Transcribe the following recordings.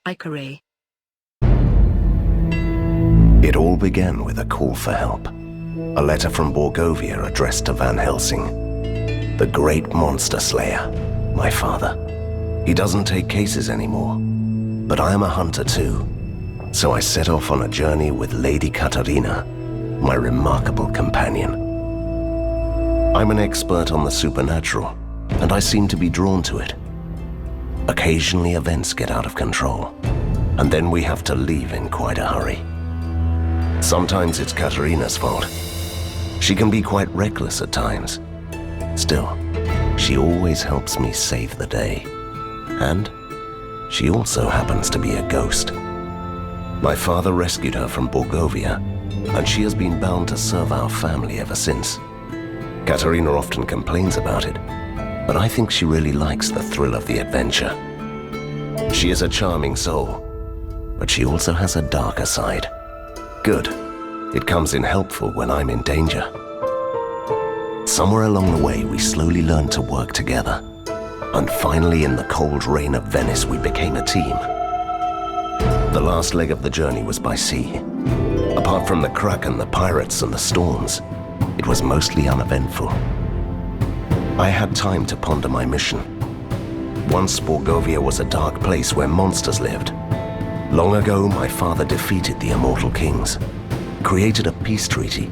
Icaray. It all began with a call for help. A letter from Borgovia addressed to Van Helsing, the great monster slayer, my father. He doesn't take cases anymore, but I am a hunter too. So I set off on a journey with Lady Katarina, my remarkable companion. I'm an expert on the supernatural, and I seem to be drawn to it. Occasionally events get out of control, and then we have to leave in quite a hurry. Sometimes it's Katarina's fault. She can be quite reckless at times. Still, she always helps me save the day. And she also happens to be a ghost. My father rescued her from Borgovia, and she has been bound to serve our family ever since. Katarina often complains about it, but I think she really likes the thrill of the adventure. She is a charming soul, but she also has a darker side. Good. It comes in helpful when I'm in danger. Somewhere along the way, we slowly learned to work together. And finally, in the cold rain of Venice, we became a team. The last leg of the journey was by sea. Apart from the Kraken, the pirates, and the storms, it was mostly uneventful. I had time to ponder my mission. Once Borgovia was a dark place where monsters lived. Long ago, my father defeated the immortal kings, created a peace treaty,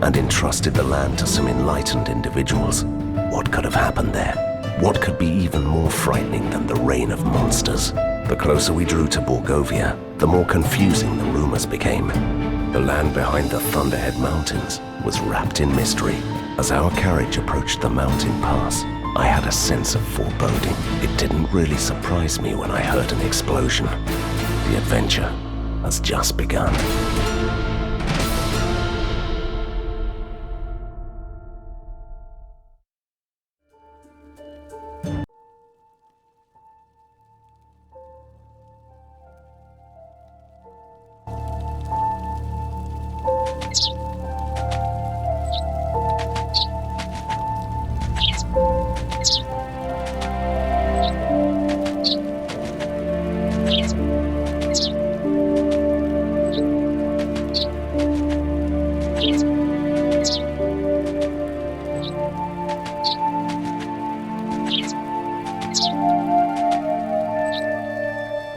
and entrusted the land to some enlightened individuals. What could have happened there? What could be even more frightening than the reign of monsters? The closer we drew to Borgovia, the more confusing the rumors became. The land behind the Thunderhead Mountains was wrapped in mystery. As our carriage approached the mountain pass, I had a sense of foreboding. It didn't really surprise me when I heard an explosion. The adventure has just begun.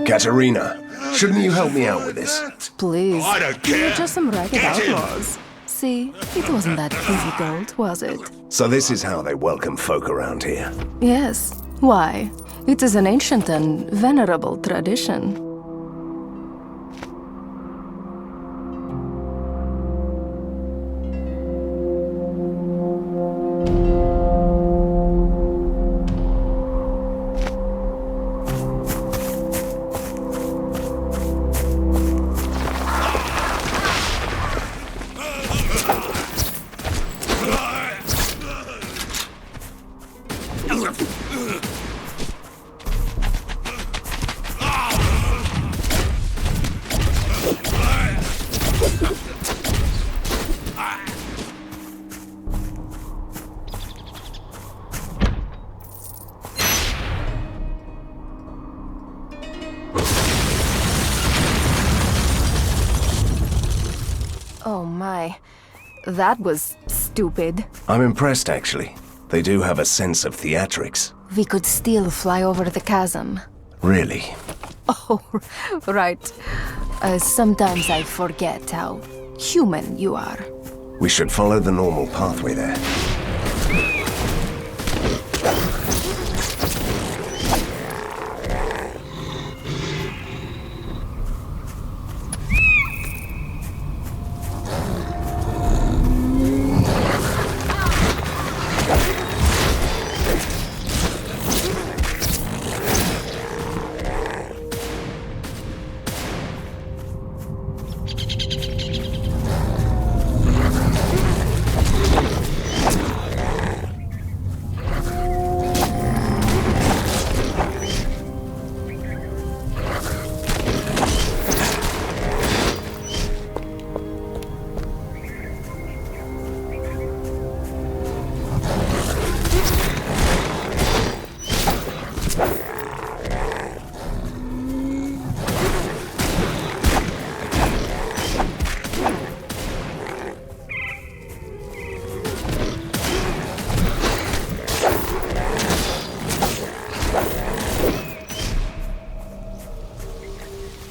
Katarina, shouldn't you help me out with this? Please. I don't care. We're just some ragged Get him. outlaws. See, it wasn't that difficult, was it? So this is how they welcome folk around here. Yes. Why? It is an ancient and venerable tradition. Oh my. That was stupid. I'm impressed, actually. They do have a sense of theatrics. We could still fly over the chasm. Really? Oh, right. Sometimes I forget how human you are. We should follow the normal pathway there.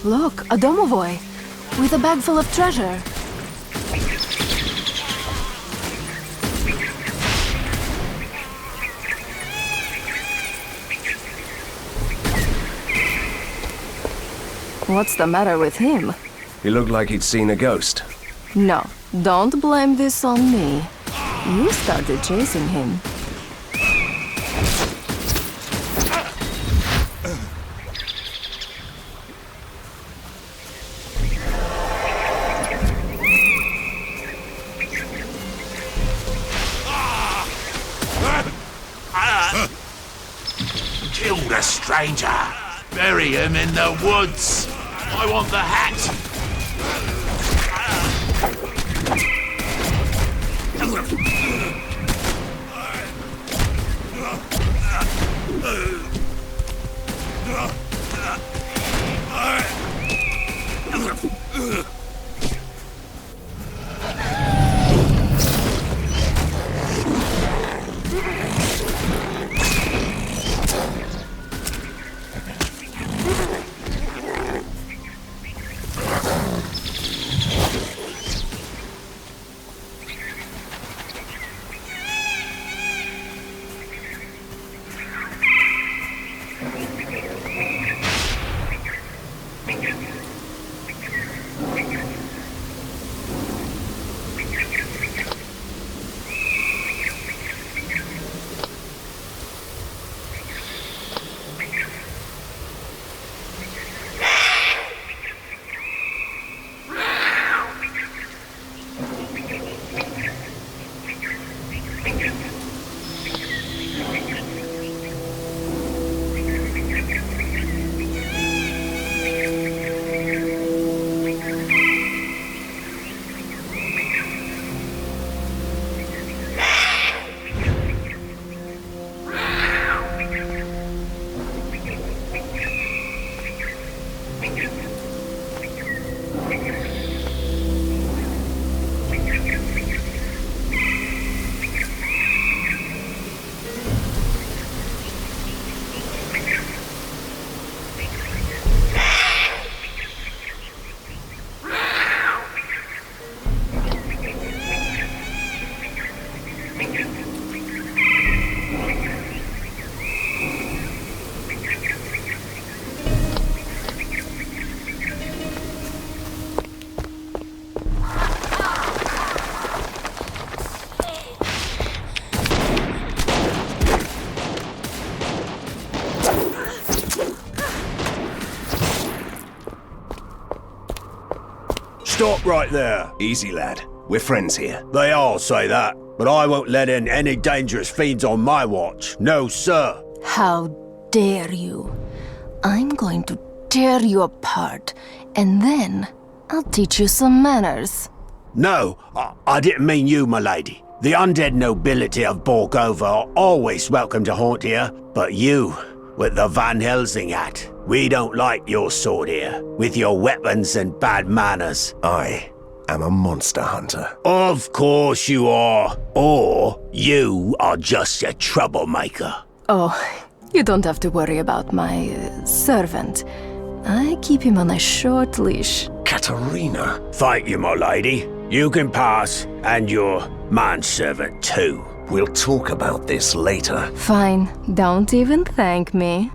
Look, a domovoi with a bag full of treasure. What's the matter with him? He looked like he'd seen a ghost. No, don't blame this on me. You started chasing him. Kill the stranger. Bury him in the woods. I want the hat. Stop right there. Easy, lad. We're friends here. They all say that, but I won't let in any dangerous fiends on my watch. No, sir. How dare you? I'm going to tear you apart, and then I'll teach you some manners. No, I didn't mean you, my lady. The undead nobility of Borgova are always welcome to haunt here, but you, with the Van Helsing hat, we don't like your sword here, with your weapons and bad manners. I am a monster hunter. Of course you are. Or you are just a troublemaker. Oh, you don't have to worry about my servant. I keep him on a short leash. Katerina! Thank you, my lady. You can pass, and your manservant too. We'll talk about this later. Fine, don't even thank me.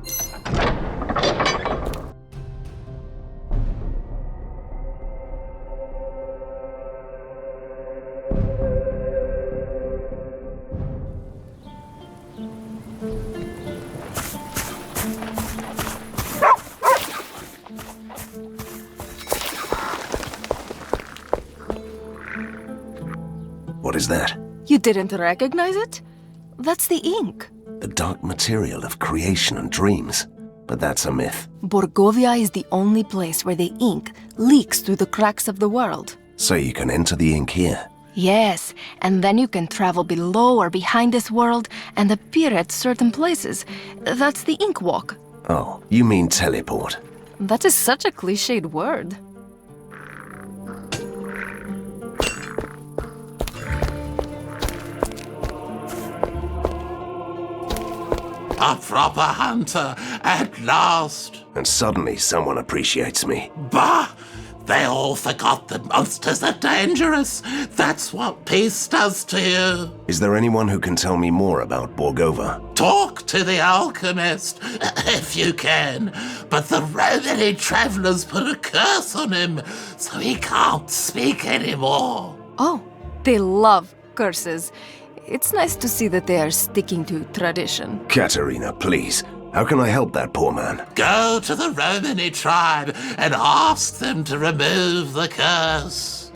What is that? You didn't recognize it? That's the ink. The dark material of creation and dreams. But that's a myth. Borgovia is the only place where the ink leaks through the cracks of the world. So you can enter the ink here. Yes, and then you can travel below or behind this world and appear at certain places. That's the ink walk. Oh, you mean teleport. That is such a cliched word. A proper hunter, at last. and suddenly someone appreciates me. Bah! They all forgot that monsters are dangerous. That's what peace does to you. Is there anyone who can tell me more about Borgova? Talk to the alchemist, if you can. But the Romany travelers put a curse on him, so he can't speak anymore. Oh, they love curses. It's nice to see that they are sticking to tradition. Katerina, please. How can I help that poor man? Go to the Romany tribe and ask them to remove the curse.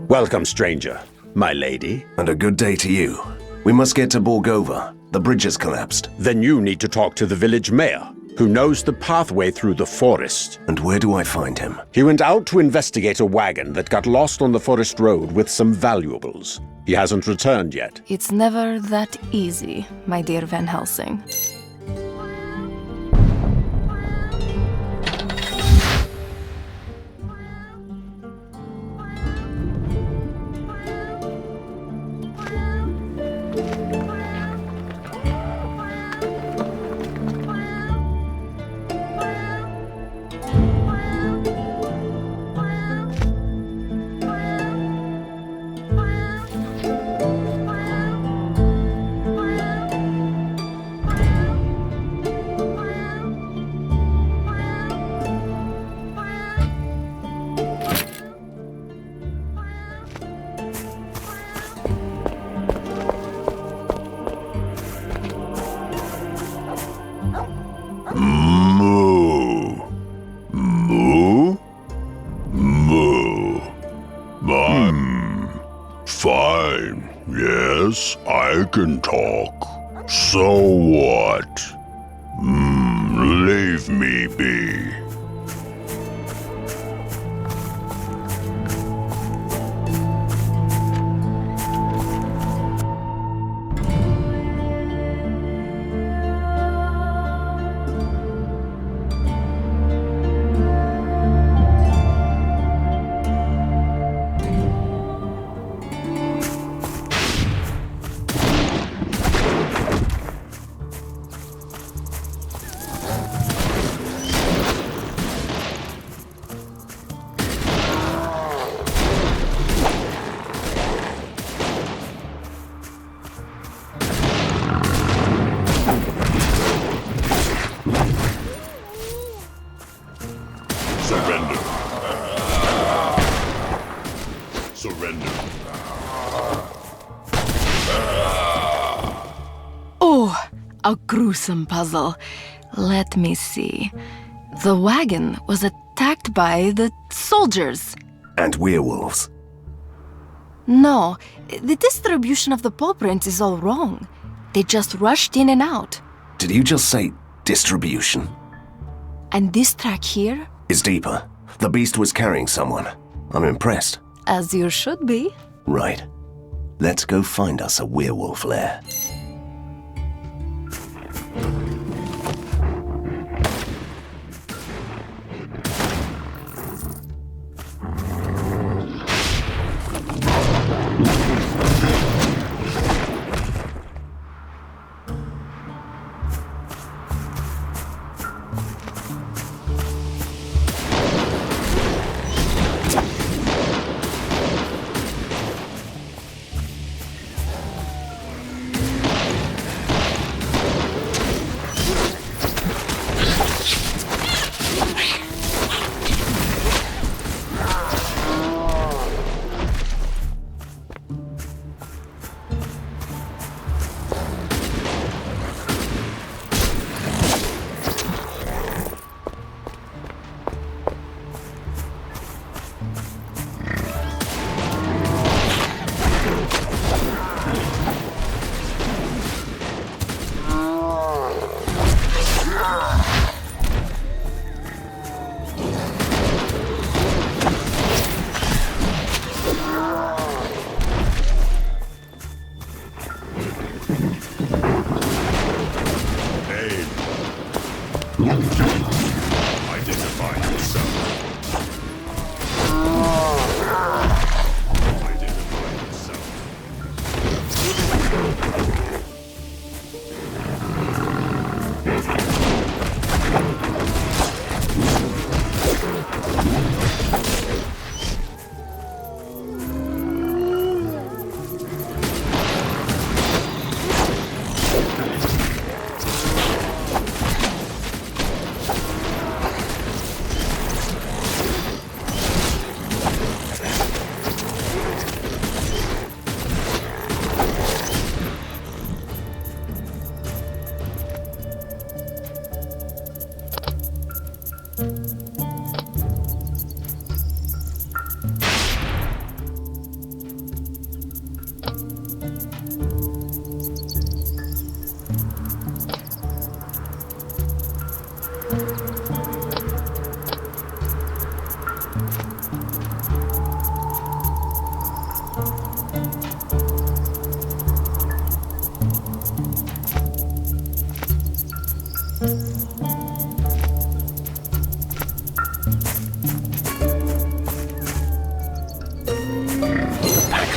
Welcome, stranger, my lady. And a good day to you. We must get to Borgova. The bridge has collapsed. Then you need to talk to the village mayor, who knows the pathway through the forest. And where do I find him? He went out to investigate a wagon that got lost on the forest road with some valuables. He hasn't returned yet. It's never that easy, my dear Van Helsing. Fine. Yes, I can talk. So what? Leave me be. Surrender. Surrender. Oh, a gruesome puzzle. Let me see. The wagon was attacked by the soldiers. And werewolves. No, the distribution of the paw prints is all wrong. They just rushed in and out. Did you just say distribution? And this track here? Is deeper. The beast was carrying someone. I'm impressed. As you should be. Right. Let's go find us a werewolf lair.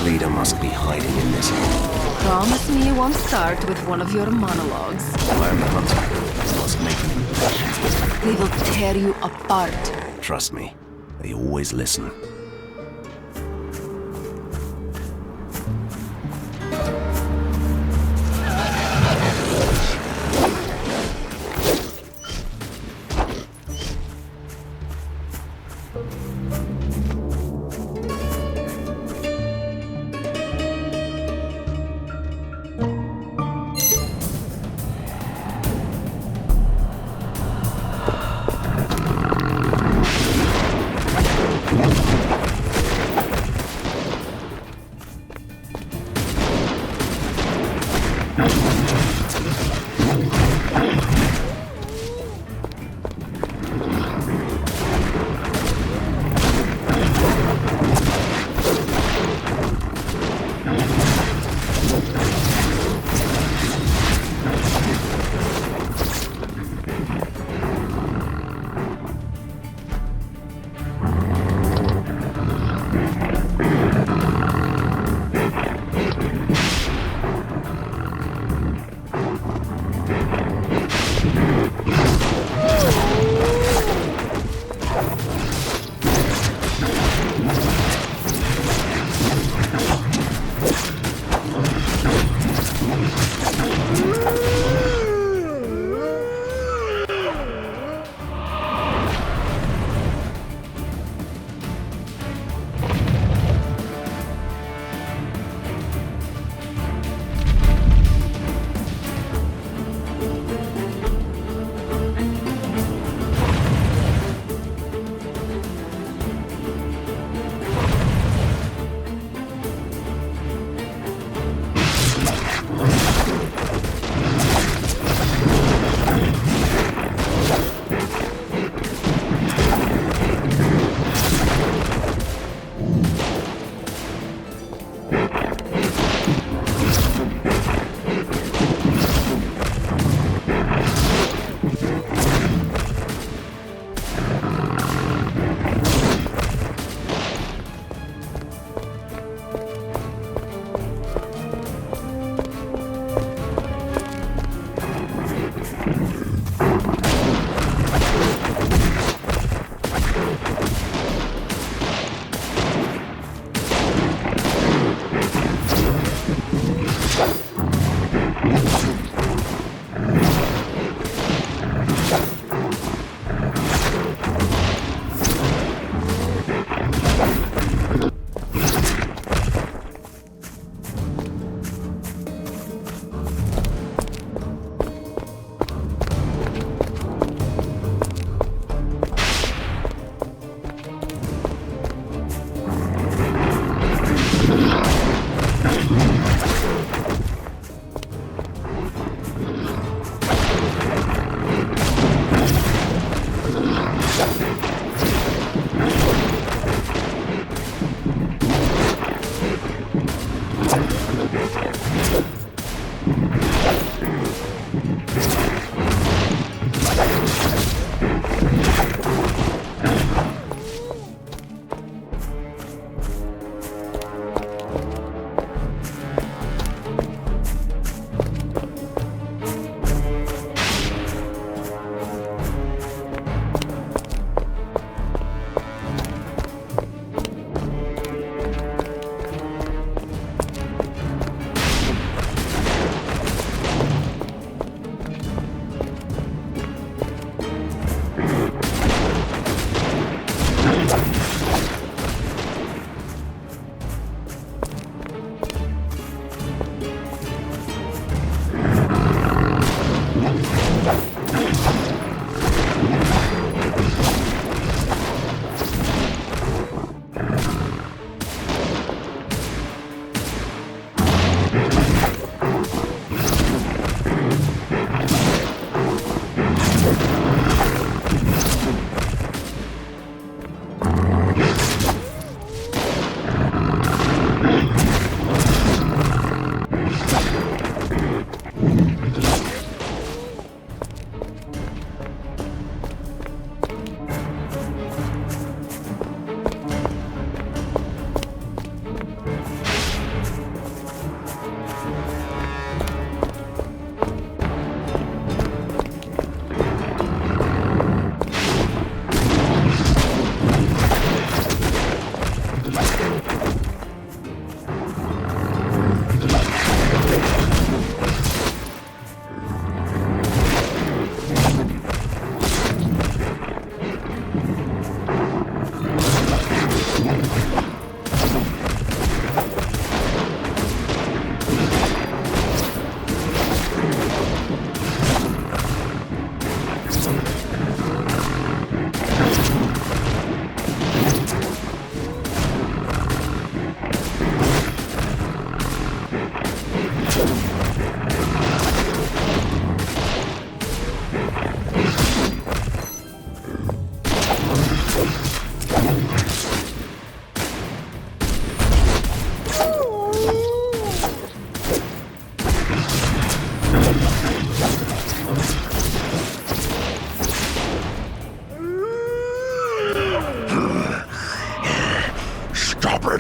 leader must be hiding in this hole. Promise me you won't start with one of your monologues. I'm the hunter. I must make an impression. We will tear you apart. Trust me, they always listen.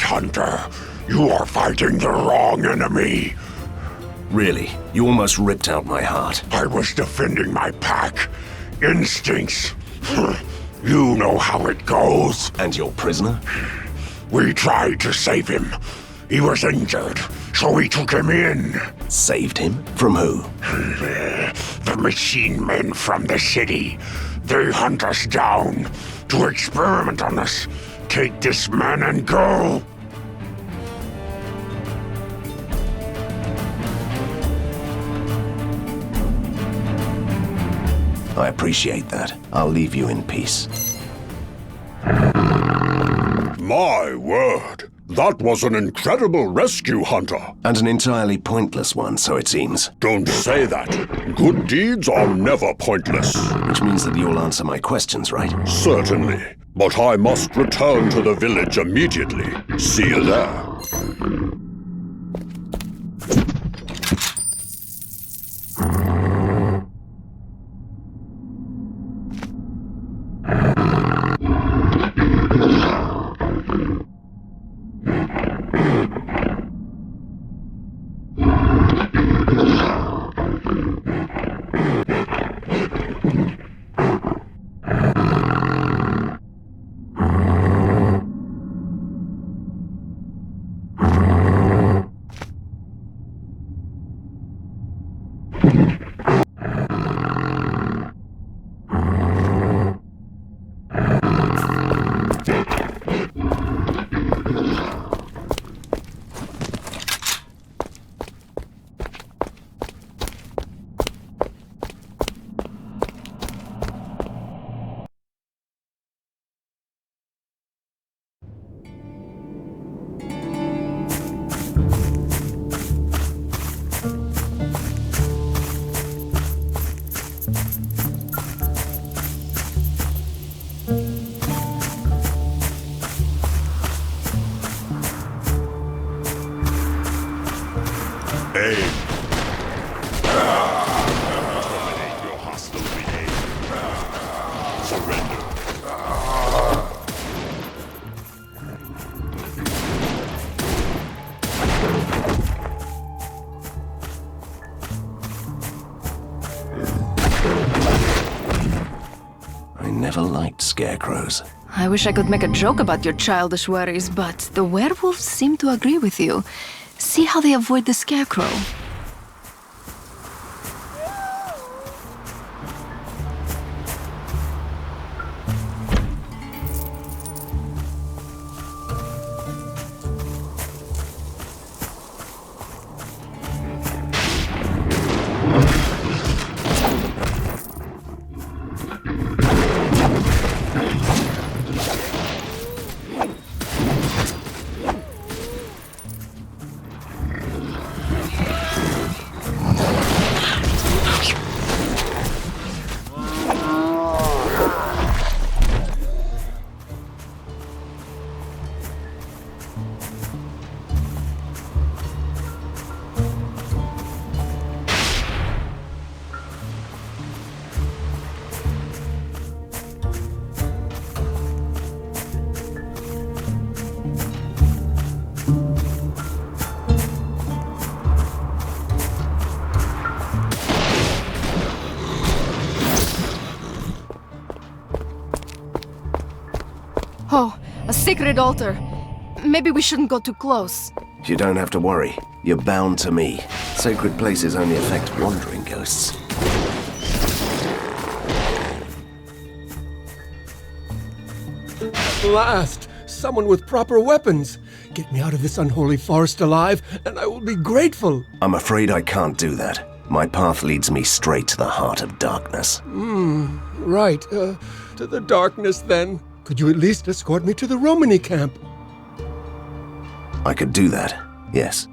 hunter. You are fighting the wrong enemy. Really, you almost ripped out my heart. I was defending my pack. Instincts. You know how it goes. And your prisoner? We tried to save him. He was injured, so we took him in. Saved him? From who? The machine men from the city. They hunt us down to experiment on us. Take this man and go. I appreciate that. I'll leave you in peace. My word. That was an incredible rescue, Hunter. And an entirely pointless one, so it seems. Don't say that. Good deeds are never pointless. Which means that you'll answer my questions, right? Certainly. But I must return to the village immediately. See you there. Terminate your hostile behavior. Surrender. I never liked scarecrows. I wish I could make a joke about your childish worries, but the werewolves seem to agree with you. See how they avoid the scarecrow. Oh, a sacred altar. Maybe we shouldn't go too close. You don't have to worry. You're bound to me. Sacred places only affect wandering ghosts. At last! Someone with proper weapons! Get me out of this unholy forest alive, and I will be grateful! I'm afraid I can't do that. My path leads me straight to the heart of darkness. Right, to the darkness then. Could you at least escort me to the Romany camp? I could do that, yes.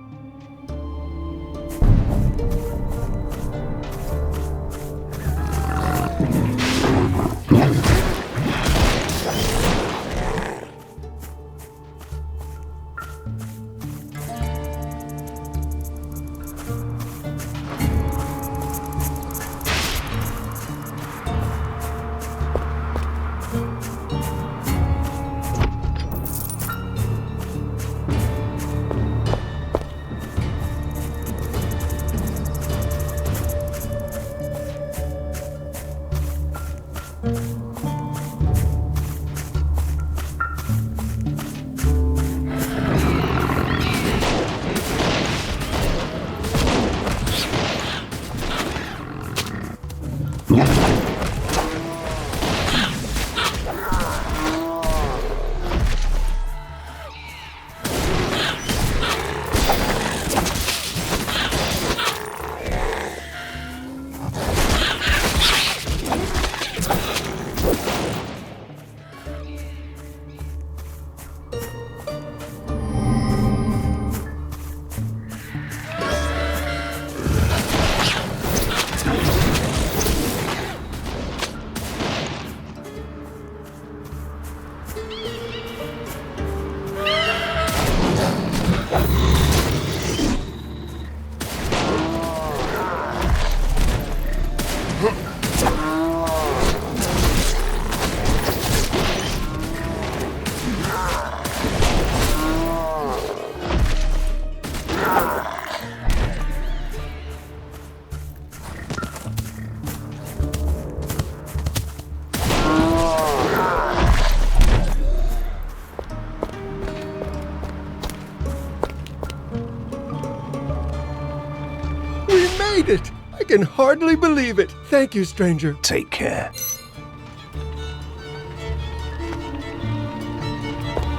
made it! I can hardly believe it! Thank you, stranger. Take care.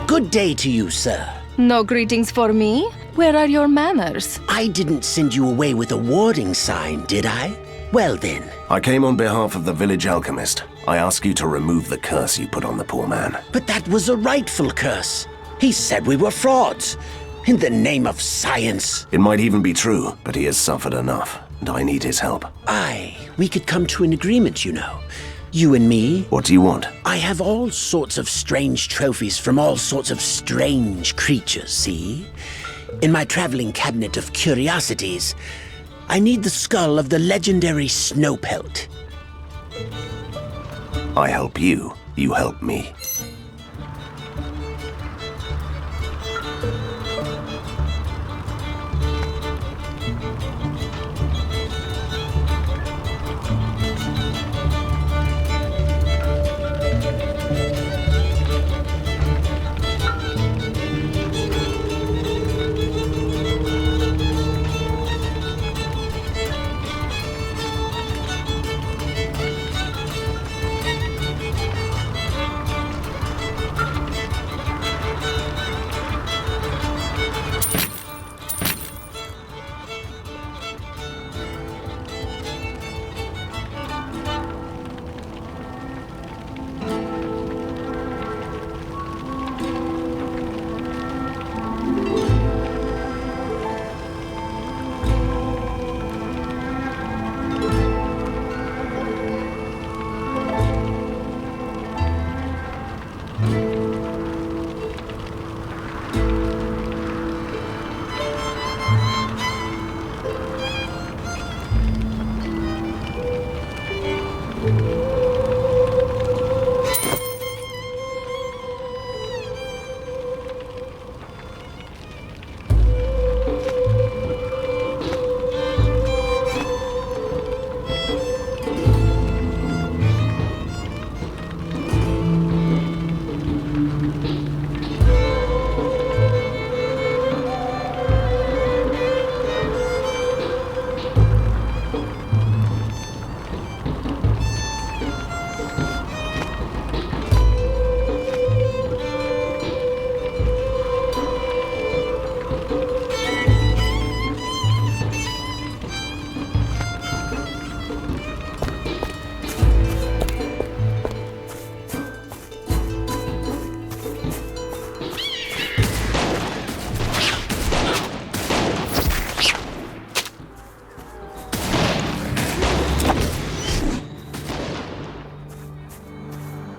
Good day to you, sir. No greetings for me? Where are your manners? I didn't send you away with a warning sign, did I? Well then. I came on behalf of the village alchemist. I ask you to remove the curse you put on the poor man. But that was a rightful curse. He said we were frauds. In the name of science. It might even be true, but he has suffered enough, and I need his help. Aye, we could come to an agreement, you know. You and me. What do you want? I have all sorts of strange trophies from all sorts of strange creatures, see? In my traveling cabinet of curiosities, I need the skull of the legendary Snowpelt. I help you, you help me.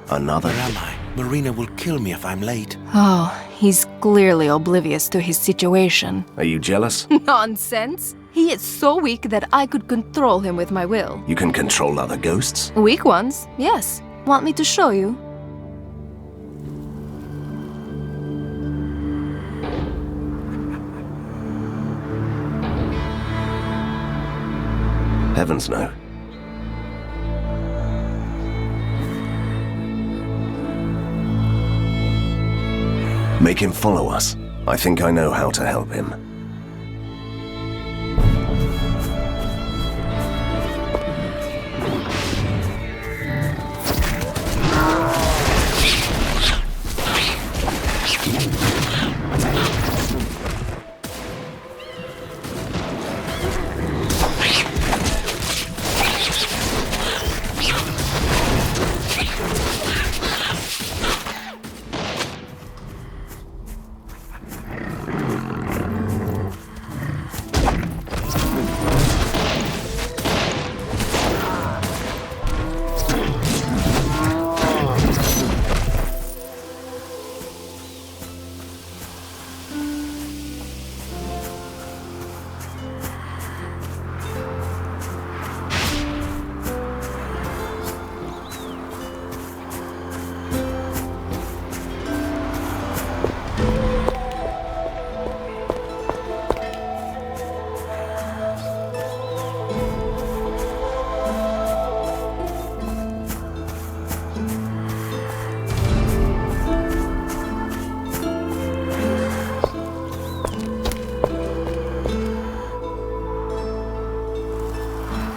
Another? Where am I? Marina will kill me if I'm late. Oh, he's clearly oblivious to his situation. Are you jealous? Nonsense! He is so weak that I could control him with my will. You can control other ghosts? Weak ones, yes. Want me to show you? Heavens no. Make him follow us. I think I know how to help him.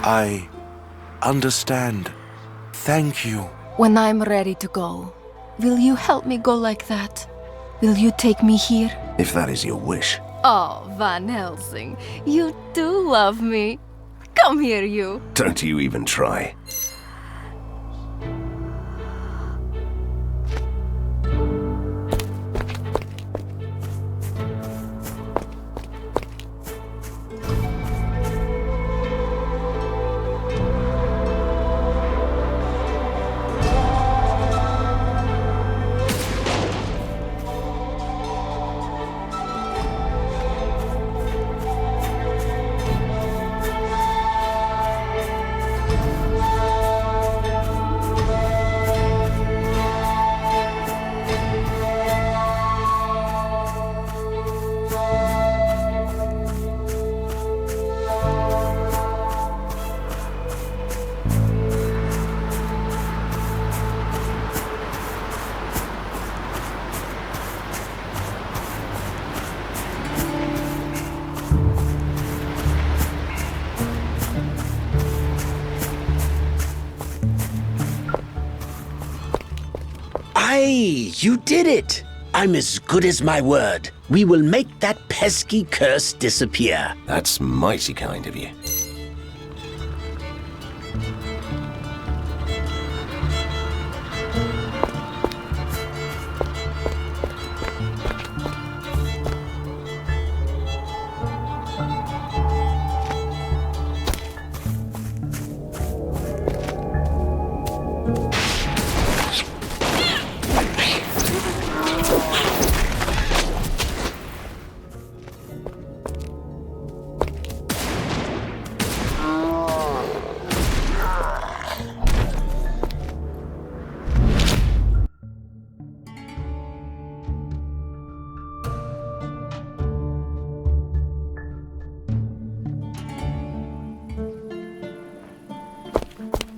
I understand. Thank you. When I'm ready to go, will you help me go like that? Will you take me here? If that is your wish. Oh, Van Helsing, you do love me. Come here, you. Don't you even try. Aye, you did it! I'm as good as my word. We will make that pesky curse disappear. That's mighty kind of you.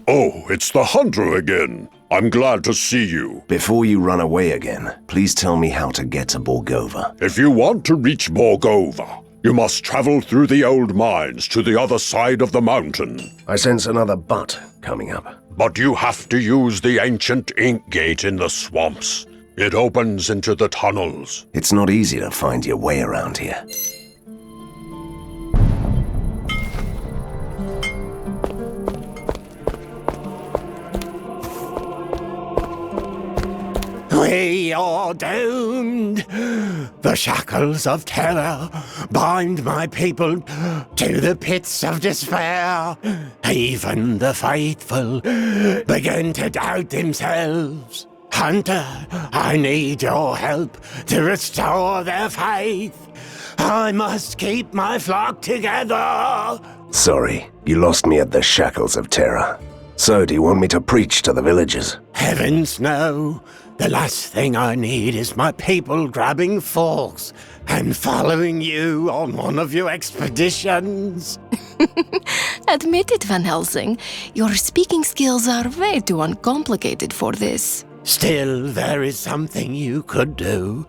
Oh, it's the hunter again. I'm glad to see you. Before you run away again, please tell me how to get to Borgova. If you want to reach Borgova, you must travel through the old mines to the other side of the mountain. I sense another but coming up. But you have to use the ancient ink gate in the swamps. It opens into the tunnels. It's not easy to find your way around here. We are doomed. The shackles of terror bind my people to the pits of despair. Even the faithful begin to doubt themselves. Hunter, I need your help to restore their faith. I must keep my flock together. Sorry, you lost me at the shackles of terror. So, do you want me to preach to the villagers? Heavens, no. The last thing I need is my people grabbing forks and following you on one of your expeditions. Admit it, Van Helsing. Your speaking skills are way too uncomplicated for this. Still, there is something you could do.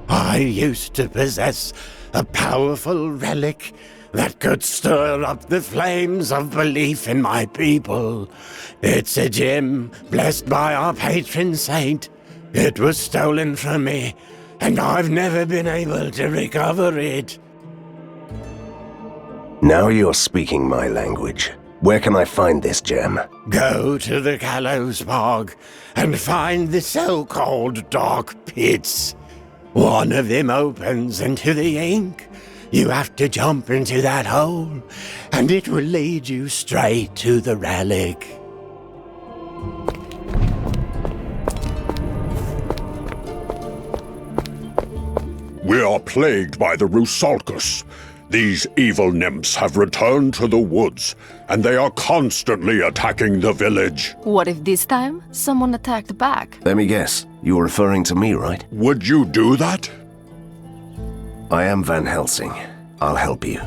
I used to possess a powerful relic that could stir up the flames of belief in my people. It's a gem blessed by our patron saint. It was stolen from me, and I've never been able to recover it. Now you're speaking my language. Where can I find this gem? Go to the Gallows Bog and find the so-called dark pits. One of them opens into the ink. You have to jump into that hole, and it will lead you straight to the relic. We are plagued by the Rusalkus. These evil nymphs have returned to the woods, and they are constantly attacking the village. What if this time someone attacked back? Let me guess. You're referring to me, right? Would you do that? I am Van Helsing. I'll help you.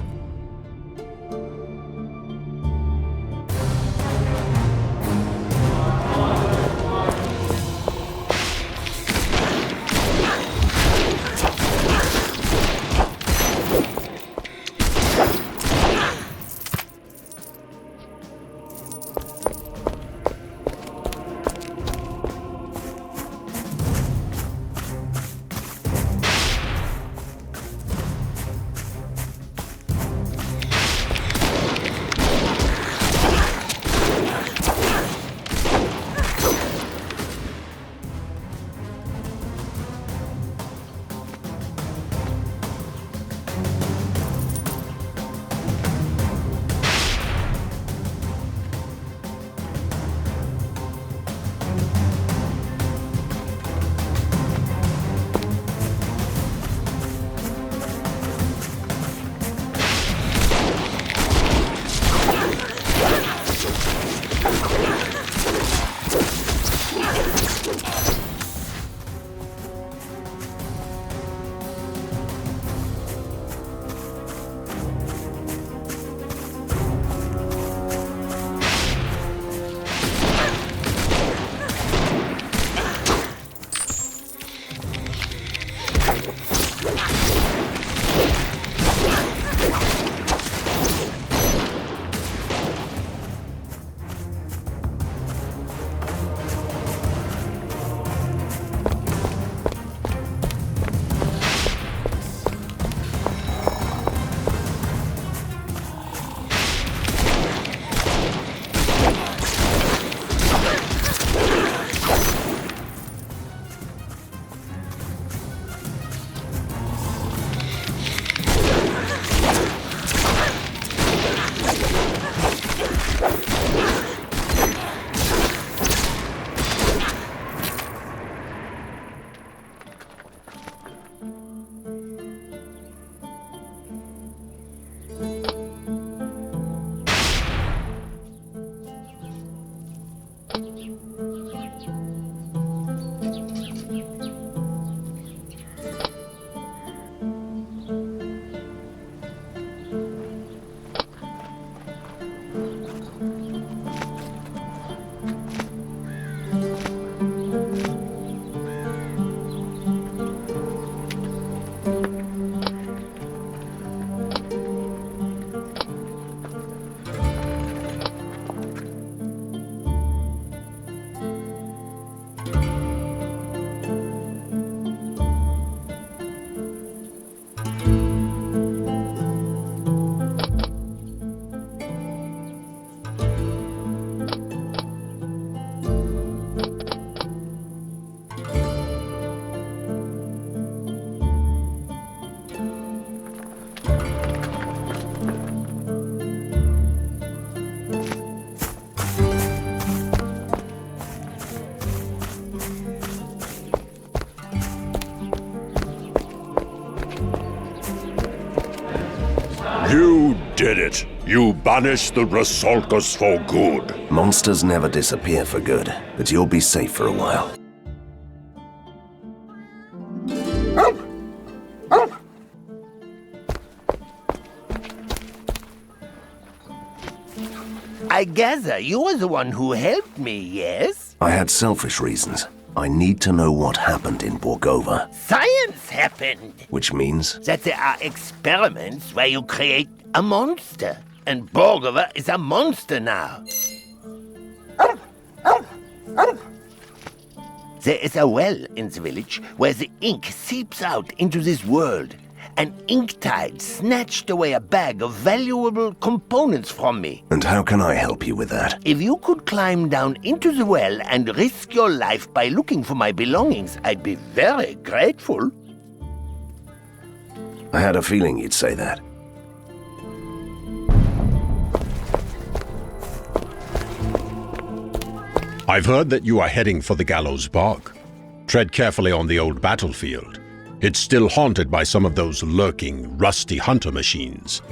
You did it. You banished the Rusalkas for good. Monsters never disappear for good, but you'll be safe for a while. I gather you were the one who helped me, yes? I had selfish reasons. I need to know what happened in Borgova. Science happened! Which means? That there are experiments where you create a monster. And Borgova is a monster now. There is a well in the village where the ink seeps out into this world. An ink tide snatched away a bag of valuable components from me. And how can I help you with that? If you could climb down into the well and risk your life by looking for my belongings, I'd be very grateful. I had a feeling you'd say that. I've heard that you are heading for the Gallows Bog. Tread carefully on the old battlefield. It's still haunted by some of those lurking, rusty hunter machines.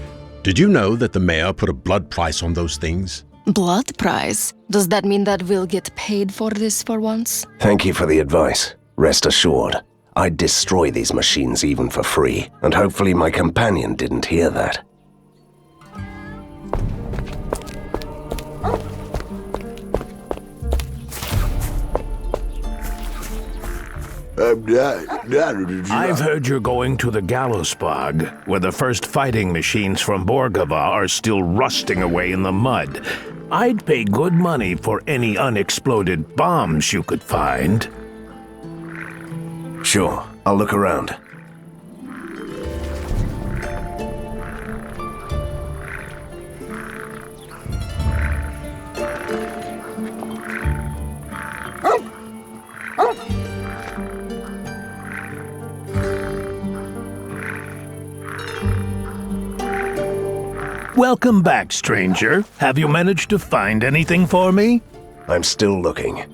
Did you know that the mayor put a blood price on those things? Blood price? Does that mean that we'll get paid for this for once? Thank you for the advice. Rest assured, I'd destroy these machines even for free, and hopefully my companion didn't hear that. I've heard you're going to the Gallows Bog, where the first fighting machines from Borgova are still rusting away in the mud. I'd pay good money for any unexploded bombs you could find. Sure, I'll look around. Welcome back, stranger. Have you managed to find anything for me? I'm still looking.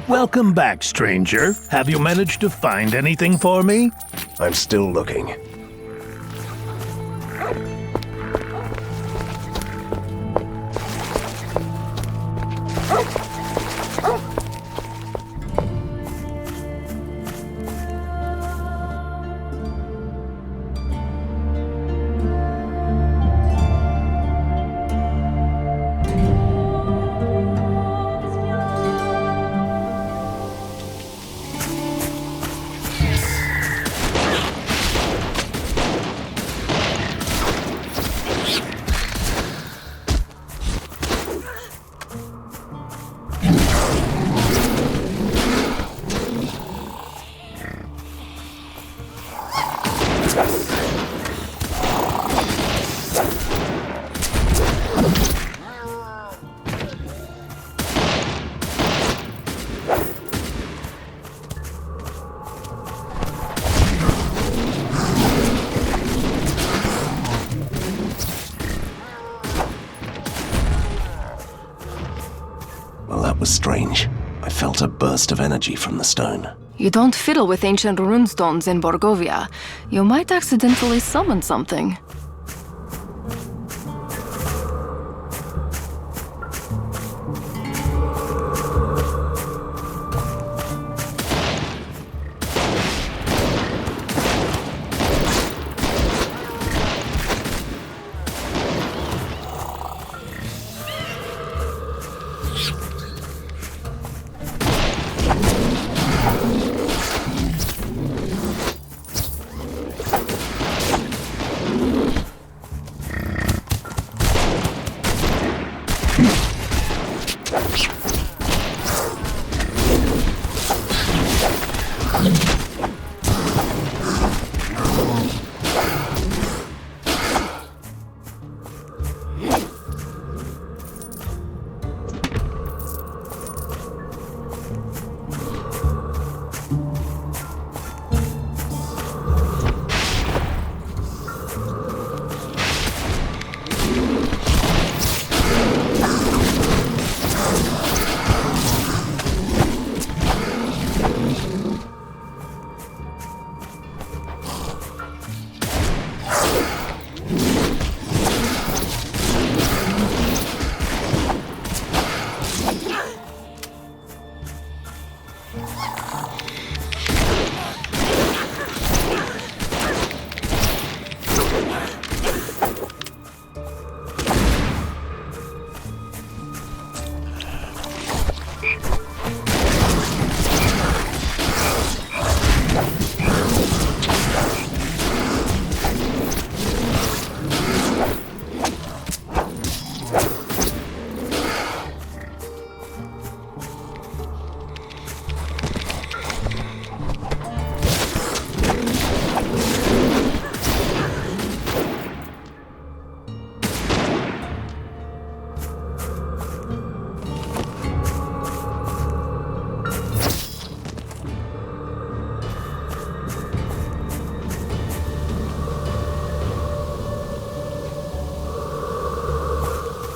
Welcome back, stranger. Have you managed to find anything for me? I'm still looking. strange. I felt a burst of energy from the stone. You don't fiddle with ancient runestones in Borgovia. You might accidentally summon something.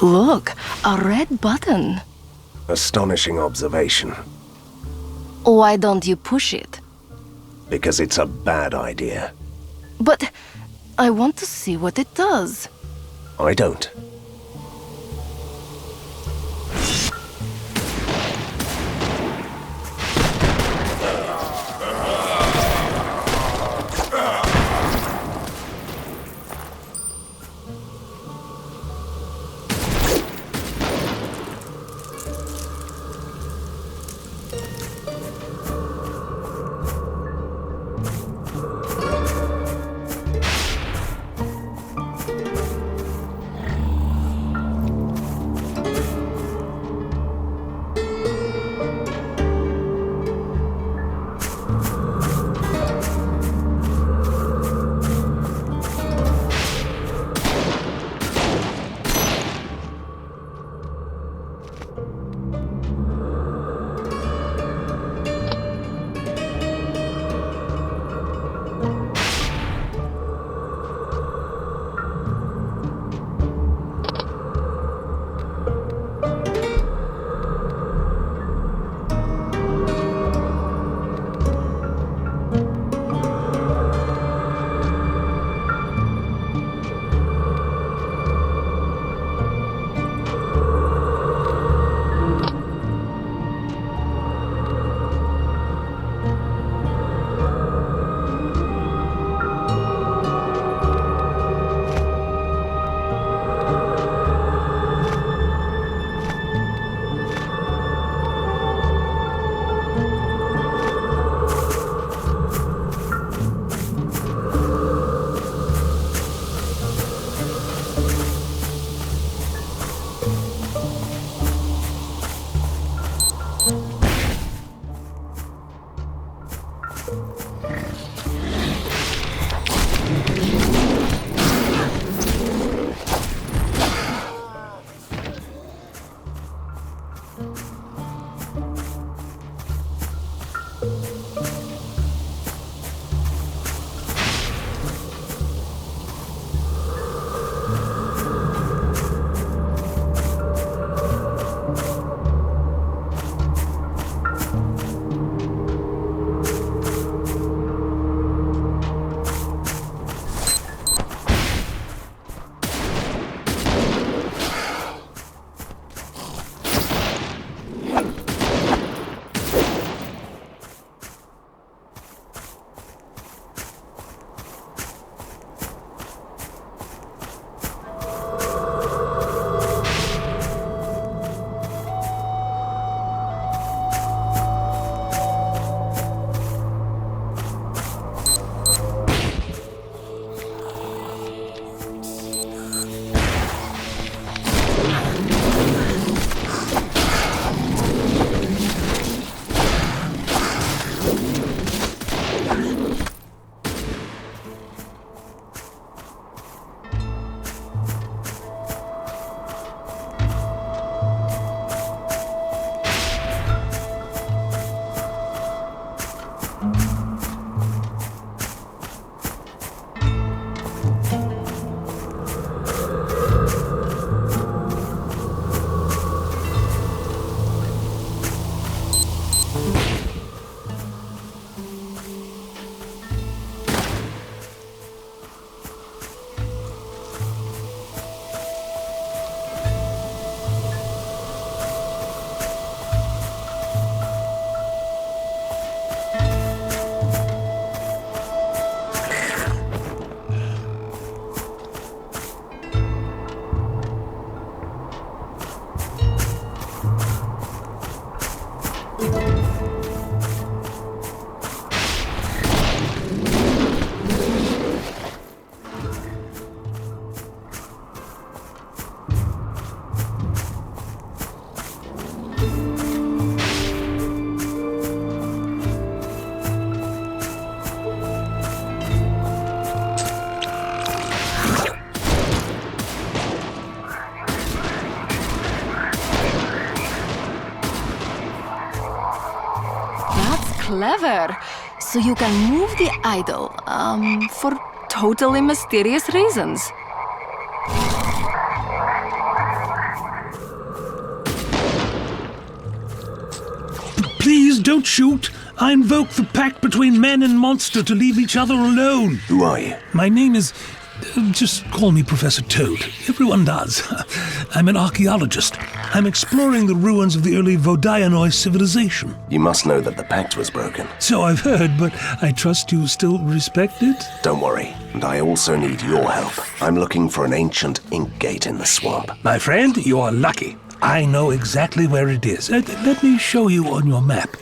Look, a red button. Astonishing observation. Why don't you push it? Because it's a bad idea. But I want to see what it does. I don't. clever. So you can move the idol, for totally mysterious reasons. Please don't shoot. I invoke the pact between man and monster to leave each other alone. Who are you? My name is... just call me Professor Toad. Everyone does. I'm an archaeologist. I'm exploring the ruins of the early Vodianoi civilization. You must know that the pact was broken. So I've heard, but I trust you still respect it? Don't worry, and I also need your help. I'm looking for an ancient ink gate in the swamp. My friend, you're lucky. I know exactly where it is. Let me show you on your map.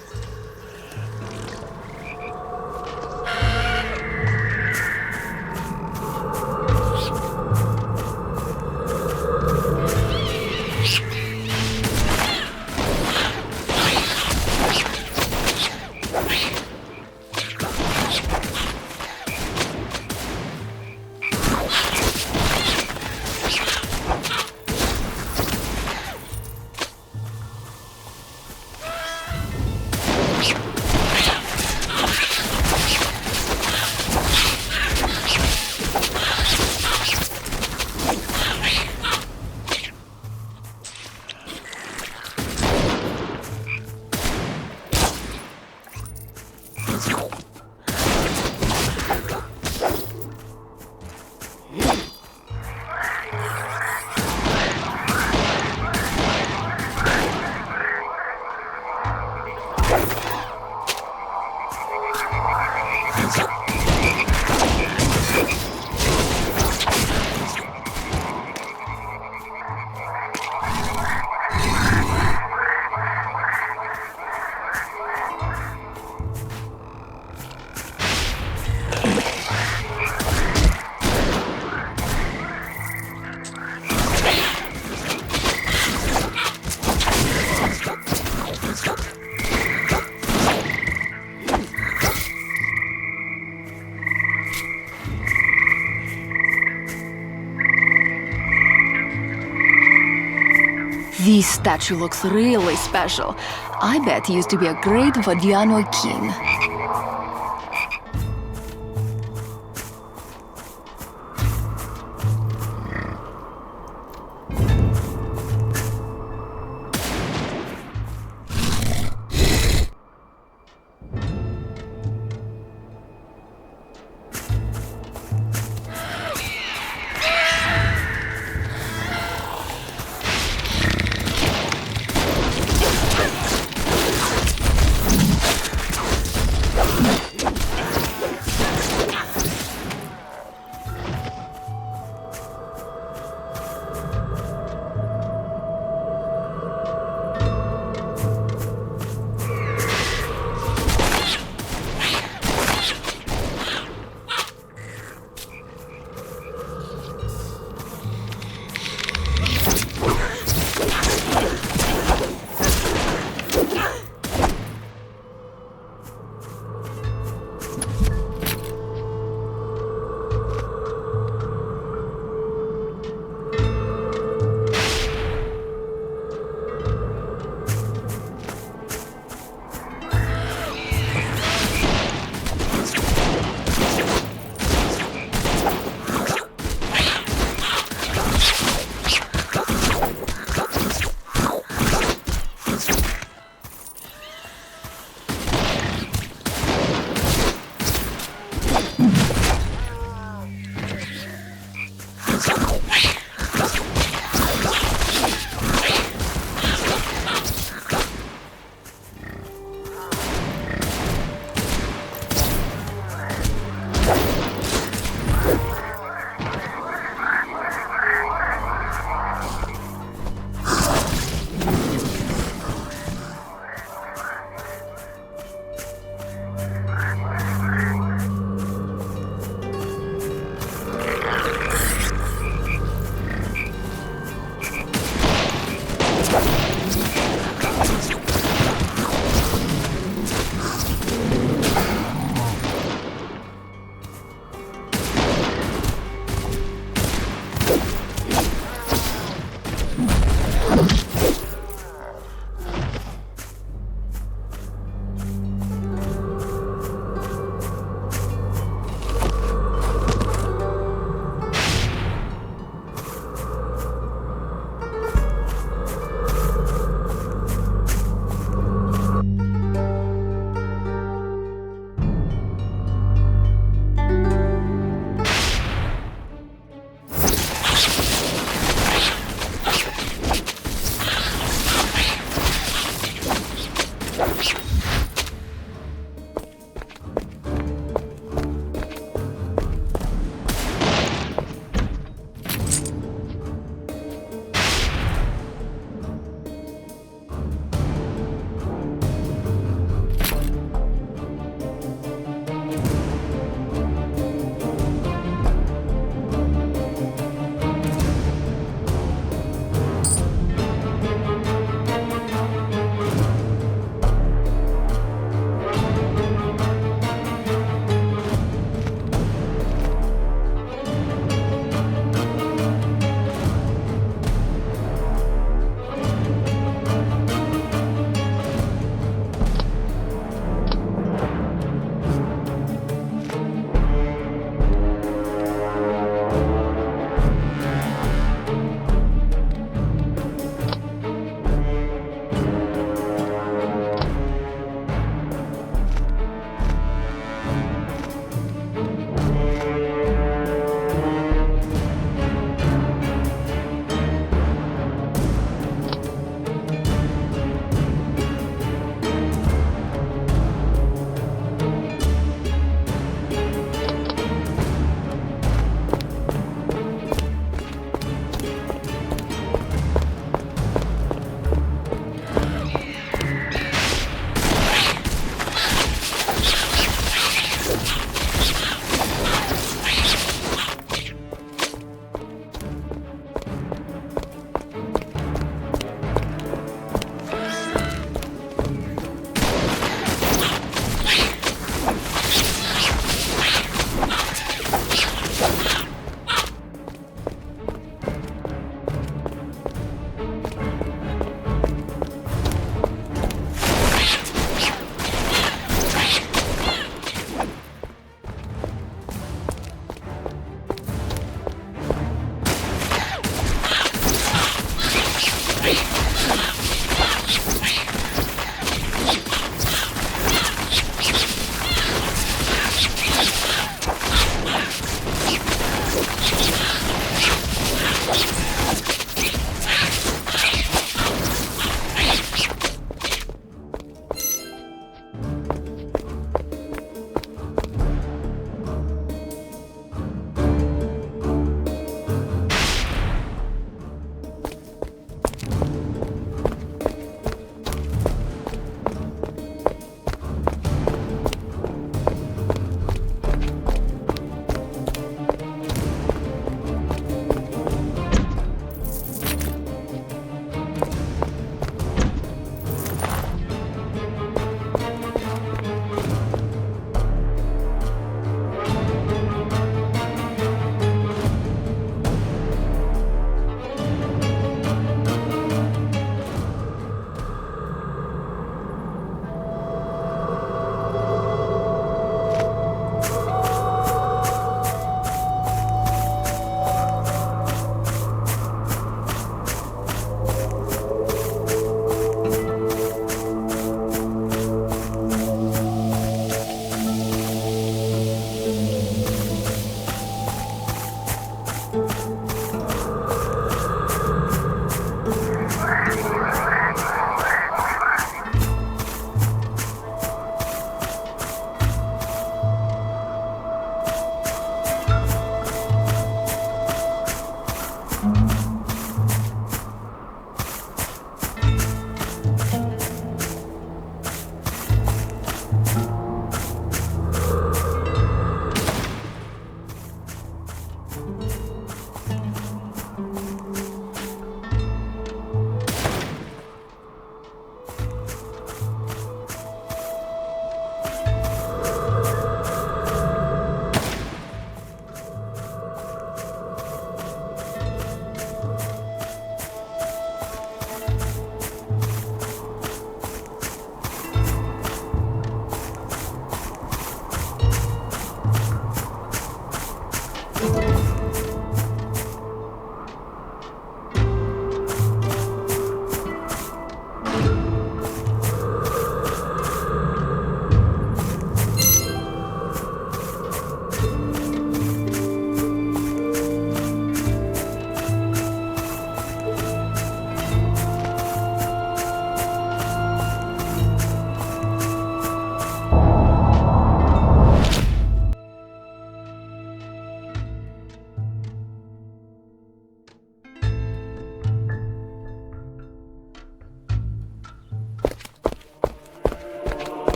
This statue looks really special. I bet he used to be a great Vodianoi king.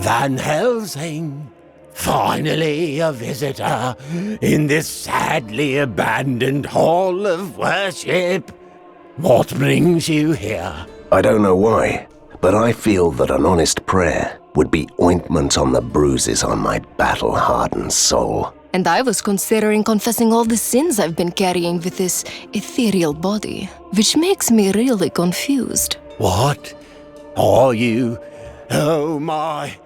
Van Helsing, finally a visitor in this sadly abandoned hall of worship. What brings you here? I don't know why, but I feel that an honest prayer would be ointment on the bruises on my battle-hardened soul. And I was considering confessing all the sins I've been carrying with this ethereal body, which makes me really confused. What? Are you? Oh my!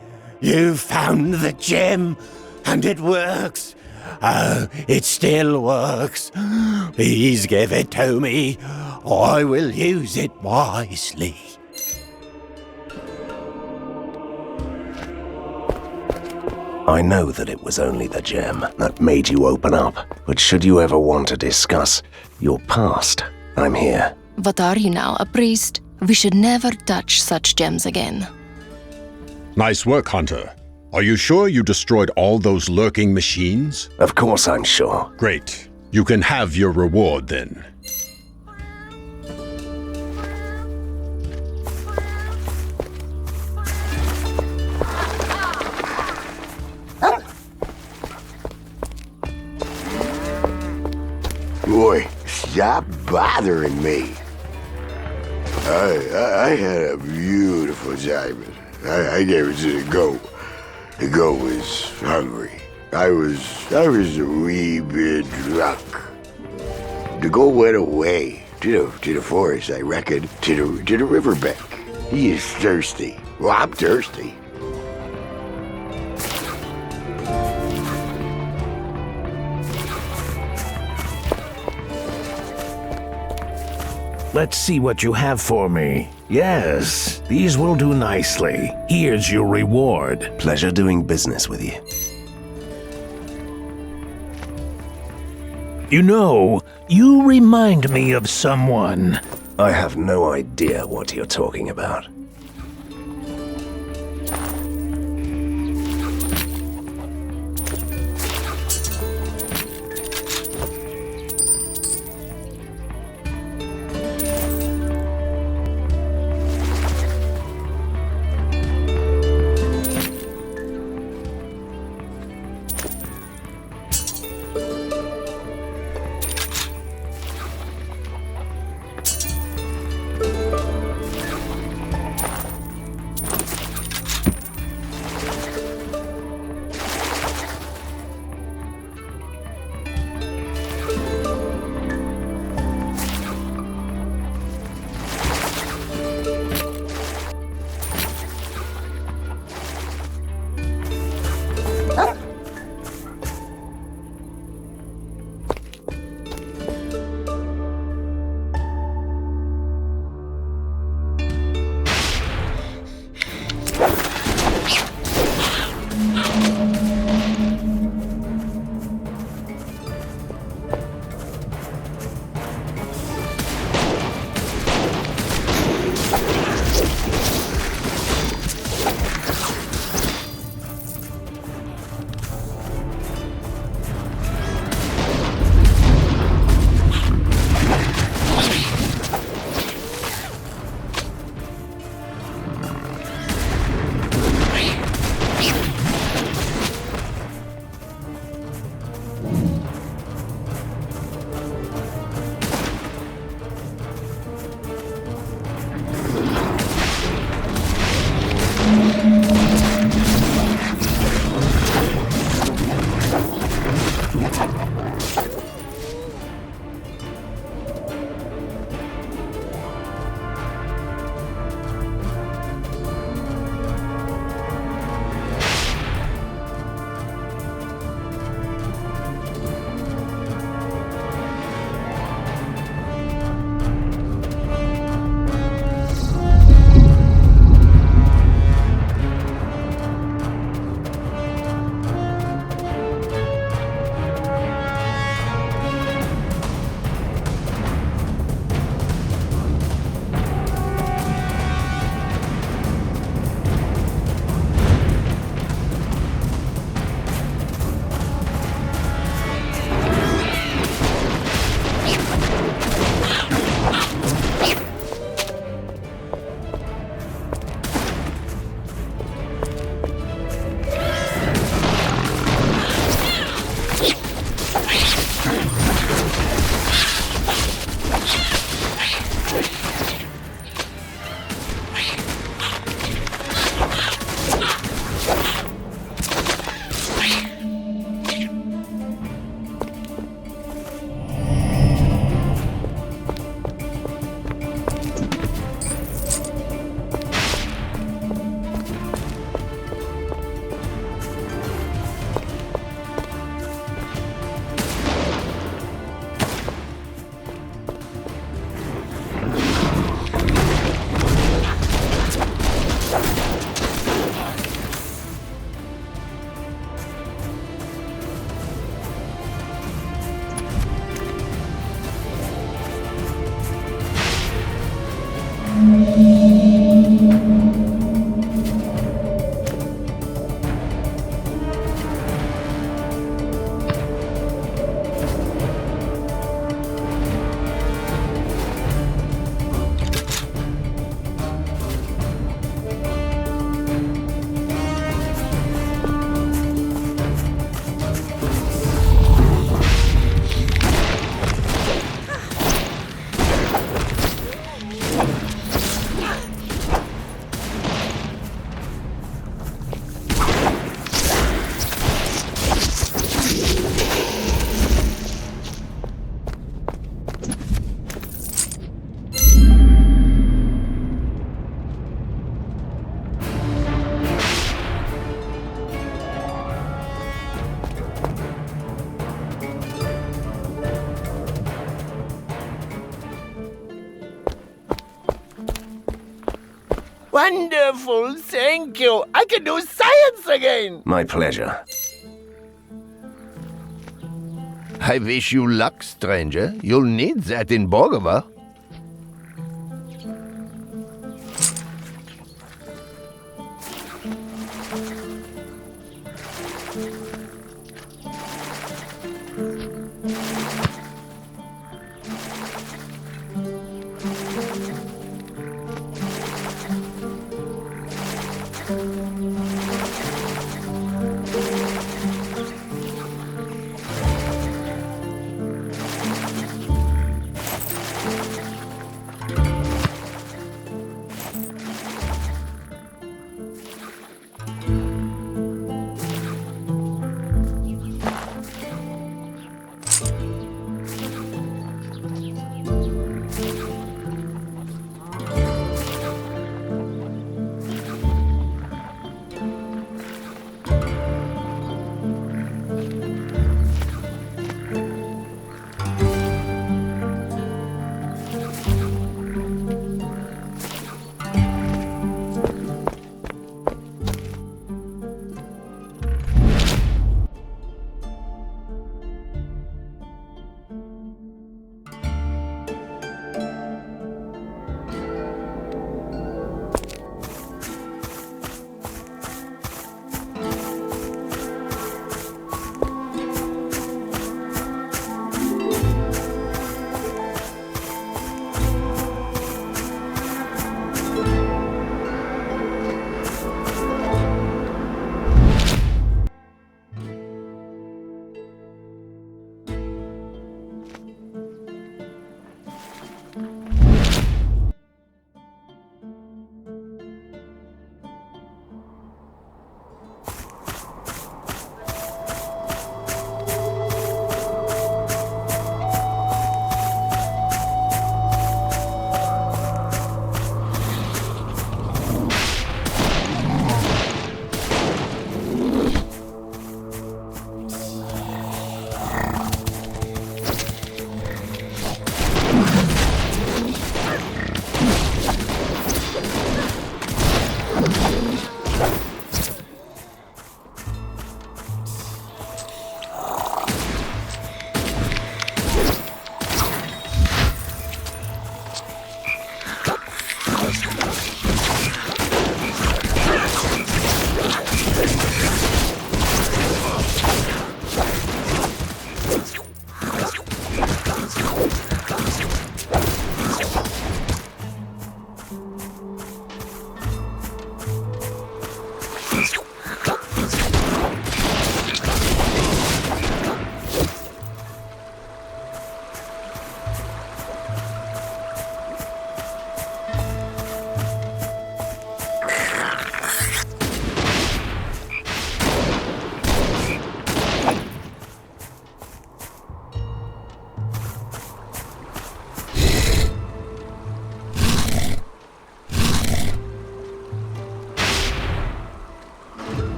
You found the gem, and it works. Oh, it still works. Please give it to me. I will use it wisely. I know that it was only the gem that made you open up, but should you ever want to discuss your past, I'm here. What are you now, a priest? We should never touch such gems again. Nice work, Hunter. Are you sure you destroyed all those lurking machines? Of course I'm sure. Great. You can have your reward then. Boy, stop bothering me. I had a beautiful time. I gave it to the goat. The goat was hungry. I was a wee bit drunk. The goat went away to the forest, I reckon, to the riverbank. He is thirsty. Well, I'm thirsty. Let's see what you have for me. Yes, these will do nicely. Here's your reward. Pleasure doing business with you. You know, you remind me of someone. I have no idea what you're talking about. Wonderful, thank you. I can do science again. My pleasure. I wish you luck, stranger. You'll need that in Borgova.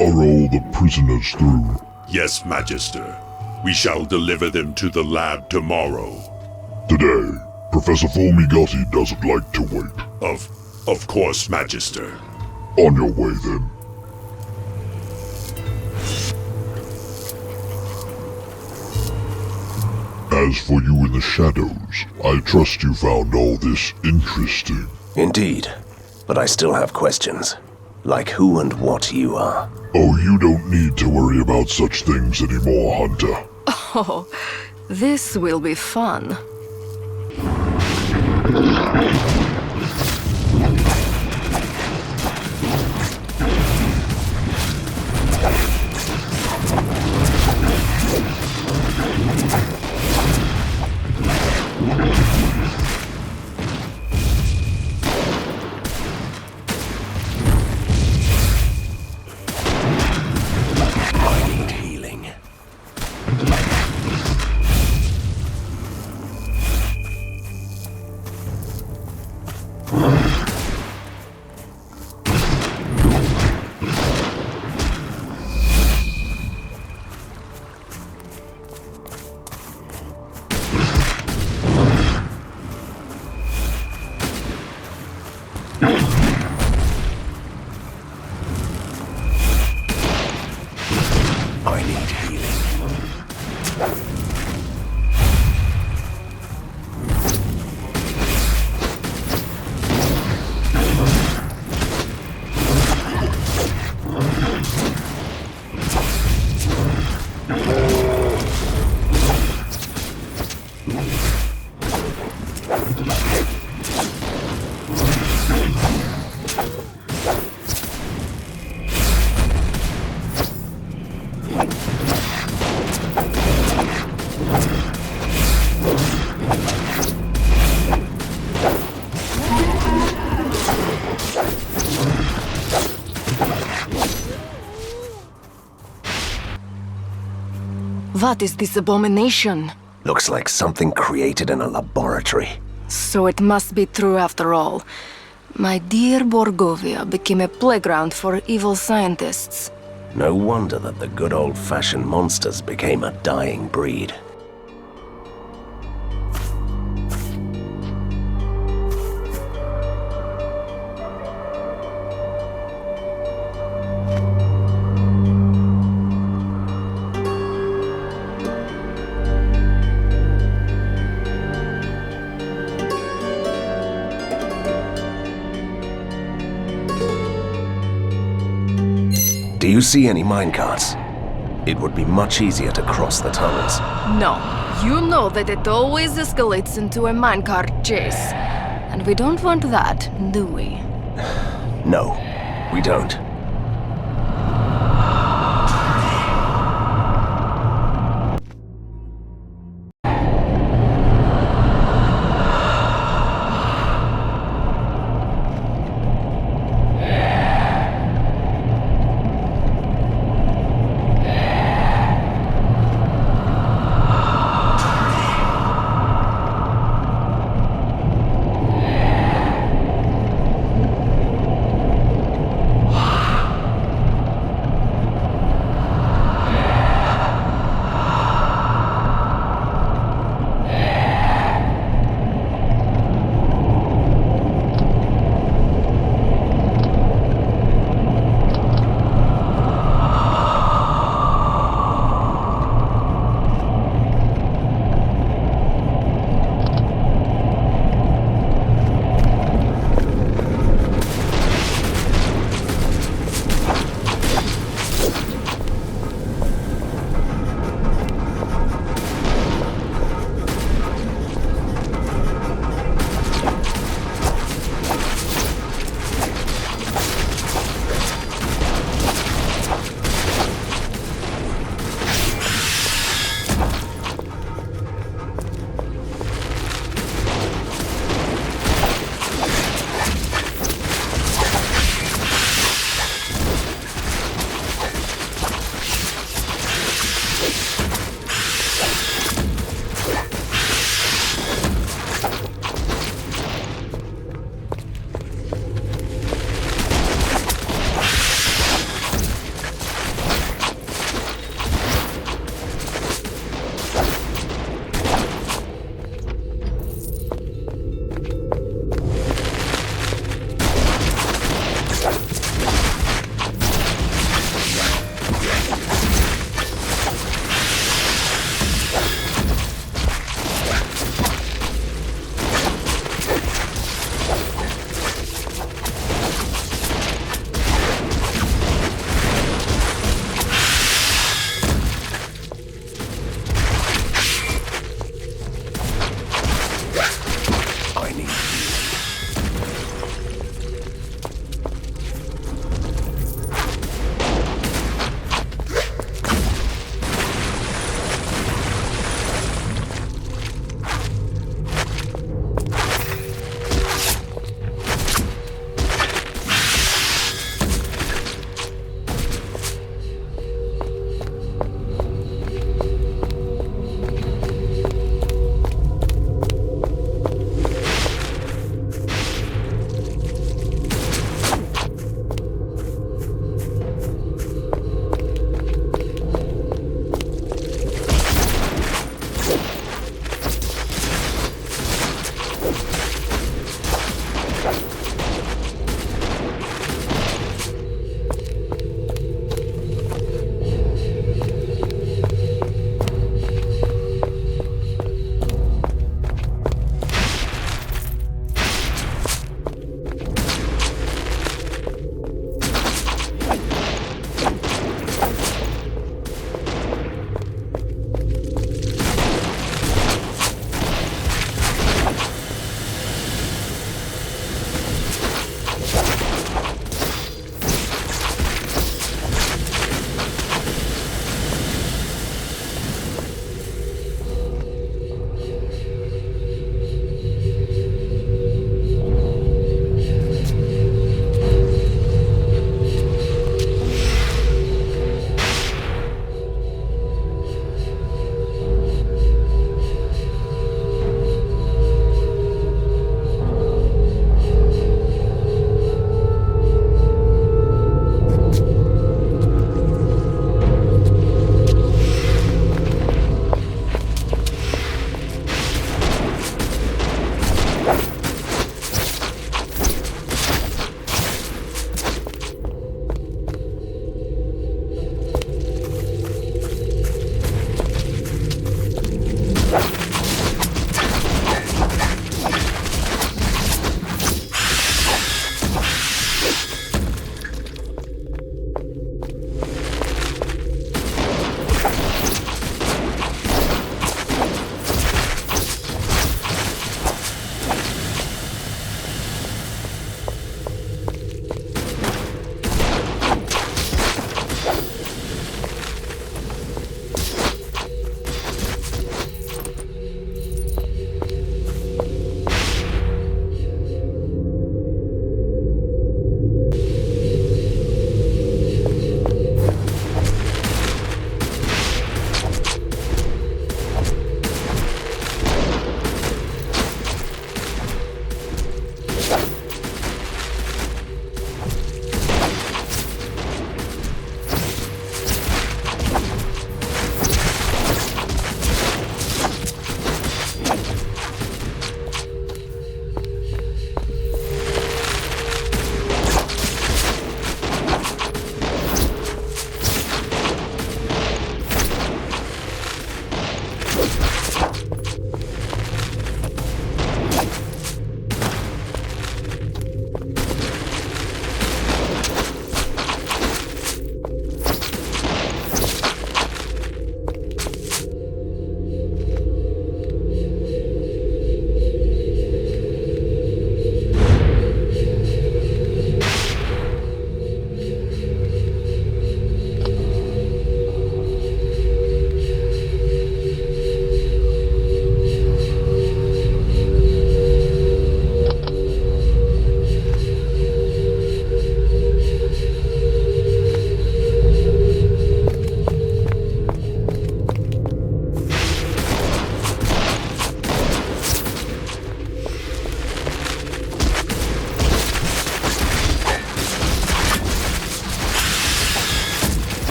Are all the prisoners through? Yes, Magister. We shall deliver them to the lab tomorrow. Today, Professor Formigotti doesn't like to wait. Of course, Magister. On your way, then. As for you in the shadows, I trust you found all this interesting. Indeed, but I still have questions. Like who and what you are. Oh, you don't need to worry about such things anymore, Hunter. Oh, this will be fun. What is this abomination? Looks like something created in a laboratory. So it must be true after all. My dear Borgovia became a playground for evil scientists. No wonder that the good old-fashioned monsters became a dying breed. Do you see any minecarts? It would be much easier to cross the tunnels. No, You know that it always escalates into a minecart chase. And we don't want that, do we? No, we don't.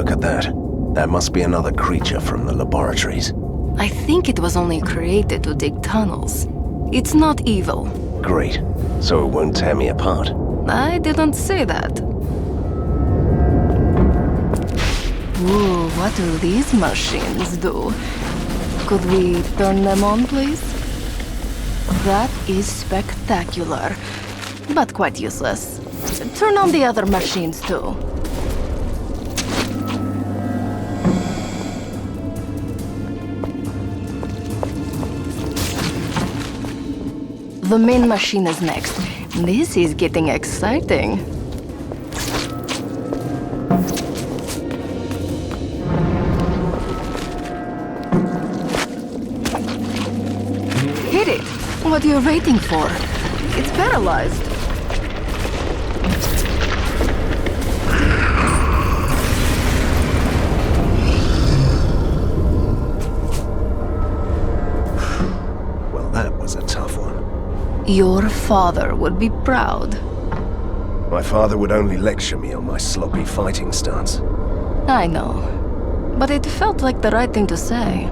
Look at that. That must be another creature from the laboratories. I think it was only created to dig tunnels. It's not evil. Great. So it won't tear me apart. I didn't say that. Ooh, what do these machines do? Could we turn them on, please? That is spectacular, but quite useless. Turn on the other machines, too. The main machine is next. This is getting exciting. Hit it! What are you waiting for? It's paralyzed. Well, that was a tough one. Your father would be proud. My father would only lecture me on my sloppy fighting stance. I know, but it felt like the right thing to say.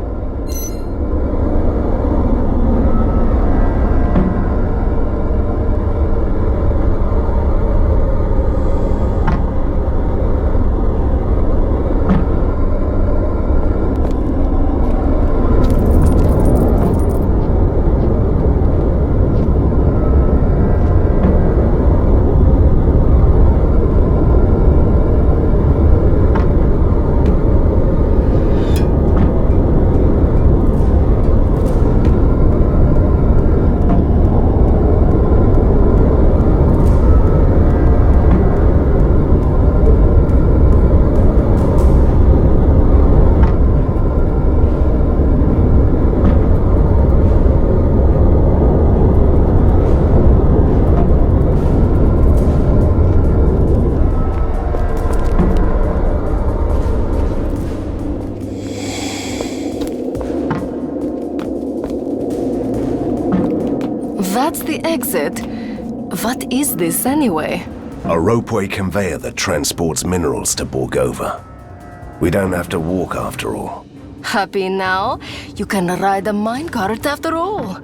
That's the exit. What is this anyway? A ropeway conveyor that transports minerals to Borgova. We don't have to walk after all. Happy now? You can ride a minecart after all.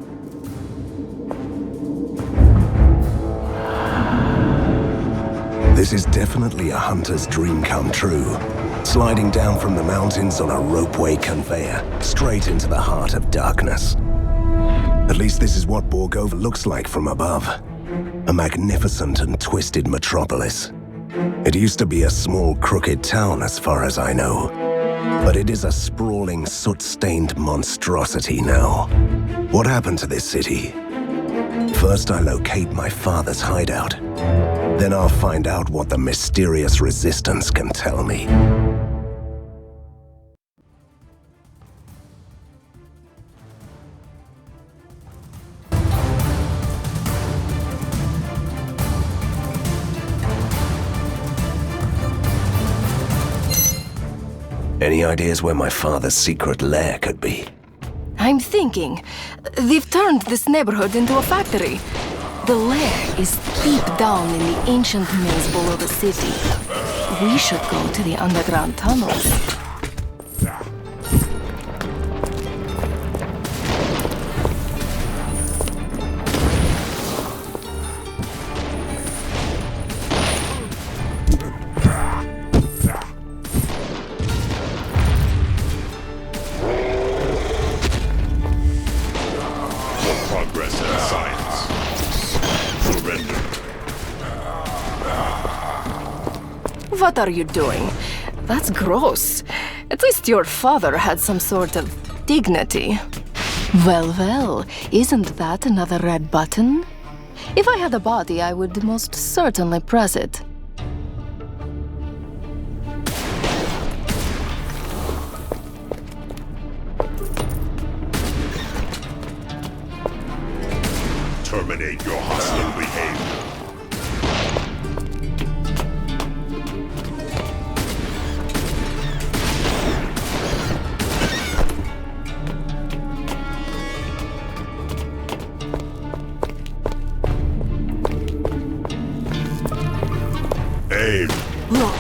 This is definitely a hunter's dream come true. Sliding down from the mountains on a ropeway conveyor, straight into the heart of darkness. At least this is what Borgova looks like from above. A magnificent and twisted metropolis. It used to be a small, crooked town as far as I know. But it is a sprawling, soot-stained monstrosity now. What happened to this city? First I locate my father's hideout. Then I'll find out what the mysterious resistance can tell me. Any ideas where my father's secret lair could be? I'm thinking. They've turned this neighborhood into a factory. The lair is deep down in the ancient mills below the city. We should go to the underground tunnels. What are you doing? That's gross. At least your father had some sort of dignity. Well, well, isn't that another red button? If I had a body, I would most certainly press it. Terminate your hostile behavior. Look,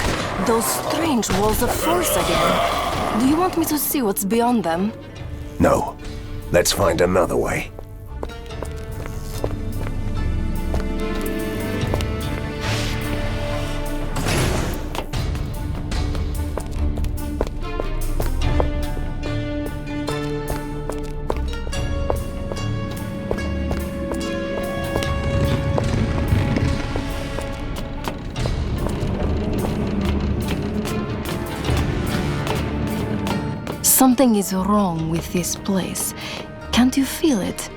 Those strange walls of force again. Do you want me to see what's beyond them? No. Let's find another way. Something is wrong with this place. Can't you feel it?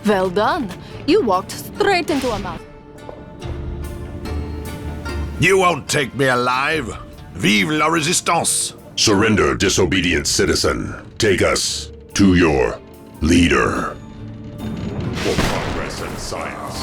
Well done. You walked straight into a mouth. You won't take me alive. Vive la résistance! Surrender, disobedient citizen. Take us to your leader. For progress and science.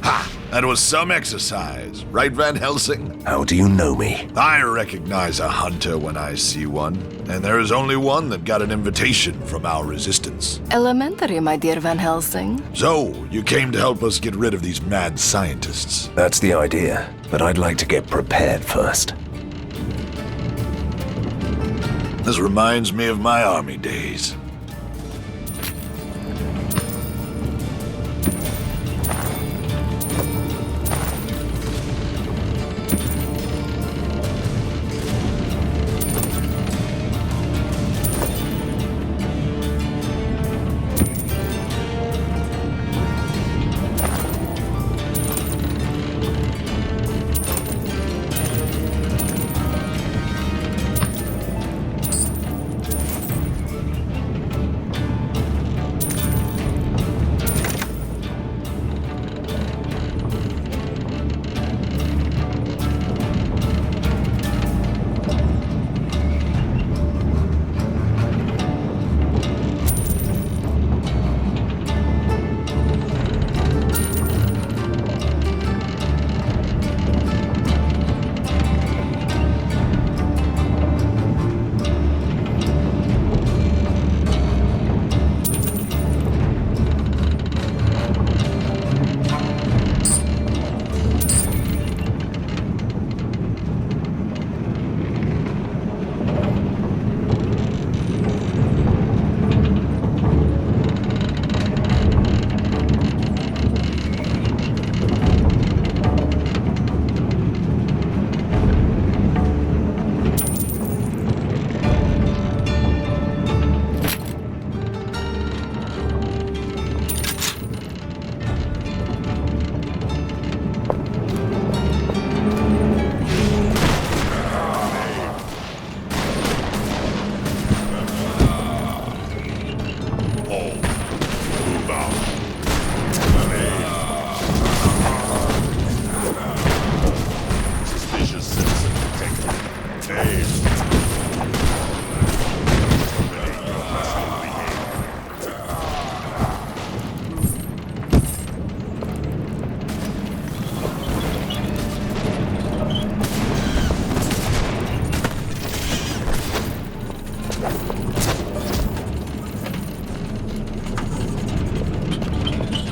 Ha! That was some exercise, right, Van Helsing? How do you know me? I recognize a hunter when I see one, and there is only one that got an invitation from our resistance. Elementary, my dear Van Helsing. So, you came to help us get rid of these mad scientists. That's the idea, but I'd like to get prepared first. This reminds me of my army days.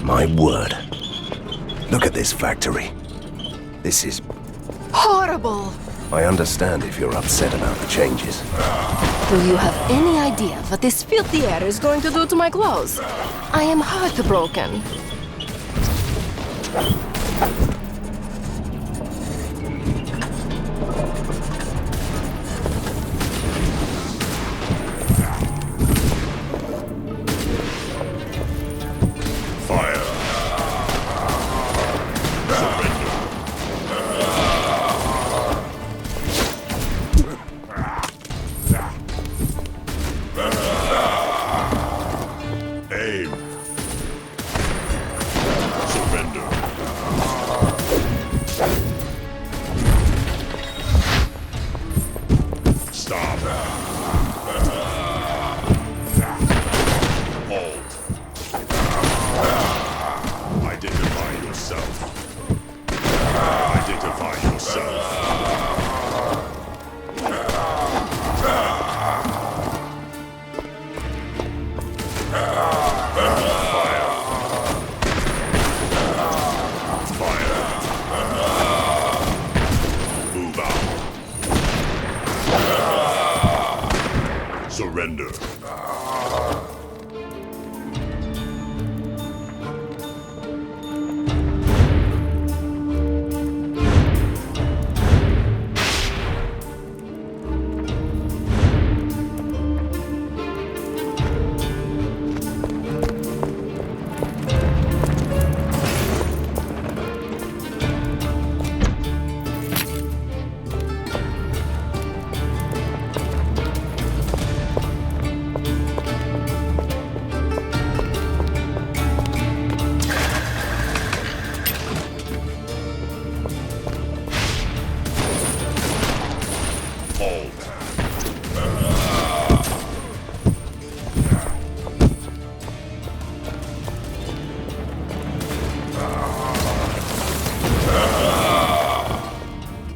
My word. Look at this factory. This is... horrible! I understand if you're upset about the changes. Do you have any idea what this filthy air is going to do to my clothes? I am heartbroken. Identify yourself. surrender.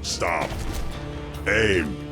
Stop. Aim.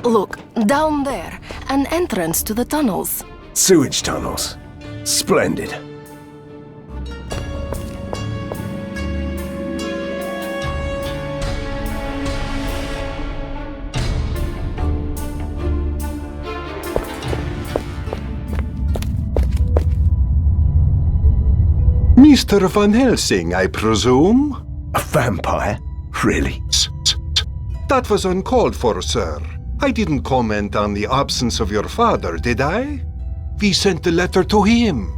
Look, down there, an entrance to the tunnels. Sewage tunnels. Splendid. Mr. Van Helsing, I presume? A vampire? Really? That was uncalled for, sir. I didn't comment on the absence of your father, did I? We sent the letter to him.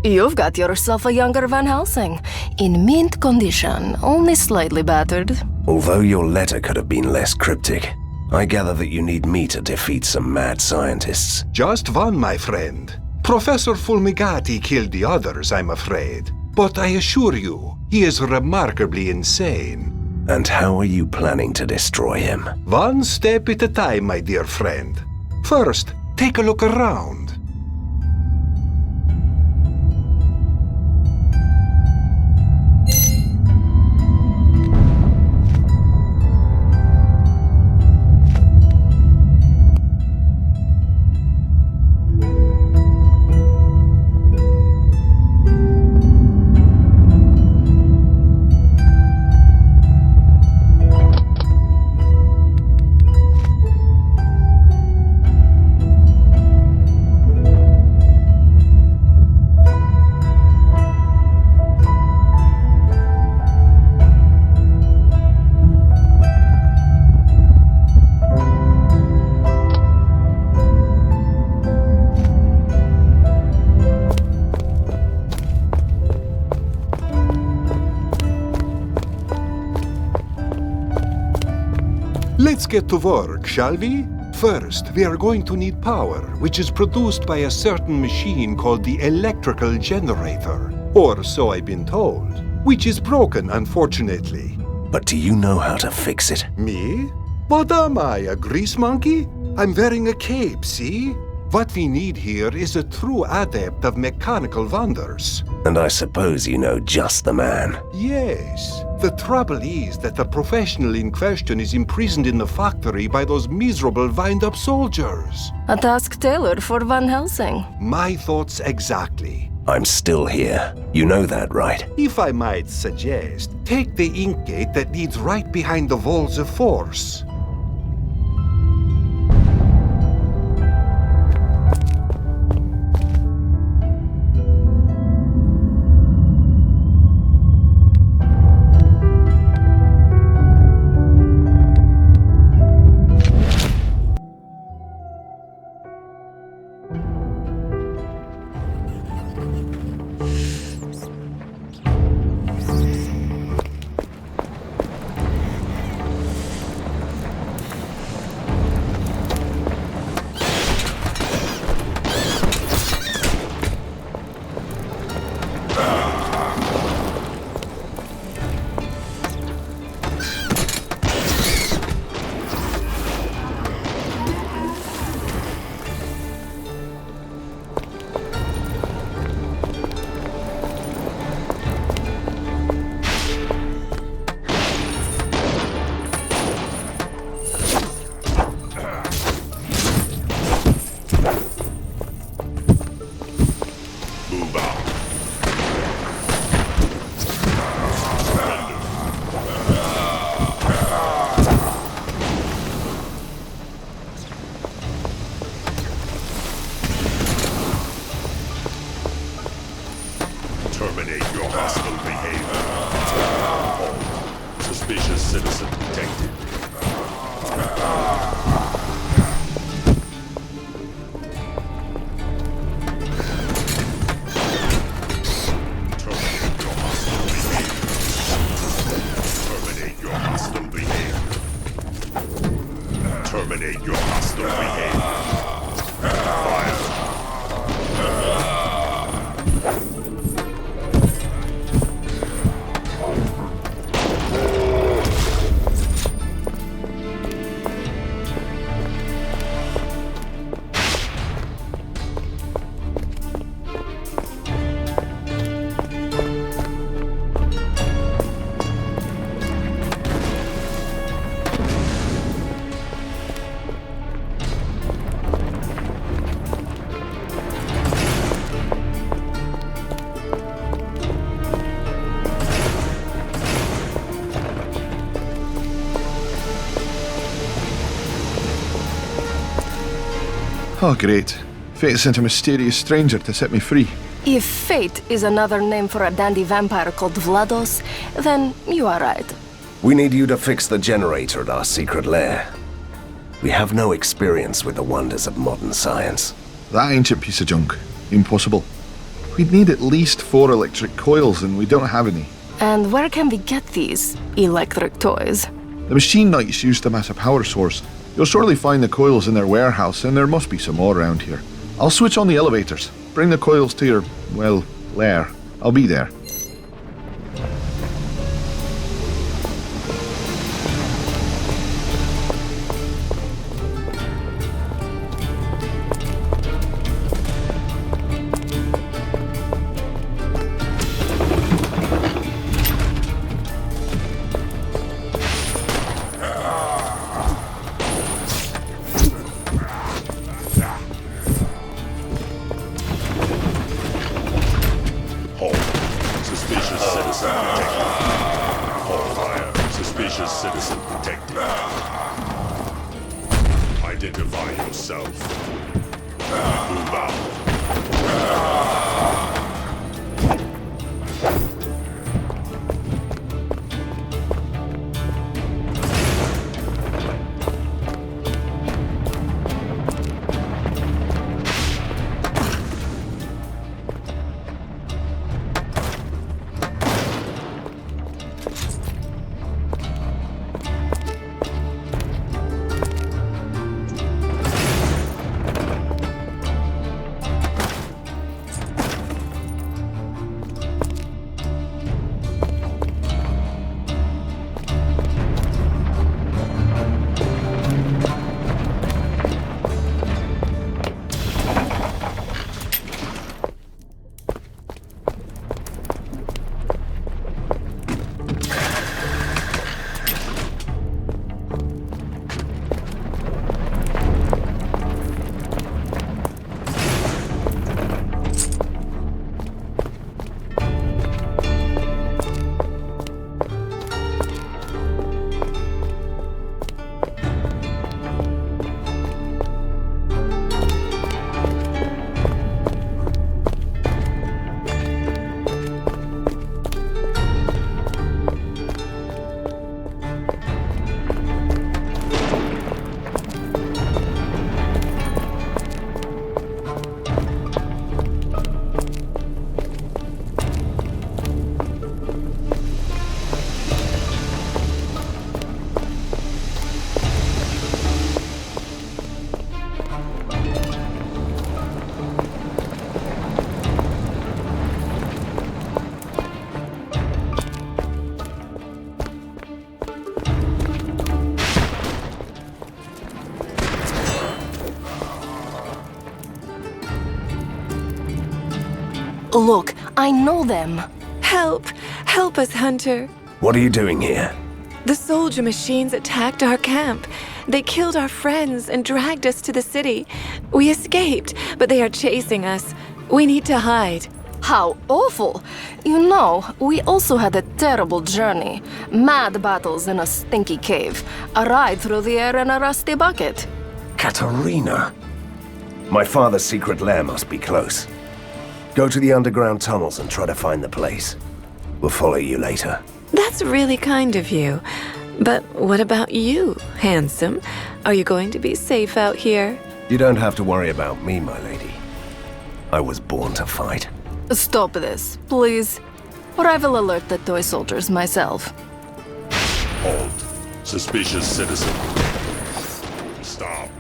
You've got yourself a younger Van Helsing. In mint condition, only slightly battered. Although your letter could have been less cryptic, I gather that you need me to defeat some mad scientists. Just one, my friend. Professor Fulmigati killed the others, I'm afraid. But I assure you, he is remarkably insane. And how are you planning to destroy him? One step at a time, my dear friend. First, take a look around. Let's get to work, shall we? First, we are going to need power, which is produced by a certain machine called the electrical generator. Or so I've been told. Which is broken, unfortunately. But do you know how to fix it? Me? What am I, a grease monkey? I'm wearing a cape, see? What we need here is a true adept of mechanical wonders. And I suppose you know just the man. Yes. The trouble is that the professional in question is imprisoned in the factory by those miserable wind-up soldiers. A task tailored for Van Helsing. My thoughts exactly. I'm still here. You know that, right? If I might suggest, take the ink gate that leads right behind the walls of force. Terminate your hostile behavior. Suspicious citizen detected. Terminate your hostile behavior. Terminate your hostile behavior. Fire. Oh, great. Fate sent a mysterious stranger to set me free. If fate is another name for a dandy vampire called Vlados, then you are right. We need you to fix the generator at our secret lair. We have no experience with the wonders of modern science. That ancient piece of junk. Impossible. We'd need at least 4 electric coils, and we don't have any. And where can we get these electric toys? The machine knights used them as a power source. You'll surely find the coils in their warehouse, and there must be some more around here. I'll switch on the elevators. Bring the coils to your, well, lair. I'll be there. Look, I know them. Help! Help us, Hunter. What are you doing here? The soldier machines attacked our camp. They killed our friends and dragged us to the city. We escaped, but they are chasing us. We need to hide. How awful! You know, we also had a terrible journey. Mad battles in a stinky cave. A ride through the air in a rusty bucket. Katerina! My father's secret lair must be close. Go to the underground tunnels and try to find the place. We'll follow you later. That's really kind of you. But what about you, handsome? Are you going to be safe out here? You don't have to worry about me, my lady. I was born to fight. Stop this, please. Or I will alert the toy soldiers myself. Halt. Suspicious citizen. Stop.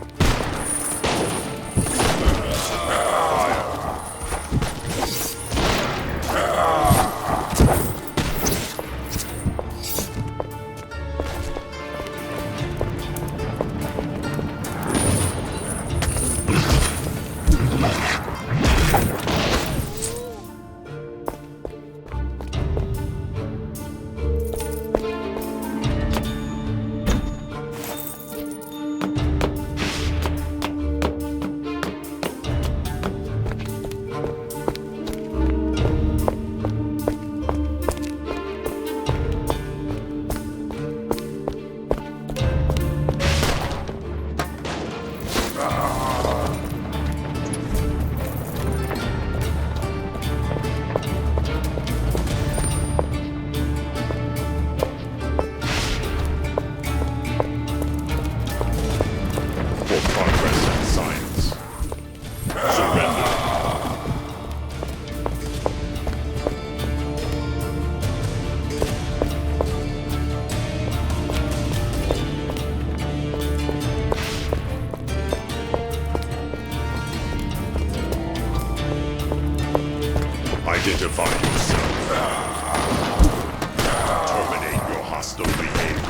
Identify yourself. Terminate your hostile behavior.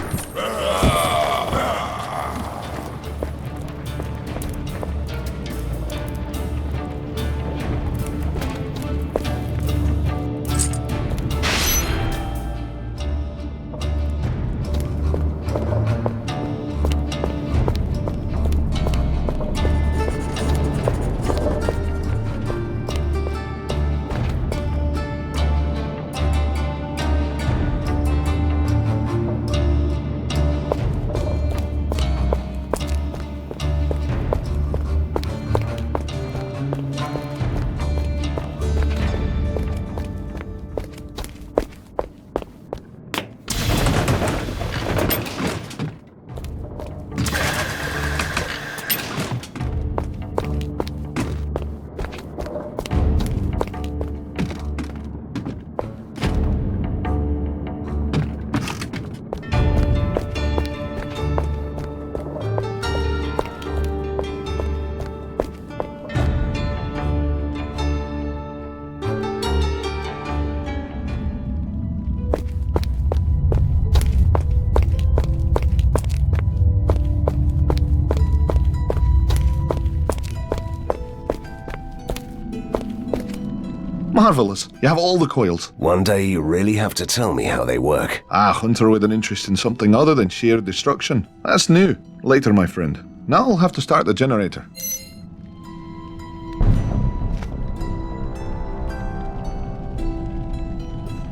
Marvelous. You have all the coils. One day you really have to tell me how they work. Ah, Hunter with an interest in something other than sheer destruction. That's new. Later, my friend. Now I'll have to start the generator.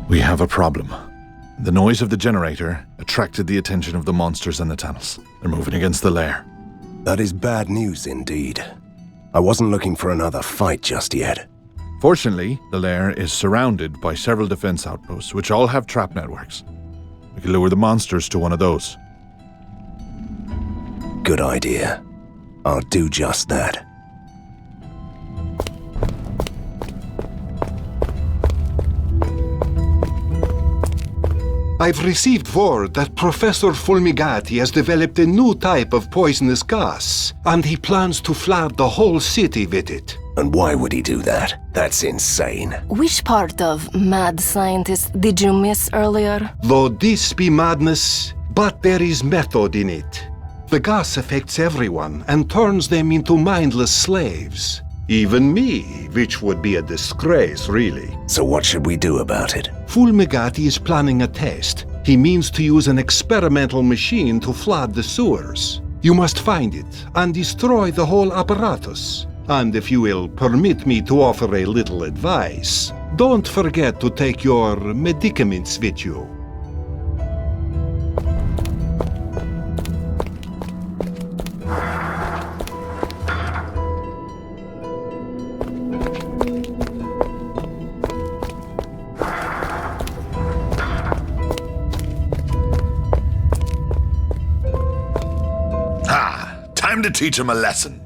We have a problem. The noise of the generator attracted the attention of the monsters in the tunnels. They're moving against the lair. That is bad news indeed. I wasn't looking for another fight just yet. Fortunately, the lair is surrounded by several defense outposts, which all have trap networks. We can lure the monsters to one of those. Good idea. I'll do just that. I've received word that Professor Fulmigati has developed a new type of poisonous gas, and he plans to flood the whole city with it. And why would he do that? That's insane. Which part of mad scientist did you miss earlier? Though this be madness, but there is method in it. The gas affects everyone and turns them into mindless slaves. Even me, which would be a disgrace, really. So what should we do about it? Fulmigati is planning a test. He means to use an experimental machine to flood the sewers. You must find it and destroy the whole apparatus. And if you will permit me to offer a little advice, don't forget to take your medicaments with you. Time to teach him a lesson.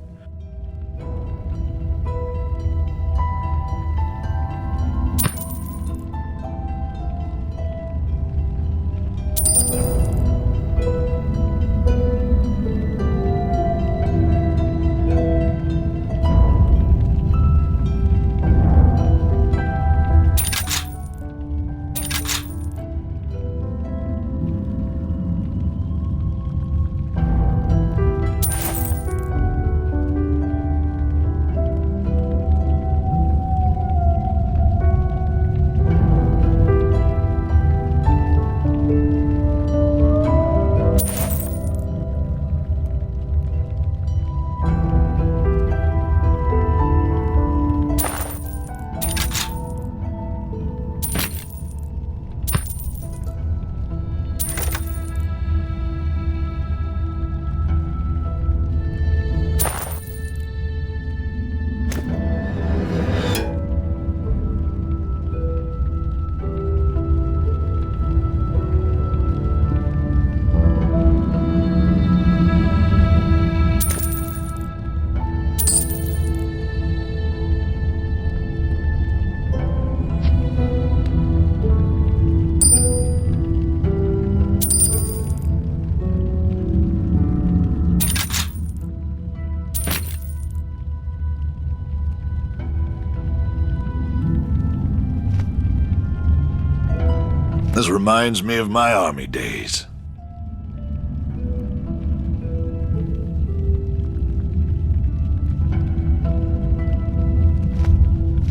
This reminds me of my army days.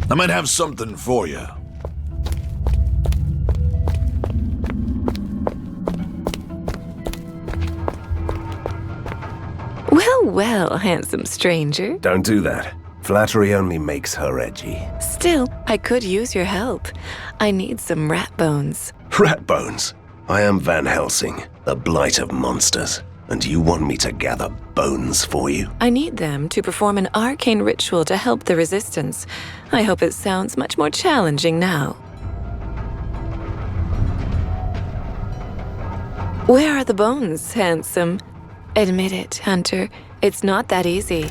I might have something for you. Well, well, handsome stranger. Don't do that. Flattery only makes her edgy. Still, I could use your help. I need some rat bones. Rat bones? I am Van Helsing, the blight of monsters, and you want me to gather bones for you? I need them to perform an arcane ritual to help the resistance. I hope it sounds much more challenging now. Where are the bones, handsome? Admit it, Hunter. It's not that easy.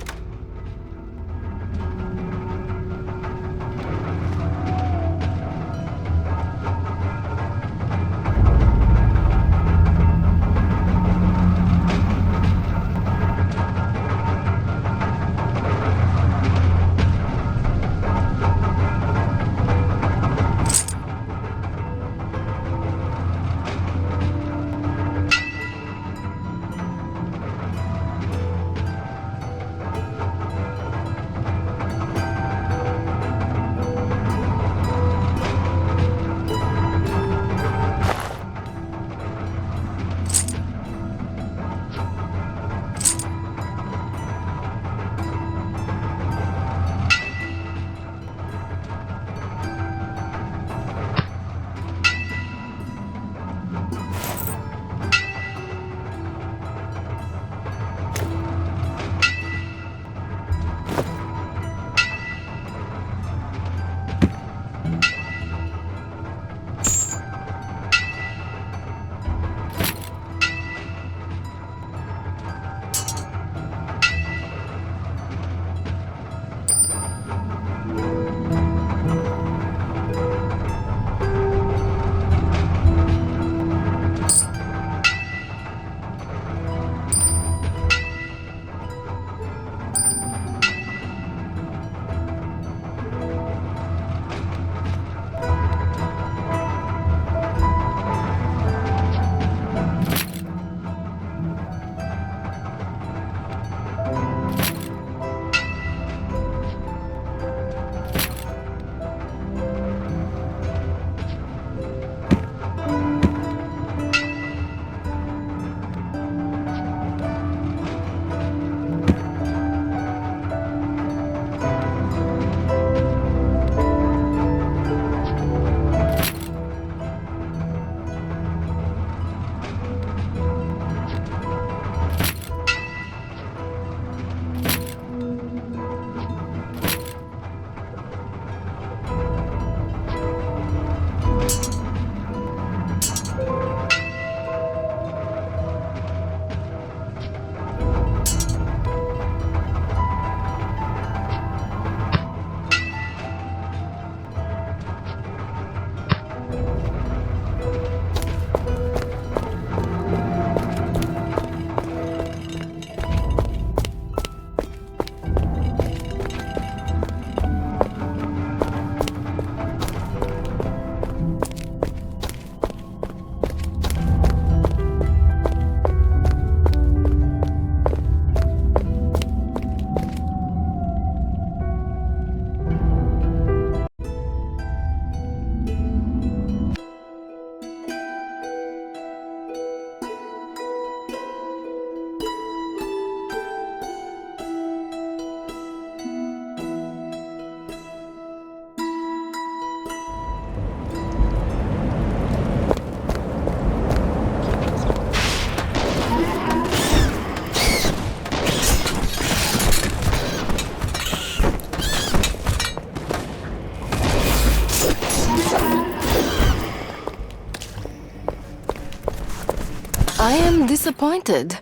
I am disappointed.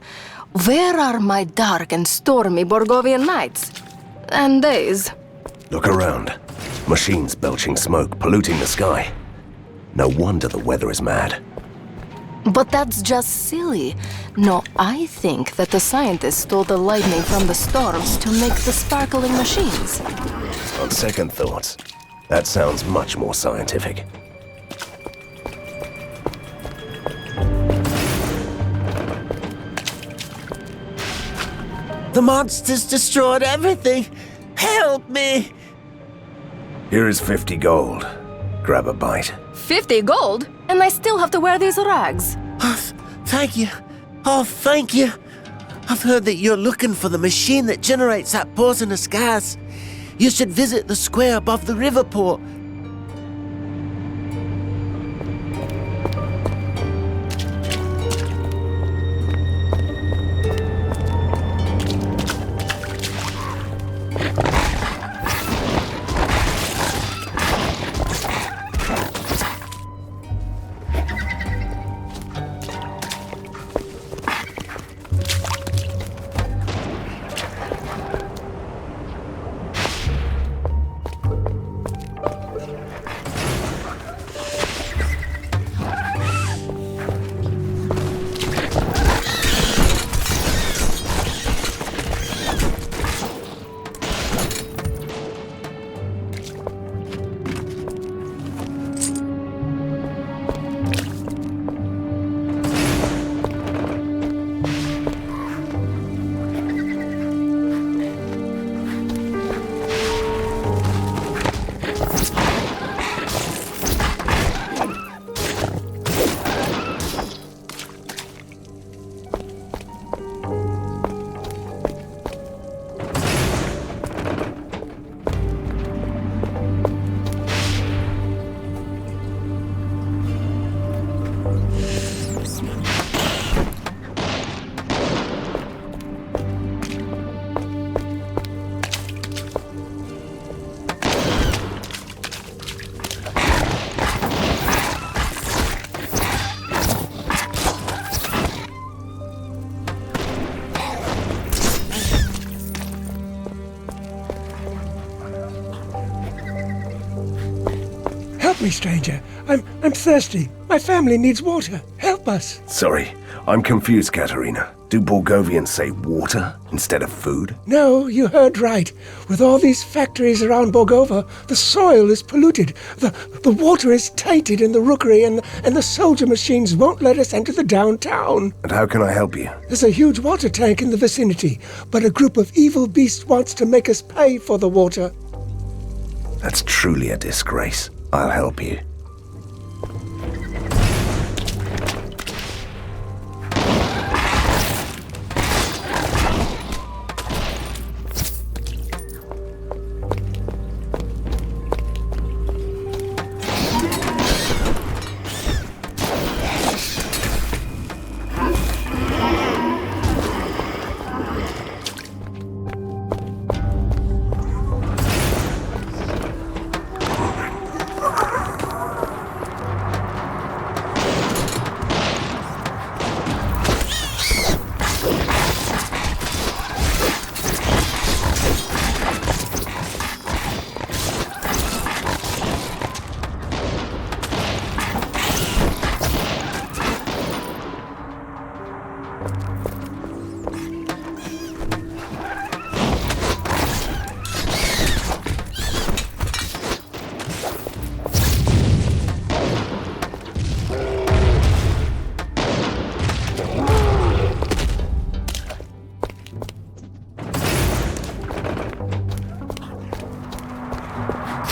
Where are my dark and stormy Borgovian nights? And days? Look around. Machines belching smoke, polluting the sky. No wonder the weather is mad. But that's just silly. No, I think that the scientists stole the lightning from the storms to make the sparkling machines. On second thoughts, that sounds much more scientific. The monsters destroyed everything! Help me! Here is 50 gold. Grab a bite. 50 gold? And I still have to wear these rags. Thank you. Oh, thank you. I've heard that you're looking for the machine that generates that poisonous gas. You should visit the square above the river port. Help me, stranger. I'm thirsty. My family needs water. Help us. Sorry, I'm confused, Katerina. Do Borgovians say water instead of food? No, you heard right. With all these factories around Borgova, the soil is polluted. The water is tainted in the rookery, and the soldier machines won't let us enter the downtown. And how can I help you? There's a huge water tank in the vicinity, but a group of evil beasts wants to make us pay for the water. That's truly a disgrace. I'll help you.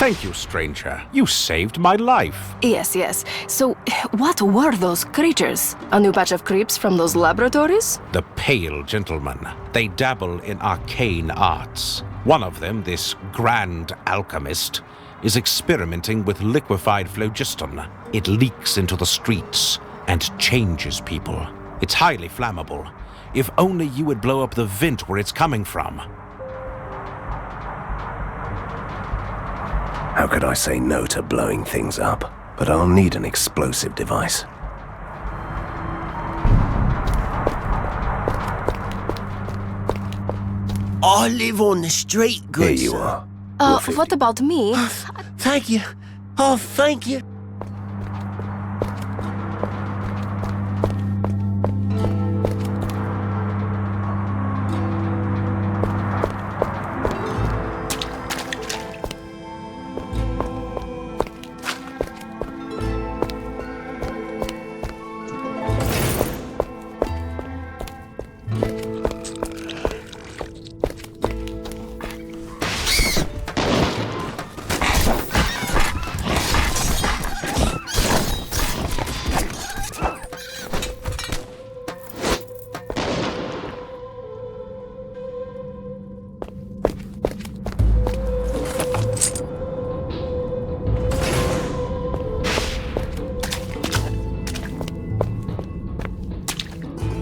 Thank you, stranger. You saved my life. Yes, yes. So, what were those creatures? A new batch of creeps from those laboratories? The Pale Gentlemen. They dabble in arcane arts. One of them, this grand alchemist, is experimenting with liquefied phlogiston. It leaks into the streets and changes people. It's highly flammable. If only you would blow up the vent where it's coming from. How could I say no to blowing things up? But I'll need an explosive device. I live on the street, good Here you sir. are. What about me? Thank you. Oh, thank you.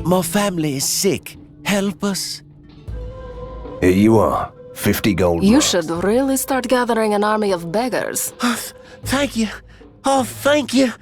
My family is sick. Help us. Here you are. 50 gold. You should really start gathering an army of beggars. Thank you. Oh, thank you.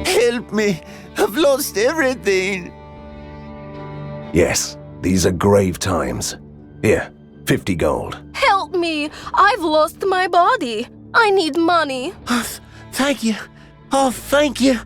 Help me. I've lost everything. Yes, these are grave times. Here, 50 gold. Help me! I've lost my body. I need money. Thank you. Oh, thank you.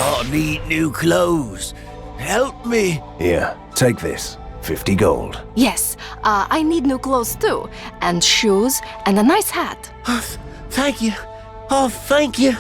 I need new clothes. Help me. Here, take this. 50 gold. Yes, I need new clothes too, and shoes, and a nice hat. Thank you. Oh, thank you.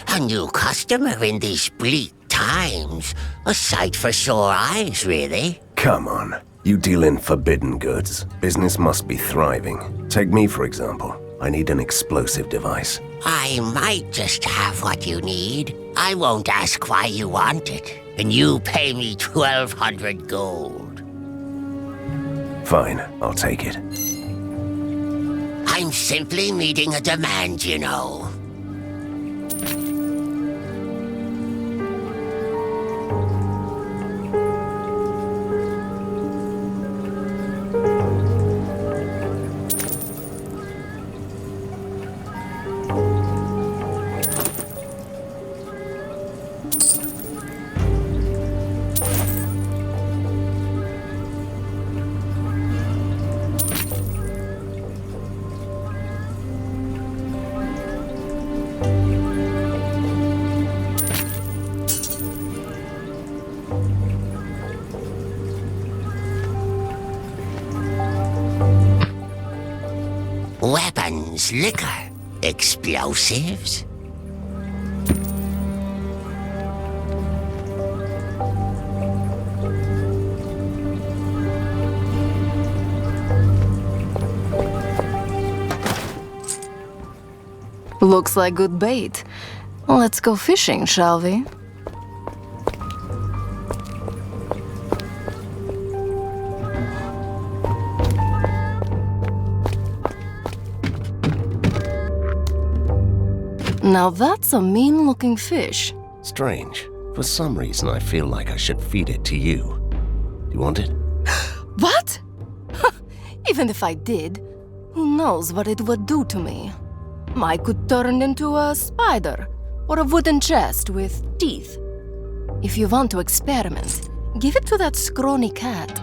A new customer in these bleak times. A sight for sore eyes, really. Come on. You deal in forbidden goods. Business must be thriving. Take me, for example. I need an explosive device. I might just have what you need. I won't ask why you want it. And you pay me 1,200 gold. Fine, I'll take it. I'm simply meeting a demand, you know. Weapons, liquor, explosives. Looks like good bait. Let's go fishing, shall we? Now that's a mean-looking fish. Strange. For some reason, I feel like I should feed it to you. Do you want it? What? Even if I did, who knows what it would do to me? I could turn into a spider, or a wooden chest with teeth. If you want to experiment, give it to that scrawny cat.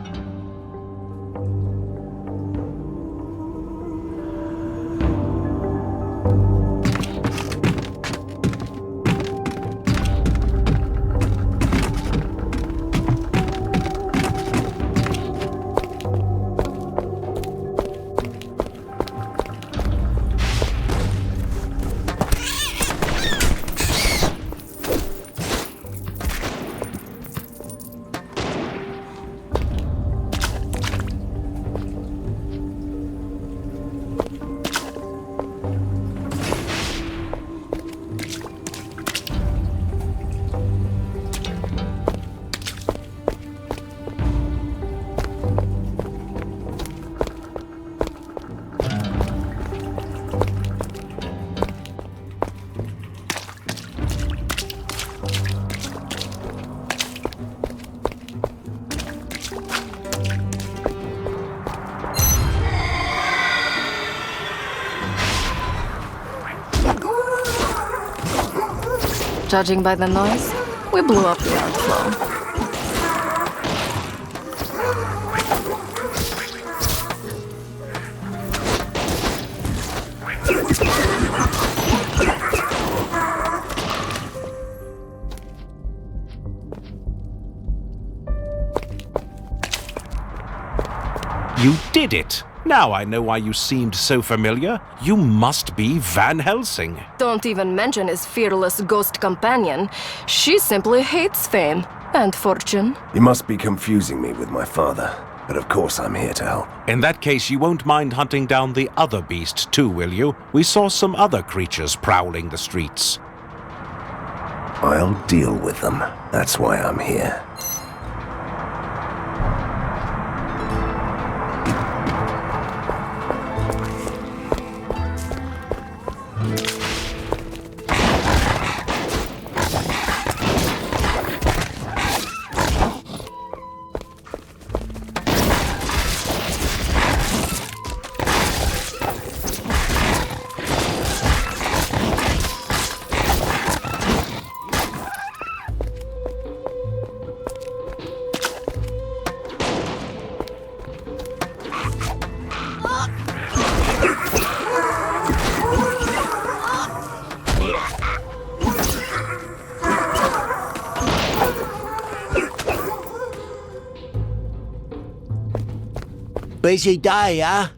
Judging by the noise, we blew up the outflow. You did it! Now I know why you seemed so familiar. You must be Van Helsing. Don't even mention his fearless ghost companion. She simply hates fame and fortune. You must be confusing me with my father, but of course I'm here to help. In that case, you won't mind hunting down the other beast too, will you? We saw some other creatures prowling the streets. I'll deal with them. That's why I'm here. Busy day, huh?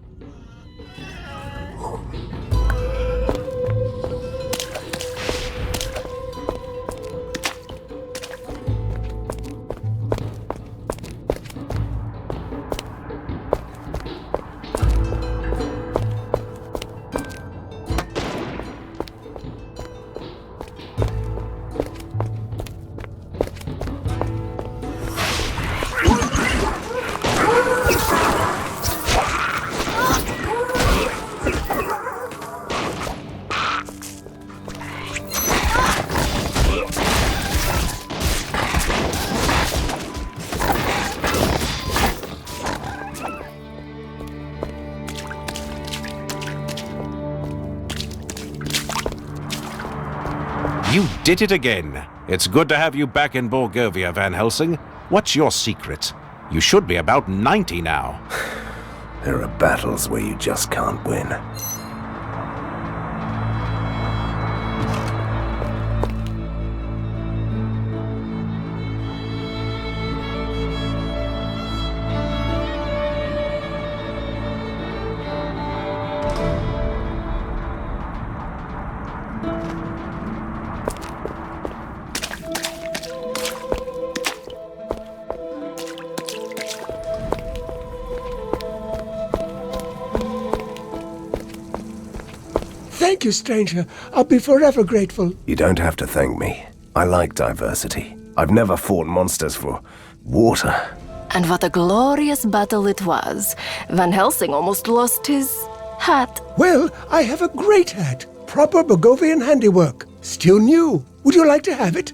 You did it again. It's good to have you back in Borgovia, Van Helsing. What's your secret? You should be about 90 now. There are battles where you just can't win. Thank you, stranger. I'll be forever grateful. You don't have to thank me. I like diversity. I've never fought monsters for water. And what a glorious battle it was. Van Helsing almost lost his hat. Well, I have a great hat. Proper Borgovian handiwork. Still new. Would you like to have it?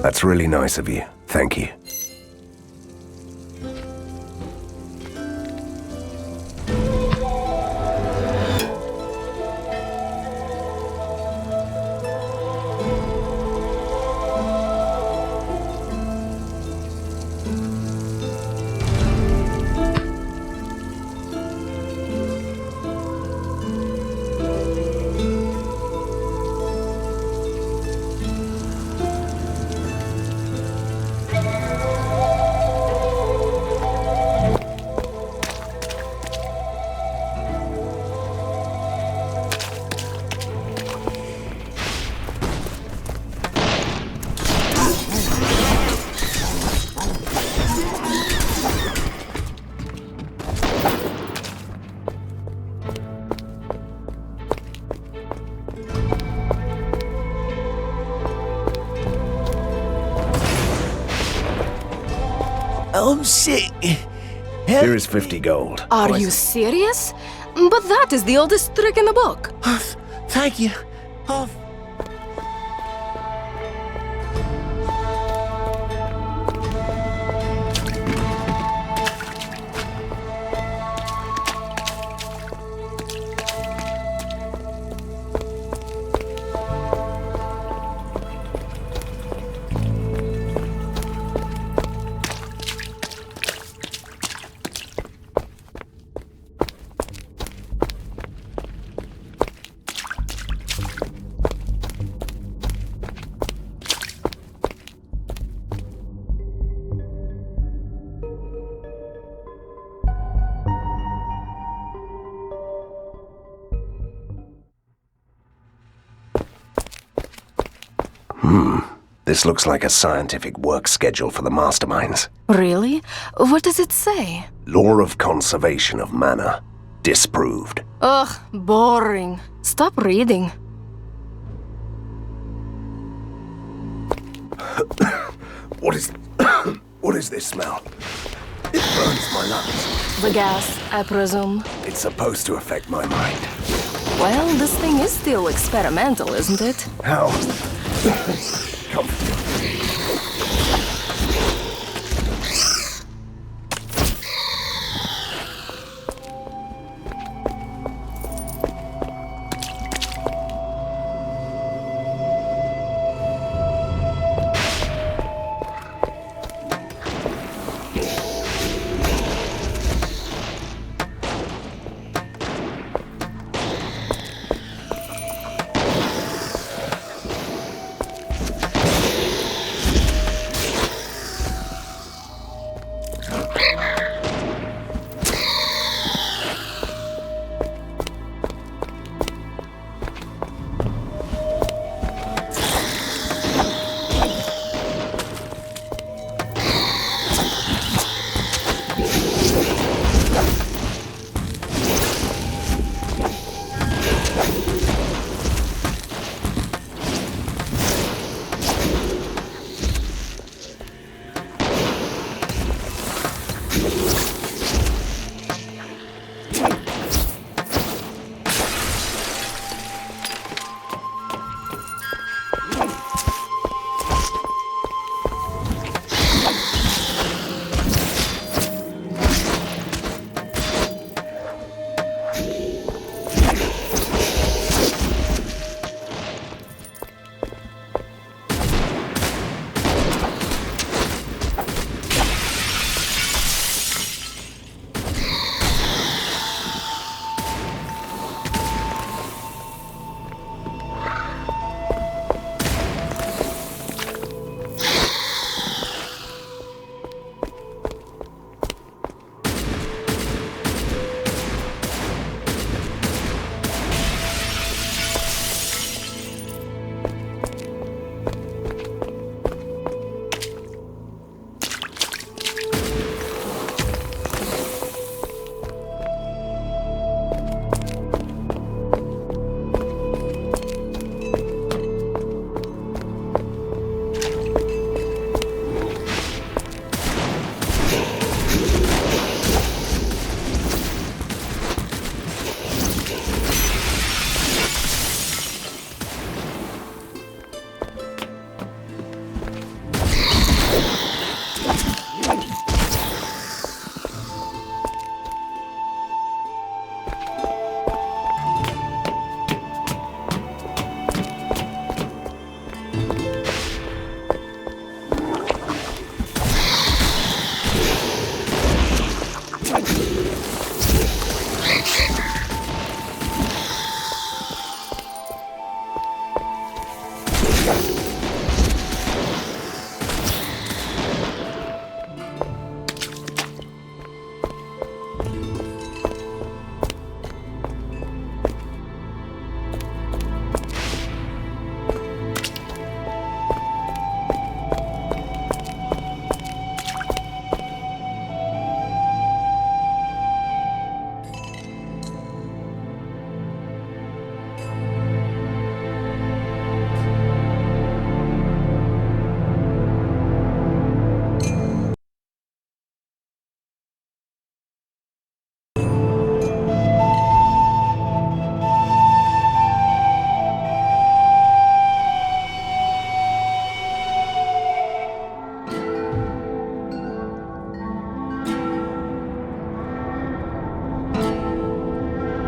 That's really nice of you. Thank you. I'm sick. Here is 50 gold. Are you serious? But that is the oldest trick in the book. Thank you. Oh. This looks like a scientific work schedule for the masterminds. Really? What does it say? Law of conservation of mana. Disproved. Ugh, boring. Stop reading. What is this smell? It burns my lungs. The gas, I presume. It's supposed to affect my mind. Well, this thing is still experimental, isn't it? How? Comforting.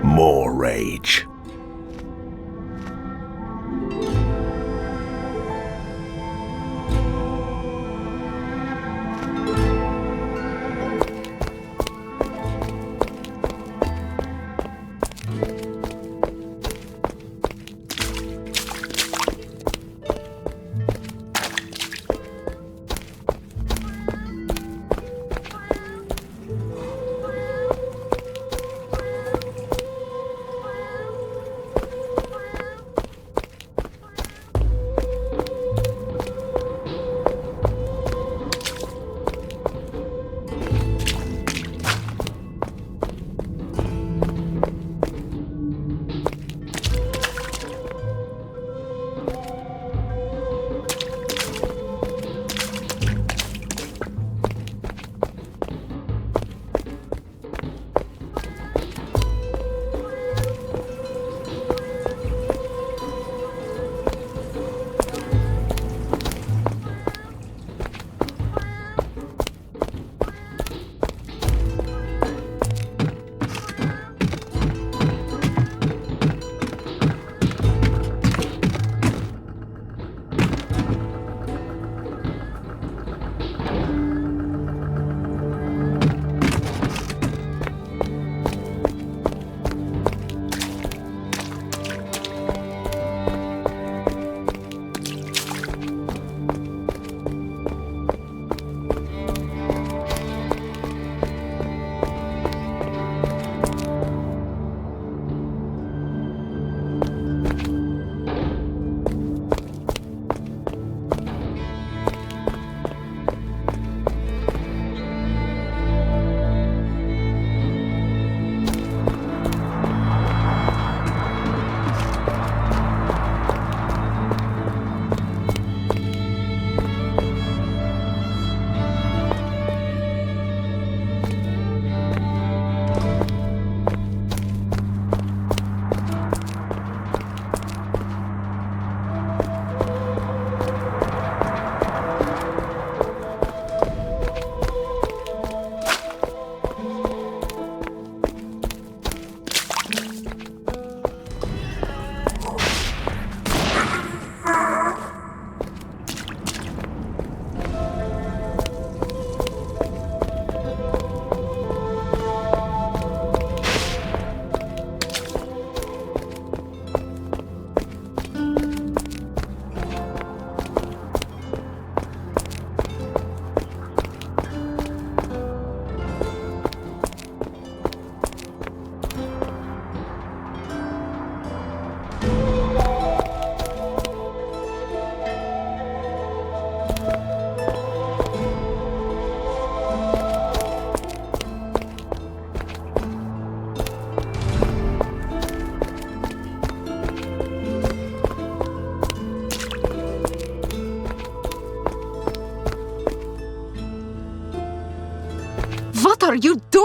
More rage.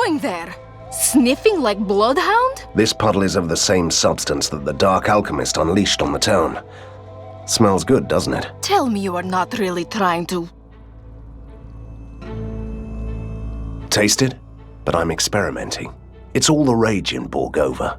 doing there? Sniffing like bloodhound? This puddle is of the same substance that the Dark Alchemist unleashed on the town. Smells good, doesn't it? Tell me you are not really trying to... Taste it? But I'm experimenting. It's all the rage in Borgova.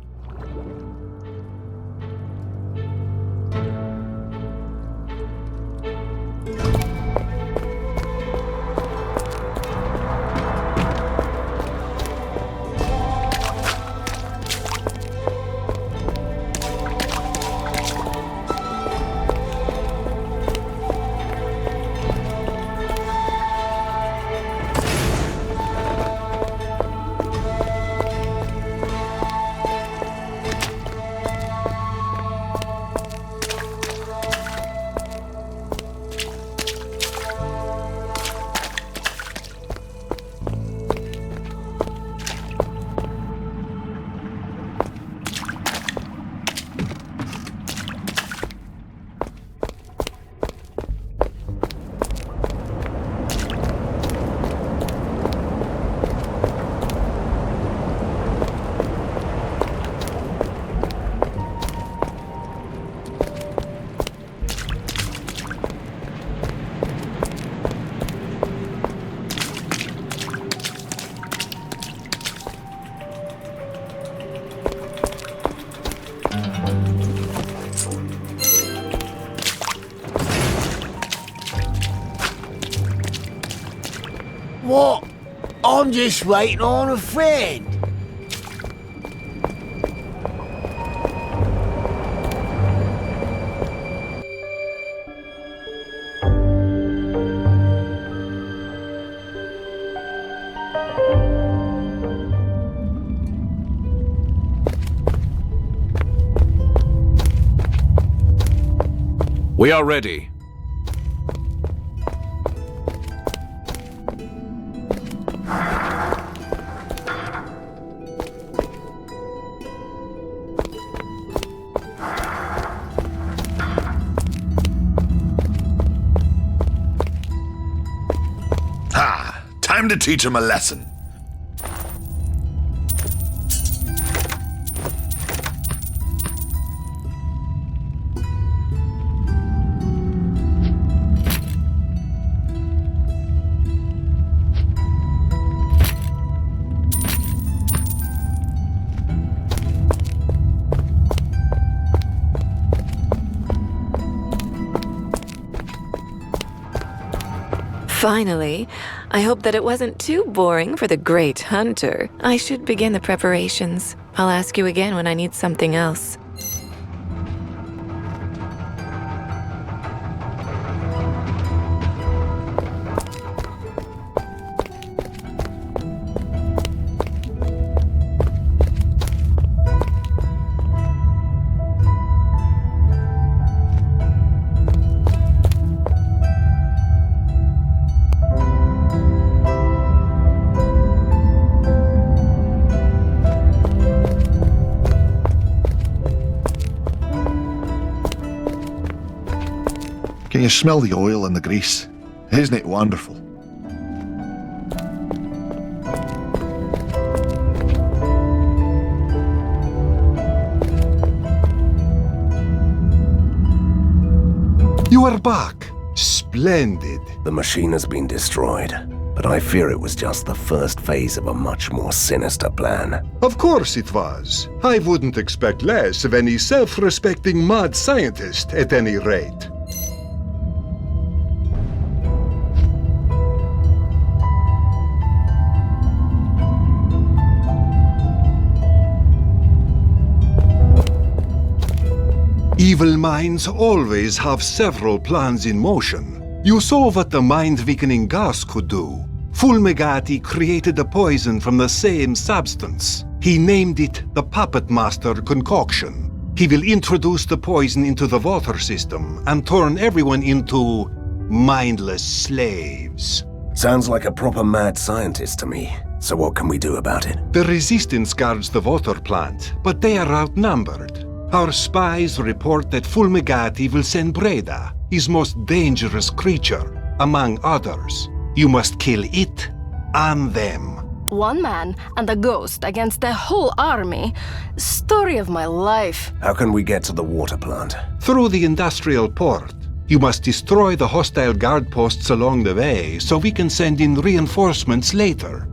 What? I'm just waiting on a friend. We are ready. Time to teach him a lesson. Finally, I hope that it wasn't too boring for the great hunter. I should begin the preparations. I'll ask you again when I need something else. Can you smell the oil and the grease? Isn't it wonderful? You are back. Splendid. The machine has been destroyed, but I fear it was just the first phase of a much more sinister plan. Of course it was. I wouldn't expect less of any self-respecting mad scientist at any rate. Evil minds always have several plans in motion. You saw what the mind-weakening gas could do. Fulmigati created a poison from the same substance. He named it the Puppet Master Concoction. He will introduce the poison into the water system and turn everyone into mindless slaves. Sounds like a proper mad scientist to me. So what can we do about it? The Resistance guards the water plant, but they are outnumbered. Our spies report that Fulmigati will send Breda, his most dangerous creature, among others. You must kill it and them. One man and a ghost against a whole army. Story of my life. How can we get to the water plant? Through the industrial port. You must destroy the hostile guard posts along the way so we can send in reinforcements later.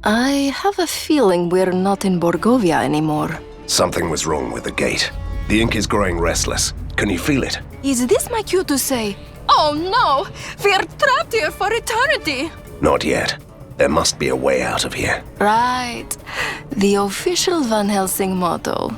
I have a feeling we're not in Borgovia anymore. Something was wrong with the gate. The ink is growing restless. Can you feel it? Is this my cue to say, "Oh no, we're trapped here for eternity"? Not yet. There must be a way out of here. Right. The official Van Helsing motto.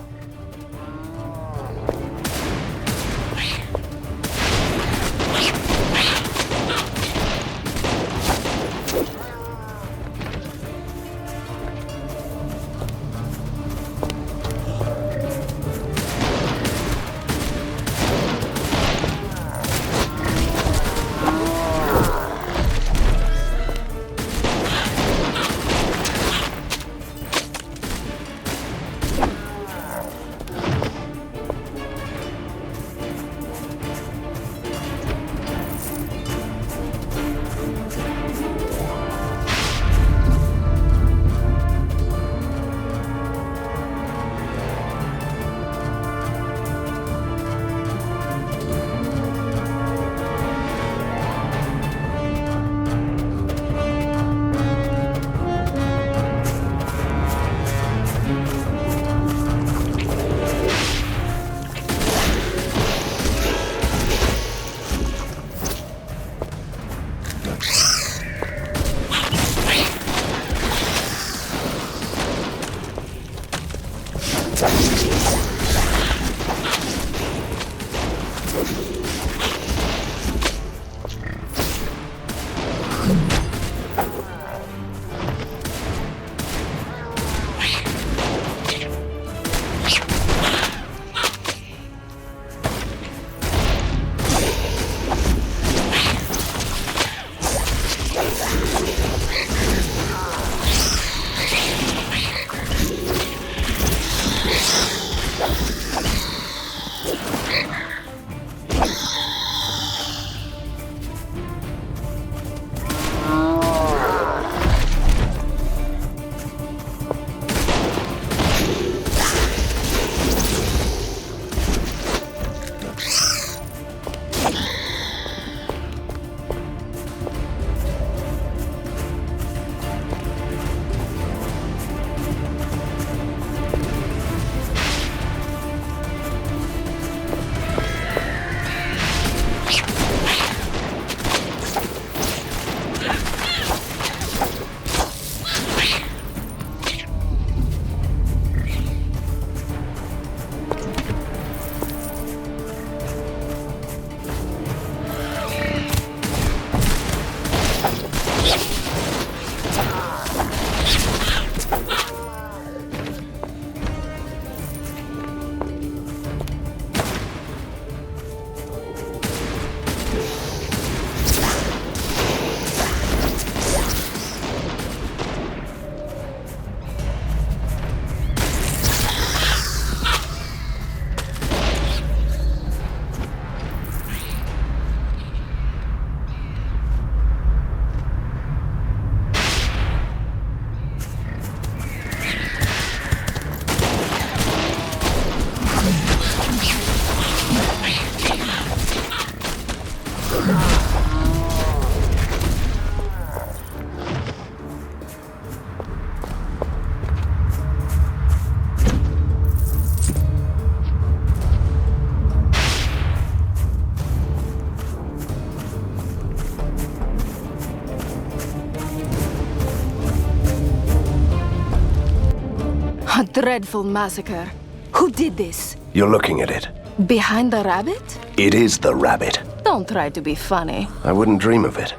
A dreadful massacre. Who did this? You're looking at it. Behind the rabbit? It is the rabbit. Don't try to be funny. I wouldn't dream of it.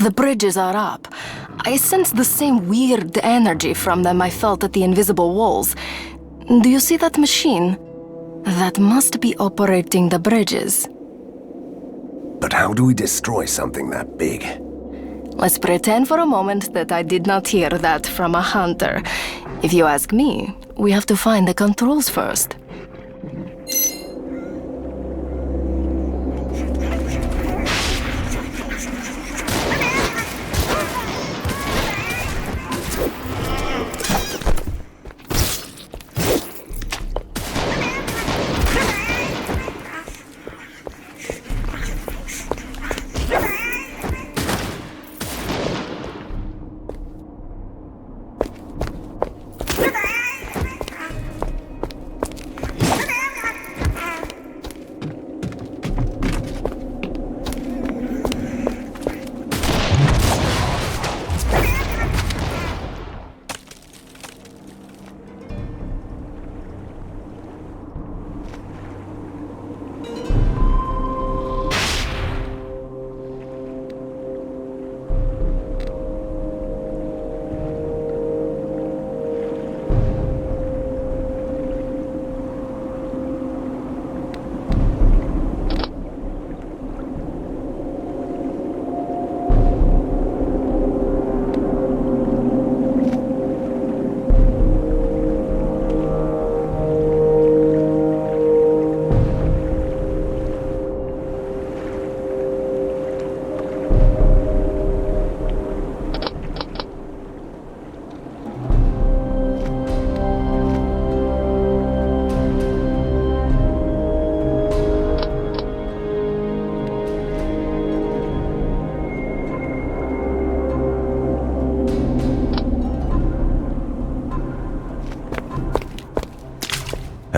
The bridges are up. I sense the same weird energy from them I felt at the invisible walls. Do you see that machine? That must be operating the bridges. But how do we destroy something that big? Let's pretend for a moment that I did not hear that from a hunter. If you ask me, we have to find the controls first.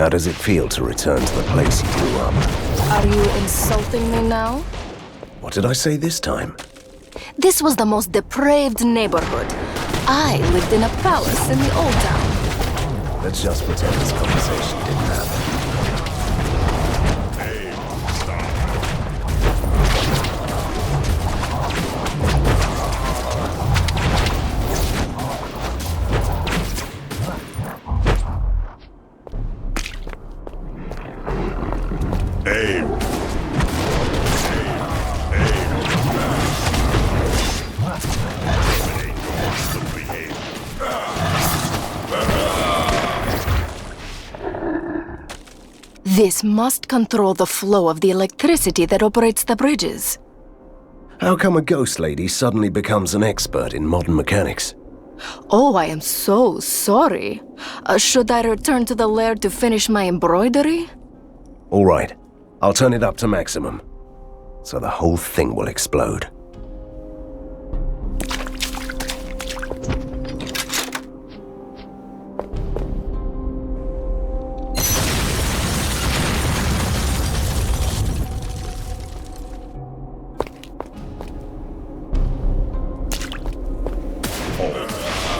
How does it feel to return to the place you grew up? Are you insulting me now? What did I say this time? This was the most depraved neighborhood. I lived in a palace in the old town. Let's just pretend this conversation didn't happen. This must control the flow of the electricity that operates the bridges. How come a ghost lady suddenly becomes an expert in modern mechanics? Oh, I am so sorry. Should I return to the lair to finish my embroidery? All right, I'll turn it up to maximum, so the whole thing will explode.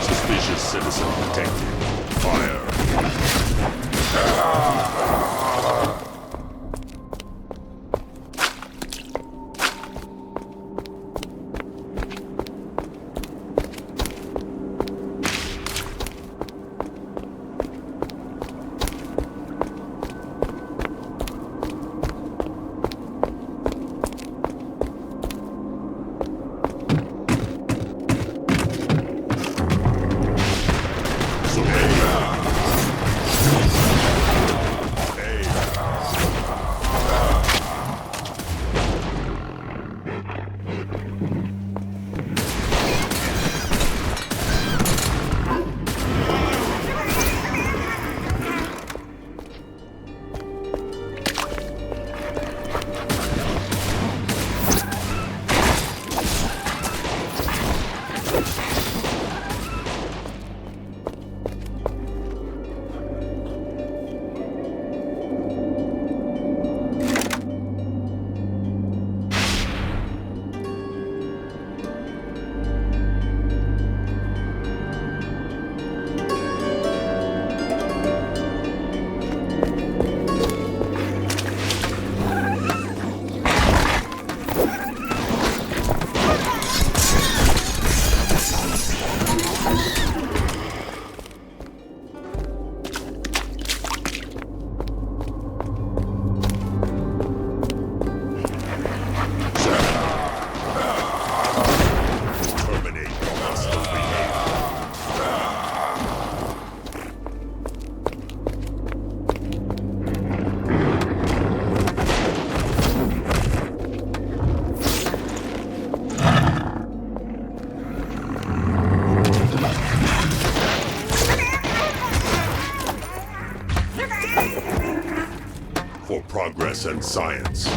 Suspicious citizen detected. Fire. For progress and science.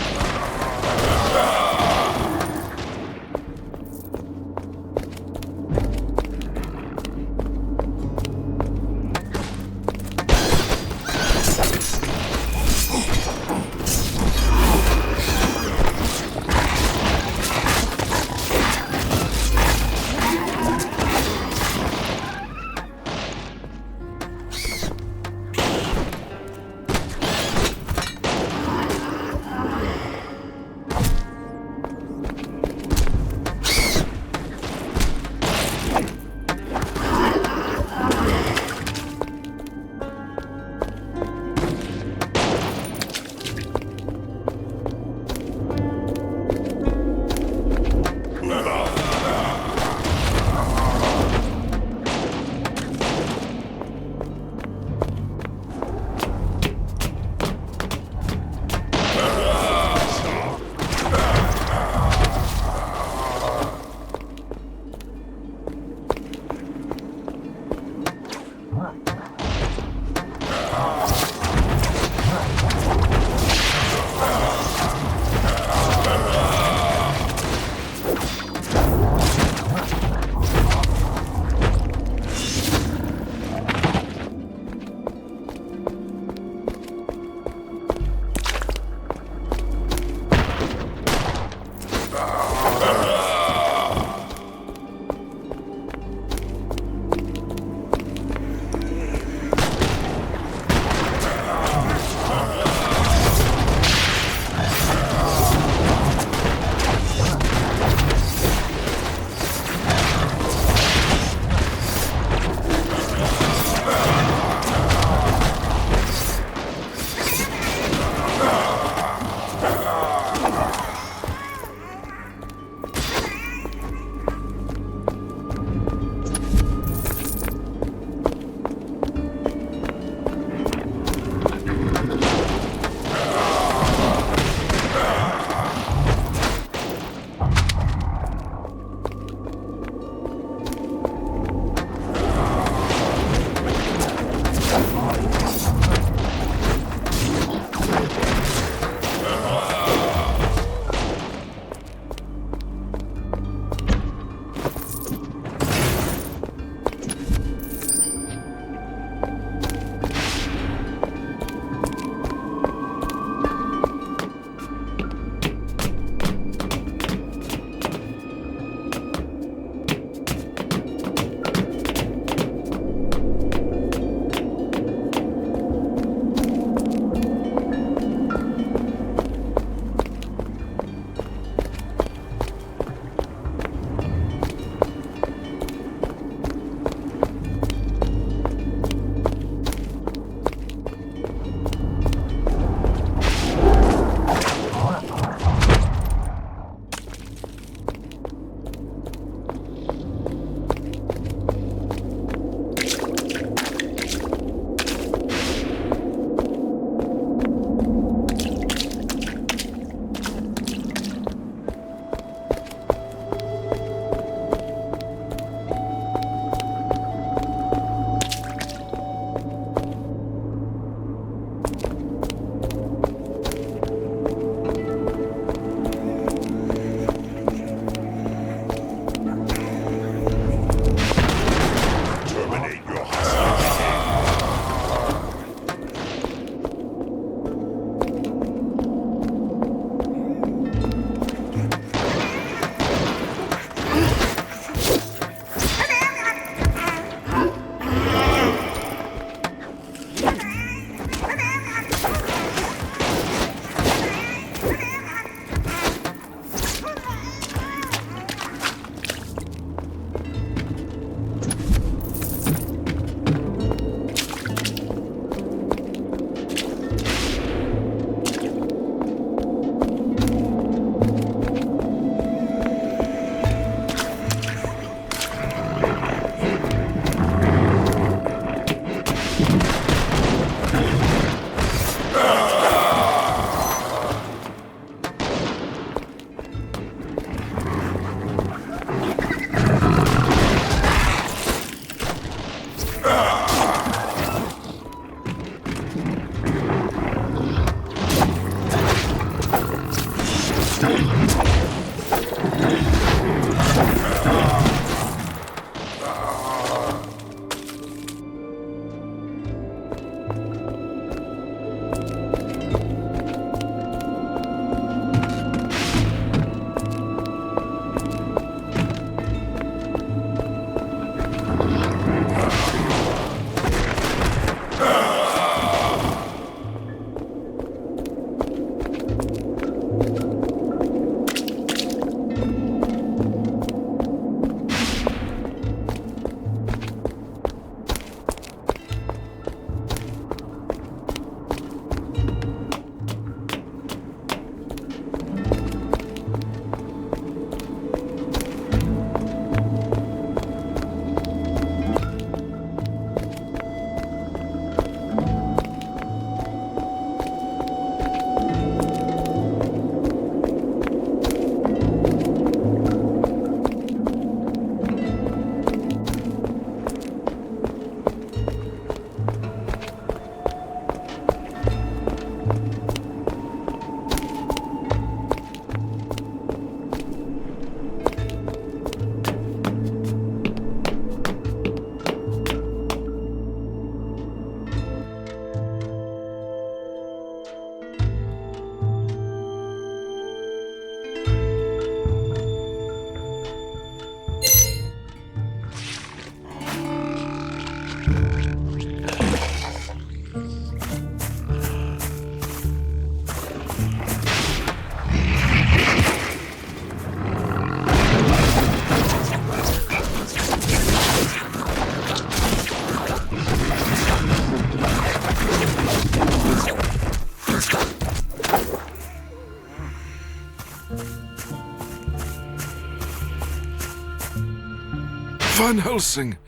Van Helsing!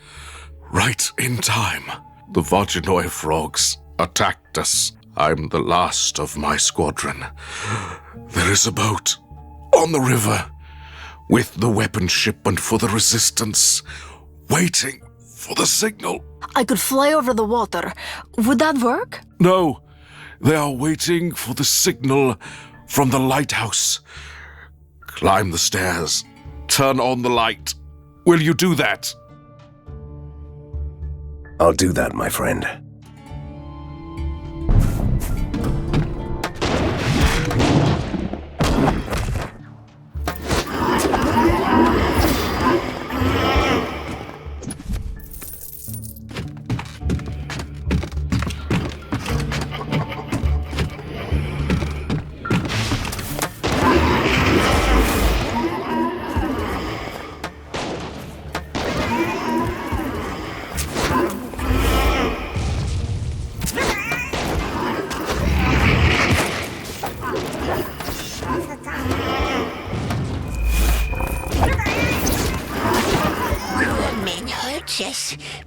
Right in time. The Vaginoi frogs attacked us. I'm the last of my squadron. There is a boat on the river with the weapon shipment for the Resistance, waiting for the signal. I could fly over the water. Would that work? No, they are waiting for the signal from the lighthouse. Climb the stairs. Turn on the light. Will you do that? I'll do that, my friend.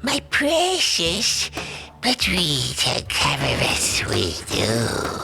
My precious, but we take care of it, we do.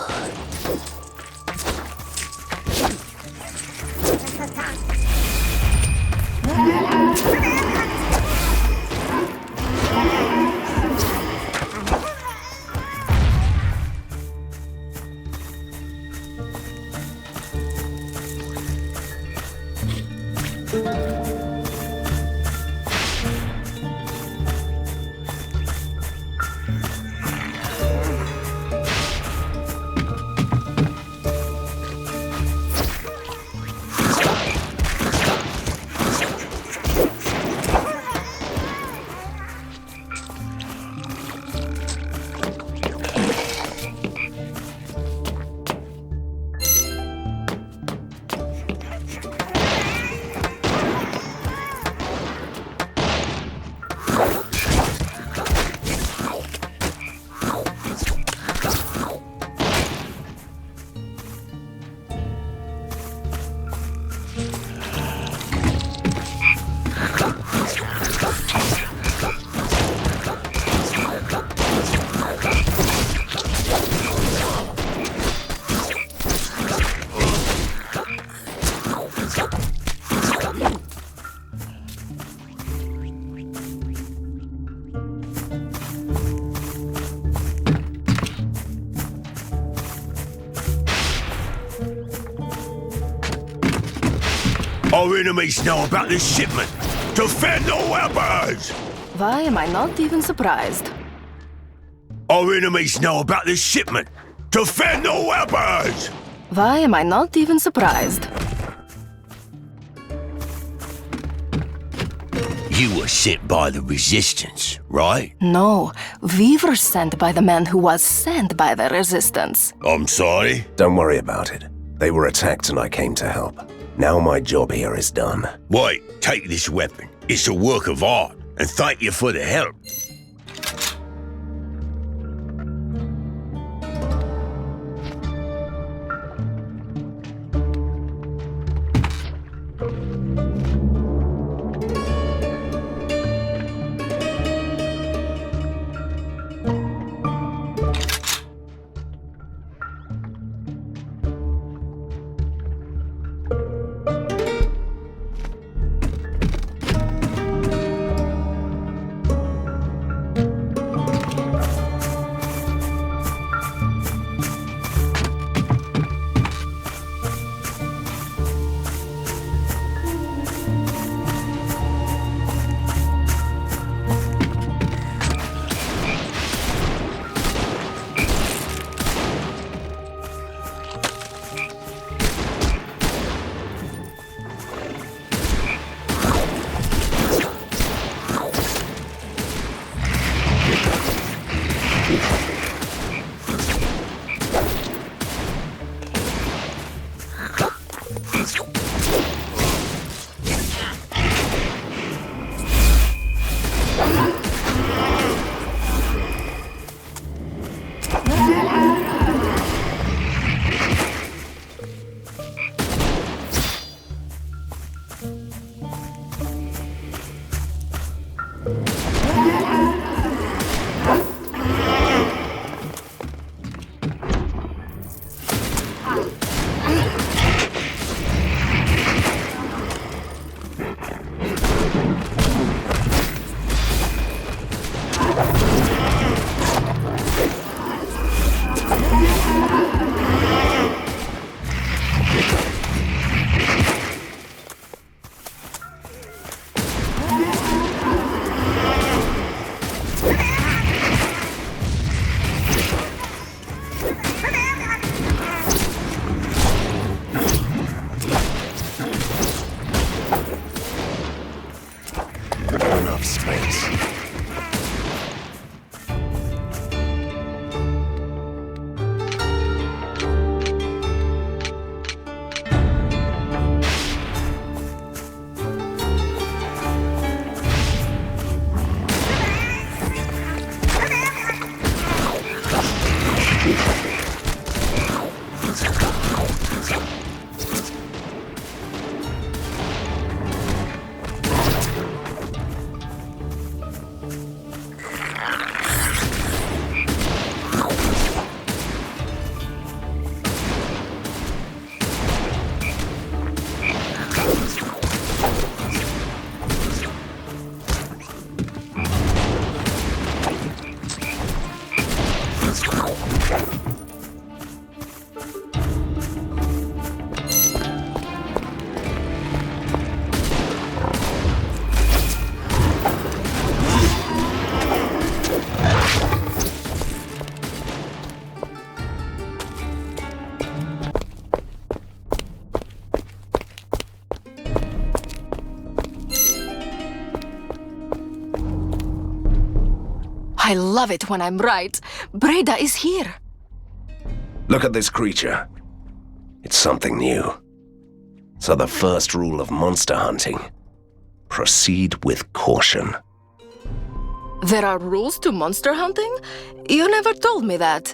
Our enemies know about this shipment. Defend the weapons! Why am I not even surprised? Our enemies know about this shipment. Defend the weapons! Why am I not even surprised? You were sent by the Resistance, right? No, we were sent by the man who was sent by the Resistance. I'm sorry? Don't worry about it. They were attacked and I came to help. Now my job here is done. Wait, take this weapon. It's a work of art, and thank you for the help. Enough space. I love it when I'm right. Breda is here. Look at this creature. It's something new. So the first rule of monster hunting: proceed with caution. There are rules to monster hunting? You never told me that.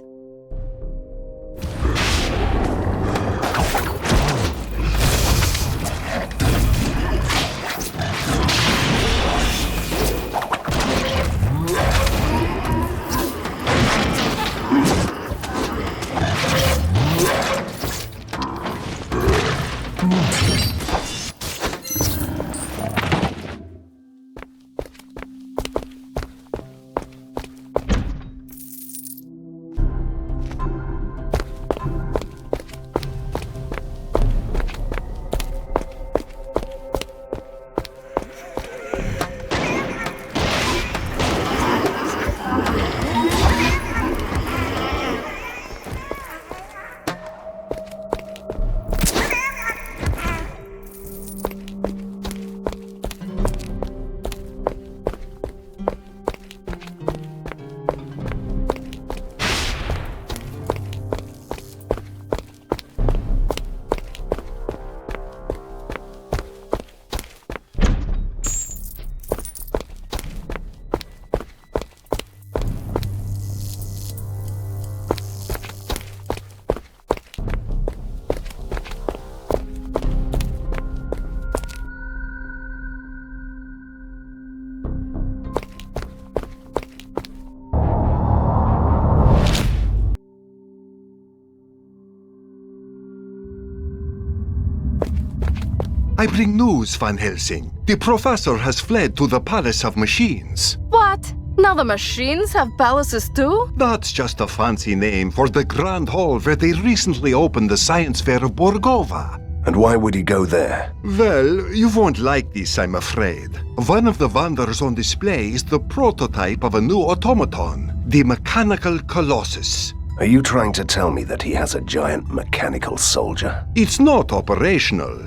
I bring news, Van Helsing. The professor has fled to the Palace of Machines. What? Now the machines have palaces too? That's just a fancy name for the Grand Hall where they recently opened the science fair of Borgova. And why would he go there? Well, you won't like this, I'm afraid. One of the wonders on display is the prototype of a new automaton, the Mechanical Colossus. Are you trying to tell me that he has a giant mechanical soldier? It's not operational.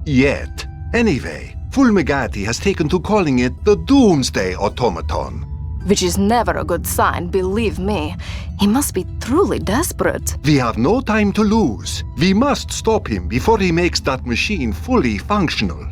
Yet. Anyway, Fulmigati has taken to calling it the Doomsday Automaton. Which is never a good sign, believe me. He must be truly desperate. We have no time to lose. We must stop him before he makes that machine fully functional.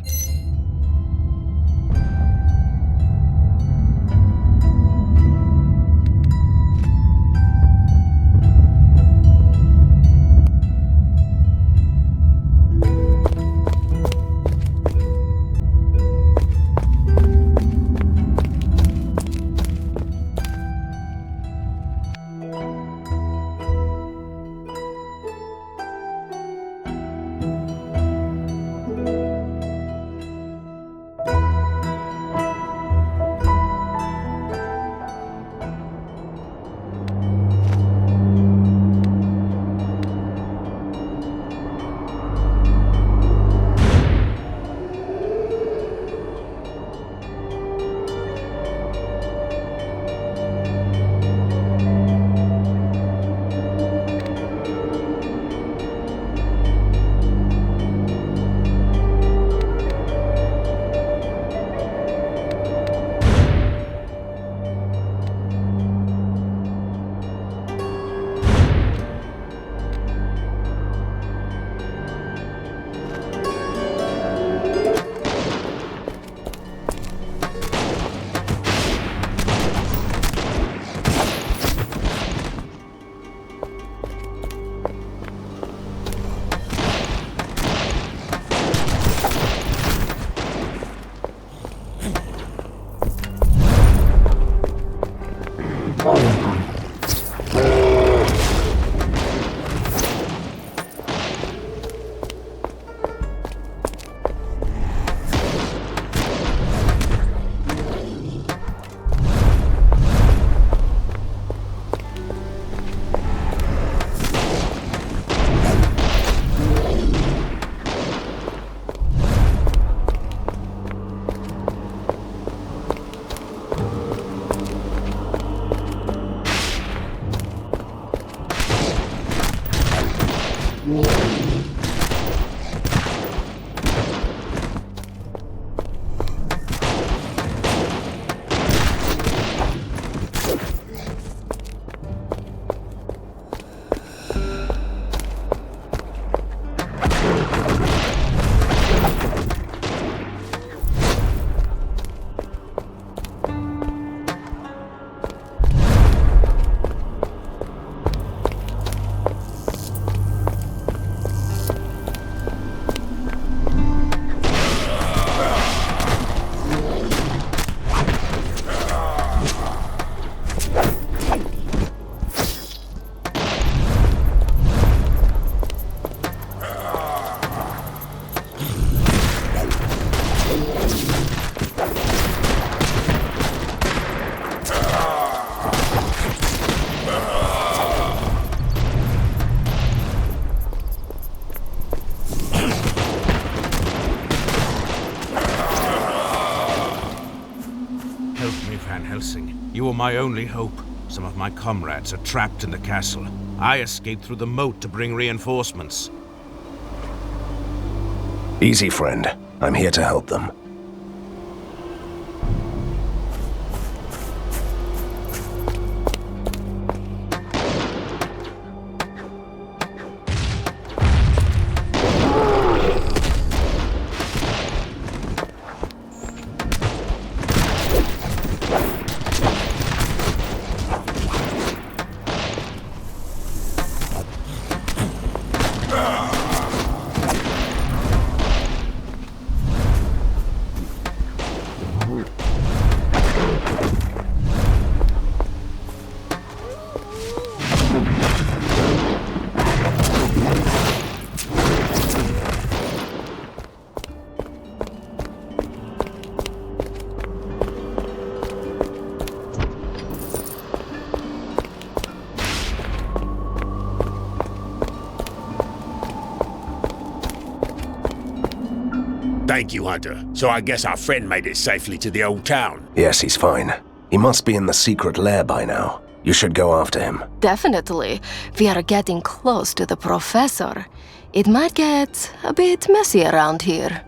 Helsing. You were my only hope. Some of my comrades are trapped in the castle. I escaped through the moat to bring reinforcements. Easy, friend. I'm here to help them. Thank you, Hunter. So I guess our friend made it safely to the old town. Yes, he's fine. He must be in the secret lair by now. You should go after him. Definitely. We are getting close to the professor. It might get a bit messy around here.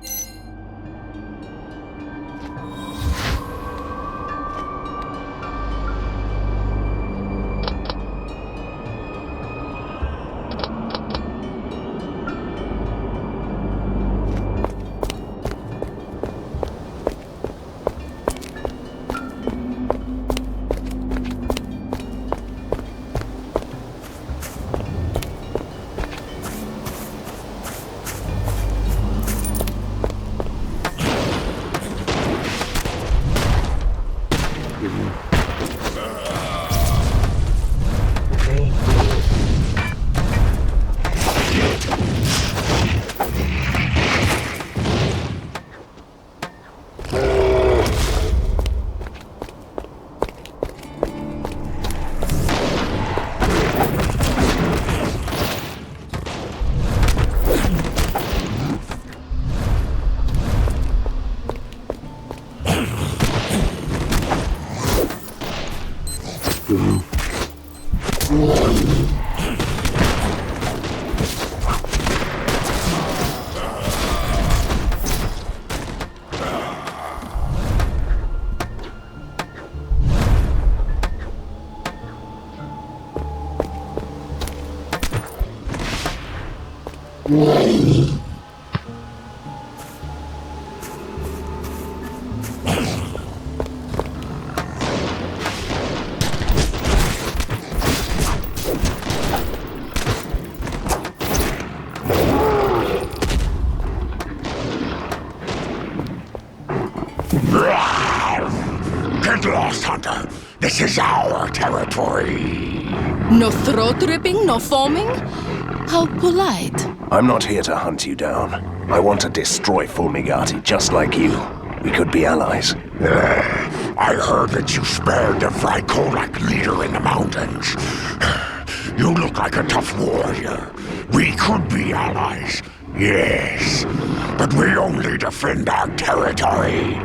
Get lost, Hunter. This is our territory. No throat ripping, no foaming? How polite. I'm not here to hunt you down. I want to destroy Fulmigati just like you. We could be allies. I heard that you spared the Frykolak leader in the mountains. You look like a tough warrior. We could be allies, yes. But we only defend our territory.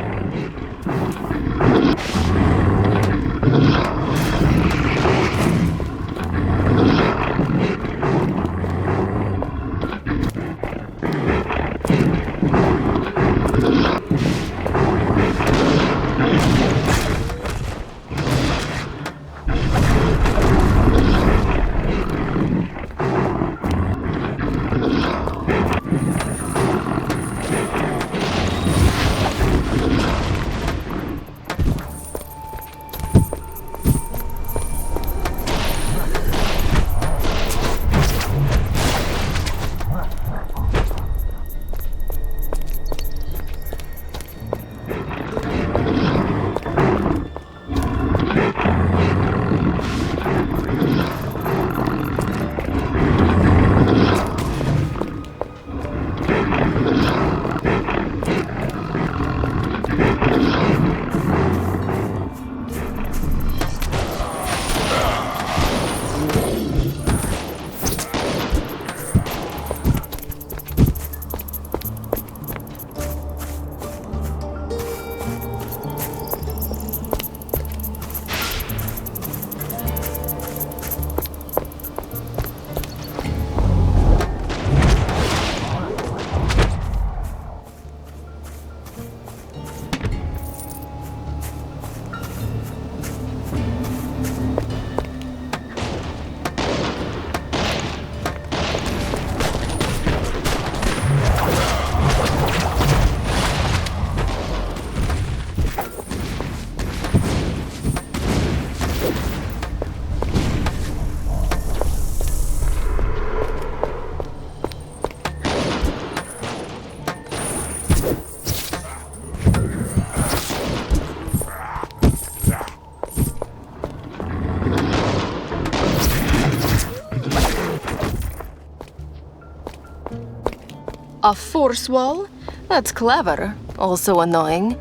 A force wall? That's clever. Also annoying.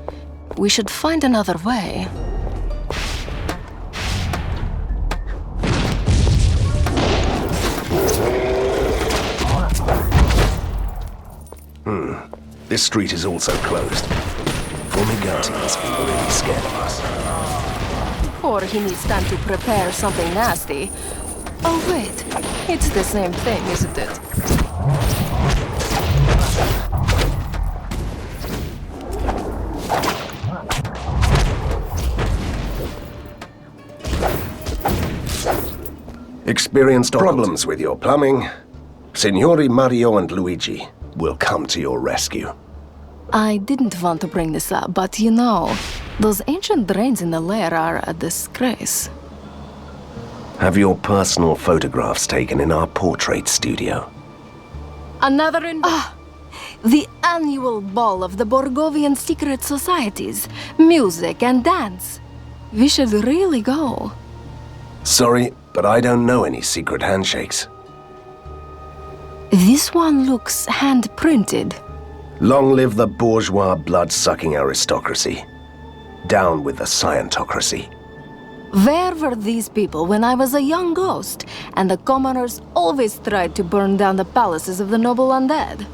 We should find another way. This street is also closed. Formigati must be really scared of us. Or he needs time to prepare something nasty. Oh wait, it's the same thing, isn't it? Experienced problems with your plumbing? Signori Mario and Luigi will come to your rescue. I didn't want to bring this up, but you know, those ancient drains in the lair are a disgrace. Have your personal photographs taken in our portrait studio. Another the annual ball of the Borgovian secret societies. Music and dance. We should really go. Sorry, but I don't know any secret handshakes. This one looks hand-printed. Long live the bourgeois blood-sucking aristocracy. Down with the scientocracy. Where were these people when I was a young ghost, and the commoners always tried to burn down the palaces of the noble undead?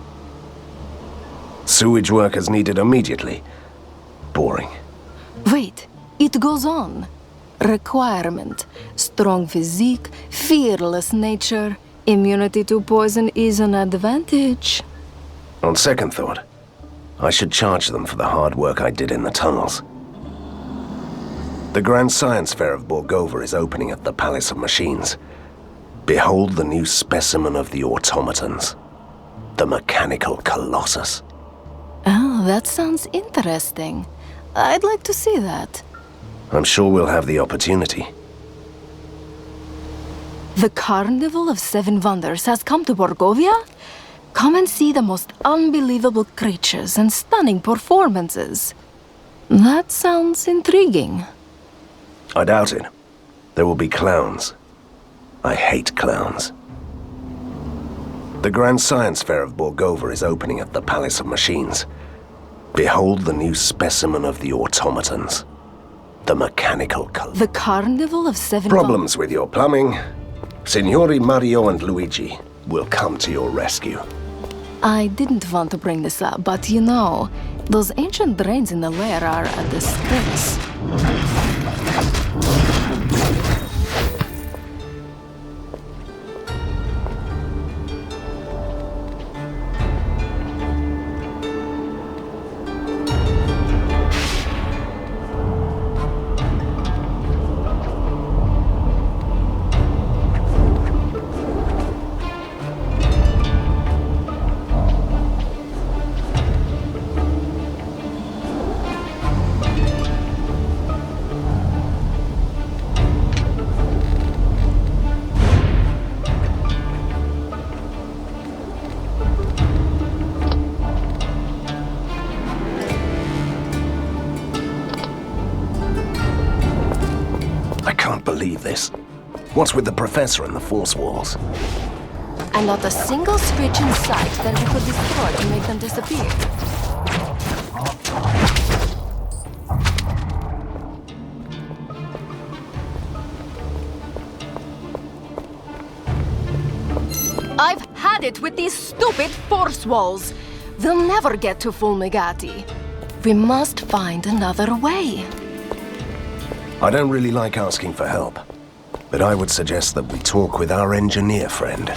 Sewage workers needed immediately. Boring. Wait, it goes on. Requirement: strong physique, fearless nature. Immunity to poison is an advantage. On second thought, I should charge them for the hard work I did in the tunnels. The Grand Science Fair of Borgova is opening at the Palace of Machines. Behold the new specimen of the automatons. The mechanical colossus. Oh, that sounds interesting. I'd like to see that. I'm sure we'll have the opportunity. The Carnival of Seven Wonders has come to Borgovia? Come and see the most unbelievable creatures and stunning performances. That sounds intriguing. I doubt it. There will be clowns. I hate clowns. The Grand Science Fair of Borgova is opening at the Palace of Machines. Behold the new specimen of the automatons. The mechanical colossus. The Carnival of Seven Problems with your plumbing? Signori Mario and Luigi will come to your rescue. I didn't want to bring this up, but you know, those ancient drains in the lair are a disgrace. Believe this. What's with the professor and the force walls? And not a single switch in sight that we could destroy to make them disappear. I've had it with these stupid force walls. They'll never get to Fulmigati. We must find another way. I don't really like asking for help, but I would suggest that we talk with our engineer friend.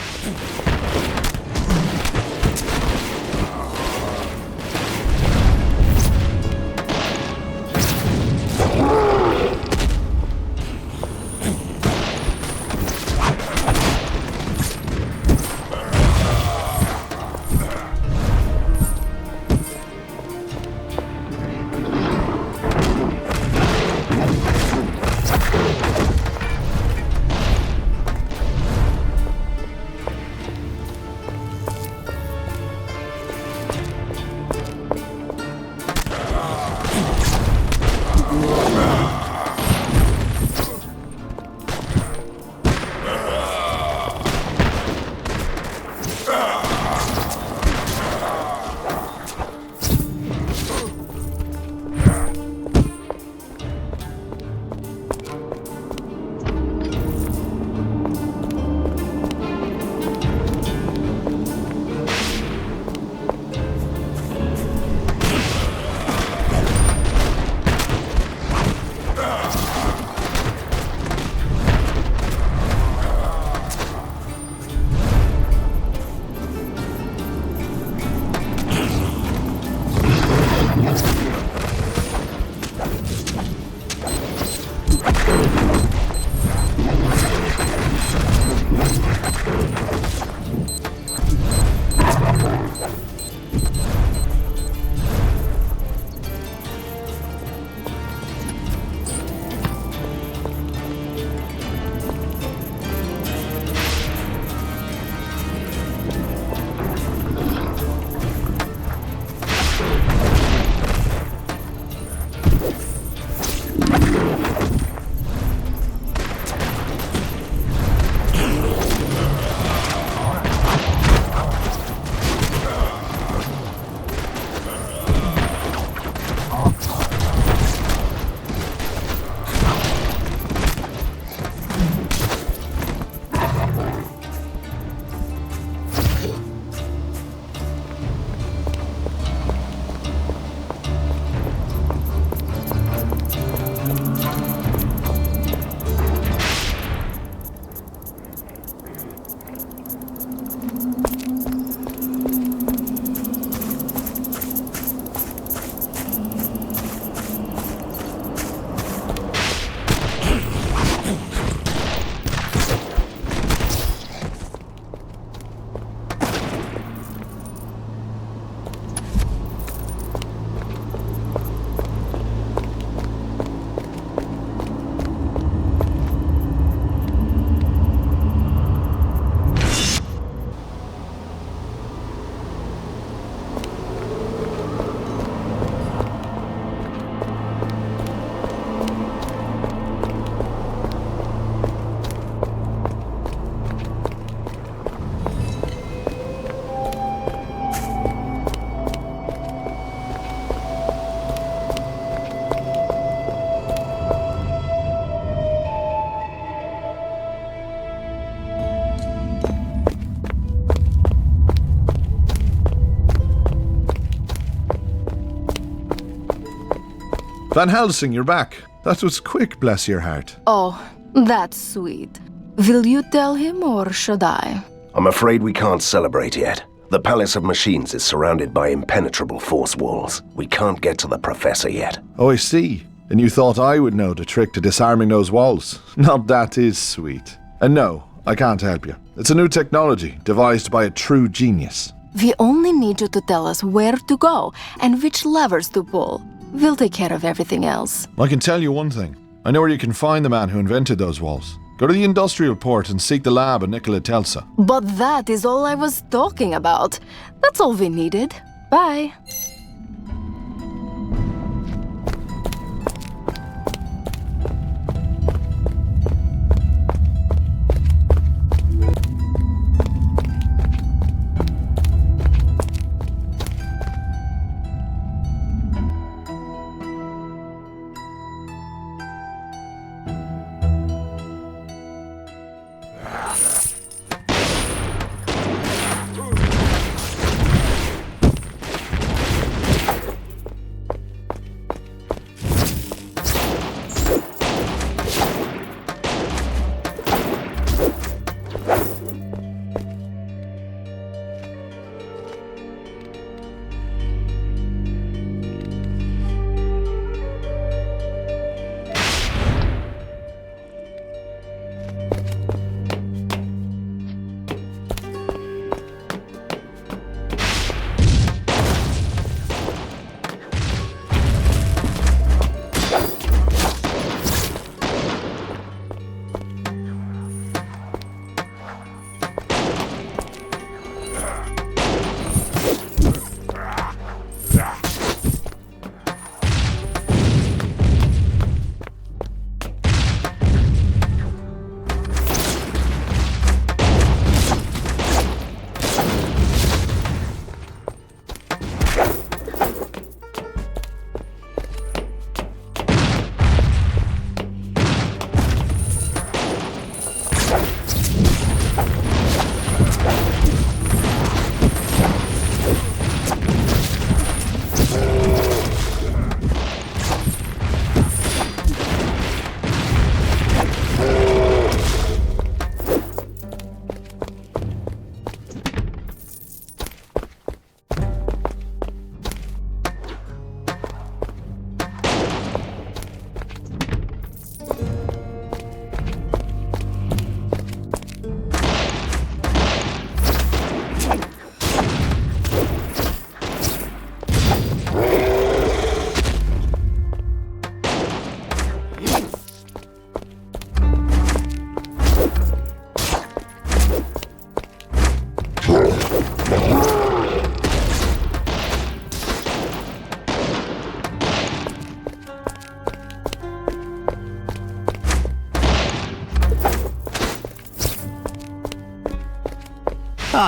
Van Helsing, you're back. That was quick, bless your heart. Oh, that's sweet. Will you tell him or should I? I'm afraid we can't celebrate yet. The Palace of Machines is surrounded by impenetrable force walls. We can't get to the Professor yet. Oh, I see. And you thought I would know the trick to disarming those walls. Now that is sweet. And no, I can't help you. It's a new technology, devised by a true genius. We only need you to tell us where to go and which levers to pull. We'll take care of everything else. I can tell you one thing. I know where you can find the man who invented those walls. Go to the industrial port and seek the lab of Nikola Tesla. But that is all I was talking about. That's all we needed. Bye.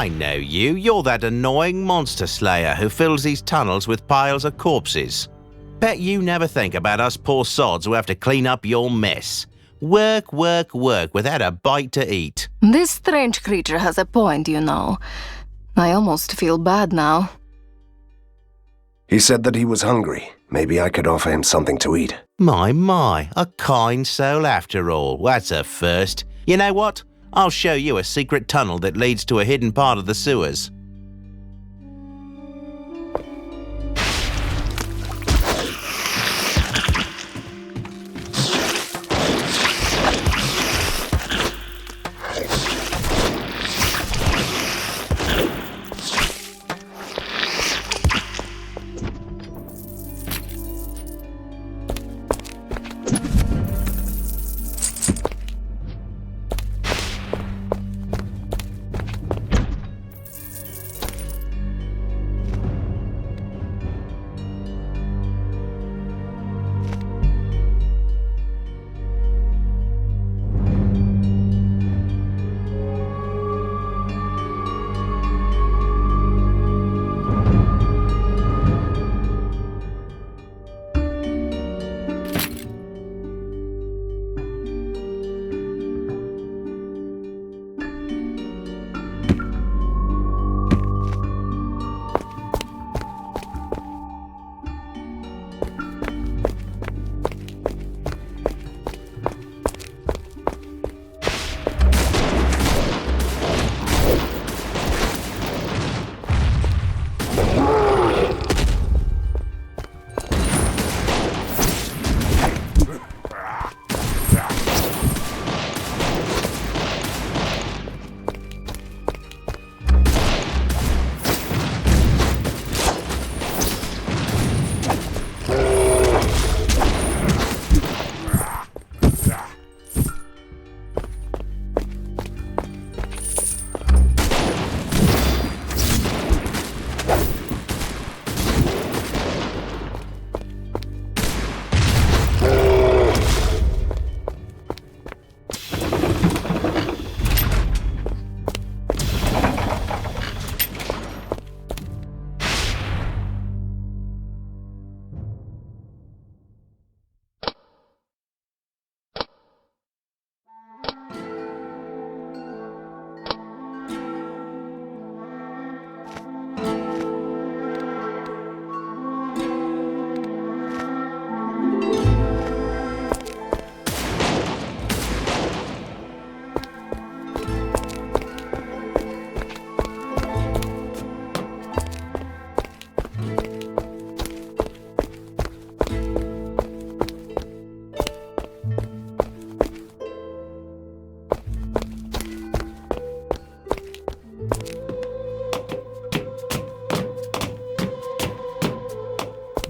I know you. You're that annoying monster slayer who fills these tunnels with piles of corpses. Bet you never think about us poor sods who have to clean up your mess. Work, work, work without a bite to eat. This strange creature has a point, you know. I almost feel bad now. He said that he was hungry. Maybe I could offer him something to eat. My, a kind soul after all. That's a first. You know what? I'll show you a secret tunnel that leads to a hidden part of the sewers.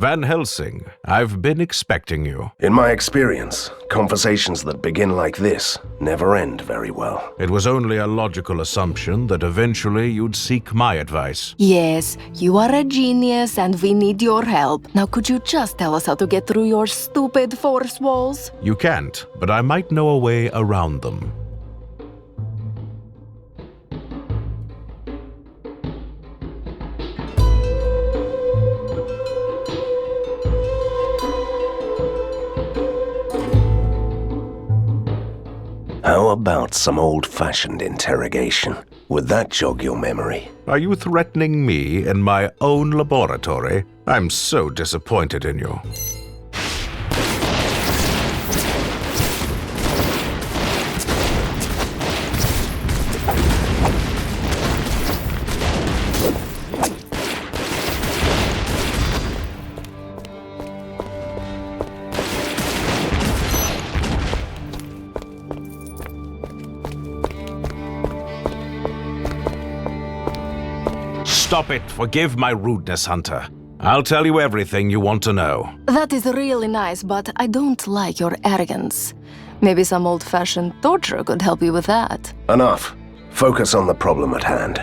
Van Helsing, I've been expecting you. In my experience, conversations that begin like this never end very well. It was only a logical assumption that eventually you'd seek my advice. Yes, you are a genius and we need your help. Now could you just tell us how to get through your stupid force walls? You can't, but I might know a way around them. How about some old-fashioned interrogation? Would that jog your memory? Are you threatening me in my own laboratory? I'm so disappointed in you. Stop it. Forgive my rudeness, Hunter. I'll tell you everything you want to know. That is really nice, but I don't like your arrogance. Maybe some old-fashioned torture could help you with that. Enough. Focus on the problem at hand.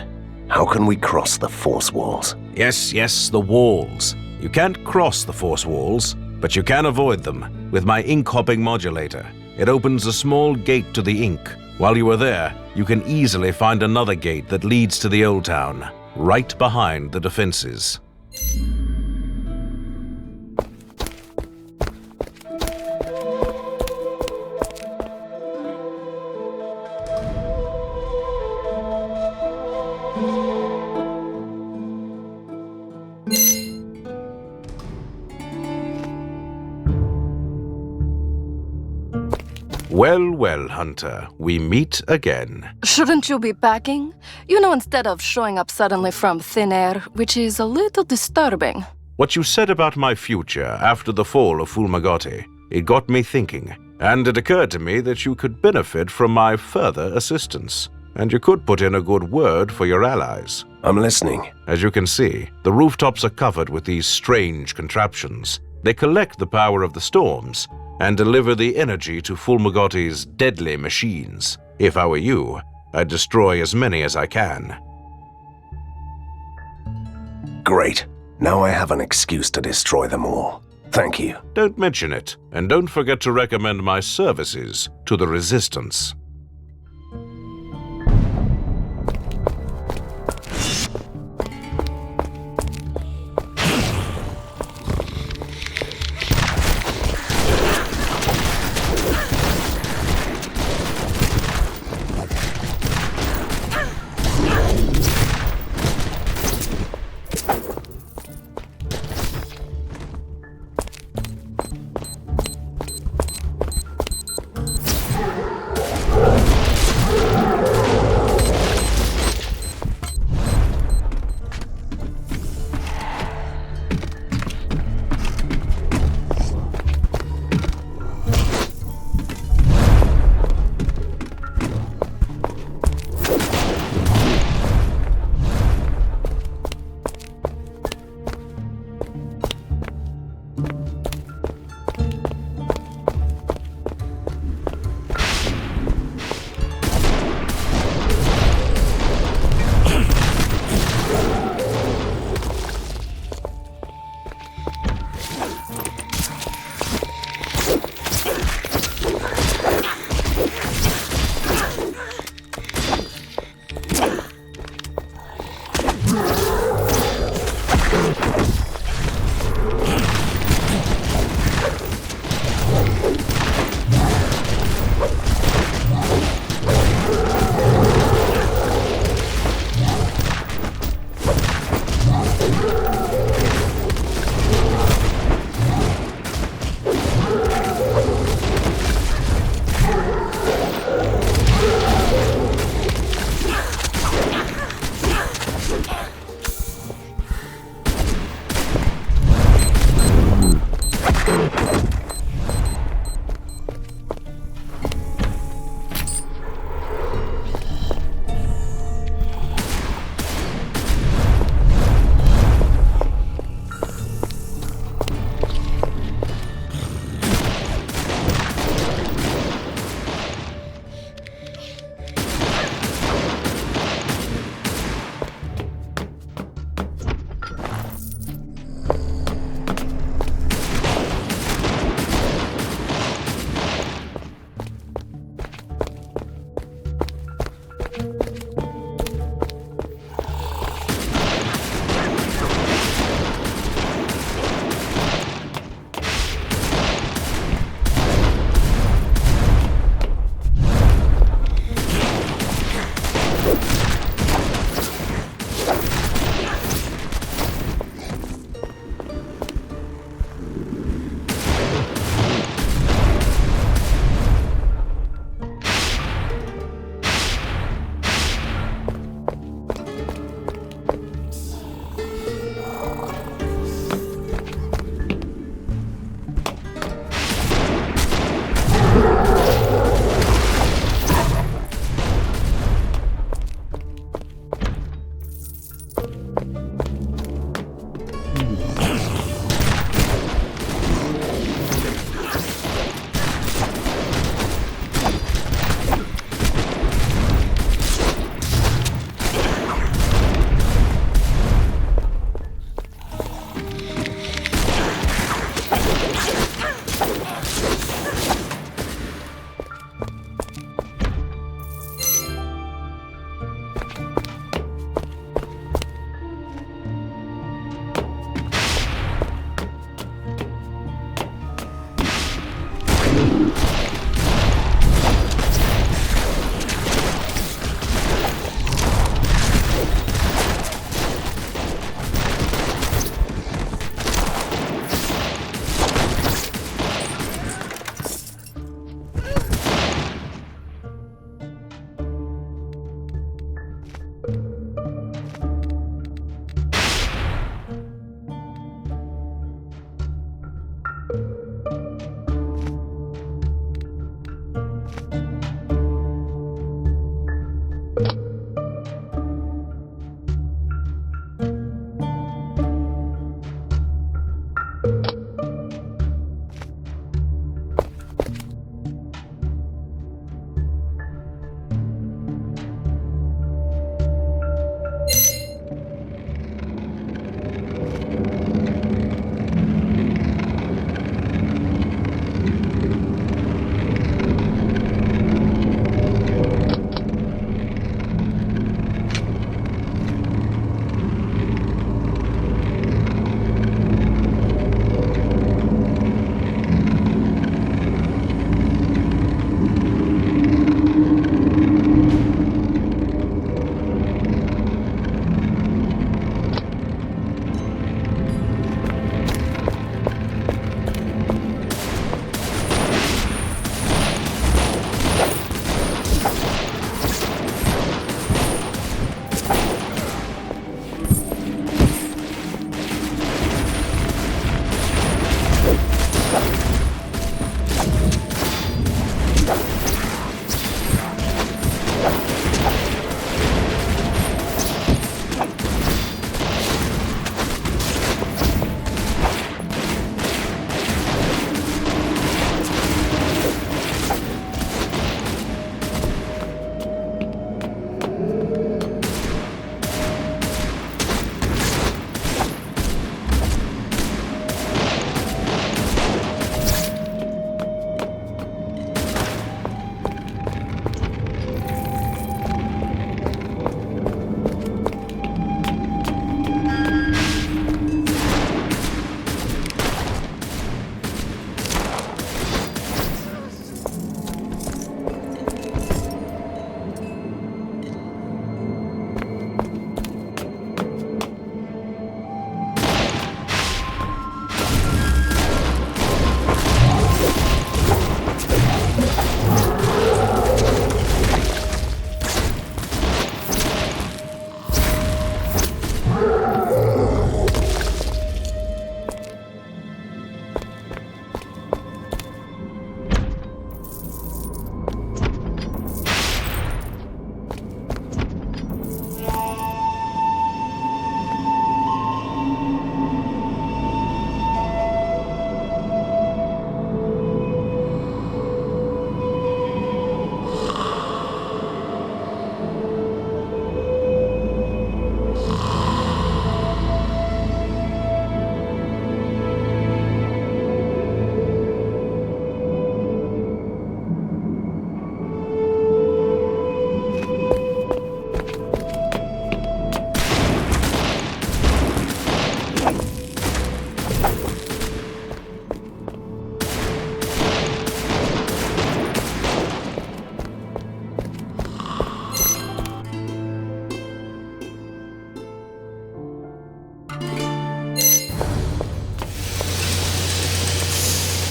How can we cross the force walls? Yes, the walls. You can't cross the force walls, but you can avoid them with my ink-hopping modulator. It opens a small gate to the ink. While you are there, you can easily find another gate that leads to the old town, right behind the defenses. Well, Hunter, we meet again. Shouldn't you be packing? You know, instead of showing up suddenly from thin air, which is a little disturbing. What you said about my future after the fall of Fulmagoti, it got me thinking, and it occurred to me that you could benefit from my further assistance, and you could put in a good word for your allies. I'm listening. As you can see, the rooftops are covered with these strange contraptions. They collect the power of the storms and deliver the energy to Fulmagoti's deadly machines. If I were you, I'd destroy as many as I can. Great. Now I have an excuse to destroy them all. Thank you. Don't mention it, and don't forget to recommend my services to the Resistance.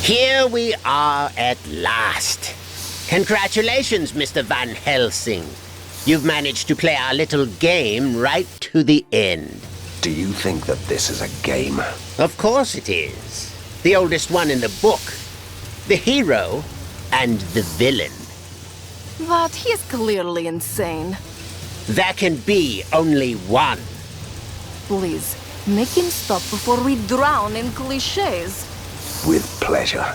Here we are at last. Congratulations, Mr. Van Helsing. You've managed to play our little game right to the end. Do you think that this is a game? Of course it is. The oldest one in the book. The hero and the villain. But he is clearly insane. There can be only one. Please, make him stop before we drown in cliches. With pleasure.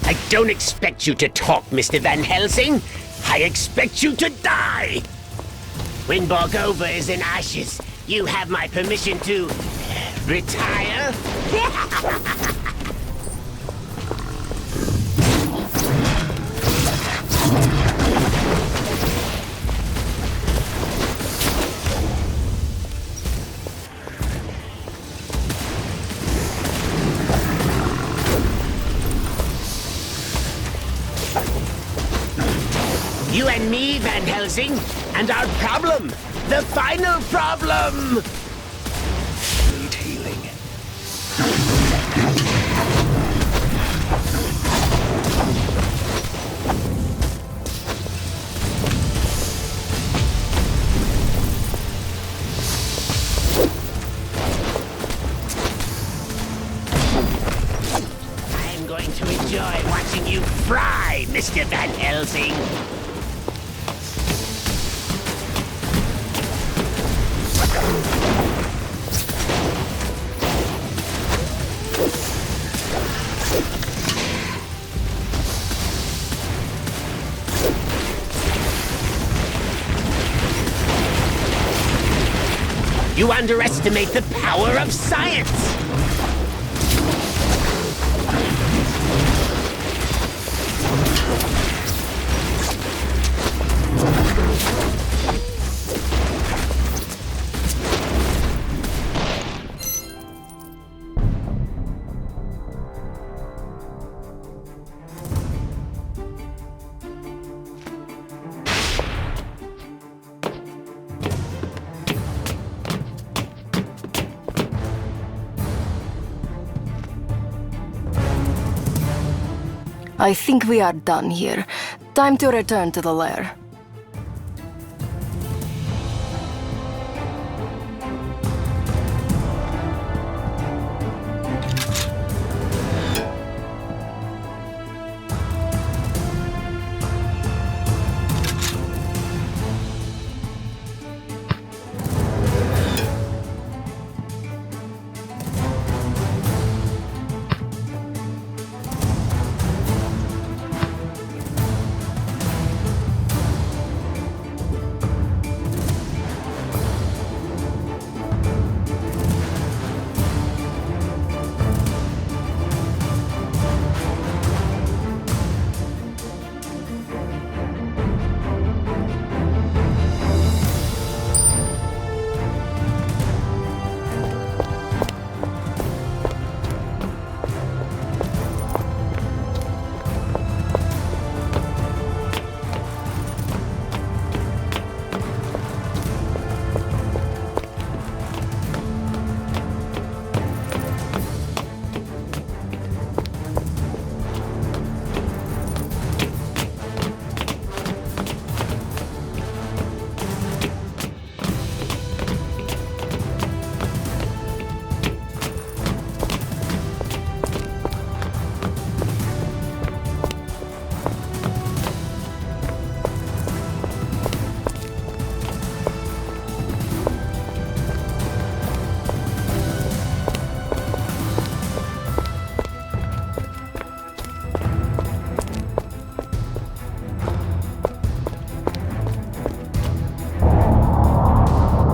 I don't expect you to talk, Mr. Van Helsing. I expect you to die! When Borgova is in ashes, you have my permission to retire? You and me, Van Helsing, and our problem. The final problem! Need healing. I'm going to enjoy watching you fry, Mr. Van Helsing. You underestimate the power of science! I think we are done here. Time to return to the lair.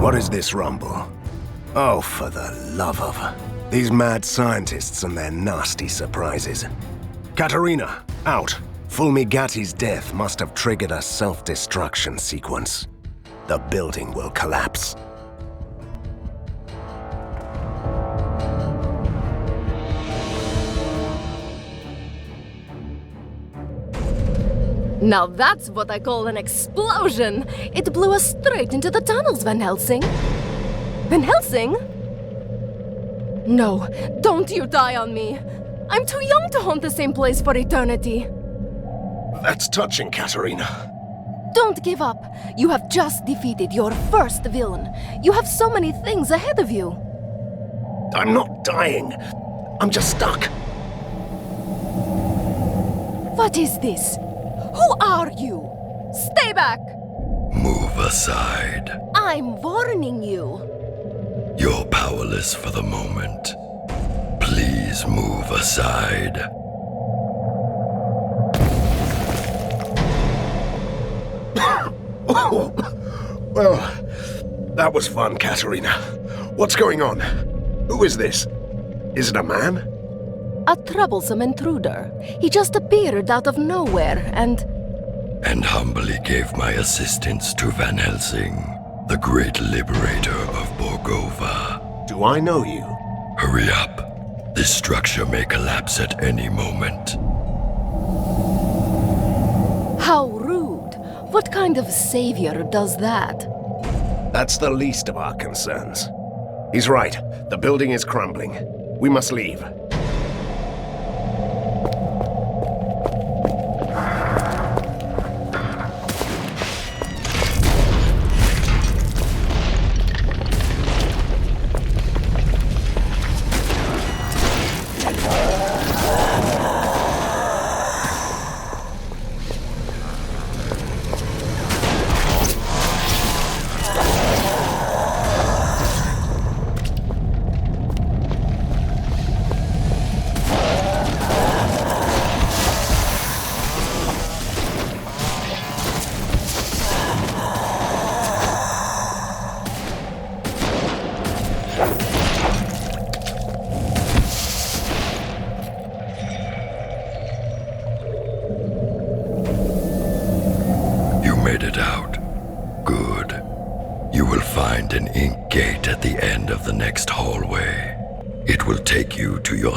What is this rumble? Oh, for the love of... These mad scientists and their nasty surprises. Katerina, out. Fulmigati's death must have triggered a self-destruction sequence. The building will collapse. Now that's what I call an explosion! It blew us straight into the tunnels, Van Helsing! Van Helsing? No, don't you die on me! I'm too young to haunt the same place for eternity. That's touching, Katerina. Don't give up. You have just defeated your first villain. You have so many things ahead of you. I'm not dying. I'm just stuck. What is this? Who are you? Stay back! Move aside. I'm warning you. You're powerless for the moment. Please move aside. Well, that was fun, Katerina. What's going on? Who is this? Is it a man? A troublesome intruder. He just appeared out of nowhere and humbly gave my assistance to Van Helsing, the great liberator of Borgova. Do I know you? Hurry up. This structure may collapse at any moment. How rude. What kind of savior does that? That's the least of our concerns. He's right. The building is crumbling. We must leave.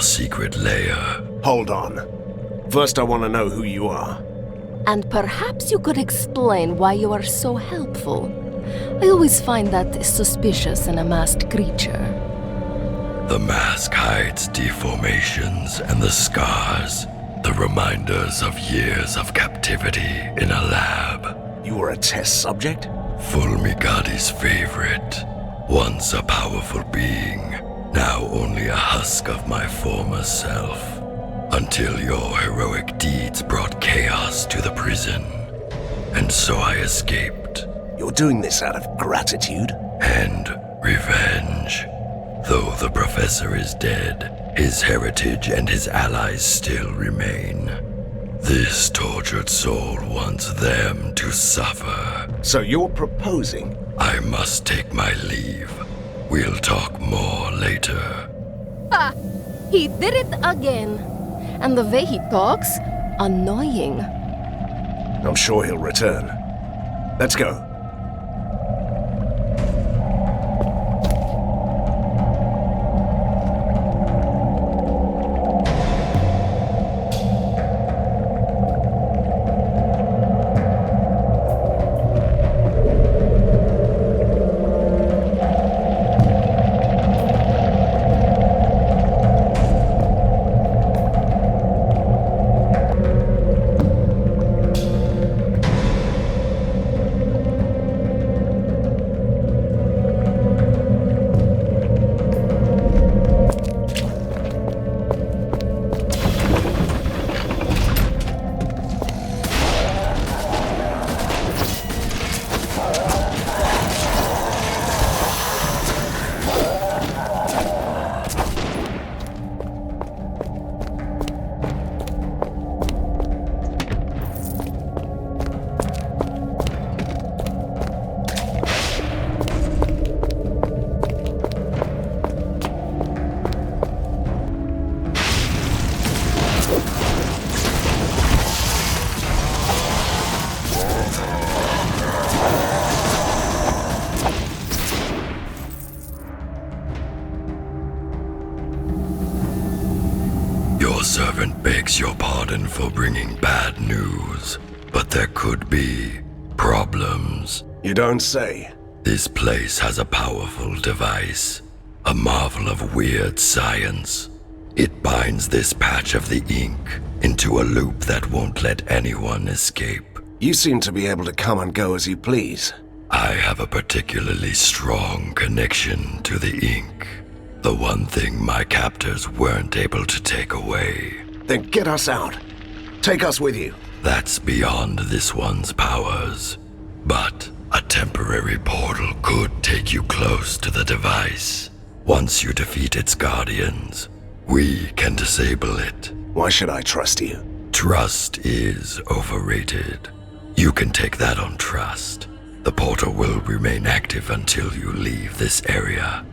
Secret lair. Hold on. First, I want to know who you are. And perhaps you could explain why you are so helpful. I always find that suspicious in a masked creature. The mask hides deformations and the scars, the reminders of years of captivity in a lab. You were a test subject? Fulmigadi's favorite. Once a powerful being, now only a husk of my former self, until your heroic deeds brought chaos to the prison, and so I escaped. You're doing this out of gratitude? And revenge. Though the professor is dead, his heritage and his allies still remain. This tortured soul wants them to suffer. So you're proposing? I must take my leave. We'll talk more later. Ah! He did it again. And the way he talks, annoying. I'm sure he'll return. Let's go. Your servant begs your pardon for bringing bad news, but there could be problems. You don't say. This place has a powerful device, a marvel of weird science. It binds this patch of the ink into a loop that won't let anyone escape. You seem to be able to come and go as you please. I have a particularly strong connection to the ink. The one thing my captors weren't able to take away. Then get us out. Take us with you. That's beyond this one's powers. But a temporary portal could take you close to the device. Once you defeat its guardians, we can disable it. Why should I trust you? Trust is overrated. You can take that on trust. The portal will remain active until you leave this area.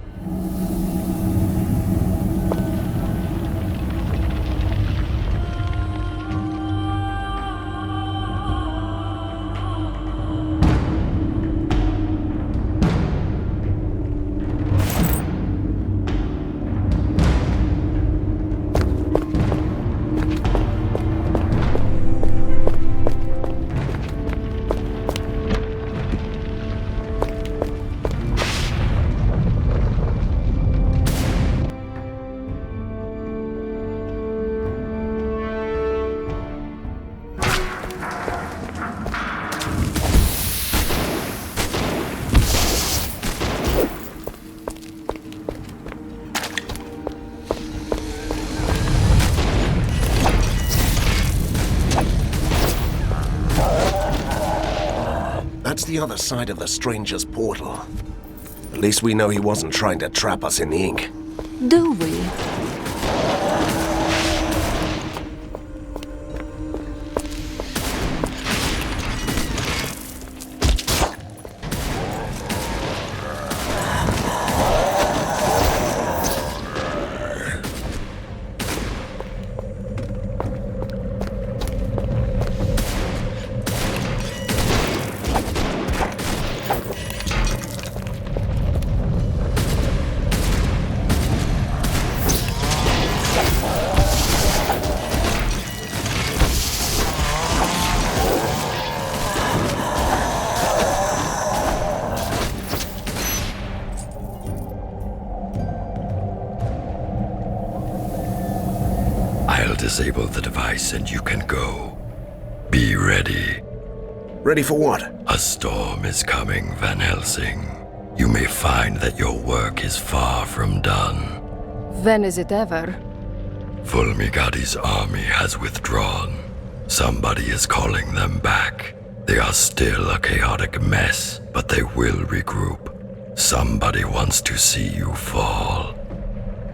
That's the other side of the stranger's portal. At least we know he wasn't trying to trap us in the ink. Do we? Disable the device and you can go. Be ready. Ready for what? A storm is coming, Van Helsing. You may find that your work is far from done. When is it ever? Fulmigadi's army has withdrawn. Somebody is calling them back. They are still a chaotic mess, but they will regroup. Somebody wants to see you fall.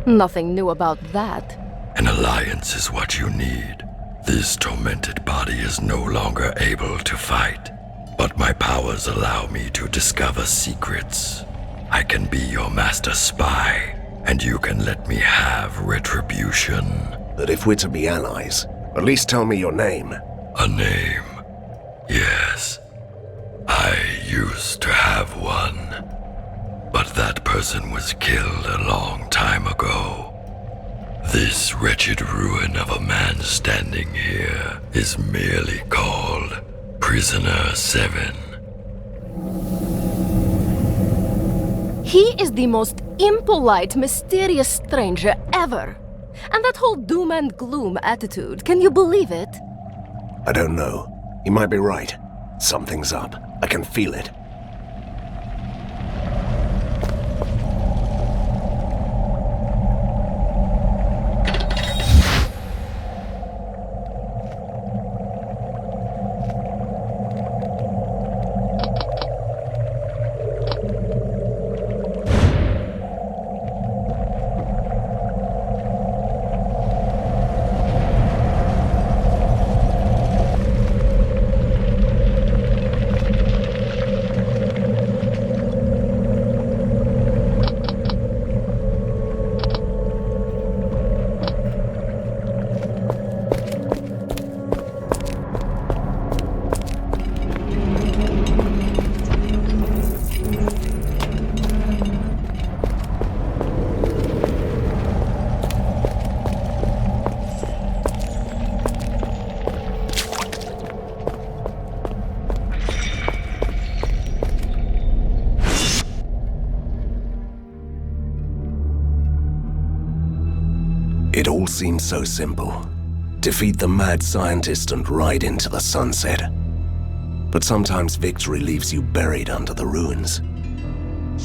Nothing new about that. An alliance is what you need. This tormented body is no longer able to fight, but my powers allow me to discover secrets. I can be your master spy, and you can let me have retribution. But if we're to be allies, at least tell me your name. A name? Yes. I used to have one, but that person was killed a long time ago. This wretched ruin of a man standing here is merely called Prisoner 7. He is the most impolite, mysterious stranger ever. And that whole doom and gloom attitude, can you believe it? I don't know. He might be right. Something's up. I can feel it. It all seems so simple. Defeat the mad scientist and ride into the sunset. But sometimes victory leaves you buried under the ruins.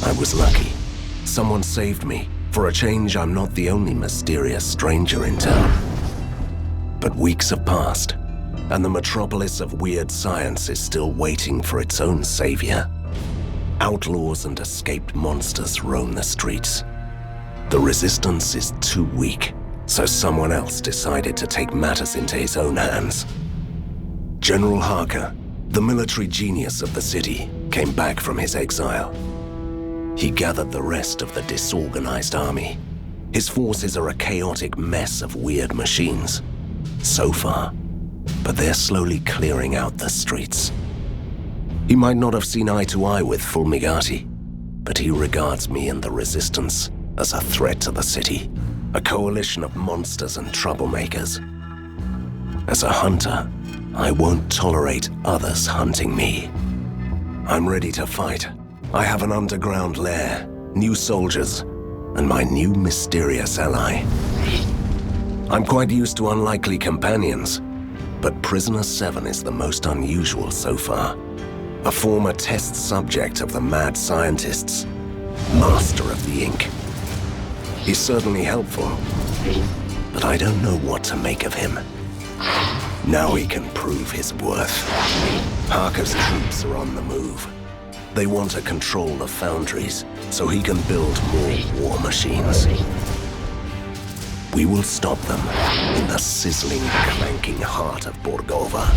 I was lucky. Someone saved me. For a change, I'm not the only mysterious stranger in town. But weeks have passed, and the metropolis of weird science is still waiting for its own savior. Outlaws and escaped monsters roam the streets. The resistance is too weak, so someone else decided to take matters into his own hands. General Harker, the military genius of the city, came back from his exile. He gathered the rest of the disorganized army. His forces are a chaotic mess of weird machines. So far, but they're slowly clearing out the streets. He might not have seen eye to eye with Fulmigati, but he regards me and the Resistance as a threat to the city, a coalition of monsters and troublemakers. As a hunter, I won't tolerate others hunting me. I'm ready to fight. I have an underground lair, new soldiers, and my new mysterious ally. I'm quite used to unlikely companions, but Prisoner 7 is the most unusual so far. A former test subject of the mad scientists, master of the ink. He's certainly helpful, but I don't know what to make of him. Now he can prove his worth. Harker's troops are on the move. They want to control the foundries, so he can build more war machines. We will stop them in the sizzling, clanking heart of Borgova.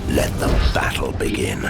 Let the battle begin.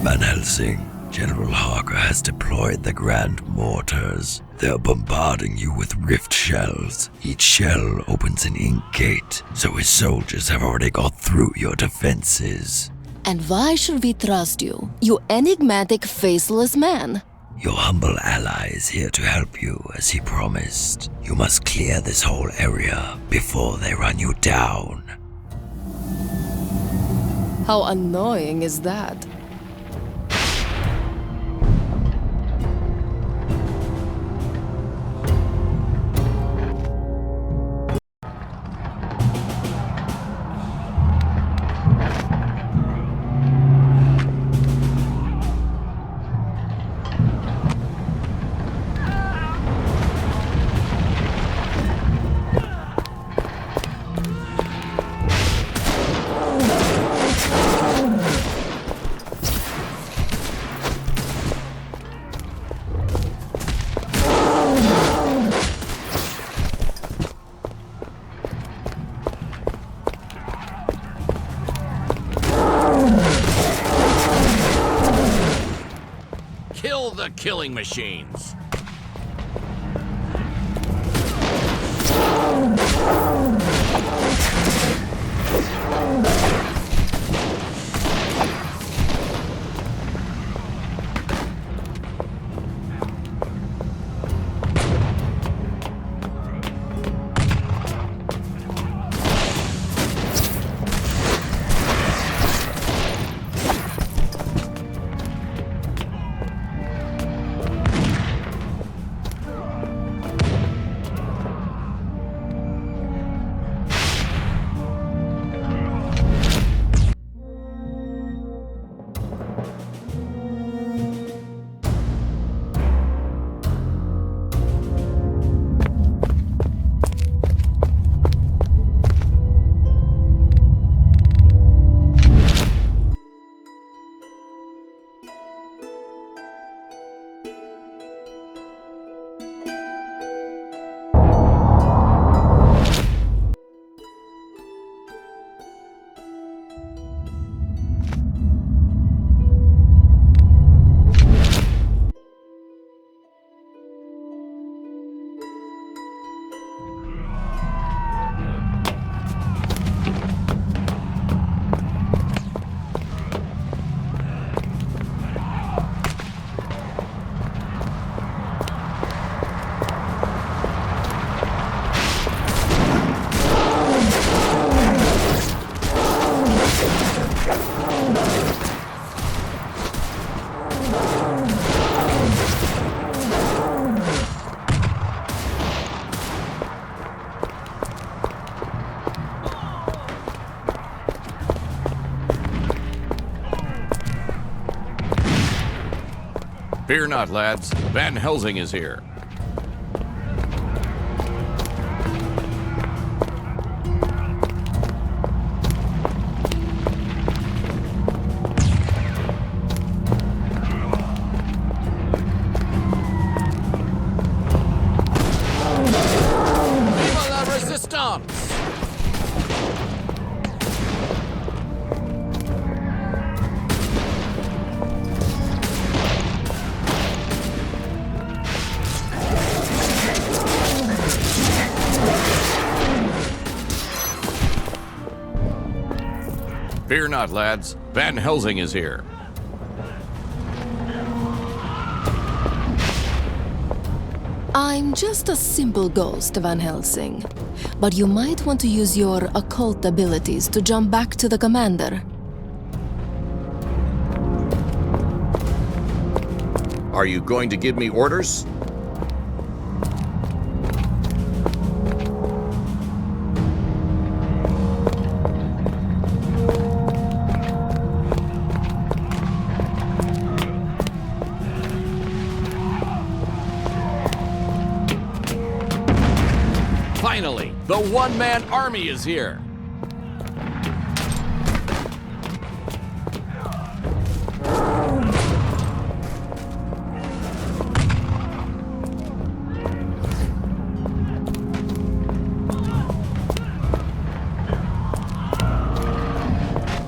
Van Helsing, General Harker has deployed the Grand Mortars. They're bombarding you with rift shells. Each shell opens an ink gate, so his soldiers have already got through your defenses. And why should we trust you, you enigmatic, faceless man? Your humble ally is here to help you, as he promised. You must clear this whole area before they run you down. How annoying is that? The killing machines. Fear not, lads. Van Helsing is here. Viva la resistance! Fear not, lads. Van Helsing is here. I'm just a simple ghost, Van Helsing. But you might want to use your occult abilities to jump back to the commander. Are you going to give me orders? Finally, the one-man army is here.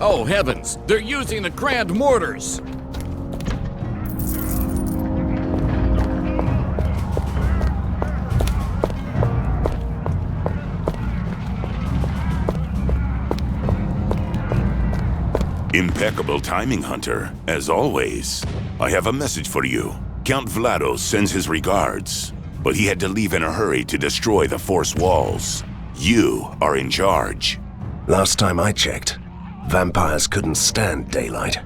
Oh heavens, they're using the grand mortars. Impeccable timing, Hunter, as always. I have a message for you. Count Vlados sends his regards, but he had to leave in a hurry to destroy the force walls. You are in charge. Last time I checked, vampires couldn't stand daylight.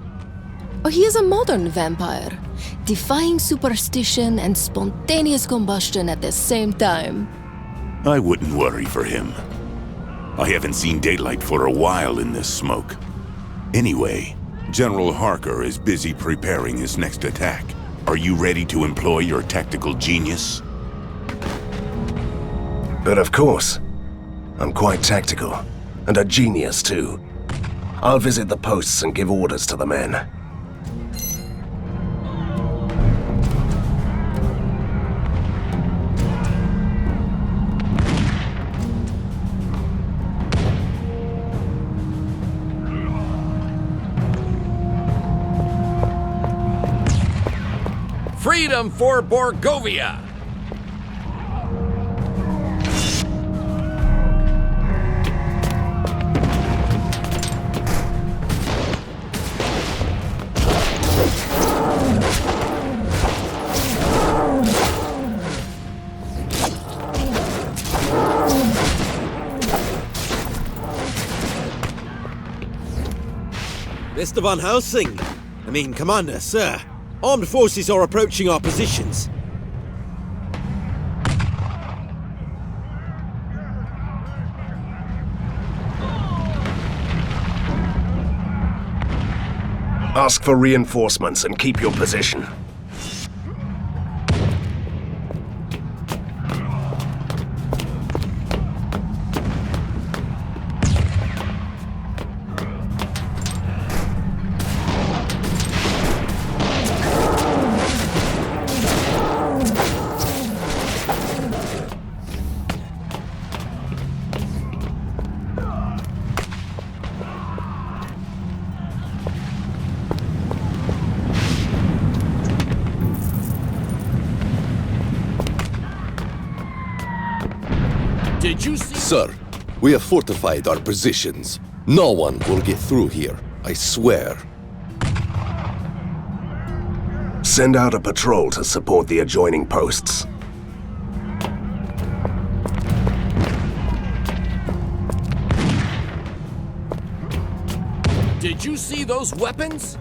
Oh, he is a modern vampire, defying superstition and spontaneous combustion at the same time. I wouldn't worry for him. I haven't seen daylight for a while in this smoke. Anyway, General Harker is busy preparing his next attack. Are you ready to employ your tactical genius? But of course, I'm quite tactical, and a genius too. I'll visit the posts and give orders to the men. Freedom for Borgovia! Mr. Van Helsing! Commander, sir. Armed forces are approaching our positions. Ask for reinforcements and keep your position. Did you see? Sir, we have fortified our positions. No one will get through here, I swear. Send out a patrol to support the adjoining posts. Did you see those weapons?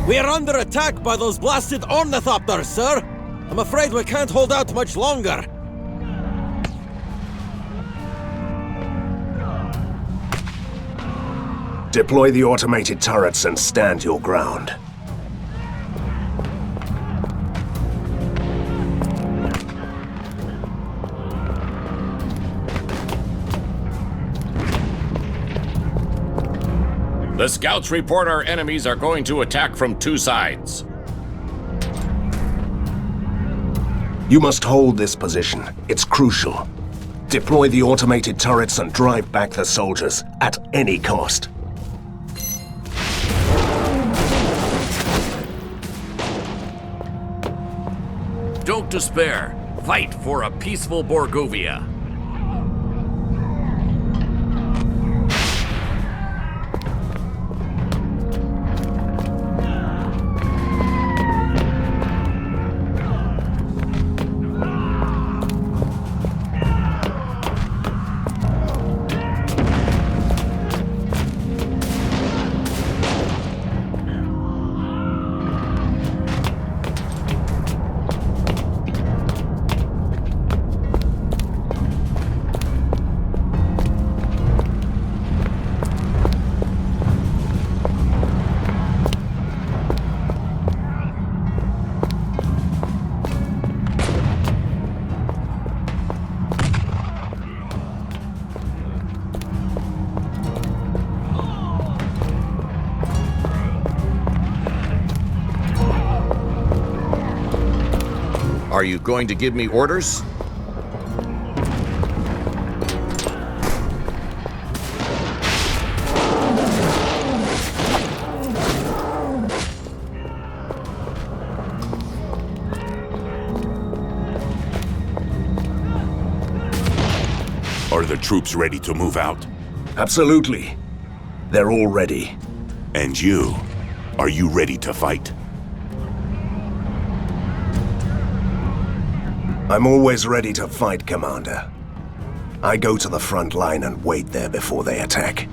We are under attack by those blasted ornithopters, sir! I'm afraid we can't hold out much longer. Deploy the automated turrets and stand your ground. The scouts report our enemies are going to attack from 2 sides. You must hold this position. It's crucial. Deploy the automated turrets and drive back the soldiers at any cost. Don't despair. Fight for a peaceful Borgovia. Are you going to give me orders? Are the troops ready to move out? Absolutely. They're all ready. And you? Are you ready to fight? I'm always ready to fight, Commander. I go to the front line and wait there before they attack.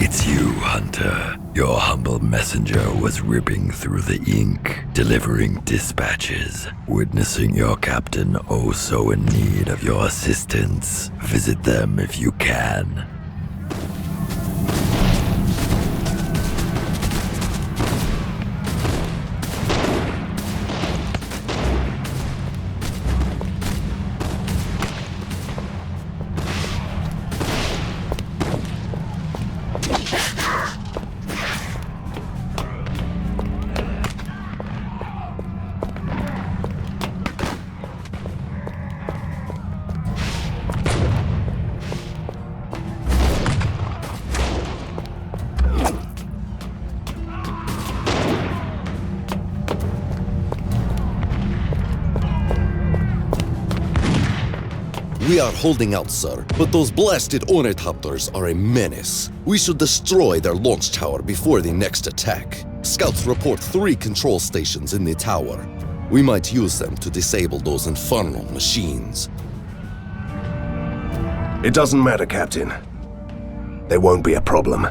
It's you, Hunter. Your humble messenger was ripping through the ink, delivering dispatches, witnessing your captain oh so in need of your assistance. Visit them if you can. We are holding out, sir, but those blasted ornithopters are a menace. We should destroy their launch tower before the next attack. Scouts report 3 control stations in the tower. We might use them to disable those infernal machines. It doesn't matter, Captain. There won't be a problem.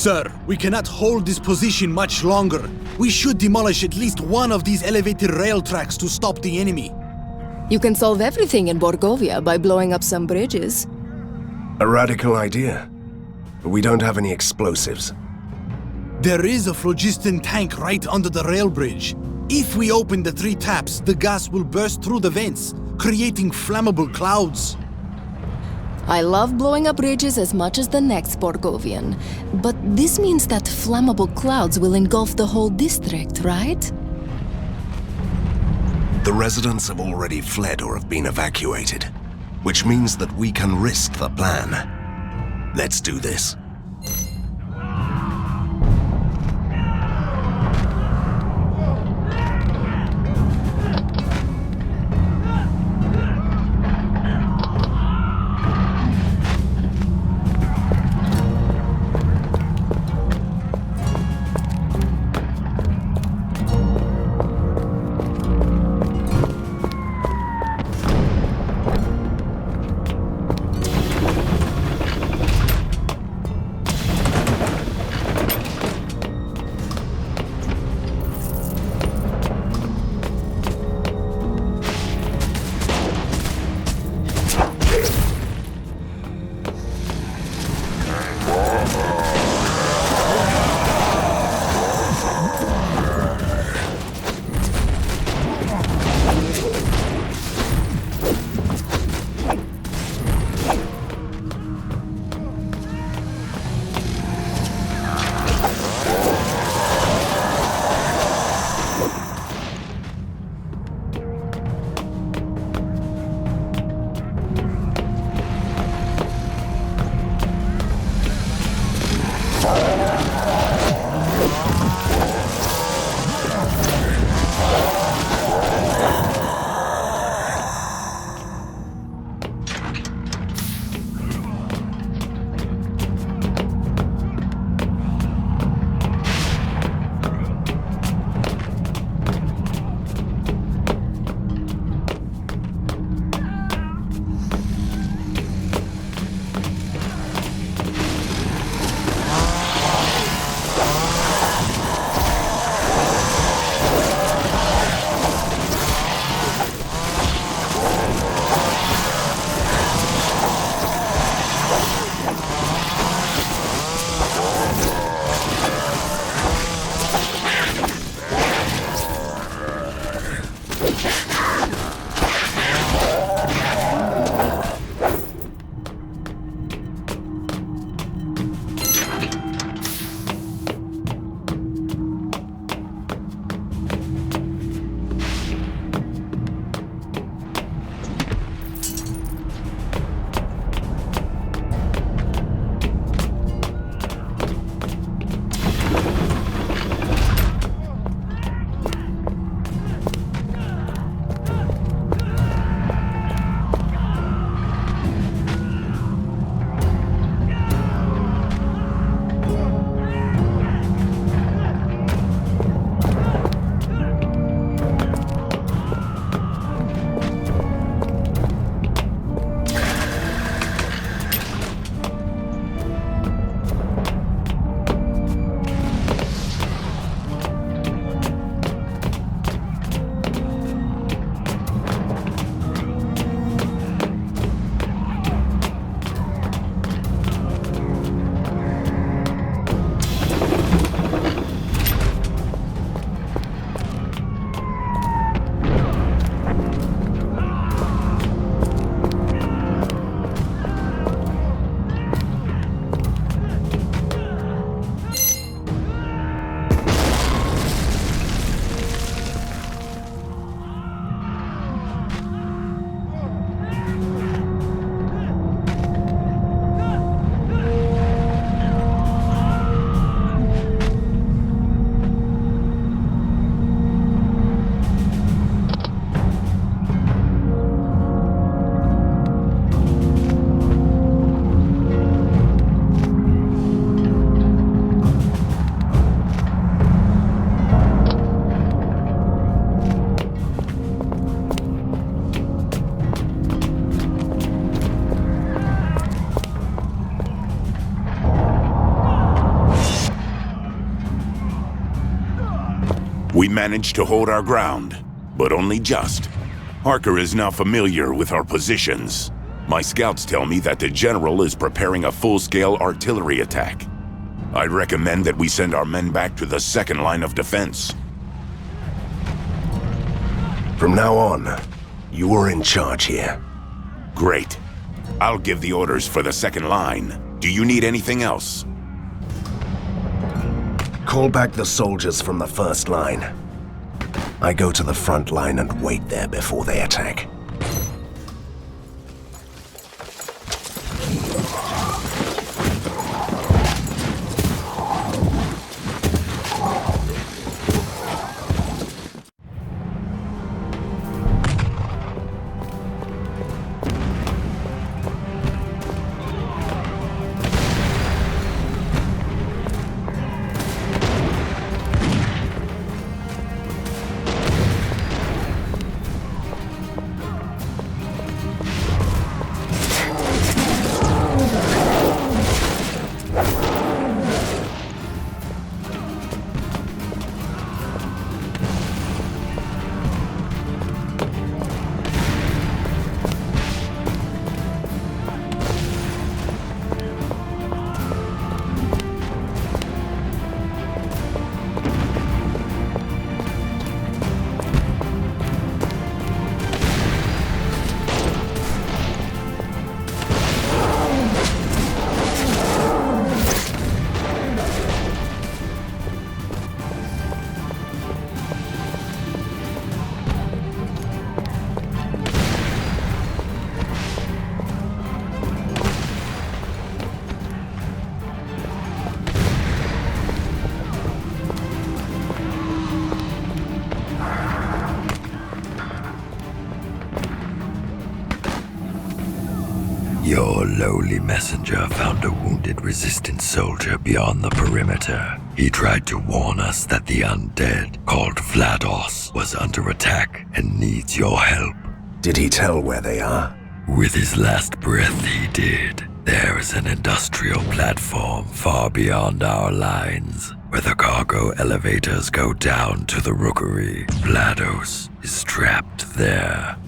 Sir, we cannot hold this position much longer. We should demolish at least one of these elevated rail tracks to stop the enemy. You can solve everything in Borgovia by blowing up some bridges. A radical idea. But we don't have any explosives. There is a phlogiston tank right under the rail bridge. If we open the 3 taps, the gas will burst through the vents, creating flammable clouds. I love blowing up bridges as much as the next Borgovian, but this means that flammable clouds will engulf the whole district, right? The residents have already fled or have been evacuated, which means that we can risk the plan. Let's do this. managed to hold our ground, but only just. Harker is now familiar with our positions. My scouts tell me that the general is preparing a full-scale artillery attack. I recommend that we send our men back to the second line of defense. From now on, you are in charge here. Great. I'll give the orders for the second line. Do you need anything else? Call back the soldiers from the first line. I go to the front line and wait there before they attack. Your lowly messenger found a wounded resistance soldier beyond the perimeter. He tried to warn us that the undead, called Vlados, was under attack and needs your help. Did he tell where they are? With his last breath, he did. There is an industrial platform far beyond our lines, where the cargo elevators go down to the rookery. Vlados is trapped there.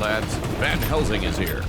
lads. Van Helsing is here.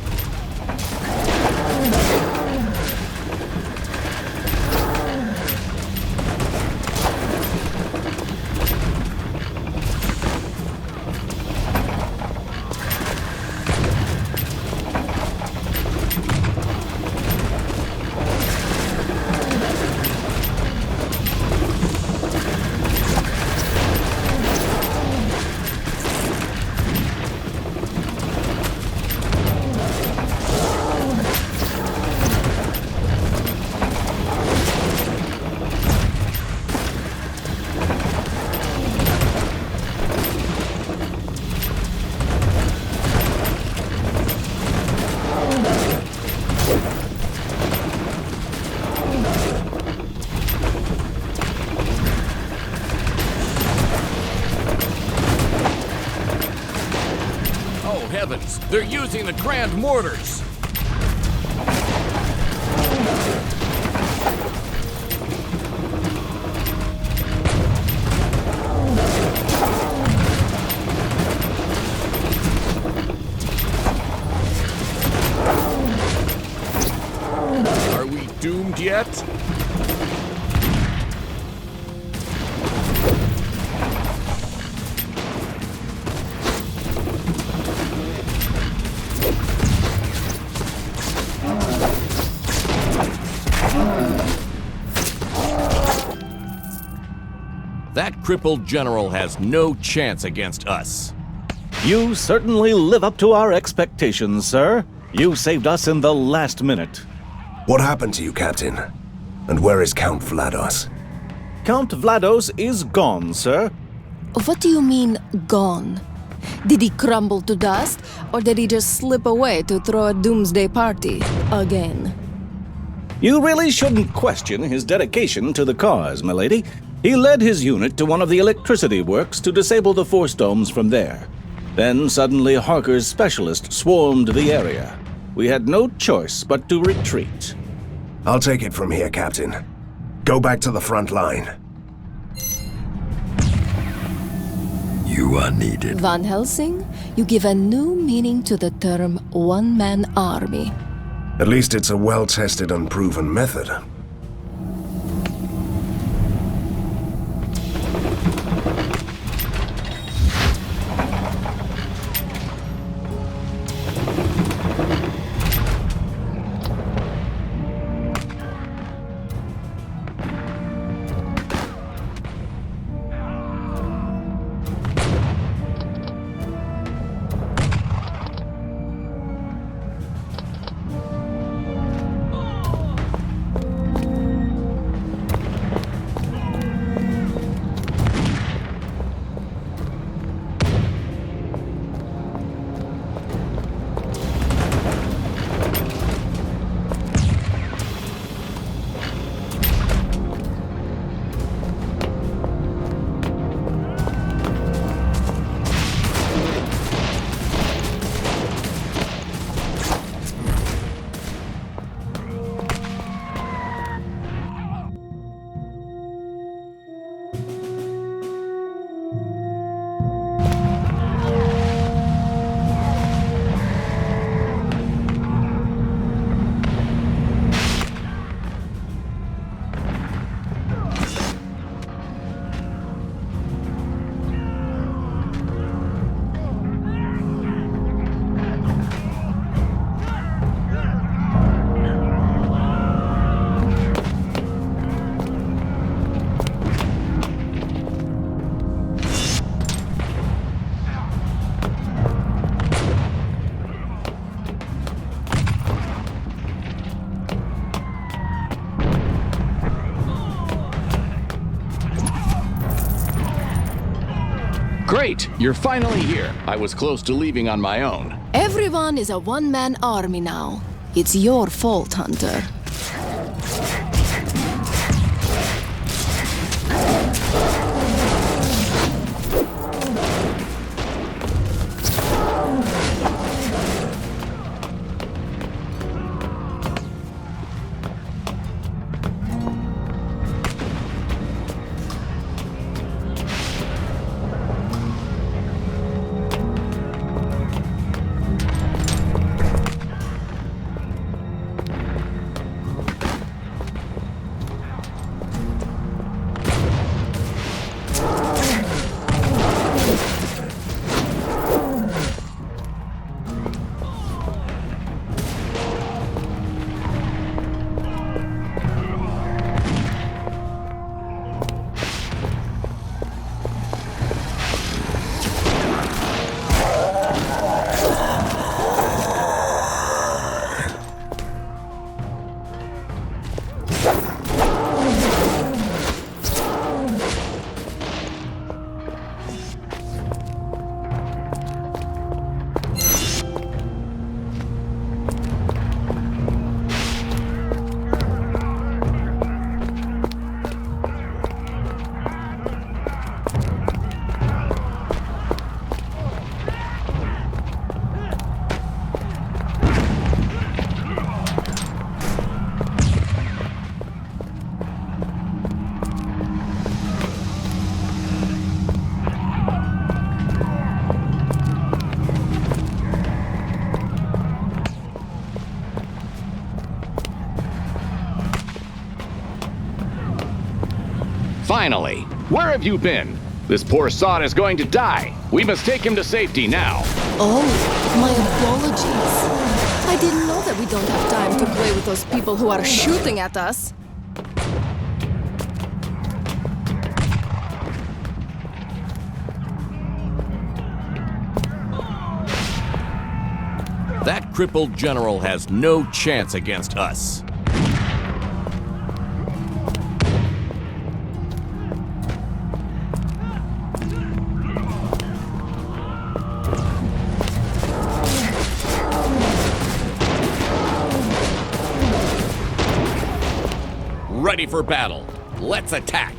heavens! They're using the grand mortars! Are we doomed yet? That crippled general has no chance against us. You certainly live up to our expectations, sir. You saved us in the last minute. What happened to you, Captain? And where is Count Vlados? Count Vlados is gone, sir. What do you mean, gone? Did he crumble to dust, or did he just slip away to throw a doomsday party again? You really shouldn't question his dedication to the cause, milady. He led his unit to one of the electricity works to disable the force domes from there. Then suddenly Harker's specialists swarmed the area. We had no choice but to retreat. I'll take it from here, Captain. Go back to the front line. You are needed. Van Helsing, you give a new meaning to the term one-man army. At least it's a well-tested and proven method. Great! You're finally here. I was close to leaving on my own. Everyone is a one-man army now. It's your fault, Hunter. Finally! Where have you been? This poor sod is going to die. We must take him to safety now. Oh, my apologies. I didn't know that we don't have time to play with those people who are shooting at us. That crippled general has no chance against us. Ready for battle. Let's attack.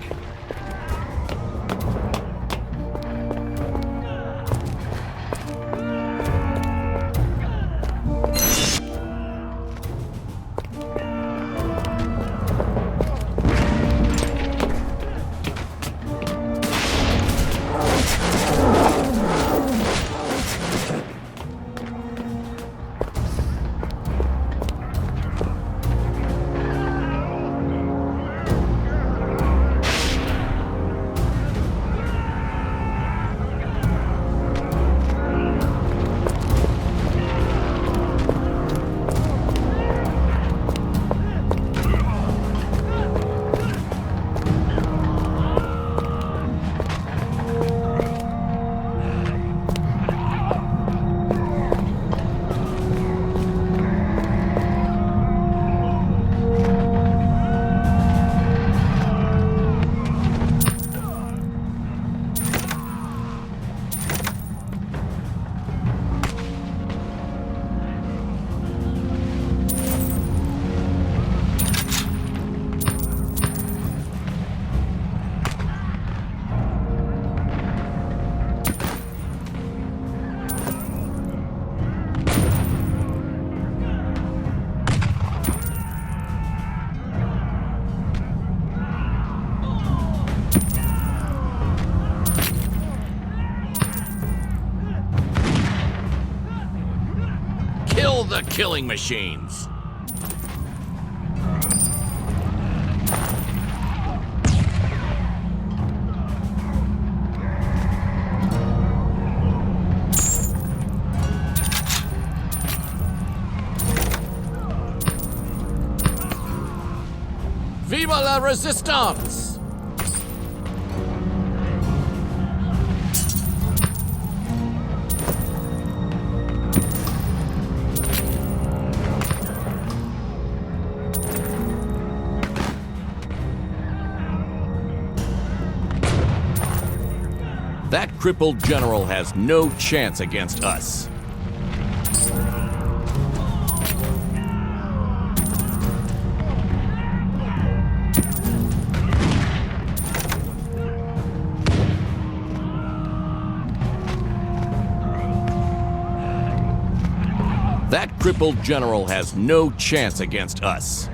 Kill the killing machines! Viva la resistance! That crippled general has no chance against us. That crippled general has no chance against us.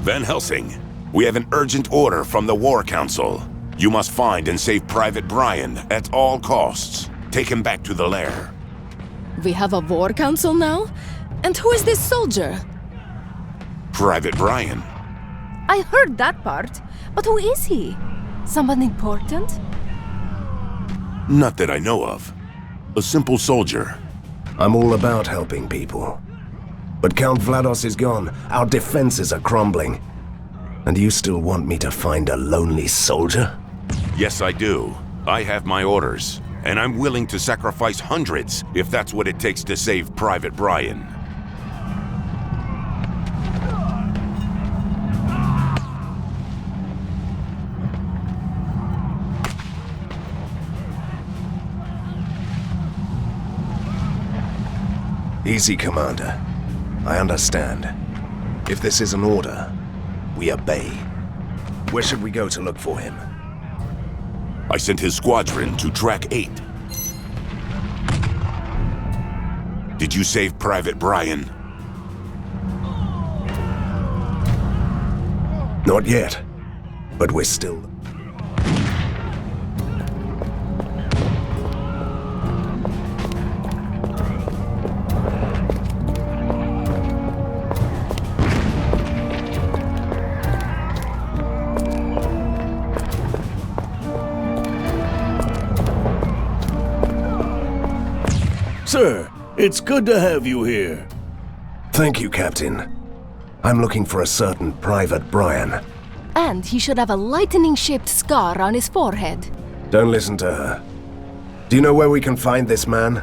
Van Helsing, we have an urgent order from the War Council. You must find and save Private Brian at all costs. Take him back to the lair. We have a war council now? And who is this soldier? Private Brian. I heard that part, but who is he? Someone important? Not that I know of. A simple soldier. I'm all about helping people. But Count Vlados is gone. Our defenses are crumbling. And you still want me to find a lonely soldier? Yes, I do. I have my orders. And I'm willing to sacrifice hundreds if that's what it takes to save Private Brian. Easy, Commander. I understand. If this is an order, we obey. Where should we go to look for him? I sent his squadron to Track 8. Did you save Private Brian? Not yet. but we're still... Sir, it's good to have you here. Thank you, Captain. I'm looking for a certain Private Brian. And he should have a lightning-shaped scar on his forehead. Don't listen to her. Do you know where we can find this man?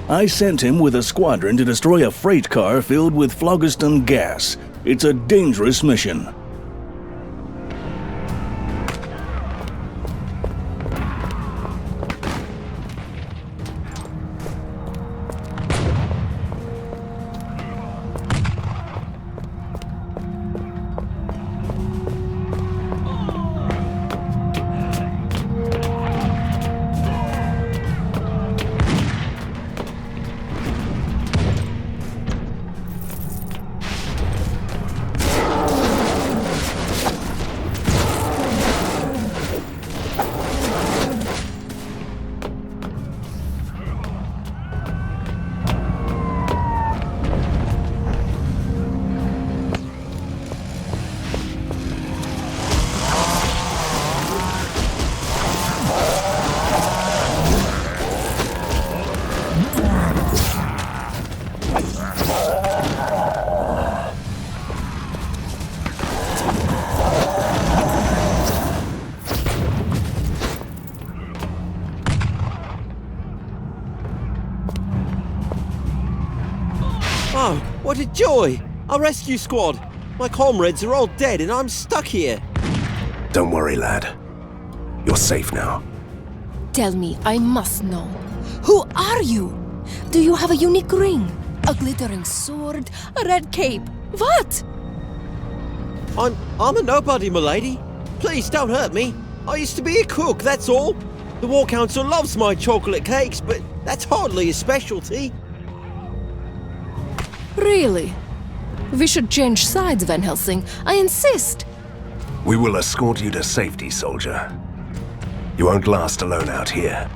I sent him with a squadron to destroy a freight car filled with phlogiston gas. It's a dangerous mission. Oh, what a joy! Our rescue squad! My comrades are all dead and I'm stuck here! Don't worry, lad. You're safe now. Tell me, I must know. Who are you? Do you have a unique ring? A glittering sword? A red cape? What? I'm a nobody, milady. Please don't hurt me. I used to be a cook, that's all. The War Council loves my chocolate cakes, but that's hardly a specialty. Really? We should change sides, Van Helsing. I insist. We will escort you to safety, soldier. You won't last alone out here.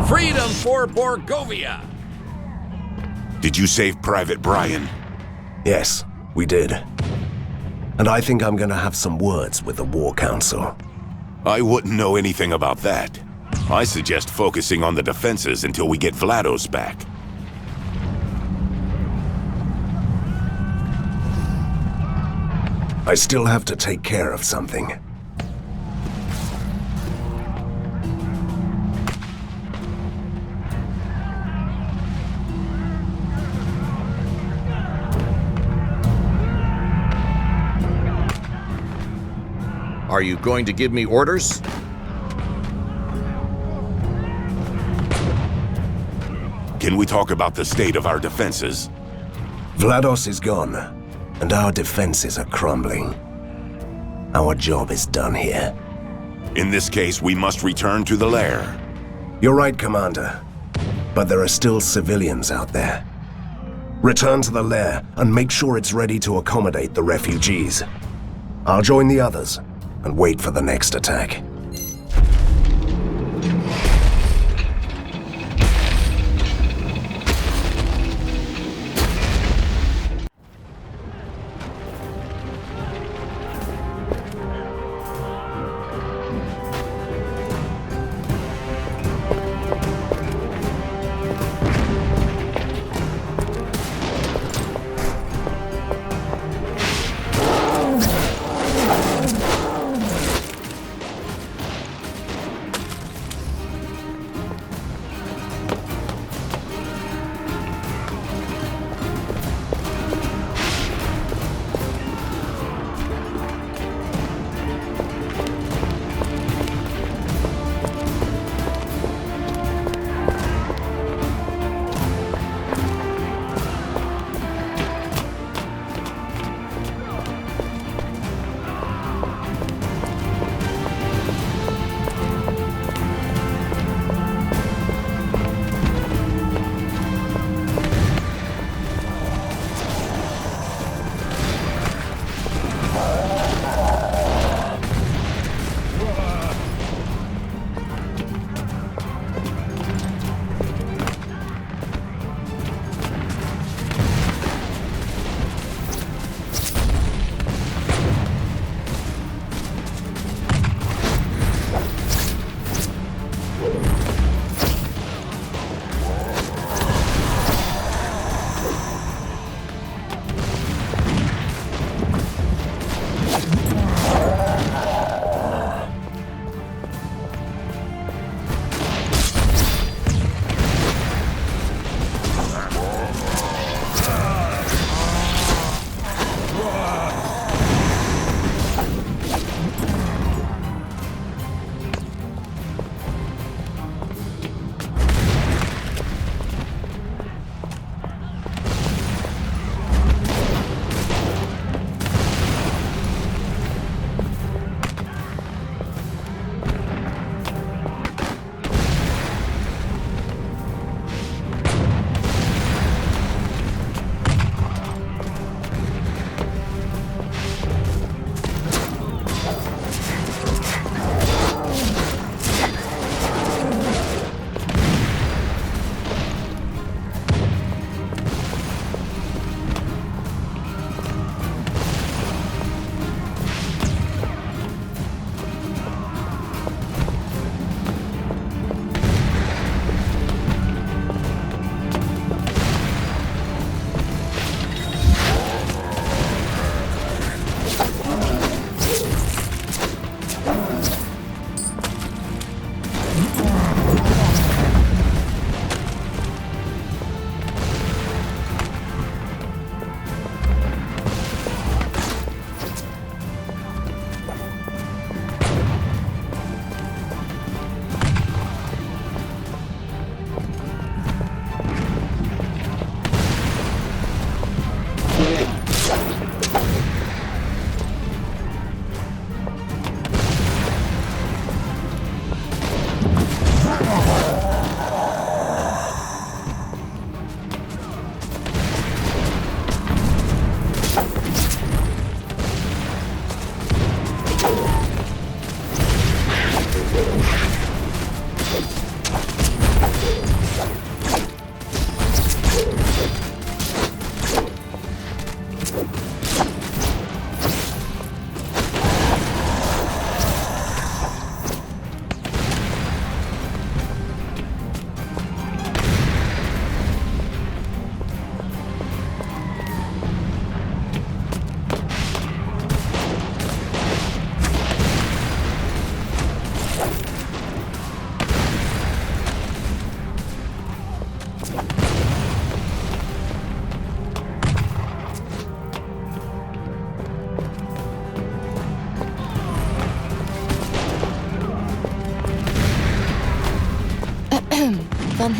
Freedom for Borgovia! Did you save Private Brian? Yes, we did. And I think I'm gonna have some words with the War Council. I wouldn't know anything about that. I suggest focusing on the defenses until we get Vlados back. I still have to take care of something. Are you going to give me orders? Can we talk about the state of our defenses? Vlados is gone, and our defenses are crumbling. Our job is done here. In this case, we must return to the lair. You're right, Commander. But there are still civilians out there. Return to the lair and make sure it's ready to accommodate the refugees. I'll join the others and wait for the next attack.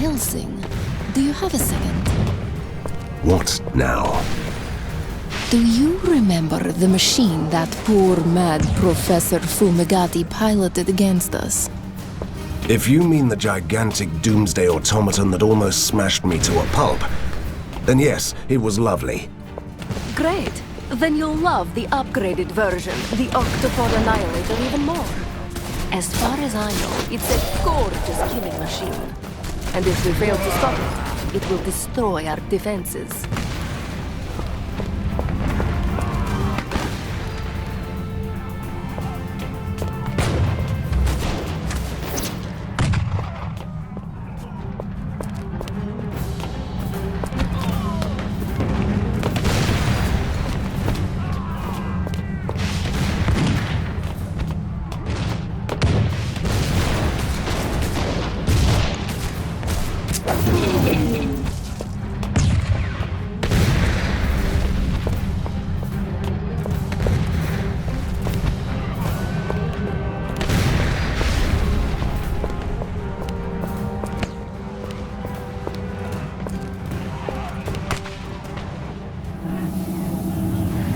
Helsing, do you have a second? What now? Do you remember the machine that poor mad Professor Fumigati piloted against us? If you mean the gigantic doomsday automaton that almost smashed me to a pulp, then yes, it was lovely. Great. Then you'll love the upgraded version, the Octopod Annihilator, even more. As far as I know, it's a gorgeous killing machine. And if we fail to stop it, it will destroy our defenses.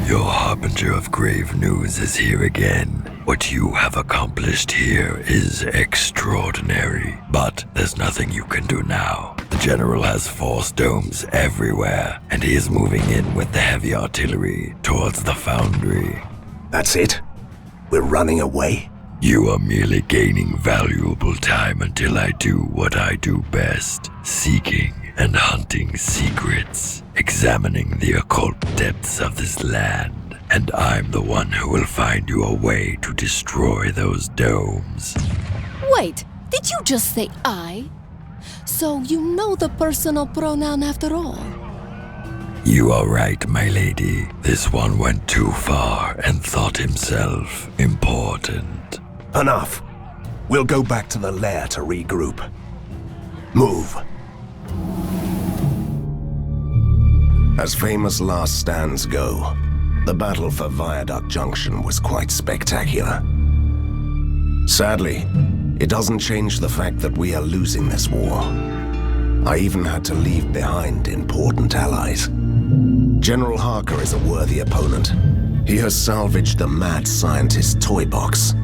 Your harbinger of grave news is here again. What you have accomplished here is extraordinary, but there's nothing you can do now. The General has force domes everywhere, and he is moving in with the heavy artillery towards the foundry. That's it? We're running away? You are merely gaining valuable time until I do what I do best, seeking and hunting secrets, examining the occult depths of this land, and I'm the one who will find you a way to destroy those domes. Wait, did you just say I? So you know the personal pronoun after all? You are right, my lady. This one went too far and thought himself important. Enough. We'll go back to the lair to regroup. Move. As famous last stands go, the battle for Viaduct Junction was quite spectacular. Sadly, it doesn't change the fact that we are losing this war. I even had to leave behind important allies. General Harker is a worthy opponent. He has salvaged the mad scientist's toy box,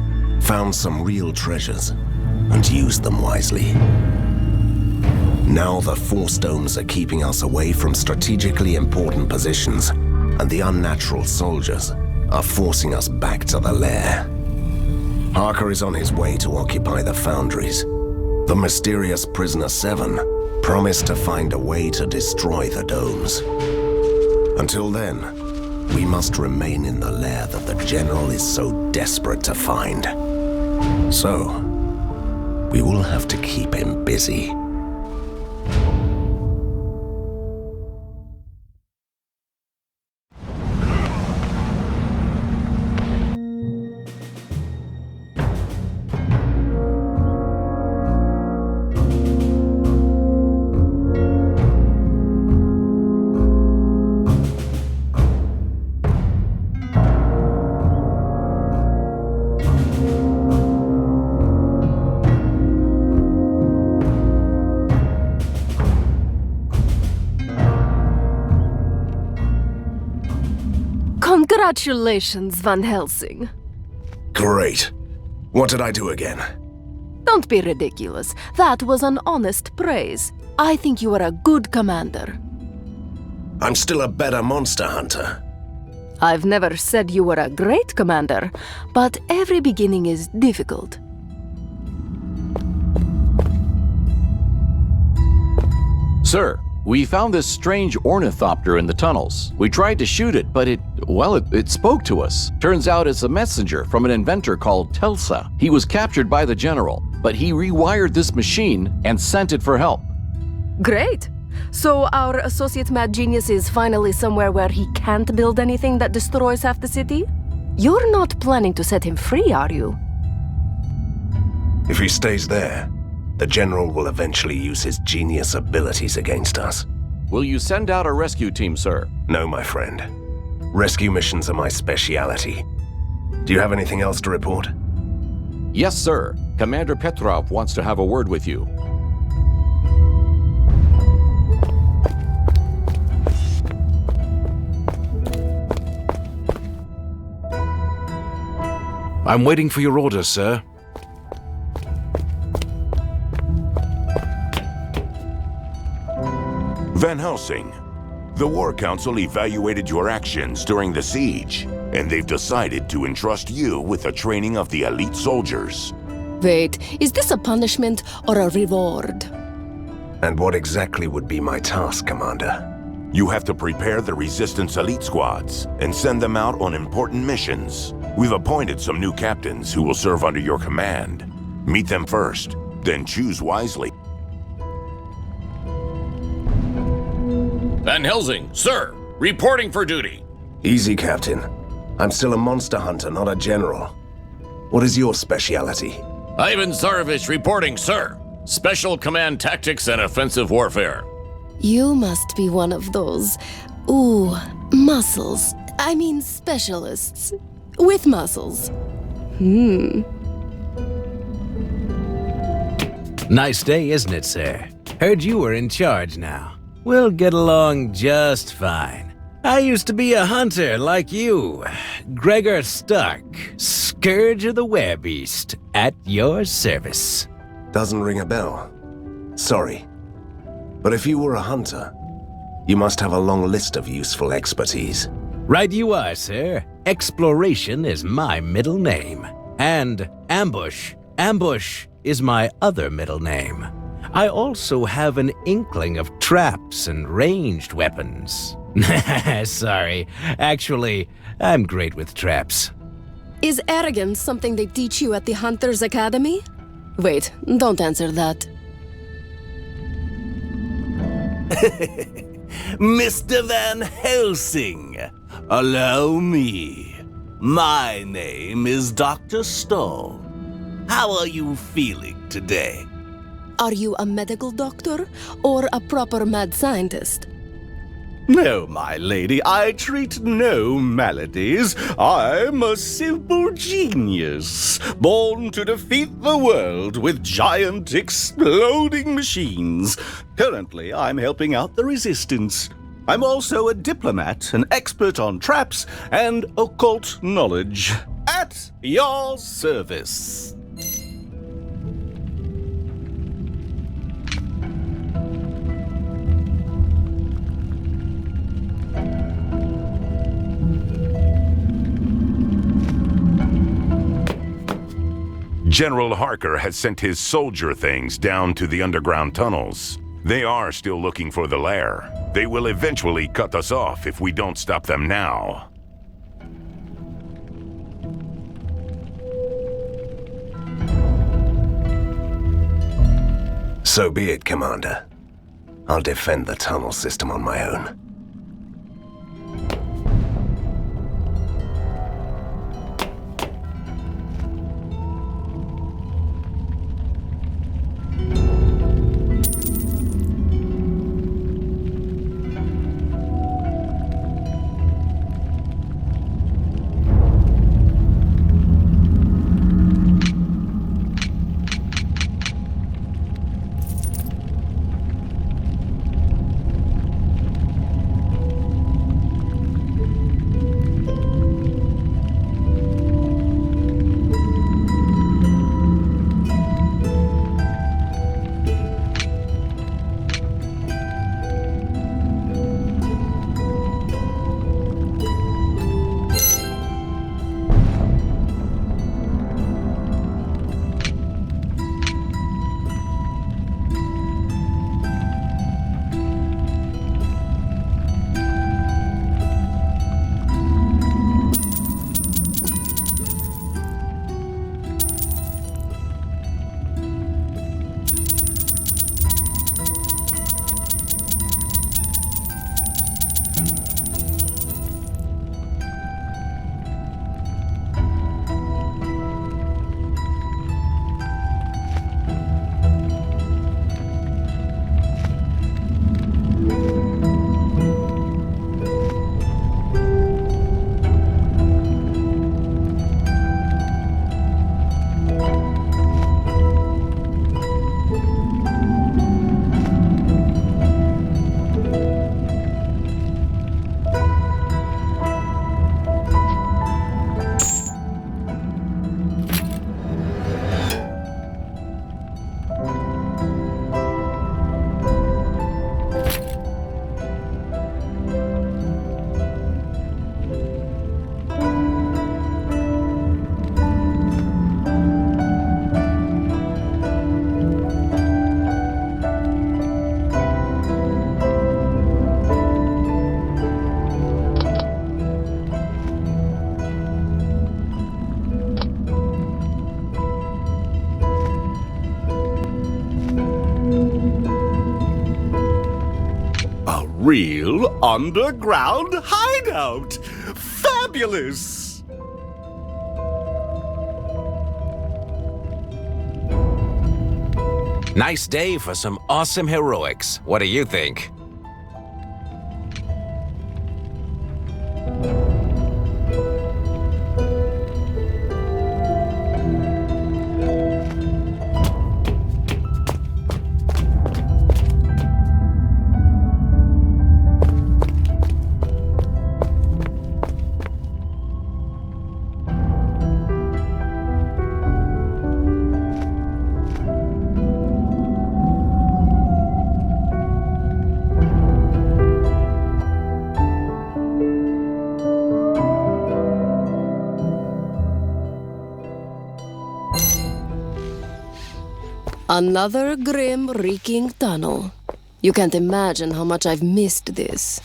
found some real treasures, and used them wisely. Now the force domes are keeping us away from strategically important positions, and the unnatural soldiers are forcing us back to the lair. Harker is on his way to occupy the foundries. The mysterious Prisoner 7 promised to find a way to destroy the domes. Until then, we must remain in the lair that the General is so desperate to find. So, we will have to keep him busy. Congratulations, Van Helsing. Great. What did I do again? Don't be ridiculous. That was an honest praise. I think you are a good commander. I'm still a better monster hunter. I've never said you were a great commander, but every beginning is difficult. Sir, we found this strange ornithopter in the tunnels. We tried to shoot it, but it spoke to us. Turns out it's a messenger from an inventor called Telsa. He was captured by the General, but he rewired this machine and sent it for help. Great. So our associate mad genius is finally somewhere where he can't build anything that destroys half the city? You're not planning to set him free, are you? If he stays there, the General will eventually use his genius abilities against us. Will you send out a rescue team, sir? No, my friend. Rescue missions are my speciality. Do you have anything else to report? Yes, sir. Commander Petrov wants to have a word with you. I'm waiting for your orders, sir. Van Helsing, the War Council evaluated your actions during the siege, and they've decided to entrust you with the training of the elite soldiers. Wait, is this a punishment or a reward? And what exactly would be my task, Commander? You have to prepare the Resistance elite squads and send them out on important missions. We've appointed some new captains who will serve under your command. Meet them first, then choose wisely. Van Helsing, sir, reporting for duty. Easy, Captain. I'm still a monster hunter, not a general. What is your speciality? Ivan Tsarevich reporting, sir. Special Command Tactics and Offensive Warfare. You must be one of those, muscles. I mean specialists. With muscles. Nice day, isn't it, sir? Heard you were in charge now. We'll get along just fine. I used to be a hunter like you. Gregor Stark, Scourge of the Werebeast, at your service. Doesn't ring a bell. Sorry. But if you were a hunter, you must have a long list of useful expertise. Right you are, sir. Exploration is my middle name. And ambush. Ambush is my other middle name. I also have an inkling of traps and ranged weapons. Sorry. Actually, I'm great with traps. Is arrogance something they teach you at the Hunter's Academy? Wait, don't answer that. Mr. Van Helsing, allow me. My name is Dr. Stone. How are you feeling today? Are you a medical doctor or a proper mad scientist? No, my lady, I treat no maladies. I'm a simple genius, born to defeat the world with giant exploding machines. Currently, I'm helping out the Resistance. I'm also a diplomat, an expert on traps and occult knowledge. At your service. General Harker has sent his soldier things down to the underground tunnels. They are still looking for the lair. They will eventually cut us off if we don't stop them now. So be it, Commander. I'll defend the tunnel system on my own. real underground hideout. Fabulous! Nice day for some awesome heroics. What do you think? Another grim, reeking tunnel. You can't imagine how much I've missed this.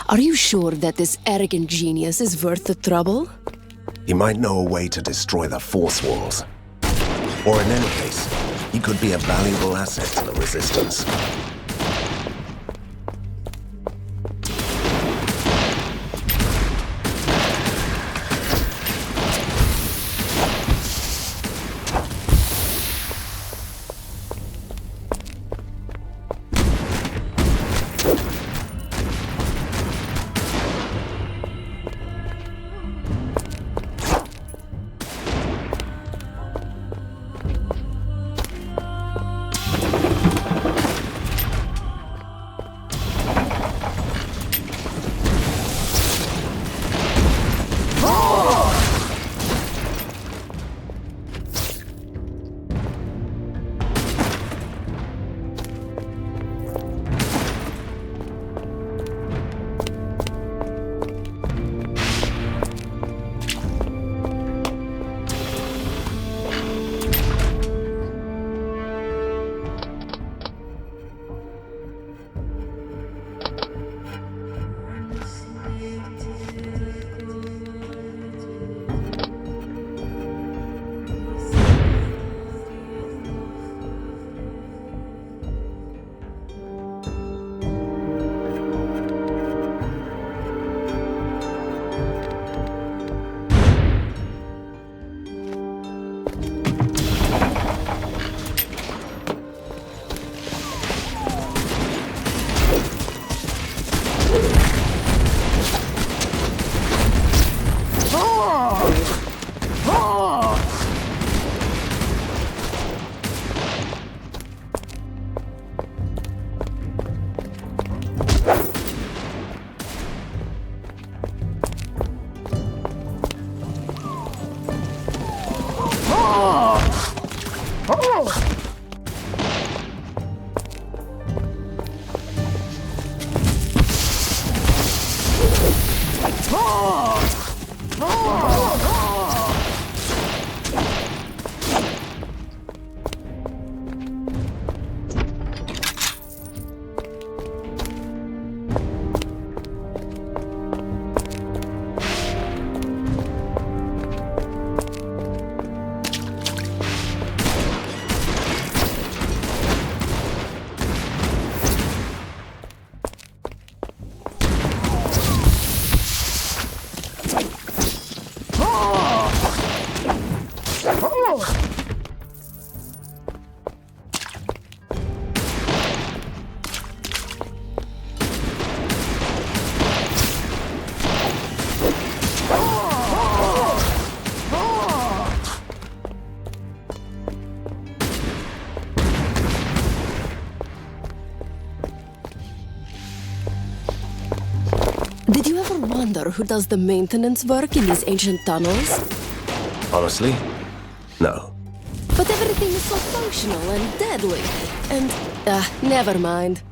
Are you sure that this arrogant genius is worth the trouble? He might know a way to destroy the force walls. Or in any case, he could be a valuable asset to the Resistance. Did you ever wonder who does the maintenance work in these ancient tunnels? Honestly, no. But everything is so functional and deadly. And, never mind.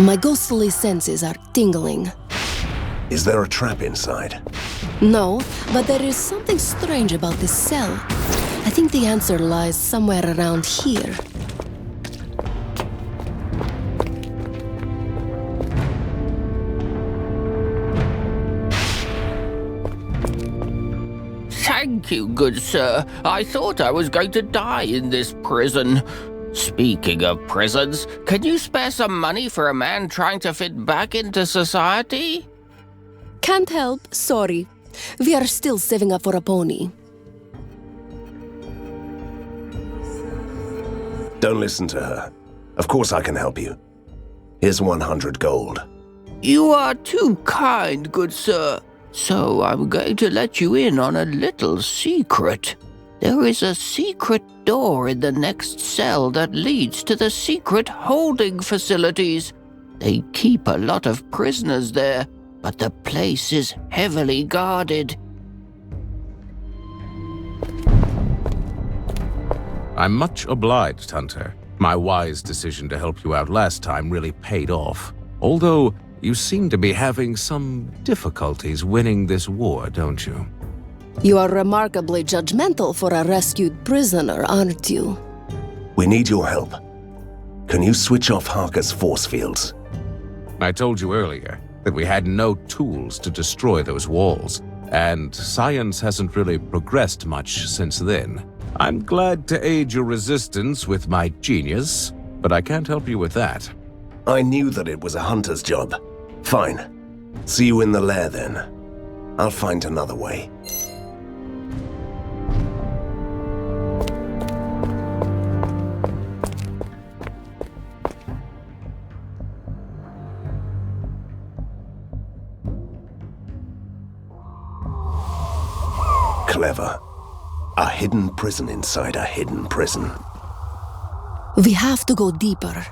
My ghostly senses are tingling. Is there a trap inside? No, but there is something strange about this cell. I think the answer lies somewhere around here. Thank you, good sir. I thought I was going to die in this prison. Speaking of prisons, can you spare some money for a man trying to fit back into society? Can't help, sorry. We are still saving up for a pony. Don't listen to her. Of course I can help you. Here's 100 gold. You are too kind, good sir. So I'm going to let you in on a little secret. There is a secret door in the next cell that leads to the secret holding facilities. They keep a lot of prisoners there, but the place is heavily guarded. I'm much obliged, Hunter. My wise decision to help you out last time really paid off. Although, you seem to be having some difficulties winning this war, don't you? You are remarkably judgmental for a rescued prisoner, aren't you? We need your help. Can you switch off Harker's force fields? I told you earlier that we had no tools to destroy those walls, and science hasn't really progressed much since then. I'm glad to aid your resistance with my genius, but I can't help you with that. I knew that it was a hunter's job. Fine. See you in the lair then. I'll find another way. Clever. A hidden prison inside a hidden prison. We have to go deeper.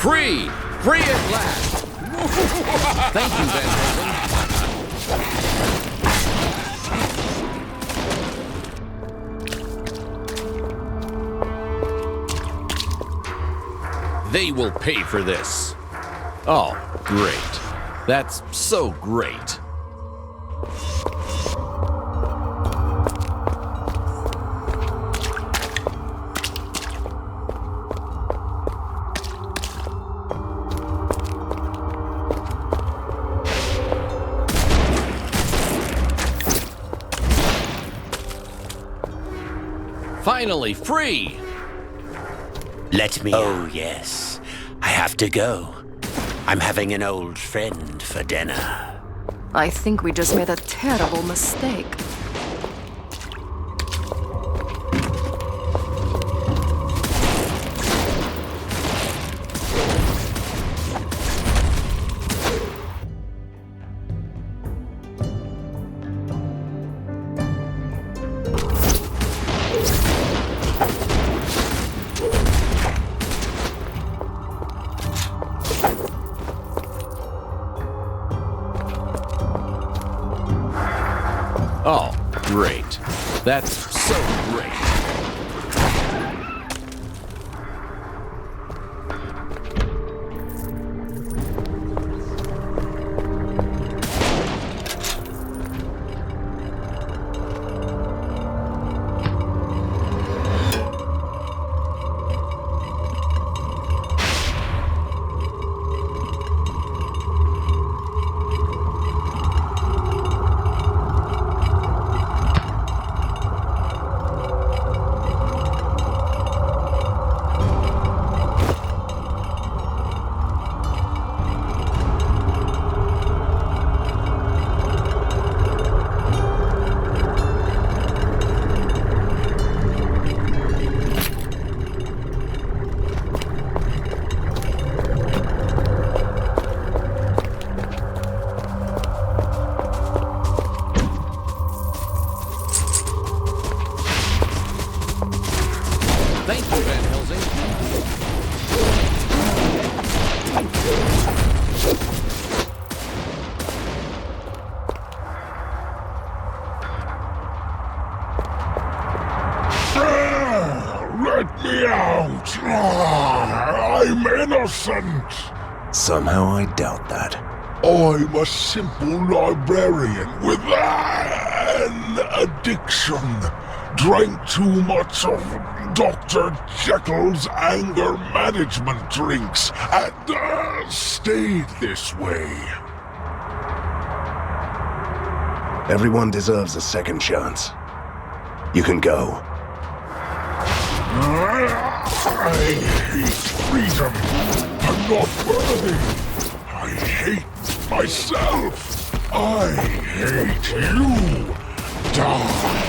Free! Free at last! Thank you, Van Helsing. They will pay for this. Oh, great. That's so great. Finally, free! Let me Oh, yes. I have to go. I'm having an old friend for dinner. I think we just made a terrible mistake. Oh, great. That's so great. Somehow I doubt that. I'm a simple librarian with an addiction. Drank too much of Dr. Jekyll's anger management drinks and stayed this way. Everyone deserves a second chance. You can go. I hate freedom. I'm not worthy. I hate myself. I hate you. Die.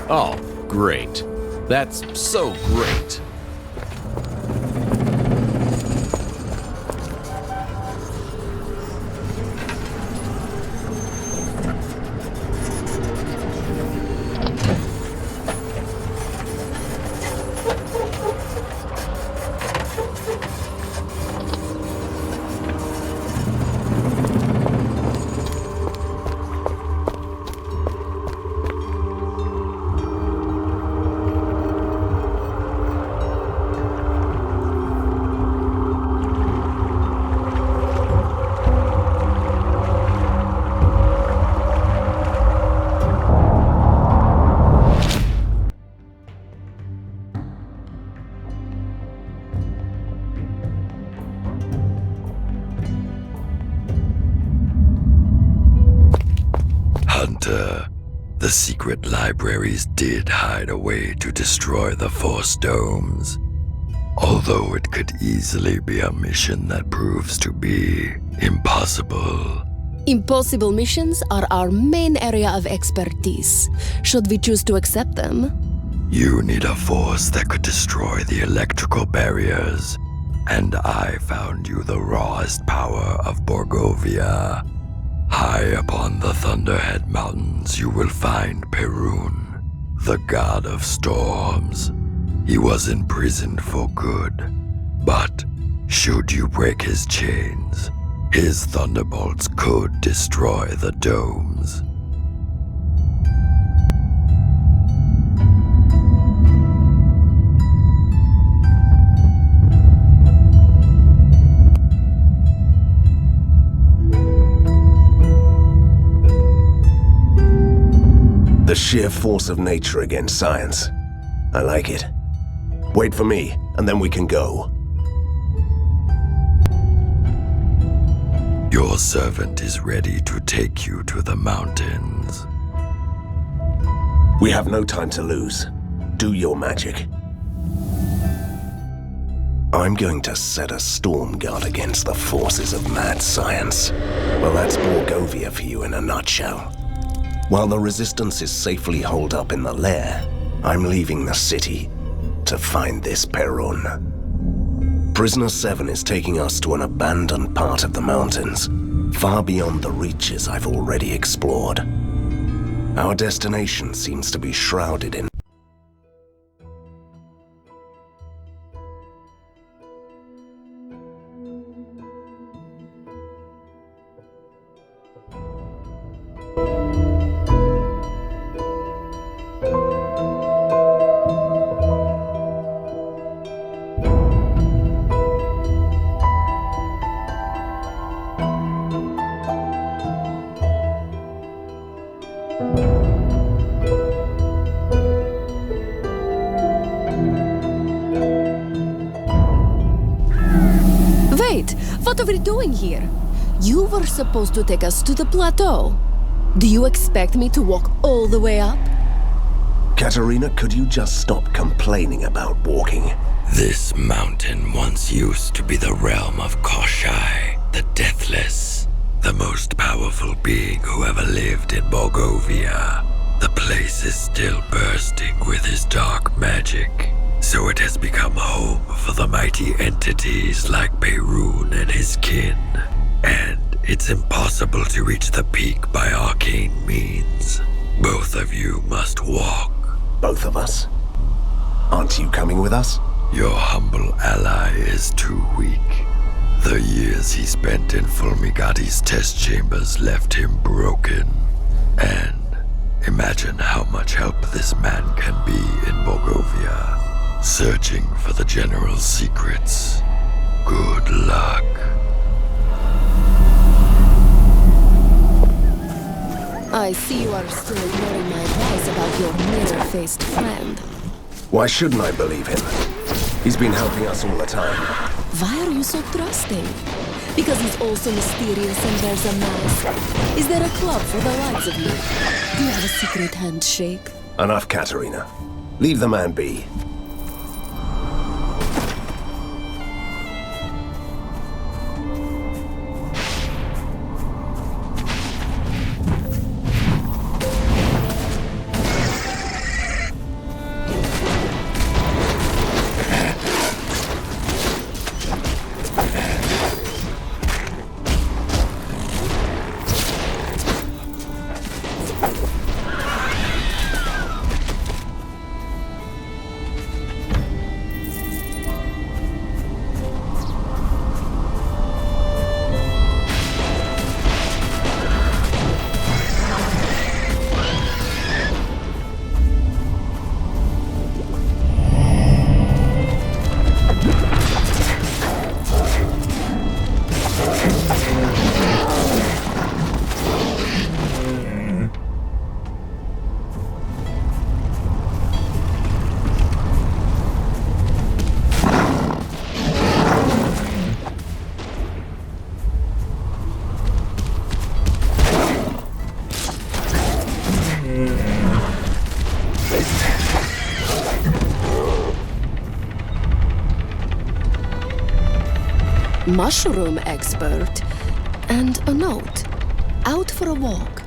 Oh, great. That's so great. The secret libraries did hide a way to destroy the Force Domes, although it could easily be a mission that proves to be impossible. Impossible missions are our main area of expertise. Should we choose to accept them? You need a force that could destroy the electrical barriers, and I found you the rawest power of Borgovia. High upon the Thunderhead Mountains you will find Perun, the god of storms. He was imprisoned for good, but should you break his chains, his thunderbolts could destroy the domes. The sheer force of nature against science. I like it. Wait for me, and then we can go. Your servant is ready to take you to the mountains. We have no time to lose. Do your magic. I'm going to set a storm guard against the forces of mad science. Well, that's Borgovia for you in a nutshell. While the resistance is safely holed up in the lair, I'm leaving the city to find this Perun. Prisoner 7 is taking us to an abandoned part of the mountains, far beyond the reaches I've already explored. Our destination seems to be shrouded in What are we doing here? You were supposed to take us to the plateau. Do you expect me to walk all the way up? Katerina, could you just stop complaining about walking? This mountain once used to be the realm of Corsair, the Deathless, the most powerful being who ever lived in Borgovia. The place is still bursting with his dark magic, so it has become home for the mighty entities like Perun and his kin. And it's impossible to reach the peak by arcane means. Both of you must walk. Both of us? Aren't you coming with us? Your humble ally is too weak. The years he spent in Fulmigati's test chambers left him broken. And imagine how much help this man can be in Borgovia, searching for the general's secrets. Good luck. I see you are still ignoring my advice about your mirror-faced friend. Why shouldn't I believe him? He's been helping us all the time. Why are you so trusting? Because he's also mysterious and wears a mask. Is there a club for the likes of you? Do you have a secret handshake? Enough, Katerina. Leave the man be. Mushroom expert, and a note. Out for a walk.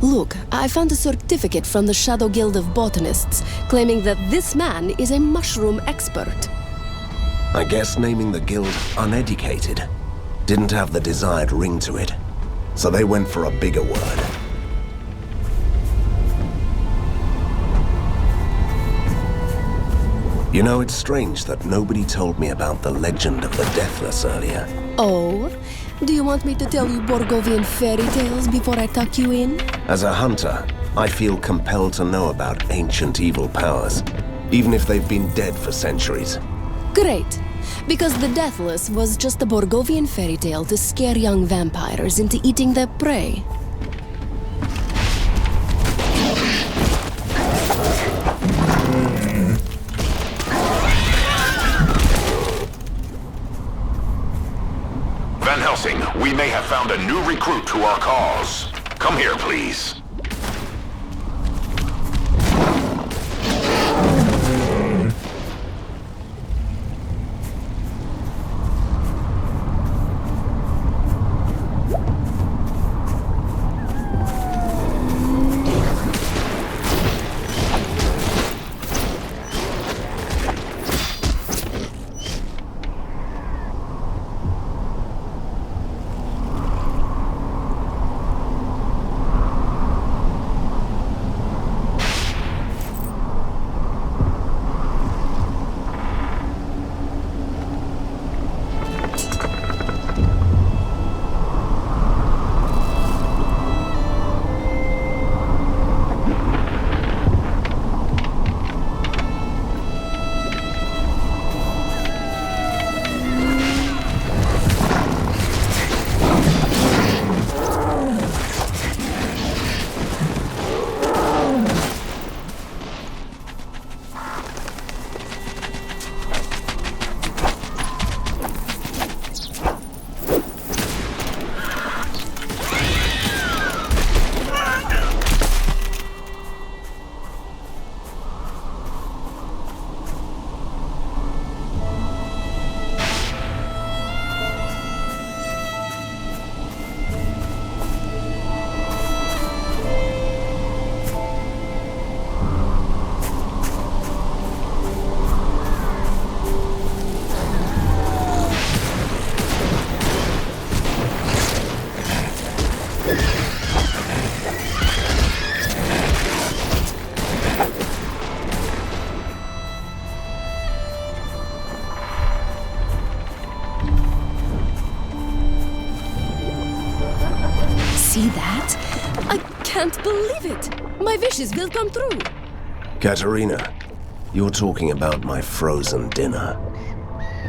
Look, I found a certificate from the Shadow Guild of Botanists claiming that this man is a mushroom expert. I guess naming the guild uneducated didn't have the desired ring to it. So they went for a bigger word. You know, it's strange that nobody told me about the legend of the Deathless earlier. Oh? Do you want me to tell you Borgovian fairy tales before I tuck you in? As a hunter, I feel compelled to know about ancient evil powers, even if they've been dead for centuries. Great. Because the Deathless was just a Borgovian fairy tale to scare young vampires into eating their prey. Van Helsing, we may have found a new recruit to our cause. Come here, please. see that? I can't believe it! My wishes will come true! Katerina, you're talking about my frozen dinner.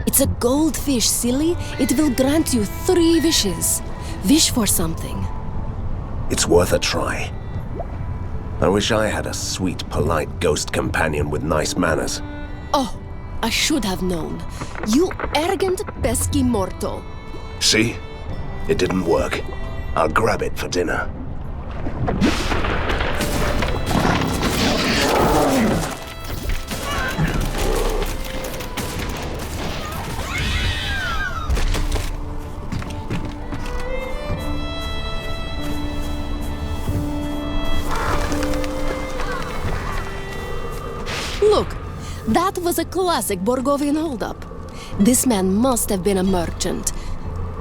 It's a goldfish, silly. It will grant you 3 wishes. Wish for something. It's worth a try. I wish I had a sweet, polite ghost companion with nice manners. Oh, I should have known. You arrogant, pesky mortal. See? It didn't work. I'll grab it for dinner. Look, that was a classic Borgovian holdup. This man must have been a merchant.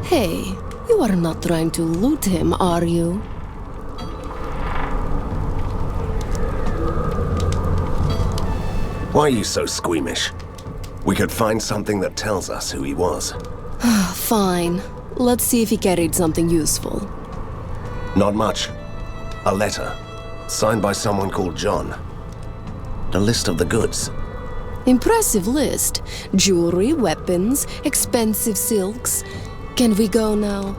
Hey, you are not trying to loot him, are you? Why are you so squeamish? We could find something that tells us who he was. Fine. Let's see if he carried something useful. Not much. A letter, signed by someone called John. A list of the goods. Impressive list. Jewelry, weapons, expensive silks. Can we go now?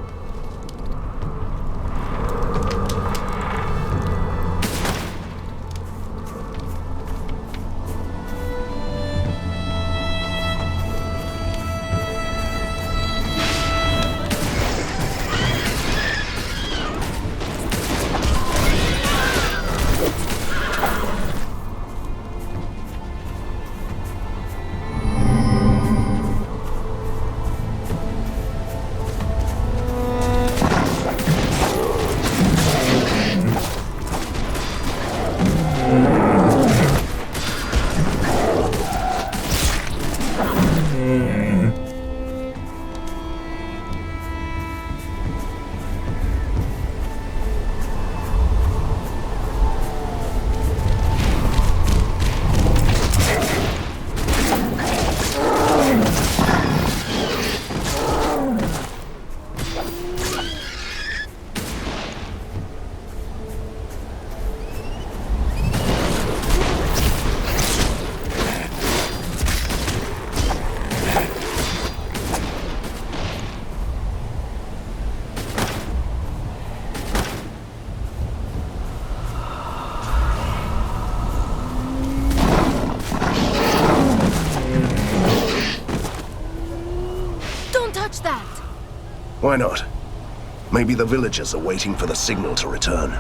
Why not? Maybe the villagers are waiting for the signal to return.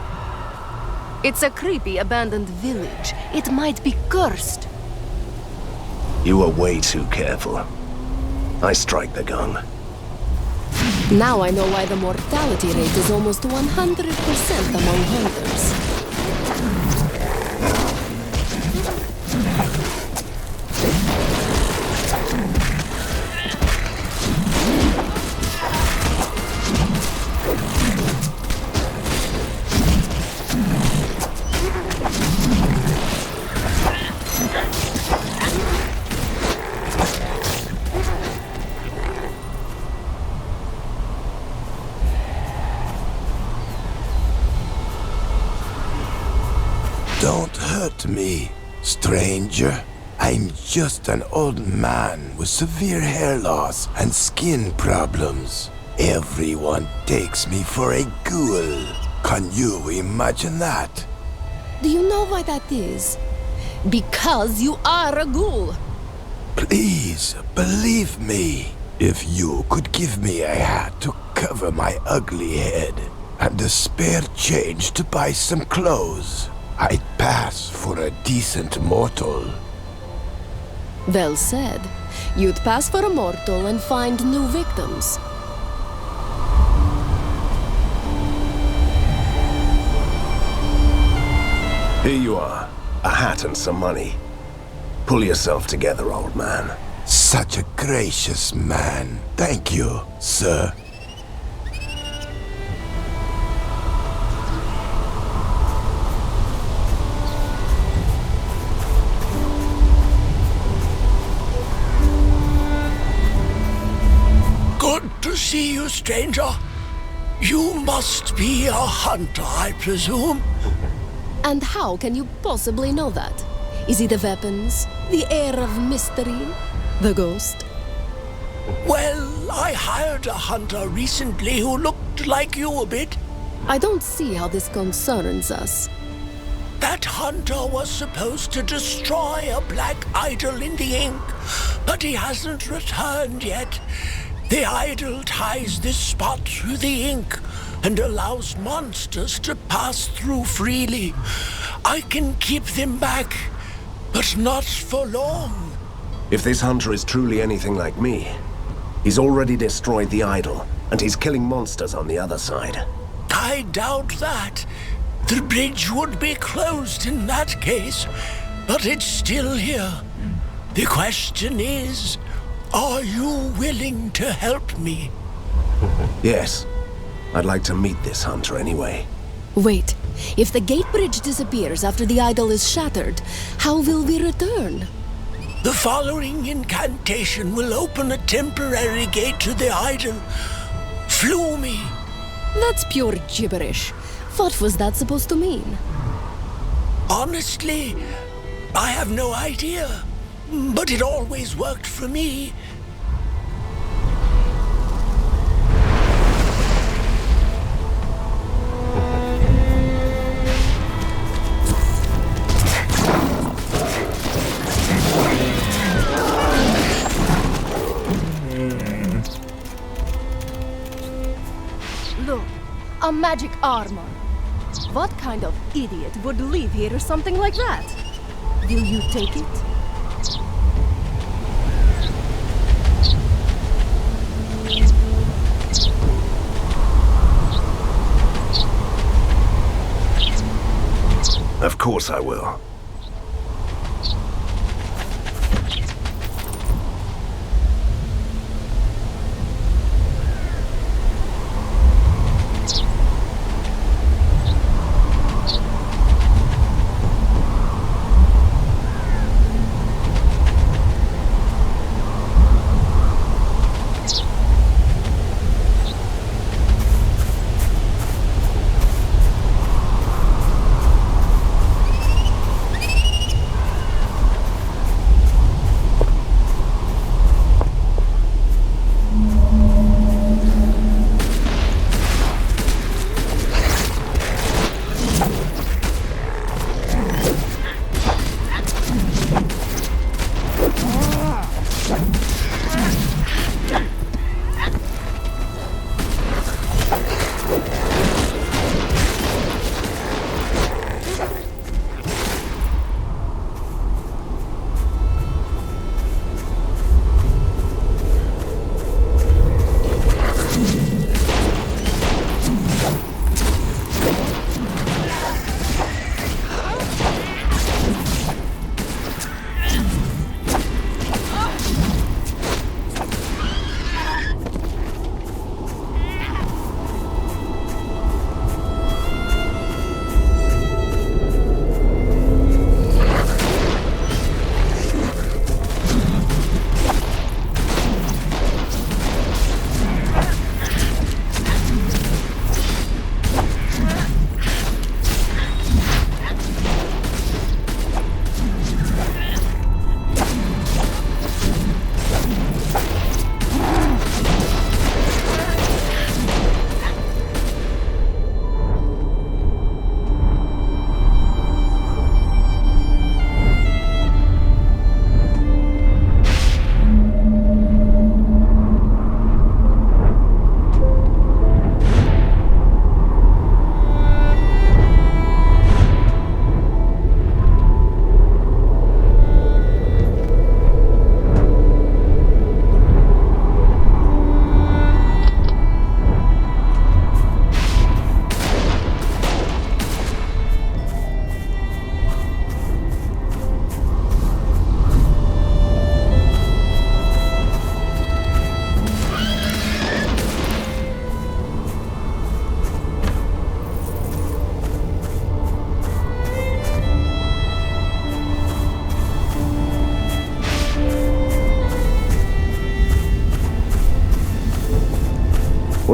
It's a creepy abandoned village. It might be cursed. You are way too careful. I strike the gong. Now I know why the mortality rate is almost 100% among hunters. Don't hurt me, stranger. I'm just an old man with severe hair loss and skin problems. Everyone takes me for a ghoul. Can you imagine that? Do you know why that is? Because you are a ghoul. Please, believe me. If you could give me a hat to cover my ugly head and a spare change to buy some clothes, I'd pass for a decent mortal. Well said. You'd pass for a mortal and find new victims. Here you are. A hat and some money. Pull yourself together, old man. Such a gracious man. Thank you, sir. Good to see you, stranger. You must be a hunter, I presume. And how can you possibly know that? Is it the weapons? The air of mystery? The ghost? Well, I hired a hunter recently who looked like you a bit. I don't see how this concerns us. That hunter was supposed to destroy a black idol in the ink, but he hasn't returned yet. The idol ties this spot through the ink and allows monsters to pass through freely. I can keep them back, but not for long. If this hunter is truly anything like me, he's already destroyed the idol, and he's killing monsters on the other side. I doubt that. The bridge would be closed in that case, but it's still here. The question is, are you willing to help me? Yes. I'd like to meet this hunter anyway. Wait, if the gate bridge disappears after the idol is shattered, how will we return? The following incantation will open a temporary gate to the idol. Flew me. That's pure gibberish. What was that supposed to mean? Honestly, I have no idea. But it always worked for me. Look, a magic armor. What kind of idiot would leave here something like that? Will you take it? Of course I will.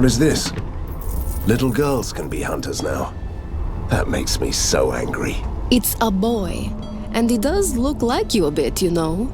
What is this? Little girls can be hunters now. That makes me so angry. It's a boy, and he does look like you a bit, you know.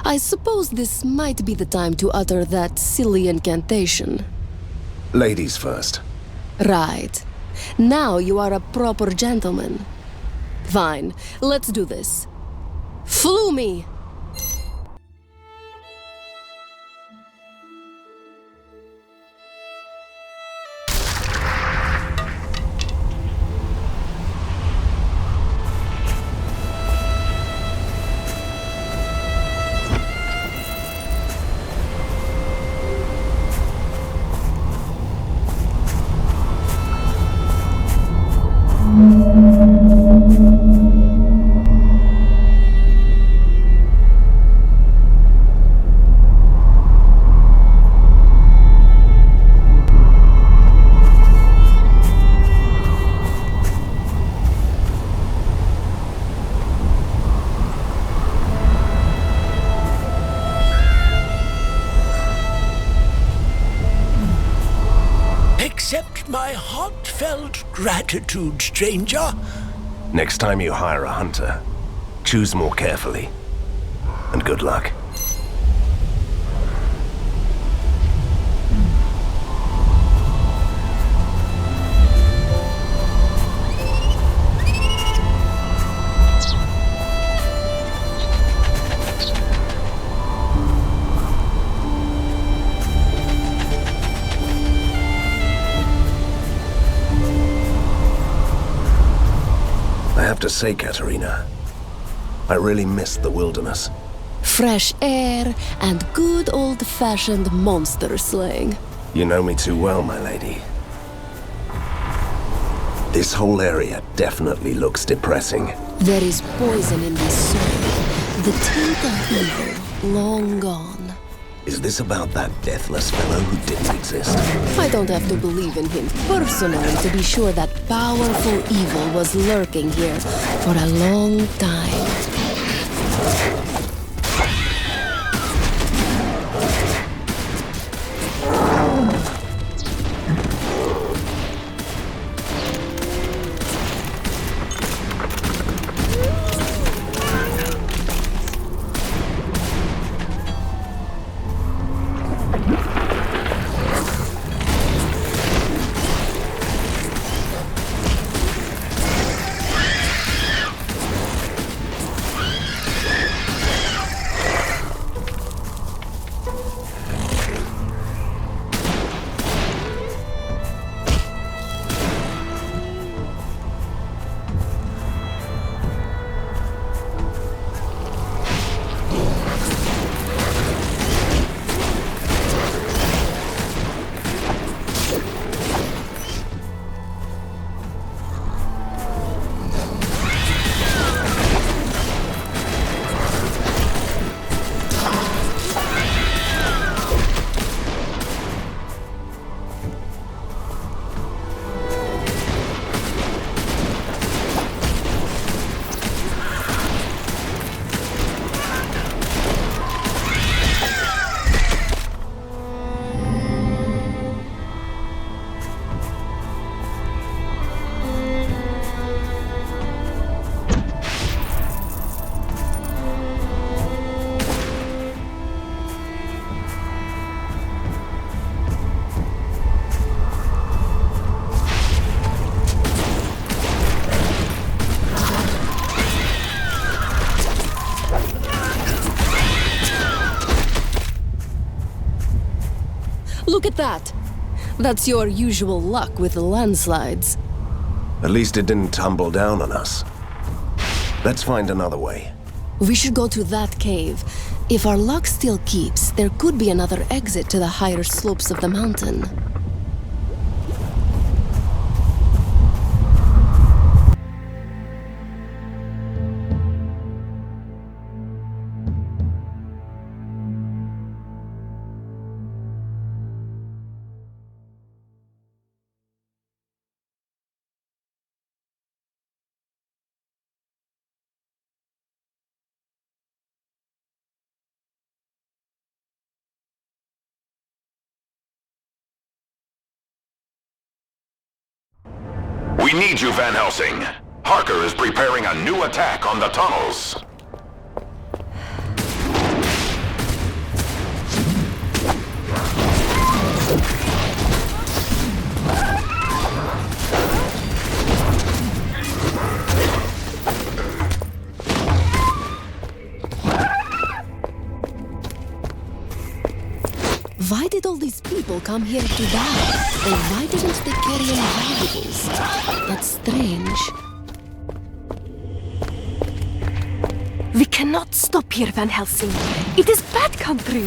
I suppose this might be the time to utter that silly incantation. Ladies first. Right. Now you are a proper gentleman. Fine, let's do this. Flew me! Accept my heartfelt gratitude, stranger. Next time you hire a hunter, choose more carefully. And good luck. I have to say, Katerina, I really missed the wilderness. Fresh air and good old-fashioned monster slaying. You know me too well, my lady. This whole area definitely looks depressing. There is poison in this soil. The taint of evil, long gone. Is this about that deathless fellow who didn't exist? I don't have to believe in him personally to be sure that powerful evil was lurking here for a long time. Look at that! That's your usual luck with the landslides. At least it didn't tumble down on us. Let's find another way. We should go to that cave. If our luck still keeps, there could be another exit to the higher slopes of the mountain. We need you, Van Helsing. Harker is preparing a new attack on the tunnels. Why did all these people come here to die? And why didn't they carry any valuables? That's strange. We cannot stop here, Van Helsing. It is bad country.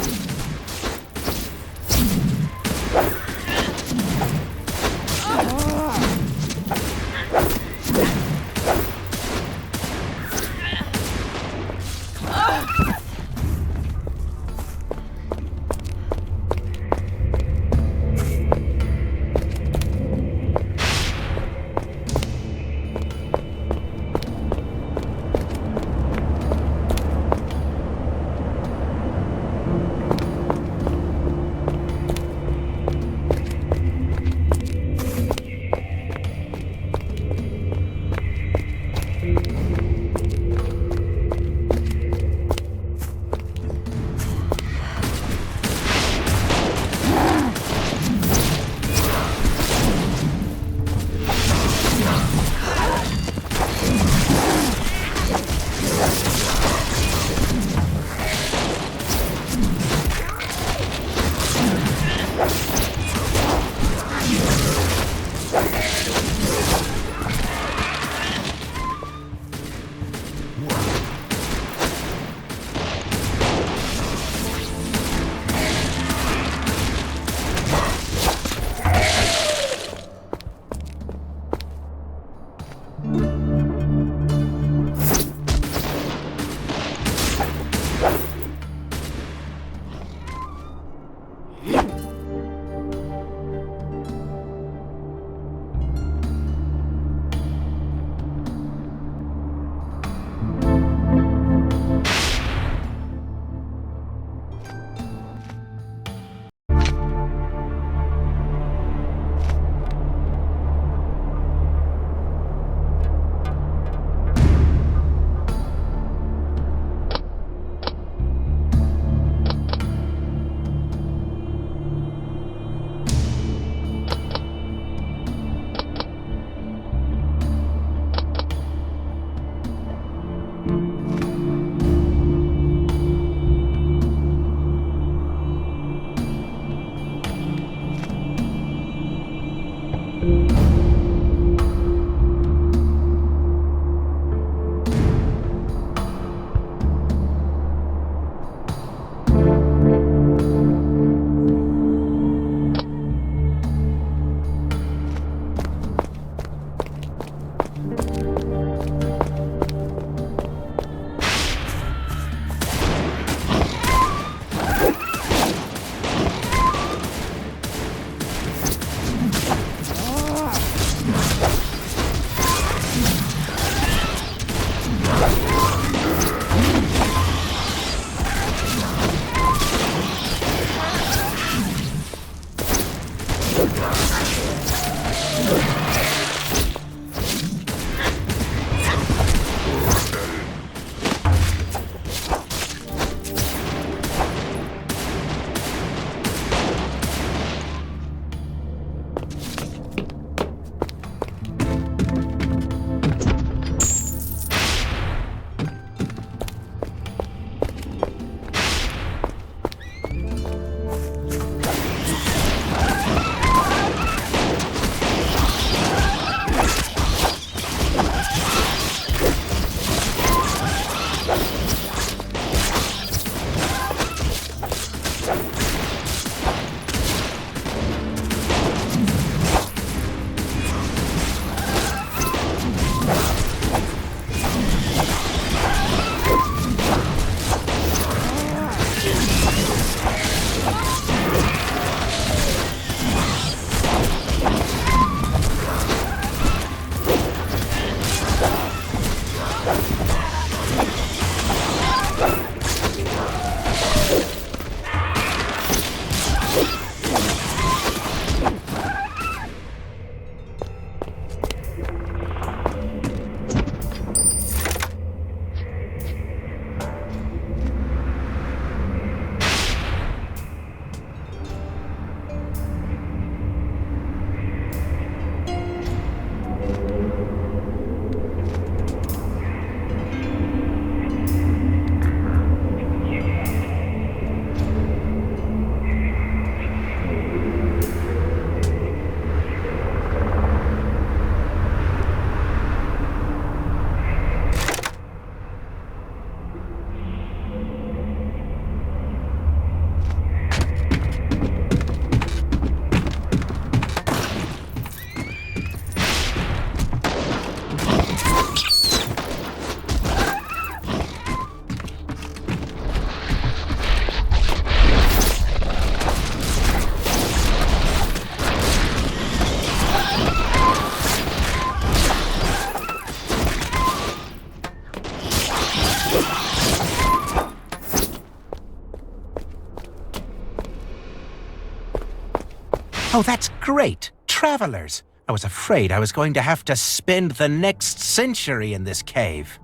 Oh, that's great. Travelers. I was afraid I was going to have to spend the next century in this cave.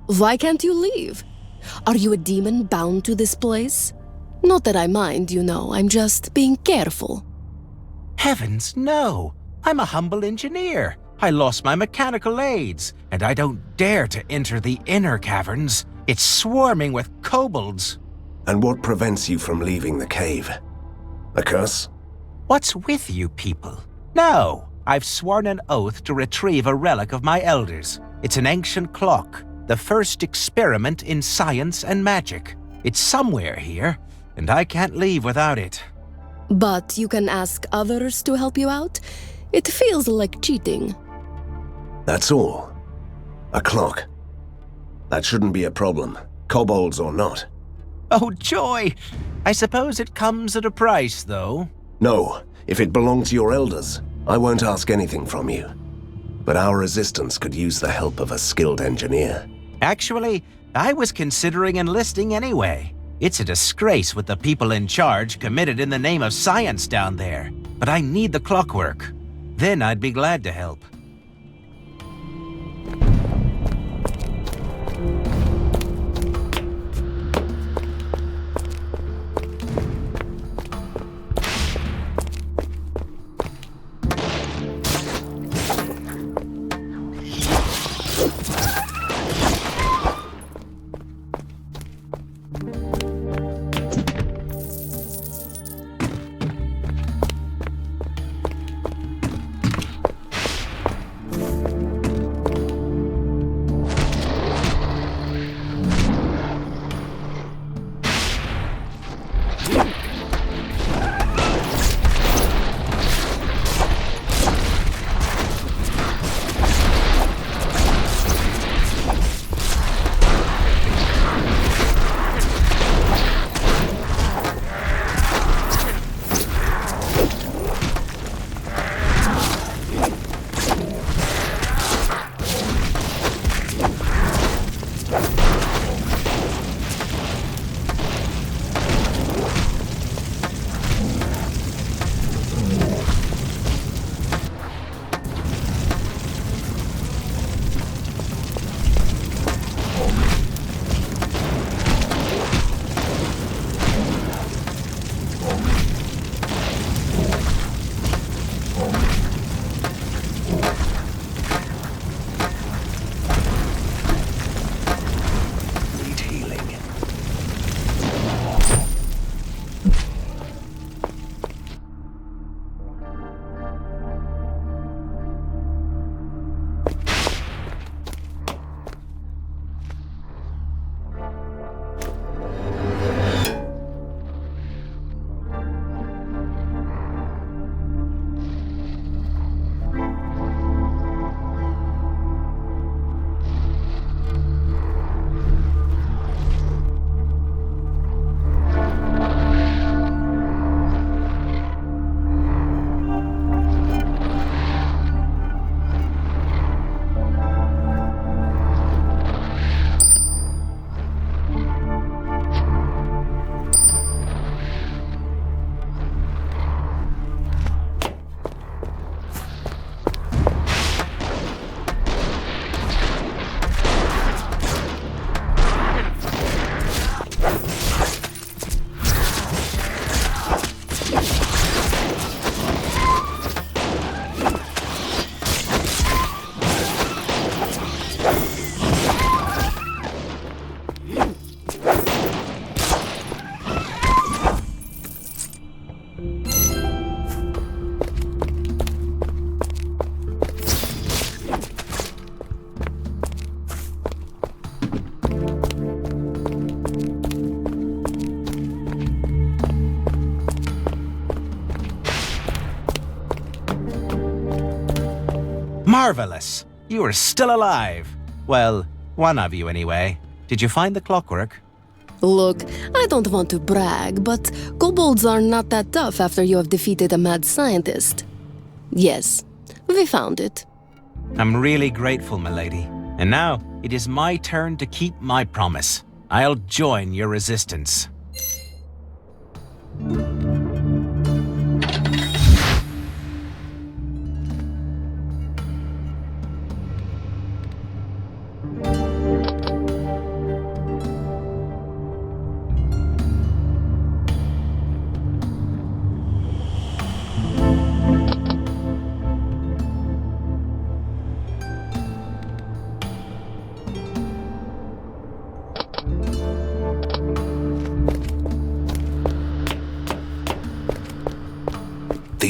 Why can't you leave? Are you a demon bound to this place? Not that I mind, you know, I'm just being careful. Heavens, no. I'm a humble engineer. I lost my mechanical aids, and I don't dare to enter the inner caverns. It's swarming with kobolds. And what prevents you from leaving the cave? A curse? What's with you people? No, I've sworn an oath to retrieve a relic of my elders. It's an ancient clock, the first experiment in science and magic. It's somewhere here, and I can't leave without it. But you can ask others to help you out? It feels like cheating. That's all. A clock. That shouldn't be a problem, kobolds or not. Oh, joy! I suppose it comes at a price, though. No, if it belonged to your elders, I won't ask anything from you. But our resistance could use the help of a skilled engineer. Actually, I was considering enlisting anyway. It's a disgrace what the people in charge committed in the name of science down there. But I need the clockwork. Then I'd be glad to help. Marvelous! You are still alive. Well, one of you anyway. Did you find the clockwork? Look, I don't want to brag, but kobolds are not that tough after you have defeated a mad scientist. Yes, we found it. I'm really grateful, milady. And now, it is my turn to keep my promise. I'll join your resistance.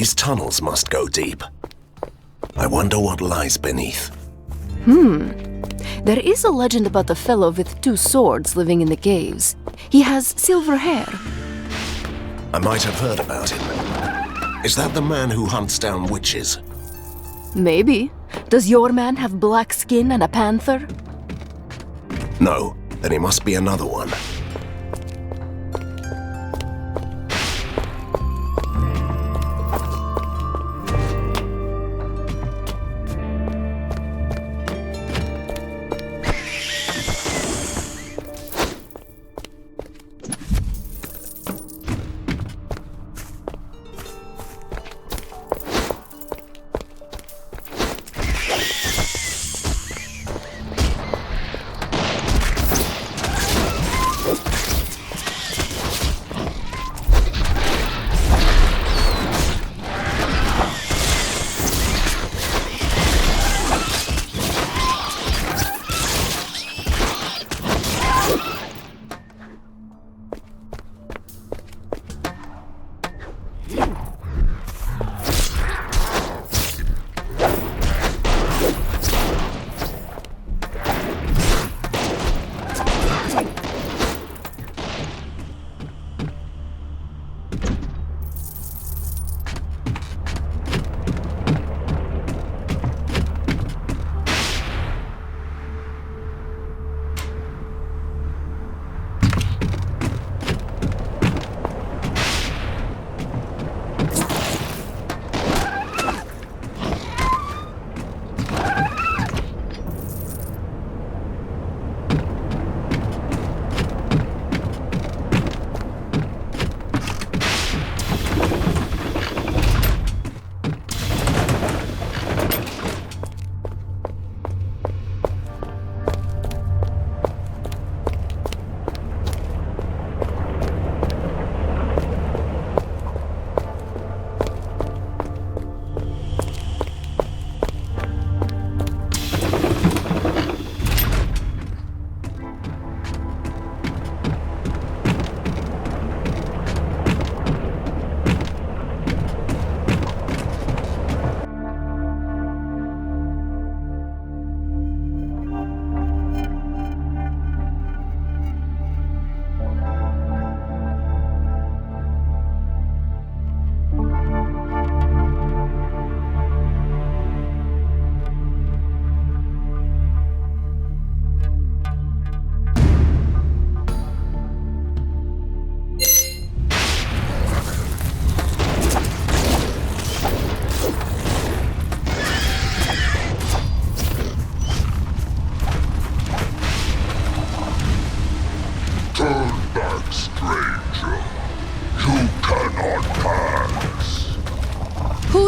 These tunnels must go deep. I wonder what lies beneath. There is a legend about a fellow with 2 swords living in the caves. He has silver hair. I might have heard about him. Is that the man who hunts down witches? Maybe. Does your man have black skin and a panther? No, then he must be another one.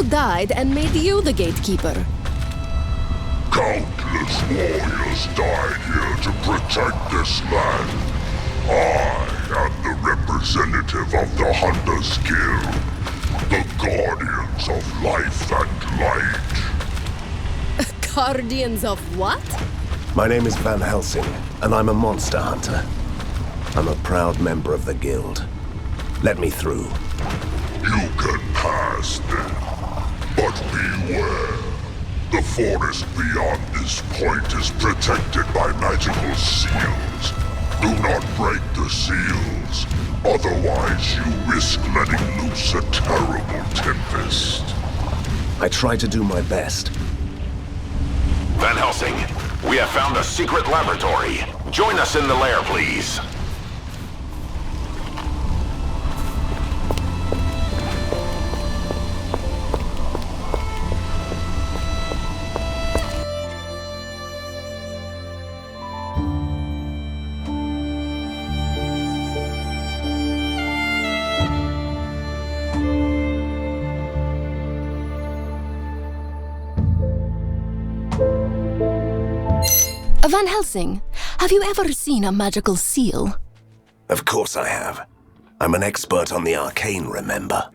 Died and made you the gatekeeper. Countless warriors died here to protect this land. I am the representative of the Hunters Guild, the guardians of life and light. Guardians of what? My name is Van Helsing, and I'm a monster hunter. I'm a proud member of the guild. Let me through. You can pass then. But beware. The forest beyond this point is protected by magical seals. Do not break the seals, otherwise you risk letting loose a terrible tempest. I try to do my best. Van Helsing, we have found a secret laboratory. Join us in the lair, please. Van Helsing, have you ever seen a magical seal? Of course I have. I'm an expert on the arcane, remember?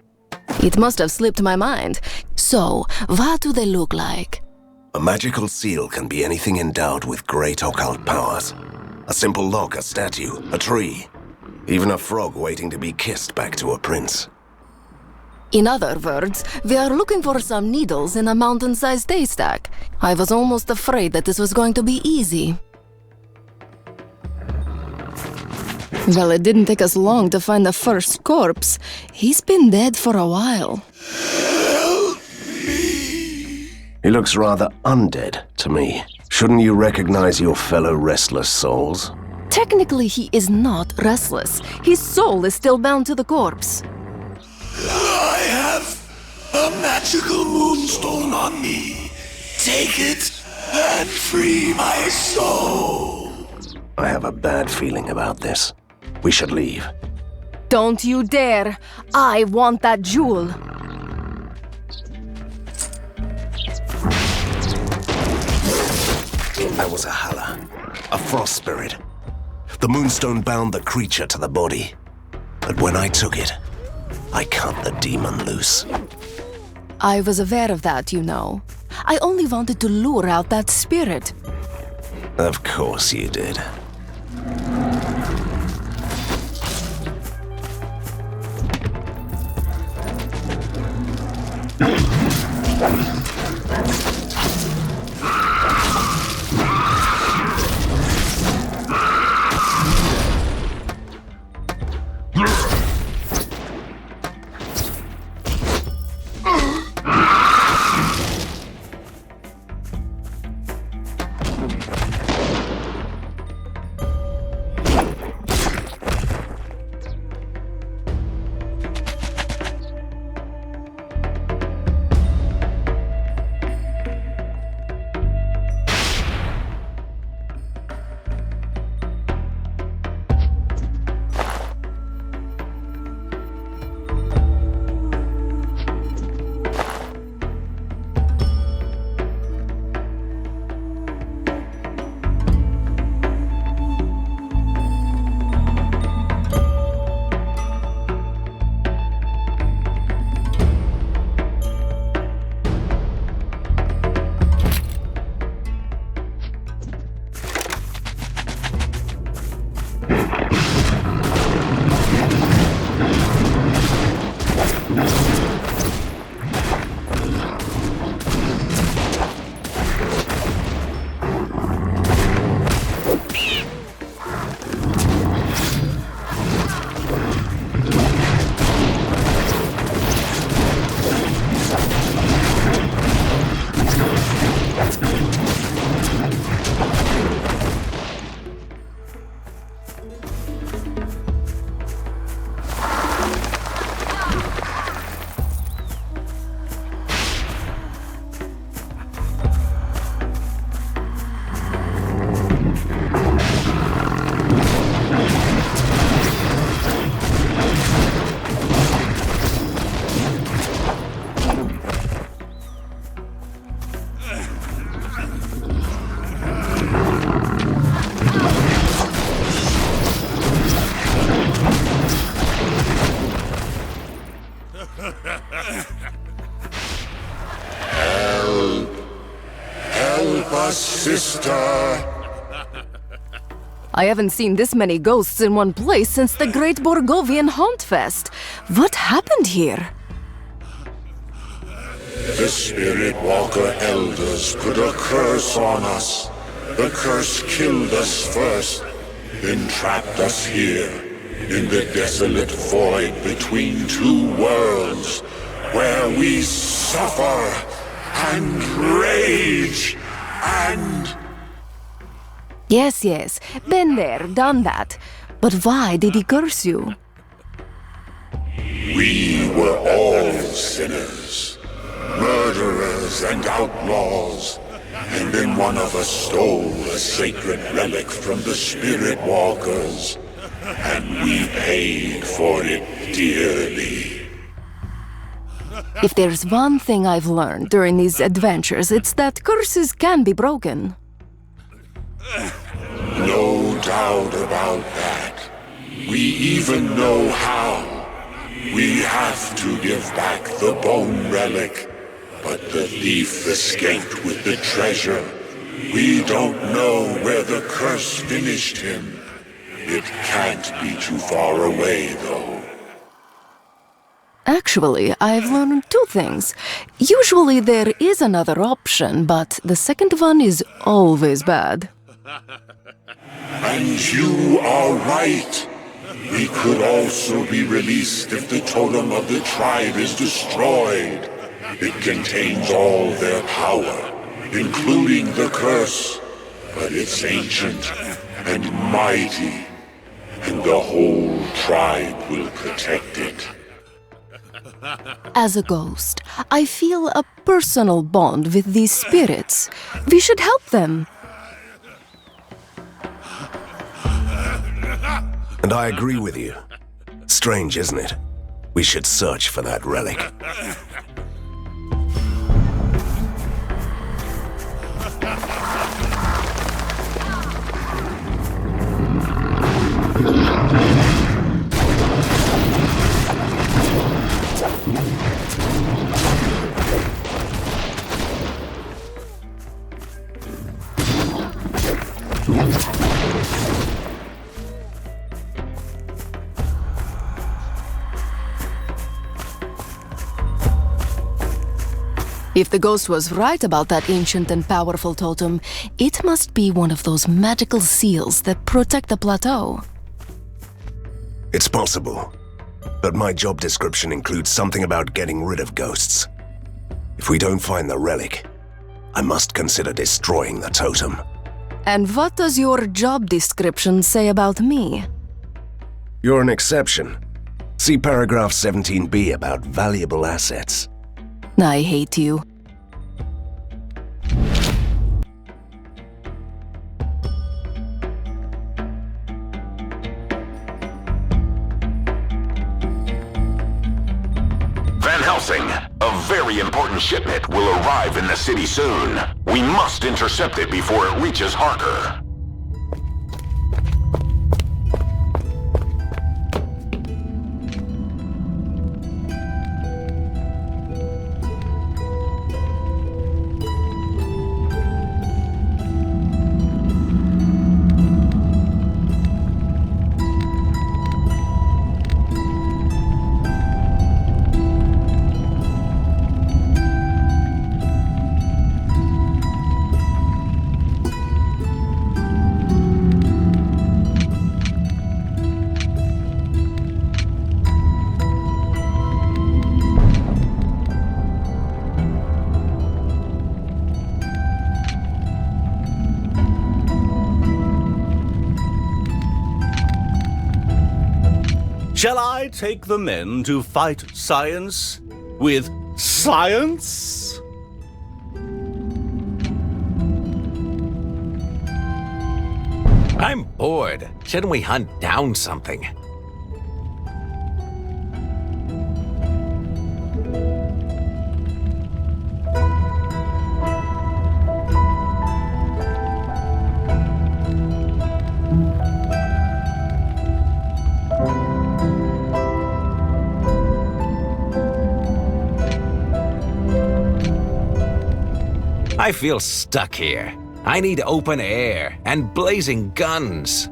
It must have slipped my mind. So, what do they look like? A magical seal can be anything endowed with great occult powers. A simple log, a statue, a tree, even a frog waiting to be kissed back to a prince. In other words, we are looking for some needles in a mountain-sized haystack. I was almost afraid that this was going to be easy. Well, it didn't take us long to find the first corpse. He's been dead for a while. He looks rather undead to me. Shouldn't you recognize your fellow restless souls? Technically, he is not restless. His soul is still bound to the corpse. I have a magical moonstone on me. Take it and free my soul. I have a bad feeling about this. We should leave. Don't you dare! I want that jewel! That was a Hala, a frost spirit. The moonstone bound the creature to the body. But when I took it, I cut the demon loose. I was aware of that, you know. I only wanted to lure out that spirit. Of course you did. Help us, sister! I haven't seen this many ghosts in one place since the Great Borgovian Haunt Fest. What happened here? The Spirit Walker Elders put a curse on us. The curse killed us first, then trapped us here, in the desolate void between two worlds, where we suffer and rage and... Yes, been there, done that. But why did he curse you? We were all sinners, murderers and outlaws, and then one of us stole a sacred relic from the Spirit Walkers, and we paid for it dearly. If there's one thing I've learned during these adventures, it's that curses can be broken. No doubt about that. We even know how. We have to give back the bone relic, but the thief escaped with the treasure. We don't know where the curse finished him. It can't be too far away, though. Actually, I've learned two things. Usually there is another option, but the second one is always bad. And you are right. We could also be released if the totem of the tribe is destroyed. It contains all their power, including the curse. But it's ancient and mighty, and the whole tribe will protect it. As a ghost, I feel a personal bond with these spirits. We should help them. And I agree with you. Strange, isn't it? We should search for that relic. If the ghost was right about that ancient and powerful totem, it must be one of those magical seals that protect the plateau. It's possible. But my job description includes something about getting rid of ghosts. If we don't find the relic, I must consider destroying the totem. And what does your job description say about me? You're an exception. See paragraph 17b about valuable assets. I hate you. Van Helsing, a very important shipment will arrive in the city soon. We must intercept it before it reaches Harker. Shall I take the men to fight science with science? I'm bored. Shouldn't we hunt down something? I feel stuck here. I need open air and blazing guns.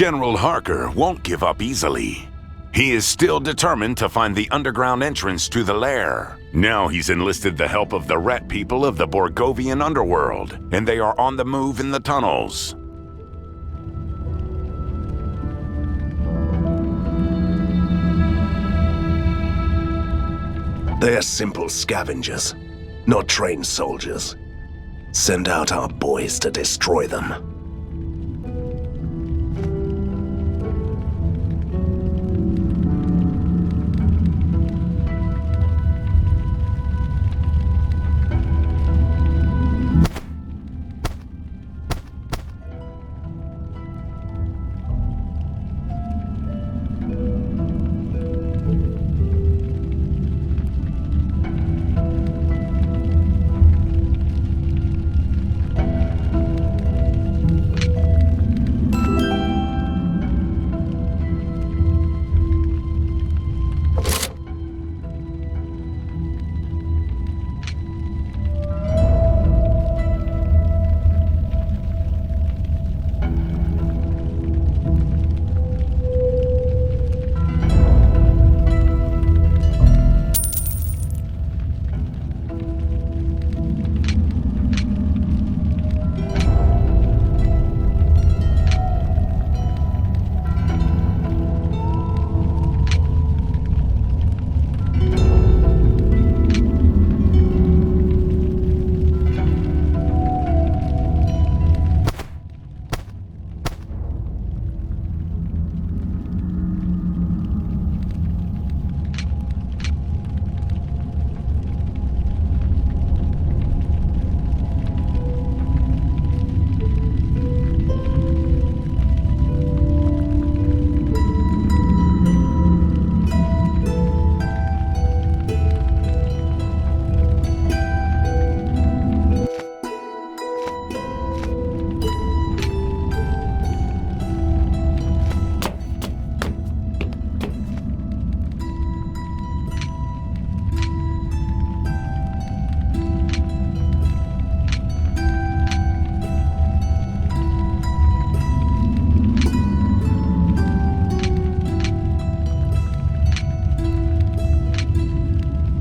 General Harker won't give up easily. He is still determined to find the underground entrance to the lair. Now he's enlisted the help of the rat people of the Borgovian underworld, and they are on the move in the tunnels. They're simple scavengers, not trained soldiers. Send out our boys to destroy them.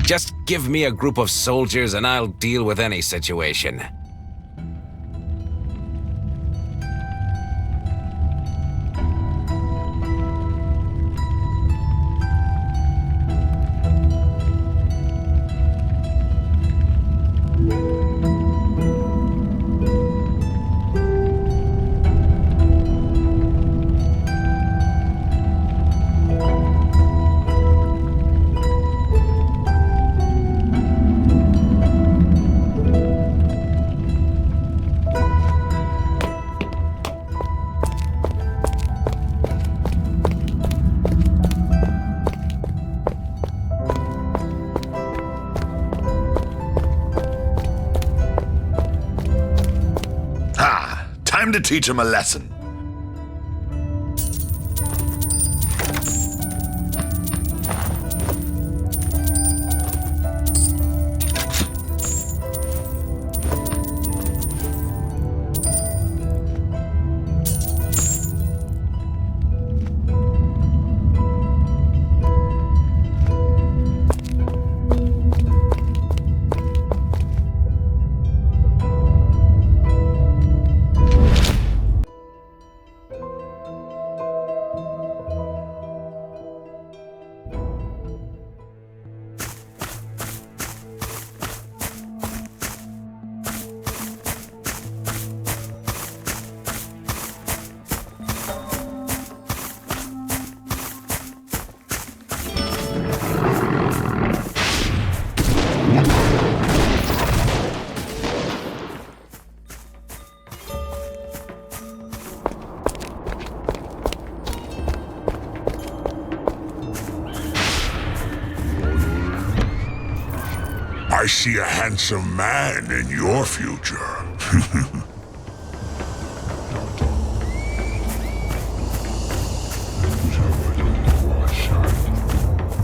Just give me a group of soldiers and I'll deal with any situation. Time to teach him a lesson. I see a handsome man in your future.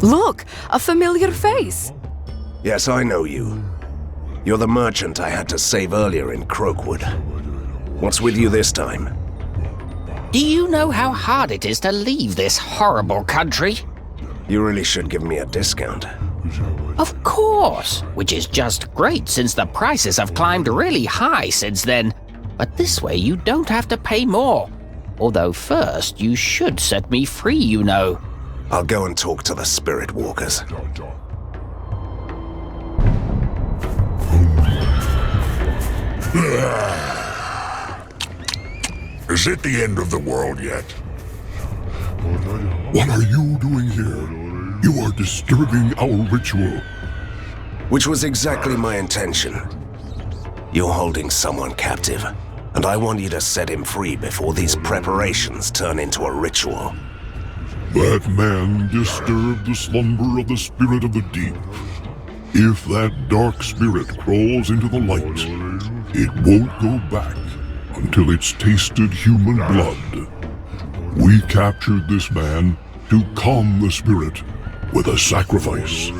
Look, a familiar face. Yes, I know you. You're the merchant I had to save earlier in Croakwood. What's with you this time? Do you know how hard it is to leave this horrible country? You really should give me a discount. Of course, which is just great since the prices have climbed really high since then. But this way you don't have to pay more. Although first, you should set me free, you know. I'll go and talk to the spirit walkers. Is it the end of the world yet? What are you doing here? You are disturbing our ritual. Which was exactly my intention. You're holding someone captive, and I want you to set him free before these preparations turn into a ritual. That man disturbed the slumber of the spirit of the deep. If that dark spirit crawls into the light, it won't go back until it's tasted human blood. We captured this man to calm the spirit with a sacrifice.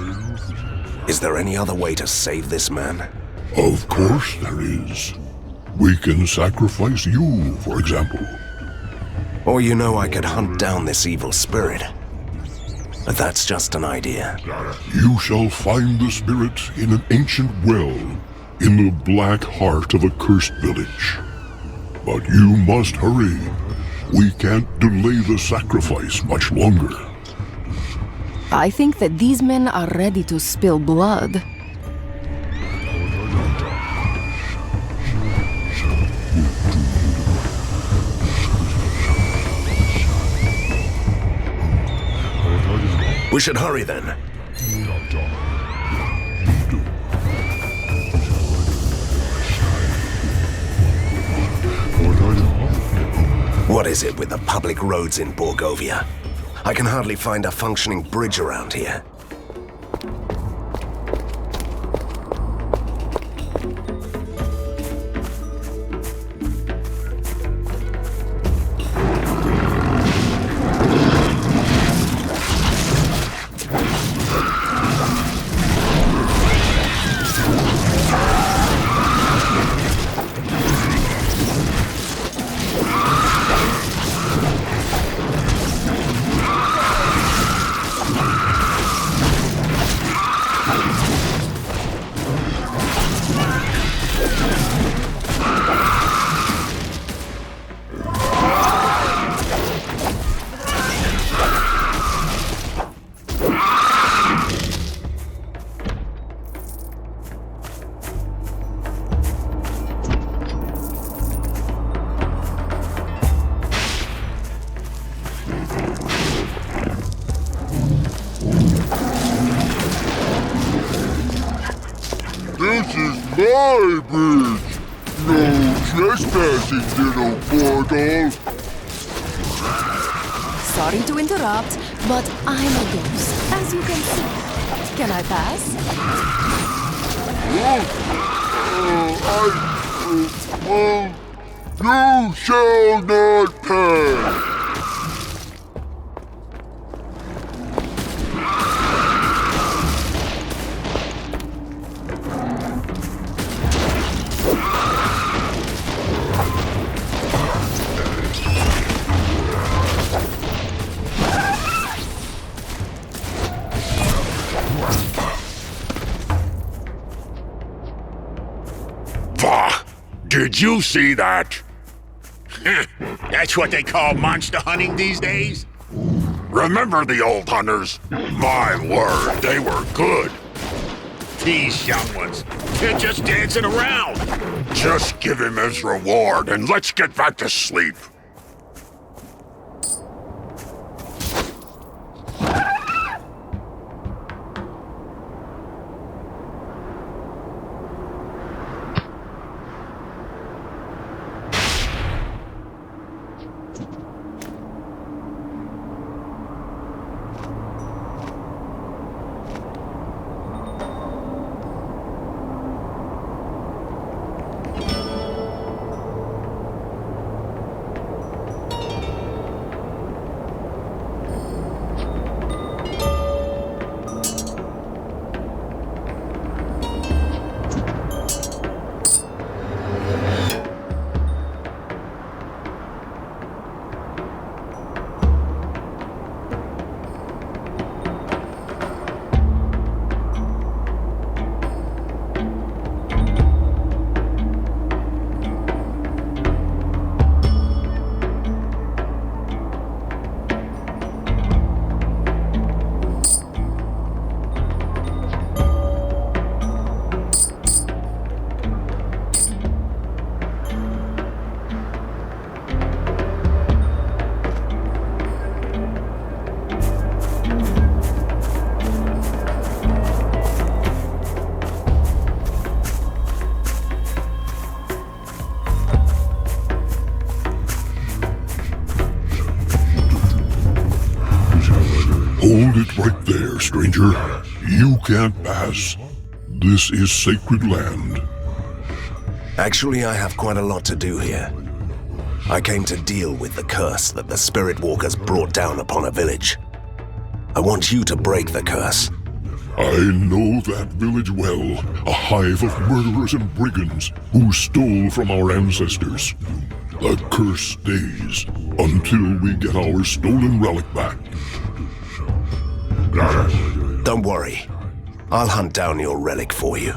Is there any other way to save this man? Of course there is. We can sacrifice you, for example. Or you know I could hunt down this evil spirit. But that's just an idea. You shall find the spirit in an ancient well in the black heart of a cursed village. But you must hurry. We can't delay the sacrifice much longer. I think that these men are ready to spill blood. We should hurry then. What is it with the public roads in Borgovia? I can hardly find a functioning bridge around here. This is my bridge! No trespassing, little portal! Sorry to interrupt, but I'm a ghost, as you can see. Can I pass? You shall not pass! Did you see that? That's what they call monster hunting these days? Remember the old hunters? My word, they were good. These young ones, they're just dancing around. Just give him his reward and let's get back to sleep. Hold it right there, stranger. You can't pass. This is sacred land. Actually, I have quite a lot to do here. I came to deal with the curse that the Spirit Walkers brought down upon a village. I want you to break the curse. I know that village well. A hive of murderers and brigands who stole from our ancestors. The curse stays until we get our stolen relic back. Don't worry. I'll hunt down your relic for you.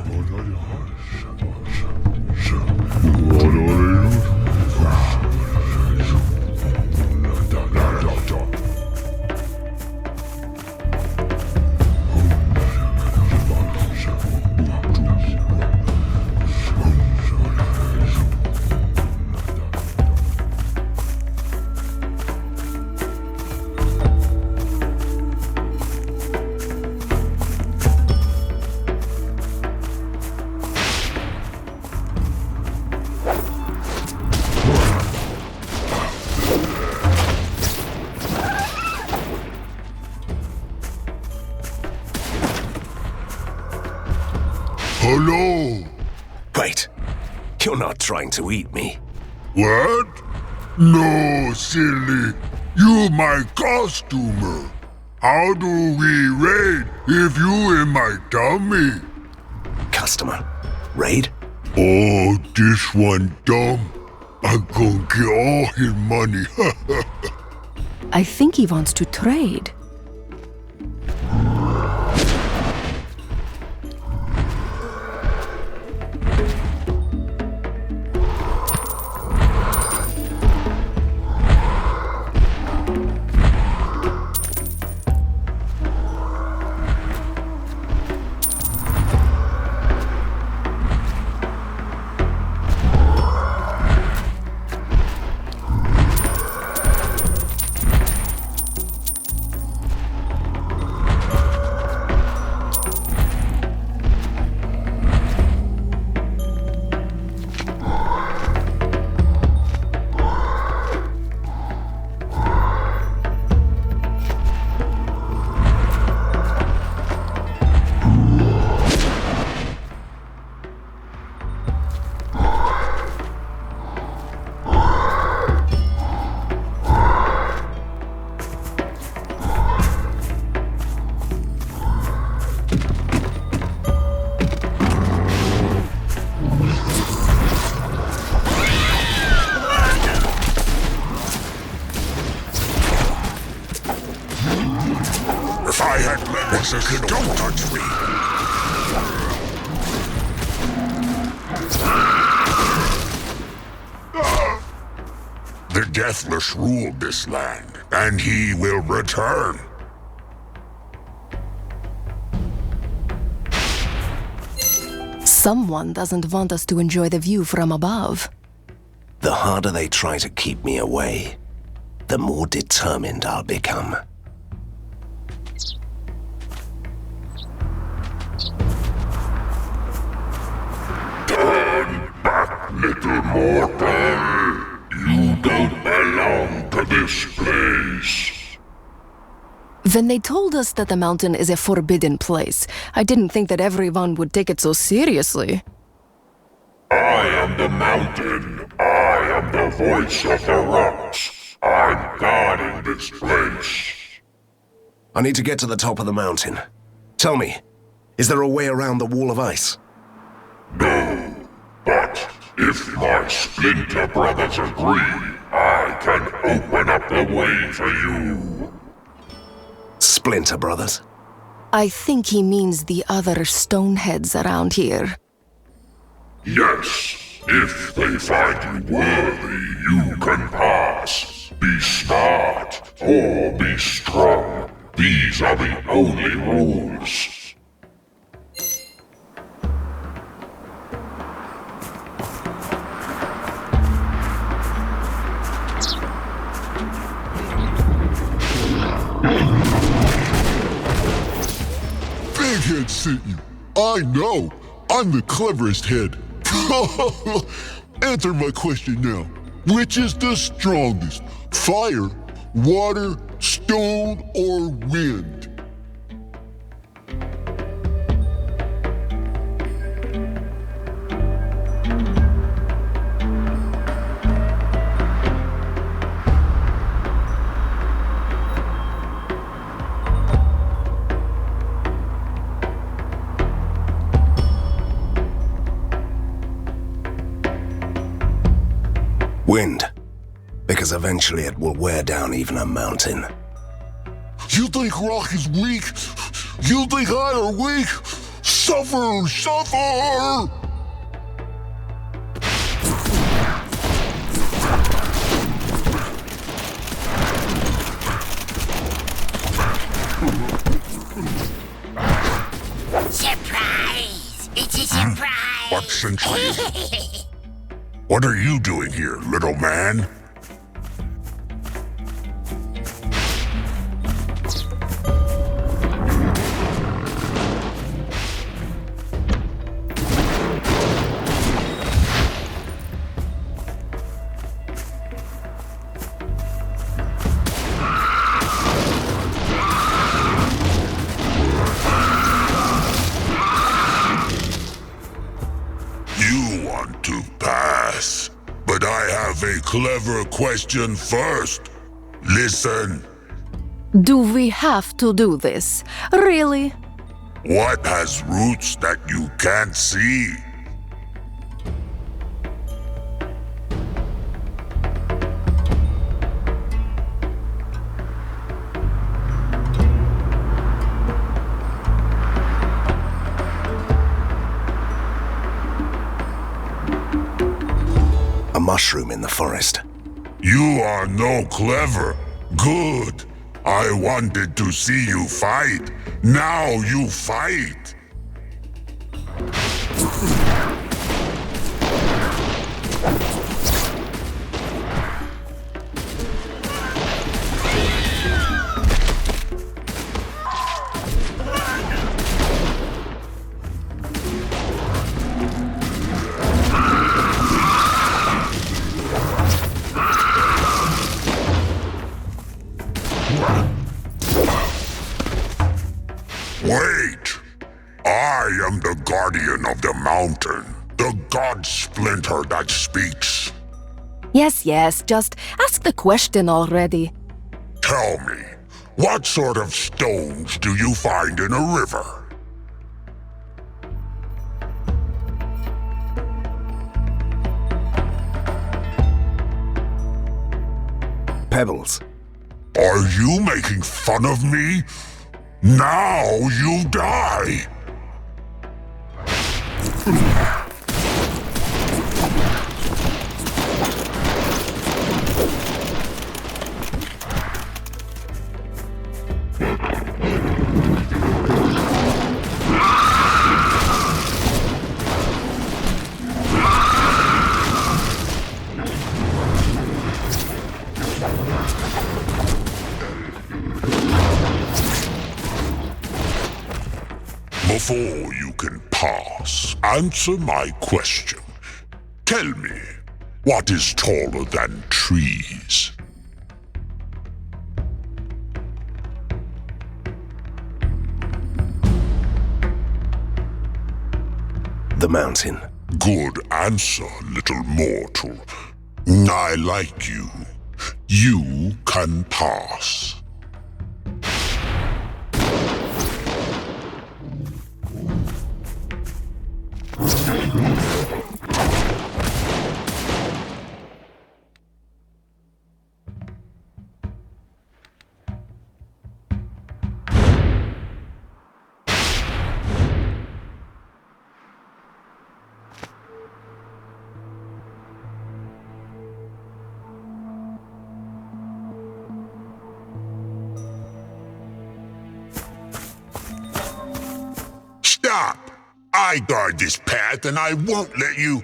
Hello? Wait, you're not trying to eat me. What? No, silly. You my costumer. How do we raid if you in my tummy? Customer. Raid? Oh, this one dumb. I'm gonna get all his money. I think he wants to trade. If I had legs, don't touch me. The Deathless ruled this land, and he will return. Someone doesn't want us to enjoy the view from above. The harder they try to keep me away, the more determined I'll become. Turn back, little mortal. You don't belong to this place. When they told us that the mountain is a forbidden place, I didn't think that everyone would take it so seriously. I am the mountain. I am the voice of the rocks. I'm guarding this place. I need to get to the top of the mountain. Tell me, is there a way around the wall of ice? No, but if my Splinter brothers agree, I can open up the way for you. Splinter brothers? I think he means the other stoneheads around here. Yes, if they find you worthy, you can pass. Be smart or be strong. These are the only rules. Big Head sent you. I know. I'm the cleverest head. Answer my question now. Which is the strongest? Fire, water, stone, or wind? Wind. Because eventually it will wear down even a mountain. You think rock is weak? You think I are weak? Suffer! Suffer! Surprise! It's a surprise! What sense? What are you doing here, little man? But I have a clever question first. Listen. Do we have to do this? Really? What has roots that you can't see? A mushroom in the forest. You are no clever. Good. I wanted to see you fight. Now you fight. Wait! I am the guardian of the mountain, the god splinter that speaks. Yes, just ask the question already. Tell me, what sort of stones do you find in a river? Pebbles. Are you making fun of me? Now you die! Before you can pass, answer my question. Tell me, what is taller than trees? The mountain. Good answer, little mortal. I like you. You can pass. Stop! I guard this path and I won't let you...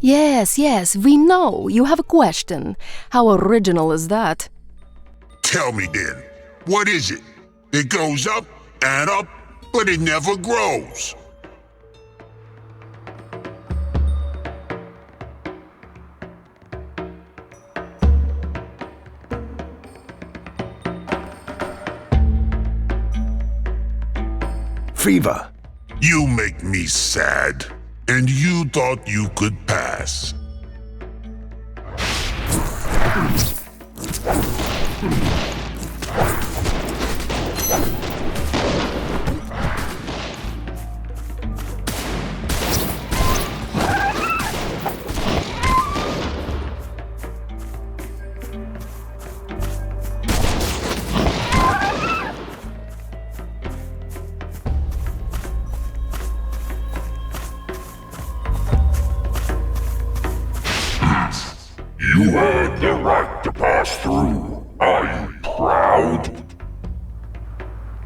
Yes, we know. You have a question. How original is that? Tell me then, what is it? It goes up and up, but it never grows. Fever. You make me sad, and you thought you could pass.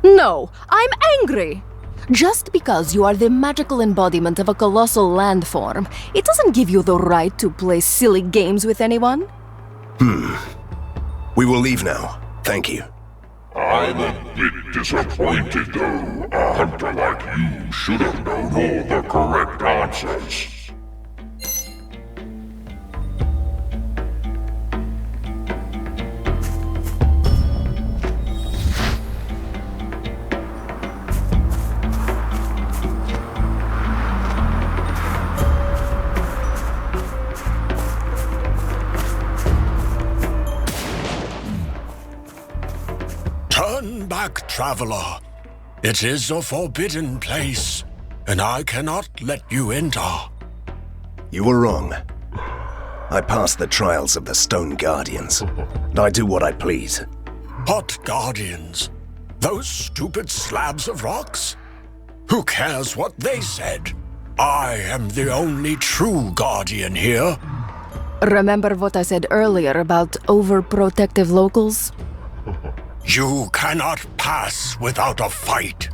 No, I'm angry! Just because you are the magical embodiment of a colossal landform, it doesn't give you the right to play silly games with anyone. We will leave now. Thank you. I'm a bit disappointed, though. A hunter like you should have known all the correct answers. Turn back, traveler. It is a forbidden place, and I cannot let you enter. You were wrong. I passed the trials of the Stone Guardians. I do what I please. What guardians? Those stupid slabs of rocks? Who cares what they said? I am the only true guardian here. Remember what I said earlier about overprotective locals? You cannot pass without a fight.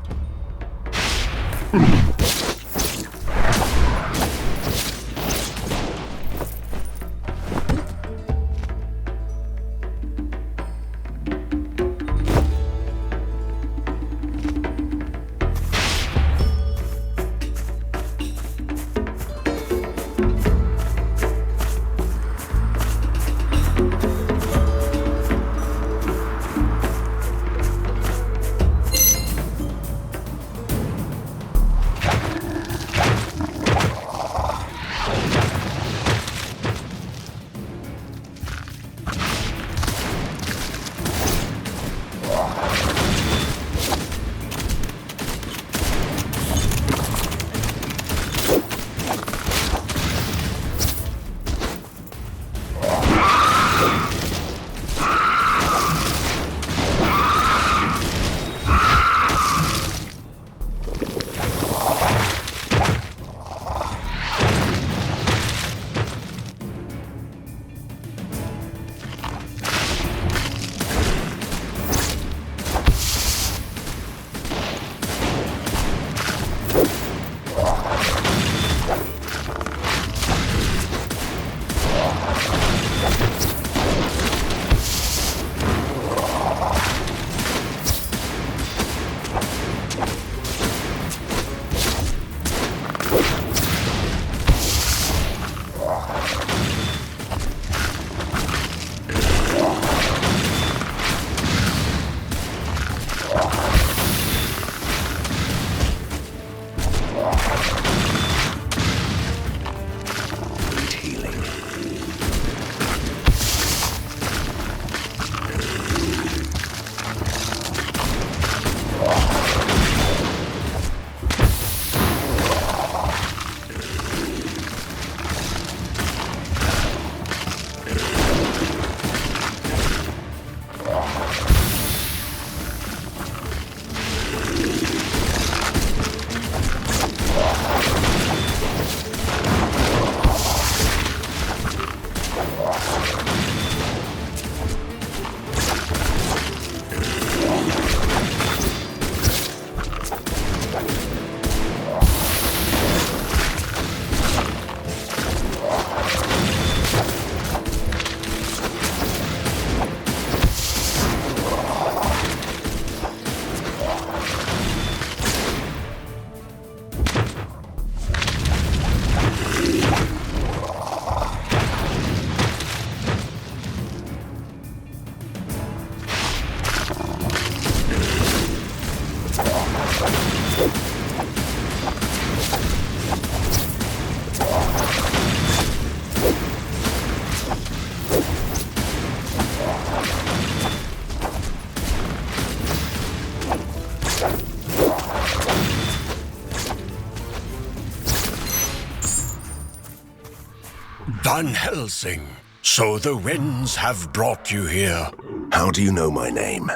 Van Helsing, so the winds have brought you here. How do you know my name?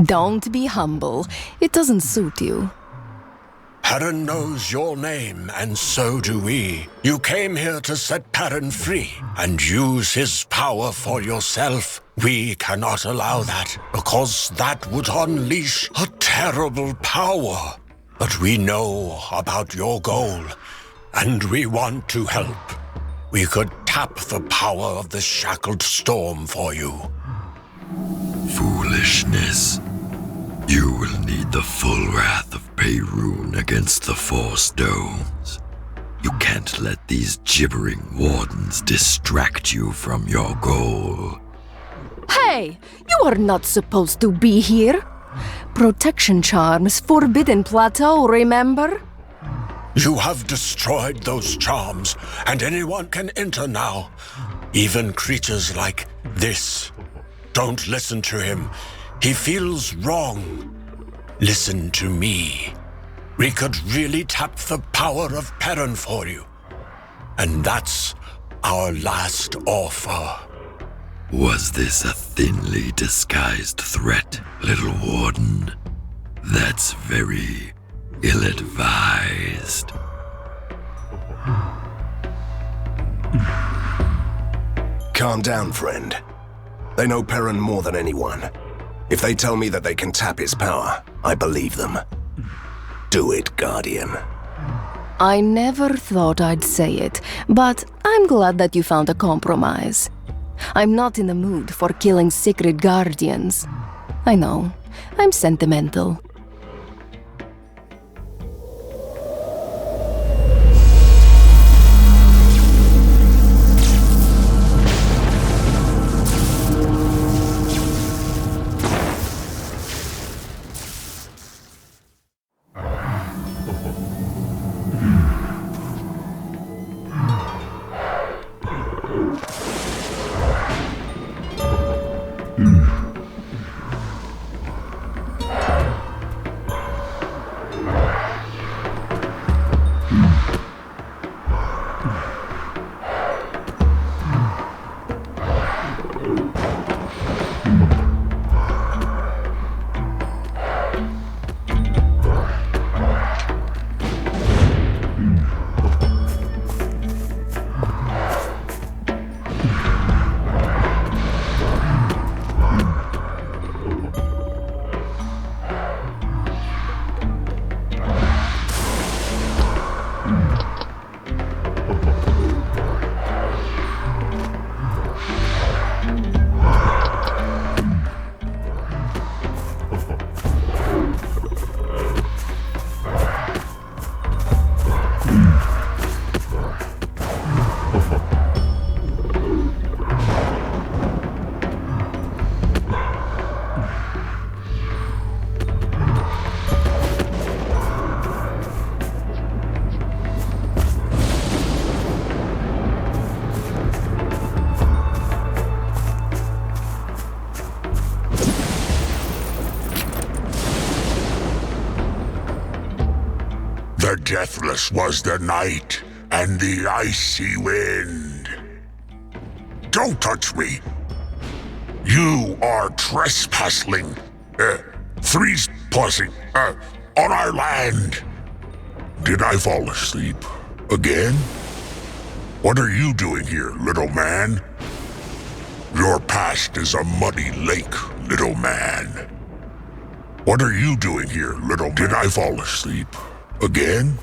Don't be humble. It doesn't suit you. Perrin knows your name, and so do we. You came here to set Perrin free and use his power for yourself. We cannot allow that, because that would unleash a terrible power. But we know about your goal, and we want to help. We could tap the power of the shackled storm for you. Foolishness. You will need the full wrath of Perun against the Four Stones. You can't let these gibbering wardens distract you from your goal. Hey! You are not supposed to be here! Protection charms, Forbidden Plateau, remember? You have destroyed those charms, and anyone can enter now. Even creatures like this. Don't listen to him. He feels wrong. Listen to me. We could really tap the power of Perrin for you. And that's our last offer. Was this a thinly disguised threat, little warden? That's very ill-advised. Calm down, friend. They know Perrin more than anyone. If they tell me that they can tap his power, I believe them. Do it, Guardian. I never thought I'd say it, but I'm glad that you found a compromise. I'm not in the mood for killing secret guardians. I know, I'm sentimental. The deathless was the night, and the icy wind. Don't touch me. You are trespassing. Trespassing, on our land. Did I fall asleep again? What are you doing here, little man? Your past is a muddy lake, little man. What are you doing here, little man? Did I fall asleep again?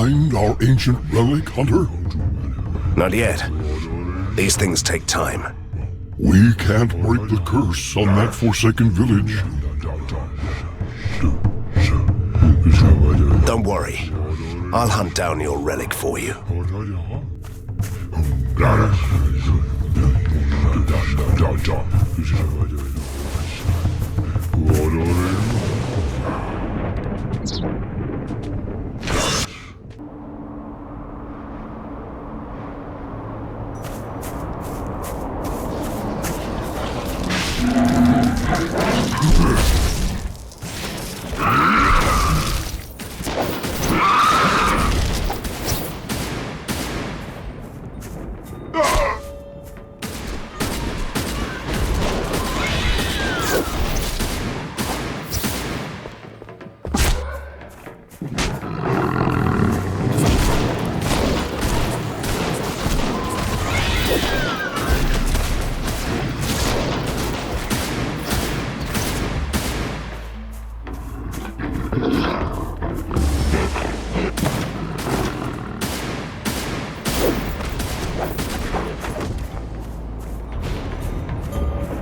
find our ancient relic, Hunter? Not yet. These things take time. We can't break the curse on that forsaken village. Don't worry. I'll hunt down your relic for you.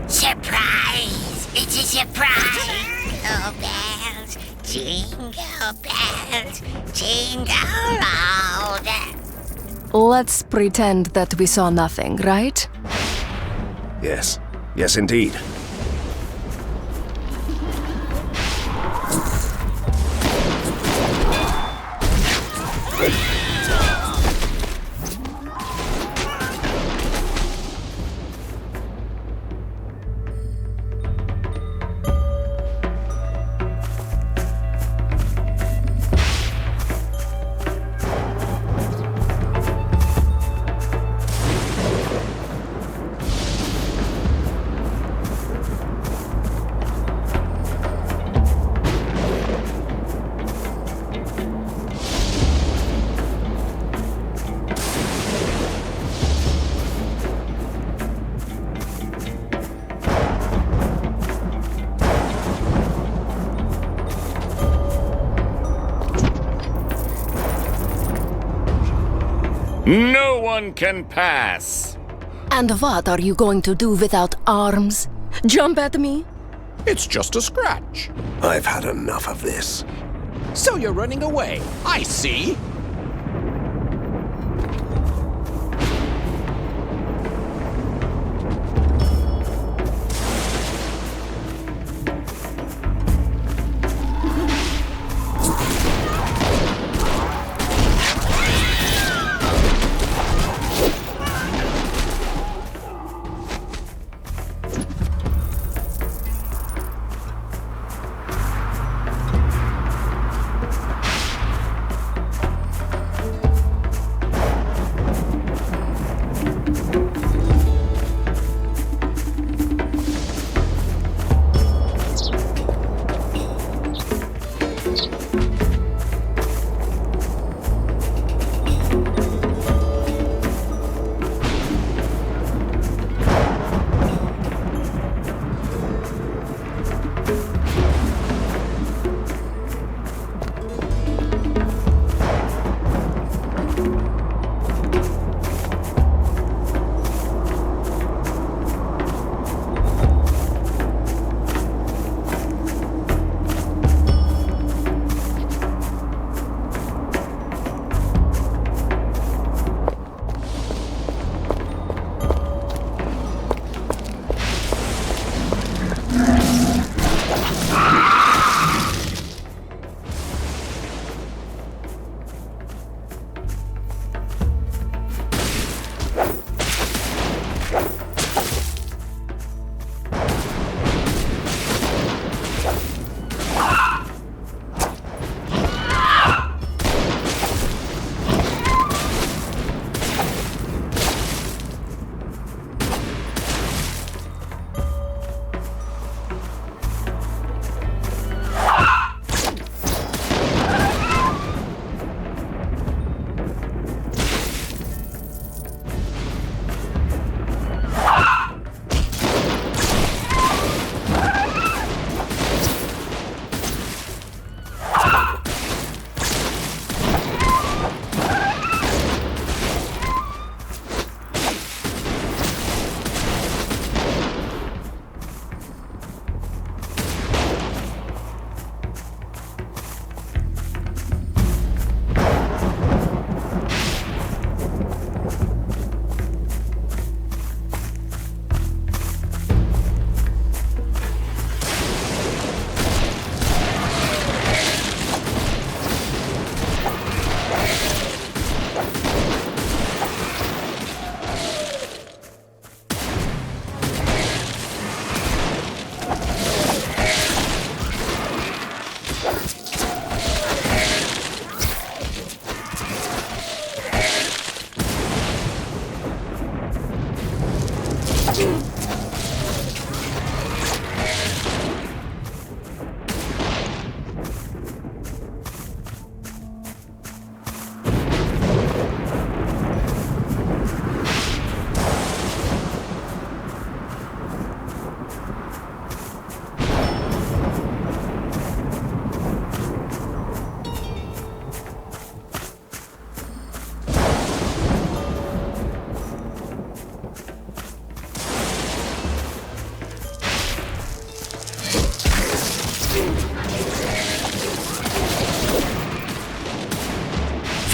Surprise! It's a surprise! Jingle bells, jingle bells, jingle all the... Let's pretend that we saw nothing, right? Yes. Yes, indeed. No one can pass. And what are you going to do without arms? Jump at me? It's just a scratch. I've had enough of this. So you're running away. I see.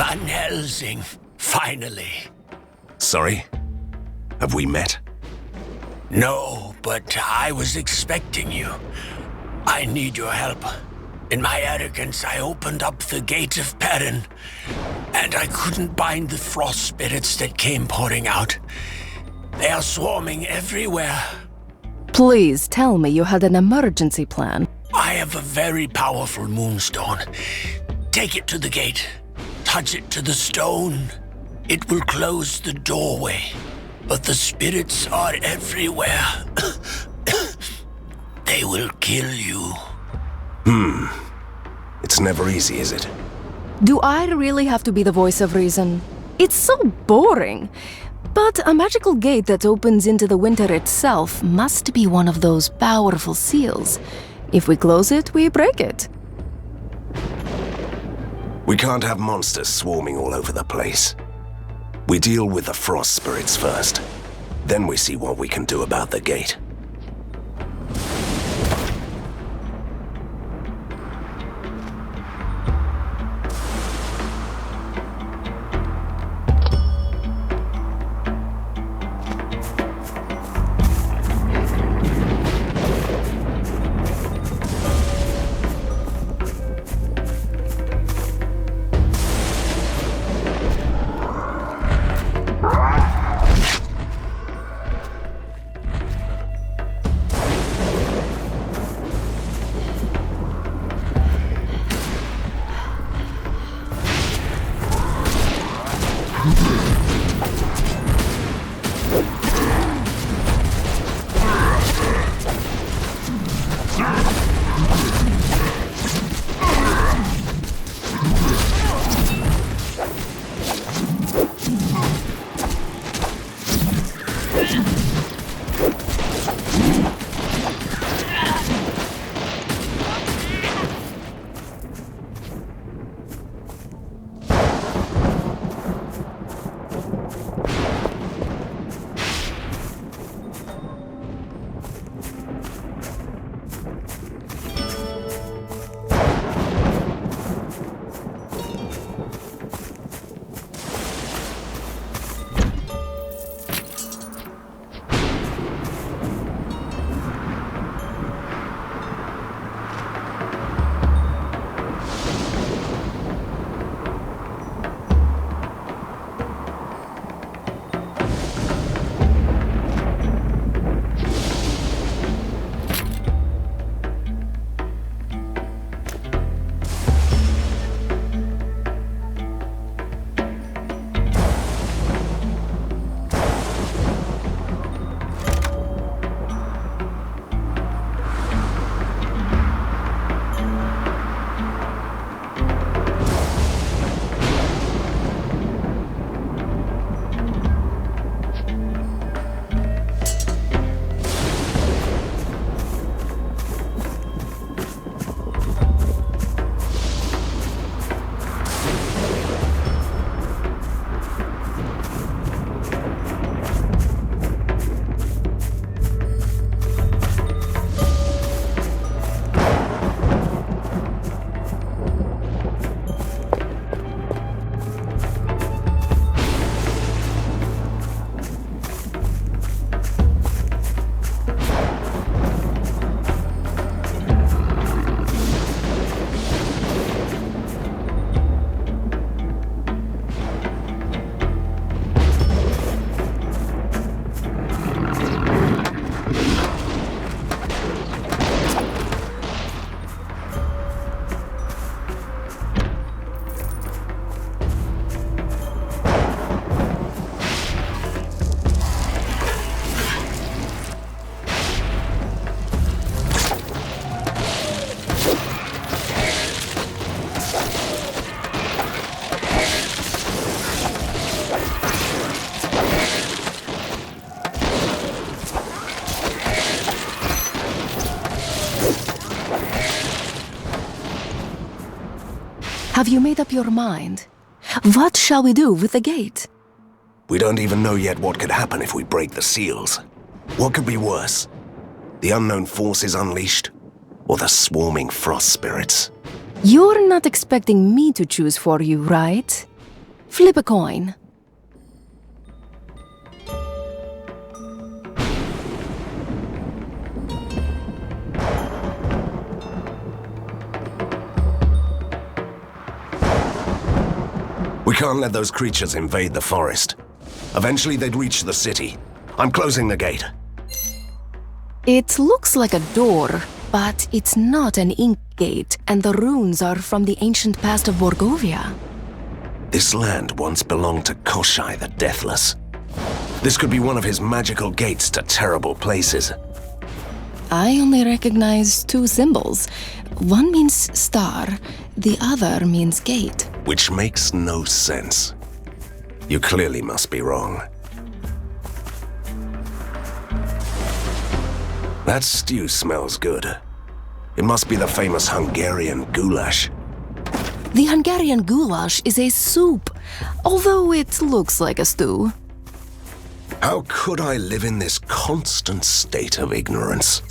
Van Helsing, finally. Sorry? Have we met? No, but I was expecting you. I need your help. In my arrogance, I opened up the gate of Perrin, and I couldn't bind the frost spirits that came pouring out. They are swarming everywhere. Please tell me you had an emergency plan. I have a very powerful moonstone. Take it to the gate. Touch it to the stone. It will close the doorway. But the spirits are everywhere. They will kill you. It's never easy, is it? Do I really have to be the voice of reason? It's so boring. But a magical gate that opens into the winter itself must be one of those powerful seals. If we close it, we break it. We can't have monsters swarming all over the place. We deal with the frost spirits first. Then we see what we can do about the gate. Have you made up your mind? What shall we do with the gate? We don't even know yet what could happen if we break the seals. What could be worse? The unknown forces unleashed? Or the swarming frost spirits? You're not expecting me to choose for you, right? Flip a coin. We can't let those creatures invade the forest. Eventually they'd reach the city. I'm closing the gate. It looks like a door, but it's not an ink gate, and the runes are from the ancient past of Borgovia. This land once belonged to Koshai the Deathless. This could be one of his magical gates to terrible places. I only recognize two symbols. One means star, the other means gate. Which makes no sense. You clearly must be wrong. That stew smells good. It must be the famous Hungarian goulash. The Hungarian goulash is a soup, although it looks like a stew. How could I live in this constant state of ignorance?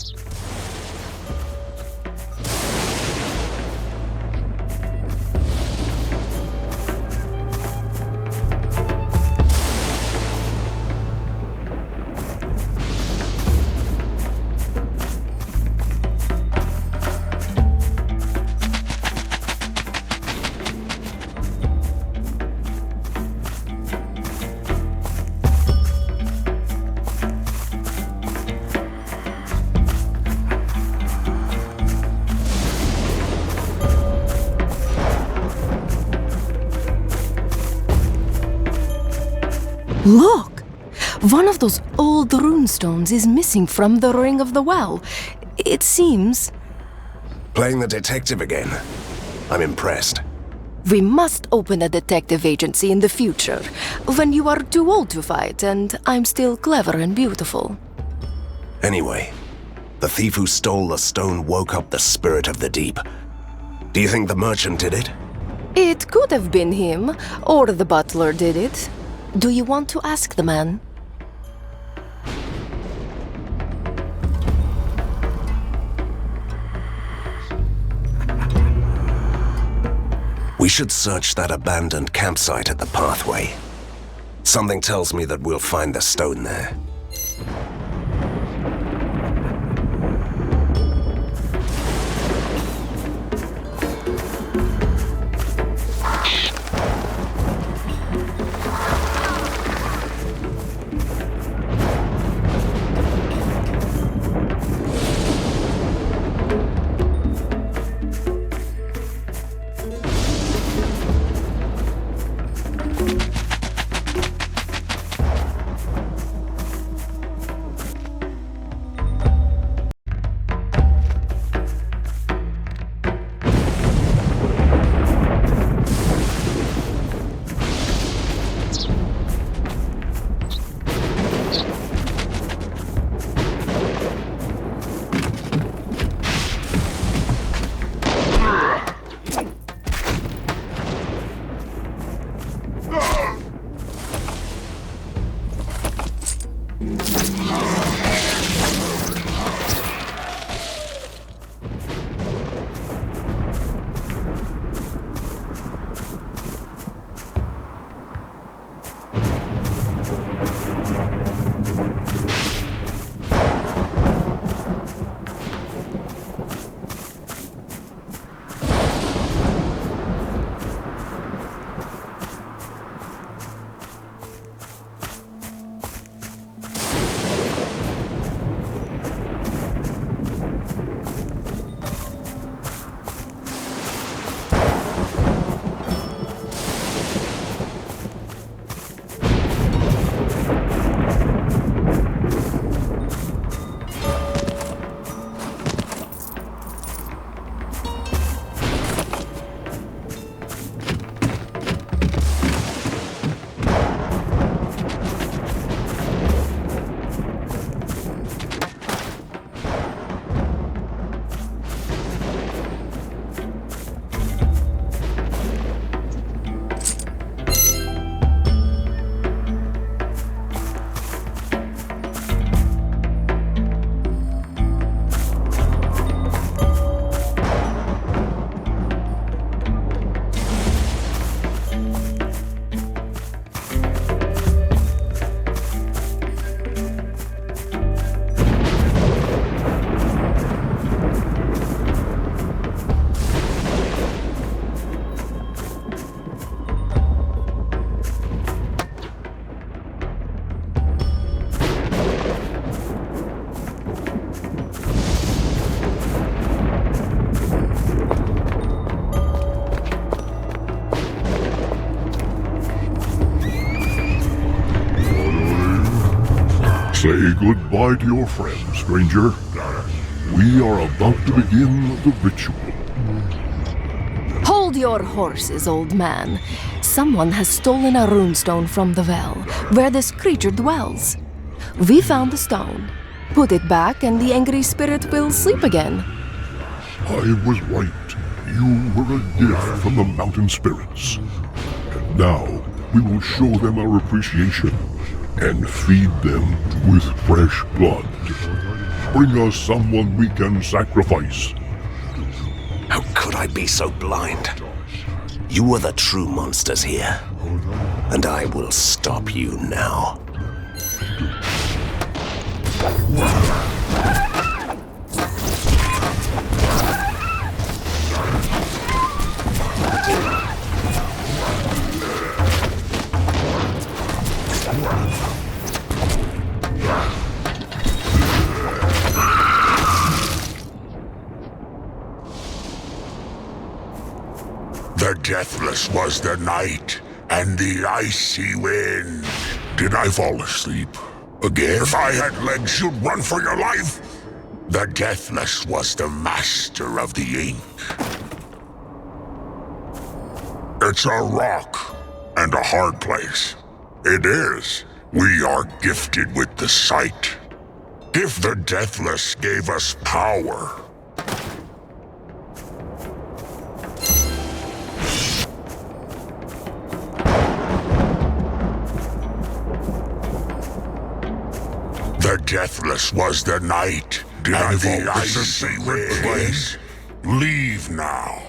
Look! One of those old runestones is missing from the ring of the well. It seems... Playing the detective again. I'm impressed. We must open a detective agency in the future, when you are too old to fight and I'm still clever and beautiful. Anyway, the thief who stole the stone woke up the spirit of the deep. Do you think the merchant did it? It could have been him, or the butler did it. Do you want to ask the man? We should search that abandoned campsite at the pathway. Something tells me that we'll find the stone there. Say goodbye to your friend, stranger. We are about to begin the ritual. Hold your horses, old man. Someone has stolen a runestone from the well, where this creature dwells. We found the stone. Put it back and the angry spirit will sleep again. I was right. You were a gift from the mountain spirits. And now we will show them our appreciation and feed them with fresh blood. Bring us someone we can sacrifice. How could I be so blind? You are the true monsters here, and I will stop you now. The deathless was the night, and the icy wind. Did I fall asleep? Again? If I had legs, you'd run for your life! The deathless was the master of the ink. It's a rock, and a hard place. It is. We are gifted with the sight. If the deathless gave us power, the deathless was the night, and the icy wind. Leave now.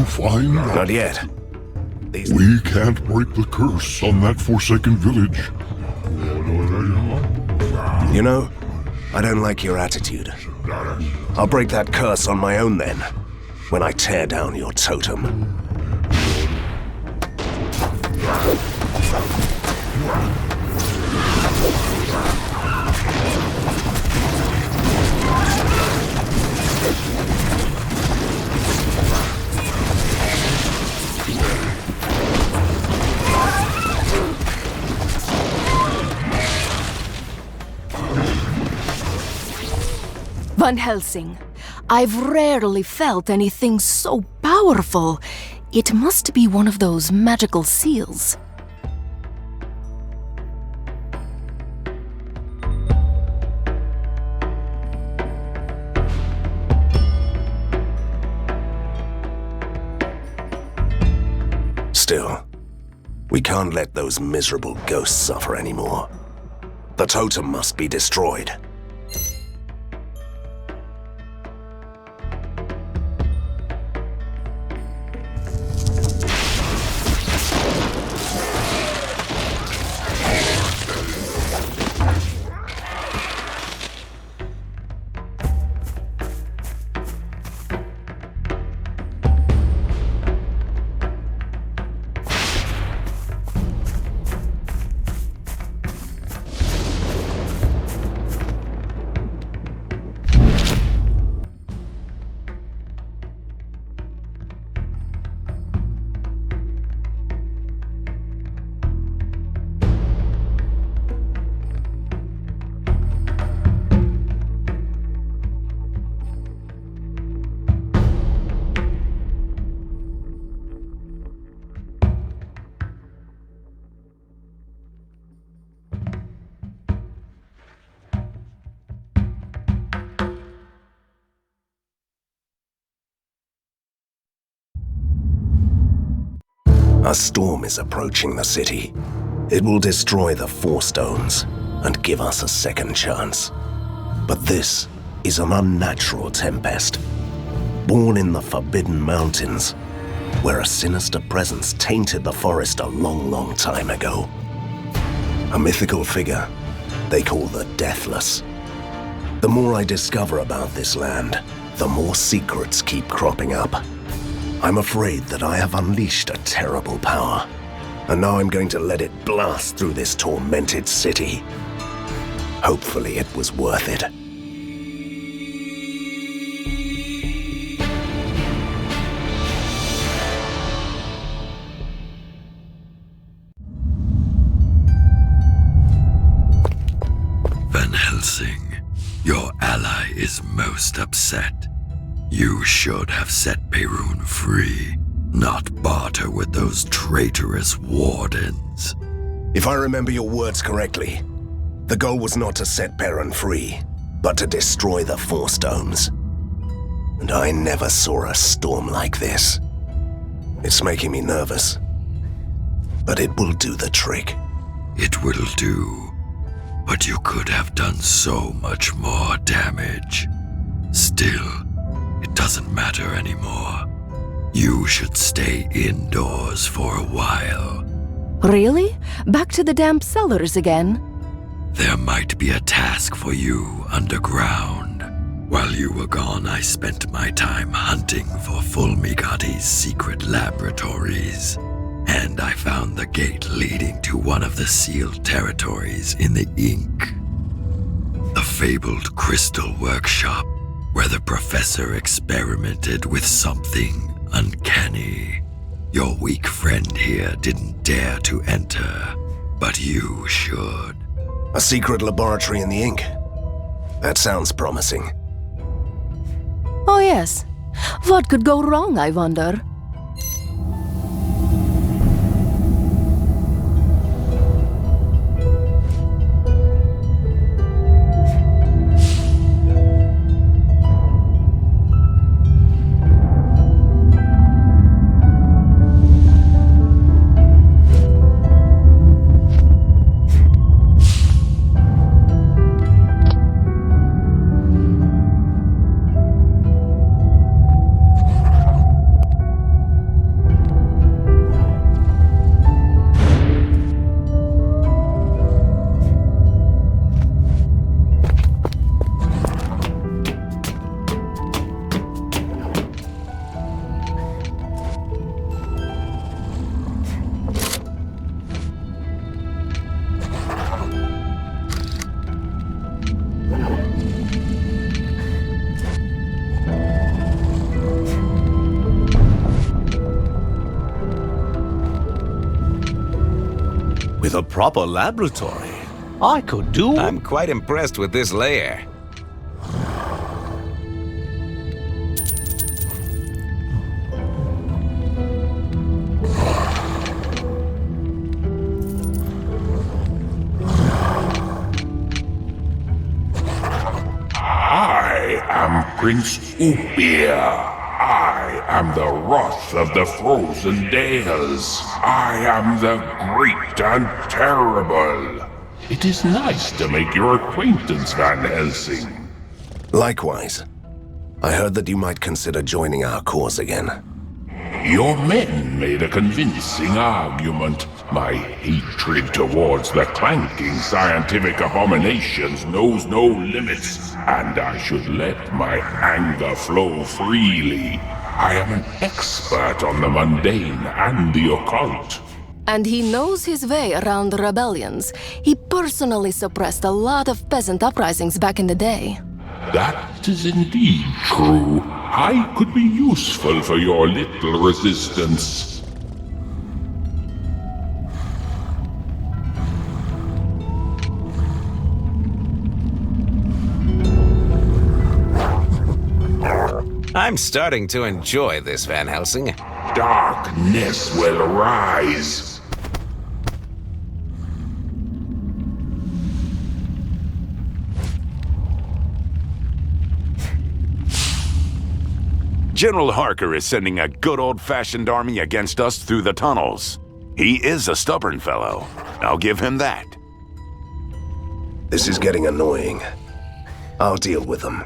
Find out. Not yet. We can't break the curse on that forsaken village. You know, I don't like your attitude. I'll break that curse on my own then, when I tear down your totem. Van Helsing, I've rarely felt anything so powerful. It must be one of those magical seals. We can't let those miserable ghosts suffer anymore. The totem must be destroyed. A storm is approaching the city. It will destroy the Four Stones and give us a second chance. But this is an unnatural tempest, born in the Forbidden Mountains, where a sinister presence tainted the forest a long, long time ago. A mythical figure they call the Deathless. The more I discover about this land, the more secrets keep cropping up. I'm afraid that I have unleashed a terrible power, and now I'm going to let it blast through this tormented city. Hopefully it was worth it. Van Helsing, your ally is most upset. You should have set Perun free, not barter with those traitorous wardens. If I remember your words correctly, the goal was not to set Perun free, but to destroy the Four Stones. And I never saw a storm like this. It's making me nervous, but it will do the trick. It will do, but you could have done so much more damage. Still, it doesn't matter anymore. You should stay indoors for a while. Really? Back to the damp cellars again? There might be a task for you underground. While you were gone, I spent my time hunting for Fulmigati's secret laboratories. And I found the gate leading to one of the sealed territories in the Ink. The fabled crystal workshop, where the professor experimented with something uncanny. Your weak friend here didn't dare to enter, but you should. A secret laboratory in the Ink? That sounds promising. Oh yes. What could go wrong, I wonder? With a proper laboratory, I could do... I'm quite impressed with this lair. I am Prince Upir. I am the wrath of the frozen dales. I am the great and terrible. It is nice to make your acquaintance, Van Helsing. Likewise. I heard that you might consider joining our cause again. Your men made a convincing argument. My hatred towards the clanking scientific abominations knows no limits, and I should let my anger flow freely. I am an expert on the mundane and the occult. And he knows his way around rebellions. He personally suppressed a lot of peasant uprisings back in the day. That is indeed true. I could be useful for your little resistance. I'm starting to enjoy this, Van Helsing. Darkness will rise. General Harker is sending a good old-fashioned army against us through the tunnels. He is a stubborn fellow. I'll give him that. This is getting annoying. I'll deal with them.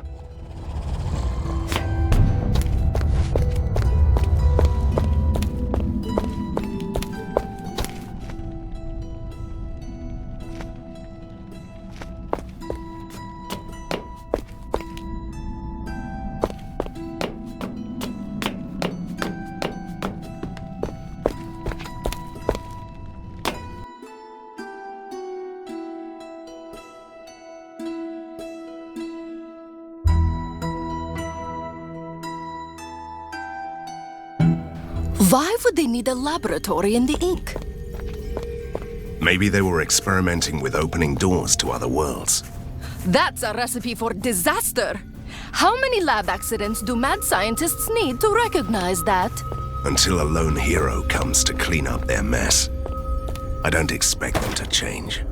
Why would they need a laboratory in the ink? Maybe they were experimenting with opening doors to other worlds. That's a recipe for disaster! How many lab accidents do mad scientists need to recognize that? Until a lone hero comes to clean up their mess. I don't expect them to change.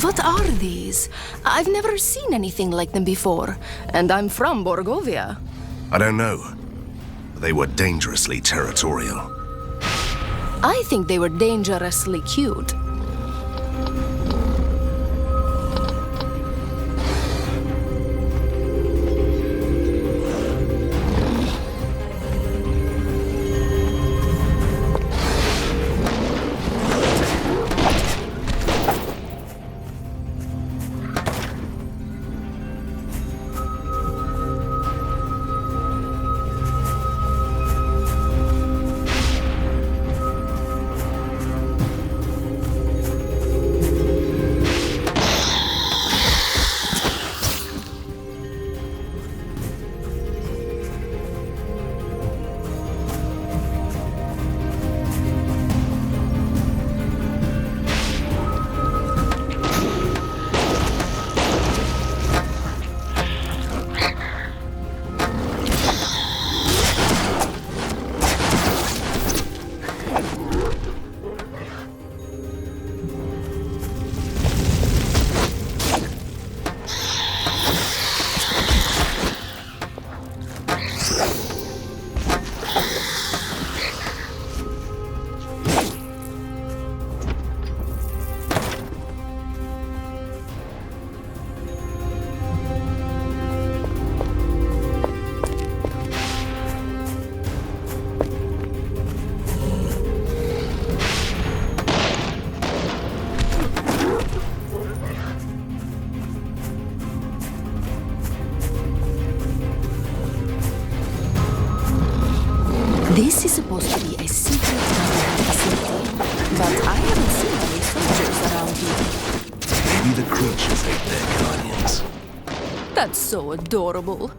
What are these? I've never seen anything like them before, and I'm from Borgovia. I don't know. They were dangerously territorial. I think they were dangerously cute. This is supposed to be a secret underground facility, but I haven't seen any soldiers around here. Maybe the creatures ate their guardians. That's so adorable.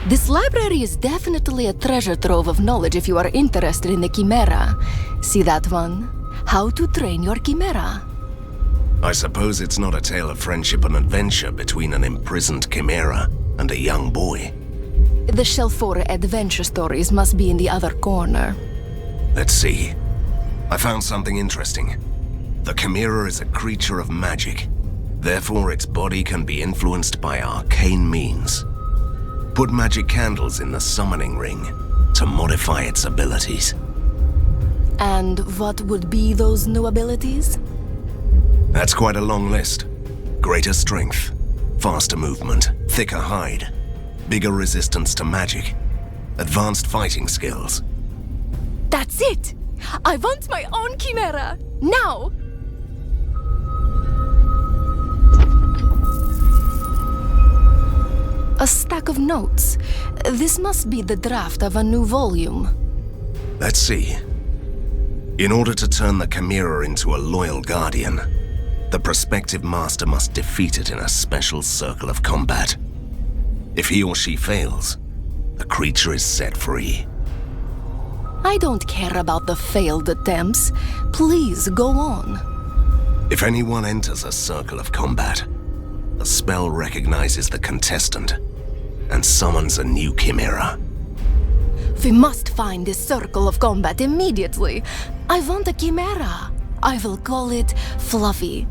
This library is definitely a treasure trove of knowledge if you are interested in the Chimera. See that one? How to train your Chimera. I suppose it's not a tale of friendship and adventure between an imprisoned Chimera and a young boy. The shelf for adventure stories must be in the other corner. Let's see. I found something interesting. The Chimera is a creature of magic. Therefore, its body can be influenced by arcane means. Put magic candles in the summoning ring to modify its abilities. And what would be those new abilities? That's quite a long list. Greater strength, faster movement, thicker hide, bigger resistance to magic, advanced fighting skills. That's it! I want my own Chimera! Now! A stack of notes. This must be the draft of a new volume. Let's see. In order to turn the Chimera into a loyal guardian, the prospective master must defeat it in a special circle of combat. If he or she fails, the creature is set free. I don't care about the failed attempts. Please go on. If anyone enters a circle of combat, the spell recognizes the contestant and summons a new Chimera. We must find this circle of combat immediately. I want a Chimera. I will call it Fluffy.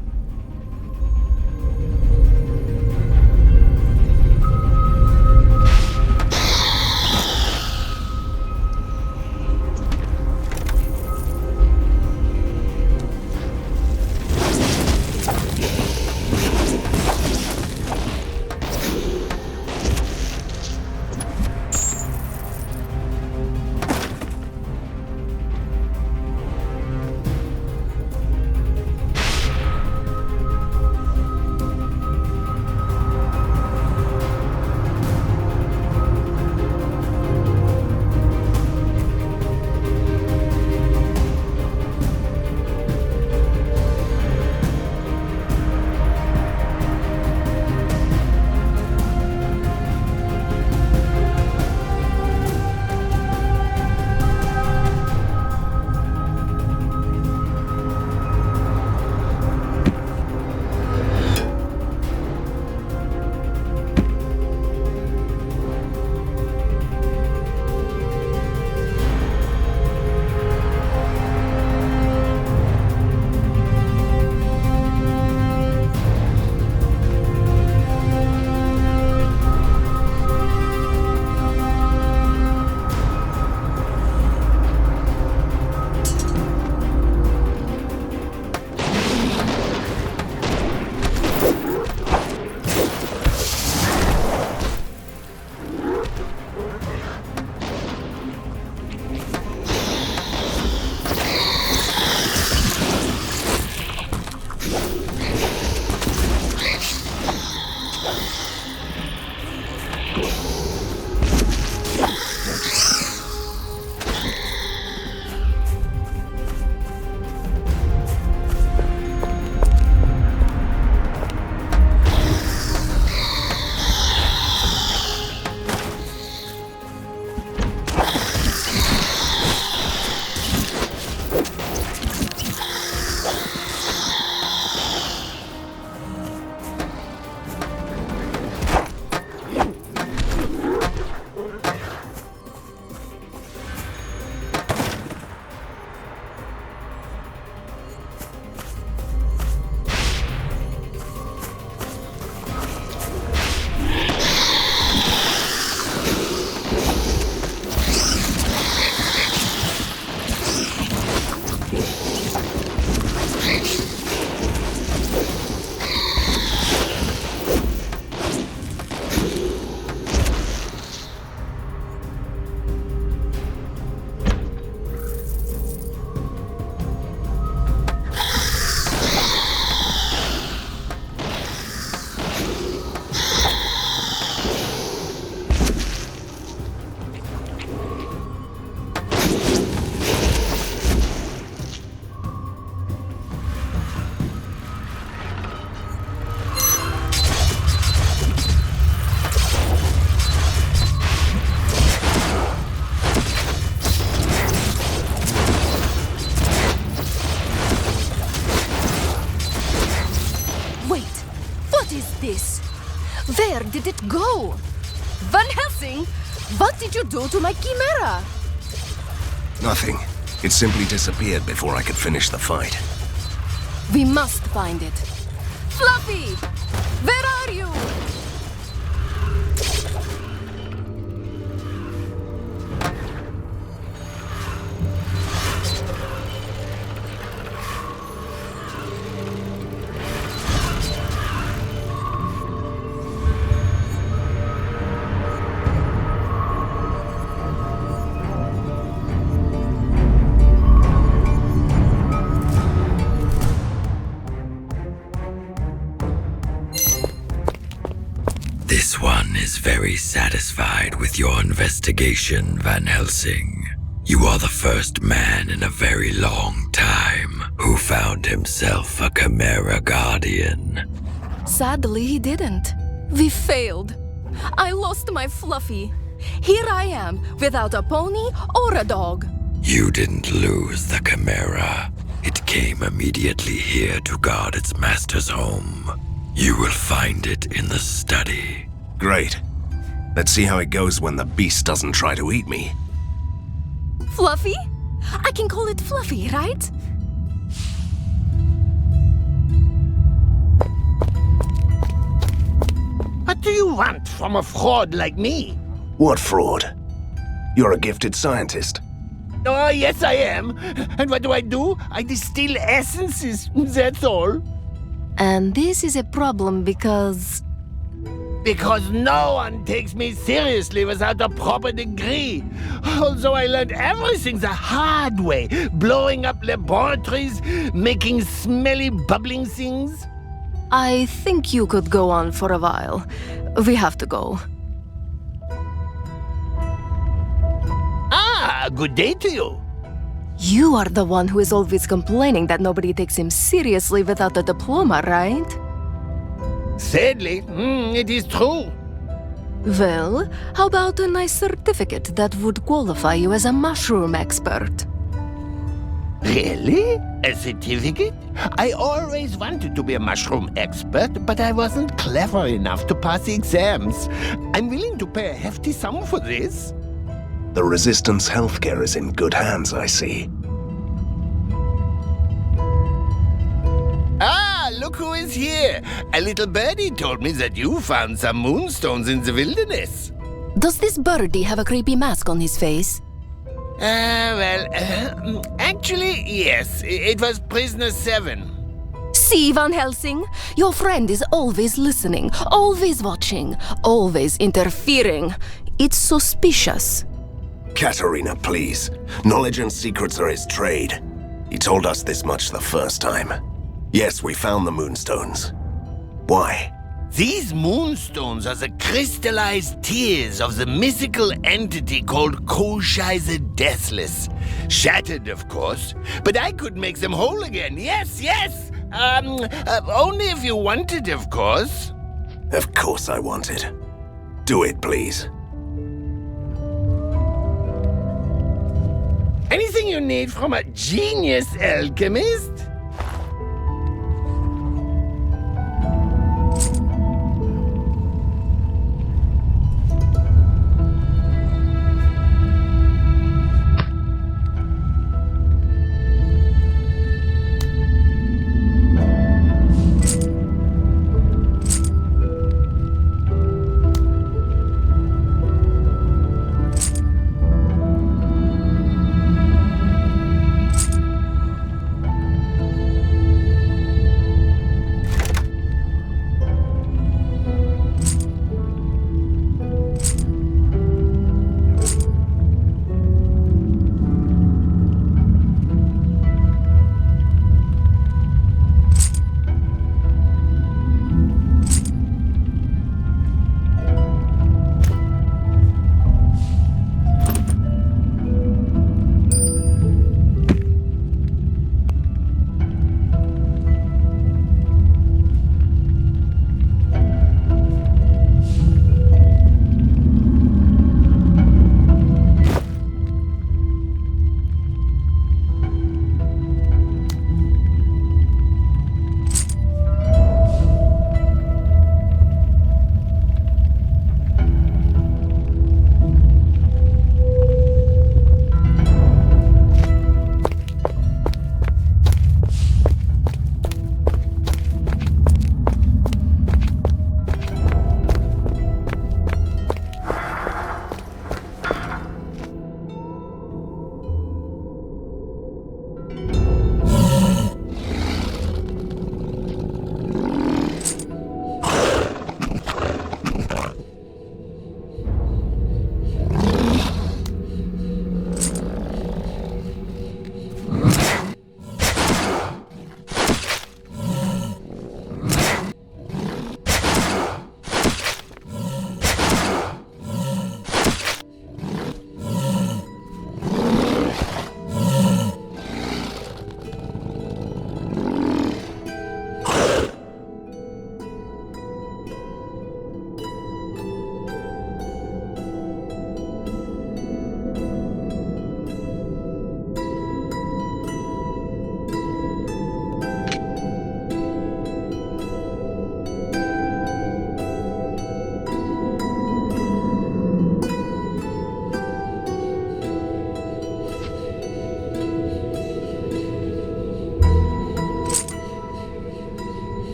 What did you do to my chimera? Nothing. It simply disappeared before I could finish the fight. We must find it. Fluffy! Where are you? This one is very satisfied with your investigation, Van Helsing. You are the first man in a very long time who found himself a Chimera Guardian. Sadly, he didn't. We failed. I lost my Fluffy. Here I am, without a pony or a dog. You didn't lose the Chimera. It came immediately here to guard its master's home. You will find it in the study. Great. Let's see how it goes when the beast doesn't try to eat me. Fluffy? I can call it Fluffy, right? What do you want from a fraud like me? What fraud? You're a gifted scientist. Oh, yes, I am. And what do? I distill essences, that's all. And this is a problem because... Because no one takes me seriously without a proper degree. Although I learned everything the hard way. Blowing up laboratories, making smelly, bubbling things. I think you could go on for a while. We have to go. Ah, good day to you. You are the one who is always complaining that nobody takes him seriously without a diploma, right? Sadly, it is true. Well, how about a nice certificate that would qualify you as a mushroom expert? Really? A certificate? I always wanted to be a mushroom expert, but I wasn't clever enough to pass the exams. I'm willing to pay a hefty sum for this. The Resistance healthcare is in good hands, I see. Ah, look who is here. A little birdie told me that you found some moonstones in the wilderness. Does this birdie have a creepy mask on his face? Actually, yes. It was prisoner 7. See, Van Helsing? Your friend is always listening, always watching, always interfering. It's suspicious. Katerina, please. Knowledge and secrets are his trade. He told us this much the first time. Yes, we found the moonstones. Why? These moonstones are the crystallized tears of the mythical entity called Koshai the Deathless. Shattered, of course, but I could make them whole again. Yes, yes! Only if you wanted, of course. Of course I want it. Do it, please. Anything you need from a genius alchemist?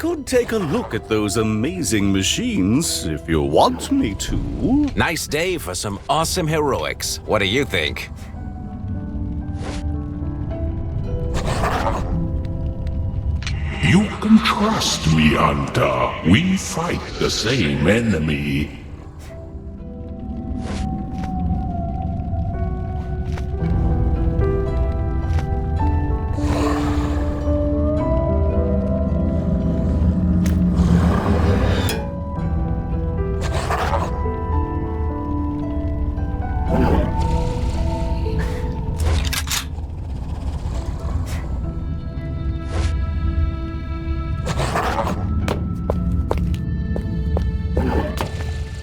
could take a look at those amazing machines if you want me to. Nice day for some awesome heroics. What do you think? You can trust me, Hunter. We fight the same enemy.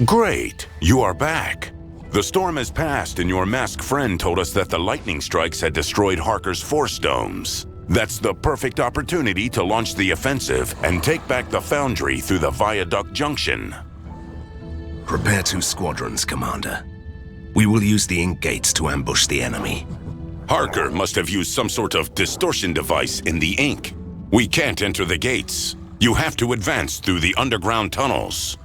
Great! You are back. The storm has passed and your masked friend told us that the lightning strikes had destroyed Harker's force domes. That's the perfect opportunity to launch the offensive and take back the foundry through the Viaduct Junction. Prepare 2 squadrons, Commander. We will use the ink gates to ambush the enemy. Harker must have used some sort of distortion device in the ink. We can't enter the gates. You have to advance through the underground tunnels.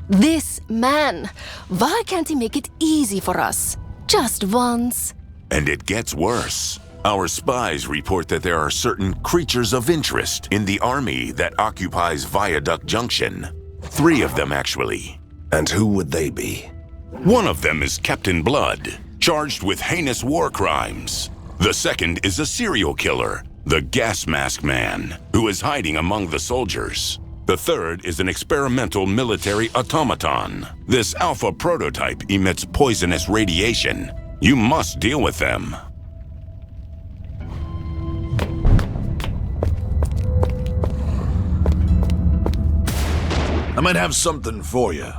This man, why can't he make it easy for us? Just once. And it gets worse. Our spies report that there are certain creatures of interest in the army that occupies Viaduct Junction. 3 of them, actually. And who would they be? One of them is Captain Blood, charged with heinous war crimes. The second is a serial killer, the Gas Mask Man, who is hiding among the soldiers. The third is an experimental military automaton. This alpha prototype emits poisonous radiation. You must deal with them. I might have something for you.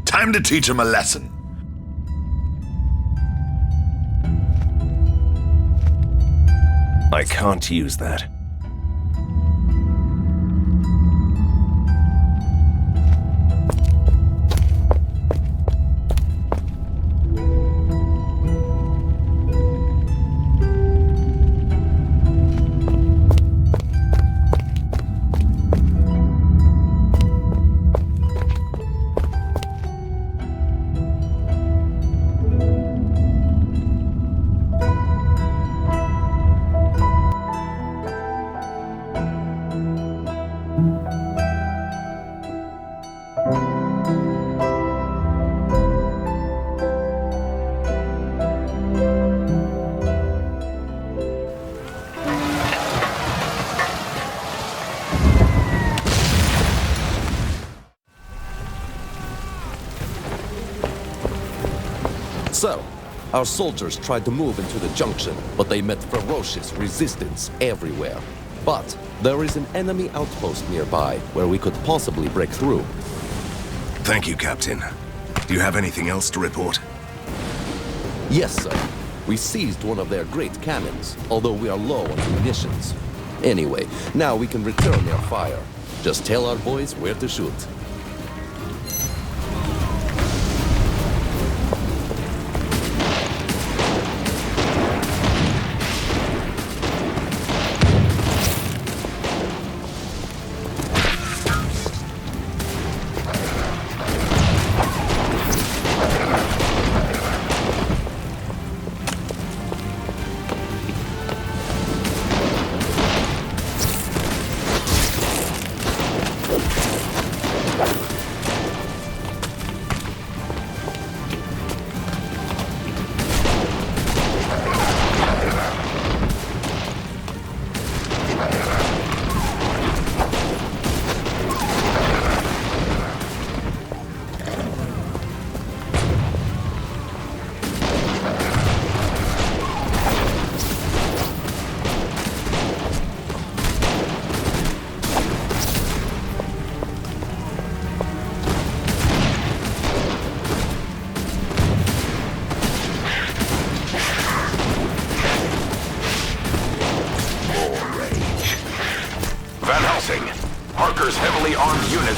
Time to teach him a lesson. I can't use that. So, our soldiers tried to move into the junction, but they met ferocious resistance everywhere. But there is an enemy outpost nearby where we could possibly break through. Thank you, Captain. Do you have anything else to report? Yes, sir. We seized one of their great cannons, although we are low on munitions. Anyway, now we can return their fire. Just tell our boys where to shoot.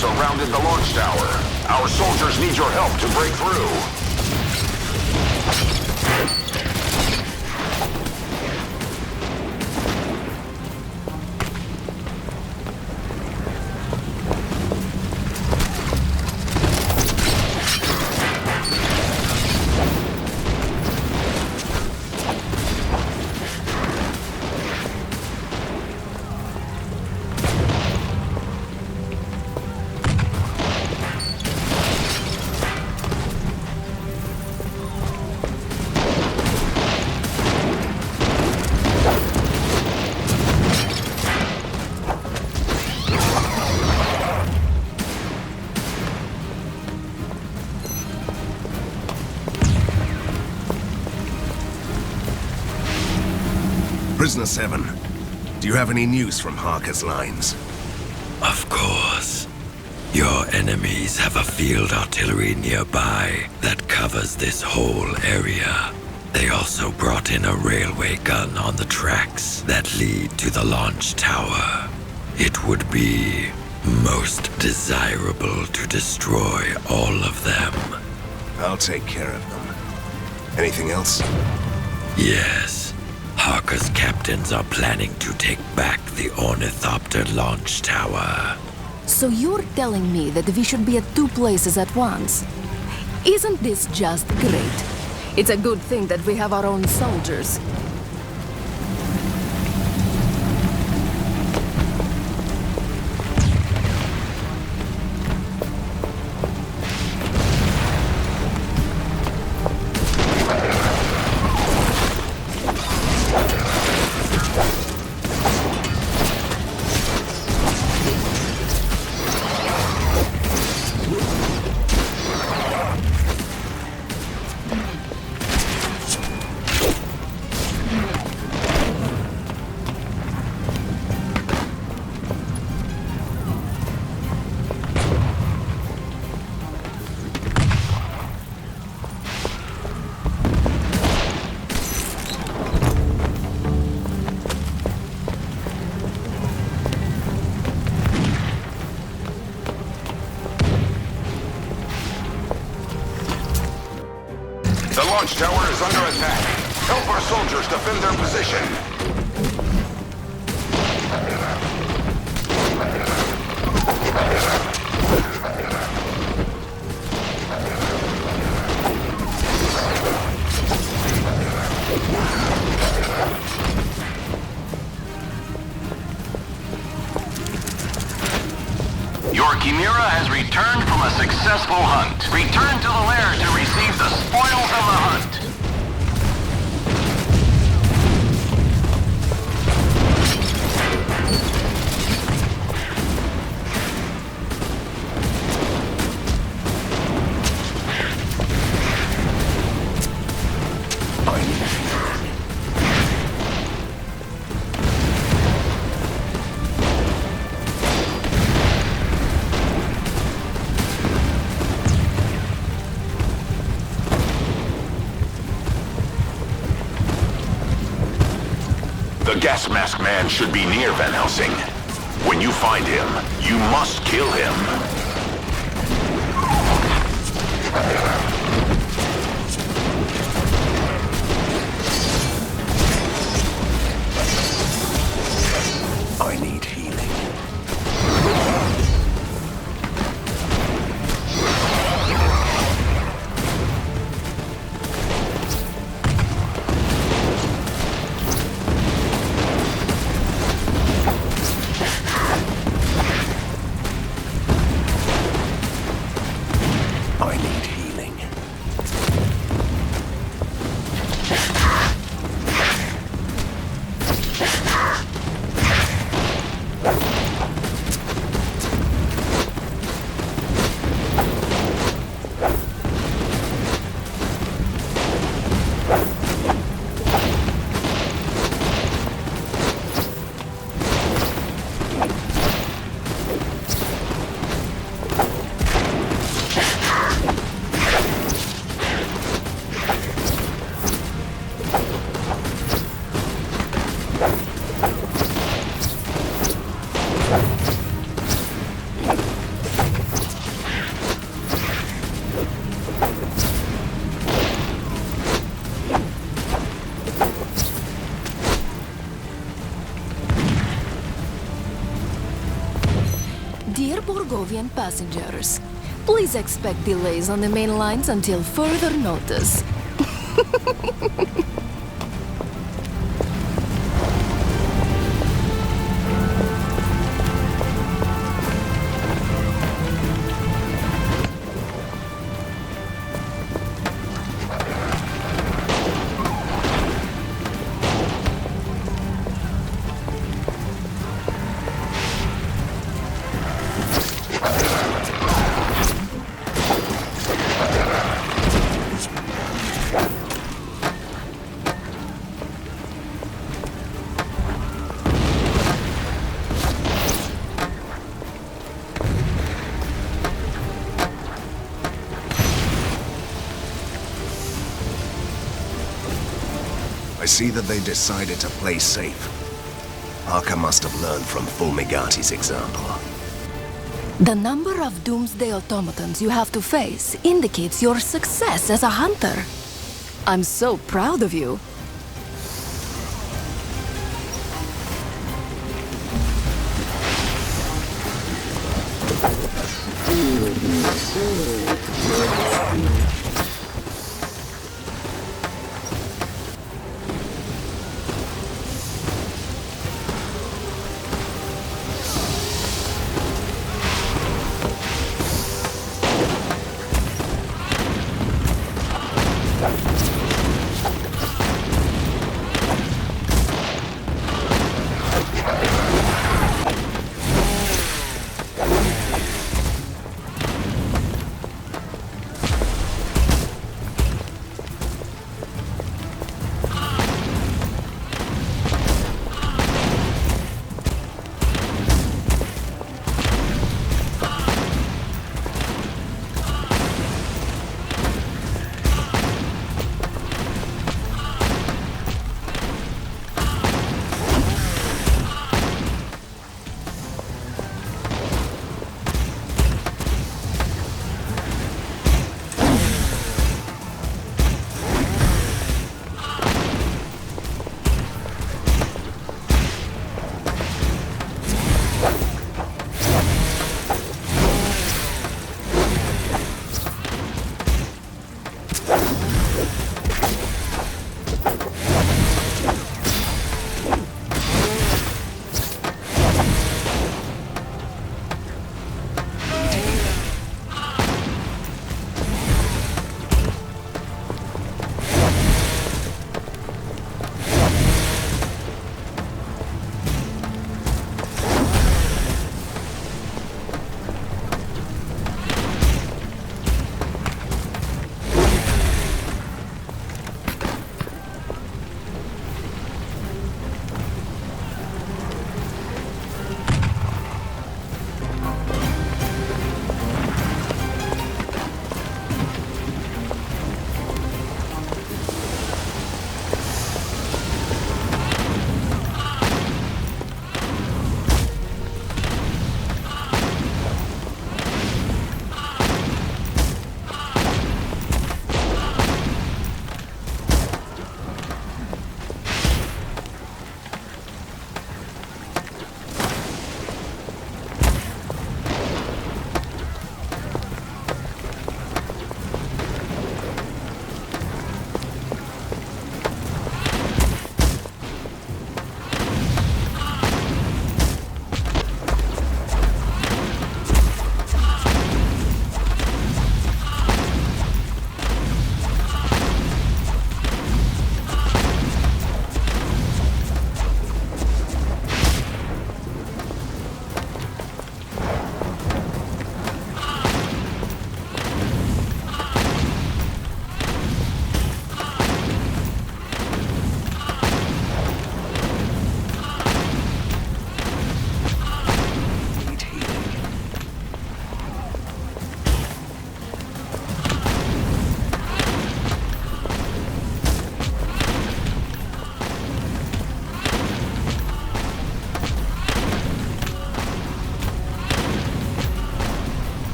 surrounded the launch tower. Our soldiers need your help to break through. Prisoner 7, do you have any news from Harker's lines? Of course. Your enemies have a field artillery nearby that covers this whole area. They also brought in a railway gun on the tracks that lead to the launch tower. It would be most desirable to destroy all of them. I'll take care of them. Anything else? Yes. Harker's captains are planning to take back the Ornithopter launch tower. So you're telling me that we should be at two places at once? Isn't this just great? It's a good thing that we have our own soldiers. The launch tower is under attack. Help our soldiers defend their position. Your Chimera has returned from a successful hunt. Return to the lair to receive the spoils of the hunt. The gas mask man should be near Van Helsing. When you find him, you must kill him. I need healing. I need healing. and passengers. Please expect delays on the main lines until further notice. I see that they decided to play safe. Harker must have learned from Fulmigati's example. The number of doomsday automatons you have to face indicates your success as a hunter. I'm so proud of you.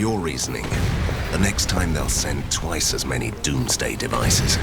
your reasoning, the next time they'll send twice as many doomsday devices.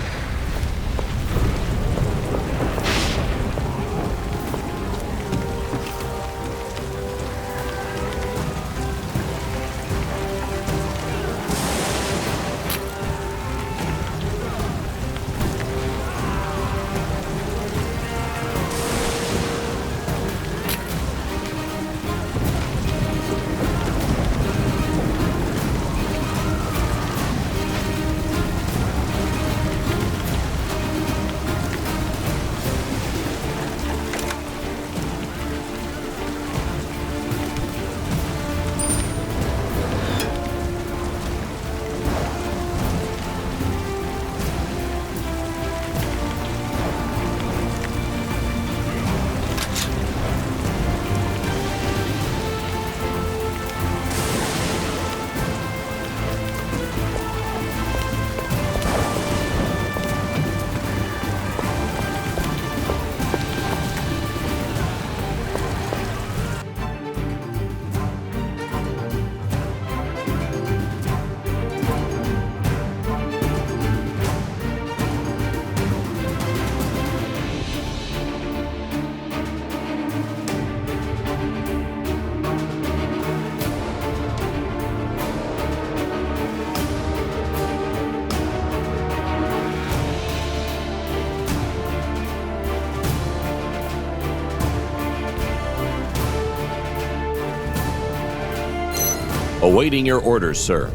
Awaiting your orders, sir.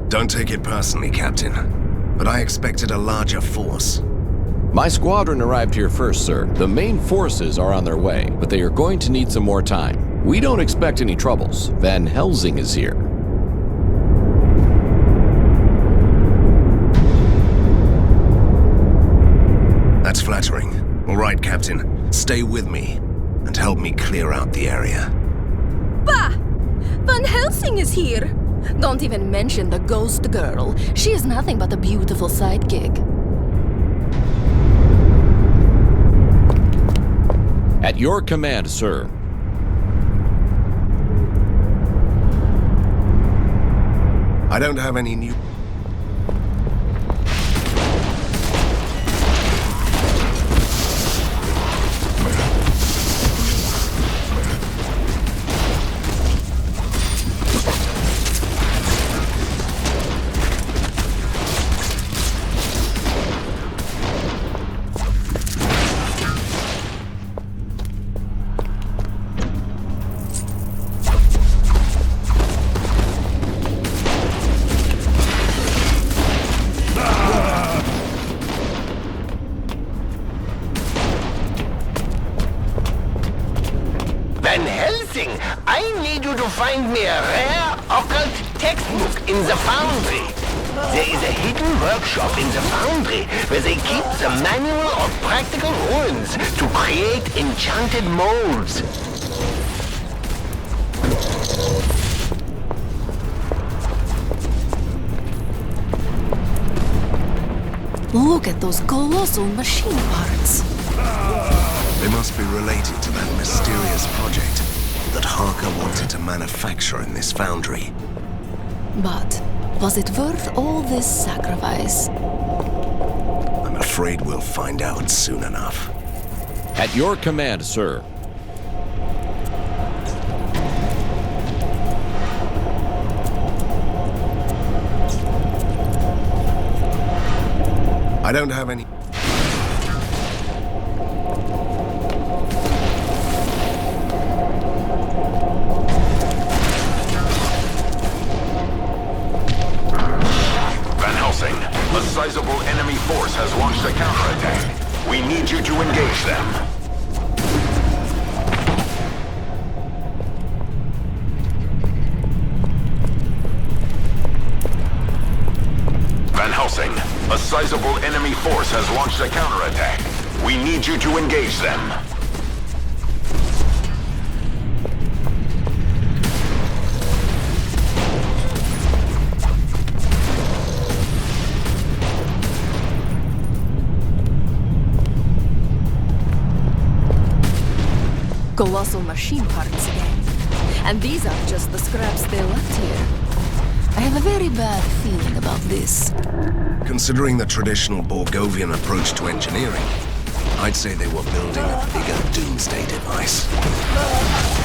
Don't take it personally, Captain, but I expected a larger force. My squadron arrived here first, sir. The main forces are on their way, but they are going to need some more time. We don't expect any troubles. Van Helsing is here. That's flattering. All right, Captain. Stay with me and help me clear out the area. Bah! Van Helsing is here! Don't even mention the ghost girl. She is nothing but a beautiful sidekick. At your command, sir. I don't have any new... Van Helsing, I need you to find me a rare occult textbook in the foundry. There is a hidden workshop in the foundry where they keep the manual of practical ruins to create enchanted molds. Look at those colossal machine parts. They must be related to that mysterious project that Harker wanted to manufacture in this foundry. But was it worth all this sacrifice? I'm afraid we'll find out soon enough. At your command, sir. I don't have any... A sizable enemy force has launched a counterattack. We need you to engage them. Van Helsing, a sizable enemy force has launched a counterattack. We need you to engage them. Colossal machine parts again. And these are just the scraps they left here. I have a very bad feeling about this. Considering the traditional Borgovian approach to engineering, I'd say they were building a bigger doomsday device.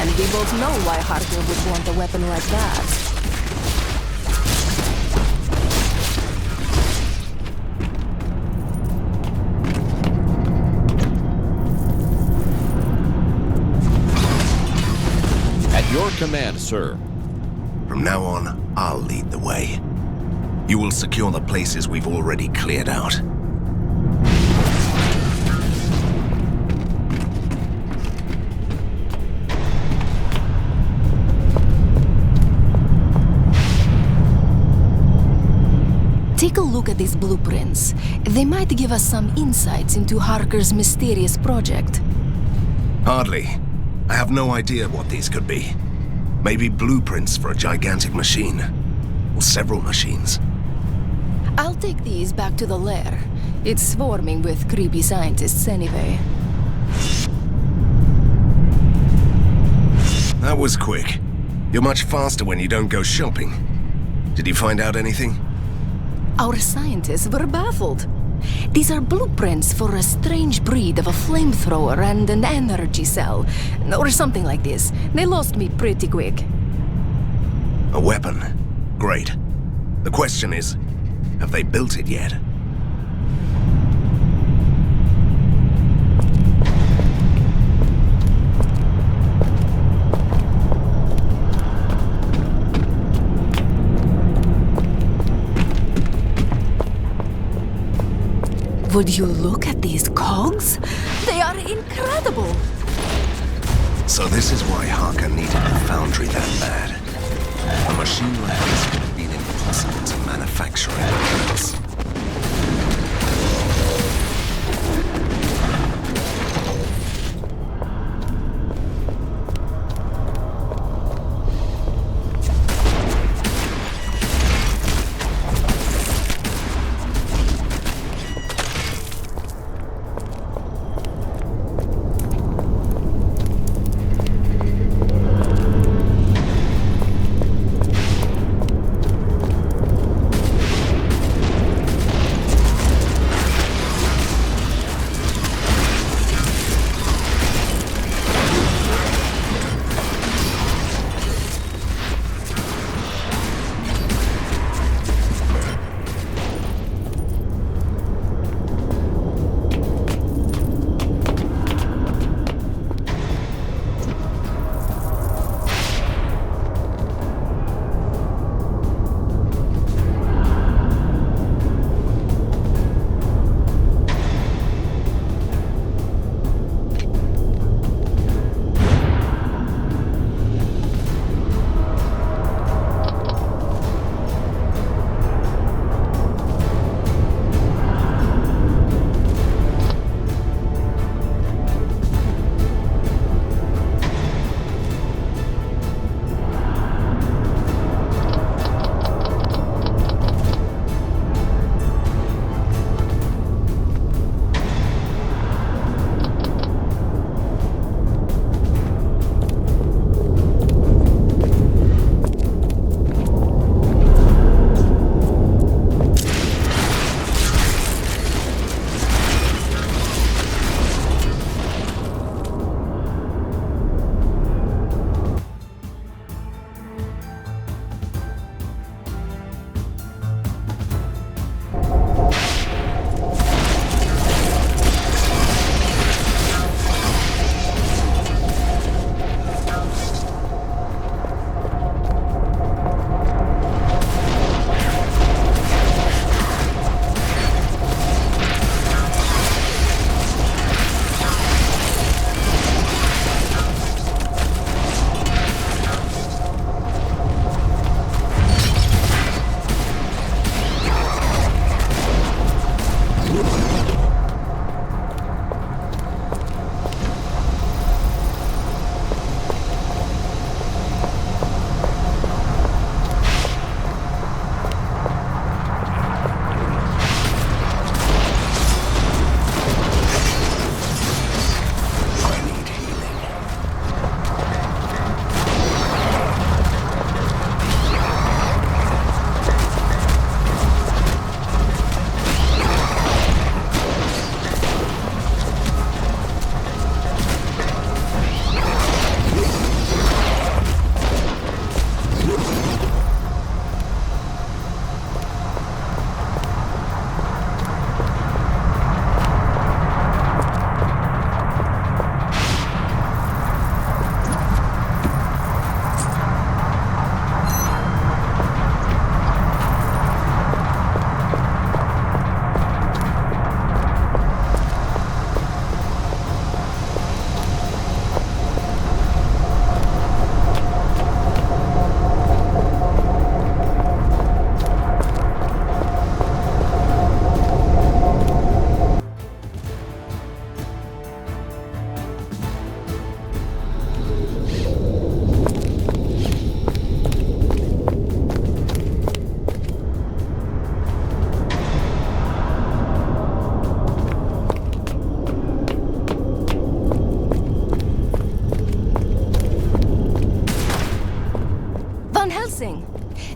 And we both know why Harker would want a weapon like that. At your command, sir. From now on, I'll lead the way. You will secure the places we've already cleared out. Take a look at these blueprints. They might give us some insights into Harker's mysterious project. Hardly. I have no idea what these could be. Maybe blueprints for a gigantic machine. Or several machines. I'll take these back to the lair. It's swarming with creepy scientists anyway. That was quick. You're much faster when you don't go shopping. Did you find out anything? Our scientists were baffled. These are blueprints for a strange breed of a flamethrower and an energy cell, or something like this. They lost me pretty quick. A weapon? Great. The question is, have they built it yet? Would you look at these cogs? They are incredible! So this is why Harker needed the foundry that bad. A machine like this would have been impossible to manufacture anywhere else.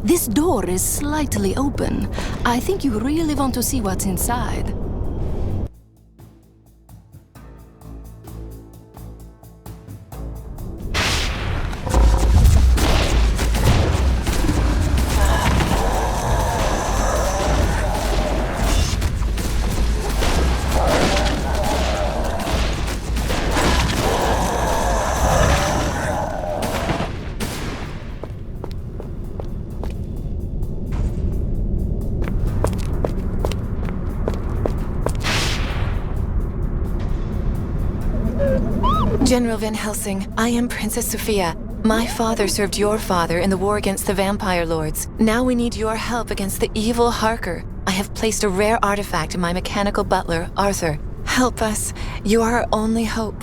This door is slightly open. I think you really want to see what's inside. General Van Helsing, I am Princess Sophia. My father served your father in the war against the vampire lords. Now we need your help against the evil Harker. I have placed a rare artifact in my mechanical butler, Arthur. Help us. You are our only hope.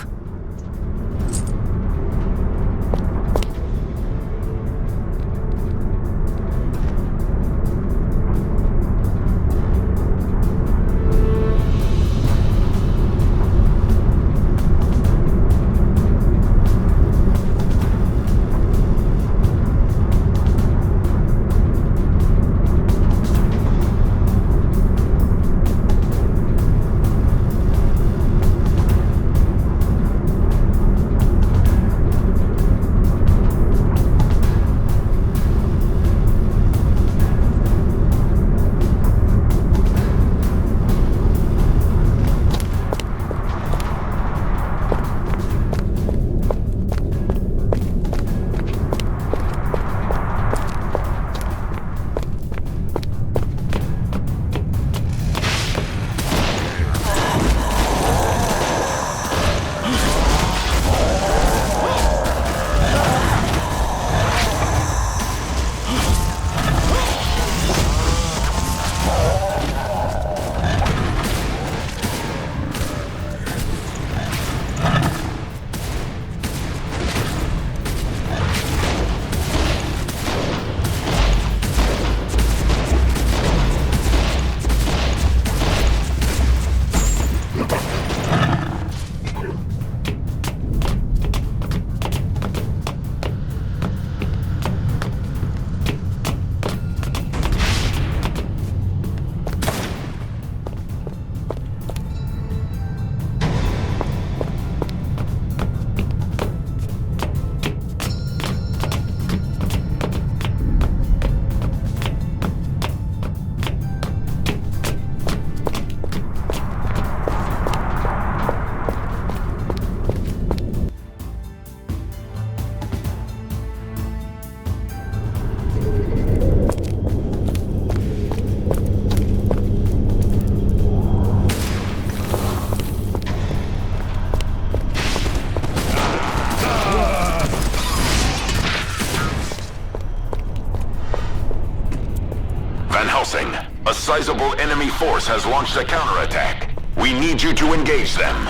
A sizable enemy force has launched a counterattack. We need you to engage them.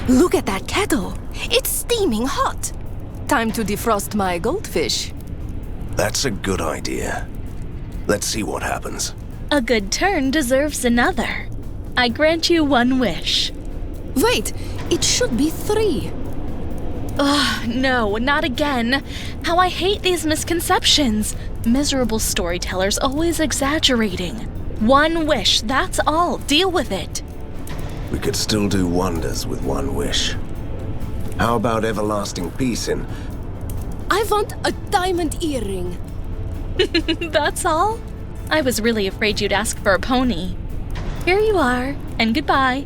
Look at that kettle. It's steaming hot. Time to defrost my goldfish. That's a good idea. Let's see what happens. A good turn deserves another. I grant you one wish. Wait, it should be 3. Ugh, no, not again. How I hate these misconceptions. Miserable storytellers always exaggerating. One wish, that's all. Deal with it. We could still do wonders with one wish. How about everlasting peace in... I want a diamond earring. That's all? I was really afraid you'd ask for a pony. Here you are, and goodbye.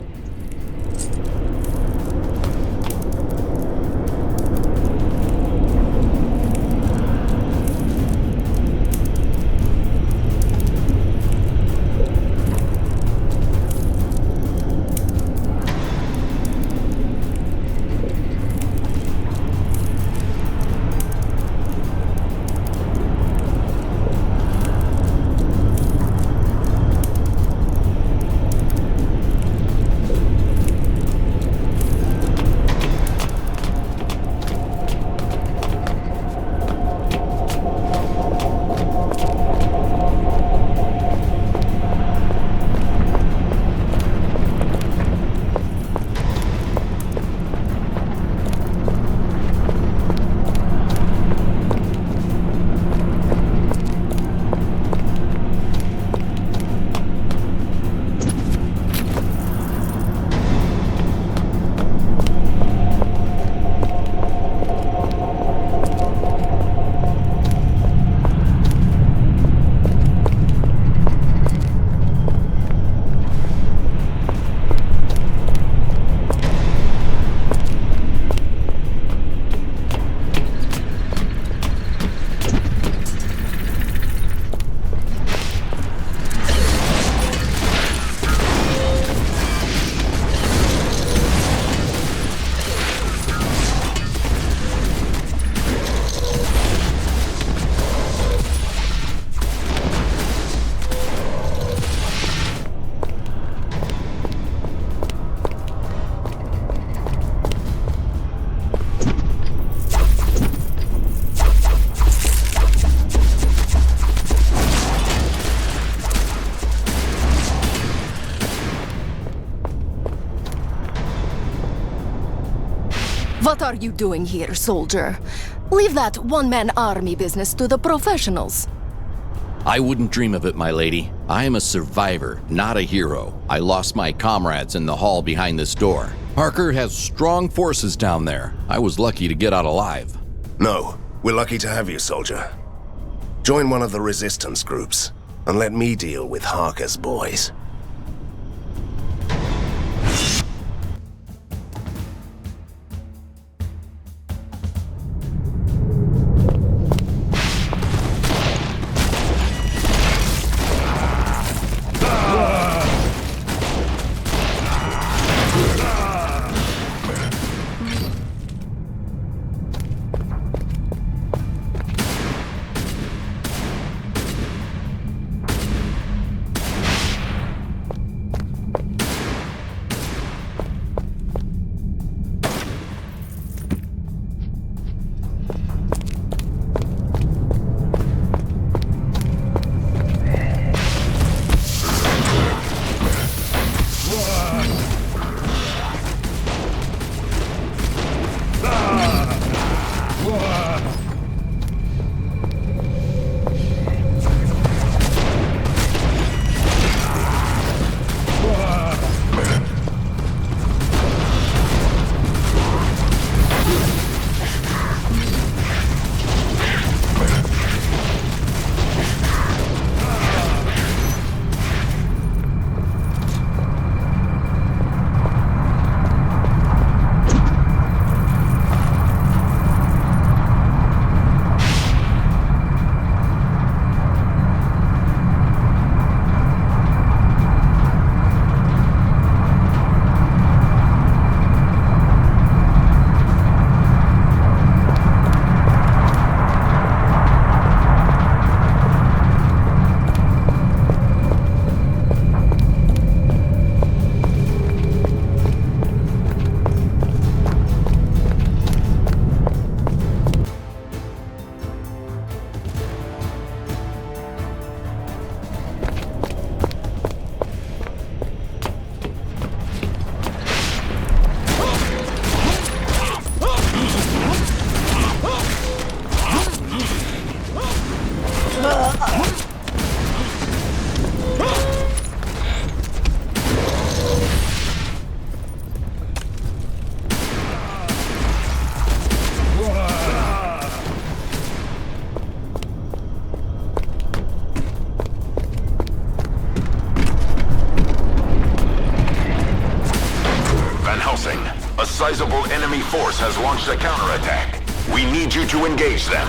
What are you doing here, soldier? Leave that one-man army business to the professionals. I wouldn't dream of it, my lady. I am a survivor, not a hero. I lost my comrades in the hall behind this door. Harker has strong forces down there. I was lucky to get out alive. No, we're lucky to have you, soldier. Join one of the resistance groups, and let me deal with Harker's boys. sizable enemy force has launched a counterattack. We need you to engage them.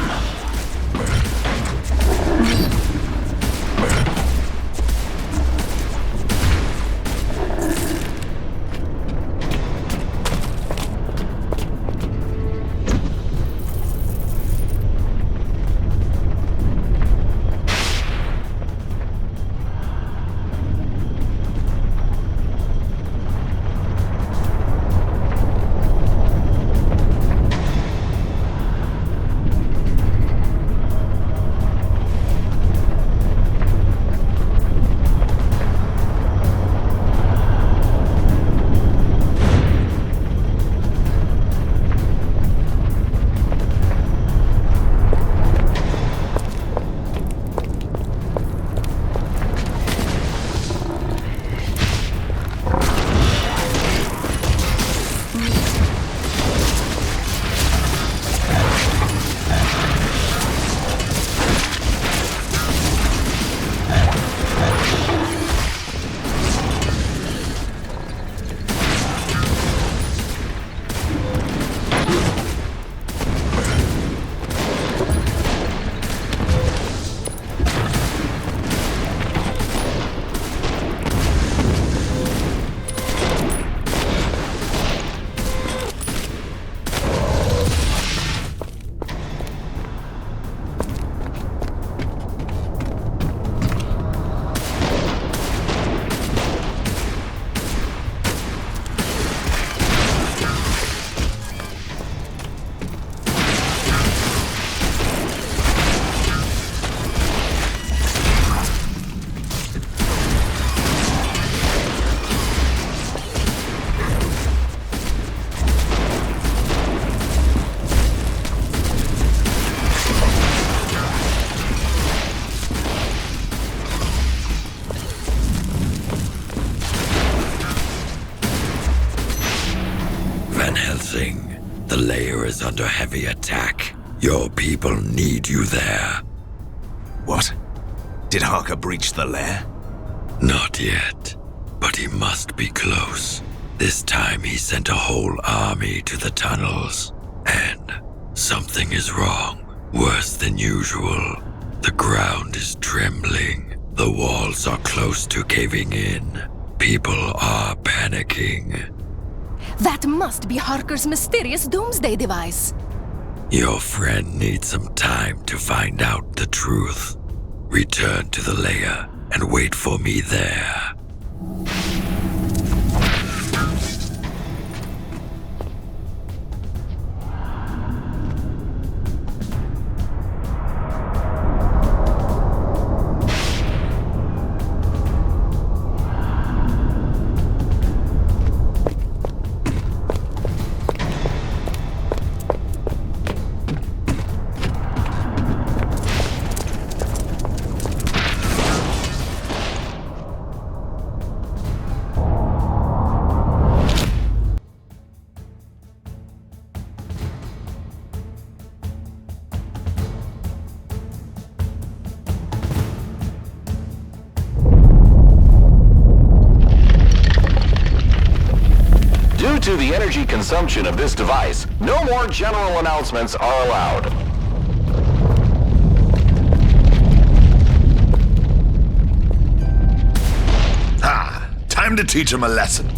The lair is under heavy attack. Your people need you there. What? Did Harker breach the lair? Not yet, but he must be close. This time he sent a whole army to the tunnels. And something is wrong. Worse than usual. The ground is trembling. The walls are close to caving in. People are panicking. That must be Harker's mysterious doomsday device. Your friend needs some time to find out the truth. Return to the lair and wait for me there. Due to the energy consumption of this device, no more general announcements are allowed. Time to teach him a lesson.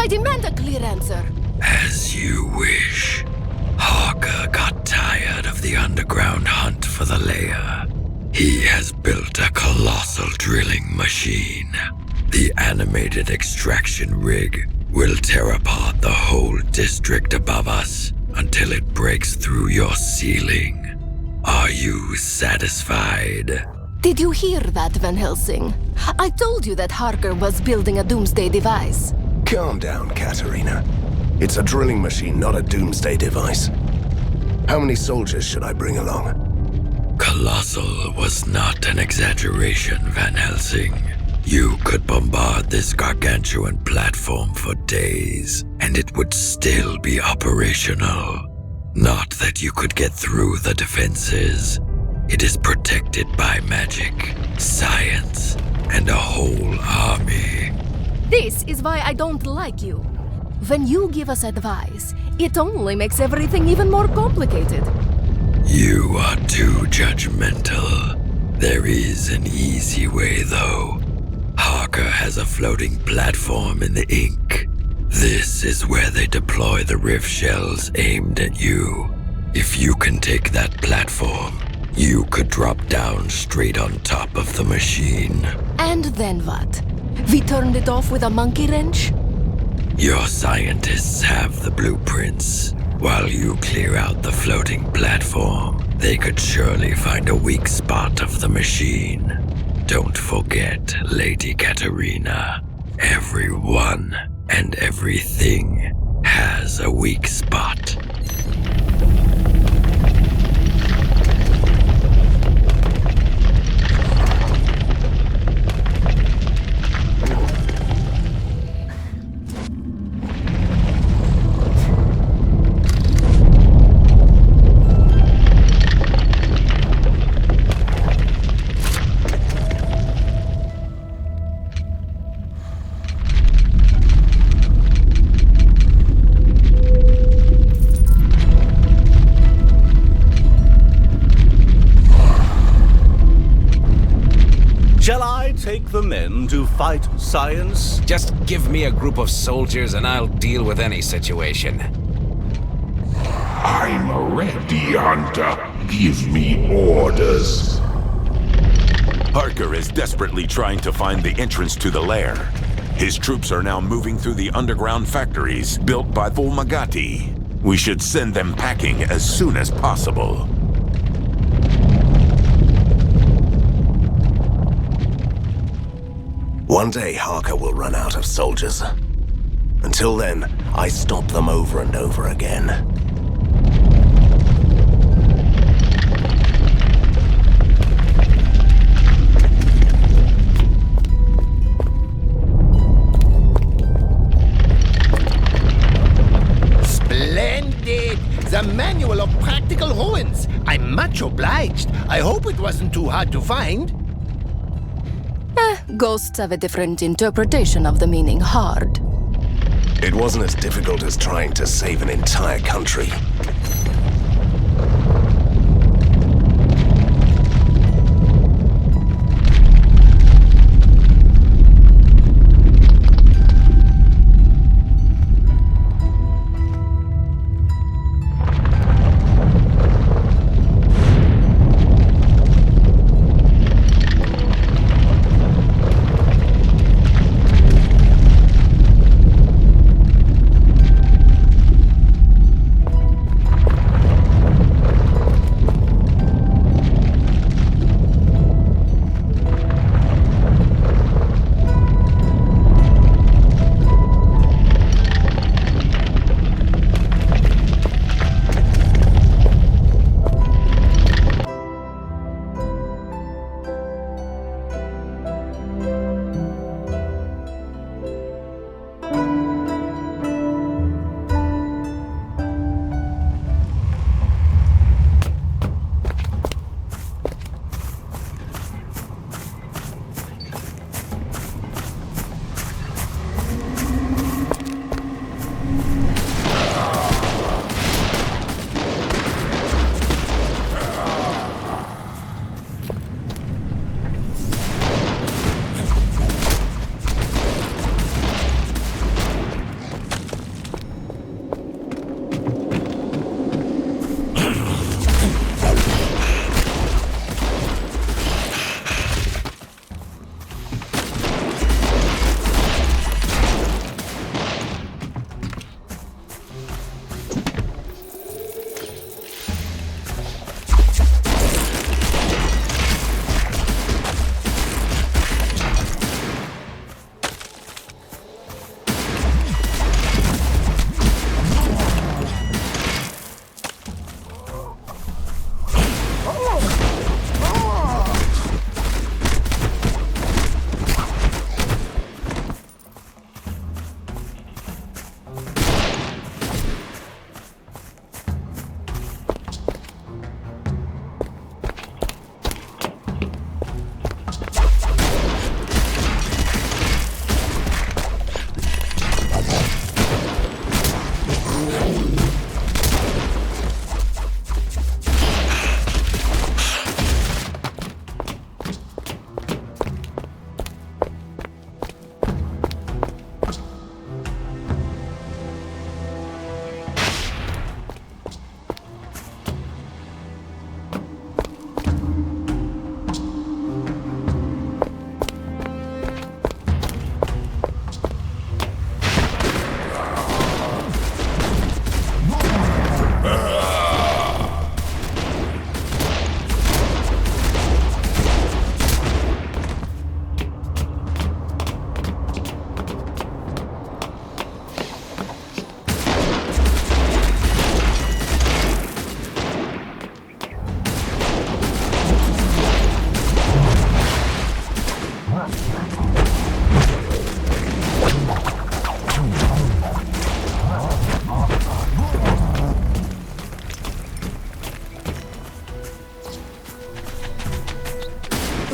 I demand a clear answer. As you wish. Harker got tired of the underground hunt for the lair. He has built a colossal drilling machine. The animated extraction rig will tear apart the whole district above us until it breaks through your ceiling. Are you satisfied? Did you hear that, Van Helsing? I told you that Harker was building a doomsday device. Calm down, Katerina. It's a drilling machine, not a doomsday device. How many soldiers should I bring along? Colossal was not an exaggeration, Van Helsing. You could bombard this gargantuan platform for days, and it would still be operational. Not that you could get through the defenses. It is protected by magic, science, and a whole army. This is why I don't like you. When you give us advice, it only makes everything even more complicated. You are too judgmental. There is an easy way, though. Harker has a floating platform in the ink. This is where they deploy the rift shells aimed at you. If you can take that platform, you could drop down straight on top of the machine. And then what? We turned it off with a monkey wrench? Your scientists have the blueprints. While you clear out the floating platform, they could surely find a weak spot of the machine. Don't forget, Lady Katerina, everyone and everything has a weak spot. Shall I take the men to fight science? Just give me a group of soldiers and I'll deal with any situation. I'm ready, Hunter. Give me orders. Harker is desperately trying to find the entrance to the lair. His troops are now moving through the underground factories built by Fulmagati. We should send them packing as soon as possible. One day, Harker will run out of soldiers. Until then, I stop them over and over again. Splendid! The Manual of Practical Ruins. I'm much obliged. I hope it wasn't too hard to find. Ghosts have a different interpretation of the meaning hard. It wasn't as difficult as trying to save an entire country.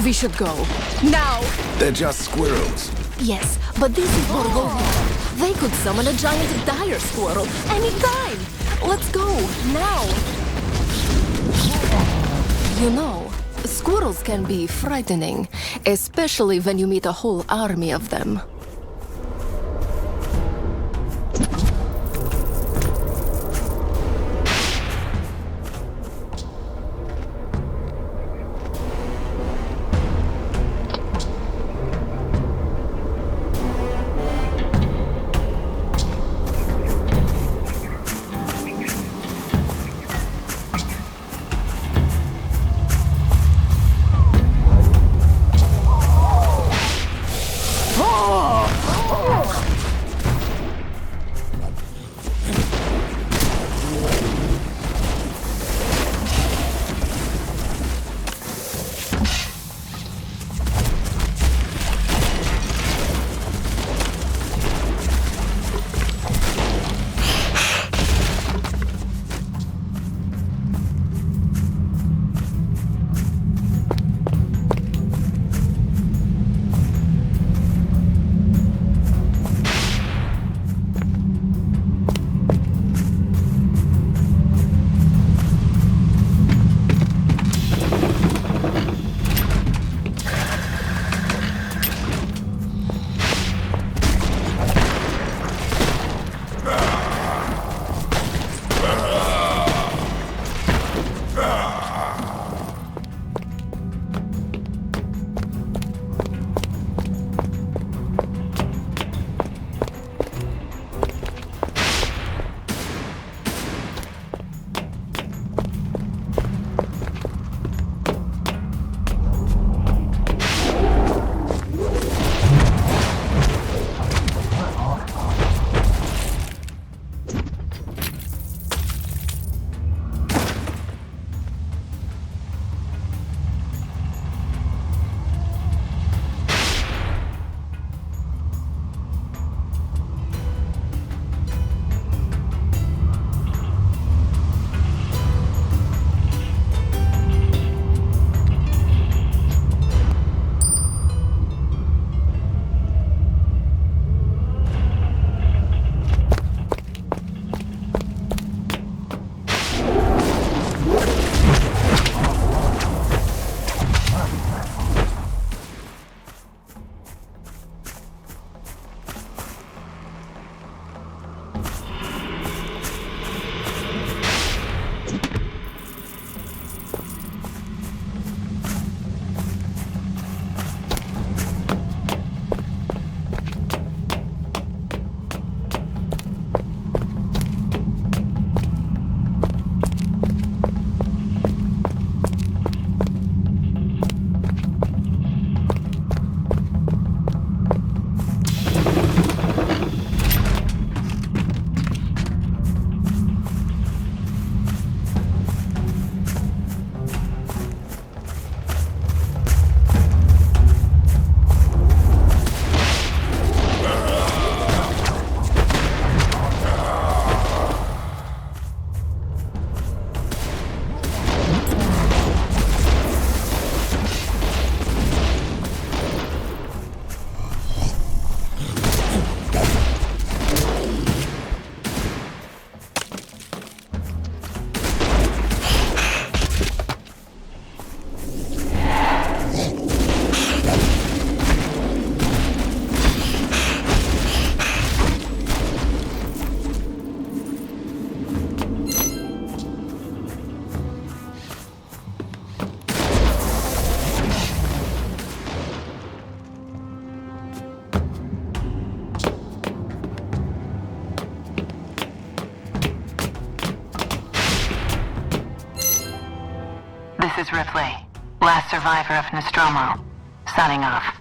We should go. Now! They're just squirrels. Yes, but this is Borgovia. They could summon a giant dire squirrel anytime. Let's go, now. You know, squirrels can be frightening, especially when you meet a whole army of them. This is Ripley, last survivor of Nostromo, signing off.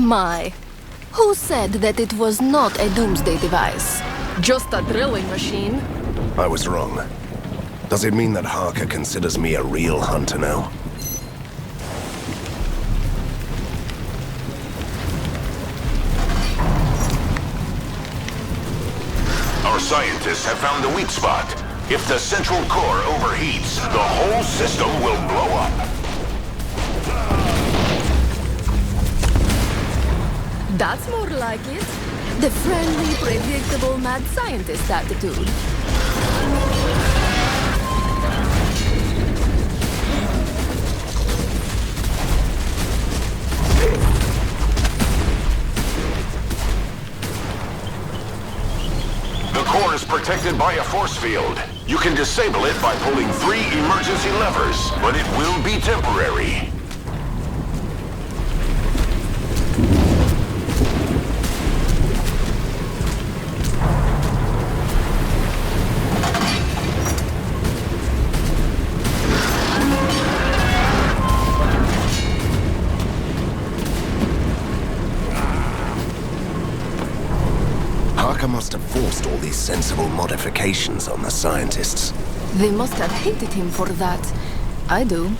My. Who said that it was not a doomsday device? Just a drilling machine. I was wrong. Does it mean that Harker considers me a real hunter now? Our scientists have found the weak spot. If the central core overheats, the whole system will blow up. That's more like it. The friendly, predictable mad scientist attitude. The core is protected by a force field. You can disable it by pulling 3 emergency levers, but it will be temporary. Harker must have forced all these sensible modifications on the scientists. They must have hated him for that. I do.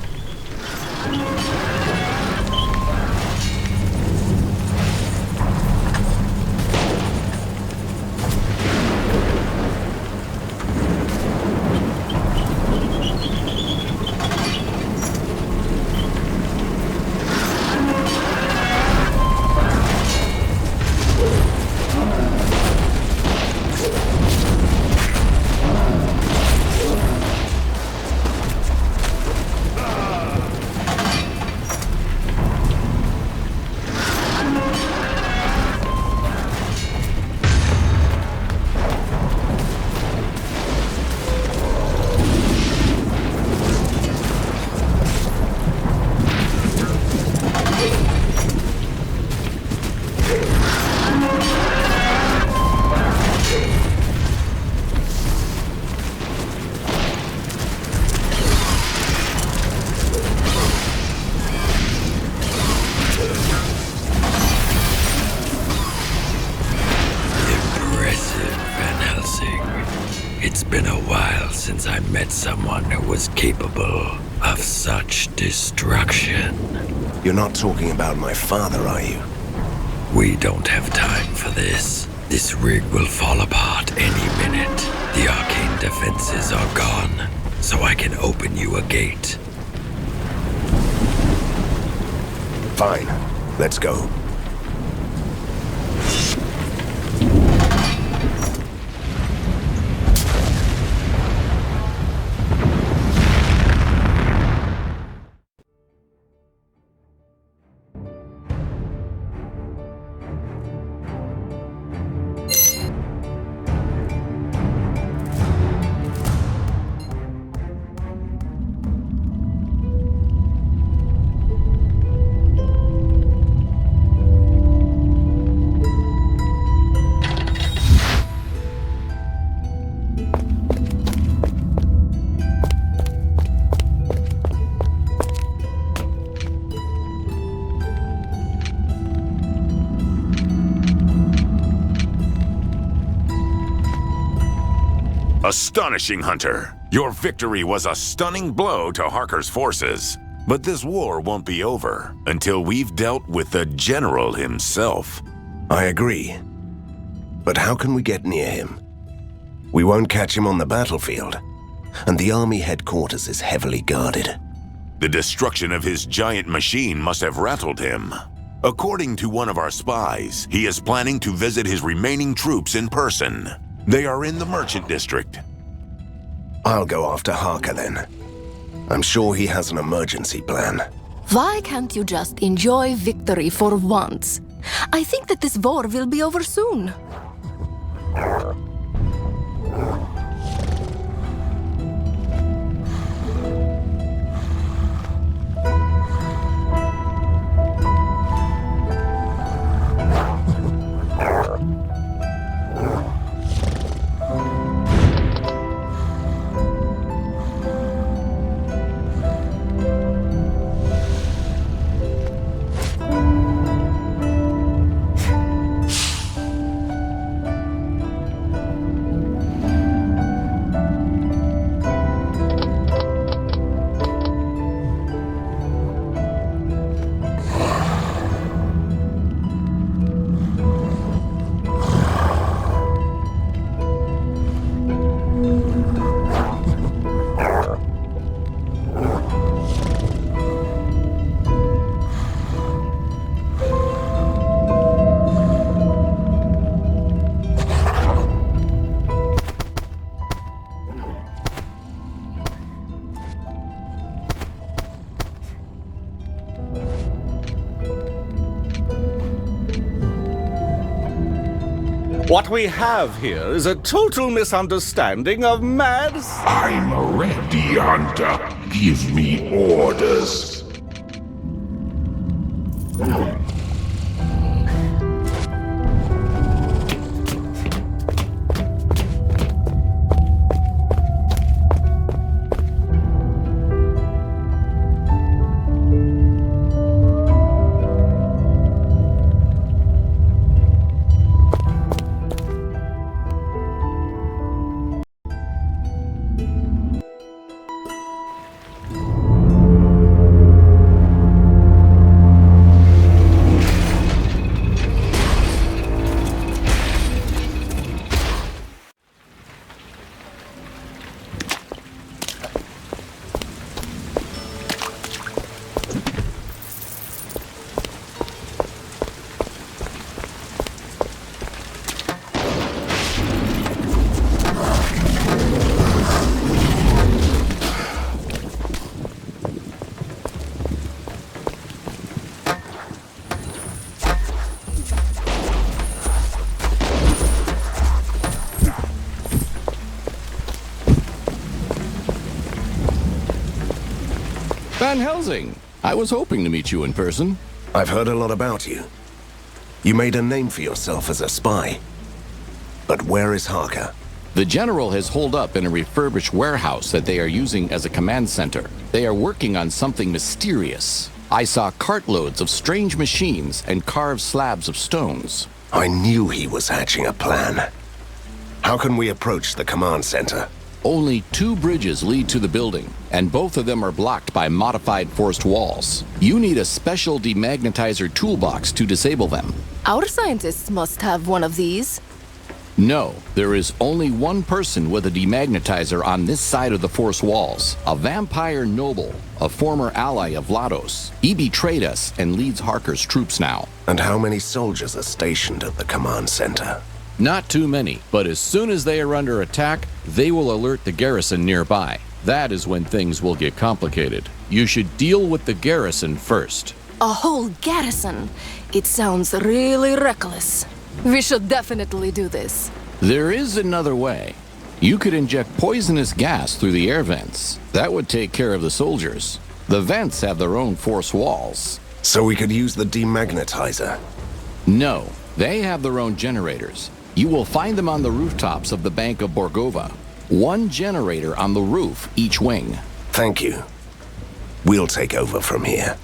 Someone who was capable of such destruction. You're not talking about my father, are you? We don't have time for this. This rig will fall apart any minute. The arcane defenses are gone, so I can open you a gate. Fine. Let's go. Astonishing, Hunter. Your victory was a stunning blow to Harker's forces. But this war won't be over until we've dealt with the General himself. I agree. But how can we get near him? We won't catch him on the battlefield, and the army headquarters is heavily guarded. The destruction of his giant machine must have rattled him. According to one of our spies, he is planning to visit his remaining troops in person. They are in the Merchant District. I'll go after Harker then. I'm sure he has an emergency plan. Why can't you just enjoy victory for once? I think that this war will be over soon. What we have here is a total misunderstanding of man's... I'm ready, Hunter. Give me orders. Van Helsing, I was hoping to meet you in person. I've heard a lot about you. You made a name for yourself as a spy. But where is Harker? The General has holed up in a refurbished warehouse that they are using as a command center. They are working on something mysterious. I saw cartloads of strange machines and carved slabs of stones. I knew he was hatching a plan. How can we approach the command center? Only 2 bridges lead to the building, and both of them are blocked by modified forced walls. You need a special demagnetizer toolbox to disable them. Our scientists must have one of these. No, there is only one person with a demagnetizer on this side of the force walls. A vampire noble, a former ally of Lados. He betrayed us and leads Harker's troops now. And how many soldiers are stationed at the command center? Not too many, but as soon as they are under attack, they will alert the garrison nearby. That is when things will get complicated. You should deal with the garrison first. A whole garrison? It sounds really reckless. We should definitely do this. There is another way. You could inject poisonous gas through the air vents. That would take care of the soldiers. The vents have their own force walls. So we could use the demagnetizer? No, they have their own generators. You will find them on the rooftops of the Bank of Borgova. 1 generator on the roof, each wing. Thank you. We'll take over from here.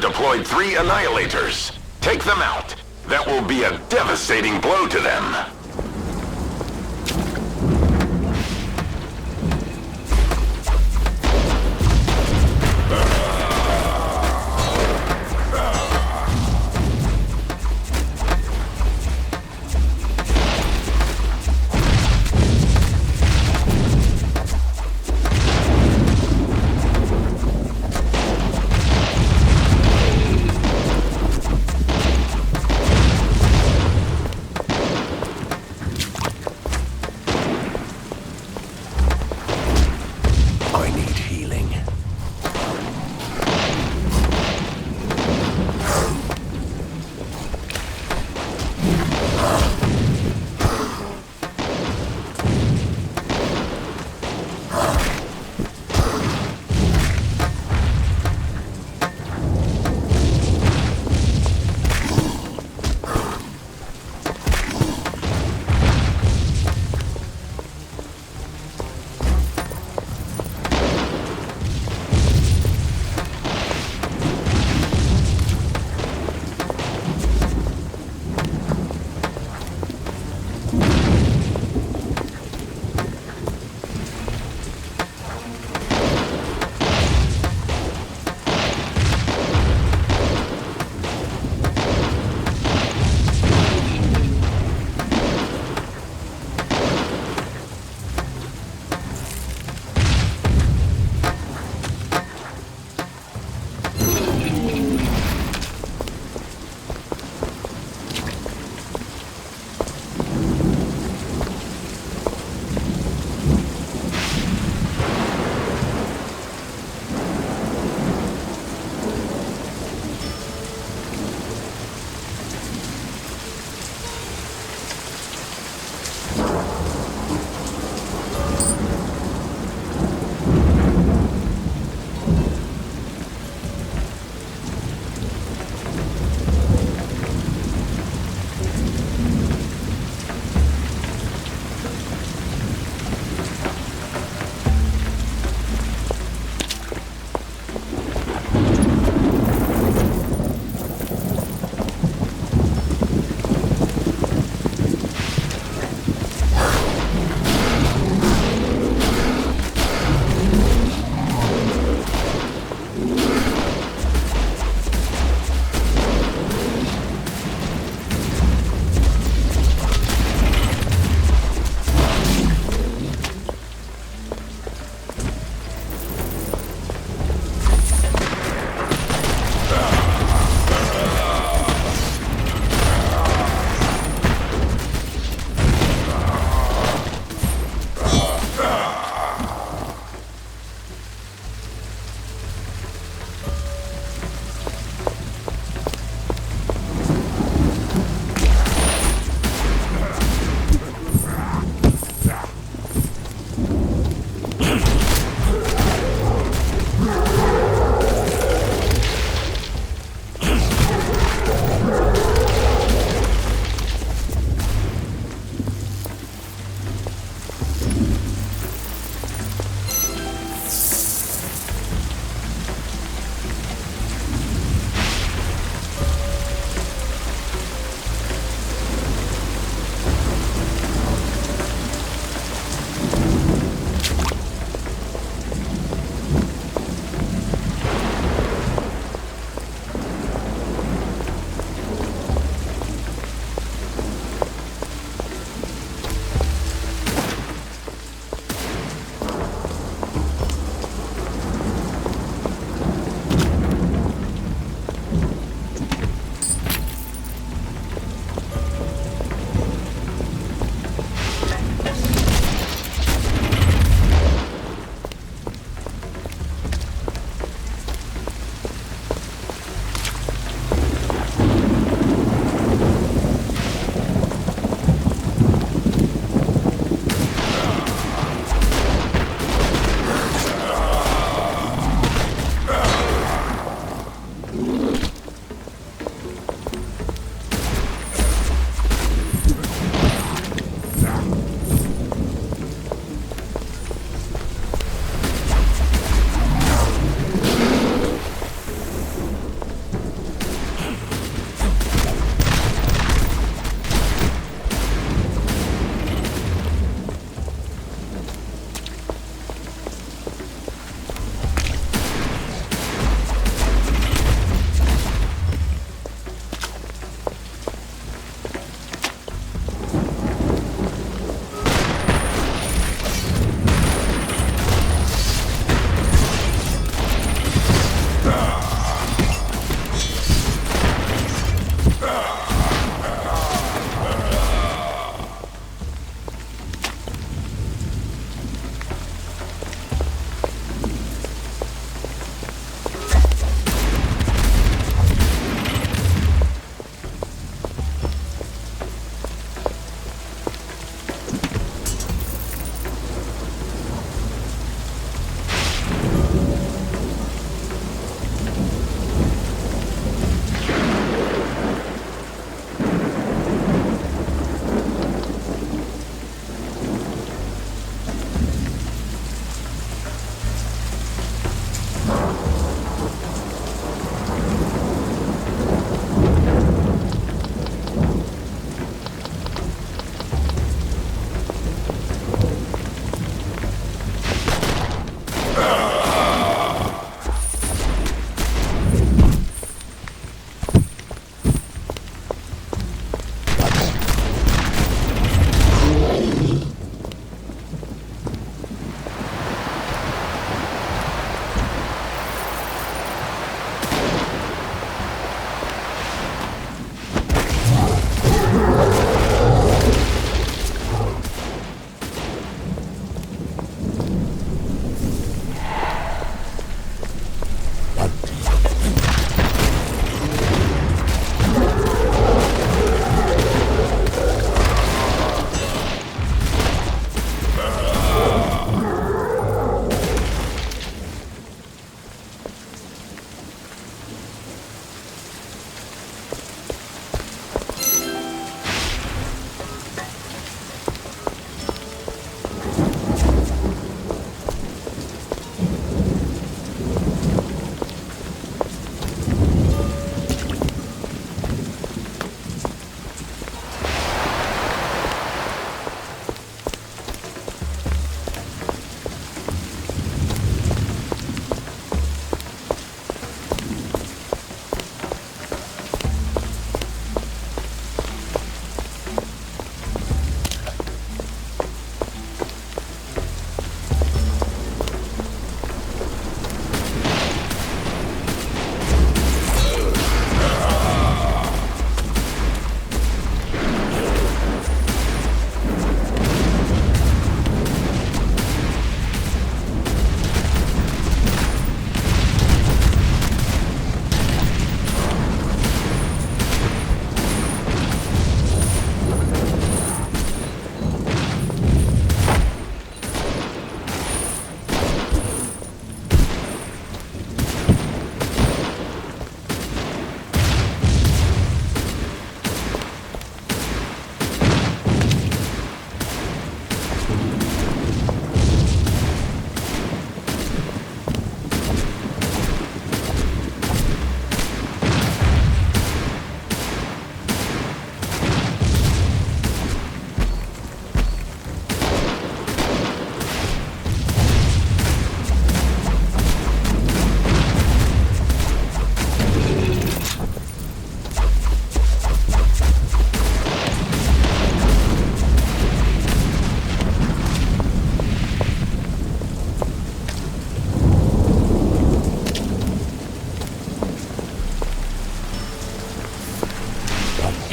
deployed 3 annihilators. Take them out. That will be a devastating blow to them.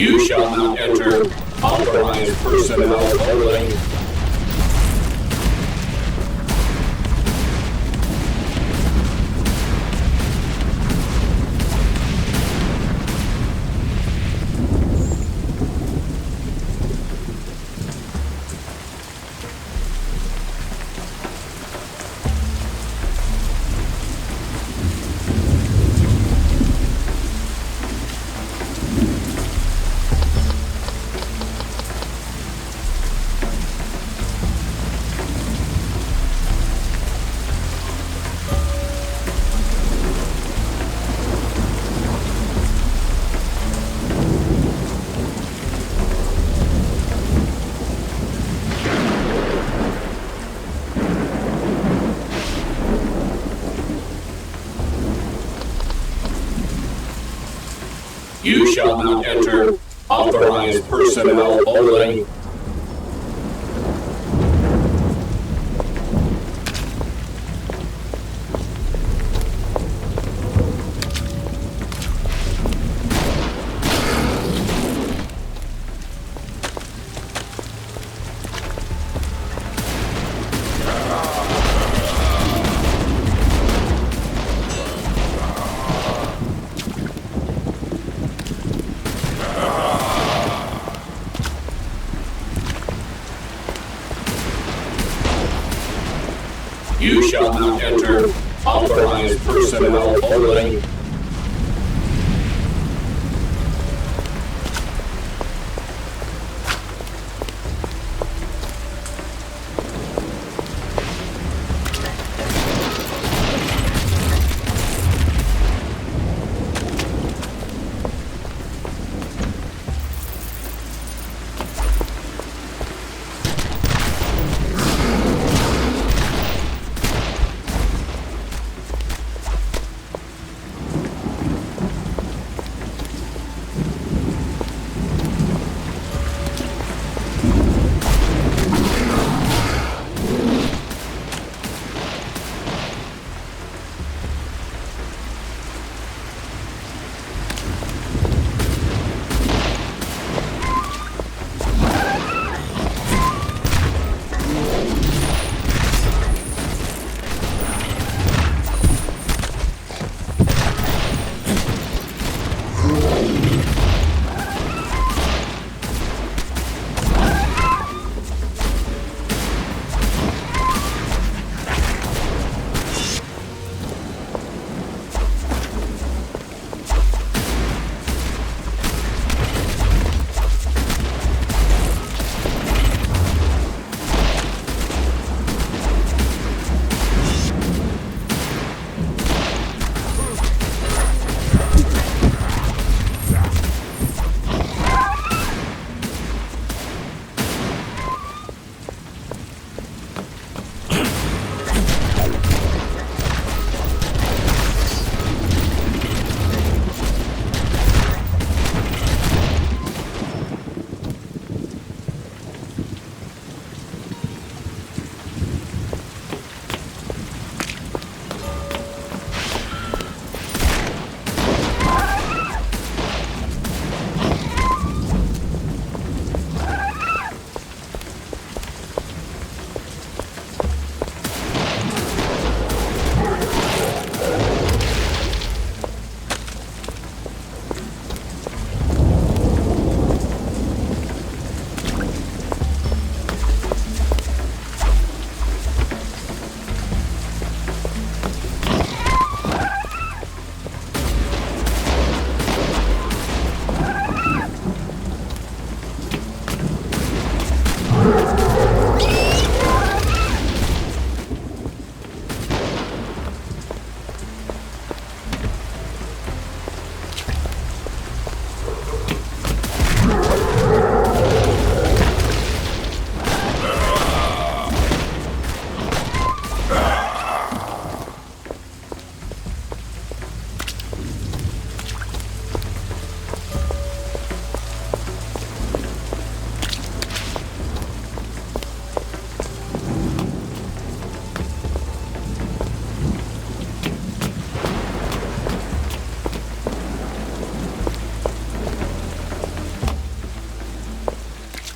You shall not enter. Authorized personnel only. You shall not enter. Authorized personnel only. You shall not enter. Authorized personnel only.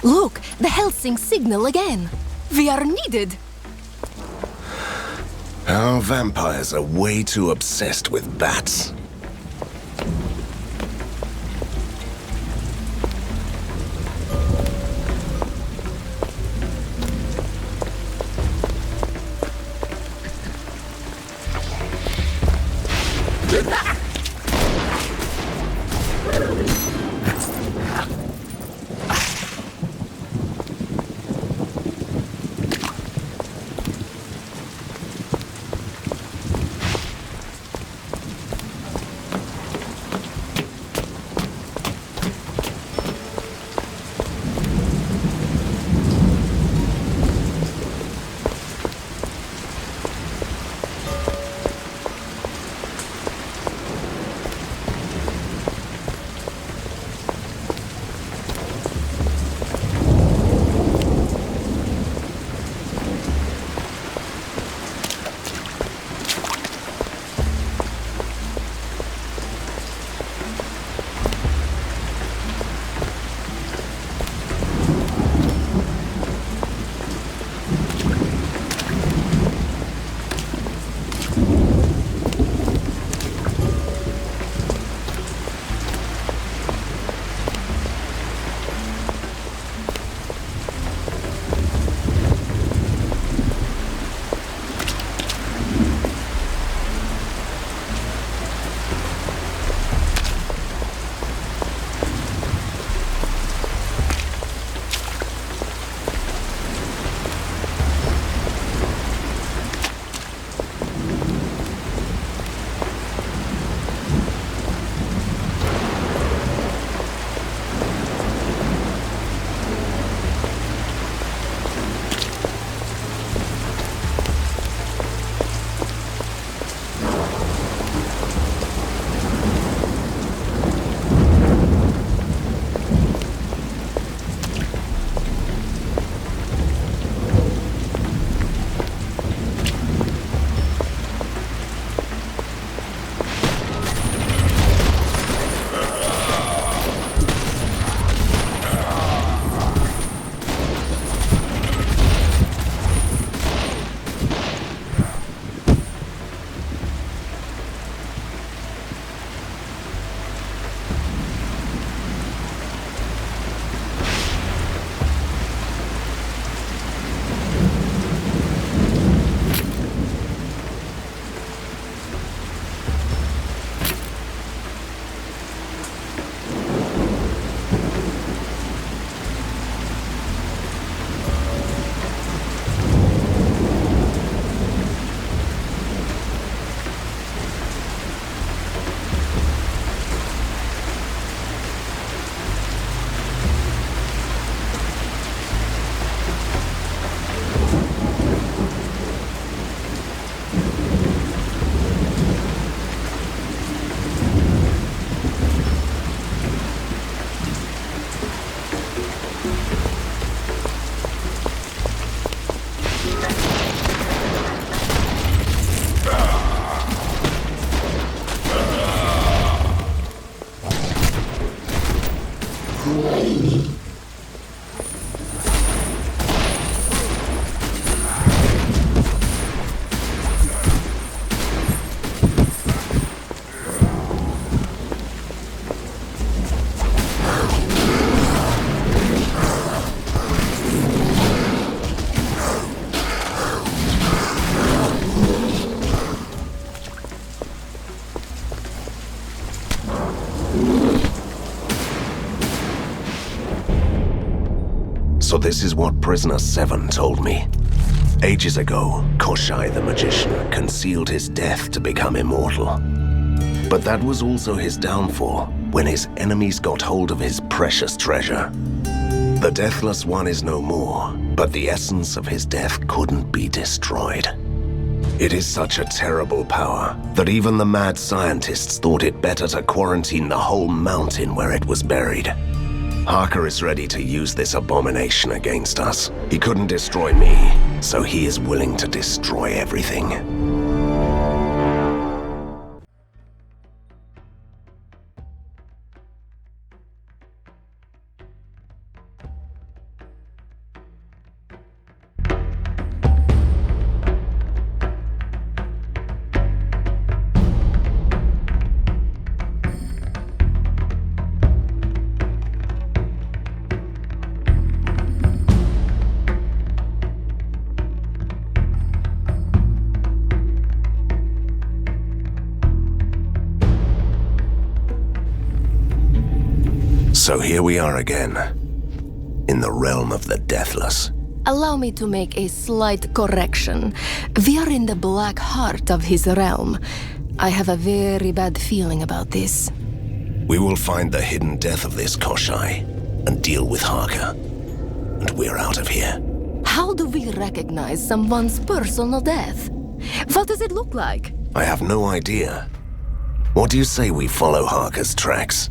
Look, the Helsing signal again. We are needed. Our vampires are way too obsessed with bats. So this is what Prisoner 7 told me. Ages ago, Corsair the magician concealed his death to become immortal. But that was also his downfall when his enemies got hold of his precious treasure. The Deathless One is no more, but the essence of his death couldn't be destroyed. It is such a terrible power that even the mad scientists thought it better to quarantine the whole mountain where it was buried. Harker is ready to use this abomination against us. He couldn't destroy me, so he is willing to destroy everything. So here we are again, in the realm of the deathless. Allow me to make a slight correction. We are in the black heart of his realm. I have a very bad feeling about this. We will find the hidden death of this Koshai and deal with Harker. And we're out of here. How do we recognize someone's personal death? What does it look like? I have no idea. What do you say we follow Harker's tracks?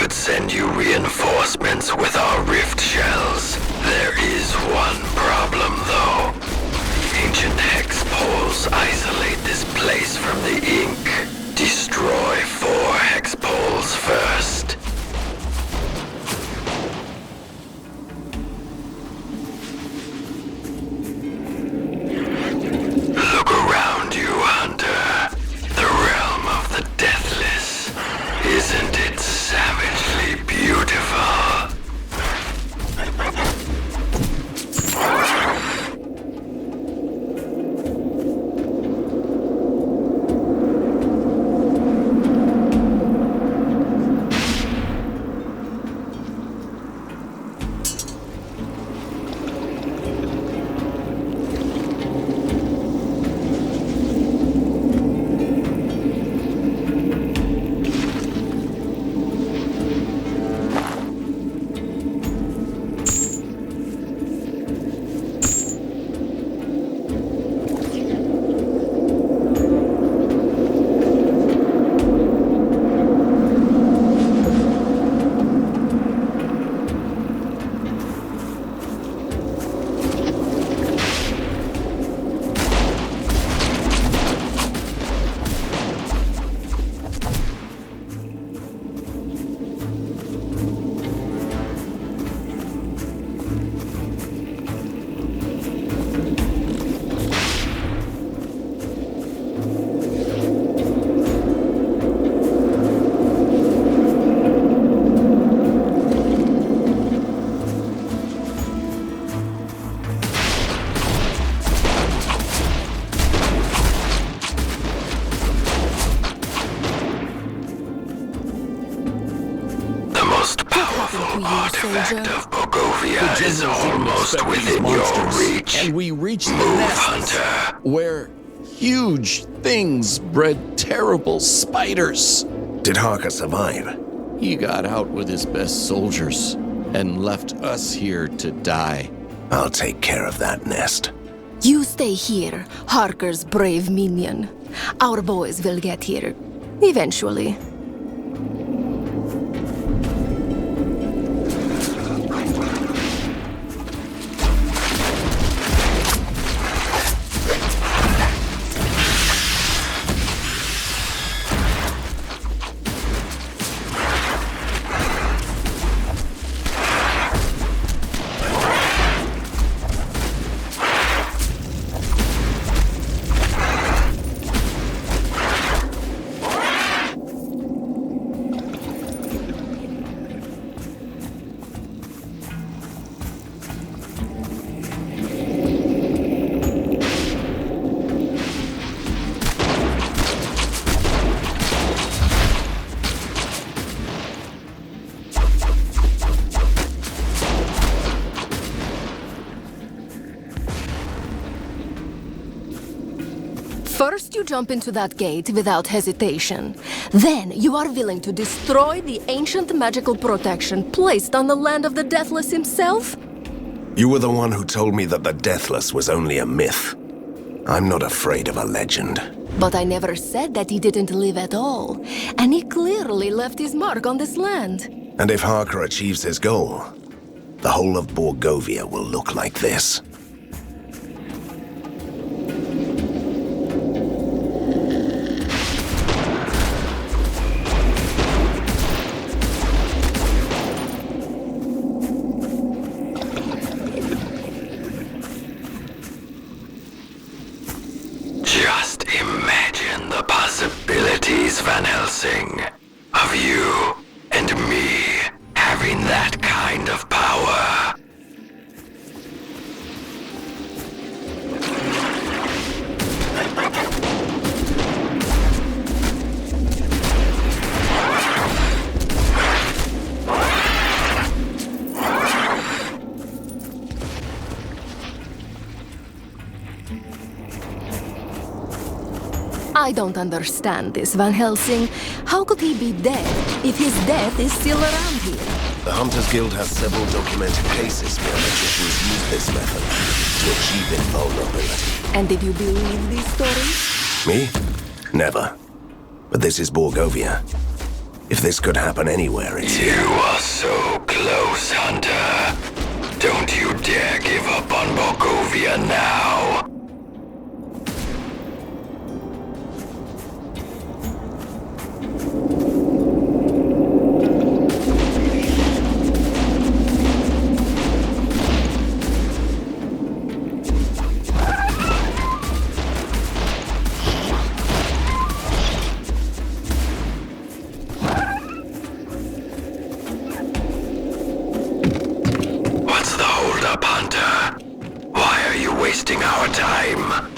Send you reinforcements with our rift shells. There is one problem, though. Ancient hex poles isolate this place from the ink. Destroy 4 hex poles first. Look around you, Hunter. The realm of the deathless. Isn't it savagely beautiful? Artifact of Borgovia is almost within your reach. And we reached the Move, nest Hunter. where huge things bred terrible spiders. Did Harker survive? He got out with his best soldiers and left us here to die. I'll take care of that nest. You stay here, Harker's brave minion. Our boys will get here. Eventually. First, you jump into that gate without hesitation. Then, you are willing to destroy the ancient magical protection placed on the land of the Deathless himself? You were the one who told me that the Deathless was only a myth. I'm not afraid of a legend. But I never said that he didn't live at all. And he clearly left his mark on this land. And if Harker achieves his goal, the whole of Borgovia will look like this. Just imagine the possibilities, Van Helsing, of you and me having that kind of power. I don't understand this, Van Helsing. How could he be dead if his death is still around here? The Hunters Guild has several documented cases where magicians use this method to achieve invulnerability. And did you believe these stories? Me? Never. But this is Borgovia. If this could happen anywhere, it's here. You are so close, Hunter. Don't you dare give up on Borgovia now. Wasting our time.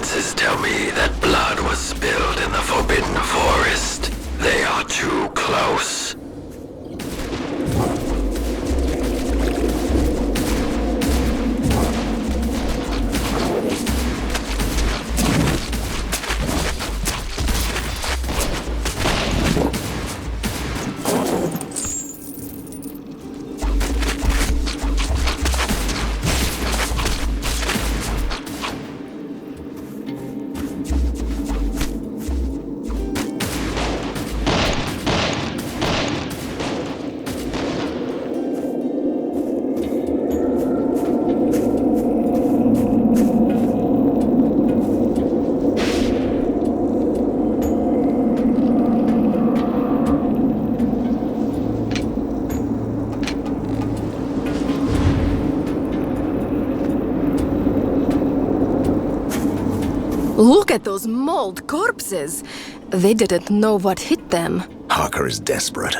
senses tell me that blood was spilled in the Forbidden Forest. They are too close. Look at those mauled corpses. They didn't know what hit them. Harker is desperate.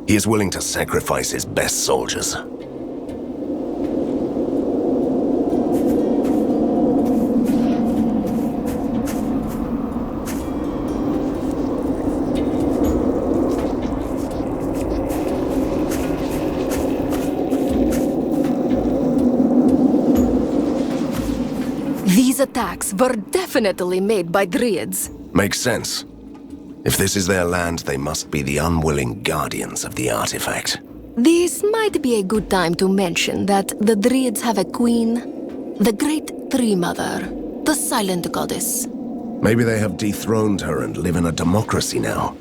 He is willing to sacrifice his best soldiers. These attacks were definitely made by Druids. Makes sense. If this is their land, they must be the unwilling guardians of the artifact. This might be a good time to mention that the Druids have a queen, the Great Tree Mother, the Silent Goddess. Maybe they have dethroned her and live in a democracy now.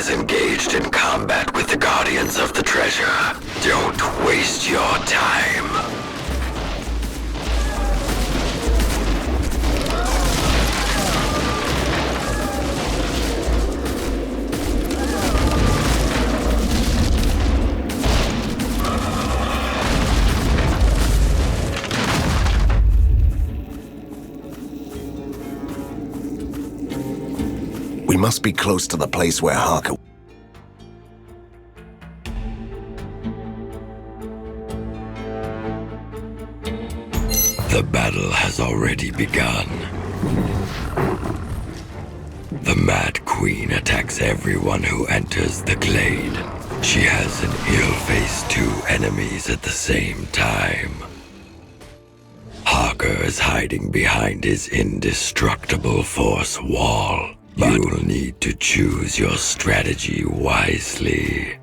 Engaged in combat with the Guardians of the Treasure. Don't waste your time. We must be close to the place where Harker... The battle has already begun. The Mad Queen attacks everyone who enters the glade. She has an ill-faced two enemies at the same time. Harker is hiding behind his indestructible force wall. You'll need to choose your strategy wisely.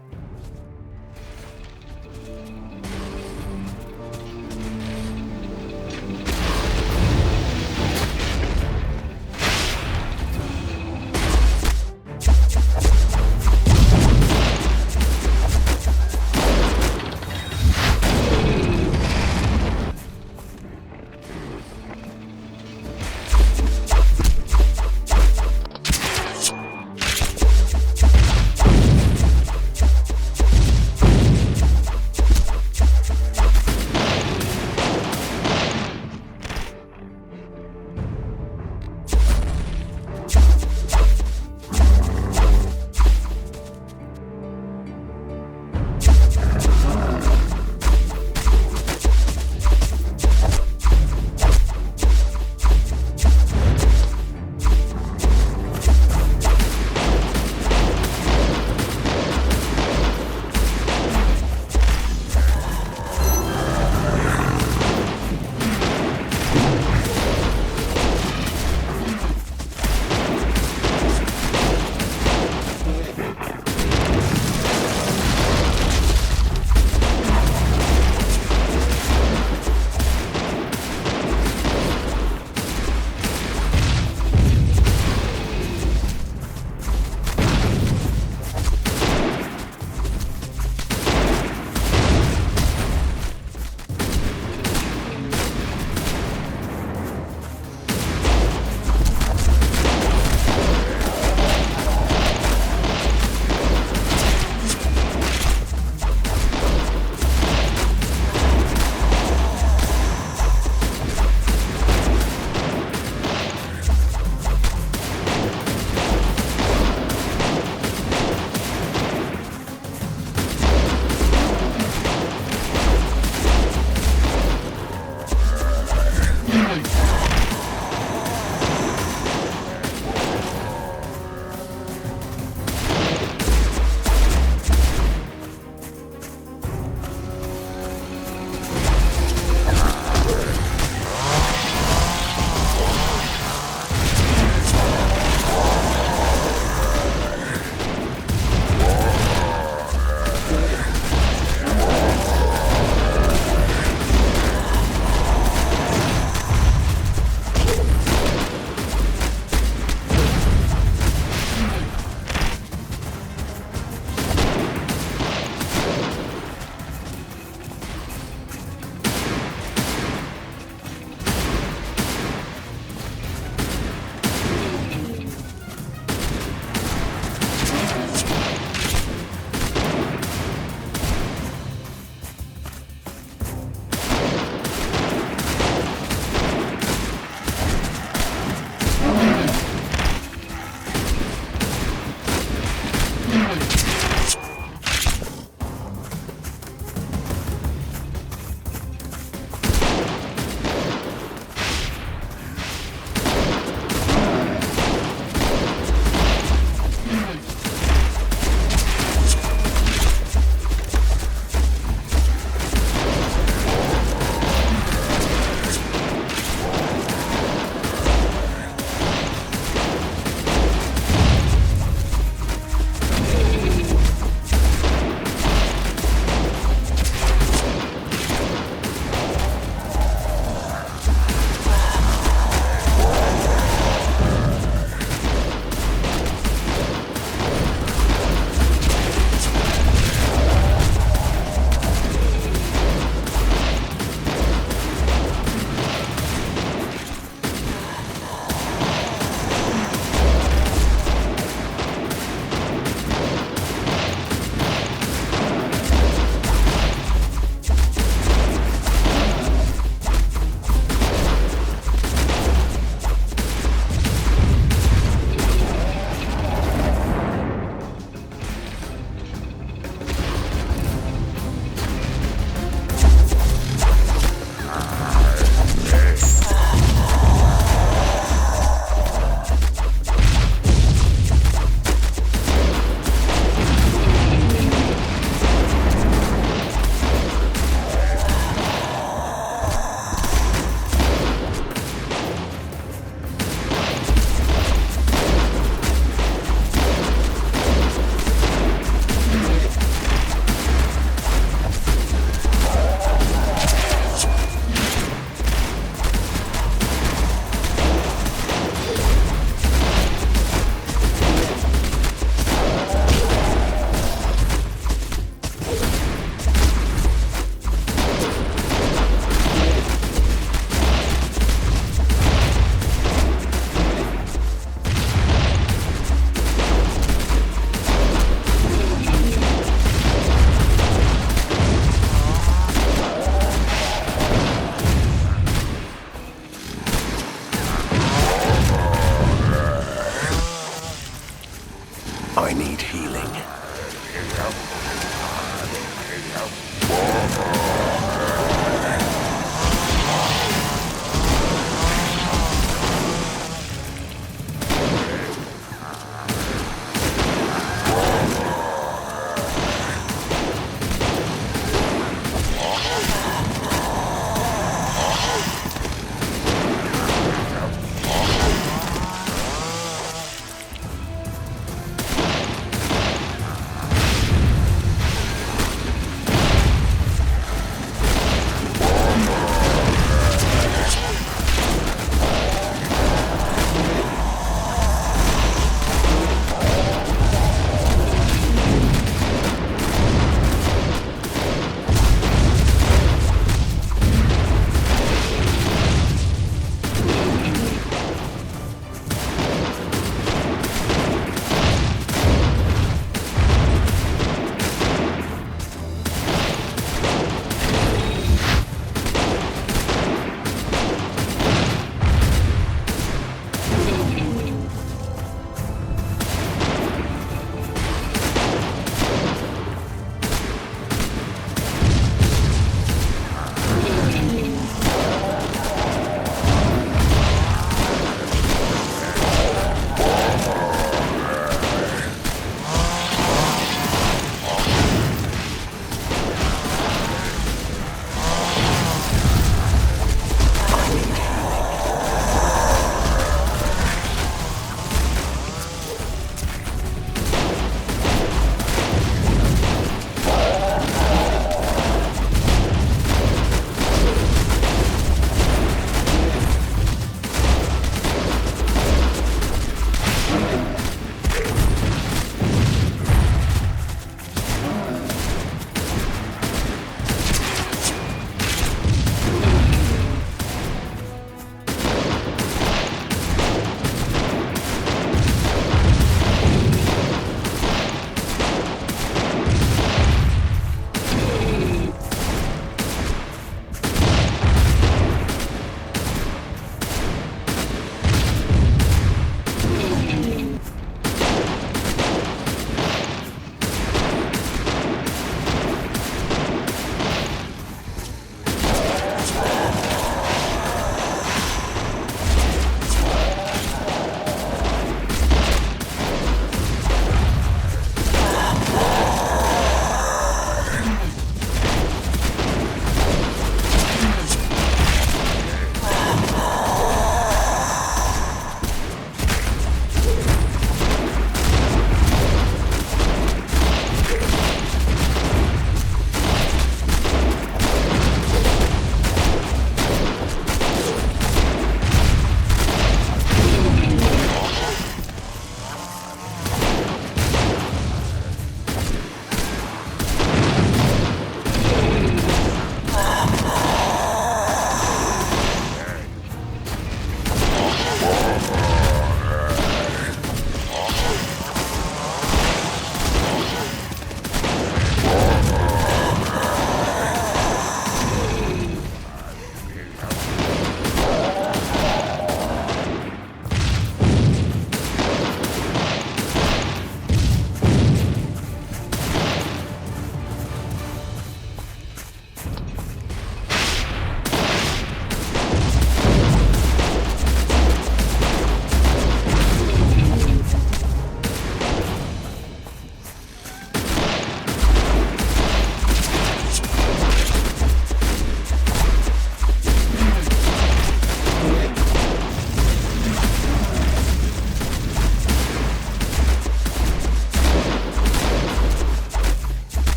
I need healing.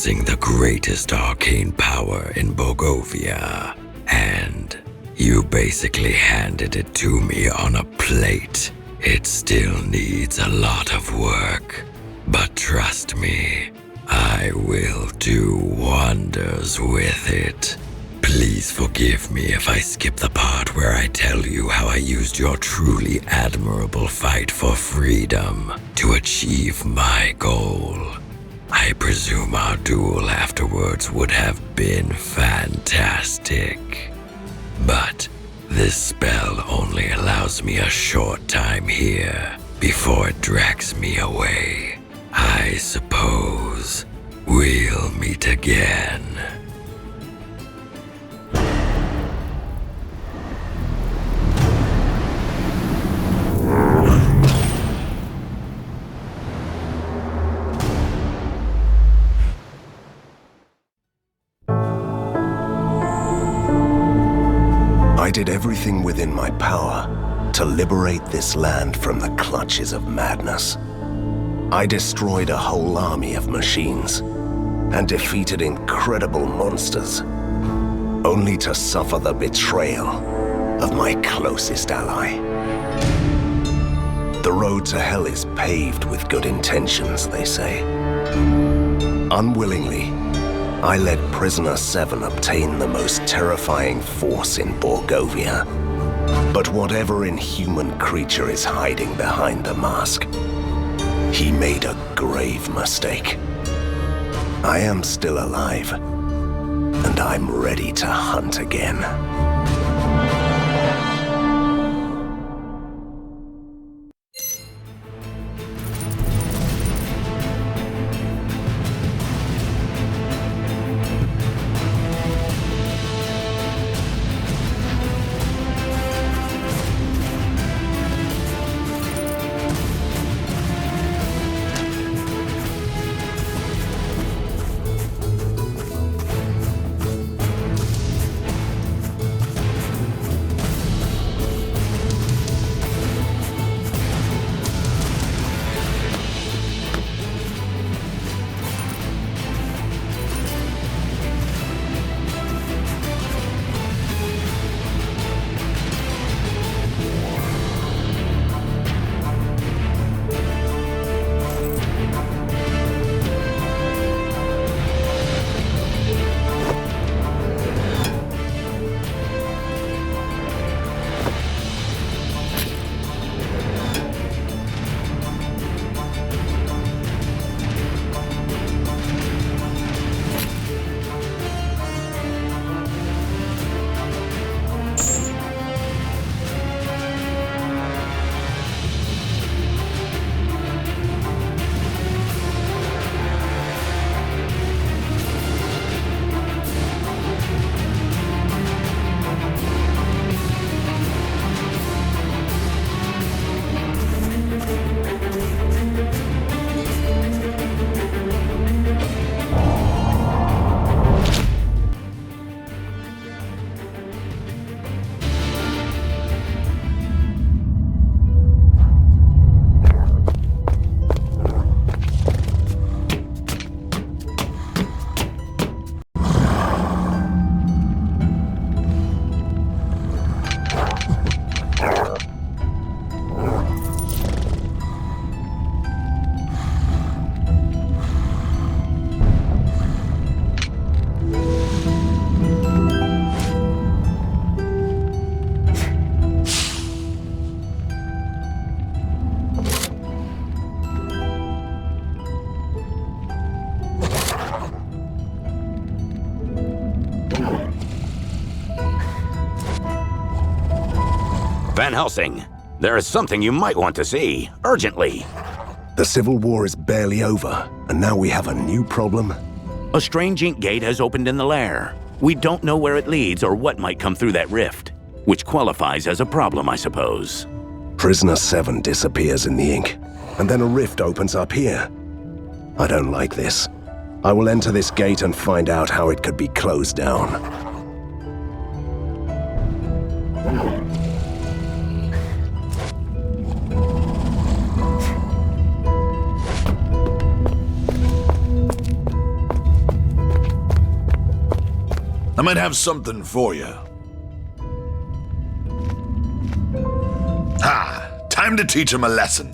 using the greatest arcane power in Borgovia, and you basically handed it to me on a plate. It still needs a lot of work, but trust me, I will do wonders with it. Please forgive me if I skip the part where I tell you how I used your truly admirable fight for freedom to achieve my goal. I presume our duel afterwards would have been fantastic. But this spell only allows me a short time here before it drags me away. I suppose we'll meet again. I did everything within my power to liberate this land from the clutches of madness. I destroyed a whole army of machines and defeated incredible monsters, only to suffer the betrayal of my closest ally. The road to hell is paved with good intentions, they say. Unwillingly, I let Prisoner 7 obtain the most terrifying force in Borgovia. But whatever inhuman creature is hiding behind the mask, he made a grave mistake. I am still alive, and I'm ready to hunt again. Van Helsing, there is something you might want to see, urgently. The Civil War is barely over, and now we have a new problem? A strange ink gate has opened in the lair. We don't know where it leads or what might come through that rift, which qualifies as a problem, I suppose. Prisoner 7 disappears in the ink, and then a rift opens up here. I don't like this. I will enter this gate and find out how it could be closed down. I might have something for you. Time to teach him a lesson.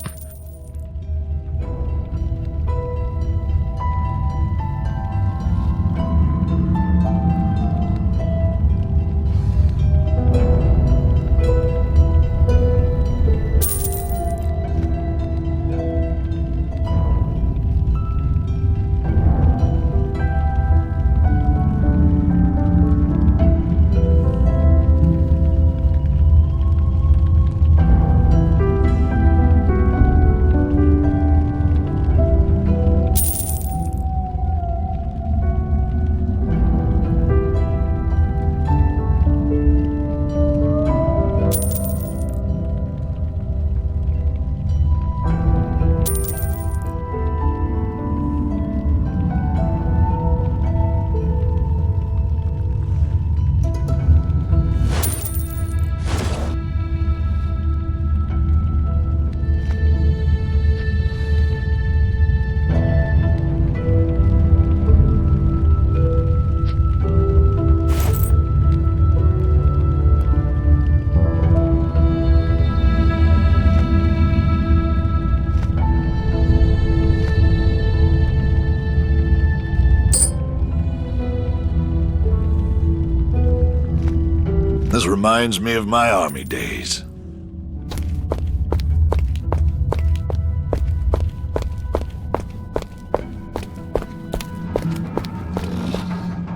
This reminds me of my army days.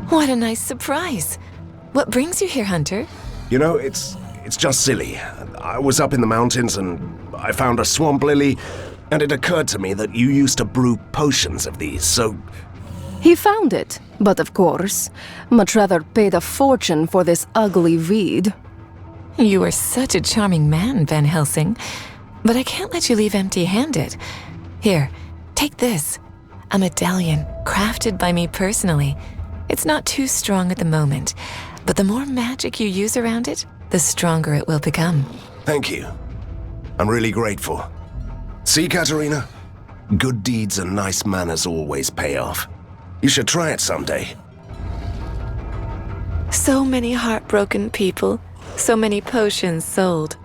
What a nice surprise. What brings you here, Hunter? You know, it's just silly. I was up in the mountains and I found a swamp lily, and it occurred to me that you used to brew potions of these, so... He found it, but of course, much rather paid a fortune for this ugly weed. You are such a charming man, Van Helsing, but I can't let you leave empty-handed. Here, take this. A medallion, crafted by me personally. It's not too strong at the moment, but the more magic you use around it, the stronger it will become. Thank you. I'm really grateful. See, Katerina? Good deeds and nice manners always pay off. You should try it someday. So many heartbroken people, so many potions sold.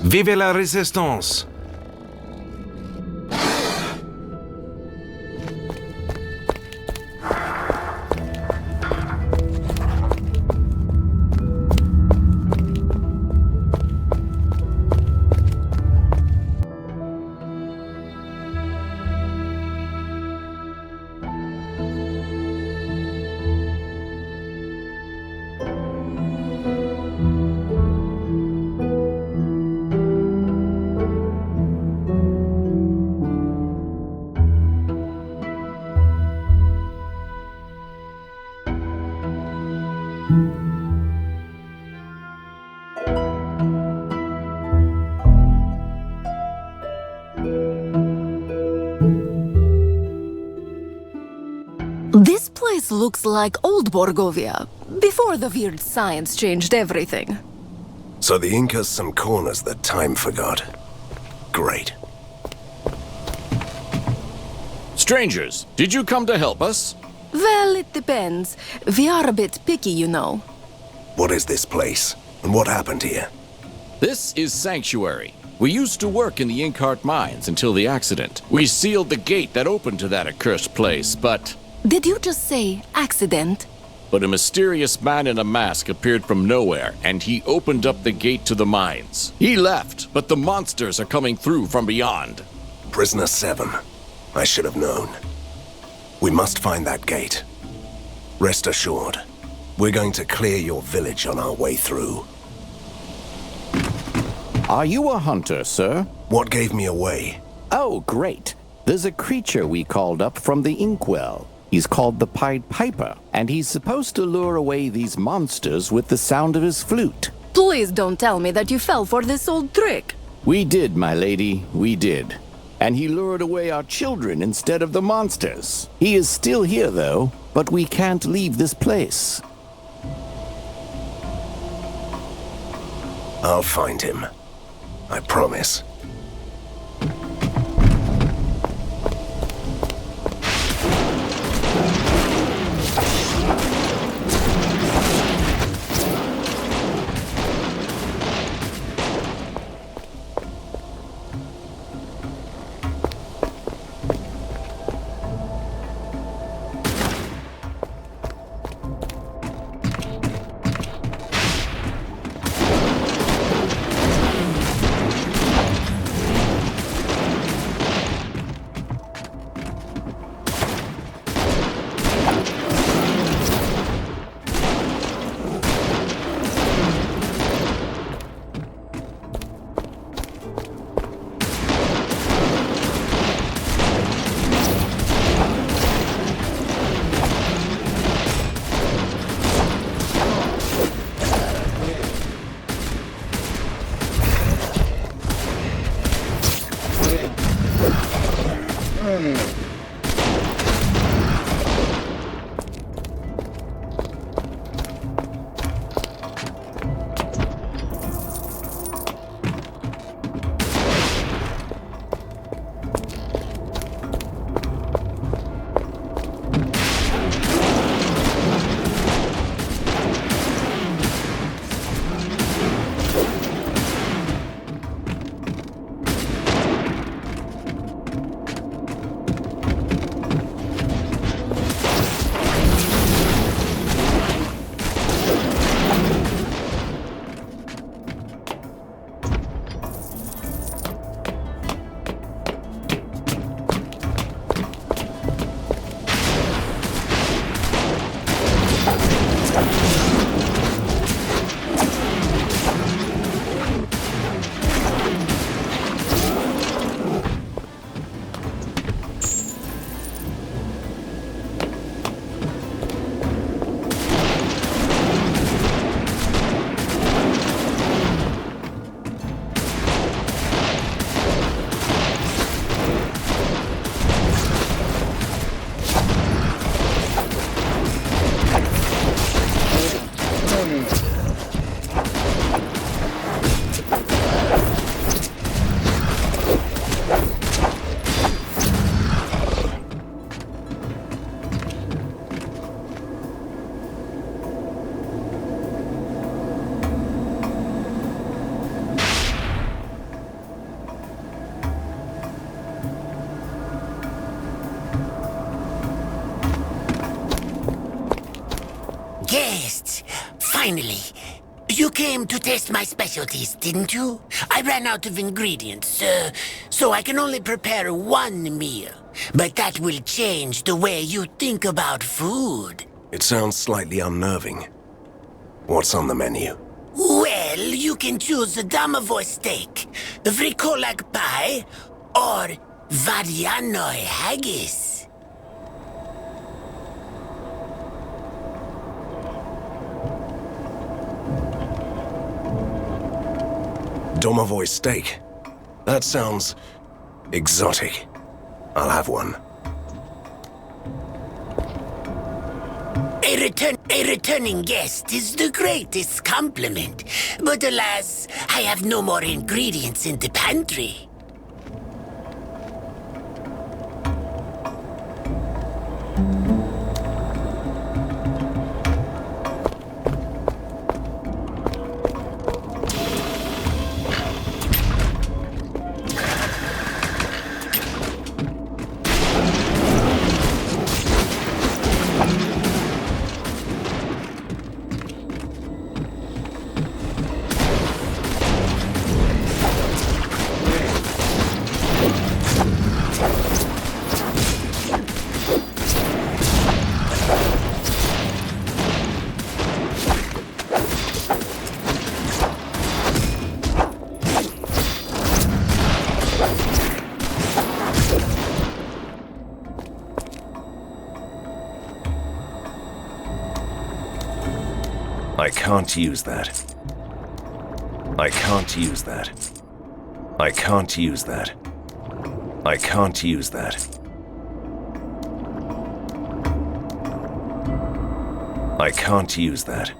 Vive la résistance! This place looks like old Borgovia, before the weird science changed everything. So the Inca's some corners that time forgot. Great. Strangers, did you come to help us? Well, it depends. We are a bit picky, you know. What is this place? And what happened here? This is Sanctuary. We used to work in the Inkheart mines until the accident. We sealed the gate that opened to that accursed place, but... Did you just say accident? But a mysterious man in a mask appeared from nowhere, and he opened up the gate to the mines. He left, but the monsters are coming through from beyond. Prisoner 7. I should have known. We must find that gate. Rest assured, we're going to clear your village on our way through. Are you a hunter, sir? What gave me away? Oh, great. There's a creature we called up from the Inkwell. He's called the Pied Piper, and he's supposed to lure away these monsters with the sound of his flute. Please don't tell me that you fell for this old trick. We did, my lady, we did. And he lured away our children instead of the monsters. He is still here, though, but we can't leave this place. I'll find him. I promise. Finally. You came to test my specialties, didn't you? I ran out of ingredients, so I can only prepare one meal. But that will change the way you think about food. It sounds slightly unnerving. What's on the menu? Well, you can choose the domovoy steak, vrikolak pie, or varianoi haggis. Domovoy steak. That sounds exotic. I'll have one. A returning guest is the greatest compliment. But alas, I have no more ingredients in the pantry. I can't use that. I can't use that. I can't use that. I can't use that. I can't use that.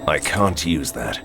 I can't use that.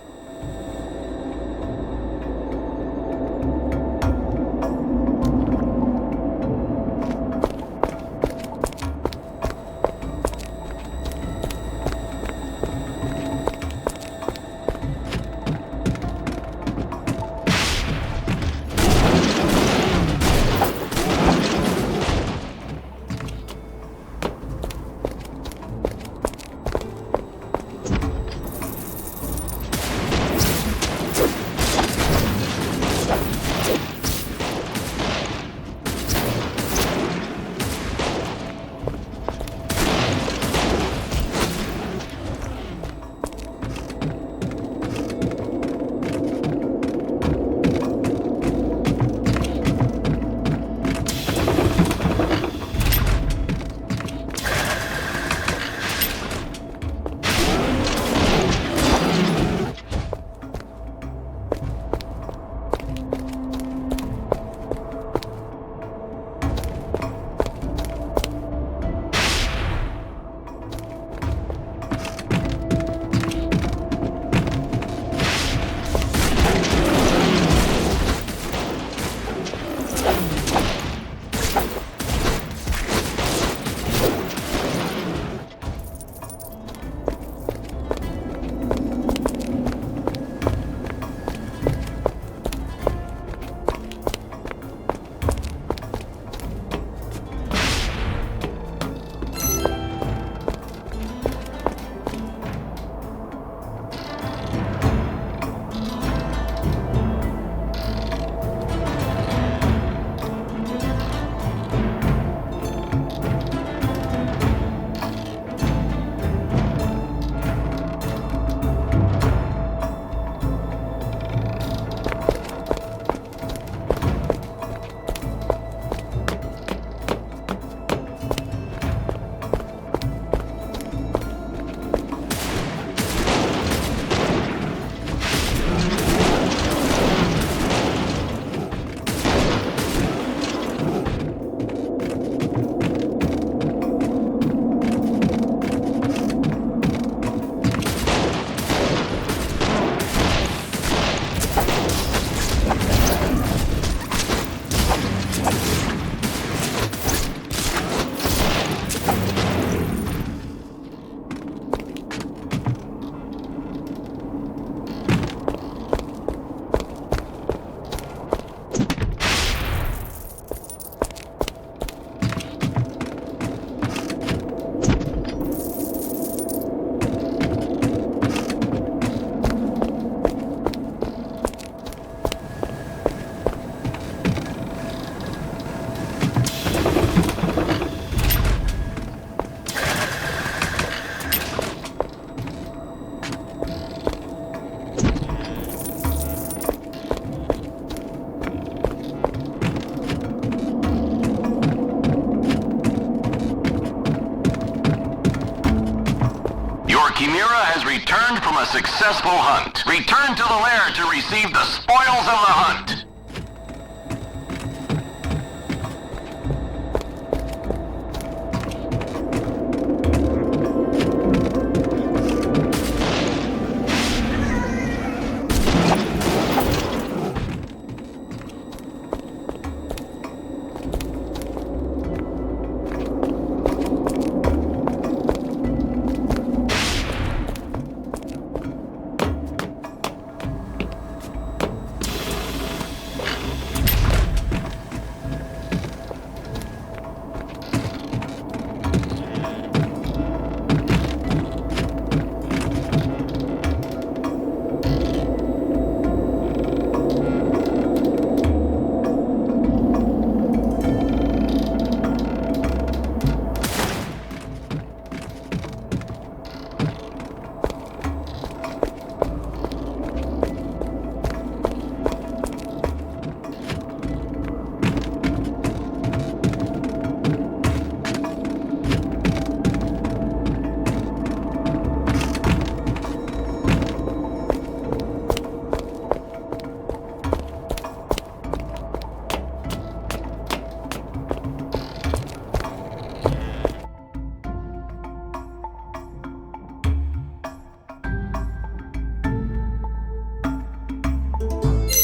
successful hunt. Return to the lair to receive the spoils of the hunt.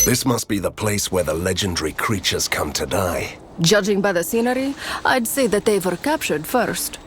This must be the place where the legendary creatures come to die. Judging by the scenery, I'd say that they were captured first.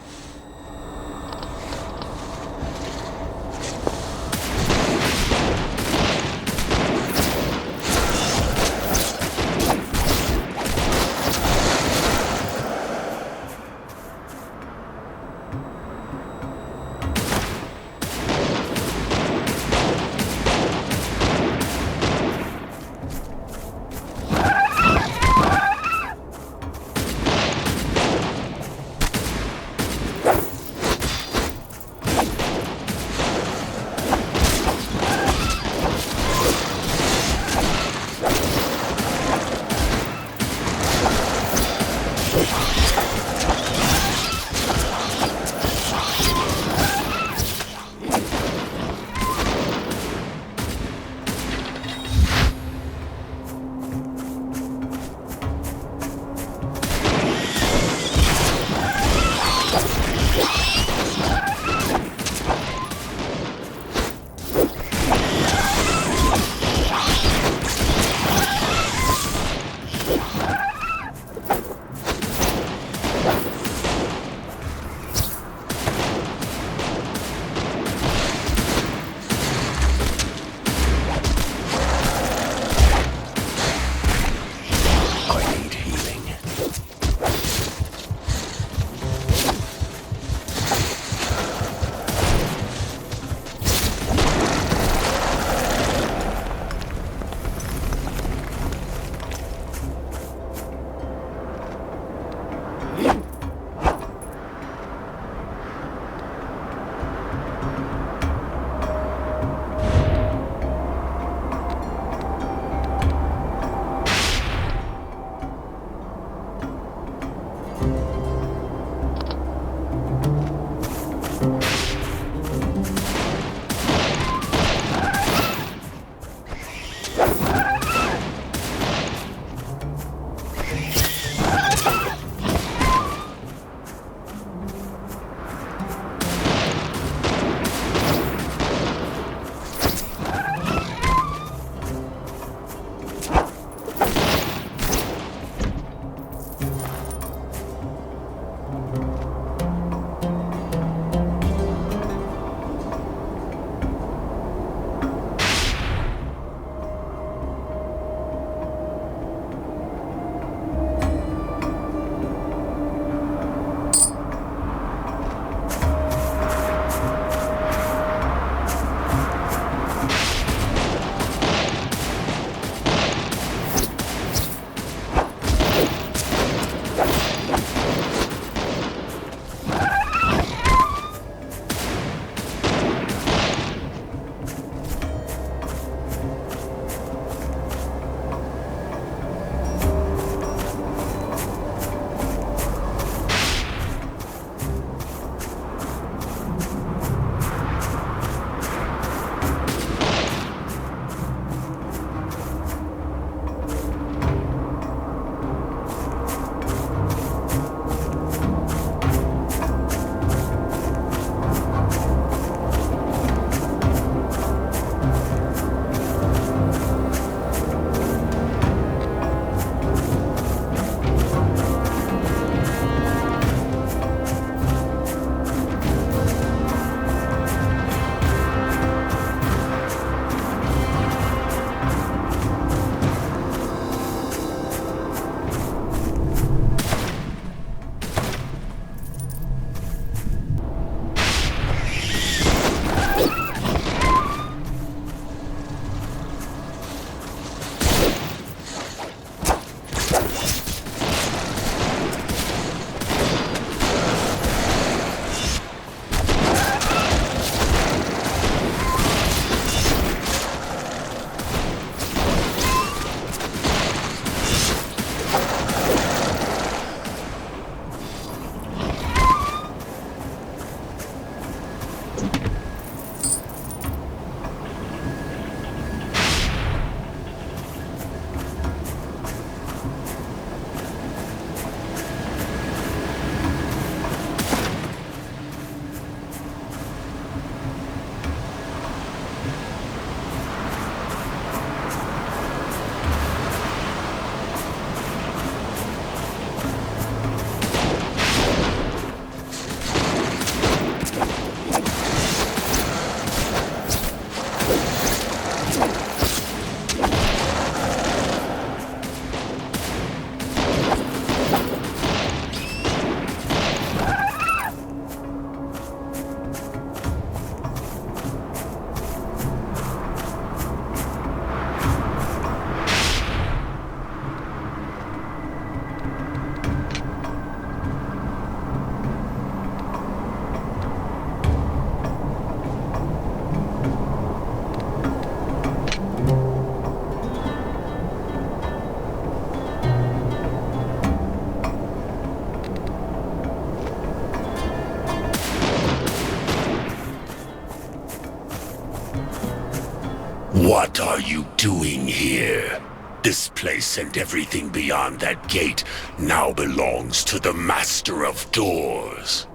What are you doing here? This place and everything beyond that gate now belongs to the Master of Doors.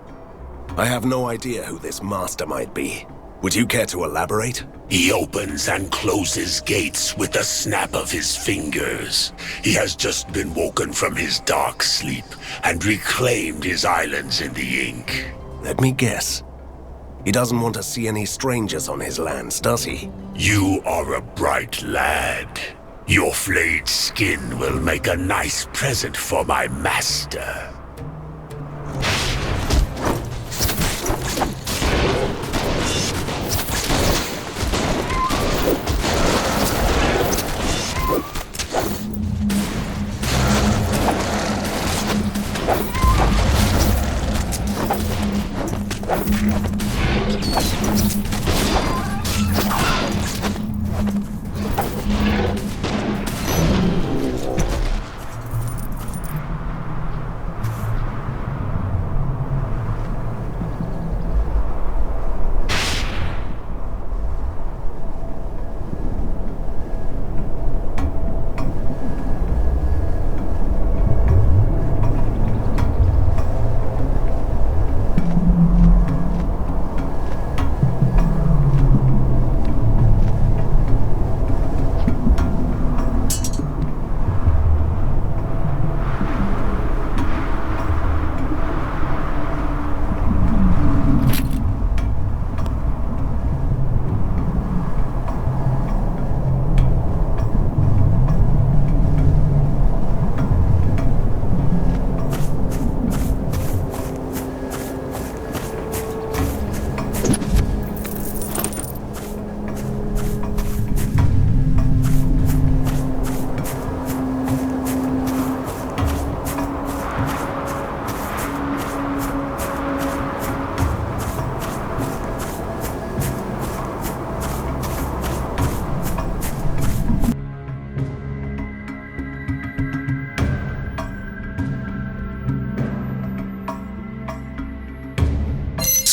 I have no idea who this master might be. Would you care to elaborate? He opens and closes gates with a snap of his fingers. He has just been woken from his dark sleep and reclaimed his islands in the ink. Let me guess. He doesn't want to see any strangers on his lands, does he? You are a bright lad. Your flayed skin will make a nice present for my master.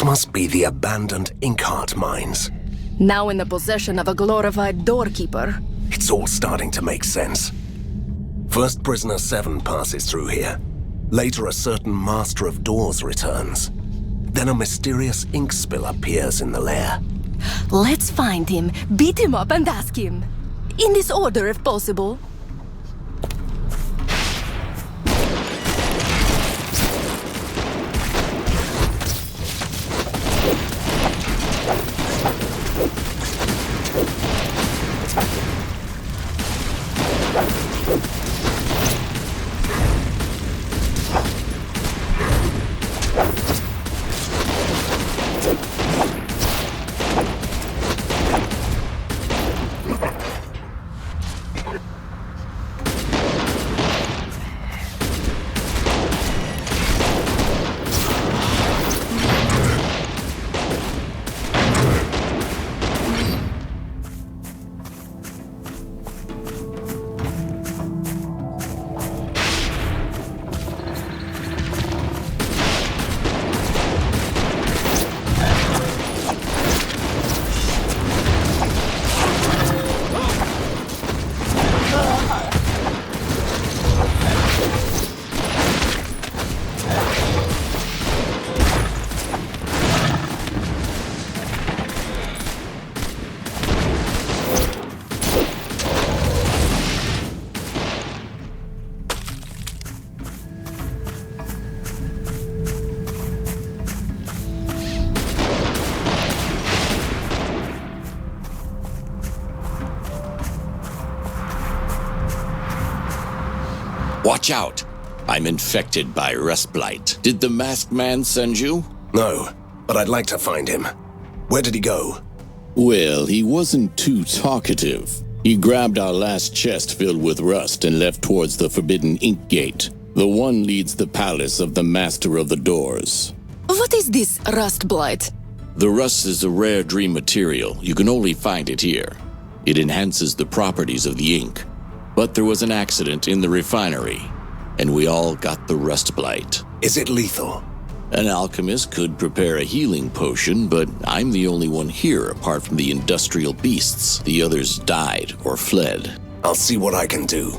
Must be the abandoned Inkheart mines. Now in the possession of a glorified doorkeeper. It's all starting to make sense. First Prisoner 7 passes through here. Later a certain Master of Doors returns. Then a mysterious ink spill appears in the lair. Let's find him, beat him up and ask him. In this order if possible. Watch out! I'm infected by rust blight. Did the masked man send you? No, but I'd like to find him. Where did he go? Well, he wasn't too talkative. He grabbed our last chest filled with rust and left towards the Forbidden Ink Gate. The one leads the palace of the Master of the Doors. What is this rust blight? The rust is a rare dream material. You can only find it here. It enhances the properties of the ink. But there was an accident in the refinery, and we all got the rust blight. Is it lethal? An alchemist could prepare a healing potion, but I'm the only one here apart from the industrial beasts. The others died or fled. I'll see what I can do.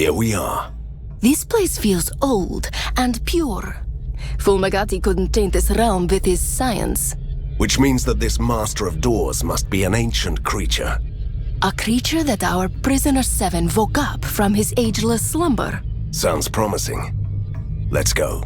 Here we are. This place feels old and pure. Fulmagati couldn't taint this realm with his science. Which means that this Master of Doors must be an ancient creature. A creature that our prisoner Seven woke up from his ageless slumber. Sounds promising. Let's go.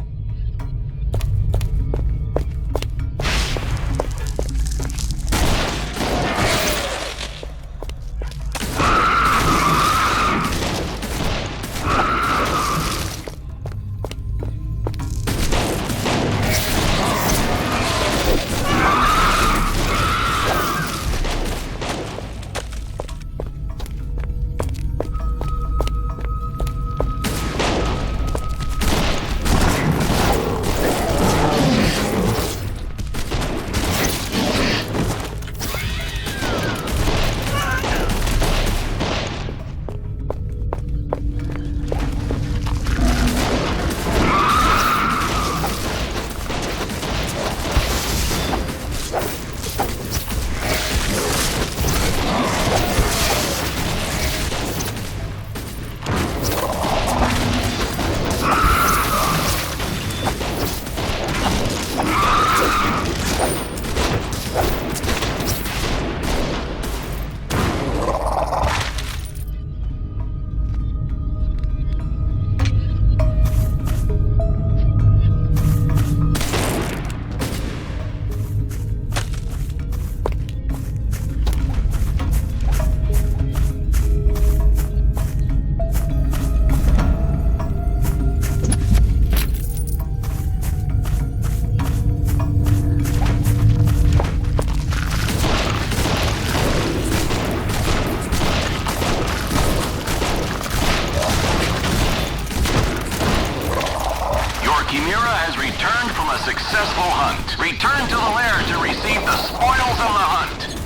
Successful hunt. Return to the lair to receive the spoils of the hunt.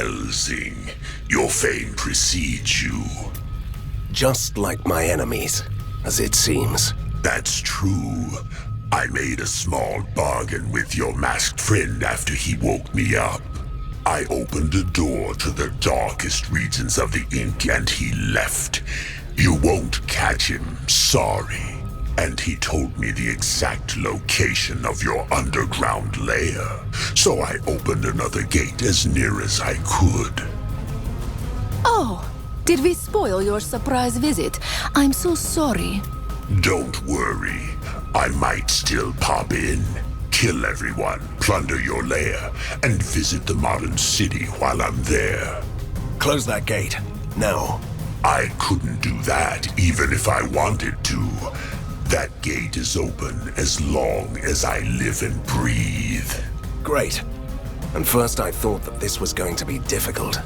Helsing. Your fame precedes you. Just like my enemies, as it seems. That's true. I made a small bargain with your masked friend after he woke me up. I opened a door to the darkest regions of the ink and he left. You won't catch him, sorry. And he told me the exact location of your underground lair. So I opened another gate as near as I could. Oh, did we spoil your surprise visit? I'm so sorry. Don't worry. I might still pop in, kill everyone, plunder your lair, and visit the modern city while I'm there. Close that gate, now. I couldn't do that even if I wanted to. That gate is open as long as I live and breathe. Great. And first I thought that this was going to be difficult.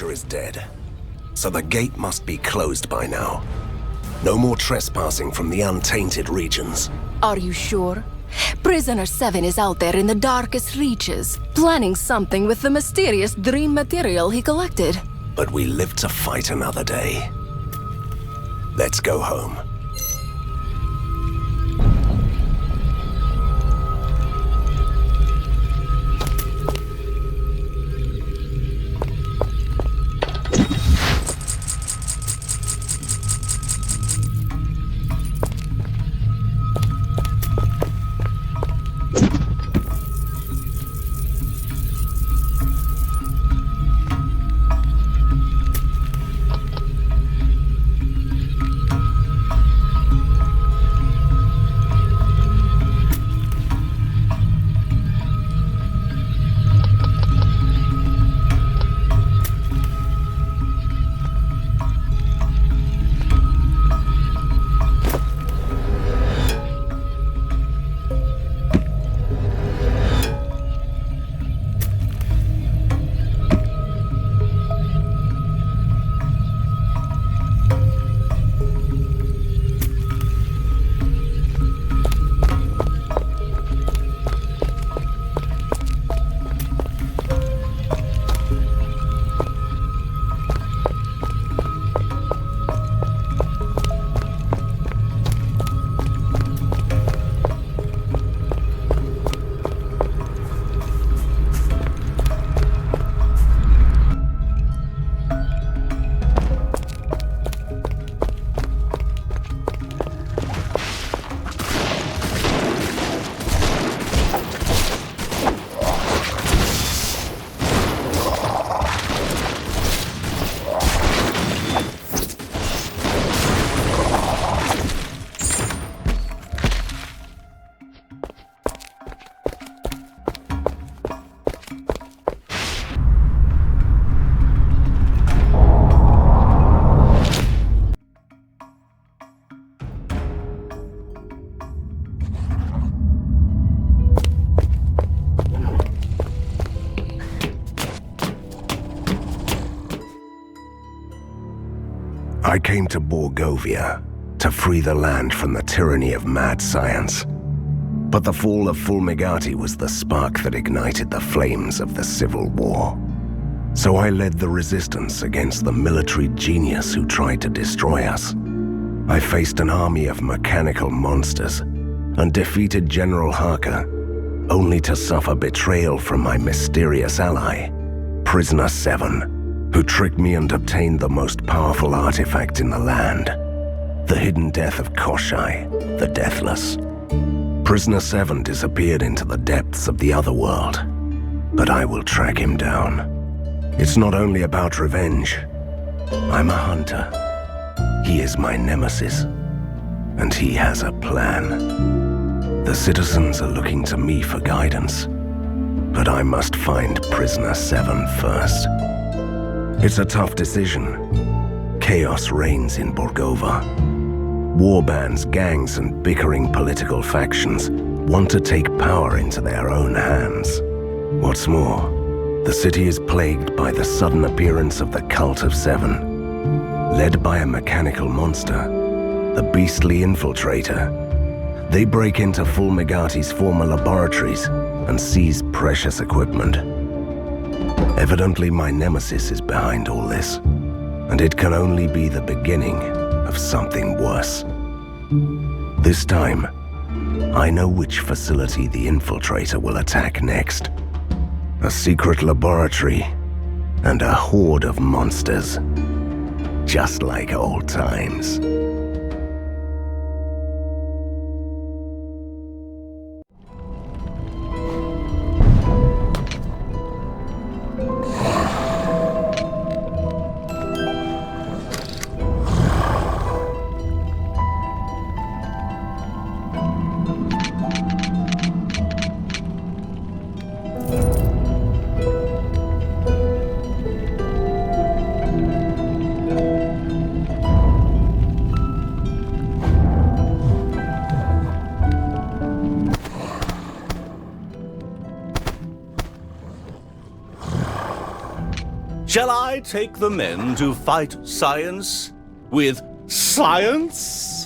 Is dead, so the gate must be closed by now. No more trespassing from the untainted regions. Are you sure? Prisoner 7 is out there in the darkest reaches, planning something with the mysterious dream material he collected. But we live to fight another day. Let's go home. I came to Borgovia to free the land from the tyranny of mad science. But the fall of Fulmigati was the spark that ignited the flames of the Civil War. So I led the resistance against the military genius who tried to destroy us. I faced an army of mechanical monsters and defeated General Harker, only to suffer betrayal from my mysterious ally, Prisoner 7, who tricked me and obtained the most powerful artifact in the land, the hidden death of Koshai, the Deathless. Prisoner 7 disappeared into the depths of the other world, but I will track him down. It's not only about revenge. I'm a hunter. He is my nemesis, and he has a plan. The citizens are looking to me for guidance, but I must find Prisoner 7 first. It's a tough decision. Chaos reigns in Borgova. Warbands, gangs, and bickering political factions want to take power into their own hands. What's more, the city is plagued by the sudden appearance of the Cult of Seven. Led by a mechanical monster, the beastly infiltrator, they break into Fulmigati's former laboratories and seize precious equipment. Evidently, my nemesis is behind all this, and it can only be the beginning of something worse. This time, I know which facility the infiltrator will attack next. A secret laboratory and a horde of monsters, just like old times. Shall I take the men to fight science with science?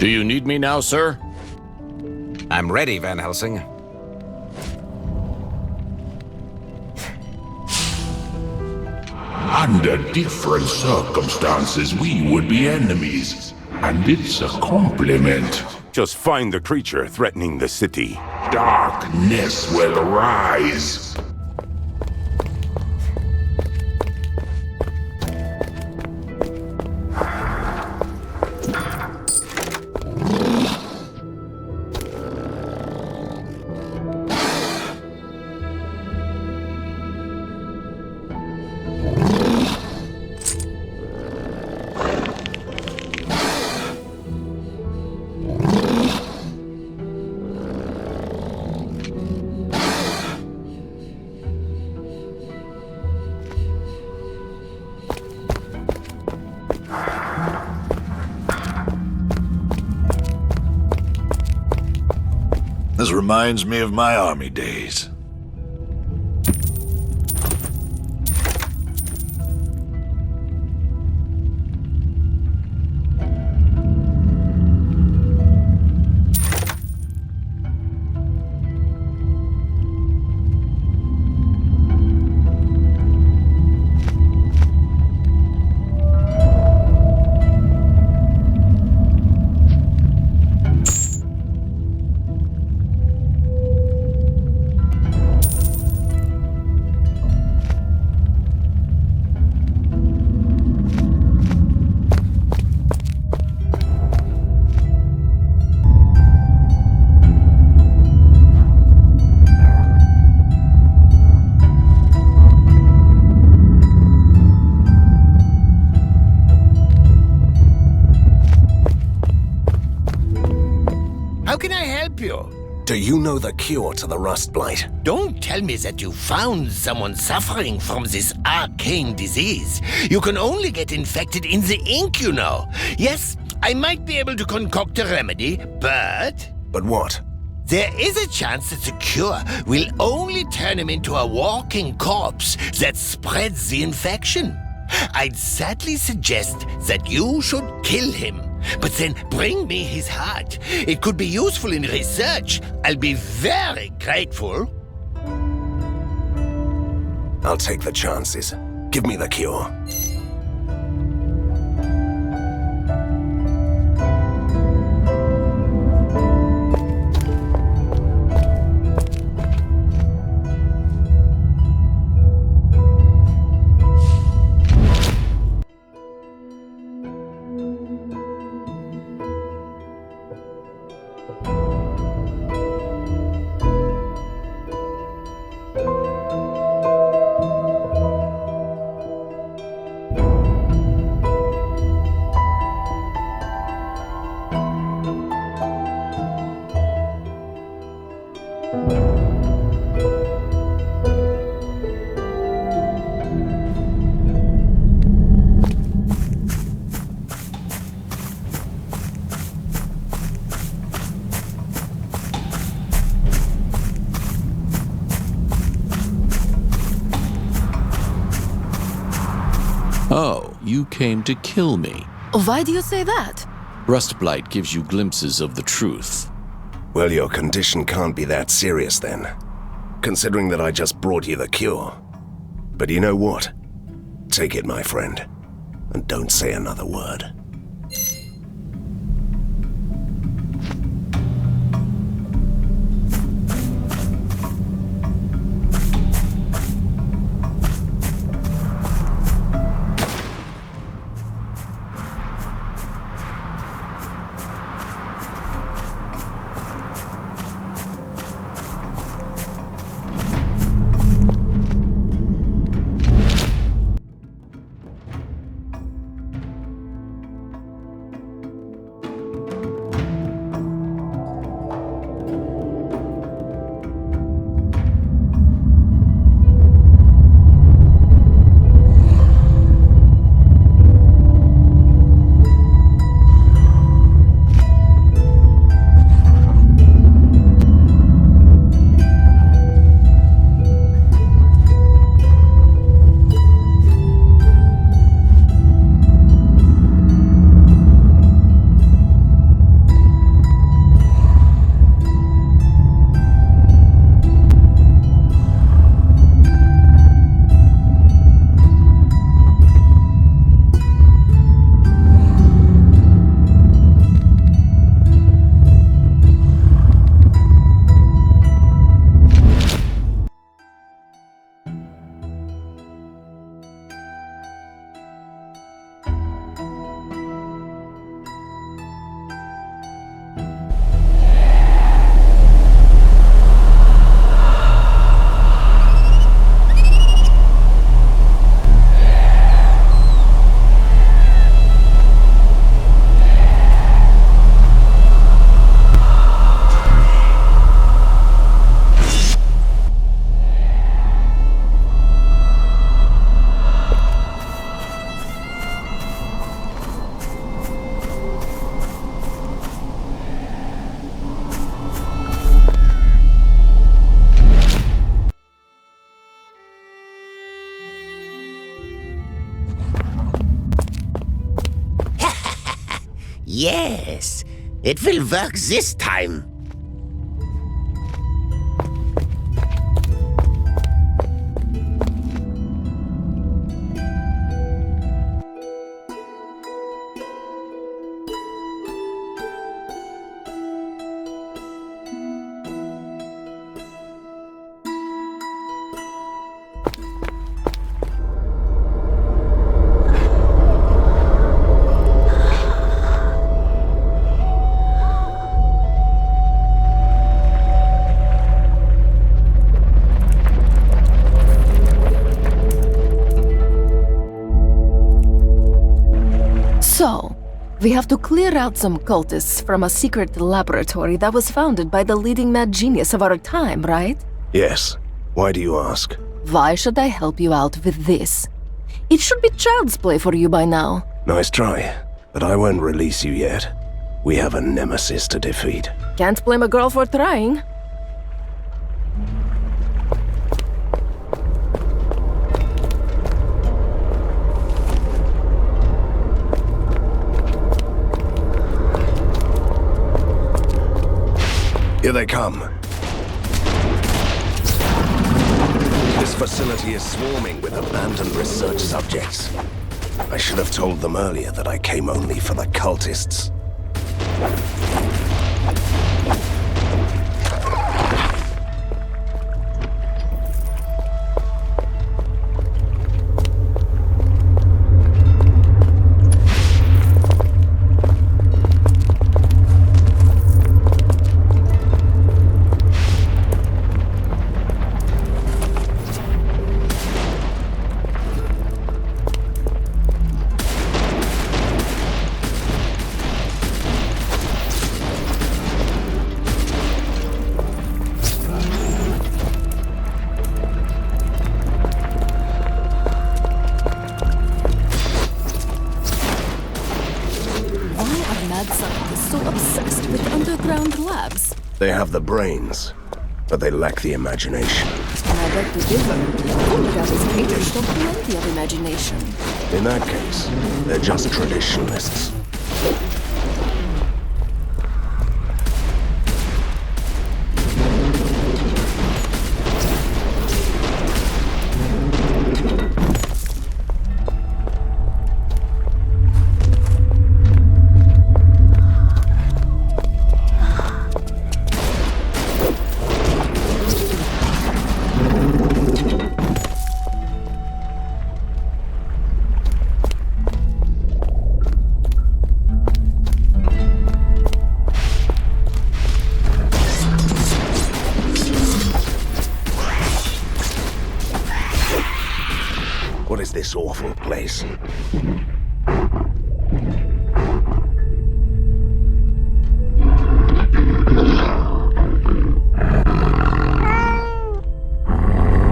Do you need me now, sir? I'm ready, Van Helsing. Under different circumstances, we would be enemies. And it's a compliment. Just find the creature threatening the city. Darkness will rise. This reminds me of my army days. How can I help you? Do you know the cure to the rust blight? Don't tell me that you found someone suffering from this arcane disease. You can only get infected in the ink, you know. Yes, I might be able to concoct a remedy, but... But what? There is a chance that the cure will only turn him into a walking corpse that spreads the infection. I'd sadly suggest that you should kill him, but then bring me his heart. It could be useful in research. I'll be very grateful. I'll take the chances. Give me the cure. Oh, you came to kill me. Why do you say that? Rustblight gives you glimpses of the truth. Well, your condition can't be that serious then, considering that I just brought you the cure. But you know what? Take it, my friend, and don't say another word. Yes, it will work this time. So, we have to clear out some cultists from a secret laboratory that was founded by the leading mad genius of our time, right? Yes. Why do you ask? Why should I help you out with this? It should be child's play for you by now. Nice try, but I won't release you yet. We have a nemesis to defeat. Can't blame a girl for trying. Here they come. This facility is swarming with abandoned research subjects. I should have told them earlier that I came only for the cultists. So obsessed with underground labs. They have the brains, but they lack the imagination. And I beg to differ. Only that is haters don't plenty of imagination. In that case, they're just traditionalists. What is this awful place?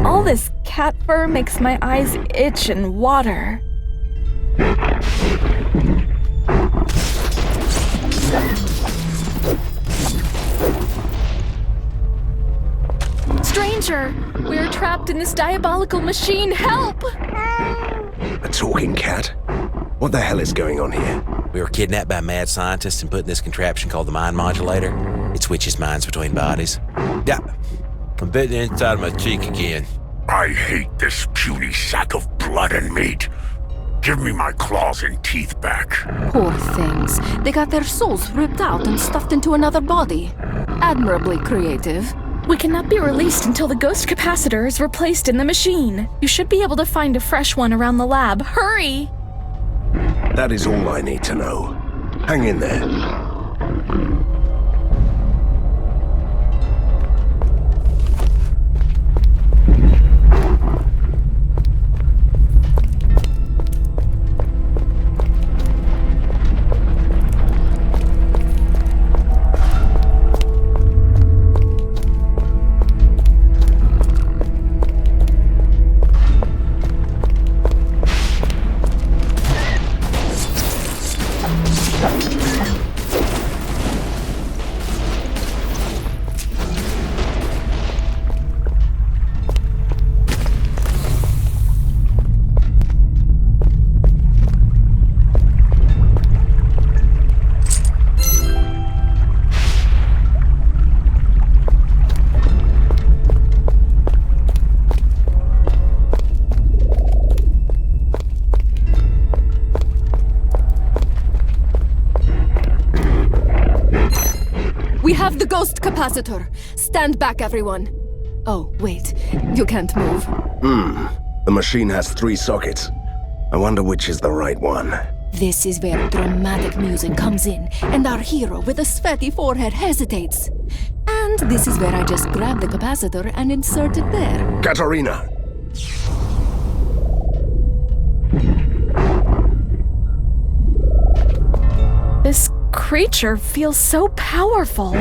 All this cat fur makes my eyes itch and water. Stranger, we're trapped in this diabolical machine. Help! A talking cat? What the hell is going on here? We were kidnapped by mad scientists and put in this contraption called the mind modulator. It switches minds between bodies. Yeah, I'm bitten inside my cheek again. I hate this puny sack of blood and meat. Give me my claws and teeth back. Poor things. They got their souls ripped out and stuffed into another body. Admirably creative. We cannot be released until the ghost capacitor is replaced in the machine. You should be able to find a fresh one around the lab. Hurry! That is all I need to know. Hang in there. We have the ghost capacitor. Stand back, everyone. Oh, wait. You can't move. The machine has 3 sockets. I wonder which is the right one. This is where dramatic music comes in, and our hero with a sweaty forehead hesitates. And this is where I just grab the capacitor and insert it there. Katarina! This creature feels so powerful,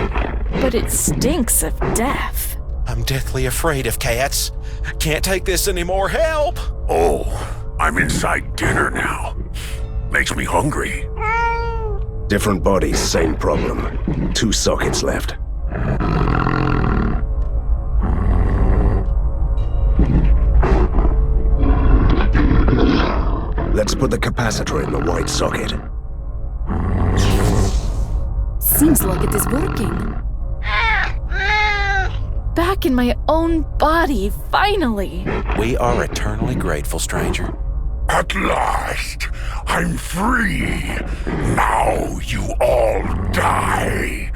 but it stinks of death. I'm deathly afraid of cats. Can't take this anymore. Help! Oh, I'm inside dinner now. Makes me hungry. Different bodies, same problem. 2 sockets left. Let's put the capacitor in the white socket. Seems like it is working. Back in my own body, finally. We are eternally grateful, stranger. At last, I'm free. Now you all die.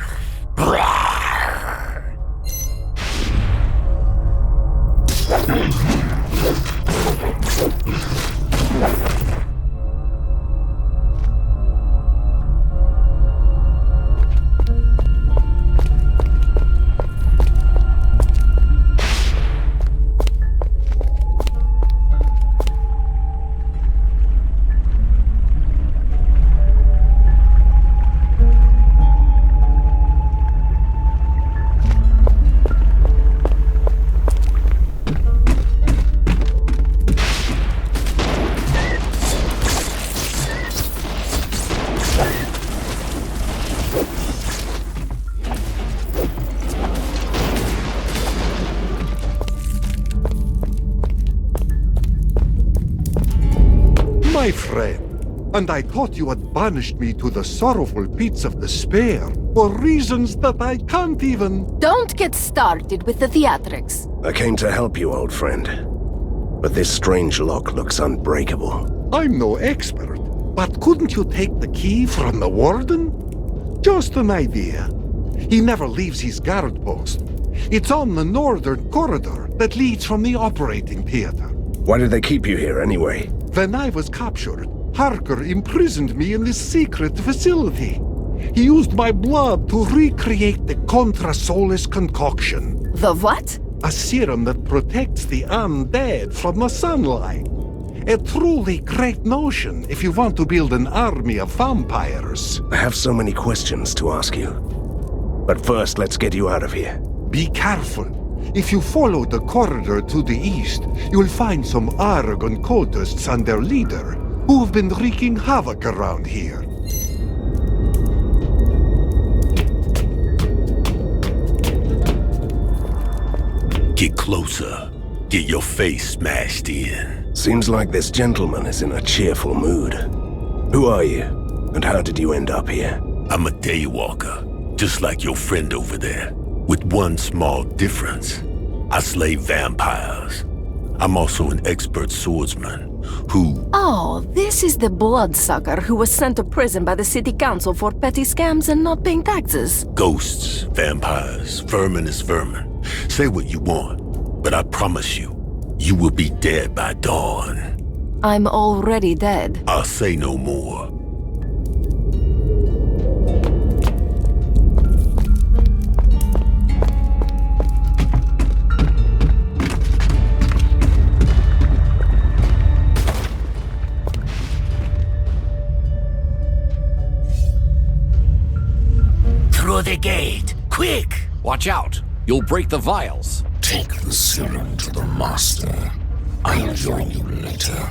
My friend, and I thought you had banished me to the sorrowful pits of despair for reasons that I can't even... Don't get started with the theatrics. I came to help you, old friend. But this strange lock looks unbreakable. I'm no expert, but couldn't you take the key from the warden? Just an idea. He never leaves his guard post. It's on the northern corridor that leads from the operating theater. Why did they keep you here anyway? When I was captured, Harker imprisoned me in this secret facility. He used my blood to recreate the Contra Solis concoction. The what? A serum that protects the undead from the sunlight. A truly great notion if you want to build an army of vampires. I have so many questions to ask you. But first, let's get you out of here. Be careful. If you follow the corridor to the east, you'll find some Aragon cultists and their leader, who have been wreaking havoc around here. Get closer. Get your face smashed in. Seems like this gentleman is in a cheerful mood. Who are you? And how did you end up here? I'm a daywalker, just like your friend over there. With one small difference. I slay vampires. I'm also an expert swordsman who... Oh, this is the bloodsucker who was sent to prison by the city council for petty scams and not paying taxes. Ghosts, vampires, vermin is vermin. Say what you want, but I promise you, you will be dead by dawn. I'm already dead. I'll say no more. Through the gate, quick! Watch out! You'll break the vials. Take the serum to the master. I'll join you later.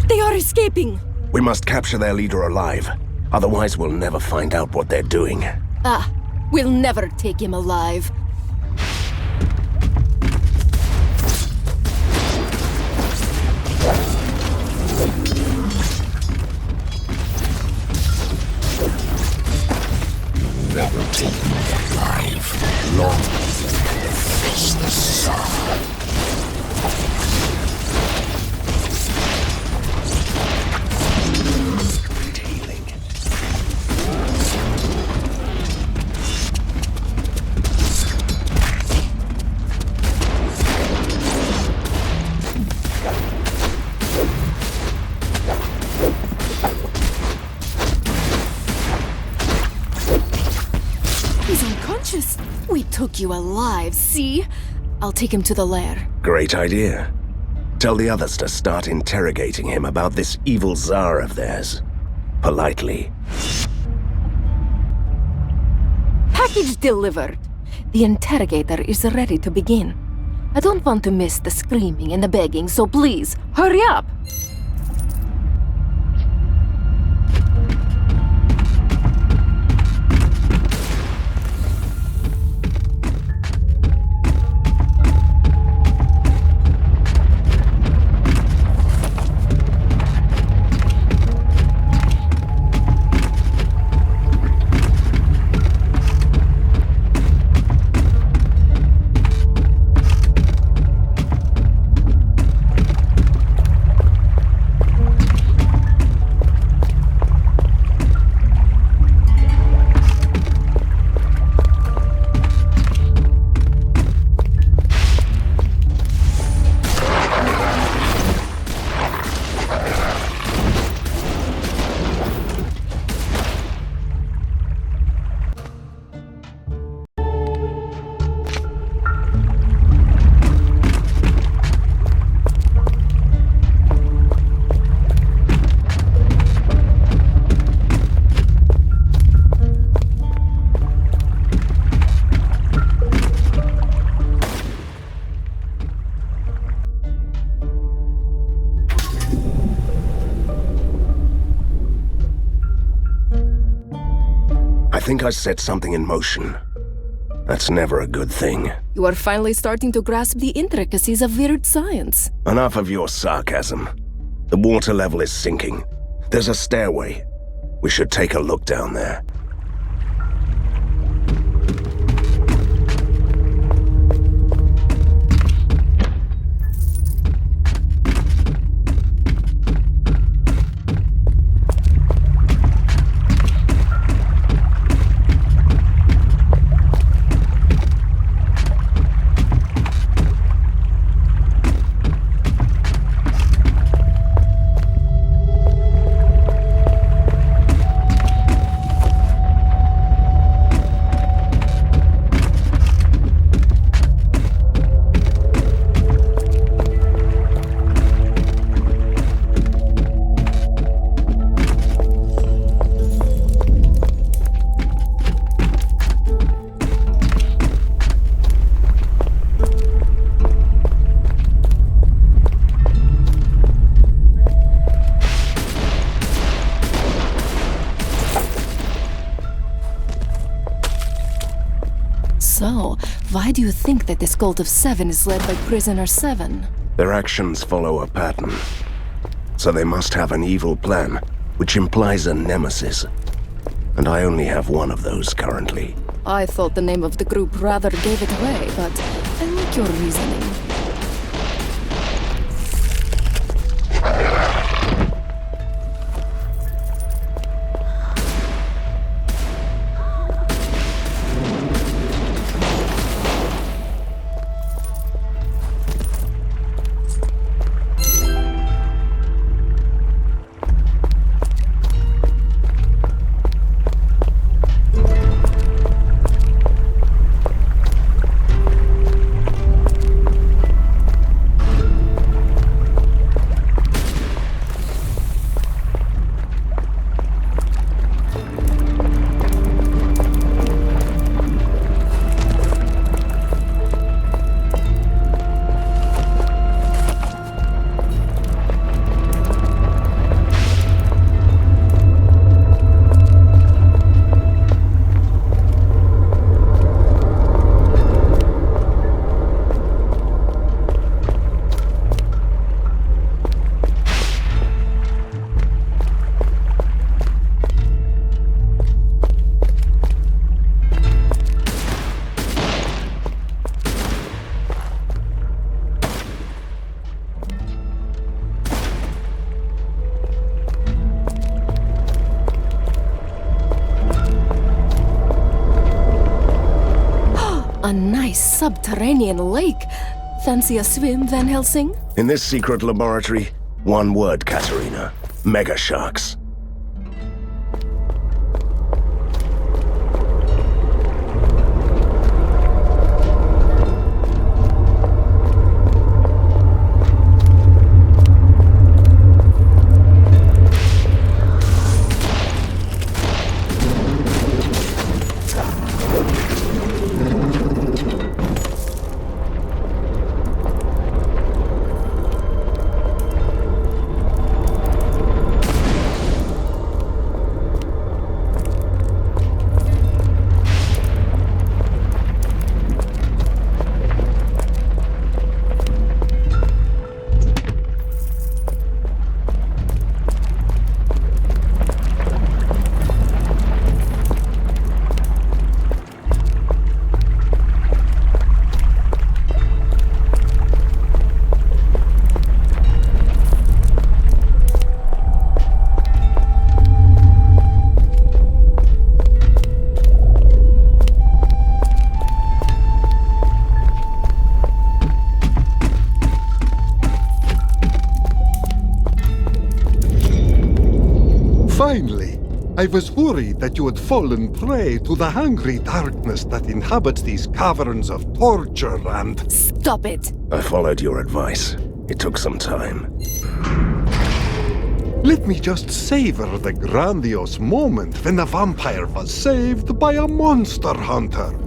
They are escaping! We must capture their leader alive. Otherwise, we'll never find out what they're doing. Ah, we'll never take him alive. Never take me alive. Long before I face the Tsar. We took you alive, see? I'll take him to the lair. Great idea. Tell the others to start interrogating him about this evil Tsar of theirs. Politely. Package delivered. The interrogator is ready to begin. I don't want to miss the screaming and the begging, so please, hurry up! I think I set something in motion. That's never a good thing. You are finally starting to grasp the intricacies of weird science. Enough of your sarcasm. The water level is sinking. There's a stairway. We should take a look down there. So, why do you think that this cult of 7 is led by Prisoner 7? Their actions follow a pattern. So they must have an evil plan, which implies a nemesis. And I only have one of those currently. I thought the name of the group rather gave it away, but I like your reasoning. A nice subterranean lake. Fancy a swim, Van Helsing? In this secret laboratory, one word, Katerina. Mega sharks. Finally! I was worried that you had fallen prey to the hungry darkness that inhabits these caverns of torture and... Stop it! I followed your advice. It took some time. Let me just savor the grandiose moment when the vampire was saved by a monster hunter.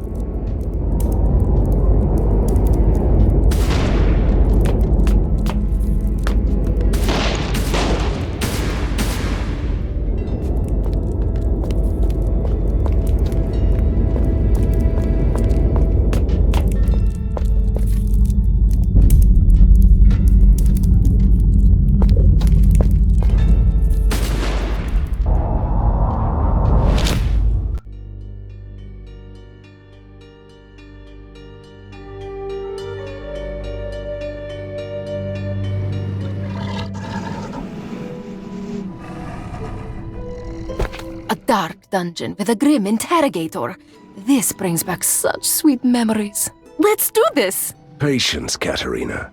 dark dungeon with a grim interrogator. This brings back such sweet memories. Let's do this! Patience, Katerina.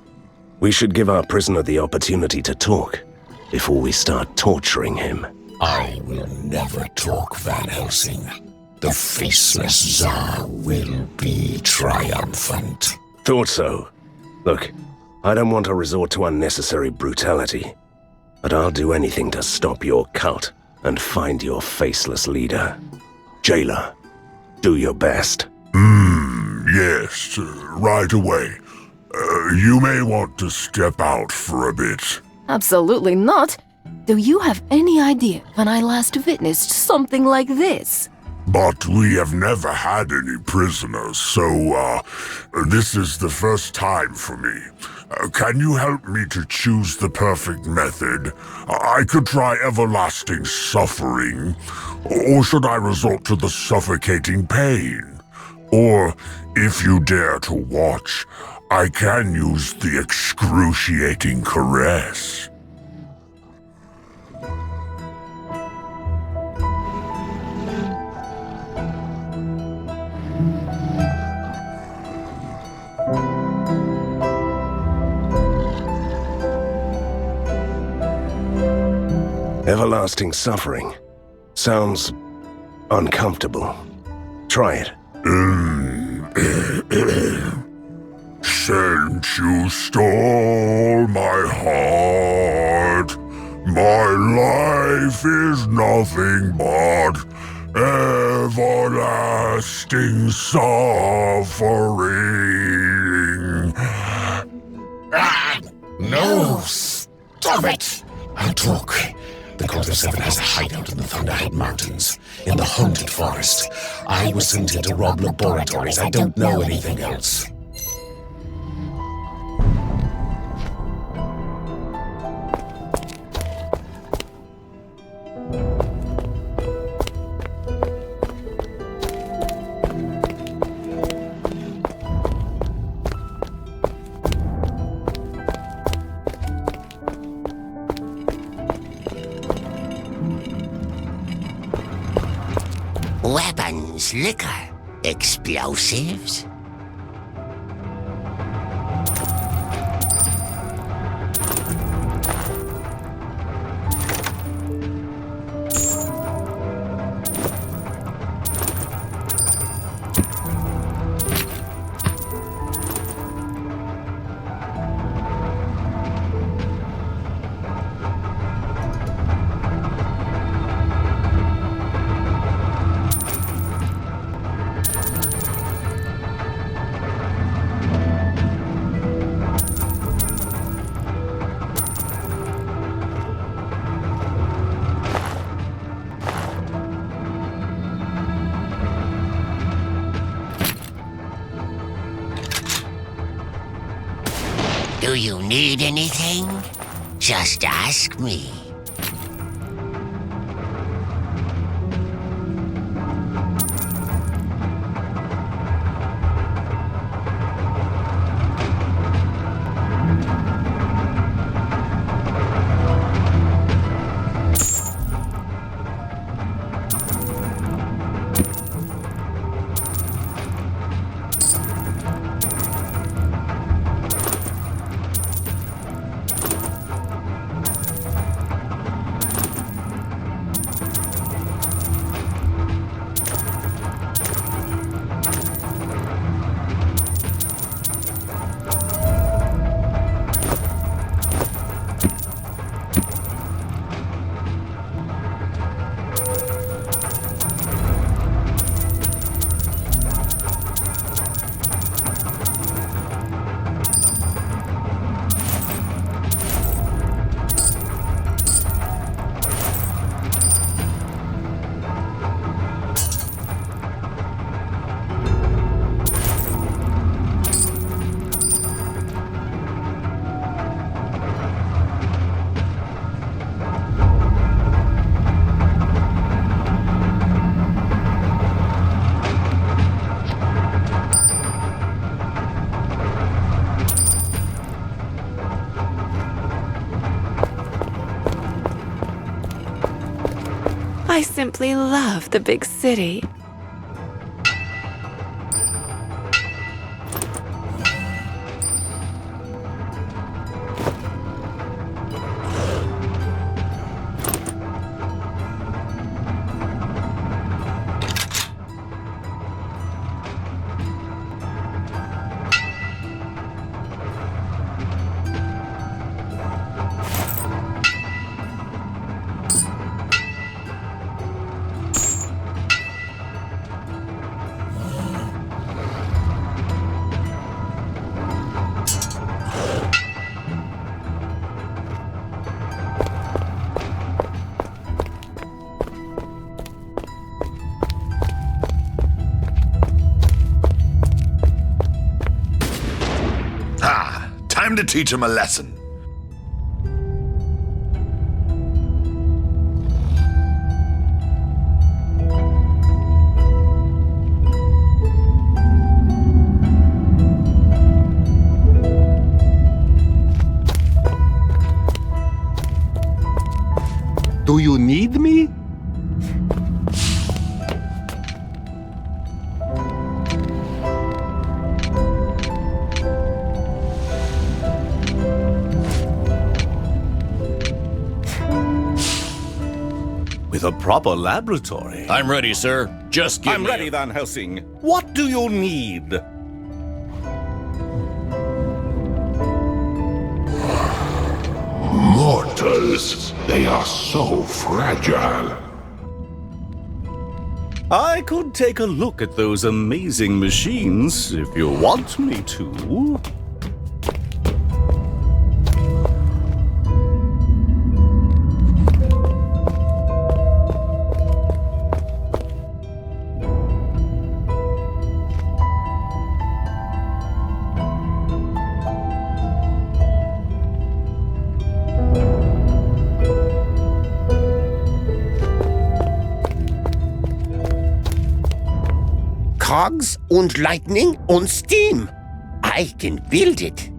We should give our prisoner the opportunity to talk before we start torturing him. I will never talk, Van Helsing. The faceless Tsar will be triumphant. Thought so. Look, I don't want to resort to unnecessary brutality, but I'll do anything to stop your cult and find your faceless leader. Jailer, do your best. Yes, right away. You may want to step out for a bit. Absolutely not. Do you have any idea when I last witnessed something like this? But we have never had any prisoners, so, this is the first time for me. Can you help me to choose the perfect method? I could try everlasting suffering, or should I resort to the suffocating pain? Or, if you dare to watch, I can use the excruciating caress. Everlasting suffering. Sounds uncomfortable. Try it. Since you stole my heart, my life is nothing but everlasting suffering. No, stop it! I'll talk. The Cult of Seven has a hideout in the Thunderhead Mountains, in the haunted forest. I was sent here to rob laboratories. I don't know anything else. Weapons, liquor, explosives. Do you need anything? Just ask me. I simply love the big city. Time to teach him a lesson. Do you need me? With a proper laboratory. I'm ready, sir. Just give I'm me ready, Van Helsing. What do you need? Mortals, they are so fragile. I could take a look at those amazing machines if you want me to. Cogs und lightning und steam. I can build it.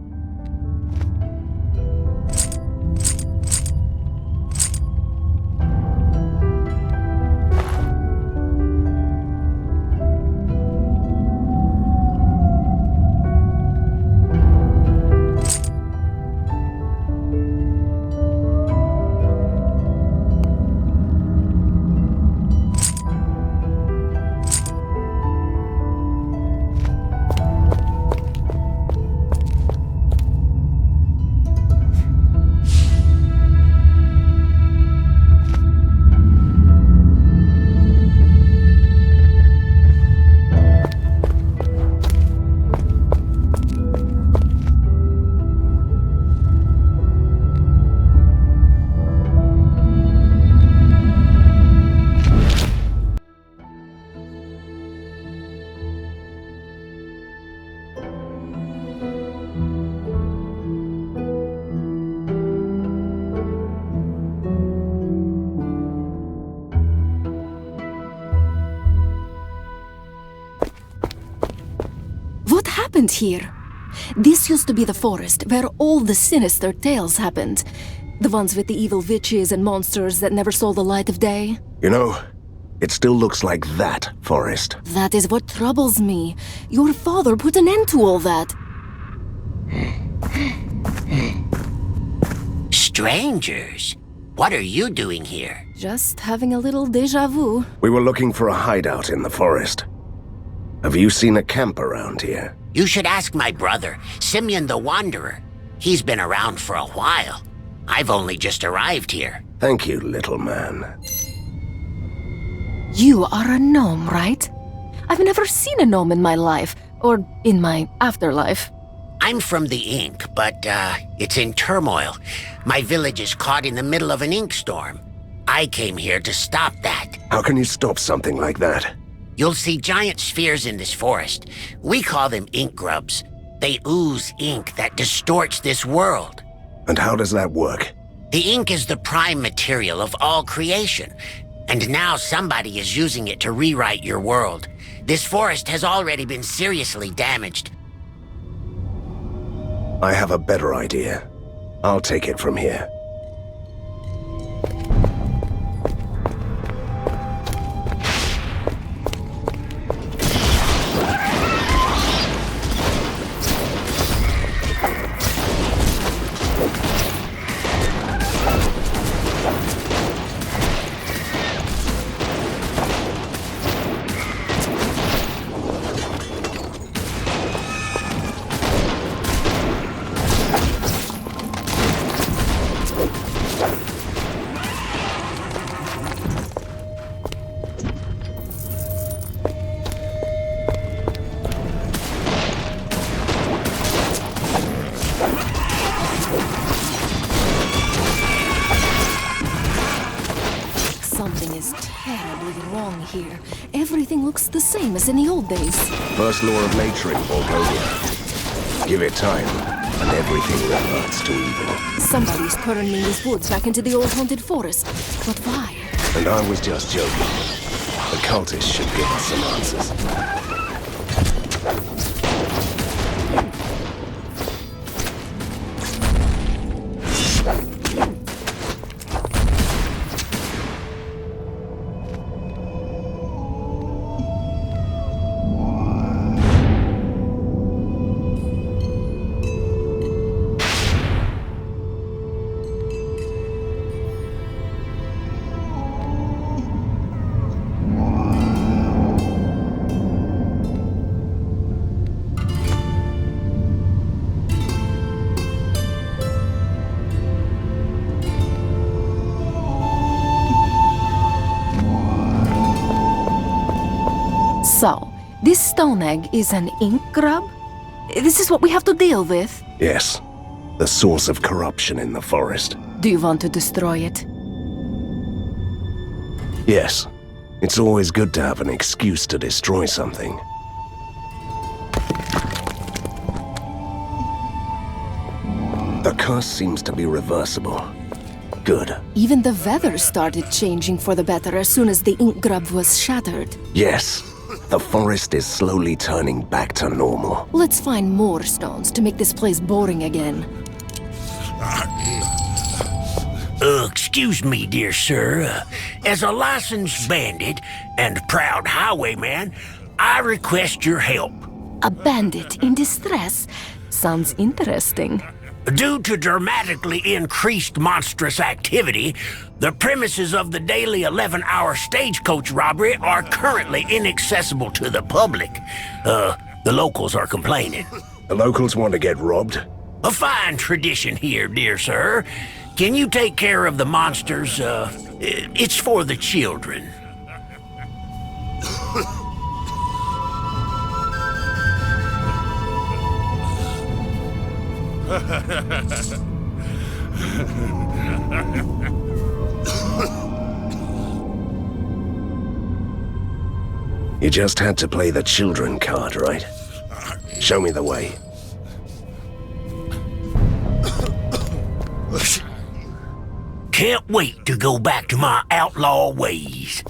What happened here? This used to be the forest where all the sinister tales happened. The ones with the evil witches and monsters that never saw the light of day. You know, it still looks like that forest. That is what troubles me. Your father put an end to all that. Strangers, what are you doing here? Just having a little déjà vu. We were looking for a hideout in the forest. Have you seen a camp around here? You should ask my brother, Simeon the Wanderer. He's been around for a while. I've only just arrived here. Thank you, little man. You are a gnome, right? I've never seen a gnome in my life, or in my afterlife. I'm from the Ink, but it's in turmoil. My village is caught in the middle of an ink storm. I came here to stop that. How can you stop something like that? You'll see giant spheres in this forest. We call them ink grubs. They ooze ink that distorts this world. And how does that work? The ink is the prime material of all creation. And now somebody is using it to rewrite your world. This forest has already been seriously damaged. I have a better idea. I'll take it from here. here. Everything looks the same as in the old days. First law of nature in Borgovia. Give it time, and everything reverts to evil. Somebody's turning these woods back into the old haunted forest. But why? And I was just joking. The cultists should give us some answers. So, this stone egg is an ink grub? This is what we have to deal with? Yes. The source of corruption in the forest. Do you want to destroy it? Yes. It's always good to have an excuse to destroy something. The curse seems to be reversible. Good. Even the weather started changing for the better as soon as the ink grub was shattered. Yes. The forest is slowly turning back to normal. Let's find more stones to make this place boring again. Excuse me, dear sir. As a licensed bandit and proud highwayman, I request your help. A bandit in distress? Sounds interesting. Due to dramatically increased monstrous activity, the premises of the daily 11-hour stagecoach robbery are currently inaccessible to the public. The locals are complaining. The locals want to get robbed? A fine tradition here, dear sir. Can you take care of the monsters? It's for the children. You just had to play the children card, right? Show me the way. Can't wait to go back to my outlaw ways.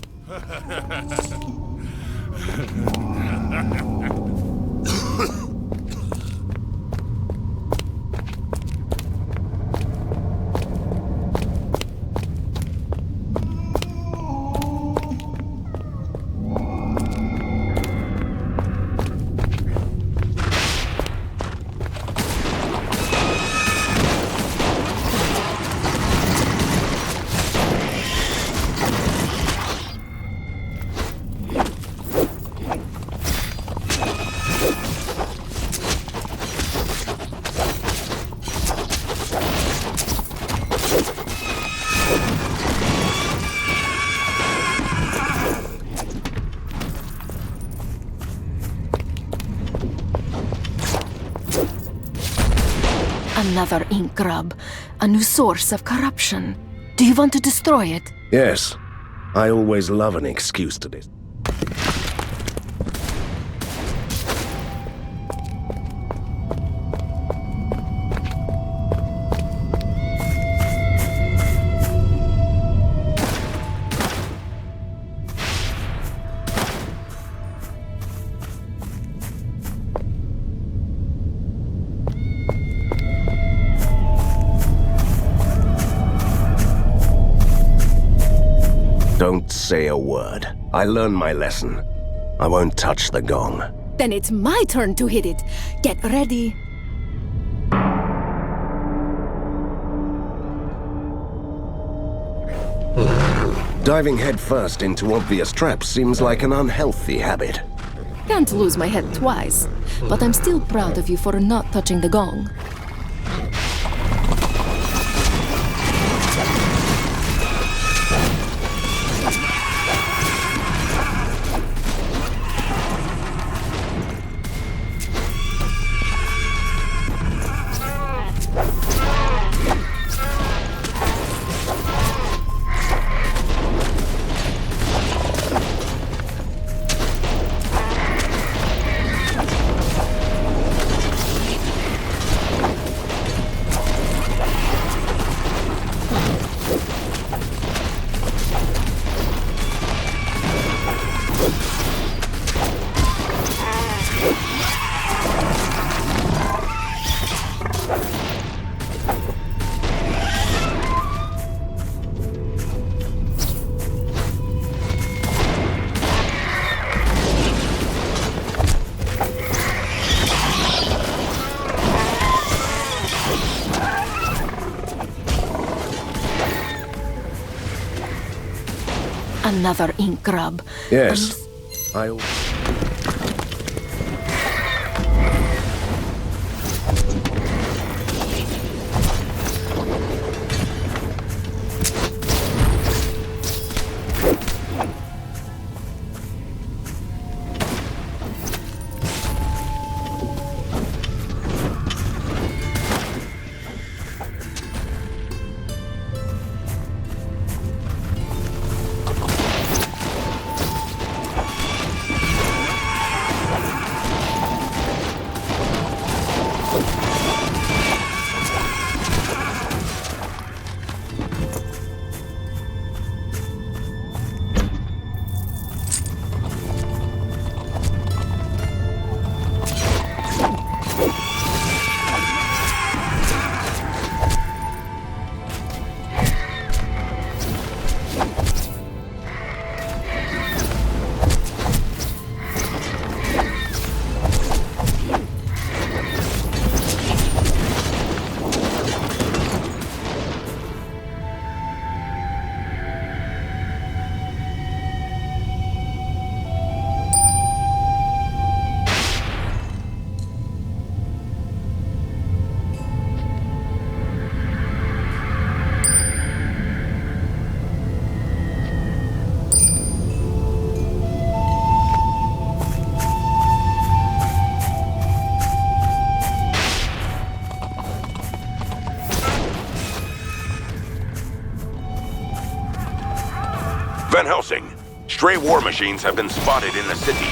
Another ink grub. A new source of corruption. Do you want to destroy it? Yes. I always love an excuse to this. Don't say a word. I learned my lesson. I won't touch the gong. Then it's my turn to hit it. Get ready. Diving headfirst into obvious traps seems like an unhealthy habit. Can't lose my head twice. But I'm still proud of you for not touching the gong. Another ink grub. Yes. I... Van Helsing, stray war machines have been spotted in the city.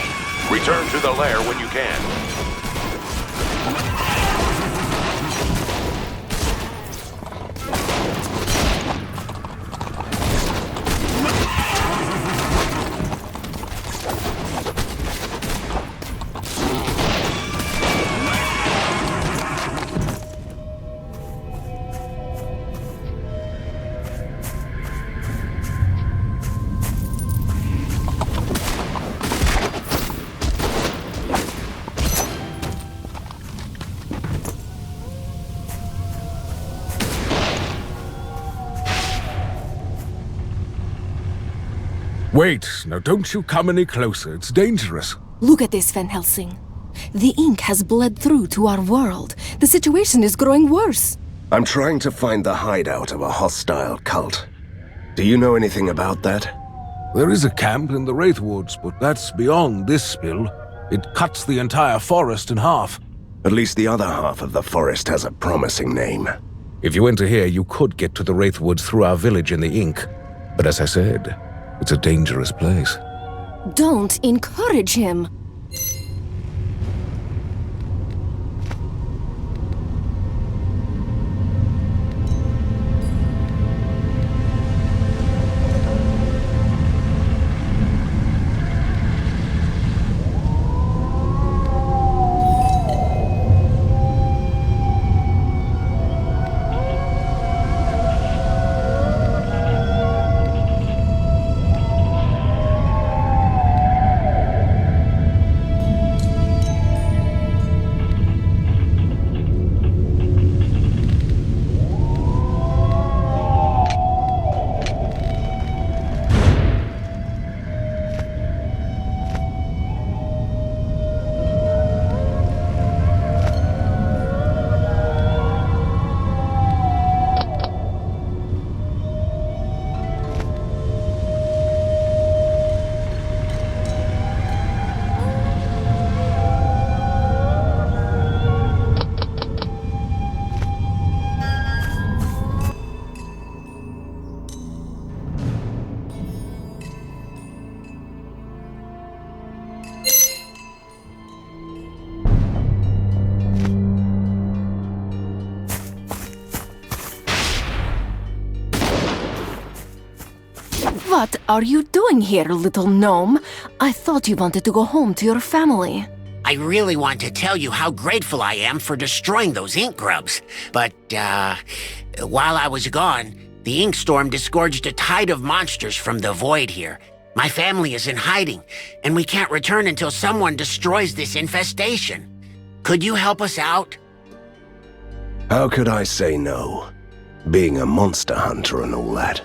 Return to the lair when you can. Wait, now don't you come any closer, it's dangerous. Look at this, Van Helsing. The ink has bled through to our world. The situation is growing worse. I'm trying to find the hideout of a hostile cult. Do you know anything about that? There is a camp in the Wraithwoods, but that's beyond this spill. It cuts the entire forest in half. At least the other half of the forest has a promising name. If you enter here, you could get to the Wraithwoods through our village in the ink. But as I said, it's a dangerous place. Don't encourage him. What are you doing here, little gnome? I thought you wanted to go home to your family. I really want to tell you how grateful I am for destroying those ink grubs. But, while I was gone, the ink storm disgorged a tide of monsters from the void here. My family is in hiding, and we can't return until someone destroys this infestation. Could you help us out? How could I say no? Being a monster hunter and all that.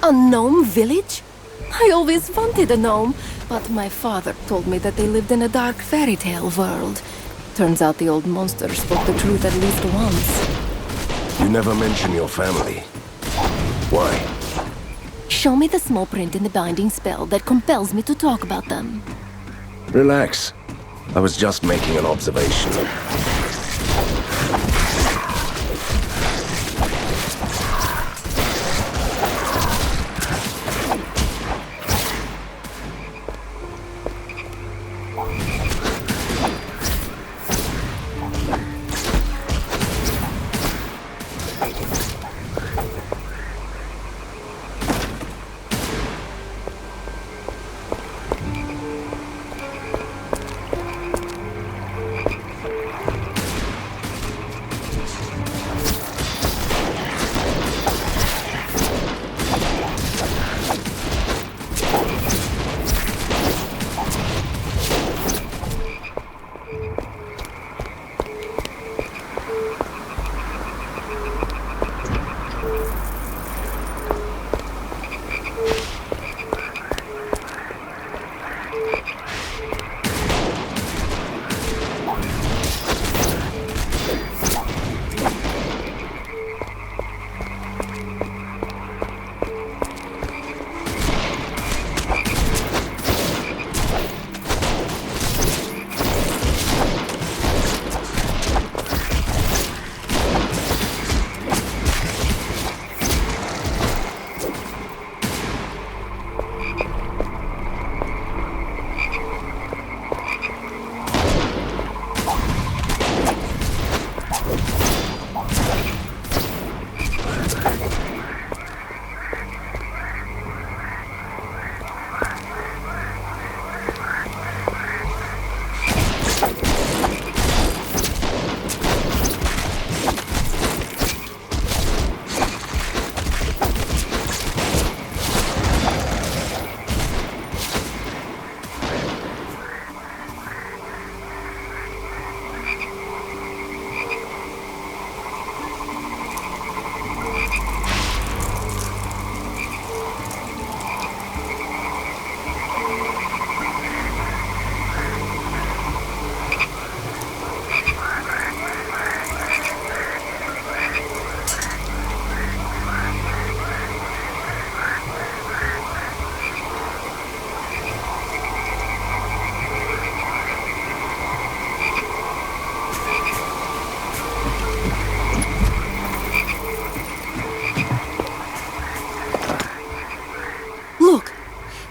A gnome village? I always wanted a gnome, but my father told me that they lived in a dark fairy tale world. Turns out the old monster spoke the truth at least once. You never mention your family. Why? Show me the small print in the binding spell that compels me to talk about them. Relax. I was just making an observation.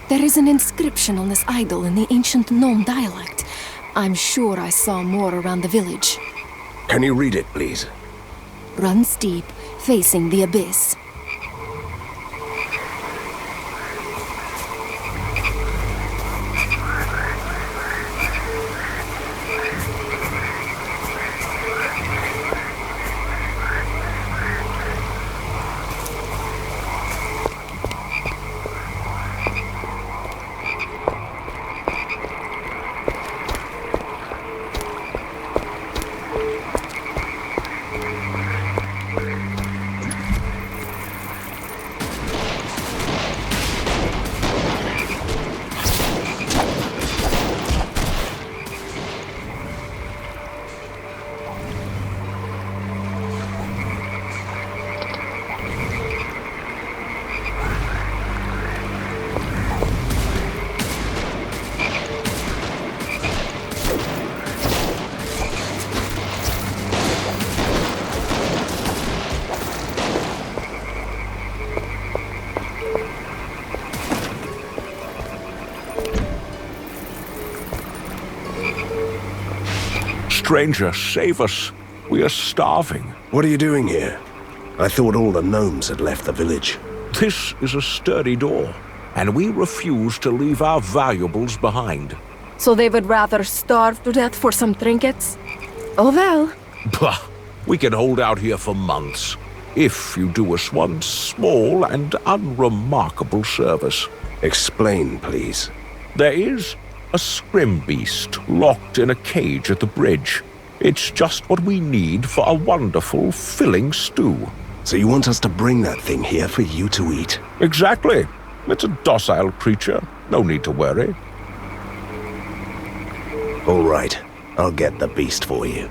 There is an inscription on this idol in the ancient gnome dialect. I'm sure I saw more around the village. Can you read it, please? Run steep, facing the abyss. Stranger, save us. We are starving. What are you doing here? I thought all the gnomes had left the village. This is a sturdy door, and we refuse to leave our valuables behind. So they would rather starve to death for some trinkets? Oh well. Bah! We can hold out here for months, if you do us one small and unremarkable service. Explain, please. There is a scrim beast locked in a cage at the bridge. It's just what we need for a wonderful filling stew. So you want us to bring that thing here for you to eat? Exactly. It's a docile creature. No need to worry. All right. I'll get the beast for you.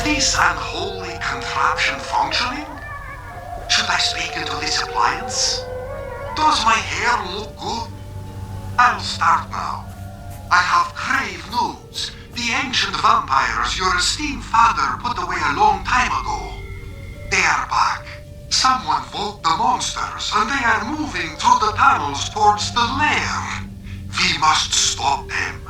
This unholy contraption functioning? Should I speak into this appliance? Does my hair look good? I'll start now. I have grave news. The ancient vampires your esteemed father put away a long time ago. They are back. Someone woke the monsters, and they are moving through the tunnels towards the lair. We must stop them.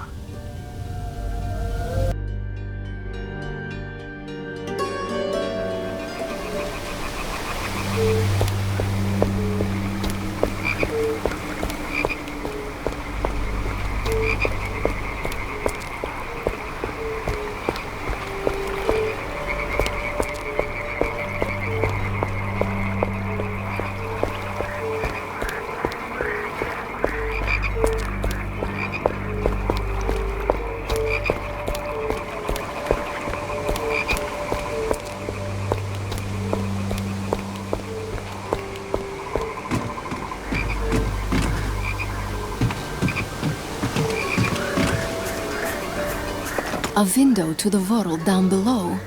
A window to the world down below.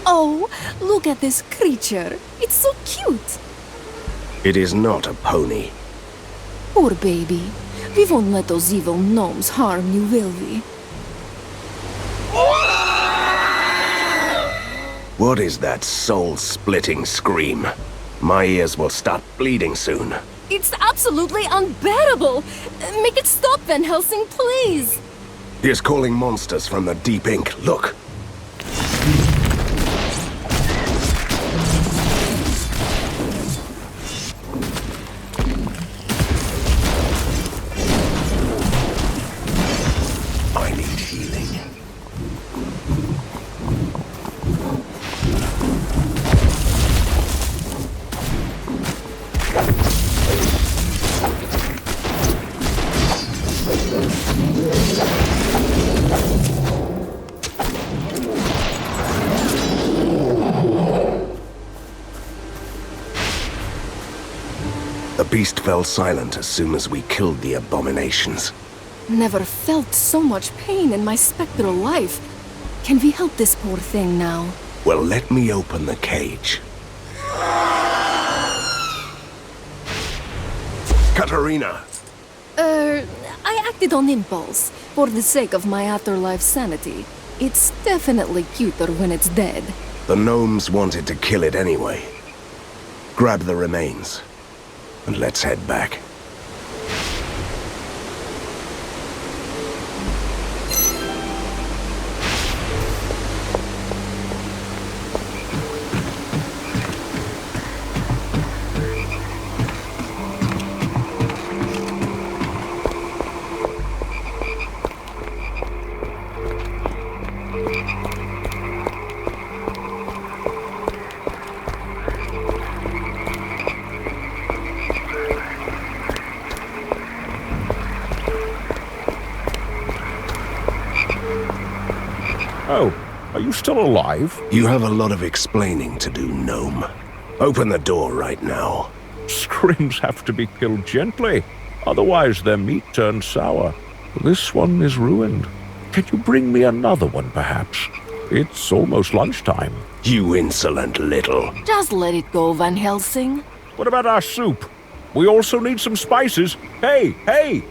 Oh, look at this creature. It's so cute. It is not a pony. Poor baby. We won't let those evil gnomes harm you, will we? What is that soul-splitting scream? My ears will start bleeding soon. It's absolutely unbearable! Make it stop, Van Helsing, please! He is calling monsters from the deep ink. Look! The beast fell silent as soon as we killed the abominations. Never felt so much pain in my spectral life. Can we help this poor thing now? Well, let me open the cage. Katerina! I acted on impulse, for the sake of my afterlife sanity. It's definitely cuter when it's dead. The gnomes wanted to kill it anyway. Grab the remains, and let's head back. Oh, are you still alive? You have a lot of explaining to do, gnome. Open the door right now. Screams have to be killed gently, otherwise their meat turns sour. This one is ruined. Can you bring me another one, perhaps? It's almost lunchtime. You insolent little... Just let it go, Van Helsing. What about our soup? We also need some spices. Hey, hey!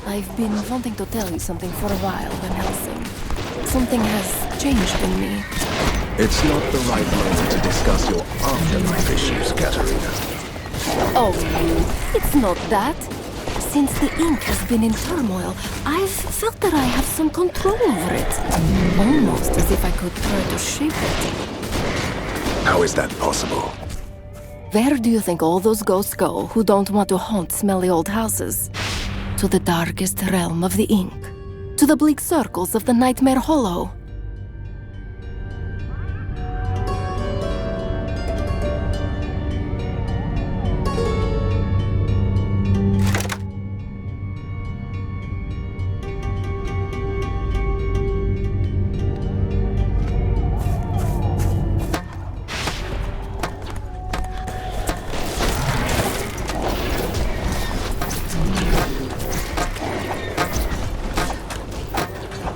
I've been wanting to tell you something for a while, Van Helsing. Something has changed in me. It's not the right moment to discuss your afterlife issues, Katerina. Oh, it's not that. Since the ink has been in turmoil, I've felt that I have some control over it. Almost as if I could try to shape it. How is that possible? Where do you think all those ghosts go who don't want to haunt smelly old houses? To the darkest realm of the ink. To the bleak circles of the Nightmare Hollow.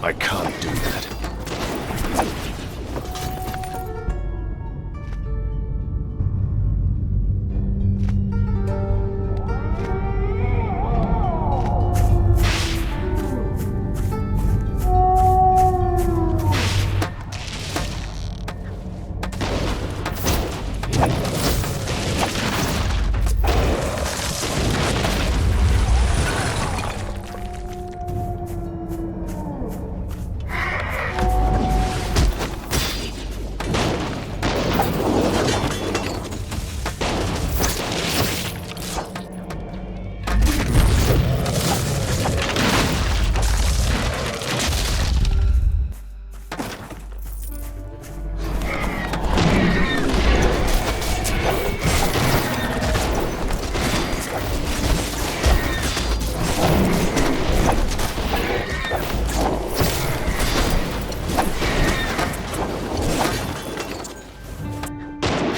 I can't do that.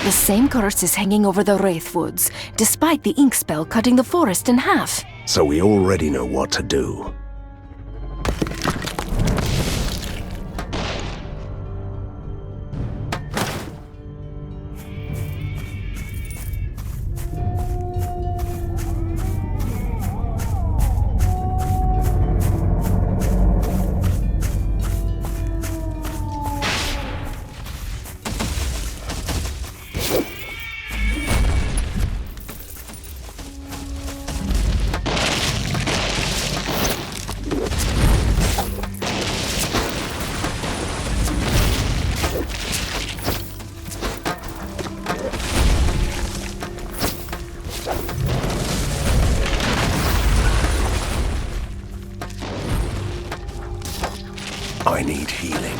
The same curse is hanging over the Wraith Woods, despite the ink spell cutting the forest in half. So we already know what to do. I need healing.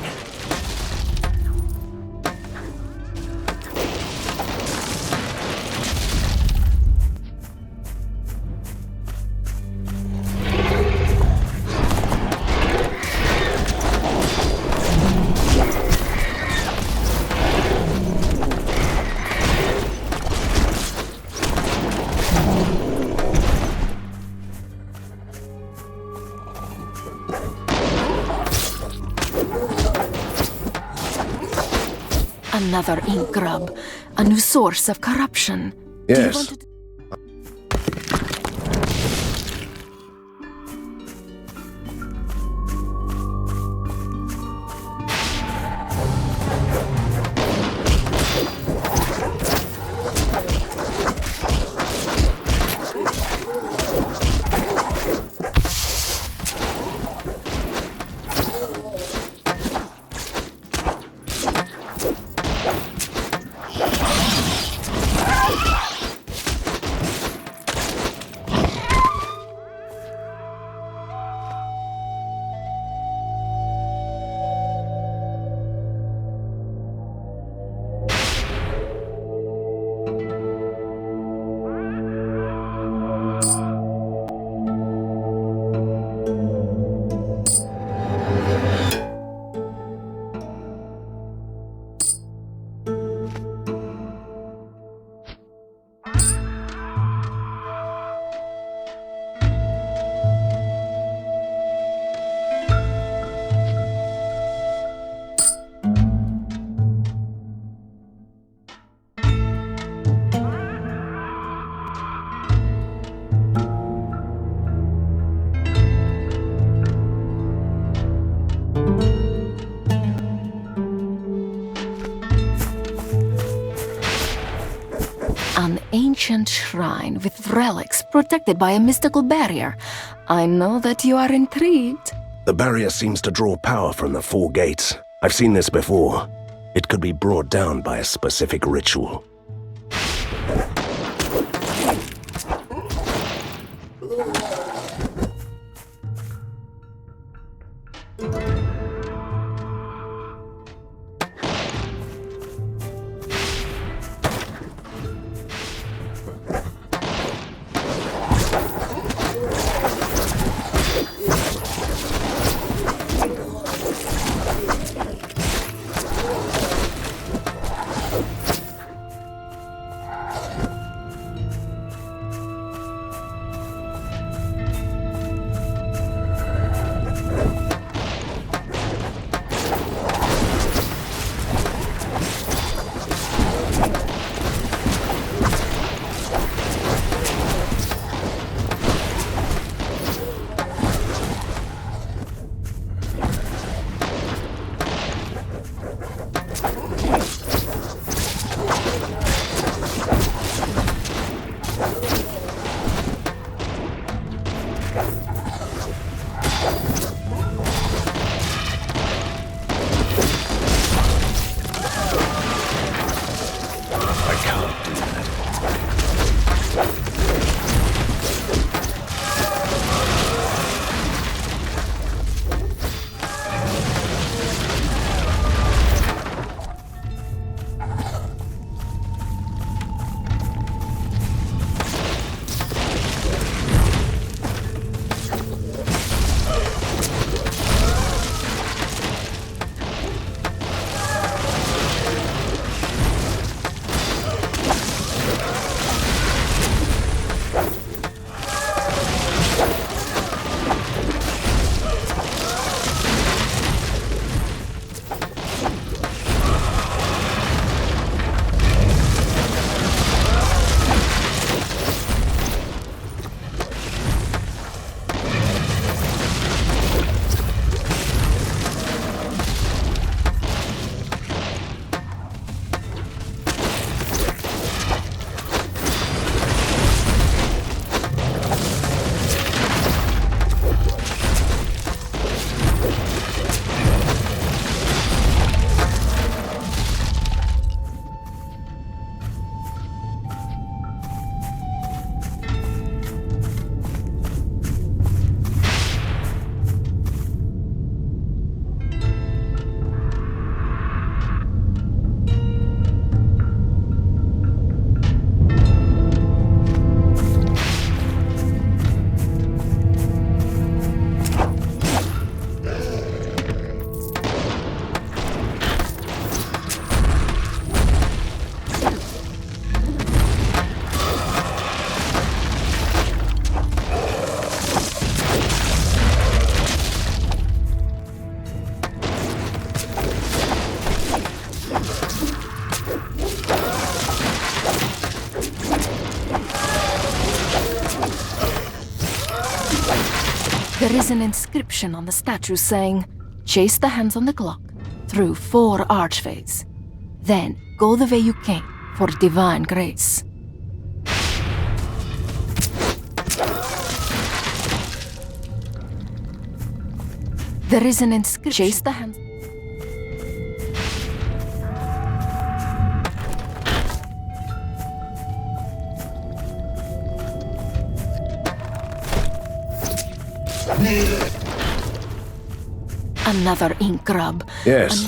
Another ink grub, a new source of corruption. Yes. Do you want to... An ancient shrine with relics protected by a mystical barrier. I know that you are intrigued. The barrier seems to draw power from the 4 gates. I've seen this before. It could be brought down by a specific ritual. There is an inscription on the statue saying, "Chase the hands on the clock through 4 archways. Then go the way you came for divine grace." There is an inscription. Chase the hands. Another ink grub. Yes.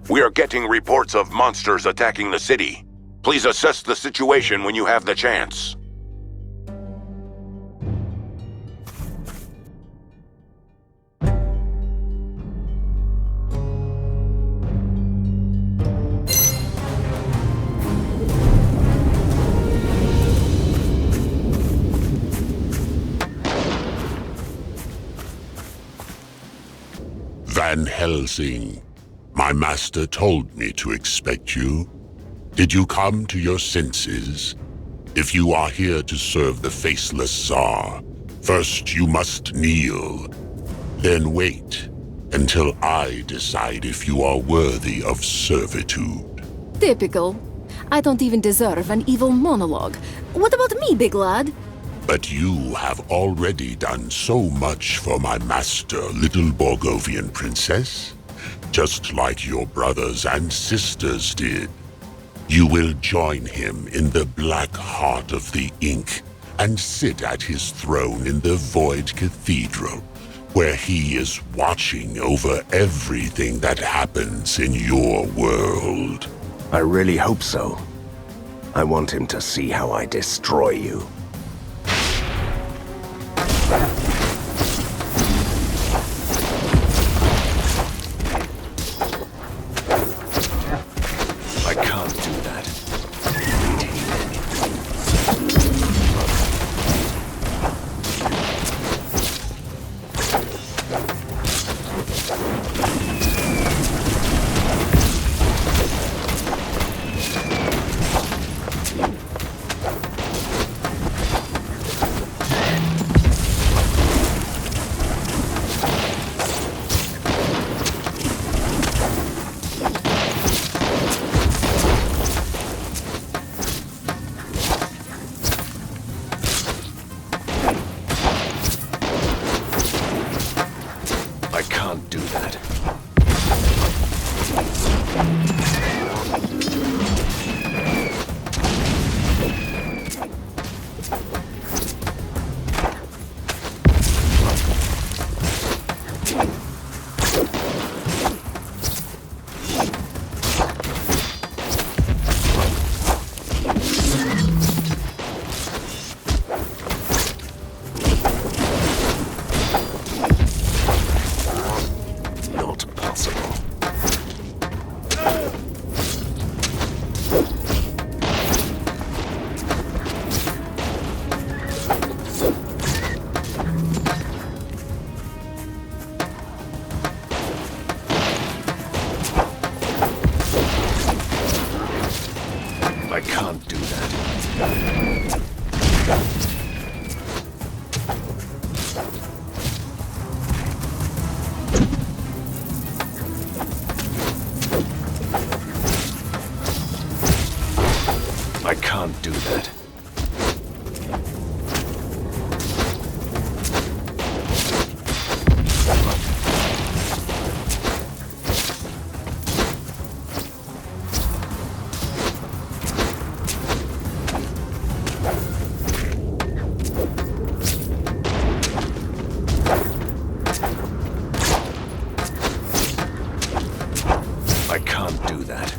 We are getting reports of monsters attacking the city. Please assess the situation when you have the chance. Van Helsing, my master told me to expect you. Did you come to your senses? If you are here to serve the faceless Tsar, first you must kneel. Then wait until I decide if you are worthy of servitude. Typical. I don't even deserve an evil monologue. What about me, big lad? But you have already done so much for my master, little Borgovian princess. Just like your brothers and sisters did. You will join him in the black heart of the ink and sit at his throne in the Void Cathedral, where he is watching over everything that happens in your world. I really hope so. I want him to see how I destroy you. I can't do that. I can't do that. can't do that. I can't do that. I can't do that.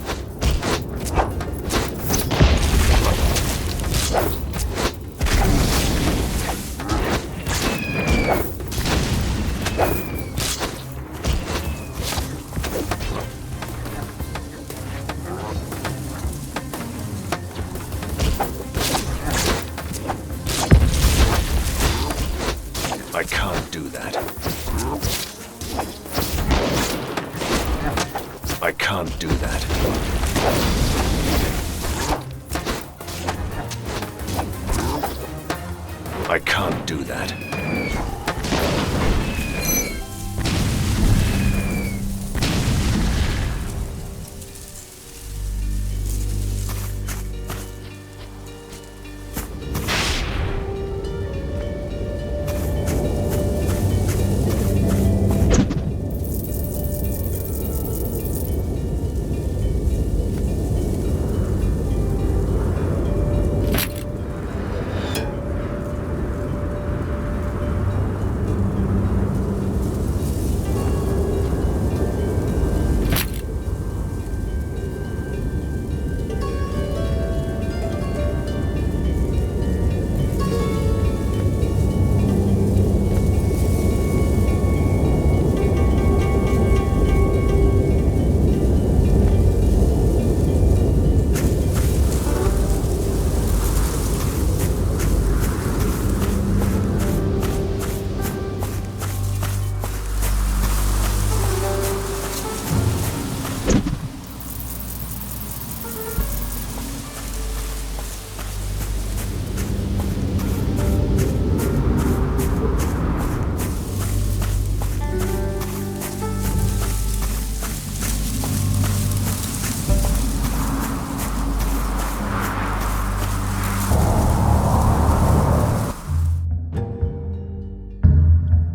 I can't do that. I can't do that. I can't do that.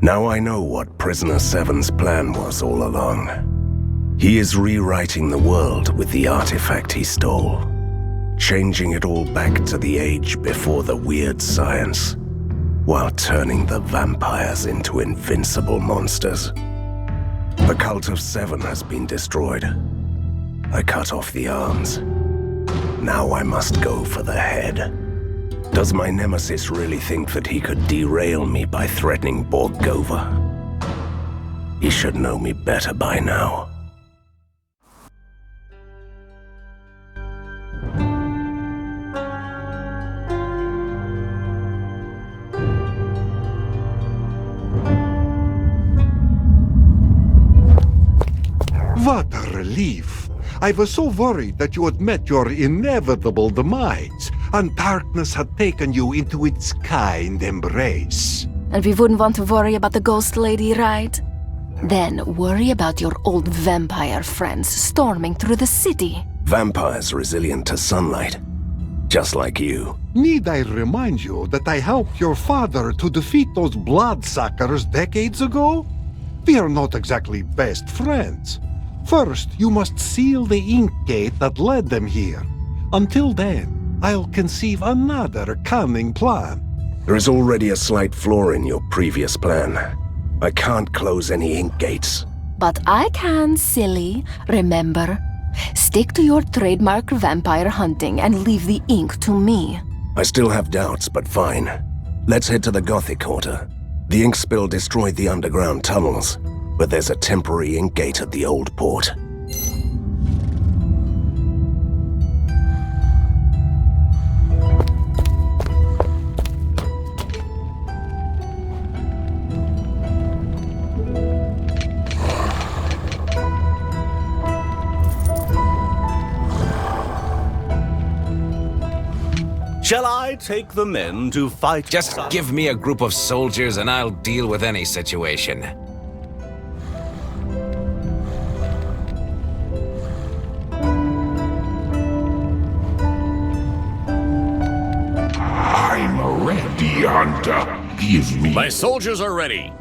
Now I know what Prisoner 7's plan was all along. He is rewriting the world with the artifact he stole, changing it all back to the age before the weird science, while turning the vampires into invincible monsters. The Cult of Seven has been destroyed. I cut off the arms. Now I must go for the head. Does my nemesis really think that he could derail me by threatening Borgova? He should know me better by now. What a relief! I was so worried that you had met your inevitable demise, and darkness had taken you into its kind embrace. And we wouldn't want to worry about the ghost lady, right? Then worry about your old vampire friends storming through the city. Vampires resilient to sunlight, just like you. Need I remind you that I helped your father to defeat those bloodsuckers decades ago? We are not exactly best friends. First, you must seal the ink gate that led them here. Until then, I'll conceive another cunning plan. There is already a slight flaw in your previous plan. I can't close any ink gates. But I can, silly. Remember? Stick to your trademark vampire hunting and leave the ink to me. I still have doubts, but fine. Let's head to the Gothic Quarter. The ink spill destroyed the underground tunnels, but there's a temporary ink gate at the old port. Shall I take the men to fight? Just give me a group of soldiers and I'll deal with any situation. I'm ready, Hunter. Give me. My soldiers are ready.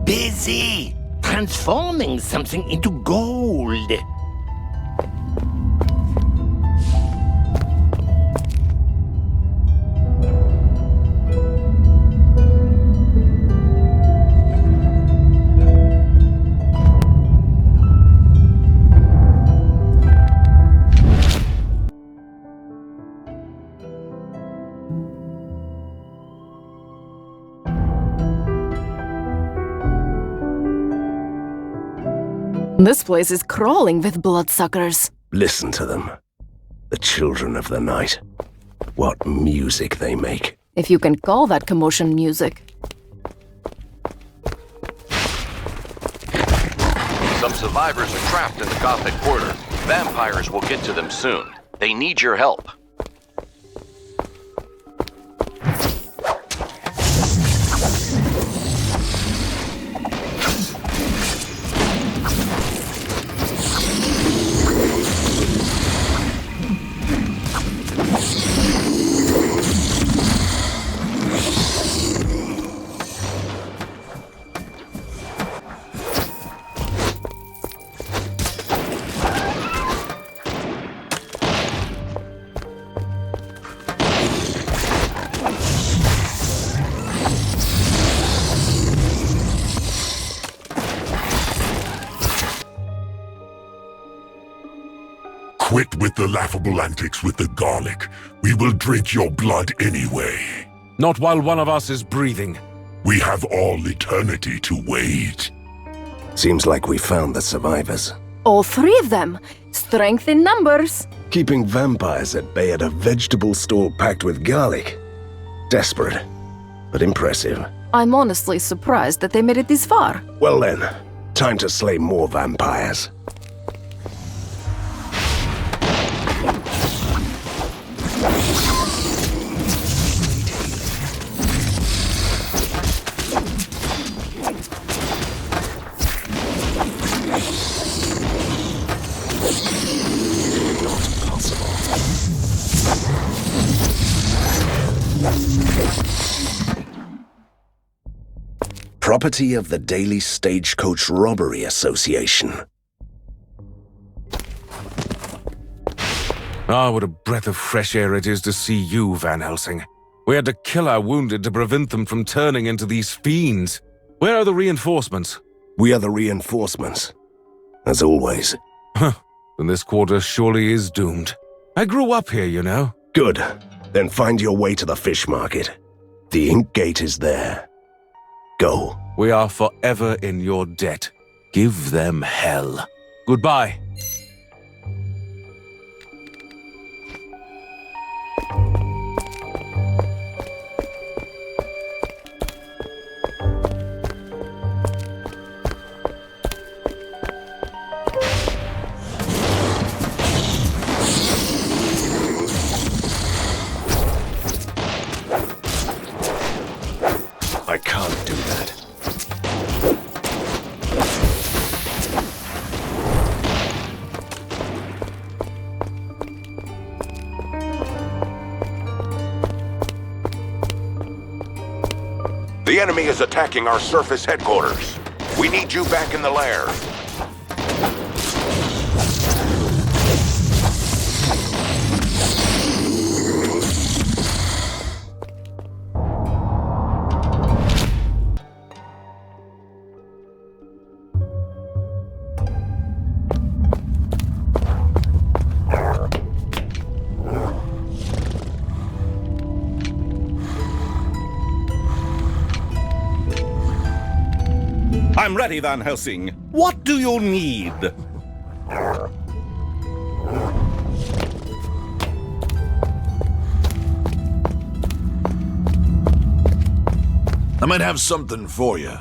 Busy transforming something into gold. This place is crawling with bloodsuckers. Listen to them. The children of the night. What music they make. If you can call that commotion music. Some survivors are trapped in the Gothic Quarter. Vampires will get to them soon. They need your help. Quit with the laughable antics with the garlic. We will drink your blood anyway. Not while one of us is breathing. We have all eternity to wait. Seems like we found the survivors. All three of them. Strength in numbers. Keeping vampires at bay at a vegetable store packed with garlic. Desperate, but impressive. I'm honestly surprised that they made it this far. Well then, time to slay more vampires. Property of the Daily Stagecoach Robbery Association. Ah, what a breath of fresh air it is to see you, Van Helsing. We had to kill our wounded to prevent them from turning into these fiends. Where are the reinforcements? We are the reinforcements. As always. Huh. Then this quarter surely is doomed. I grew up here, you know. Good. Then find your way to the fish market. The ink gate is there. Go. We are forever in your debt. Give them hell. Goodbye. I can't do that. The enemy is attacking our surface headquarters. We need you back in the lair. I'm ready, Van Helsing. What do you need? I might have something for you.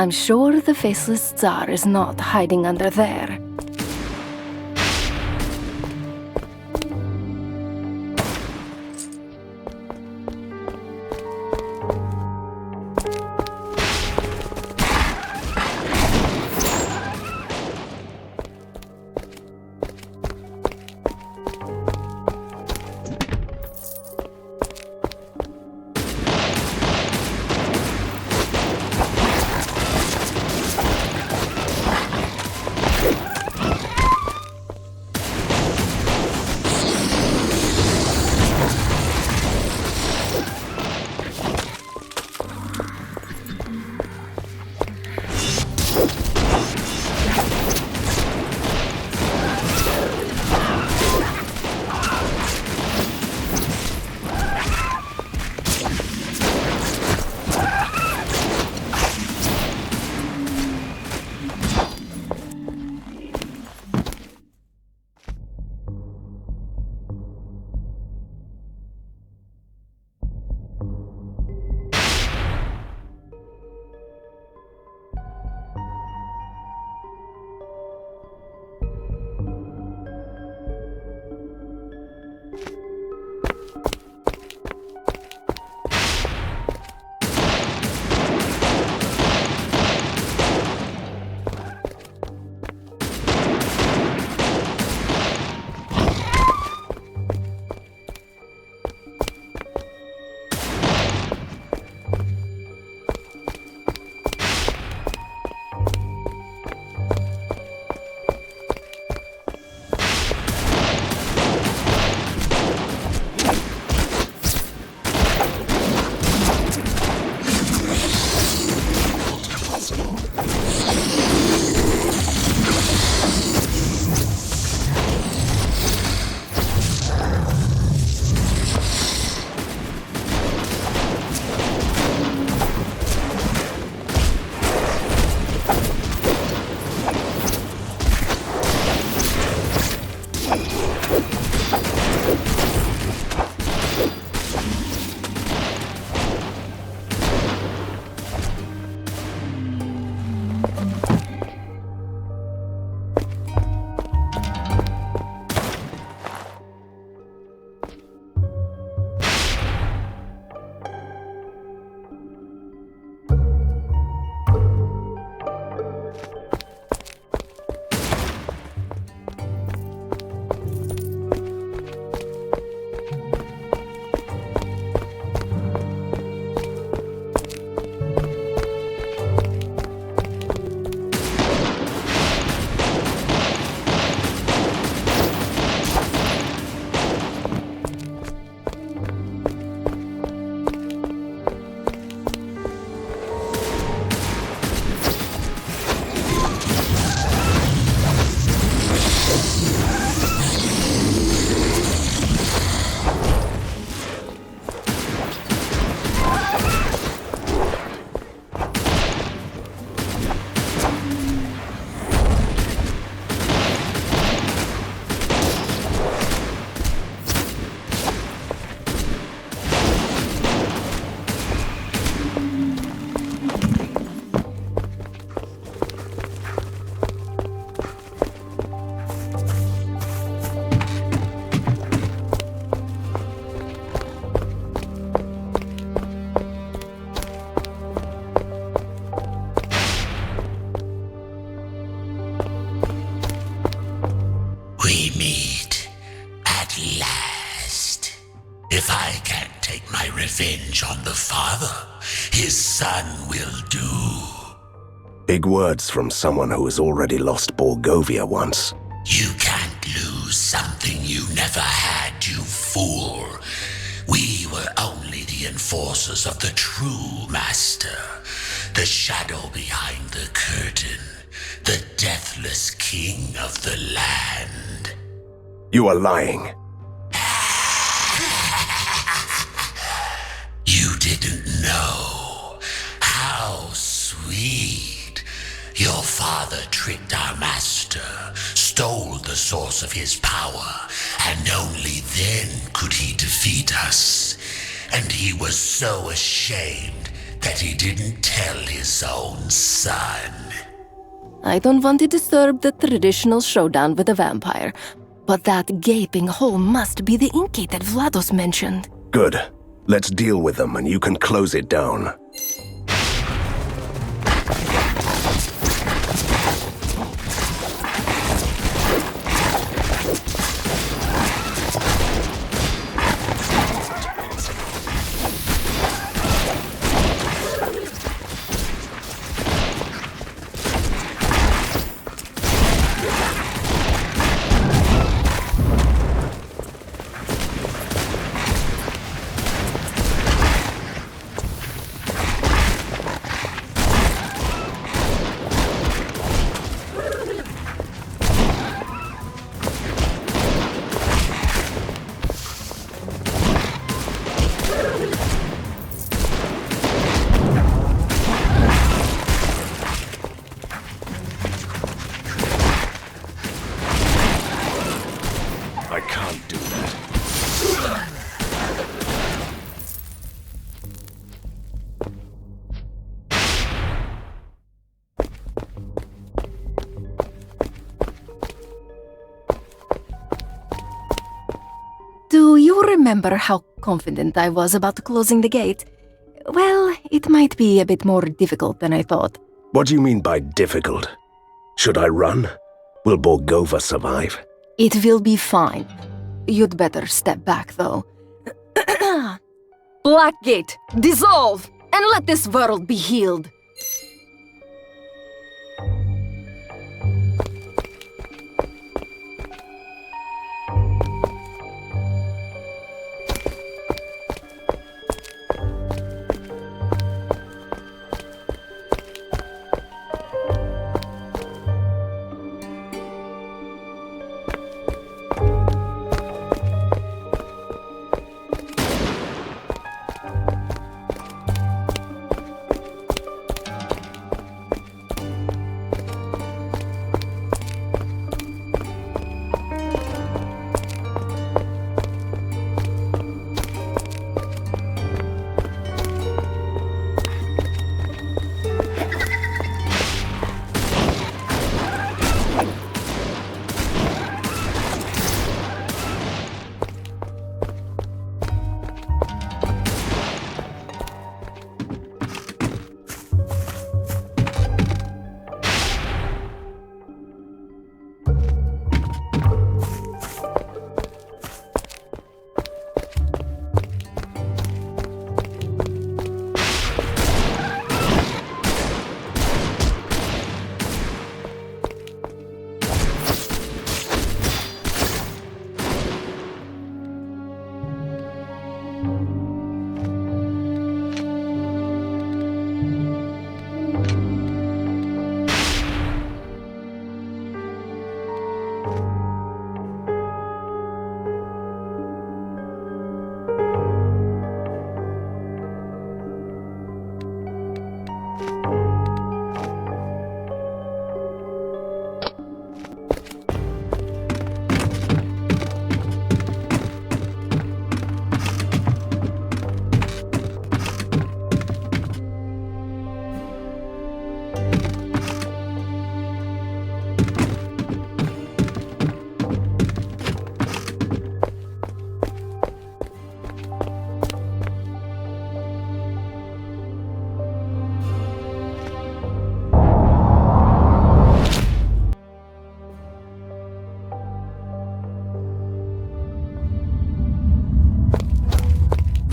I'm sure the faceless Tsar is not hiding under there. If I can't take my revenge on the father, his son will do. Big words from someone who has already lost Borgovia once. You can't lose something you never had, you fool. We were only the enforcers of the true master, the shadow behind the curtain, the deathless king of the land. You are lying. You didn't know how sweet. Your father tricked our master, stole the source of his power, and only then could he defeat us. And he was so ashamed that he didn't tell his own son. I don't want to disturb the traditional showdown with the vampire, but that gaping hole must be the ink gate that Vlados mentioned. Good. Let's deal with them and you can close it down. Do you remember how confident I was about closing the gate? Well, it might be a bit more difficult than I thought. What do you mean by difficult? Should I run? Will Borgova survive? It will be fine. You'd better step back, though. Black Gate, dissolve, and let this world be healed.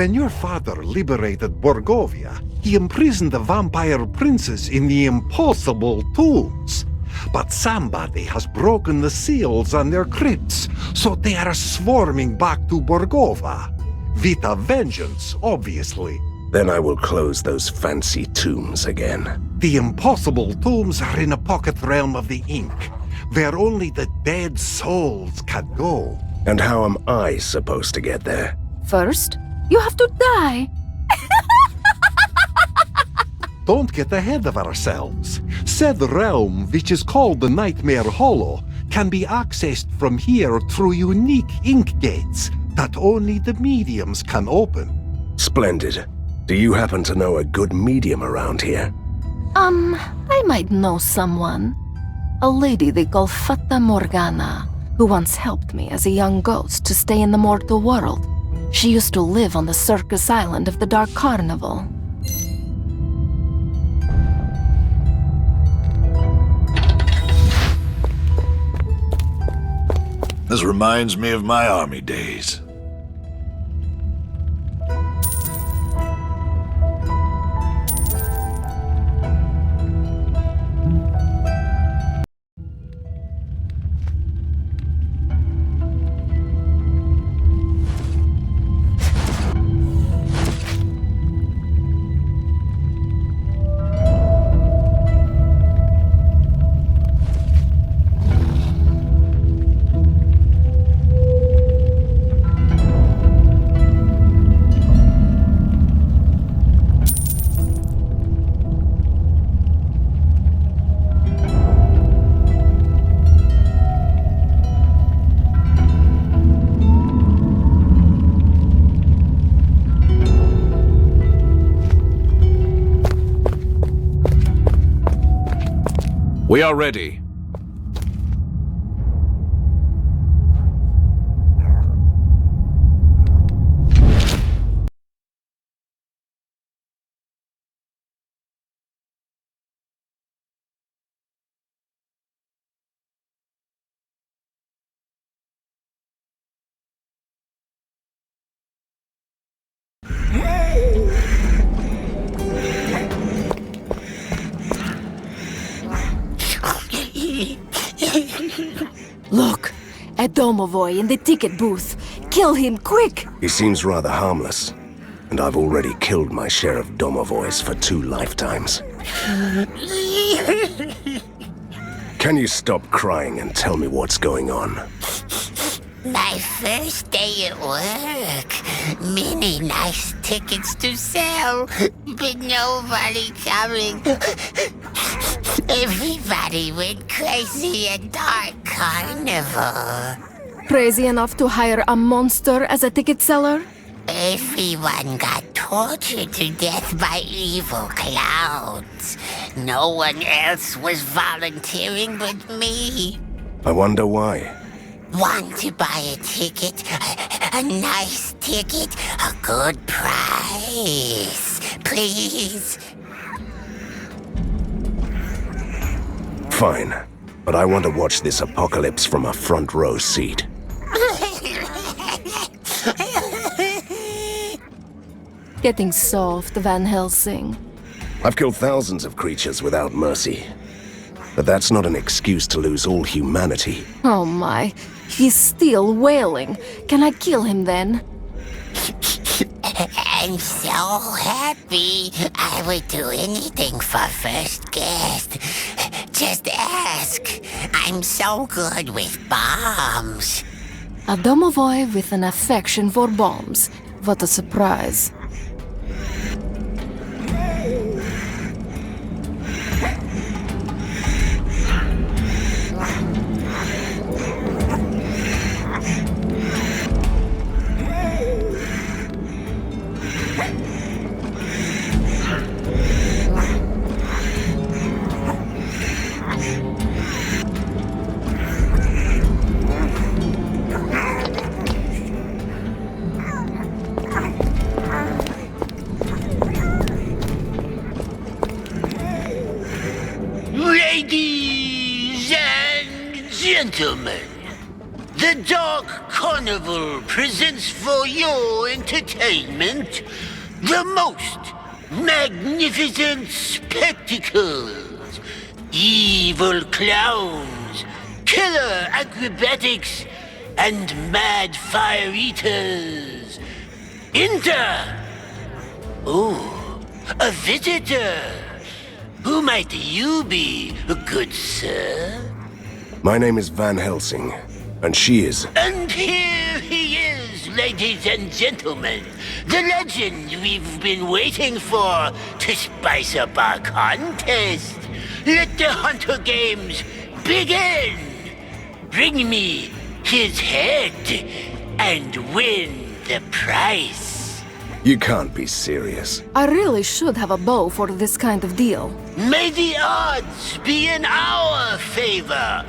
When your father liberated Borgovia, he imprisoned the vampire princes in the impossible tombs. But somebody has broken the seals on their crypts, so they are swarming back to Borgova. With a vengeance, obviously. Then I will close those fancy tombs again. The impossible tombs are in a pocket realm of the ink, where only the dead souls can go. And how am I supposed to get there? First, you have to die. Don't get ahead of ourselves. Said realm, which is called the Nightmare Hollow, can be accessed from here through unique ink gates that only the mediums can open. Splendid. Do you happen to know a good medium around here? I might know someone. A lady they call Fata Morgana, who once helped me as a young ghost to stay in the mortal world. She used to live on the circus island of the Dark Carnival. This reminds me of my army days. We are ready. Look, a domovoi in the ticket booth. Kill him, quick! He seems rather harmless, and I've already killed my share of domovois for 2 lifetimes. Can you stop crying and tell me what's going on? My first day at work. Many nice tickets to sell, but nobody coming. Everybody went crazy at Dark Carnival. Crazy enough to hire a monster as a ticket seller? Everyone got tortured to death by evil clowns. No one else was volunteering but me. I wonder why. Want to buy a ticket? A nice ticket? A good price? Please? Fine, but I want to watch this apocalypse from a front row seat. Getting soft, Van Helsing. I've killed thousands of creatures without mercy. But that's not an excuse to lose all humanity. Oh my, he's still wailing. Can I kill him then? I'm so happy. I would do anything for first guest. Just ask. I'm so good with bombs. A domovoi with an affection for bombs. What a surprise. Ladies and gentlemen, The Dark Carnival presents for your entertainment the most magnificent spectacles, evil clowns, killer acrobatics, and mad fire eaters. Enter! Oh, a visitor. Who might you be, good sir? My name is Van Helsing, and she is... And here he is, ladies and gentlemen. The legend we've been waiting for to spice up our contest. Let the Hunter Games begin. Bring me his head and win the prize. You can't be serious. I really should have a bow for this kind of deal. May the odds be in our favor.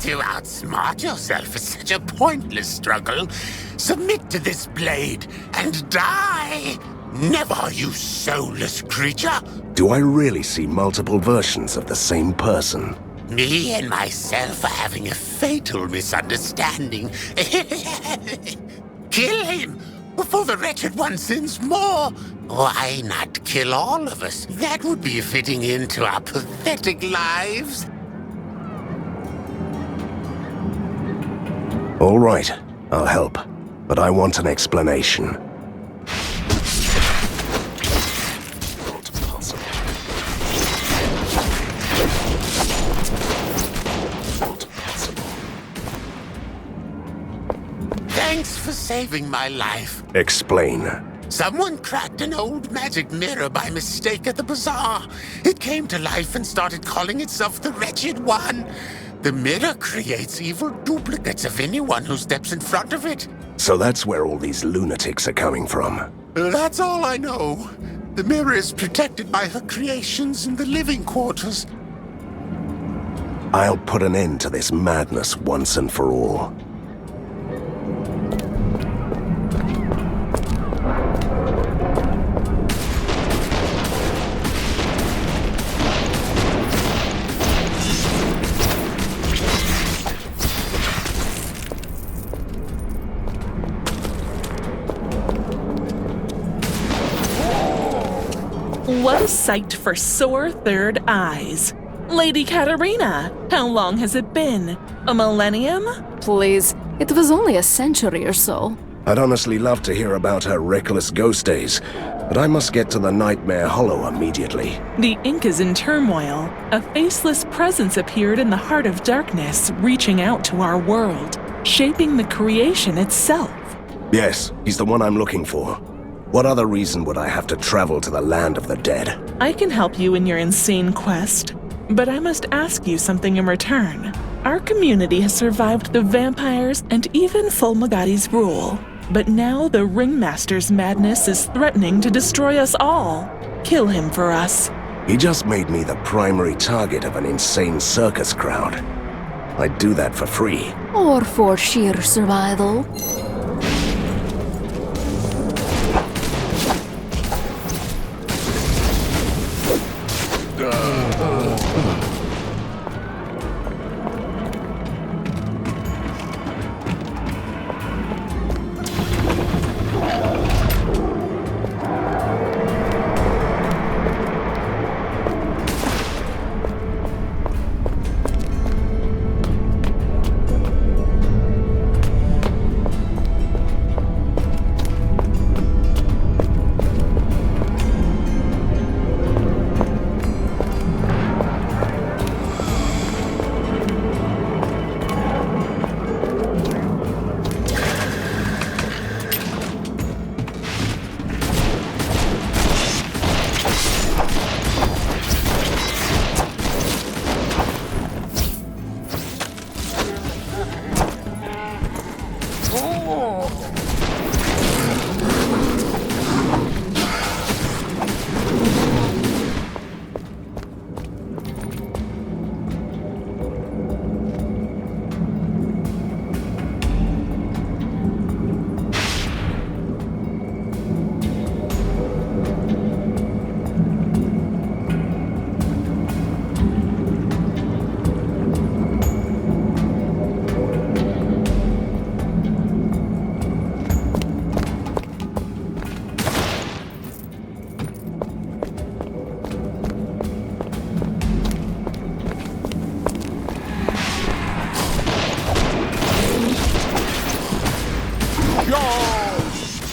To outsmart yourself is such a pointless struggle. Submit to this blade and die. Never, you soulless creature. Do I really see multiple versions of the same person? Me and myself are having a fatal misunderstanding. Kill him before the wretched one sins more. Why not kill all of us? That would be fitting into our pathetic lives. All right, I'll help. But I want an explanation. Not possible. Thanks for saving my life. Explain. Someone cracked an old magic mirror by mistake at the bazaar. It came to life and started calling itself the Wretched One. The mirror creates evil duplicates of anyone who steps in front of it. So that's where all these lunatics are coming from. That's all I know. The mirror is protected by her creations in the living quarters. I'll put an end to this madness once and for all. What a sight for sore third eyes. Lady Katerina, how long has it been? A millennium? Please, it was only a century or so. I'd honestly love to hear about her reckless ghost days, but I must get to the Nightmare Hollow immediately. The ink is in turmoil. A faceless presence appeared in the heart of darkness, reaching out to our world, shaping the creation itself. Yes, he's the one I'm looking for. What other reason would I have to travel to the land of the dead? I can help you in your insane quest, but I must ask you something in return. Our community has survived the vampires and even Fulmagati's rule, but now the Ringmaster's madness is threatening to destroy us all. Kill him for us. He just made me the primary target of an insane circus crowd. I'd do that for free. Or for sheer survival.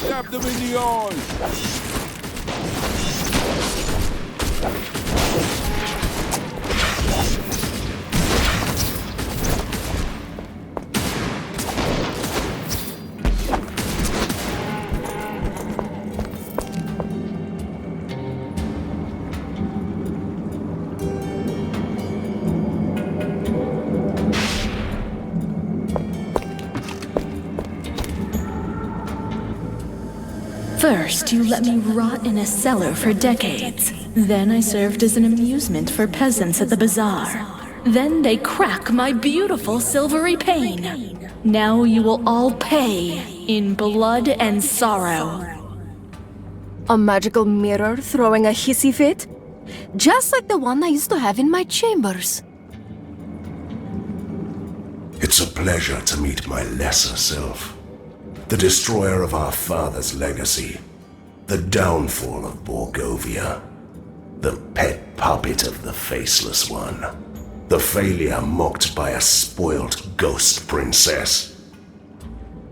Stab them in the eye! First, you let me rot in a cellar for decades. Then I served as an amusement for peasants at the bazaar. Then they crack my beautiful silvery pane. Now you will all pay in blood and sorrow. A magical mirror throwing a hissy fit? Just like the one I used to have in my chambers. It's a pleasure to meet my lesser self. The destroyer of our father's legacy. The downfall of Borgovia. The pet puppet of the Faceless One. The failure mocked by a spoiled ghost princess.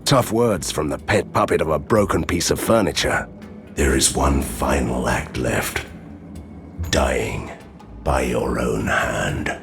Tough words from the pet puppet of a broken piece of furniture. There is one final act left. Dying by your own hand.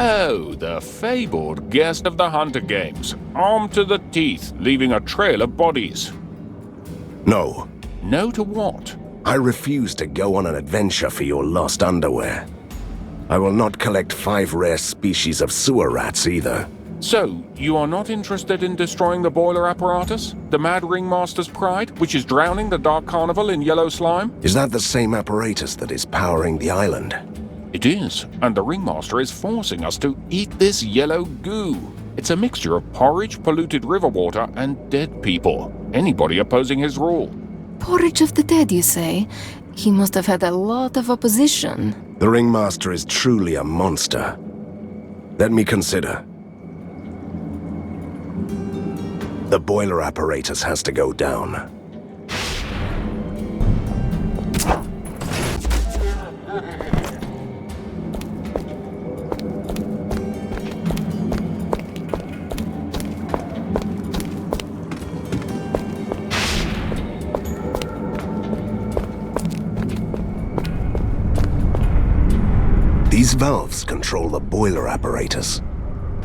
Oh, the fabled guest of the Hunter Games, armed to the teeth, leaving a trail of bodies. No. No to what? I refuse to go on an adventure for your lost underwear. I will not collect 5 rare species of sewer rats either. So, you are not interested in destroying the boiler apparatus? The Mad Ringmaster's pride, which is drowning the Dark Carnival in yellow slime? Is that the same apparatus that is powering the island? It is, and the Ringmaster is forcing us to eat this yellow goo. It's a mixture of porridge, polluted river water, and dead people. Anybody opposing his rule. Porridge of the dead, you say? He must have had a lot of opposition. The Ringmaster is truly a monster. Let me consider. The boiler apparatus has to go down. These valves control the boiler apparatus.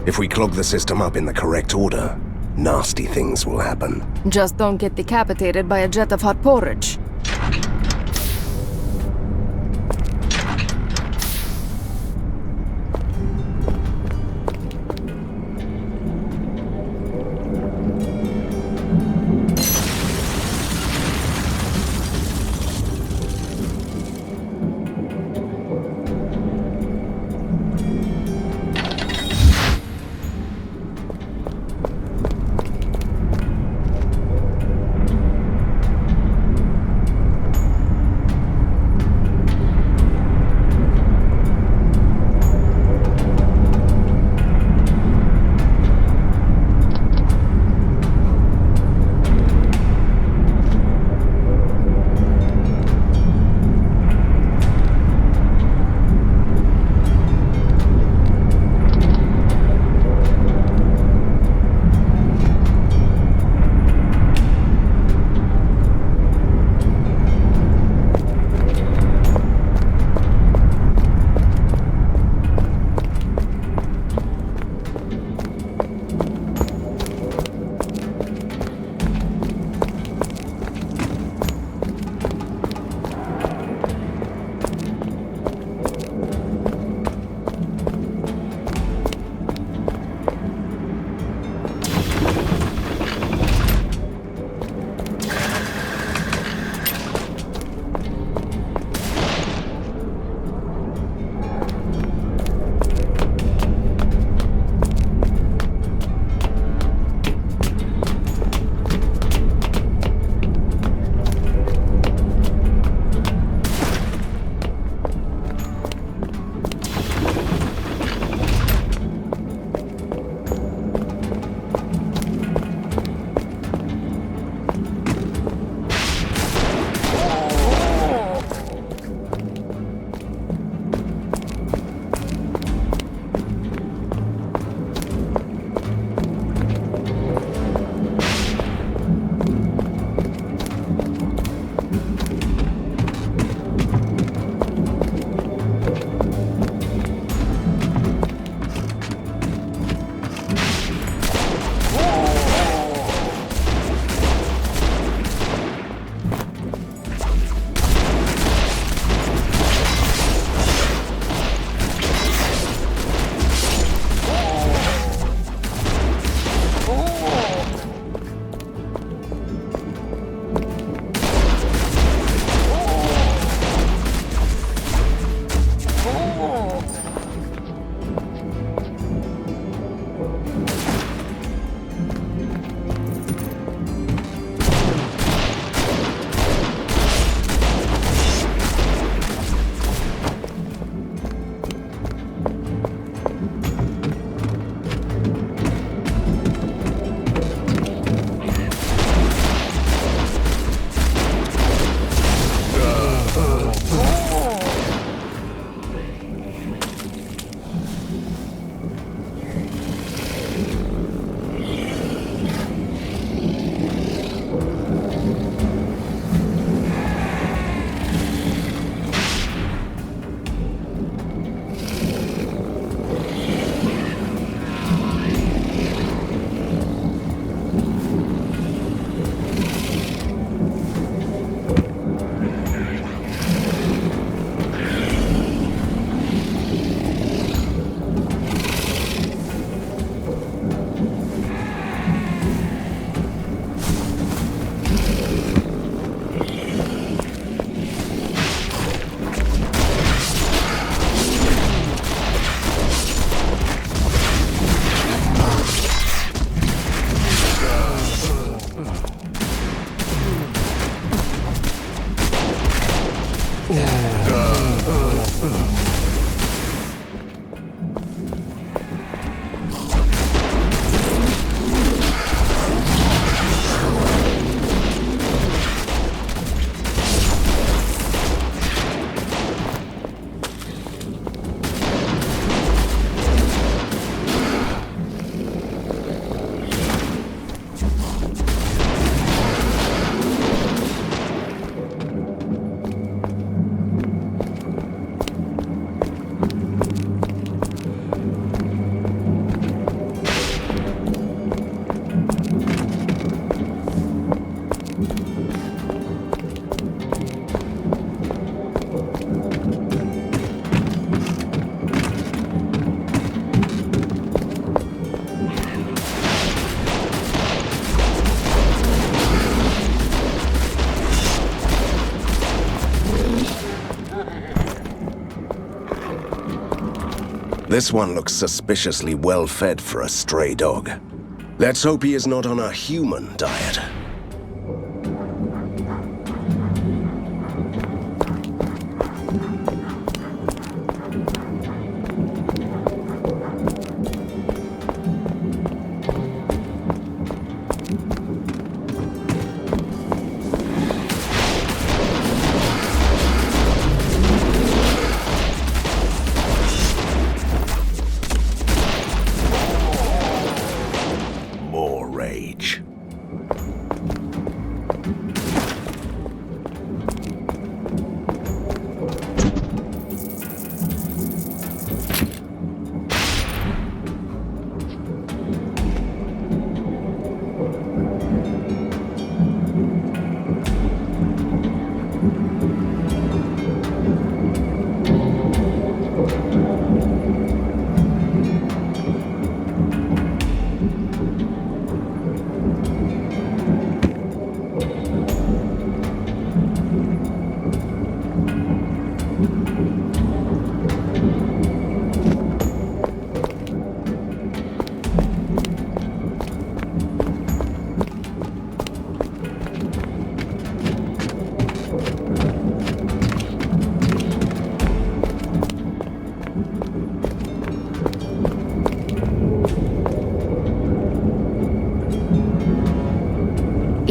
If we clog the system up in the correct order, nasty things will happen. Just don't get decapitated by a jet of hot porridge. This one looks suspiciously well-fed for a stray dog. Let's hope he is not on a human diet.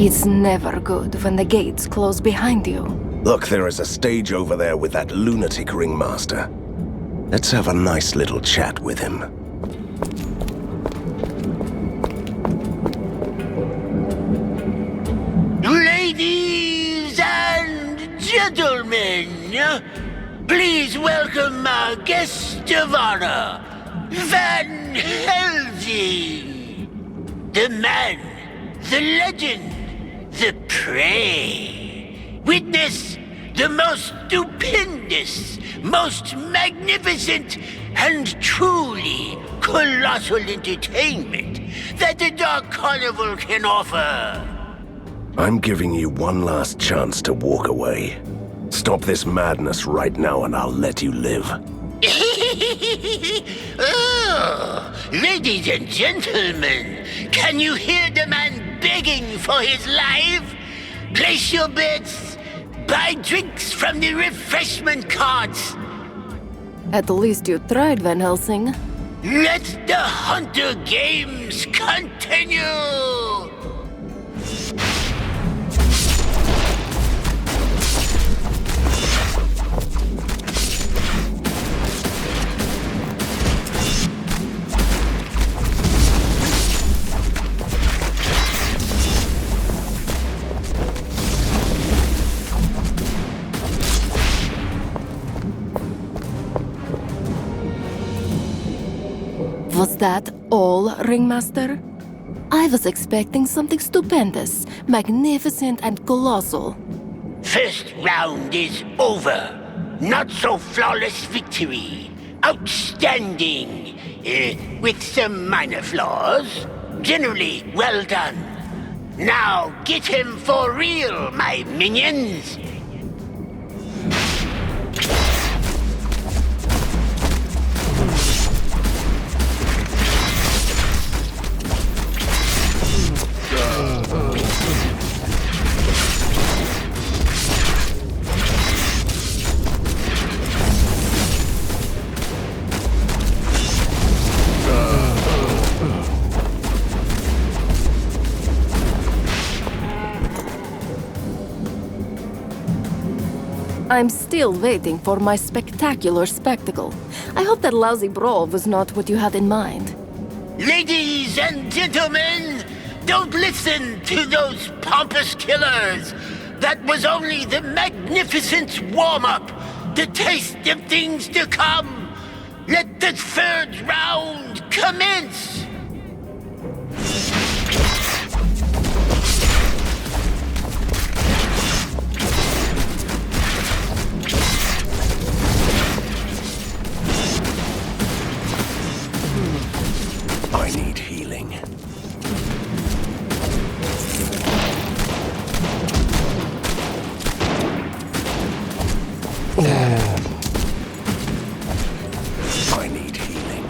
It's never good when the gates close behind you. Look, there is a stage over there with that lunatic ringmaster. Let's have a nice little chat with him. Ladies and gentlemen, please welcome our guest of honor, Van Helsing. The man, the legend, the prey. Witness the most stupendous, most magnificent, and truly colossal entertainment that the Dark Carnival can offer. I'm giving you one last chance to walk away. Stop this madness right now and I'll let you live. Oh, ladies and gentlemen, can you hear the man begging for his life? Place your bets, buy drinks from the refreshment carts. At least you tried, Van Helsing. Let the Hunter Games continue! Was that all, Ringmaster? I was expecting something stupendous, magnificent and colossal. First round is over. Not so flawless victory. Outstanding. With some minor flaws. Generally well done. Now get him for real, my minions. I'm still waiting for my spectacular spectacle. I hope that lousy brawl was not what you had in mind. Ladies and gentlemen, don't listen to those pompous killers. That was only the magnificent warm-up, the taste of things to come. Let the third round commence! I need healing. I need healing.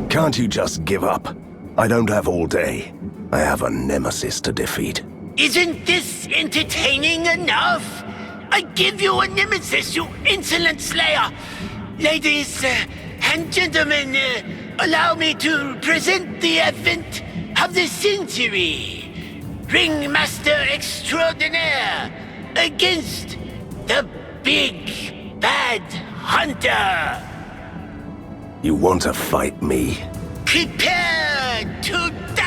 Can't you just give up? I don't have all day. I have a nemesis to defeat. Isn't this entertaining enough? I give you a nemesis, you insolent slayer! Ladies and gentlemen, allow me to present the event of the century. Ringmaster Extraordinaire against the Big Bad Hunter. You want to fight me? Prepare to die!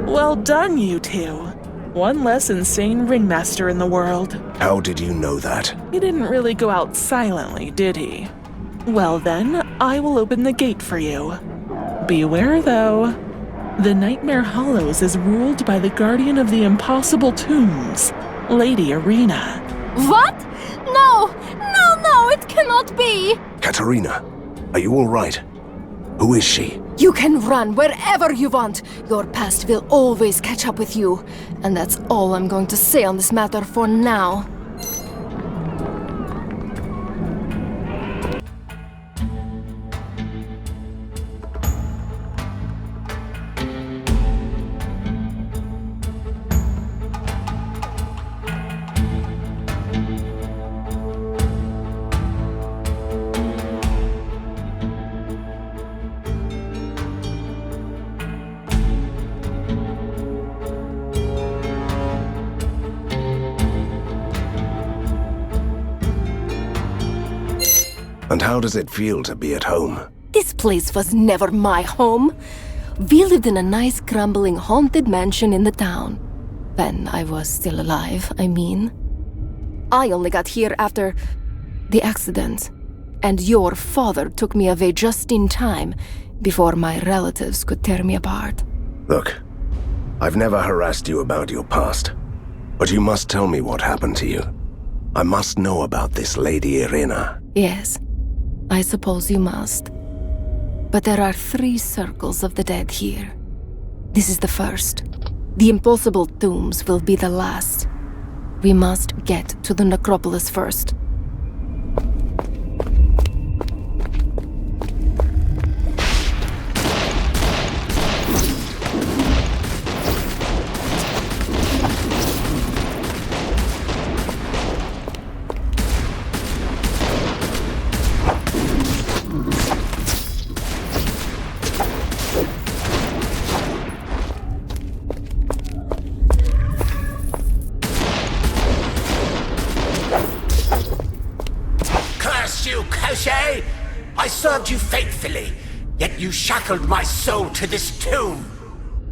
Well done, you two. One less insane ringmaster in the world. How did you know that? He didn't really go out silently, did he? Well then, I will open the gate for you. Beware though. The Nightmare Hollows is ruled by the guardian of the impossible tombs, Lady Irina. What? No! No, it cannot be! Katerina, are you all right? Who is she? You can run wherever you want. Your past will always catch up with you. And that's all I'm going to say on this matter for now. And how does it feel to be at home? This place was never my home. We lived in a nice, crumbling, haunted mansion in the town. When I was still alive, I mean. I only got here after the accident. And your father took me away just in time, before my relatives could tear me apart. Look, I've never harassed you about your past. But you must tell me what happened to you. I must know about this Lady Irina. Yes, I suppose you must. But there are 3 circles of the dead here. This is the first. The impossible tombs will be the last. We must get to the necropolis first. I served you faithfully, yet you shackled my soul to this tomb.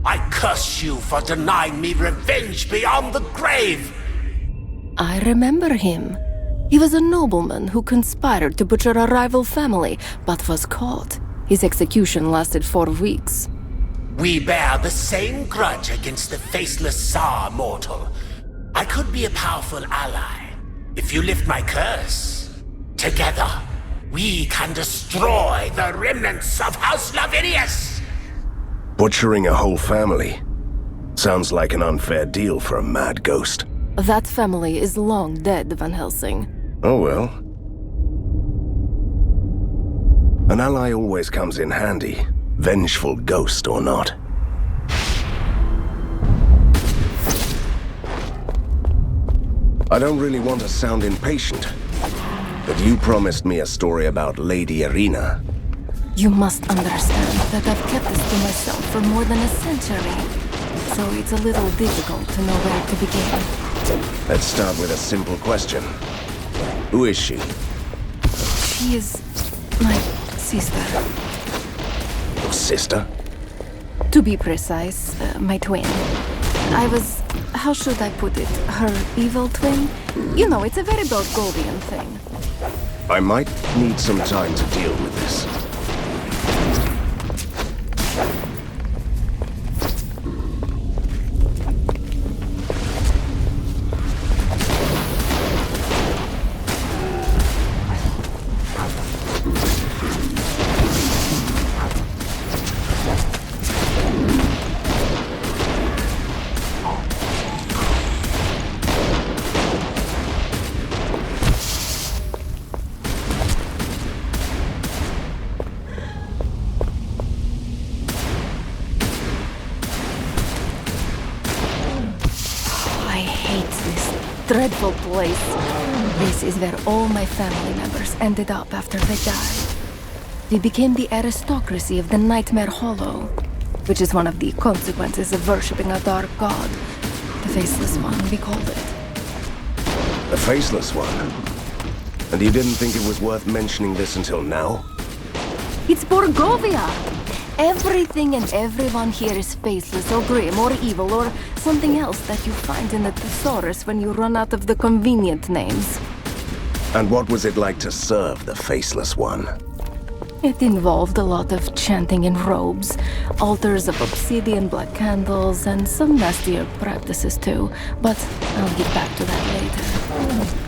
I curse you for denying me revenge beyond the grave. I remember him. He was a nobleman who conspired to butcher a rival family, but was caught. His execution lasted 4 weeks. We bear the same grudge against the faceless Tsar, mortal. I could be a powerful ally if you lift my curse. Together, we can destroy the remnants of House Lavinius! Butchering a whole family? Sounds like an unfair deal for a mad ghost. That family is long dead, Van Helsing. Oh well. An ally always comes in handy, vengeful ghost or not. I don't really want to sound impatient, but you promised me a story about Lady Irina. You must understand that I've kept this to myself for more than a century, so it's a little difficult to know where to begin. Let's start with a simple question. Who is she? She is my sister. Your sister? To be precise, my twin. I was... how should I put it? Her evil twin? You know, it's a very Borgovian thing. I might need some time to deal with this. Dreadful place. This is where all my family members ended up after they died. We became the aristocracy of the Nightmare Hollow, which is one of the consequences of worshipping a dark god. The Faceless One, we called it. The Faceless One? And you didn't think it was worth mentioning this until now? It's Borgovia! Everything and everyone here is faceless or grim or evil or something else that you find in the thesaurus when you run out of the convenient names. And what was it like to serve the Faceless One? It involved a lot of chanting in robes, altars of obsidian, black candles, and some nastier practices too. But I'll get back to that later.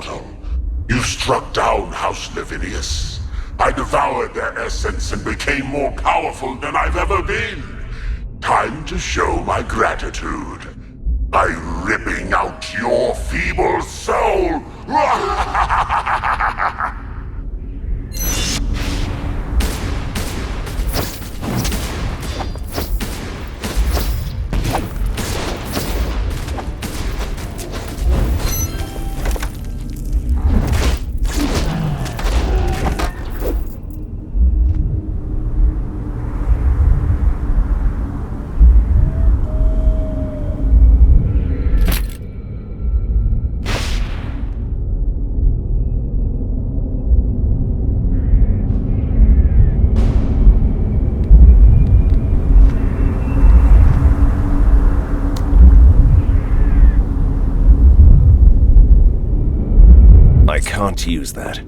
portal. You struck down House Lavinius. I devoured their essence and became more powerful than I've ever been. Time to show my gratitude by ripping out your feeble soul. I can't use that.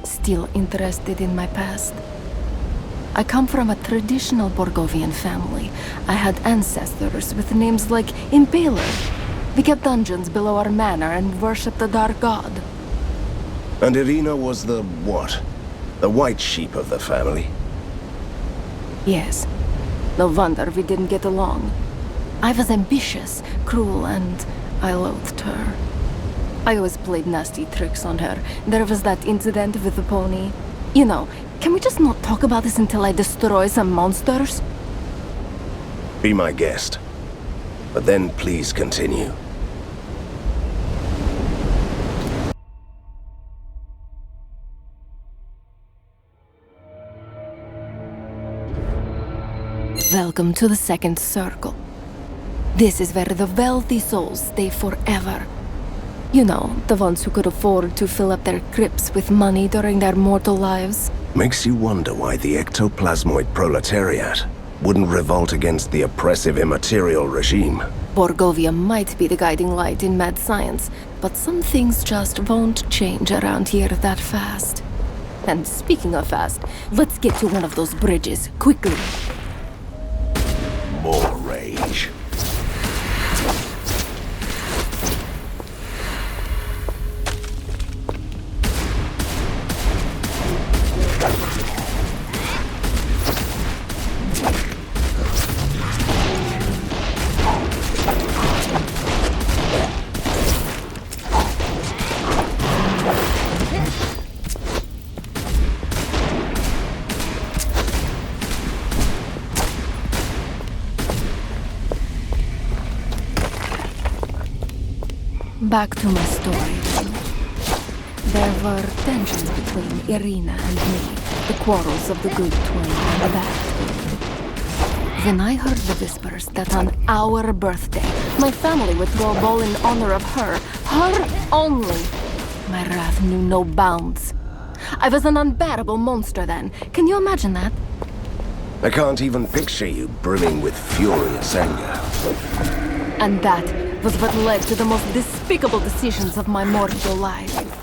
Still interested in my past? I come from a traditional Borgovian family. I had ancestors with names like Impaler. We kept dungeons below our manor and worshipped the dark god. And Irina was the what? The white sheep of the family? Yes. No wonder we didn't get along. I was ambitious, cruel, and I loathed her. I always played nasty tricks on her. There was that incident with the pony. You know, can we just not talk about this until I destroy some monsters? Be my guest. But then please continue. Welcome to the second circle. This is where the wealthy souls stay forever. You know, the ones who could afford to fill up their crypts with money during their mortal lives. Makes you wonder why the ectoplasmoid proletariat wouldn't revolt against the oppressive immaterial regime. Borgovia might be the guiding light in mad science, but some things just won't change around here that fast. And speaking of fast, let's get to one of those bridges, quickly. More rage. Back to my story. There were tensions between Irina and me, the quarrels of the good twin and the bad twin. Then I heard the whispers that on our birthday, my family would throw a ball in honor of her only. My wrath knew no bounds. I was an unbearable monster then. Can you imagine that? I can't even picture you brimming with furious anger. And that was what led to the most despicable decisions of my mortal life.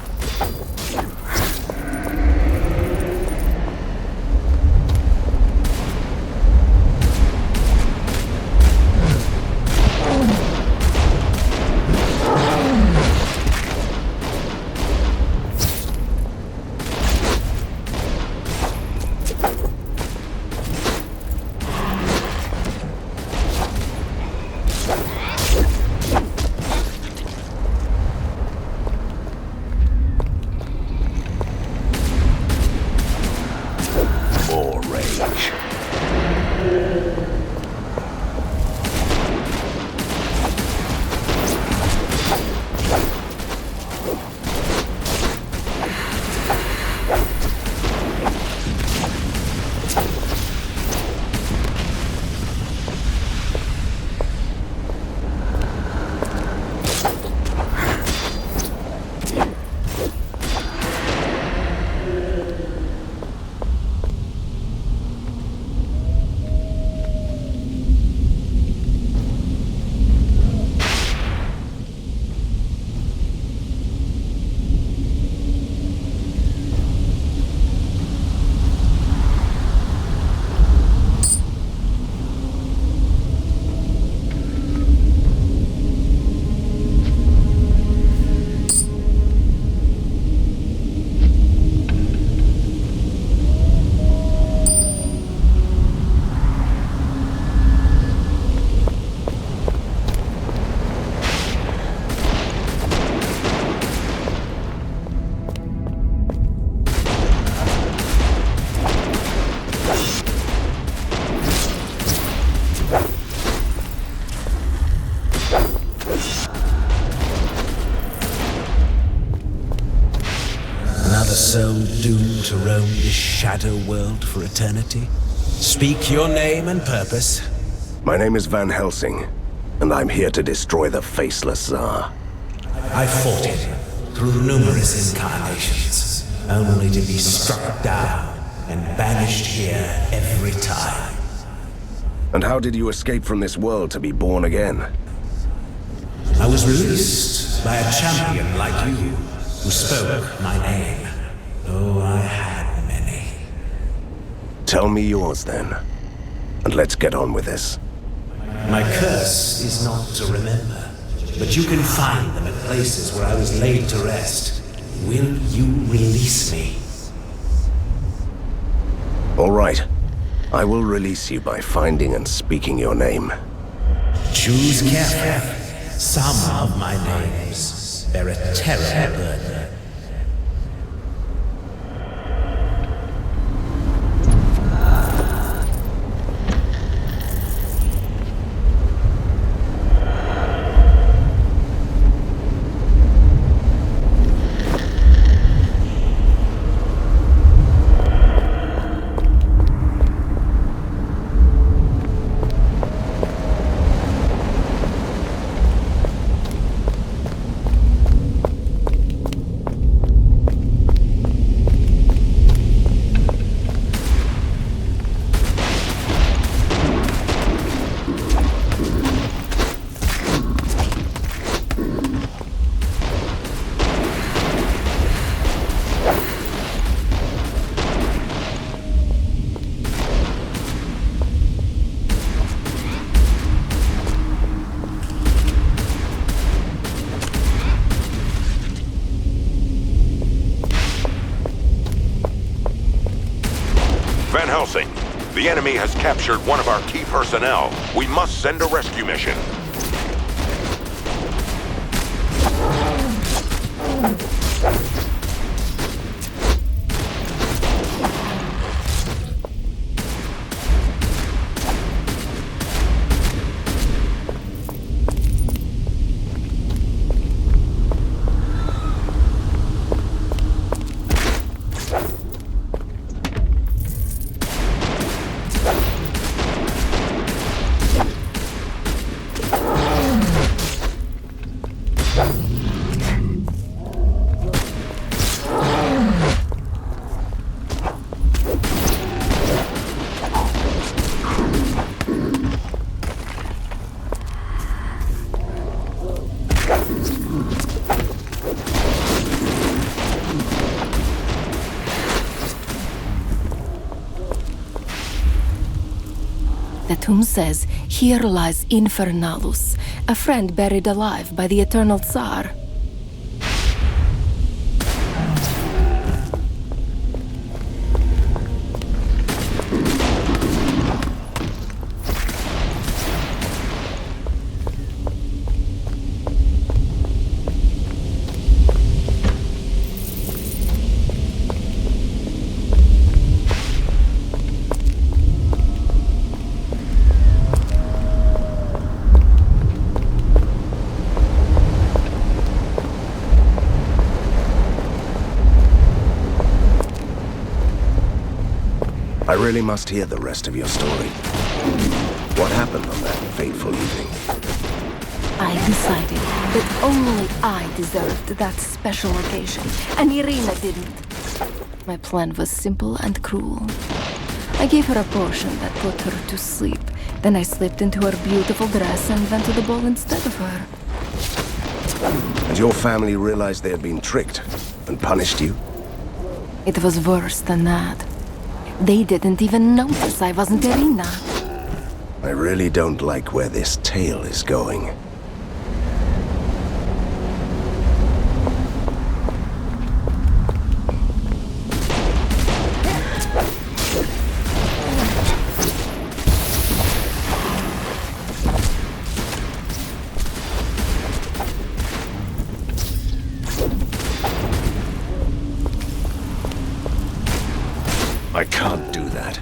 doomed to roam this shadow world for eternity? Speak your name and purpose. My name is Van Helsing, and I'm here to destroy the faceless Tsar. I fought him through numerous incarnations, only to be struck down and banished here every time. And how did you escape from this world to be born again? I was released by a champion like you, who spoke my name. Oh, I had many. Tell me yours then, and let's get on with this. My curse is not to remember, but you can find them at places where I was laid to rest. Will you release me? All right. I will release you by finding and speaking your name. Choose carefully. Some of my names bear a terrible burden. Van Helsing, the enemy has captured one of our key personnel. We must send a rescue mission. The tomb says, "Here lies Infernalus, a friend buried alive by the eternal Tsar." I really must hear the rest of your story. What happened on that fateful evening? I decided that only I deserved that special occasion, and Irina didn't. My plan was simple and cruel. I gave her a potion that put her to sleep. Then I slipped into her beautiful dress and went to the ball instead of her. And your family realized they had been tricked and punished you? It was worse than that. They didn't even notice I wasn't Irina. I really don't like where this tale is going. I can't do that.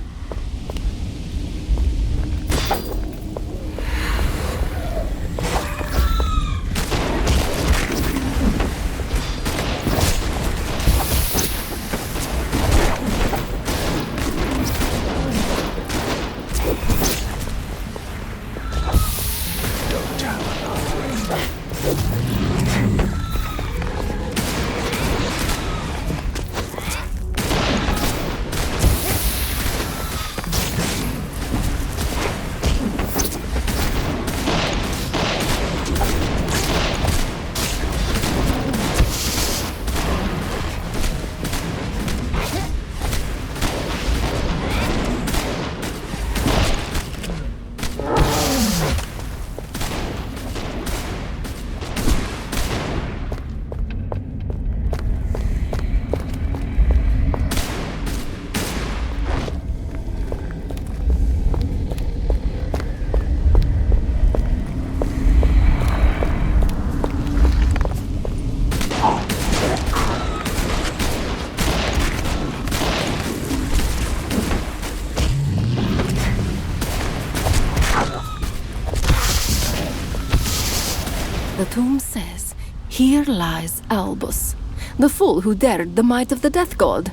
tomb says, "Here lies Albus, the fool who dared the might of the death god."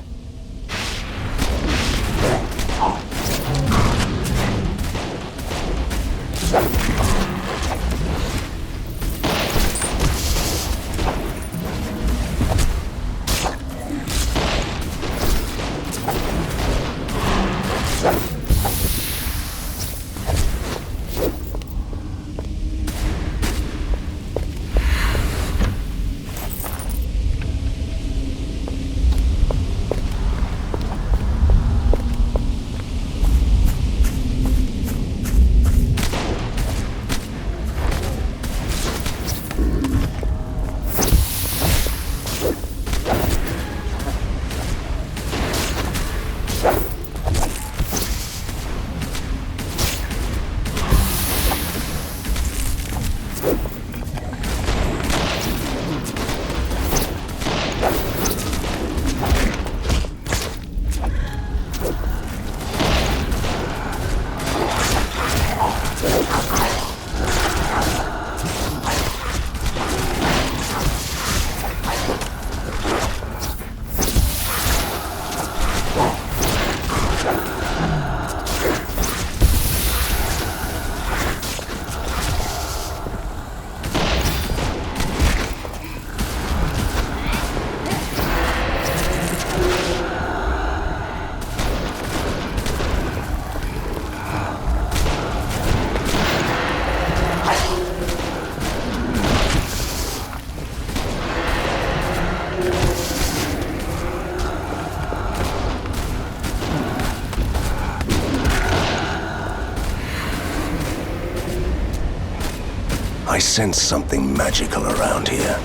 I sense something magical around here.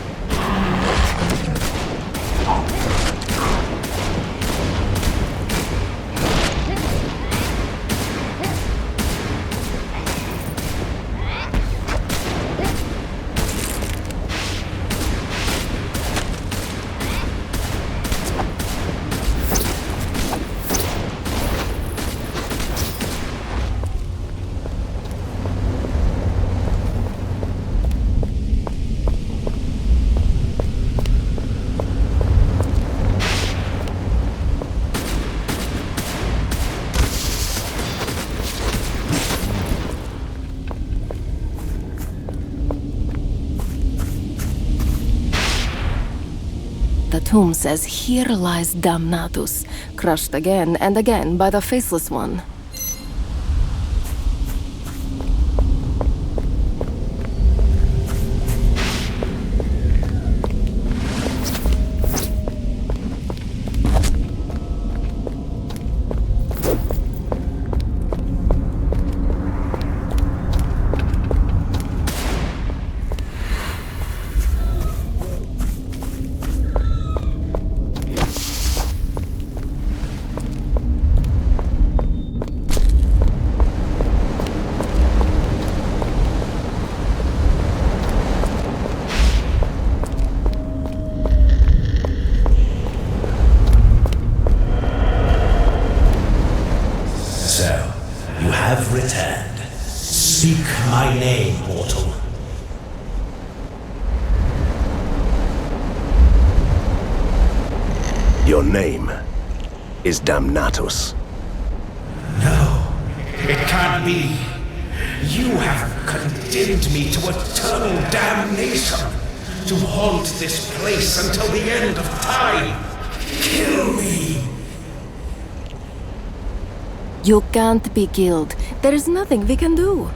The tomb says, "Here lies Damnatus, crushed again and again by the Faceless One." Returned. Speak my name, mortal. Your name is Damnatus. No, it can't be. You have condemned me to eternal damnation, to haunt this place until the end of time. Kill me. You can't be killed. There is nothing we can do.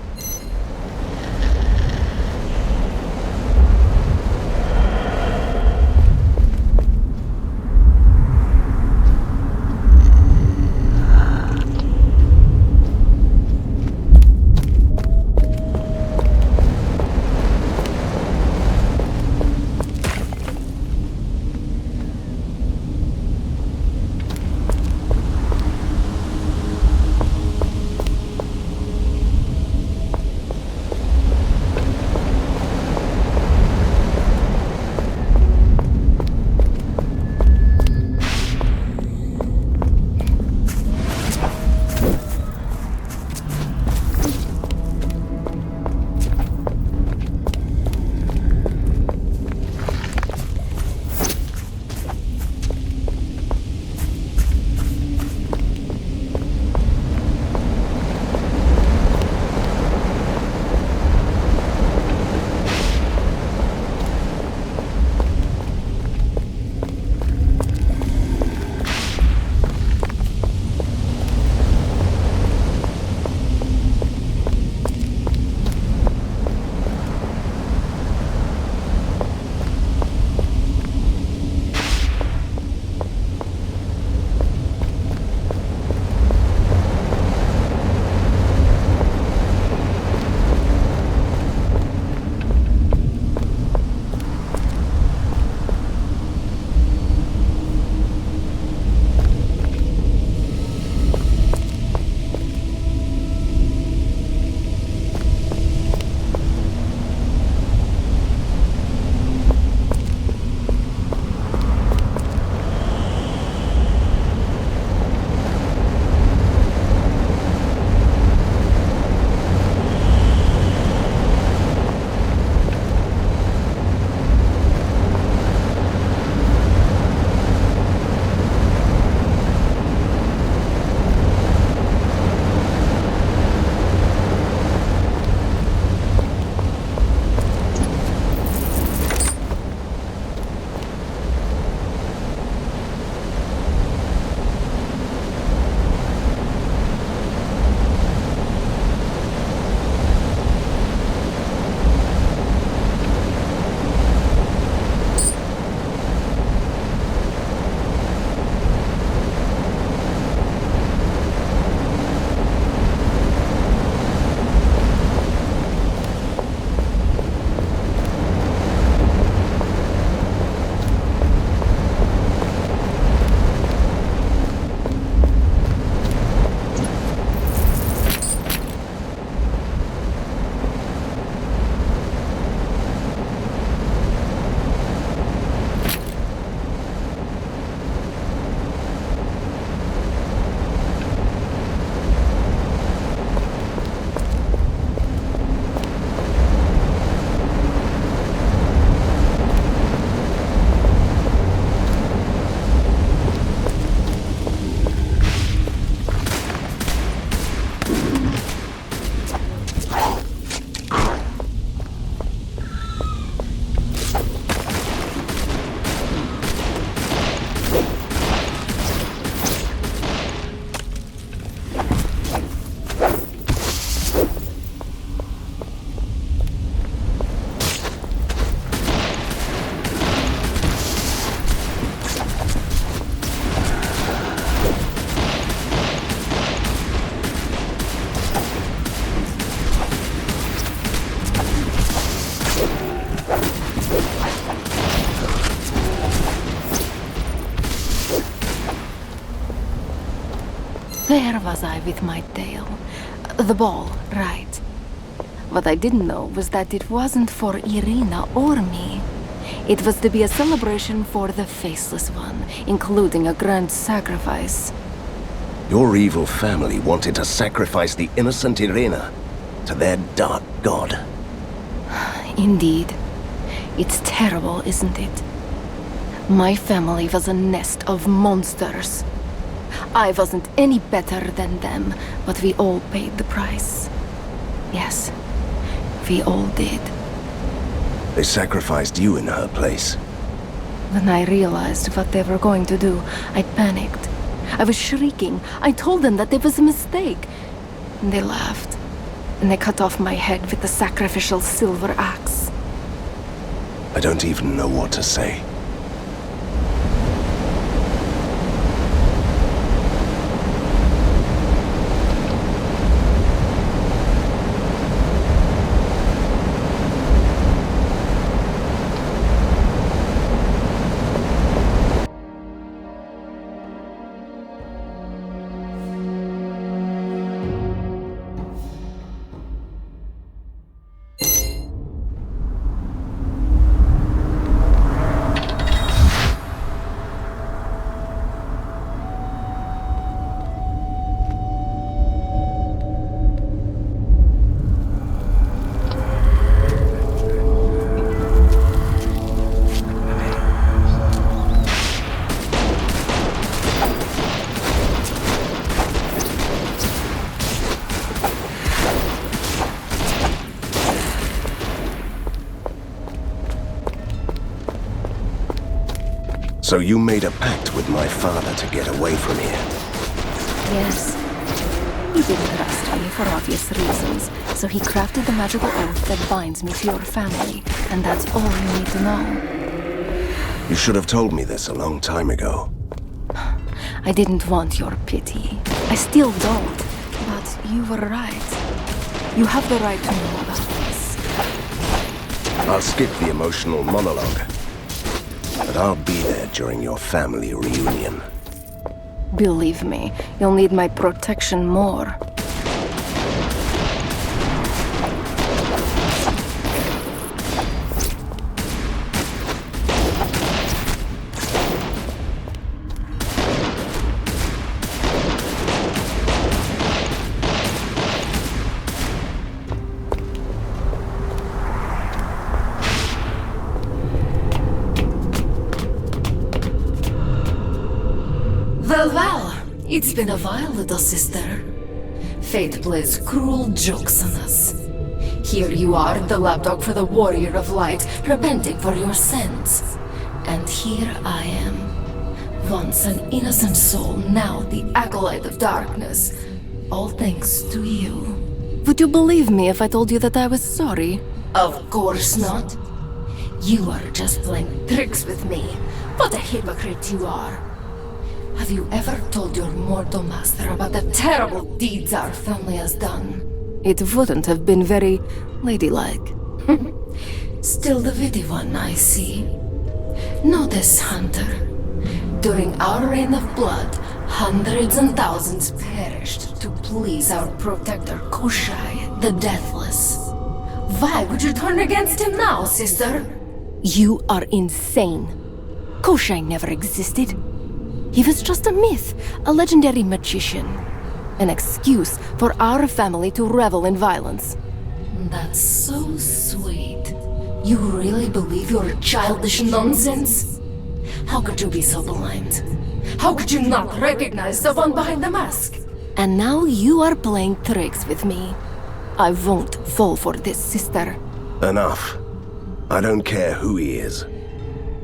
Where was I with my tale? The ball, right. What I didn't know was that it wasn't for Irina or me. It was to be a celebration for the Faceless One, including a grand sacrifice. Your evil family wanted to sacrifice the innocent Irina to their dark god. Indeed. It's terrible, isn't it? My family was a nest of monsters. I wasn't any better than them, but we all paid the price. Yes, we all did. They sacrificed you in her place. When I realized what they were going to do, I panicked. I was shrieking. I told them that it was a mistake. And they laughed. And they cut off my head with the sacrificial silver axe. I don't even know what to say. So you made a pact with my father to get away from here? Yes. He didn't trust me for obvious reasons, so he crafted the magical oath that binds me to your family, and that's all you need to know. You should have told me this a long time ago. I didn't want your pity. I still don't, but you were right. You have the right to know about this. I'll skip the emotional monologue. But I'll be there during your family reunion. Believe me, you'll need my protection more. Well, it's been a while, little sister. Fate plays cruel jokes on us. Here you are, the lapdog for the warrior of light, repenting for your sins. And here I am, once an innocent soul, now the acolyte of darkness. All thanks to you. Would you believe me if I told you that I was sorry? Of course not. You are just playing tricks with me. What a hypocrite you are. Have you ever told your mortal master about the terrible deeds our family has done? It wouldn't have been very ladylike. Still the witty one, I see. Know this, Hunter. During our reign of blood, hundreds and thousands perished to please our protector Koshai, the Deathless. Why would you turn against him now, sister? You are insane. Koshai never existed. He was just a myth, a legendary magician. An excuse for our family to revel in violence. That's so sweet. You really believe your childish nonsense? How could you be so blind? How could you not recognize the one behind the mask? And now you are playing tricks with me. I won't fall for this, sister. Enough. I don't care who he is.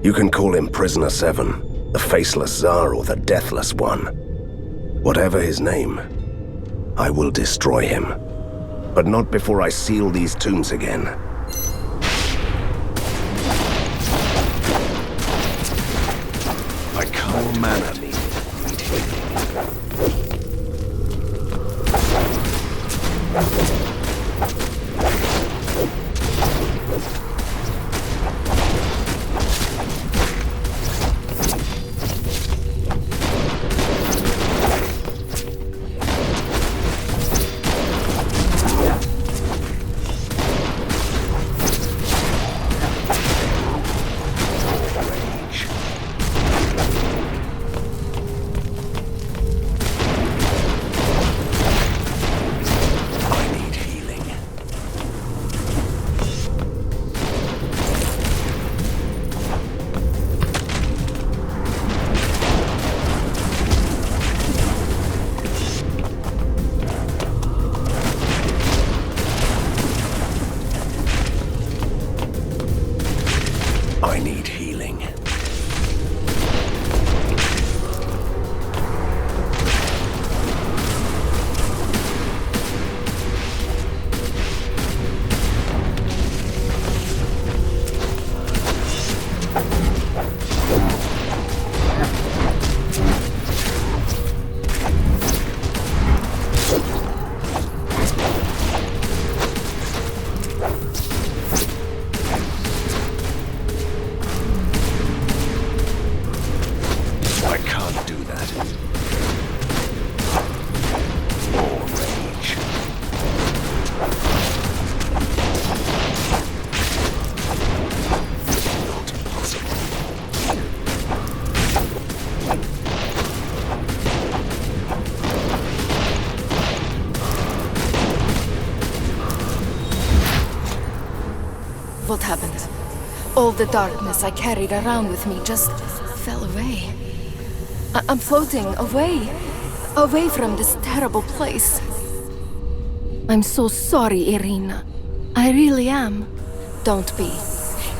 You can call him Prisoner 7. The Faceless Tsar or the Deathless One. Whatever his name, I will destroy him. But not before I seal these tombs again. I can't manner me. what happened. All the darkness I carried around with me just fell away. I'm floating away from this terrible place. I'm so sorry, Irina. I really am. Don't be.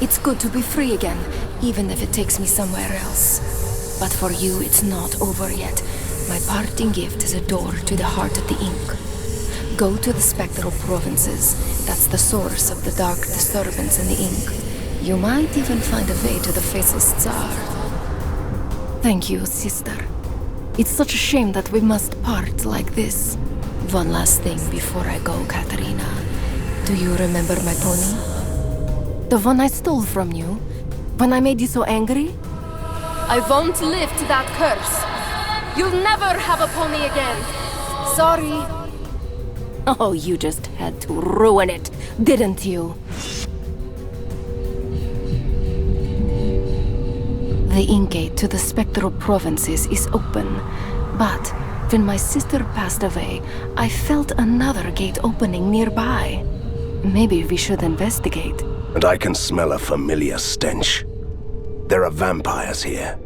It's good to be free again, even if it takes me somewhere else. But for you, it's not over yet. My parting gift is a door to the heart of the ink. Go to the spectral provinces. That's the source of the dark disturbance in the ink. You might even find a way to the faceless Tsar. Thank you, sister. It's such a shame that we must part like this. One last thing before I go, Katerina. Do you remember my pony? The one I stole from you? When I made you so angry? I won't lift that curse. You'll never have a pony again. Sorry. Oh, you just had to ruin it, didn't you? The ink gate to the spectral provinces is open, but when my sister passed away, I felt another gate opening nearby. Maybe we should investigate. And I can smell a familiar stench. There are vampires here.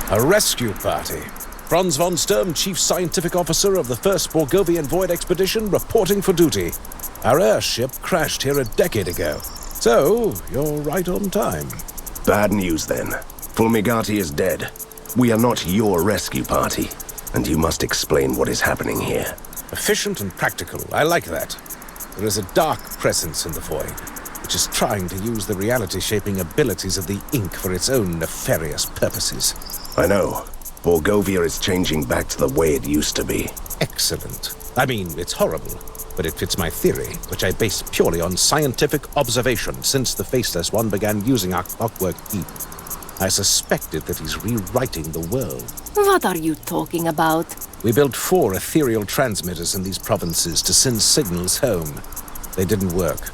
A rescue party. Franz von Sturm, Chief Scientific Officer of the 1st Borgovian Void Expedition, reporting for duty. Our airship crashed here a decade ago. So, you're right on time. Bad news, then. Fulmigati is dead. We are not your rescue party, and you must explain what is happening here. Efficient and practical. I like that. There is a dark presence in the void, which is trying to use the reality-shaping abilities of the ink for its own nefarious purposes. I know. Borgovia is changing back to the way it used to be. Excellent. I mean, it's horrible, but it fits my theory, which I base purely on scientific observation since the Faceless One began using our clockwork keep. I suspected that he's rewriting the world. What are you talking about? We built 4 ethereal transmitters in these provinces to send signals home. They didn't work.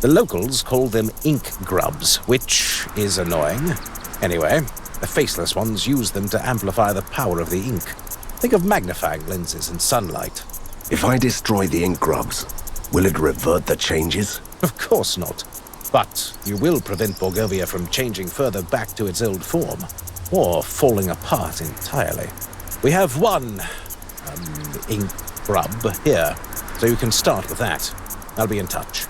The locals called them ink grubs, which is annoying. Anyway, the Faceless Ones use them to amplify the power of the ink. Think of magnifying lenses and sunlight. If I destroy the ink grubs, will it revert the changes? Of course not. But you will prevent Borgovia from changing further back to its old form, or falling apart entirely. We have one ink grub here, so you can start with that. I'll be in touch.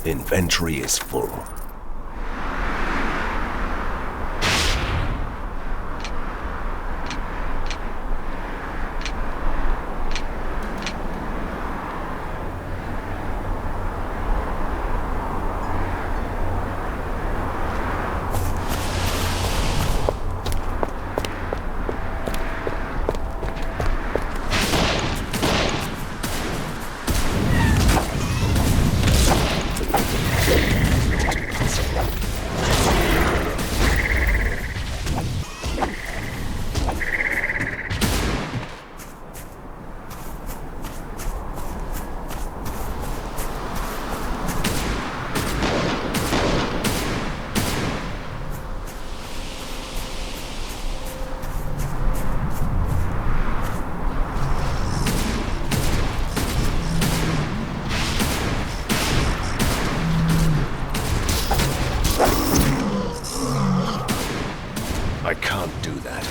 Inventory is full. I can't do that.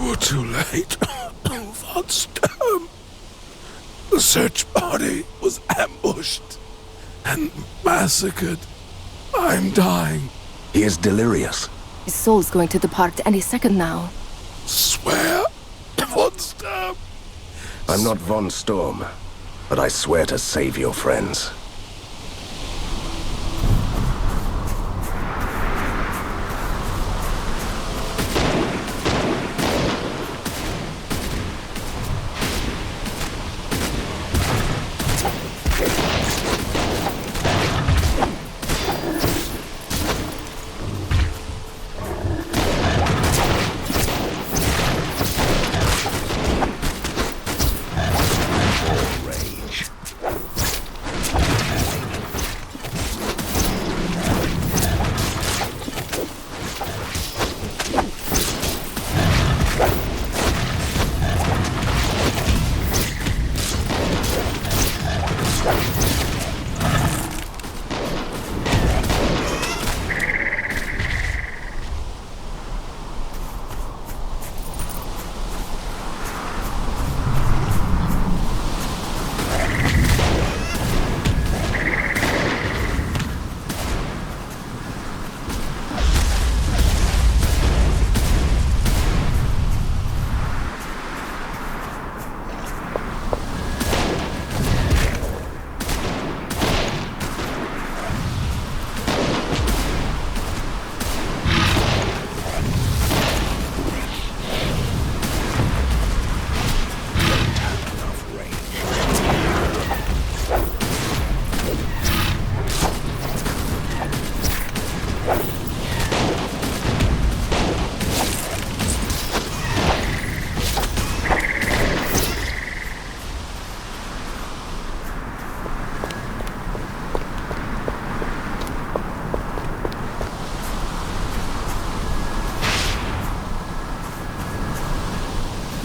We're too late. Von Sturm. The search party was ambushed and massacred. I'm dying. He is delirious. His soul's going to depart any second now. Swear, Von Sturm. I'm not Von Storm, but I swear to save your friends.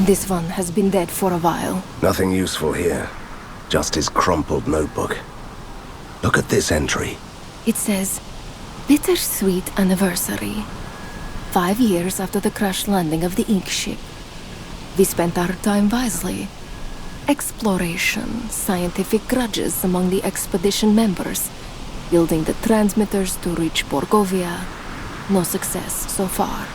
This one has been dead for a while. Nothing useful here. Just his crumpled notebook. Look at this entry. It says, Bittersweet Anniversary. 5 years after the crash landing of the ink ship. We spent our time wisely. Exploration, scientific grudges among the expedition members, building the transmitters to reach Borgovia. No success so far.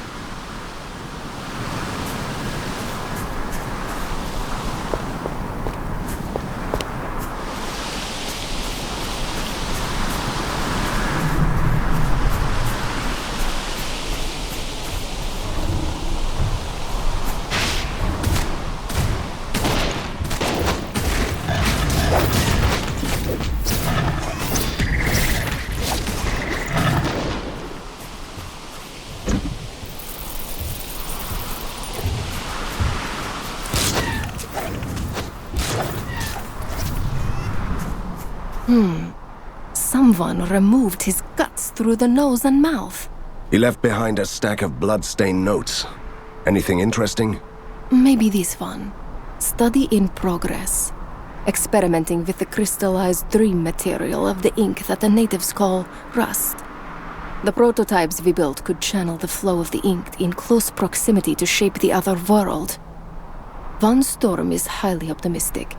Someone removed his guts through the nose and mouth. He left behind a stack of blood-stained notes. Anything interesting? Maybe this one. Study in progress. Experimenting with the crystallized dream material of the ink that the natives call rust. The prototypes we built could channel the flow of the ink in close proximity to shape the other world. Von Storm is highly optimistic.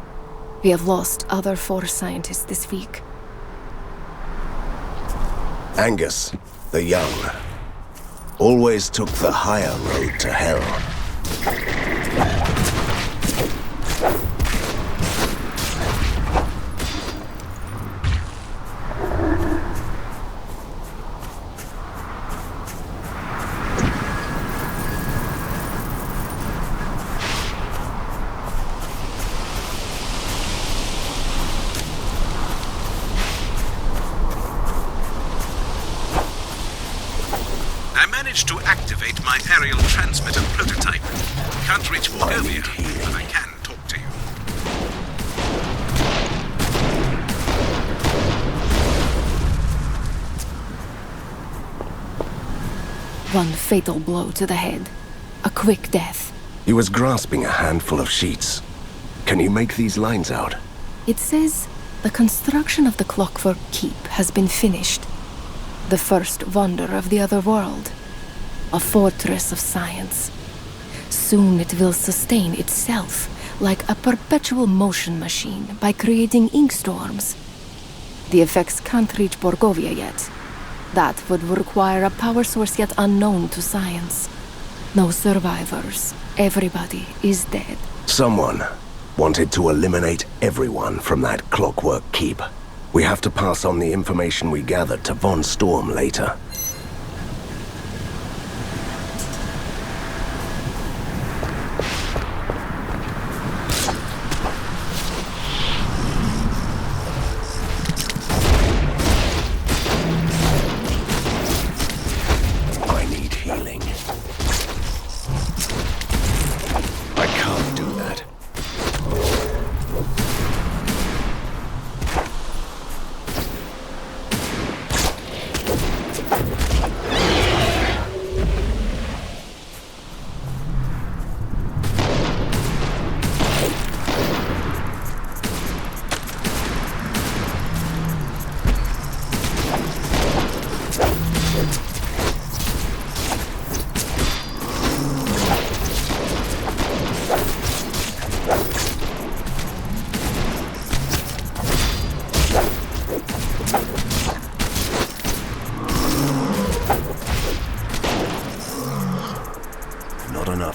We have lost other 4 scientists this week. Angus, the young, always took the higher road to hell. To activate my aerial transmitter prototype. Can't reach Borgovia, but I can talk to you. One fatal blow to the head. A quick death. He was grasping a handful of sheets. Can you make these lines out? It says, the construction of the Clockwork Keep has been finished. The first wonder of the other world. A fortress of science. Soon it will sustain itself like a perpetual motion machine by creating ink storms. The effects can't reach Borgovia yet. That would require a power source yet unknown to science. No survivors. Everybody is dead. Someone wanted to eliminate everyone from that Clockwork Keep. We have to pass on the information we gathered to Von Storm later.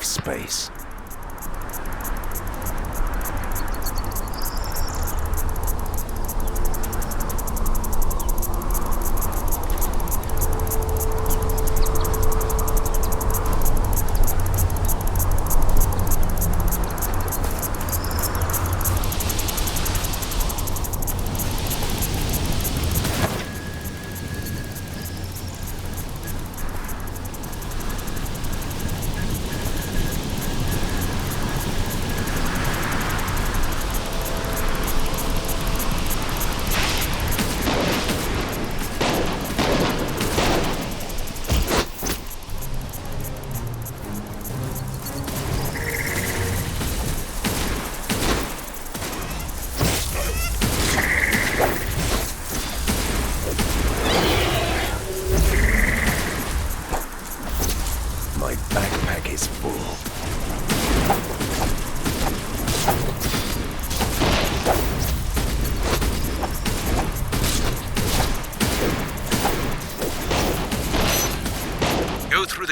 Space.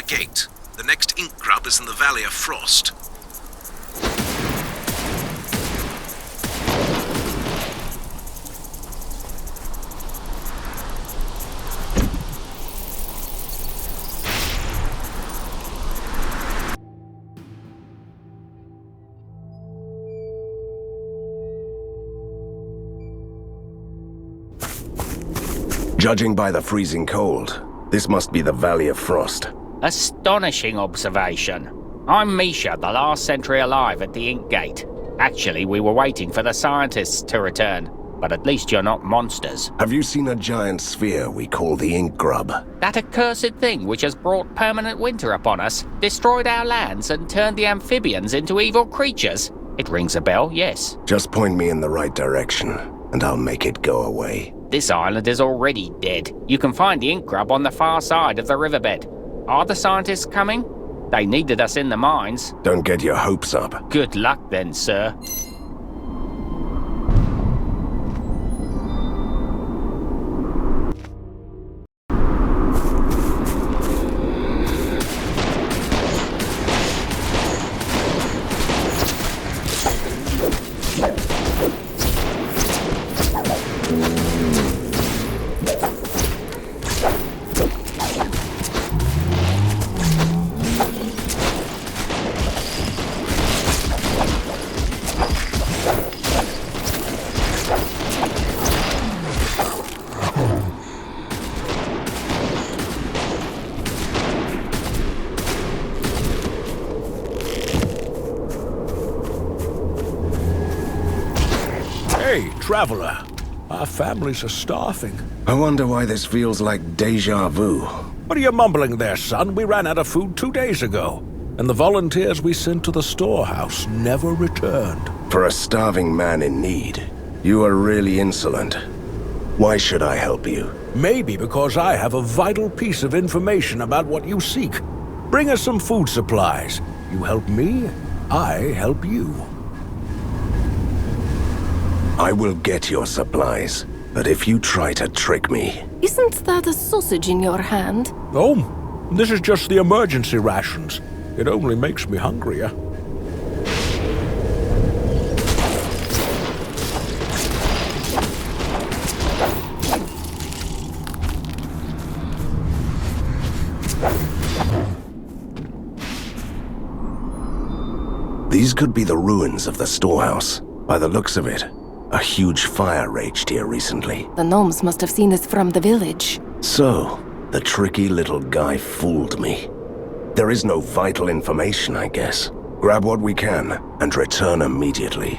gate. The next ink grub is in the Valley of Frost. Judging by the freezing cold, this must be the Valley of Frost. Astonishing observation. I'm Misha, the last sentry alive at the Ink Gate. Actually, we were waiting for the scientists to return, but at least you're not monsters. Have you seen a giant sphere we call the Ink Grub? That accursed thing which has brought permanent winter upon us, destroyed our lands and turned the amphibians into evil creatures? It rings a bell, yes. Just point me in the right direction, and I'll make it go away. This island is already dead. You can find the ink grub on the far side of the riverbed. Are the scientists coming? They needed us in the mines. Don't get your hopes up. Good luck then, sir. Hey, traveler. Our families are starving. I wonder why this feels like deja vu. What are you mumbling there, son? We ran out of food 2 days ago. And the volunteers we sent to the storehouse never returned. For a starving man in need, you are really insolent. Why should I help you? Maybe because I have a vital piece of information about what you seek. Bring us some food supplies. You help me, I help you. I will get your supplies, but if you try to trick me... Isn't that a sausage in your hand? Oh, this is just the emergency rations. It only makes me hungrier. These could be the ruins of the storehouse. By the looks of it, a huge fire raged here recently. The gnomes must have seen us from the village. So, the tricky little guy fooled me. There is no vital information, I guess. Grab what we can, and return immediately.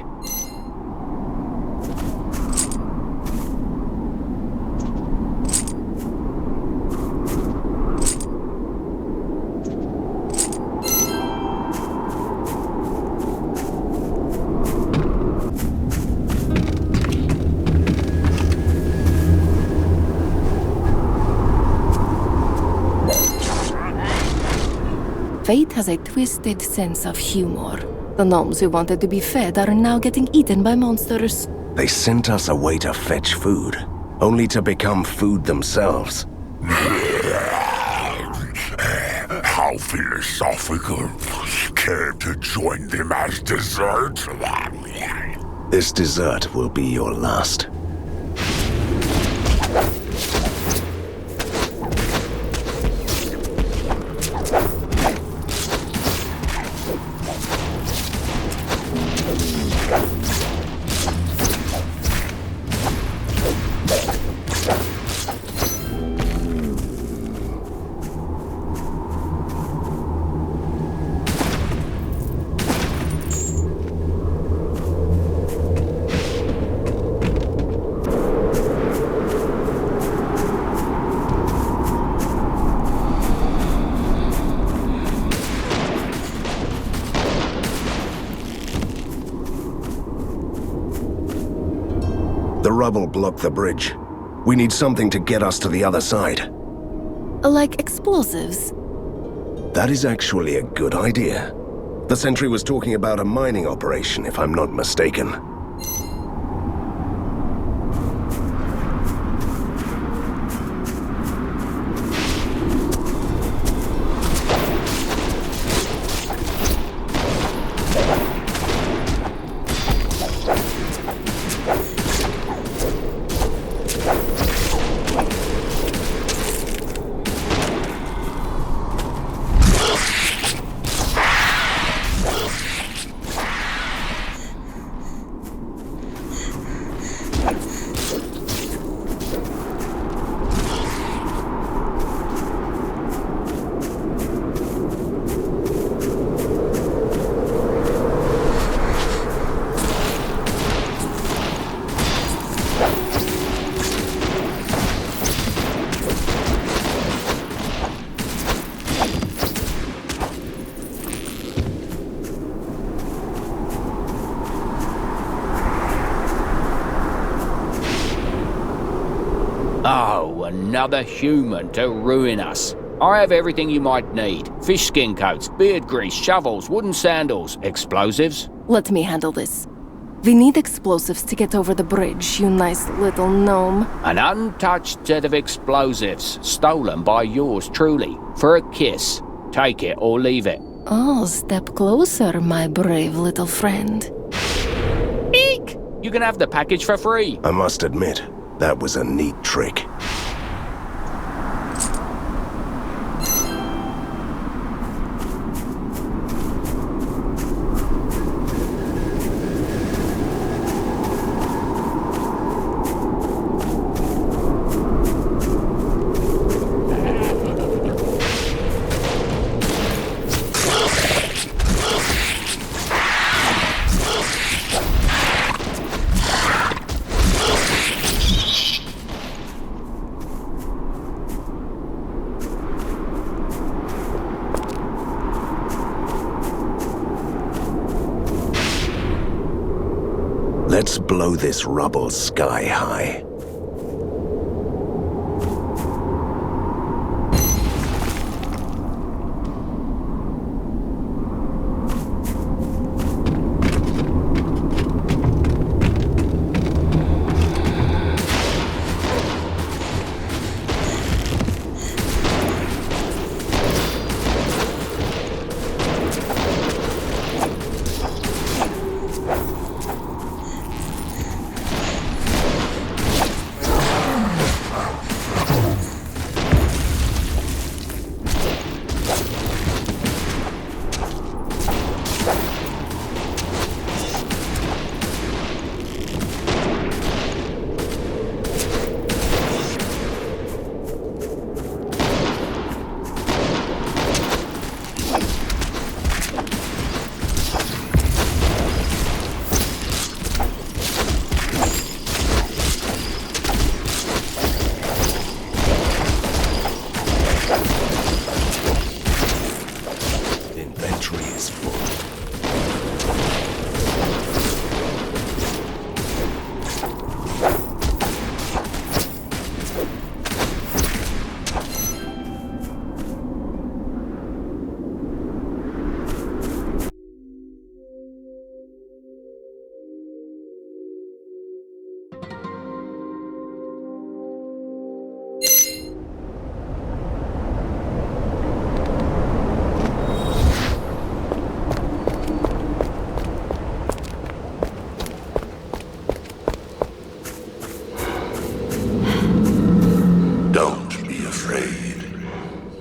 Fate has a twisted sense of humor. The gnomes who wanted to be fed are now getting eaten by monsters. They sent us away to fetch food, only to become food themselves. How philosophical. Care to join them as dessert? This dessert will be your last. The rubble blocked the bridge. We need something to get us to the other side. Like explosives? That is actually a good idea. The sentry was talking about a mining operation, if I'm not mistaken. Oh, another human to ruin us. I have everything you might need. Fish skin coats, beard grease, shovels, wooden sandals, explosives. Let me handle this. We need explosives to get over the bridge, you nice little gnome. An untouched set of explosives, stolen by yours truly, for a kiss. Take it or leave it. Oh, step closer, my brave little friend. Eek! You can have the package for free. I must admit, that was a neat trick. Let's blow this rubble sky high.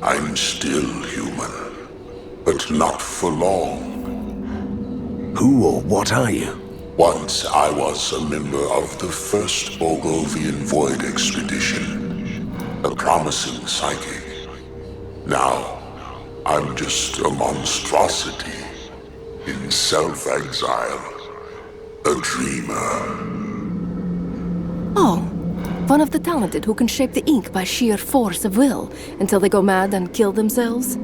I'm still human, but not for long. Who or what are you? Once I was a member of the first Borgovian Void expedition, a promising psychic. Now, I'm just a monstrosity in self-exile, a dreamer. Oh, one of the talented who can shape the ink by sheer force of will until they go mad and kill themselves?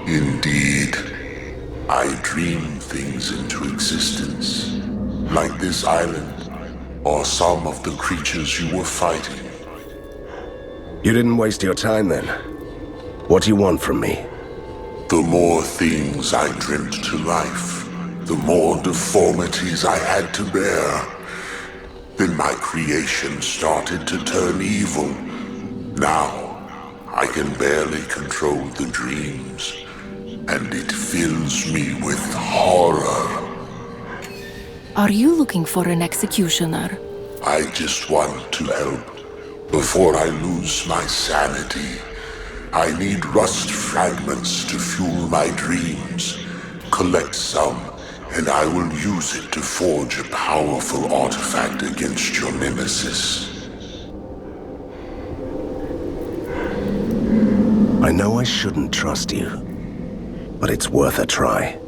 Indeed. I dream things into existence, like this island, or some of the creatures you were fighting. You didn't waste your time then. What do you want from me? The more things I dreamt to life, the more deformities I had to bear. Then my creation started to turn evil. Now, I can barely control the dreams, and it fills me with horror. Are you looking for an executioner? I just want to help before I lose my sanity. I need rust fragments to fuel my dreams. Collect some, and I will use it to forge a powerful artifact against your nemesis. I know I shouldn't trust you, but it's worth a try.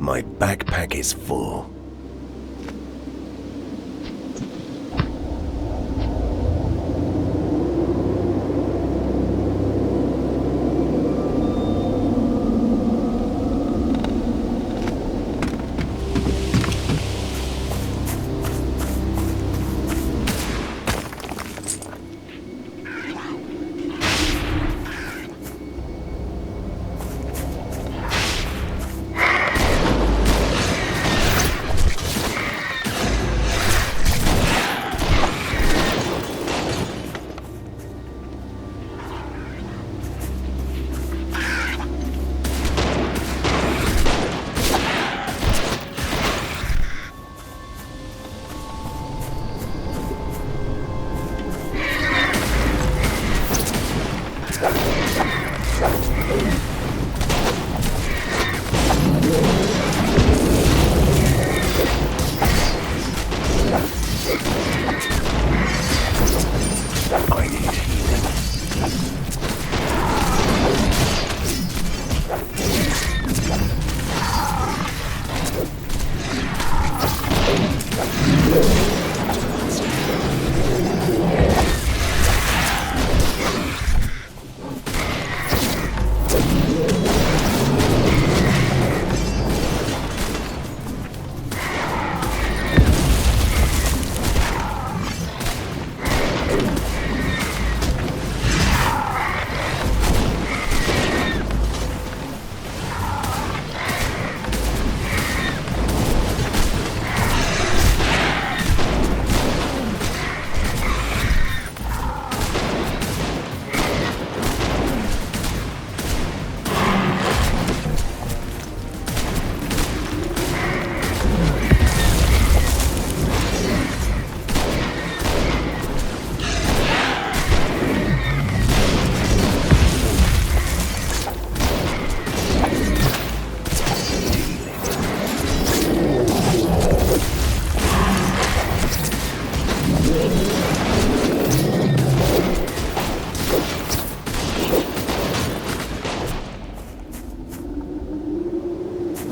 My backpack is full.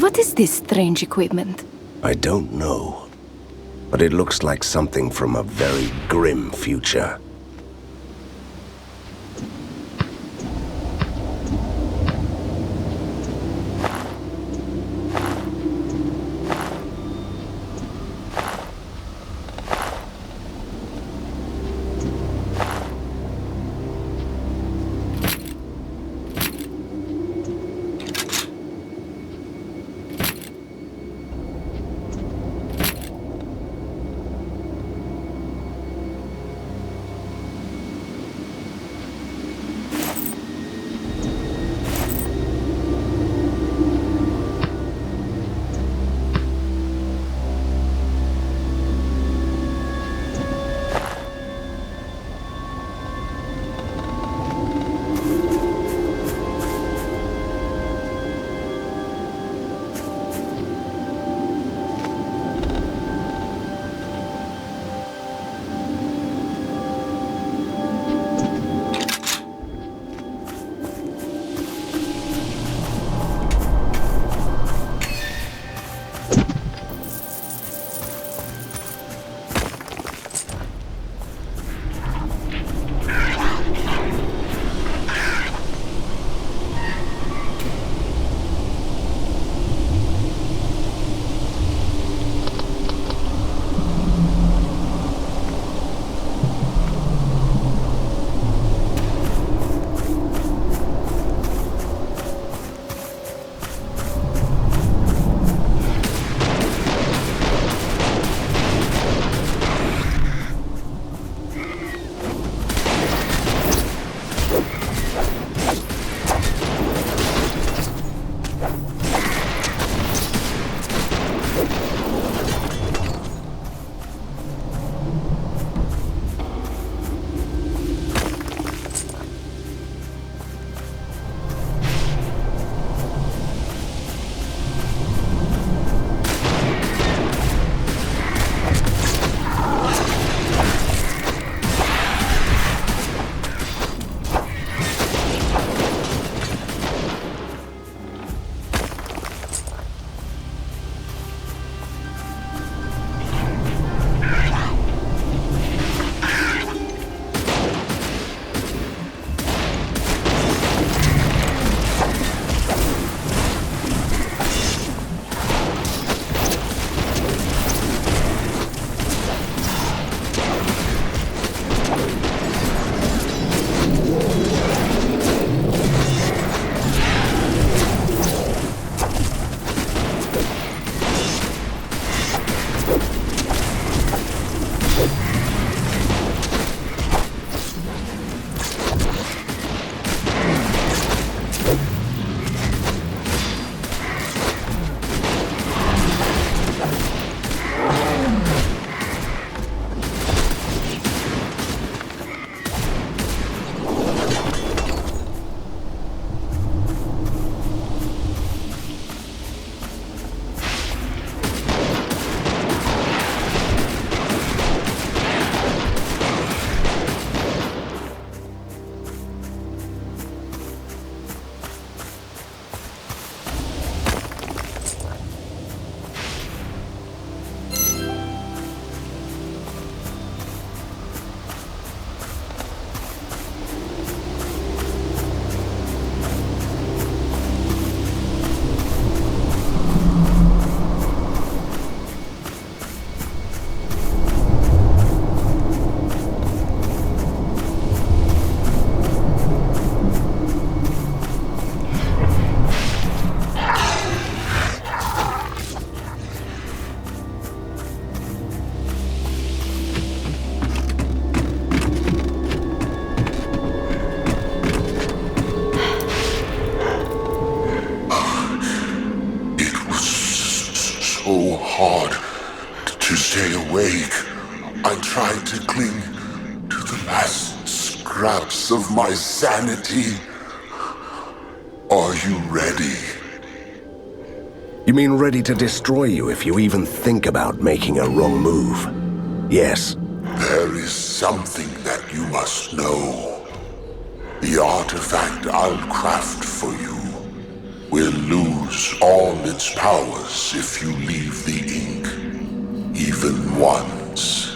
What is this strange equipment? I don't know, but it looks like something from a very grim future. so hard to stay awake. I tried to cling to the last scraps of my sanity. Are you ready? You mean ready to destroy you if you even think about making a wrong move? Yes. There is something that you must know. The artifact I'll craft for you will lose all its powers if you leave the ink, even once.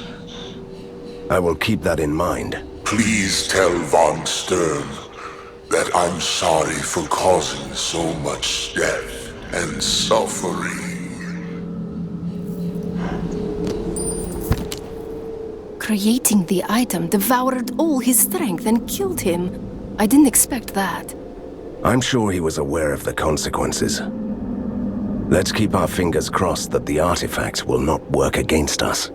I will keep that in mind. Please tell von Sturm that I'm sorry for causing so much death and suffering. Creating the item devoured all his strength and killed him. I didn't expect that. I'm sure he was aware of the consequences. Let's keep our fingers crossed that the artifact will not work against us.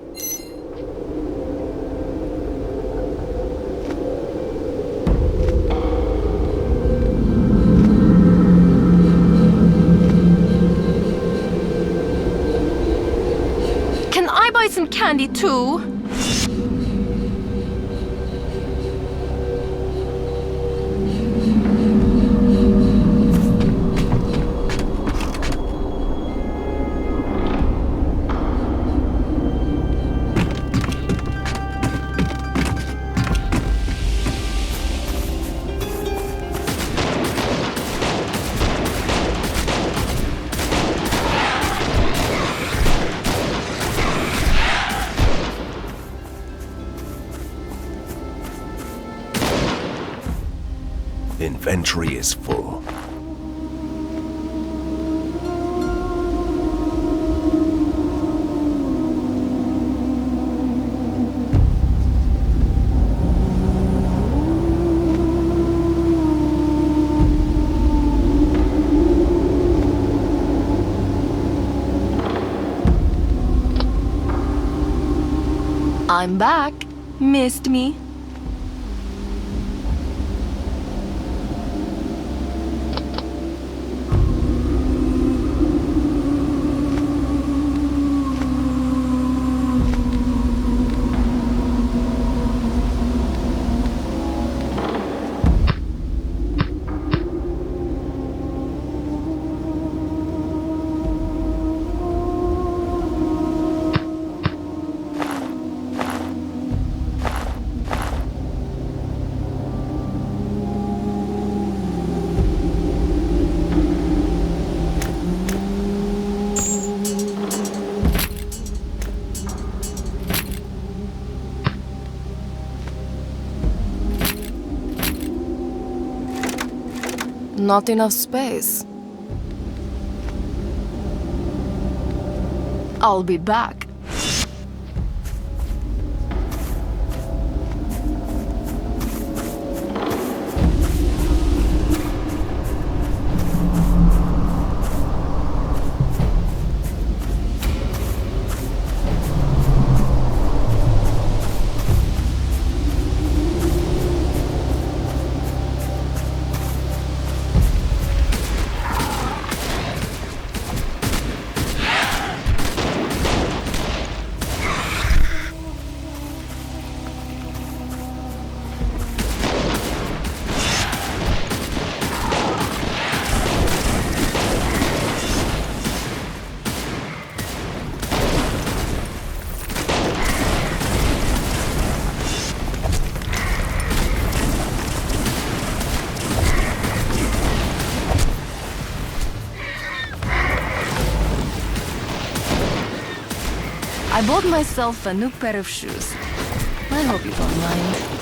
Can I buy some candy too? Inventory is full. I'm back. Missed me? Not enough space. I'll be back. I bought myself a new pair of shoes. I hope you don't mind.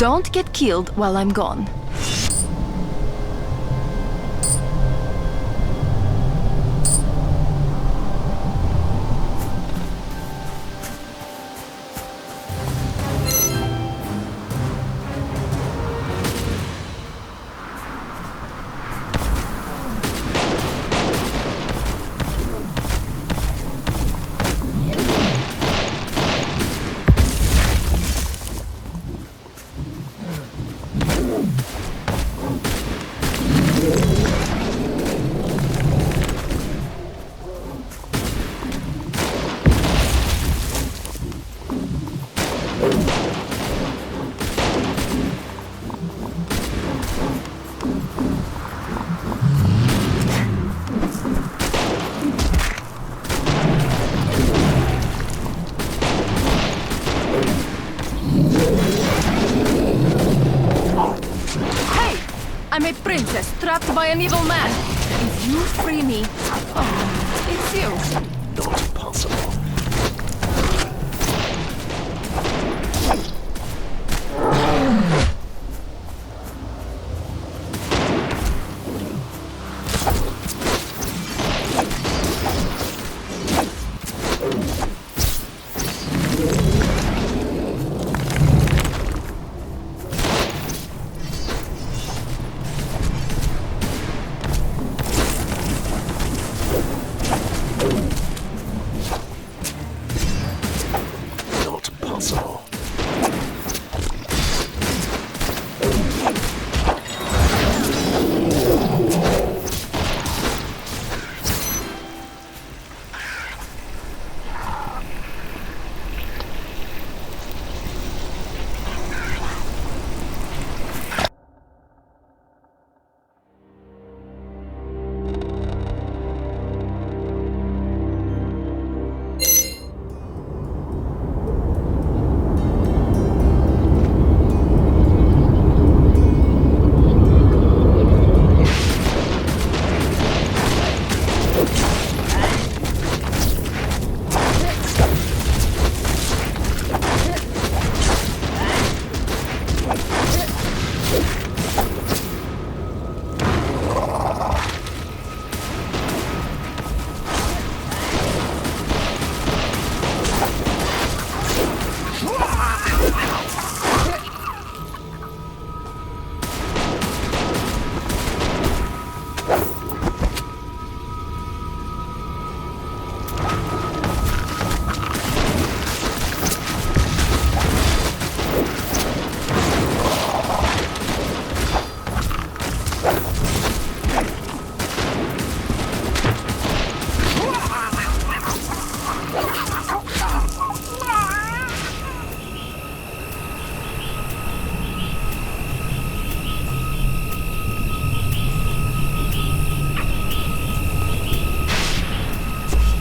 Don't get killed while I'm gone. I'm a princess trapped by an evil man. If you free me... Oh, it's you. Not possible.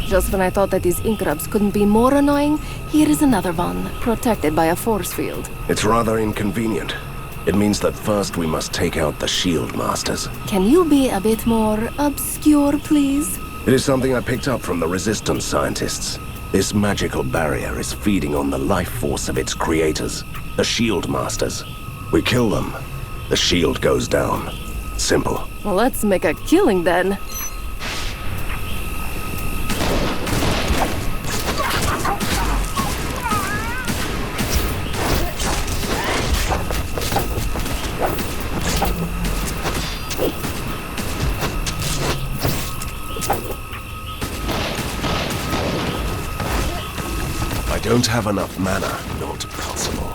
Just when I thought that these ink grubs couldn't be more annoying, here is another one, protected by a force field. It's rather inconvenient. It means that first we must take out the shield masters. Can you be a bit more obscure, please? It is something I picked up from the resistance scientists. This magical barrier is feeding on the life force of its creators, the shield masters. We kill them, the shield goes down. Simple. Well, let's make a killing then. I don't have enough mana. Not possible.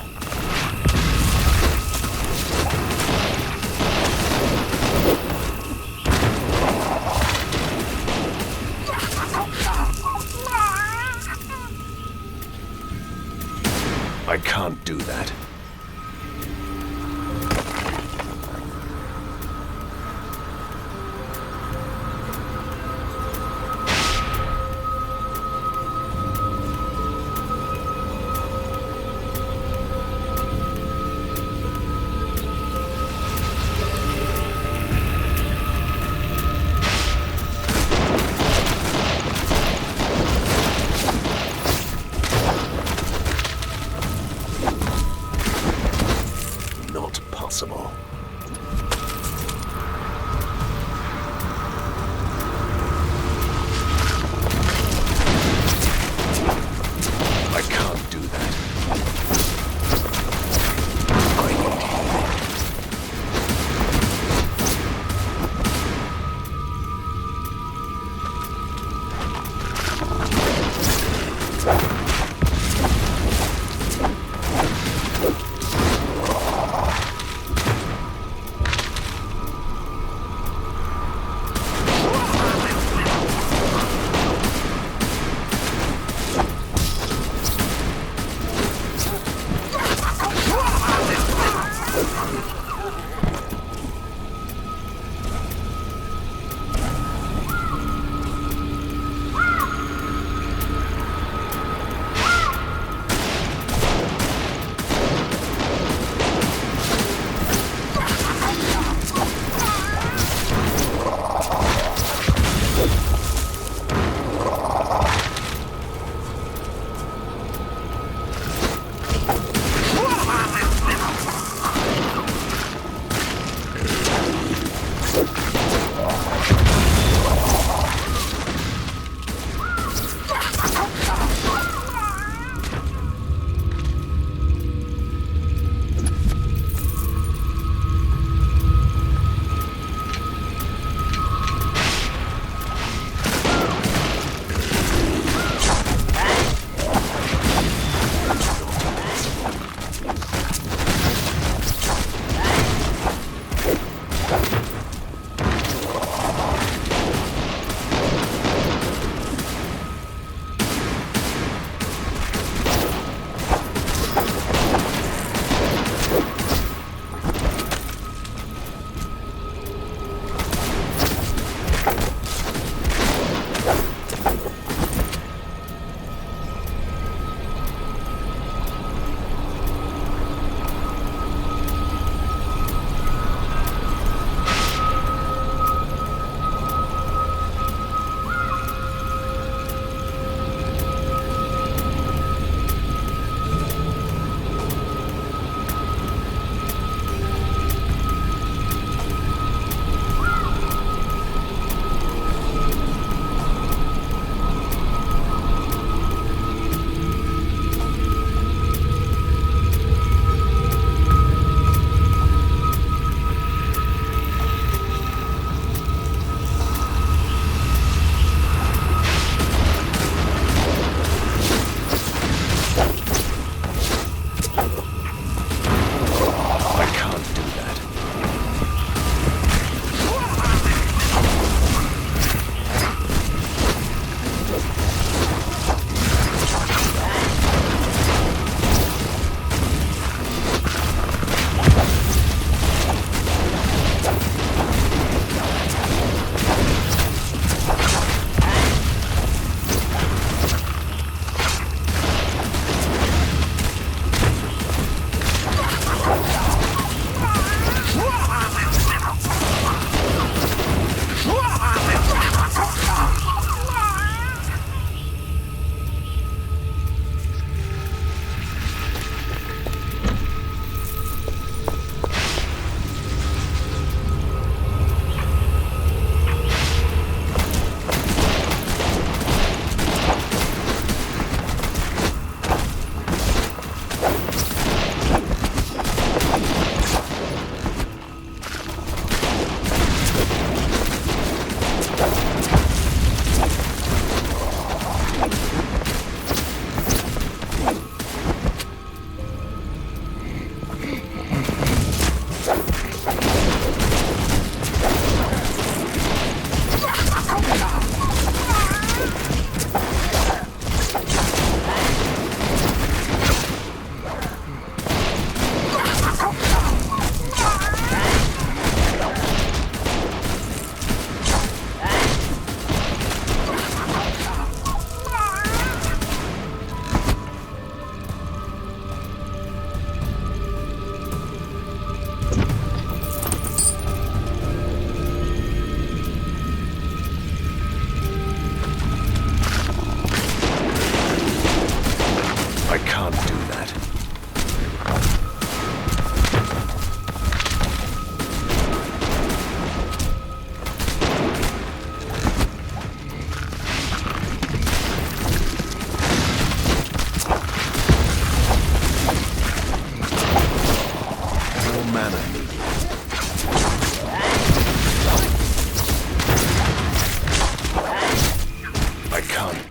I can't do that.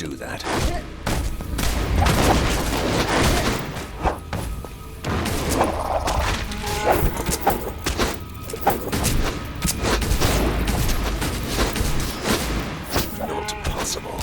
do that. Not possible.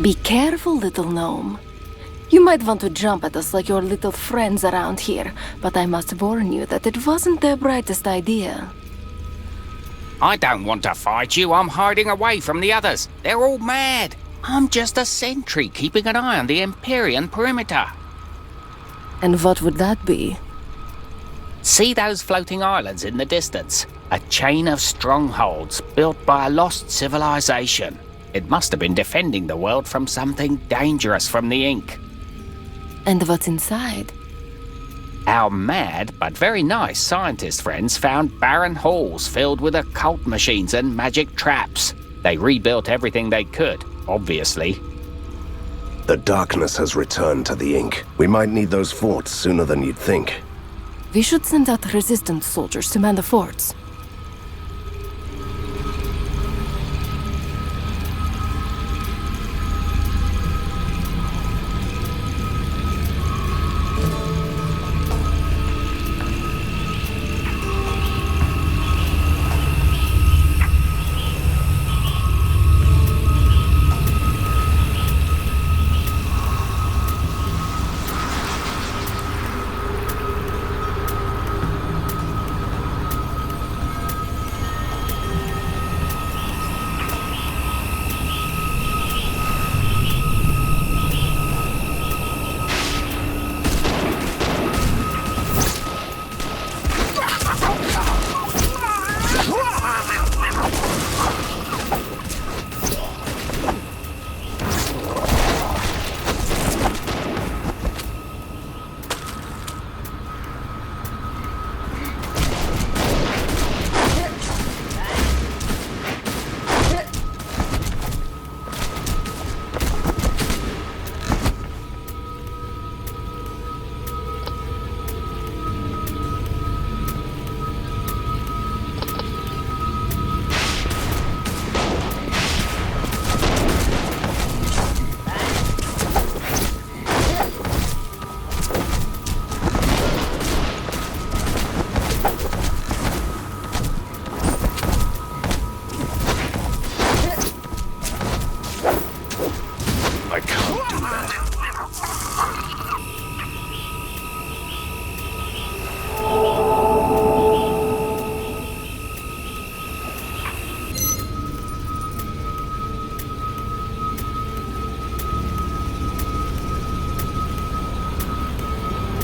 Be careful, little gnome. You might want to jump at us like your little friends around here, but I must warn you that it wasn't the brightest idea. I don't want to fight you. I'm hiding away from the others. They're all mad. I'm just a sentry keeping an eye on the Empyrean perimeter. And what would that be? See those floating islands in the distance? A chain of strongholds built by a lost civilization. It must have been defending the world from something dangerous from the ink. And what's inside? Our mad but very nice scientist friends found barren halls filled with occult machines and magic traps. They rebuilt everything they could, obviously. The darkness has returned to the ink. We might need those forts sooner than you'd think. We should send out resistance soldiers to man the forts.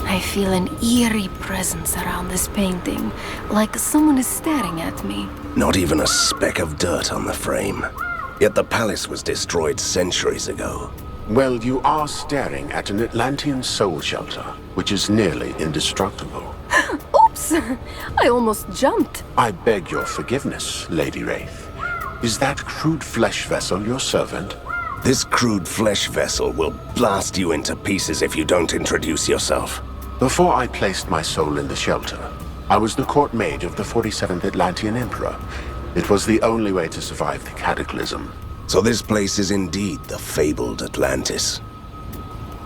I feel an eerie presence around this painting, like someone is staring at me. Not even a speck of dirt on the frame. Yet the palace was destroyed centuries ago. Well, you are staring at an Atlantean soul shelter, which is nearly indestructible. Oops! I almost jumped. I beg your forgiveness, Lady Wraith. Is that crude flesh vessel your servant? This crude flesh vessel will blast you into pieces if you don't introduce yourself. Before I placed my soul in the shelter, I was the court mage of the 47th Atlantean Emperor. It was the only way to survive the cataclysm. So this place is indeed the fabled Atlantis.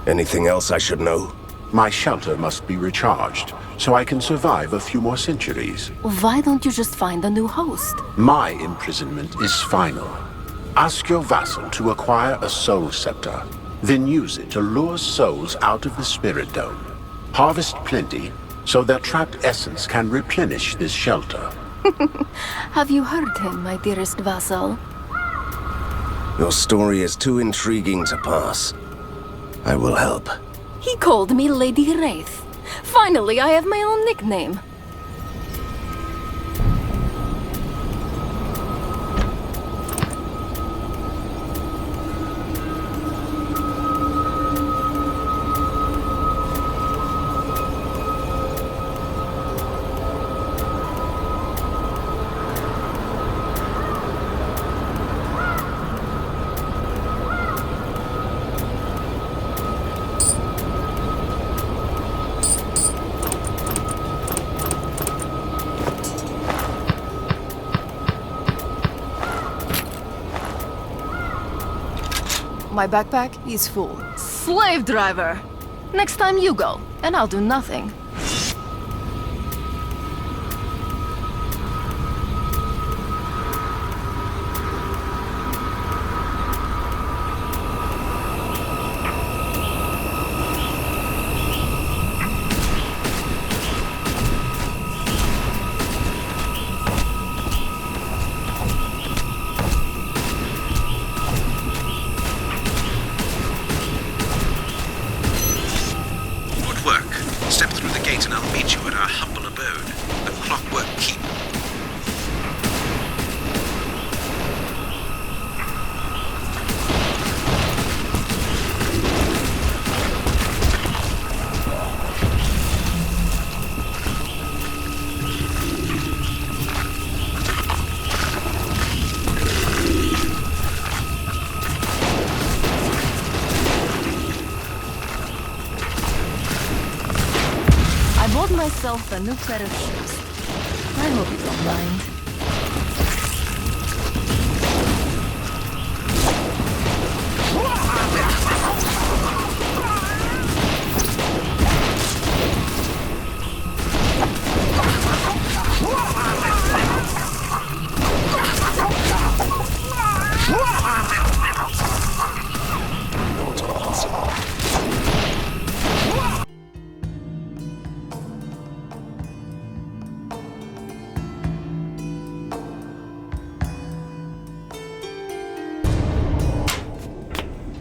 Anything else I should know? My shelter must be recharged, so I can survive a few more centuries. Why don't you just find a new host? My imprisonment is final. Ask your vassal to acquire a soul scepter, then use it to lure souls out of the spirit dome. Harvest plenty, so their trapped essence can replenish this shelter. Have you heard him, my dearest vassal? Your story is too intriguing to pass. I will help. He called me Lady Wraith. Finally, I have my own nickname. My backpack is full. Slave driver! Next time you go, and I'll do nothing. Step through the gate and I'll meet you at our humble abode, the Clockwork Keep. Myself a new pair of shoes. I hope you don't mind.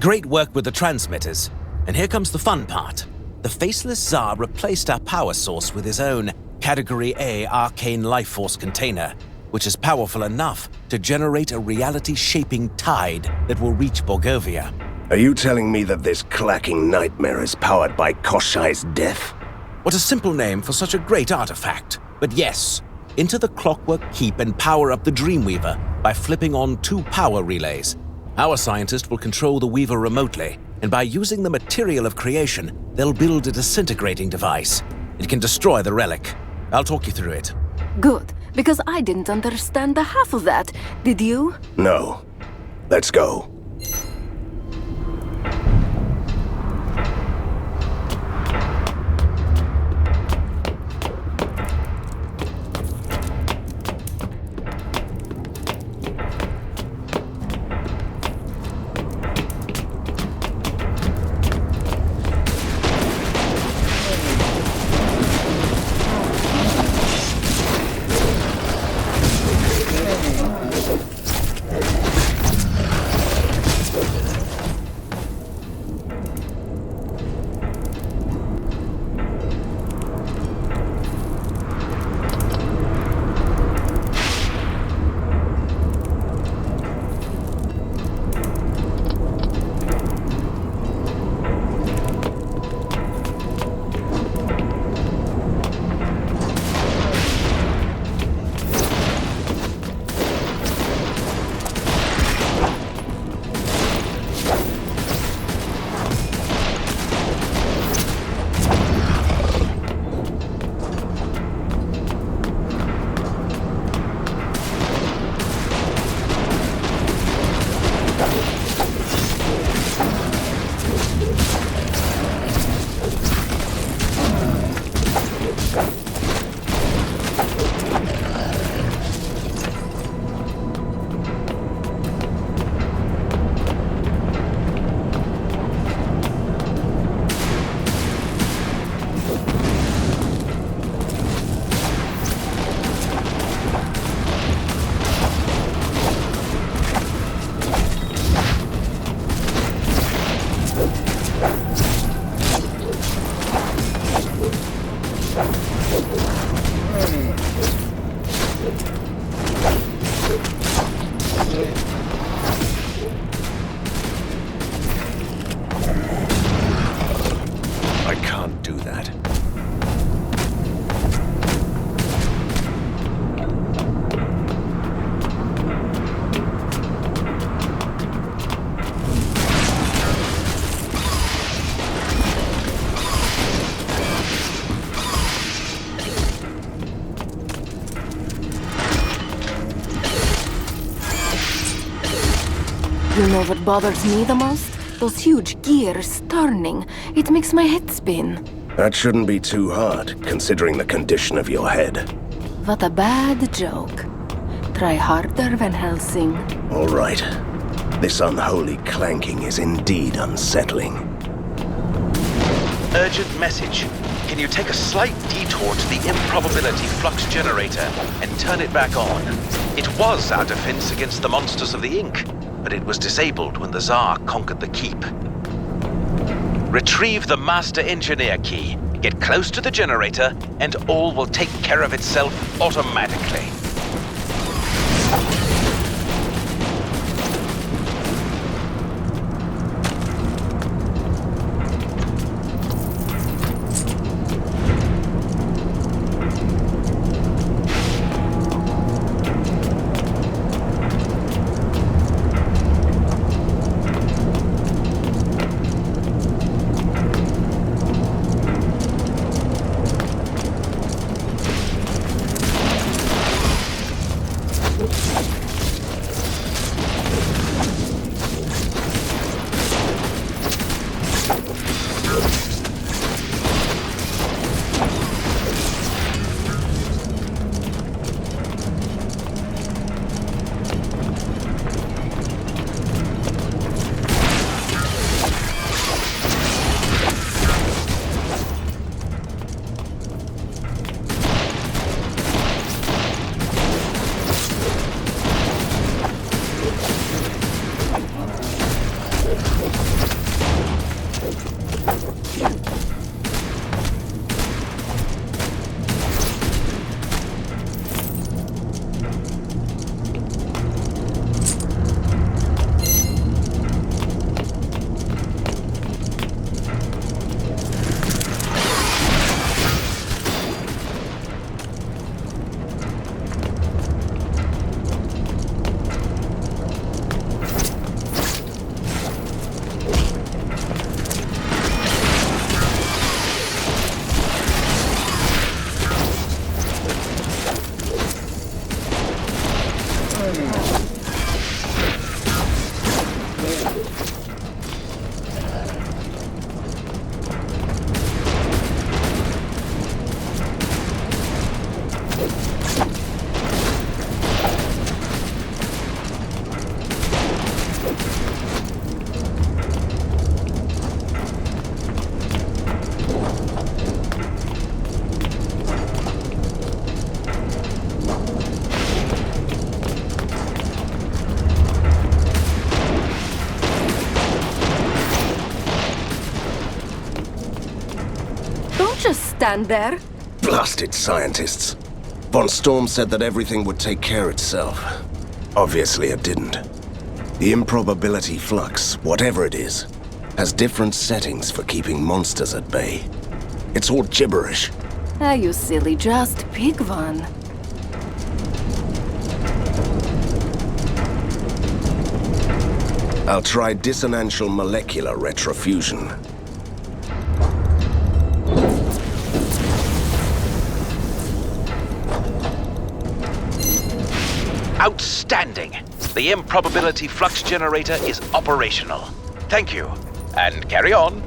Great work with the transmitters. And here comes the fun part. The faceless Tsar replaced our power source with his own Category A arcane life force container, which is powerful enough to generate a reality-shaping tide that will reach Borgovia. Are you telling me that this clacking nightmare is powered by Koshai's death? What a simple name for such a great artifact. But yes, into the Clockwork Keep and power up the Dreamweaver by flipping on 2 power relays. Our scientist will control the Weaver remotely, and by using the material of creation, they'll build a disintegrating device. It can destroy the relic. I'll talk you through it. Good, because I didn't understand the half of that. Did you? No. Let's go. You know what bothers me the most? Those huge gears turning, it makes my head spin. That shouldn't be too hard, considering the condition of your head. What a bad joke. Try harder, Van Helsing. All right. This unholy clanking is indeed unsettling. Urgent message. Can you take a slight detour to the improbability flux generator and turn it back on? It was our defense against the monsters of the Ink, but it was disabled when the Tsar conquered the keep. Retrieve the master engineer key, get close to the generator, and all will take care of itself automatically. Stand there. Blasted scientists. Von Storm said that everything would take care itself. Obviously it didn't. The improbability flux, whatever it is, has different settings for keeping monsters at bay. It's all gibberish. Ah, you silly, just pick one. I'll try dissonantial molecular retrofusion. Outstanding! The improbability flux generator is operational. Thank you. And carry on.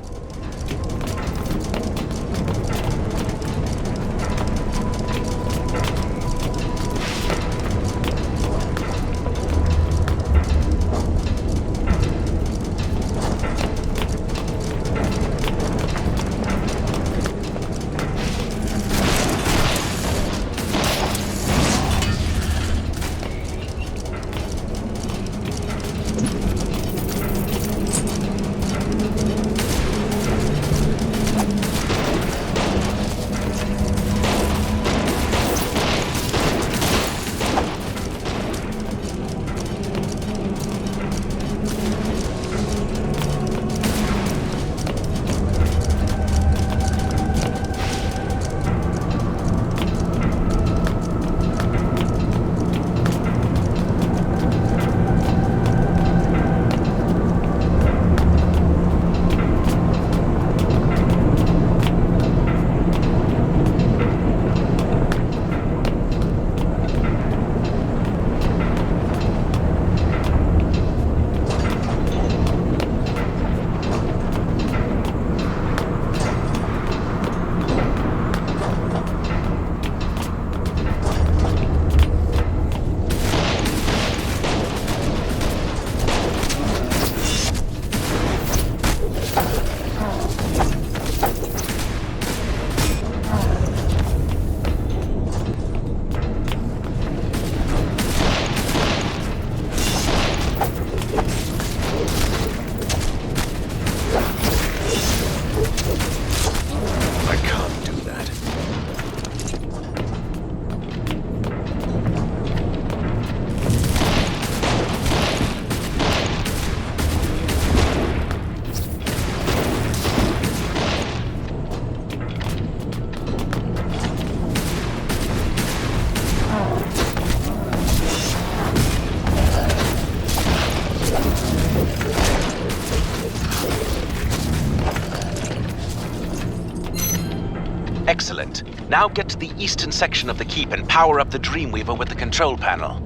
Excellent. Now get to the eastern section of the keep and power up the Dreamweaver with the control panel.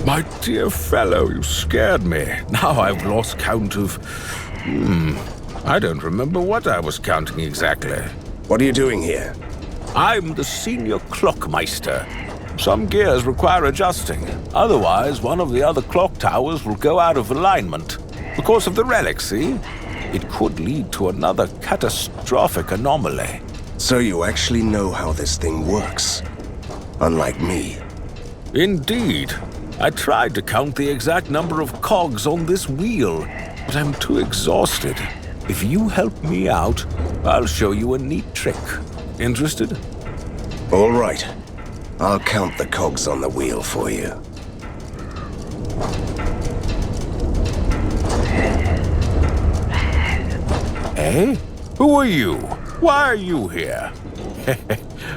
My dear fellow, you scared me. Now I've lost count of... I don't remember what I was counting exactly. What are you doing here? I'm the senior clockmeister. Some gears require adjusting. Otherwise, one of the other clock towers will go out of alignment. Because of the relic, see? It could lead to another catastrophic anomaly. So you actually know how this thing works? Unlike me. Indeed. I tried to count the exact number of cogs on this wheel, but I'm too exhausted. If you help me out, I'll show you a neat trick. Interested? All right. I'll count the cogs on the wheel for you. Eh? Who are you? Why are you here?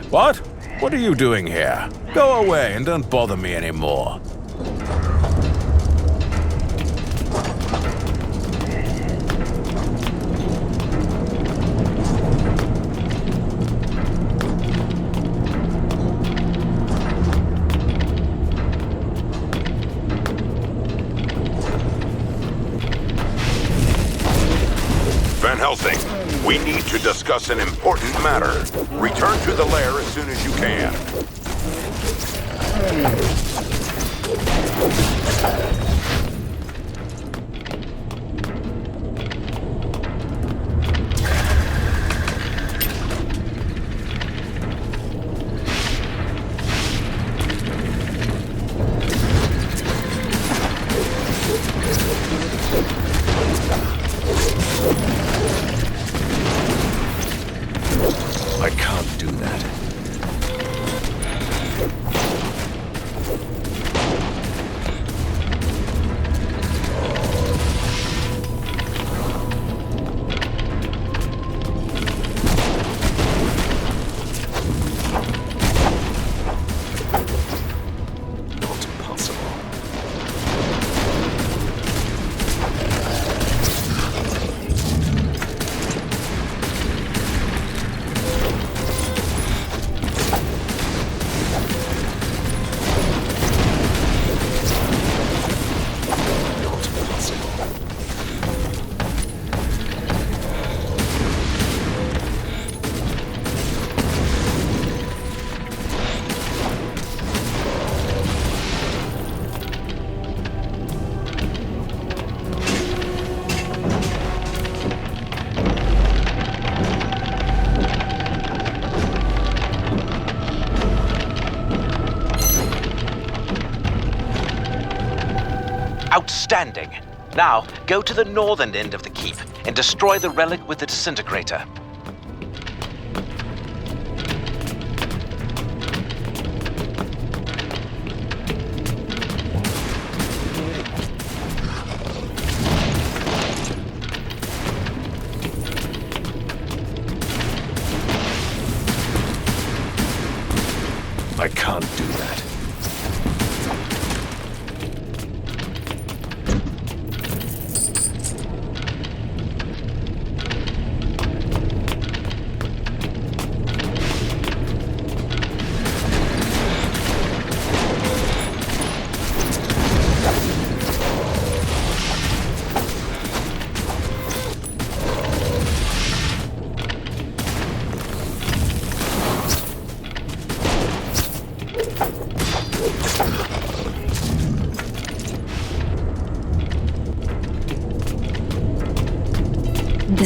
What? What are you doing here? Go away and don't bother me anymore. Van Helsing, we need to discuss an important matter. Return to the lair as soon as you can. I can't do that. Outstanding. Now, go to the northern end of the keep and destroy the relic with the disintegrator. I can't do that.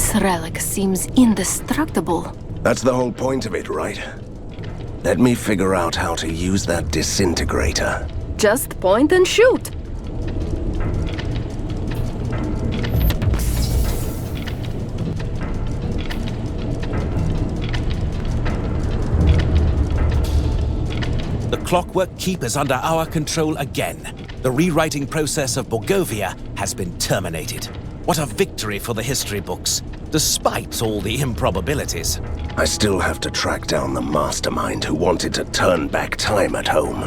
This relic seems indestructible. That's the whole point of it, right? Let me figure out how to use that disintegrator. Just point and shoot. The Clockwork Keep is under our control again. The rewriting process of Borgovia has been terminated. What a victory for the history books, despite all the improbabilities. I still have to track down the mastermind who wanted to turn back time at home.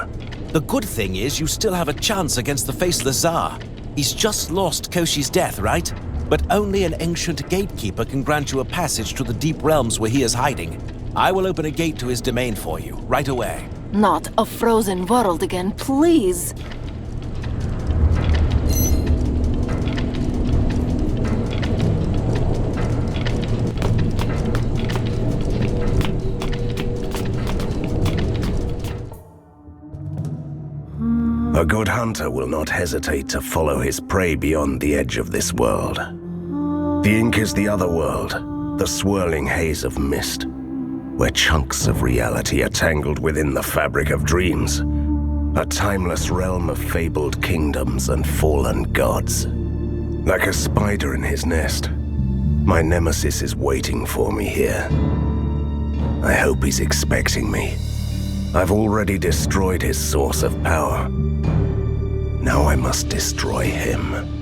The good thing is you still have a chance against the face of the Tsar. He's just lost Koshi's death, right? But only an ancient gatekeeper can grant you a passage to the deep realms where he is hiding. I will open a gate to his domain for you, right away. Not a frozen world again, please. A good hunter will not hesitate to follow his prey beyond the edge of this world. The ink is the other world, the swirling haze of mist, where chunks of reality are tangled within the fabric of dreams. A timeless realm of fabled kingdoms and fallen gods. Like a spider in his nest, my nemesis is waiting for me here. I hope he's expecting me. I've already destroyed his source of power. Now I must destroy him.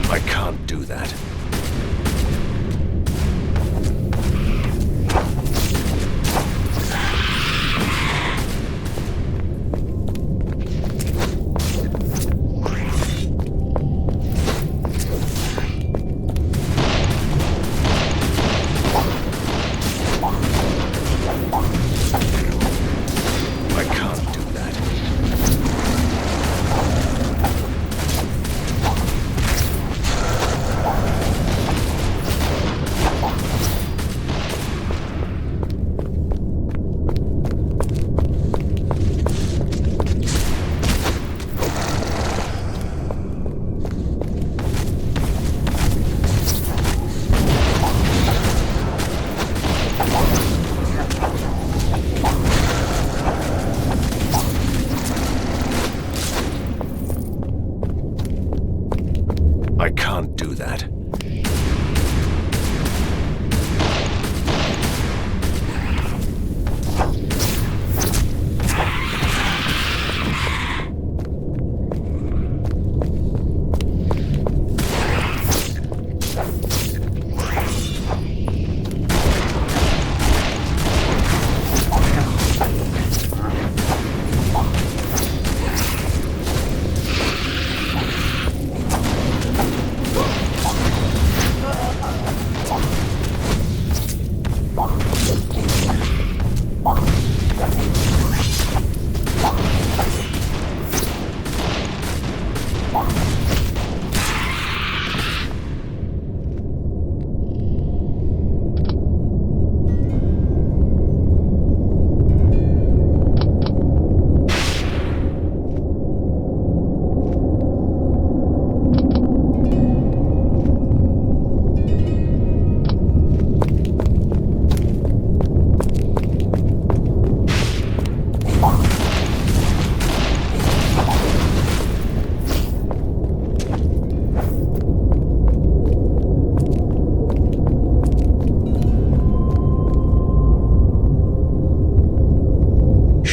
I can't do that. I can't do that.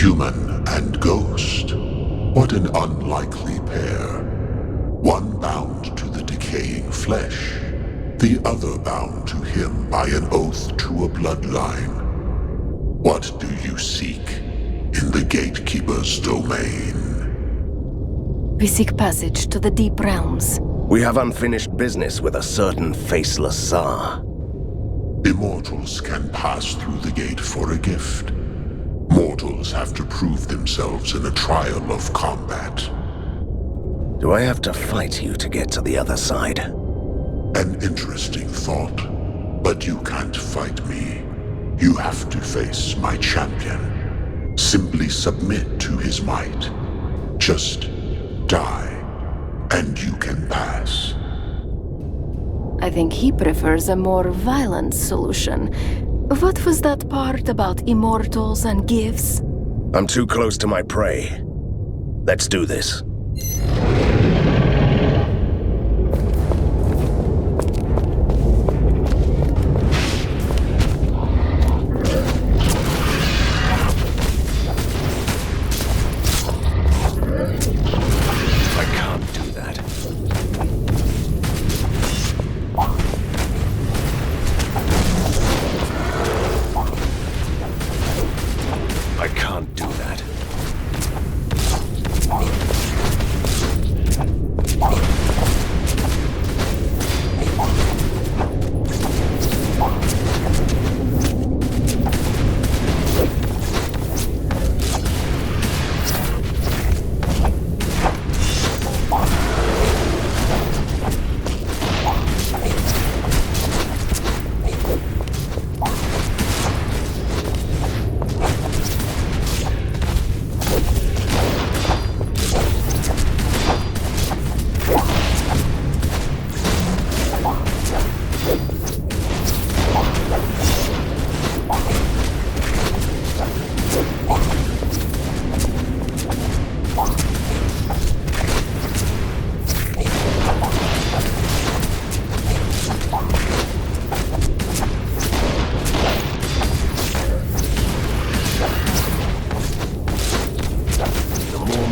Human and ghost. What an unlikely pair. One bound to the decaying flesh, the other bound to him by an oath to a bloodline. What do you seek in the gatekeeper's domain? We seek passage to the deep realms. We have unfinished business with a certain faceless Tsar. Immortals can pass through the gate for a gift. Mortals have to prove themselves in a trial of combat. Do I have to fight you to get to the other side? An interesting thought, but you can't fight me. You have to face my champion. Simply submit to his might. Just die, and you can pass. I think he prefers a more violent solution. What was that part about immortals and gifts? I'm too close to my prey. Let's do this.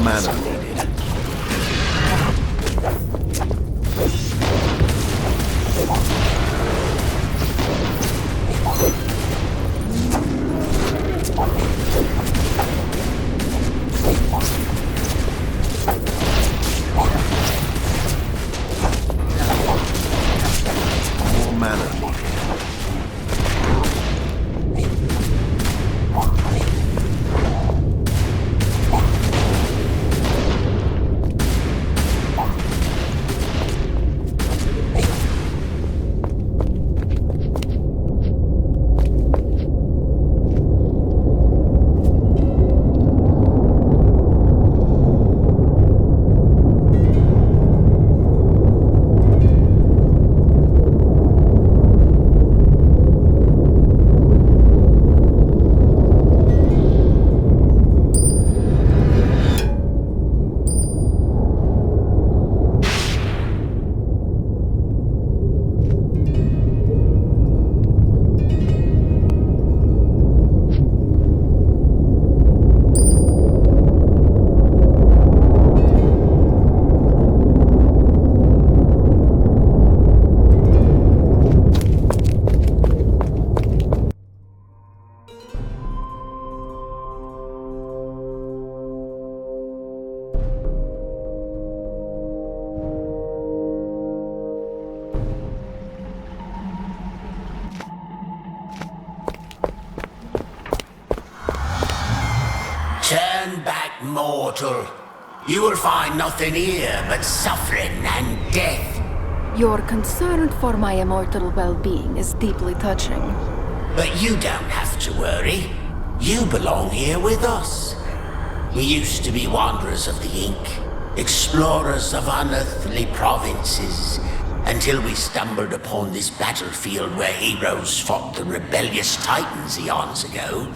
mana needed. More mana needed. Turn back, mortal. You will find nothing here but suffering and death. Your concern for my immortal well-being is deeply touching. But you don't have to worry. You belong here with us. We used to be wanderers of the Ink, explorers of unearthly provinces, until we stumbled upon this battlefield where heroes fought the rebellious titans eons ago.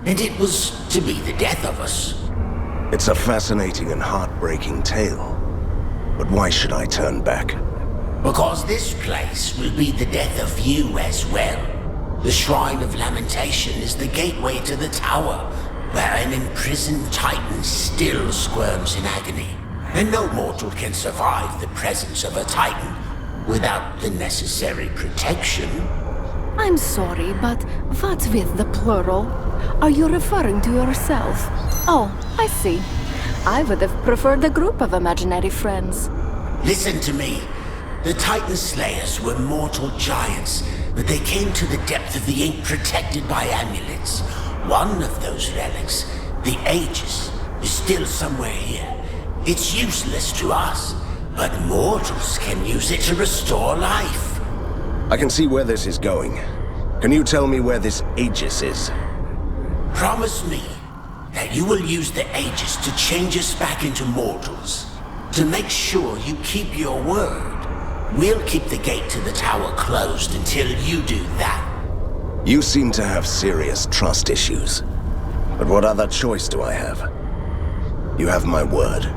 And it was to be the death of us. It's a fascinating and heartbreaking tale. But why should I turn back? Because this place will be the death of you as well. The Shrine of Lamentation is the gateway to the tower, where an imprisoned titan still squirms in agony. And no mortal can survive the presence of a titan without the necessary protection. I'm sorry, but what's with the plural? Are you referring to yourself? Oh, I see. I would have preferred a group of imaginary friends. Listen to me. The Titan Slayers were mortal giants, but they came to the depth of the Ink protected by amulets. One of those relics, the Aegis, is still somewhere here. It's useless to us, but mortals can use it to restore life. I can see where this is going. Can you tell me where this Aegis is? Promise me that you will use the Aegis to change us back into mortals. To make sure you keep your word. We'll keep the gate to the tower closed until you do that. You seem to have serious trust issues. But what other choice do I have? You have my word.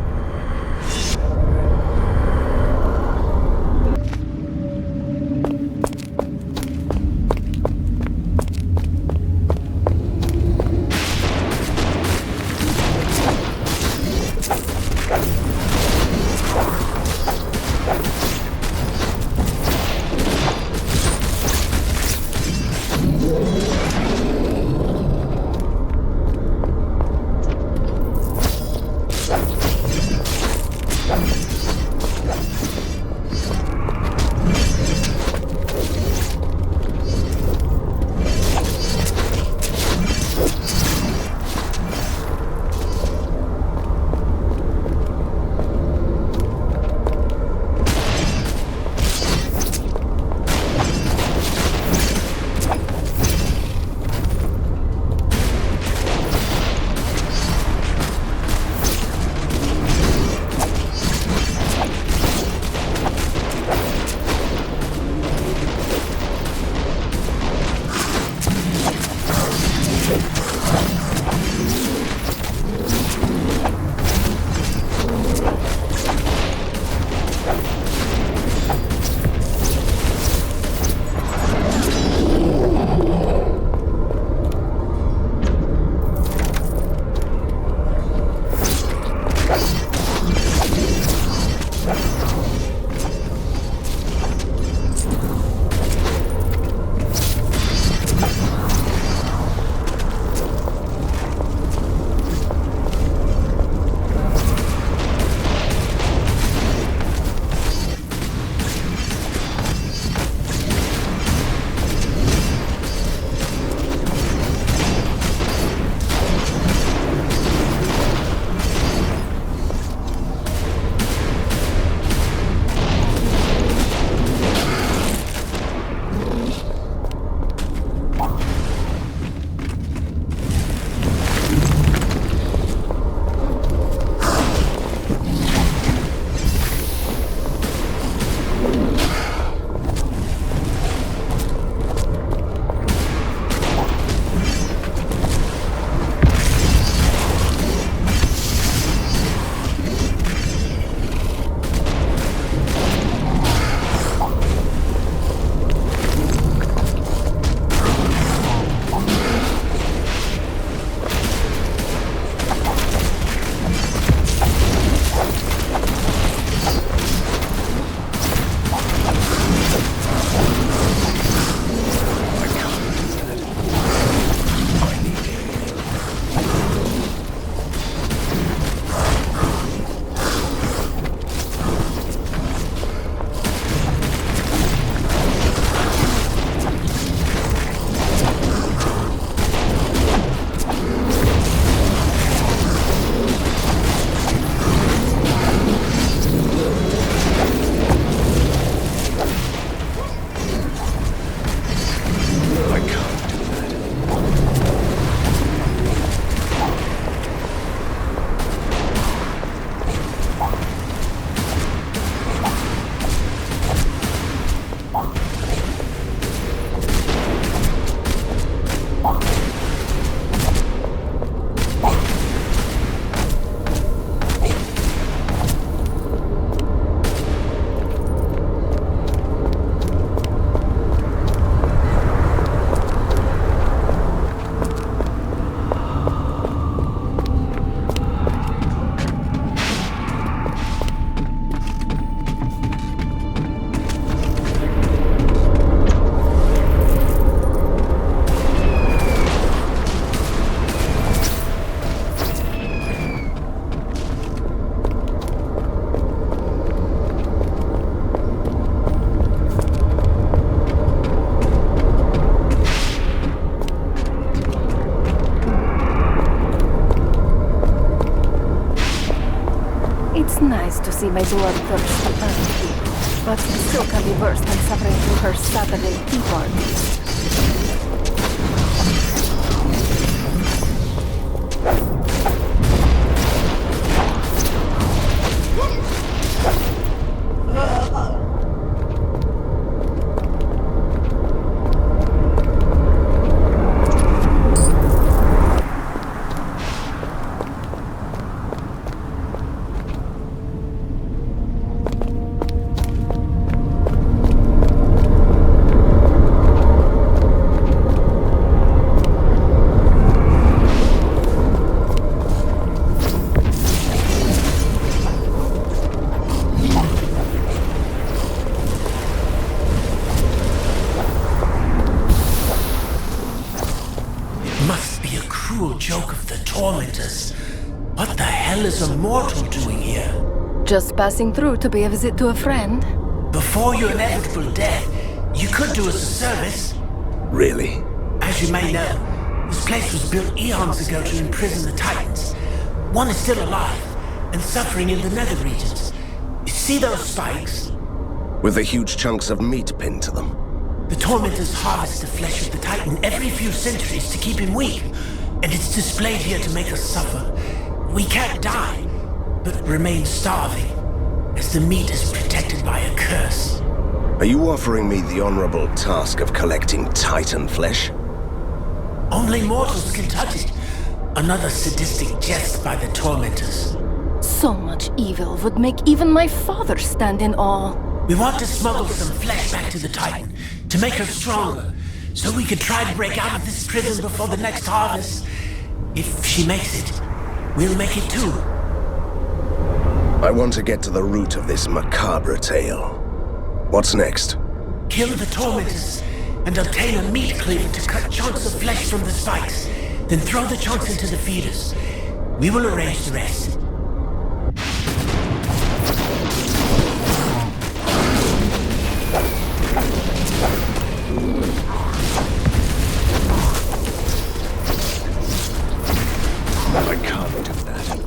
It's nice to see my bloodthirsty earth people, but it still can be worse than suffering through her Saturday tea parties. What the hell is a mortal doing here? Just passing through to pay a visit to a friend. Before your inevitable death, you could do us a service. Really? As you may know, this place was built eons ago to imprison the Titans. One is still alive, and suffering in the nether regions. You see those spikes? With the huge chunks of meat pinned to them. The Tormentors harvest the flesh of the Titan every few centuries to keep him weak. And it's displayed here to make us suffer. We can't die, but remain starving, as the meat is protected by a curse. Are you offering me the honorable task of collecting Titan flesh? Only mortals can touch it. Another sadistic jest by the Tormentors. So much evil would make even my father stand in awe. We want to smuggle some flesh back to the Titan, to make her stronger, so we could try to break out of this prison before the next harvest. If she makes it, we'll make it too. I want to get to the root of this macabre tale. What's next? Kill the Tormentors and obtain a meat cleaver to cut chunks of flesh from the spikes. Then throw the chunks into the feeders. We will arrange the rest. I can't do that.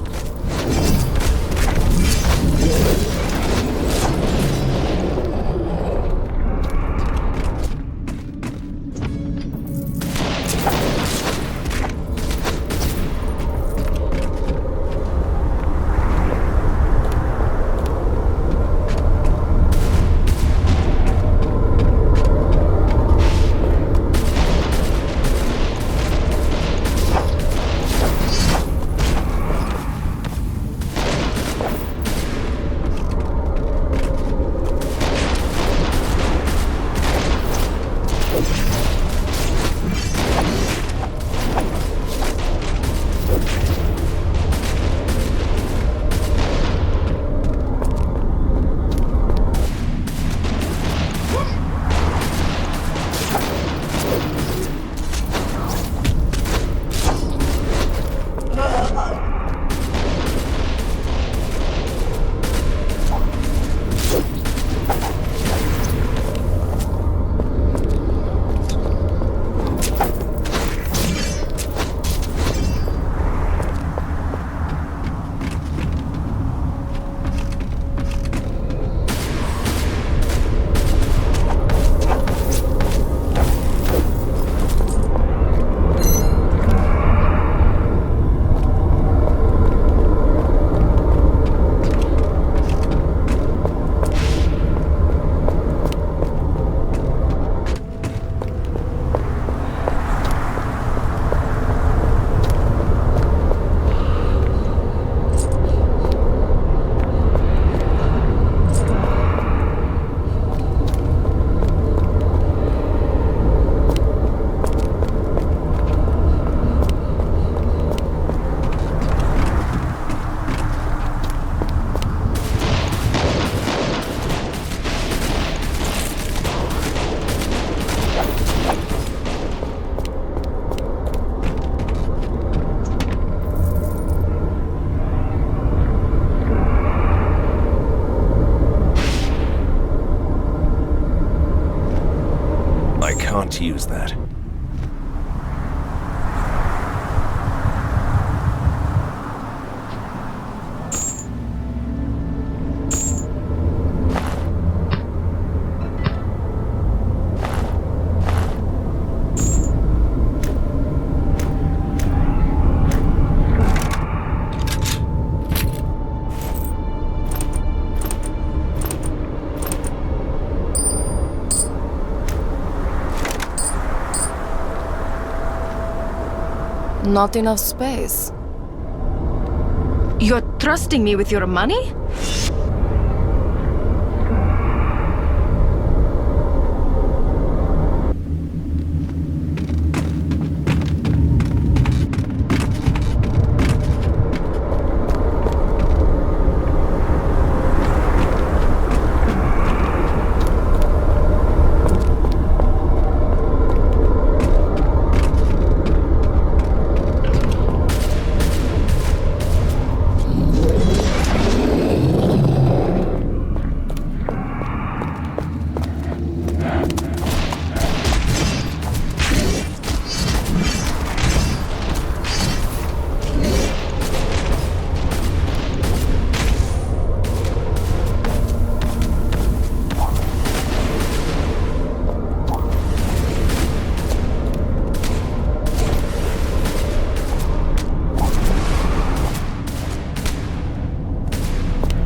To use that. Not enough space. You're trusting me with your money?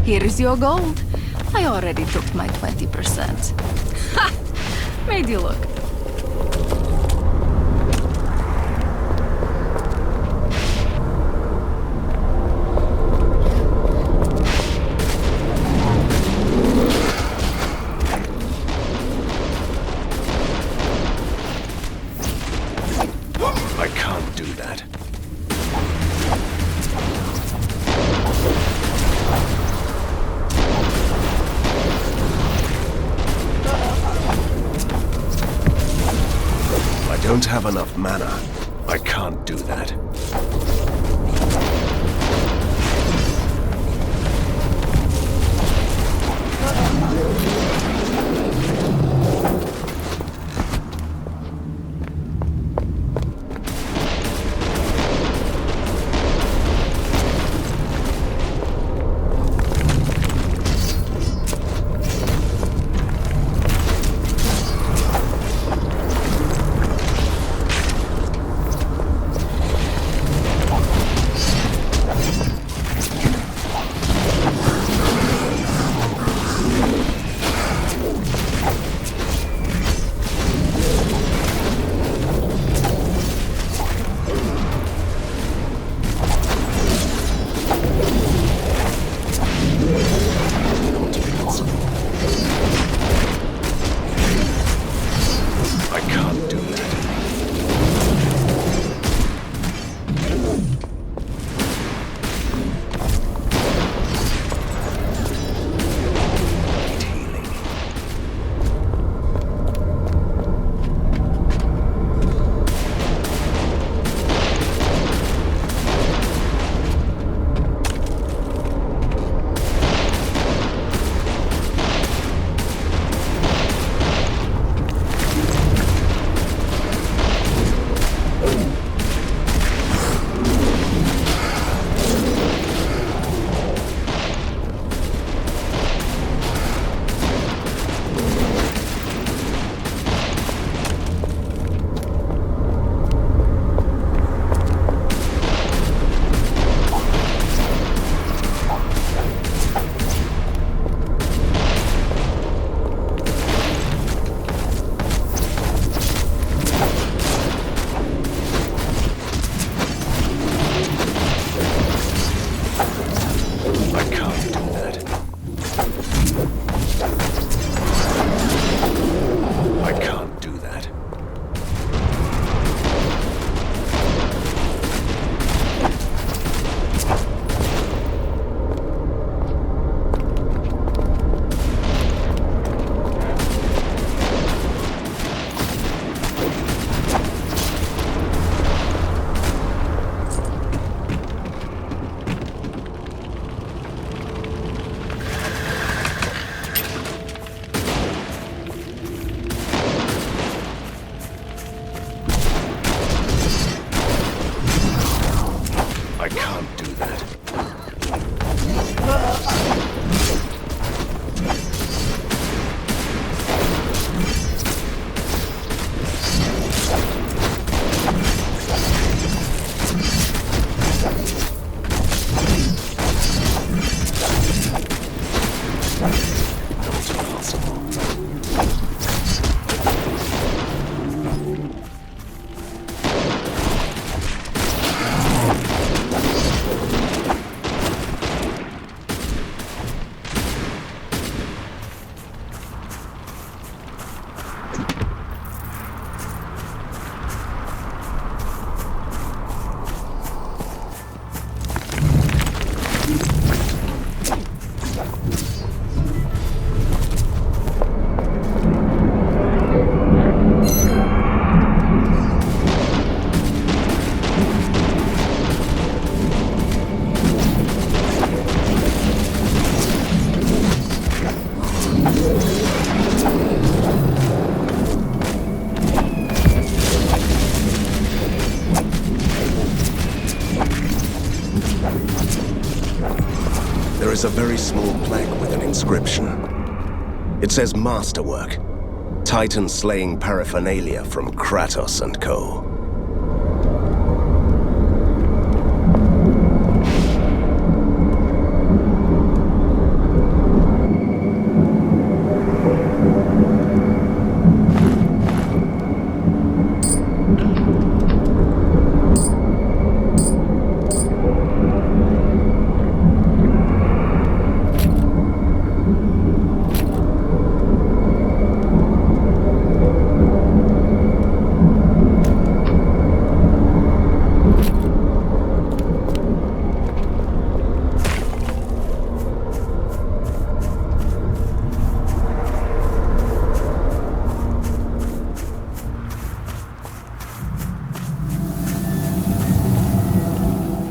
Here is your gold. I already took my 20%. Ha! Made you look. I can't do that. I don't have enough mana. I can't do that. There is a very small plaque with an inscription. It says Masterwork. Titan slaying paraphernalia from Kratos and co.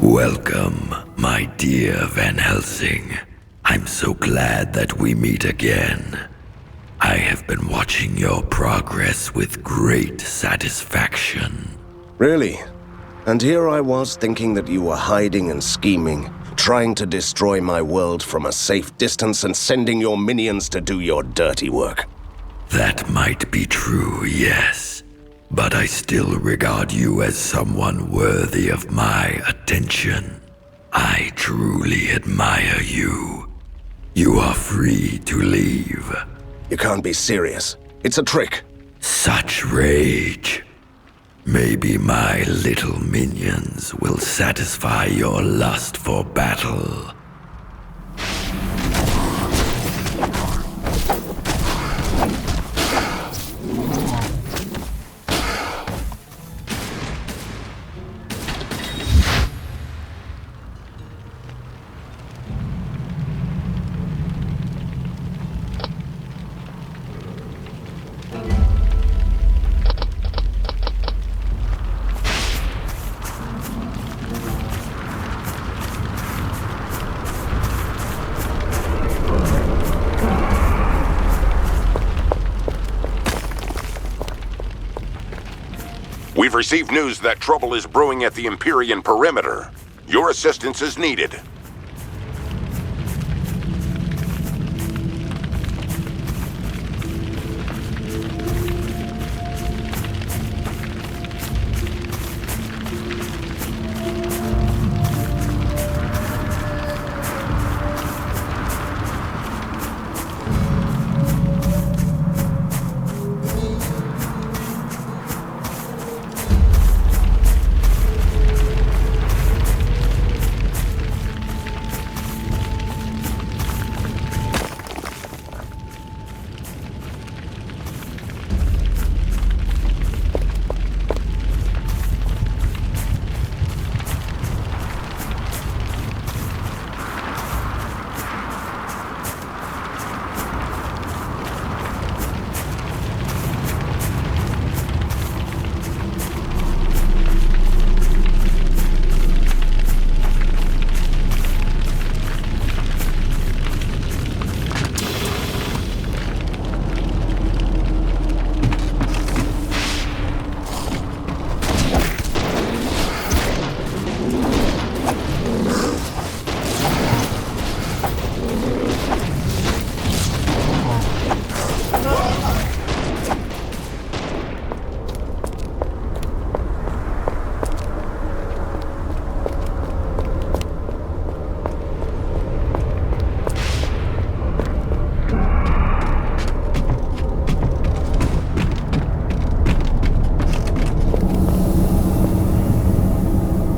Welcome, my dear Van Helsing. I'm so glad that we meet again. I have been watching your progress with great satisfaction. Really? And here I was thinking that you were hiding and scheming, trying to destroy my world from a safe distance and sending your minions to do your dirty work. That might be true, yes. But I still regard you as someone worthy of my attention. I truly admire you. You are free to leave. You can't be serious. It's a trick. Such rage. Maybe my little minions will satisfy your lust for battle. We've received news that trouble is brewing at the Empyrean perimeter. Your assistance is needed.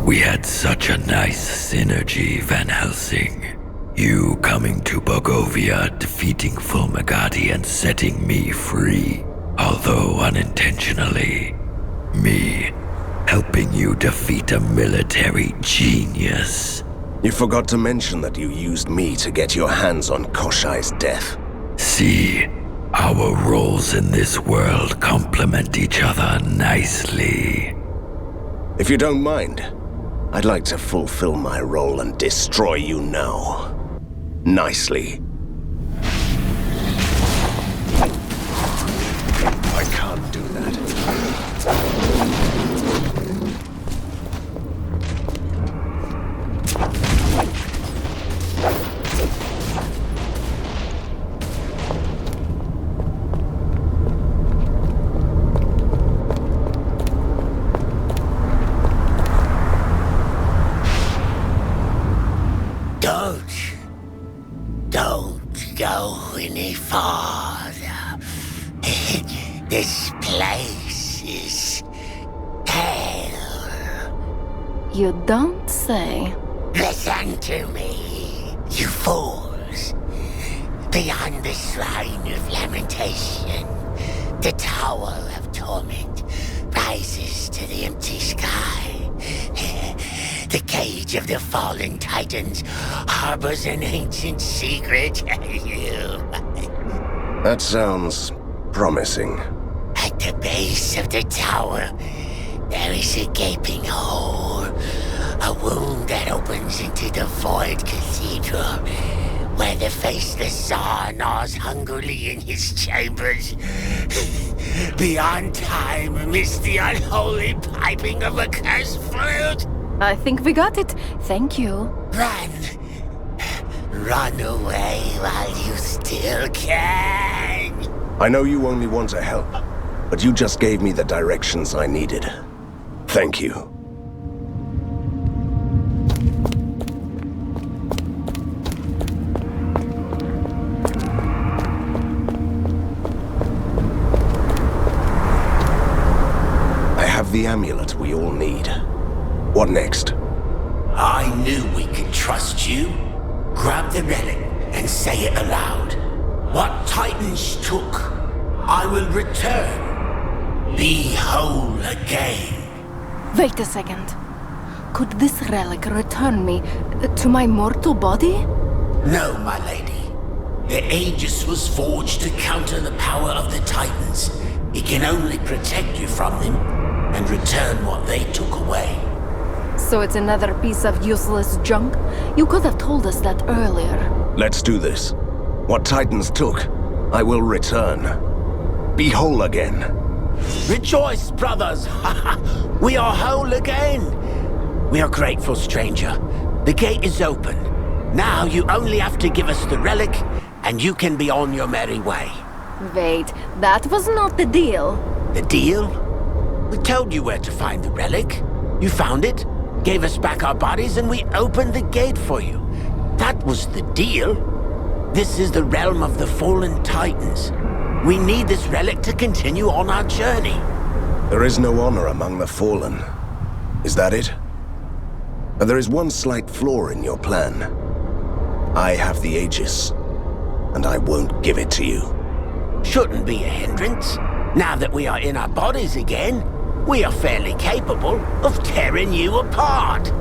We had such a nice synergy, Van Helsing. You coming to Borgovia, defeating Fulmagati and setting me free, although unintentionally. Me helping you defeat a military genius. You forgot to mention that you used me to get your hands on Koshai's death. See, our roles in this world complement each other nicely. If you don't mind, I'd like to fulfill my role and destroy you now. Nicely. I can't do that. Don't go any farther. This place is hell. You don't say. Listen to me, you fools. Beyond the shrine of lamentation, the tower of torment rises to the empty sky. The cage of the fallen titans harbors an ancient secret. That sounds promising. At the base of the tower, there is a gaping hole, a wound that opens into the void cathedral, where the faceless Tsar gnaws hungrily in his chambers. Beyond time amidst the unholy piping of a cursed flute. I think we got it. Thank you. Run! Run away while you still can! I know you only want to help, but you just gave me the directions I needed. Thank you. I have the amulet we all need. What next? I knew we could trust you. Grab the relic and say it aloud. What Titans took, I will return. Be whole again. Wait a second. Could this relic return me to my mortal body? No, my lady. The Aegis was forged to counter the power of the Titans. It can only protect you from them and return what they took away. So it's another piece of useless junk? You could have told us that earlier. Let's do this. What Titans took, I will return. Be whole again. Rejoice, brothers! We are whole again! We are grateful, stranger. The gate is open. Now you only have to give us the relic, and you can be on your merry way. Wait, that was not the deal. The deal? We told you where to find the relic. You found it, gave us back our bodies, and we opened the gate for you. That was the deal. This is the realm of the fallen Titans. We need this relic to continue on our journey. There is no honor among the fallen. Is that it? But there is one slight flaw in your plan. I have the Aegis, and I won't give it to you. Shouldn't be a hindrance. Now that we are in our bodies again, we are fairly capable of tearing you apart.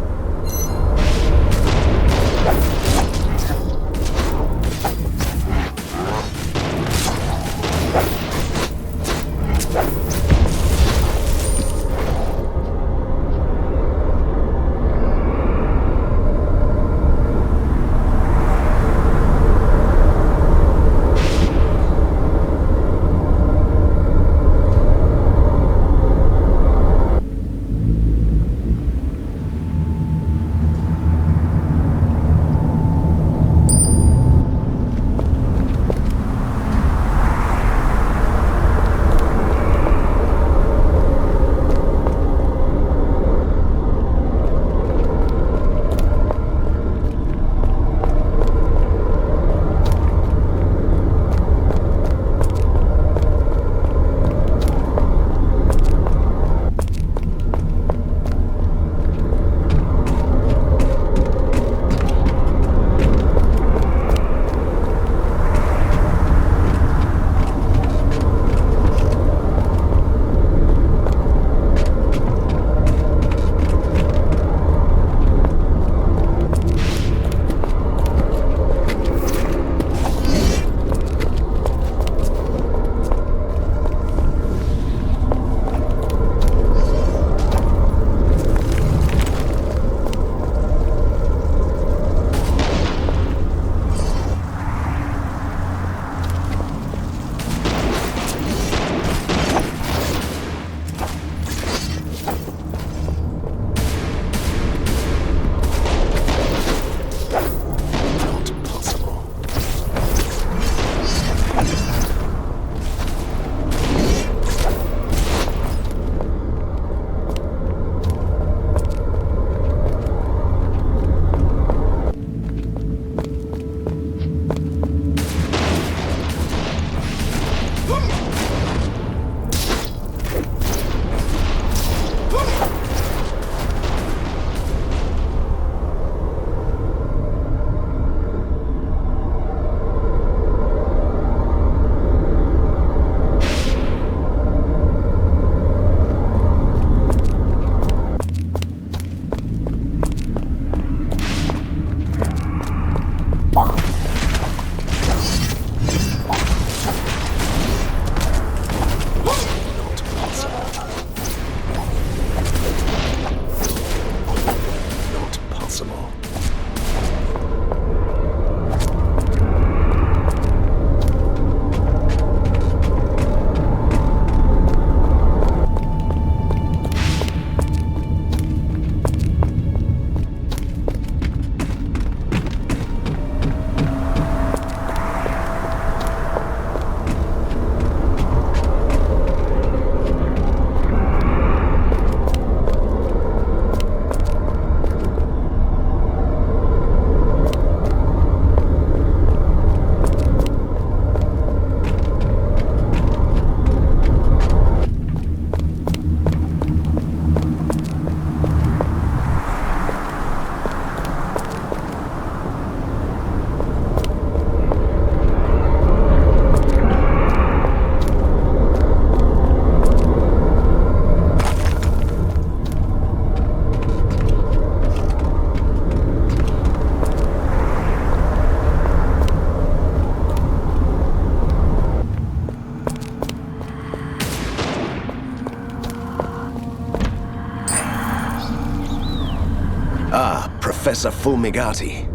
Professor Fulmigati.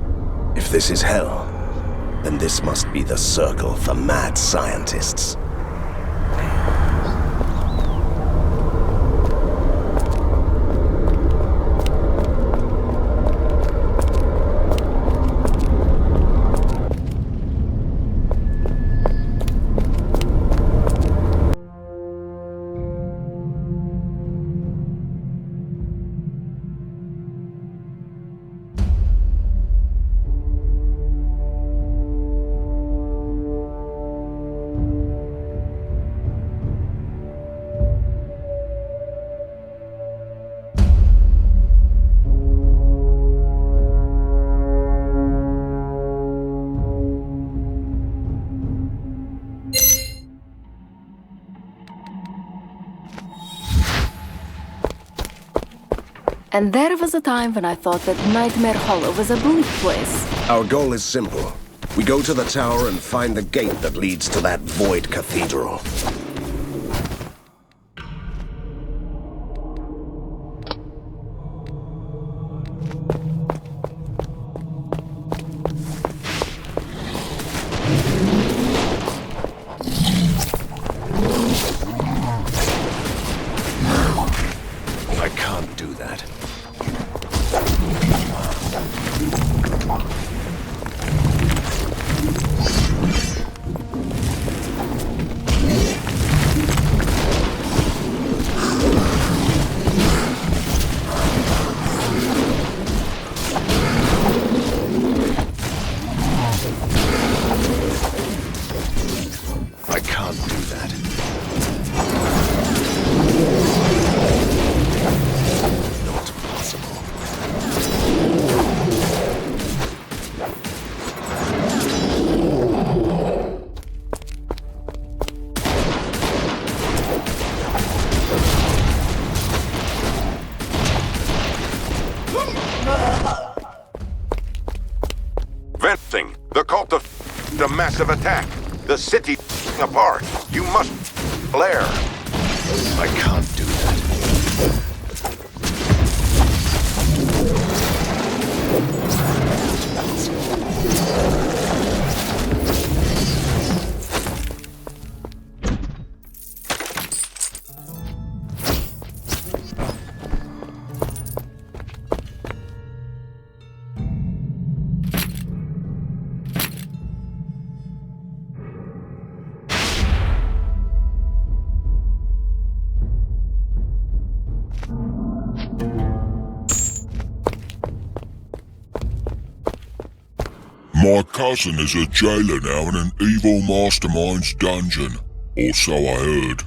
If this is hell, then this must be the circle for mad scientists. And there was a time when I thought that Nightmare Hollow was a bleak place. Our goal is simple. We go to the tower and find the gate that leads to that void cathedral. I can't do that. I can't do that. Not possible. Venting. The cult of a massive attack. The city apart. You must lair. I can't do that. My cousin is a jailer now in an evil mastermind's dungeon. Or so I heard.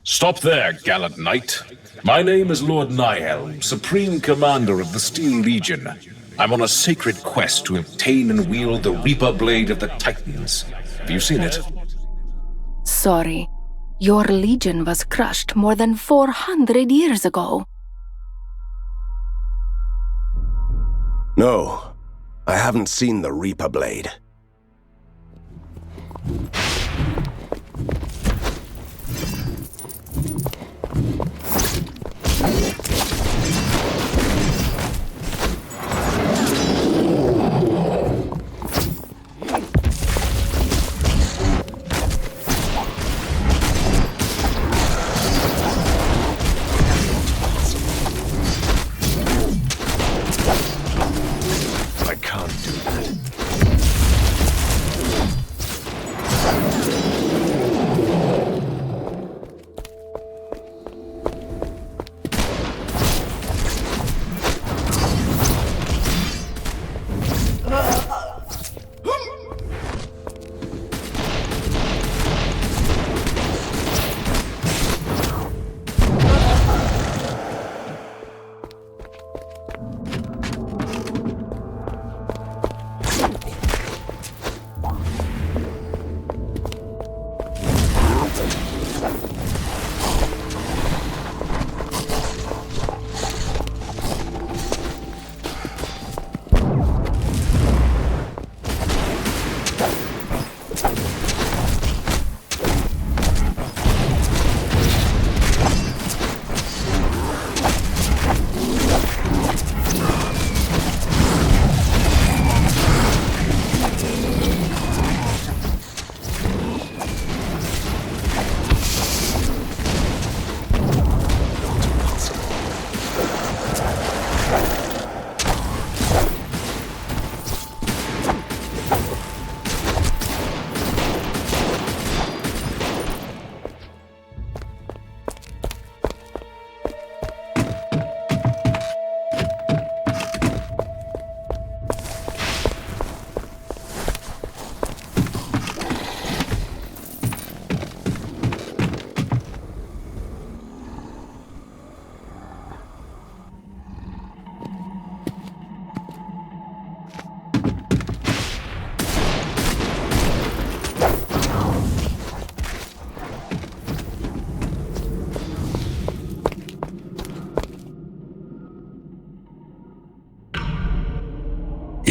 Stop there, gallant knight. My name is Lord Nihelm, Supreme Commander of the Steel Legion. I'm on a sacred quest to obtain and wield the Reaper Blade of the Titans. Have you seen it? Sorry. Your legion was crushed more than 400 years ago. No, I haven't seen the Reaper Blade. I can't do that.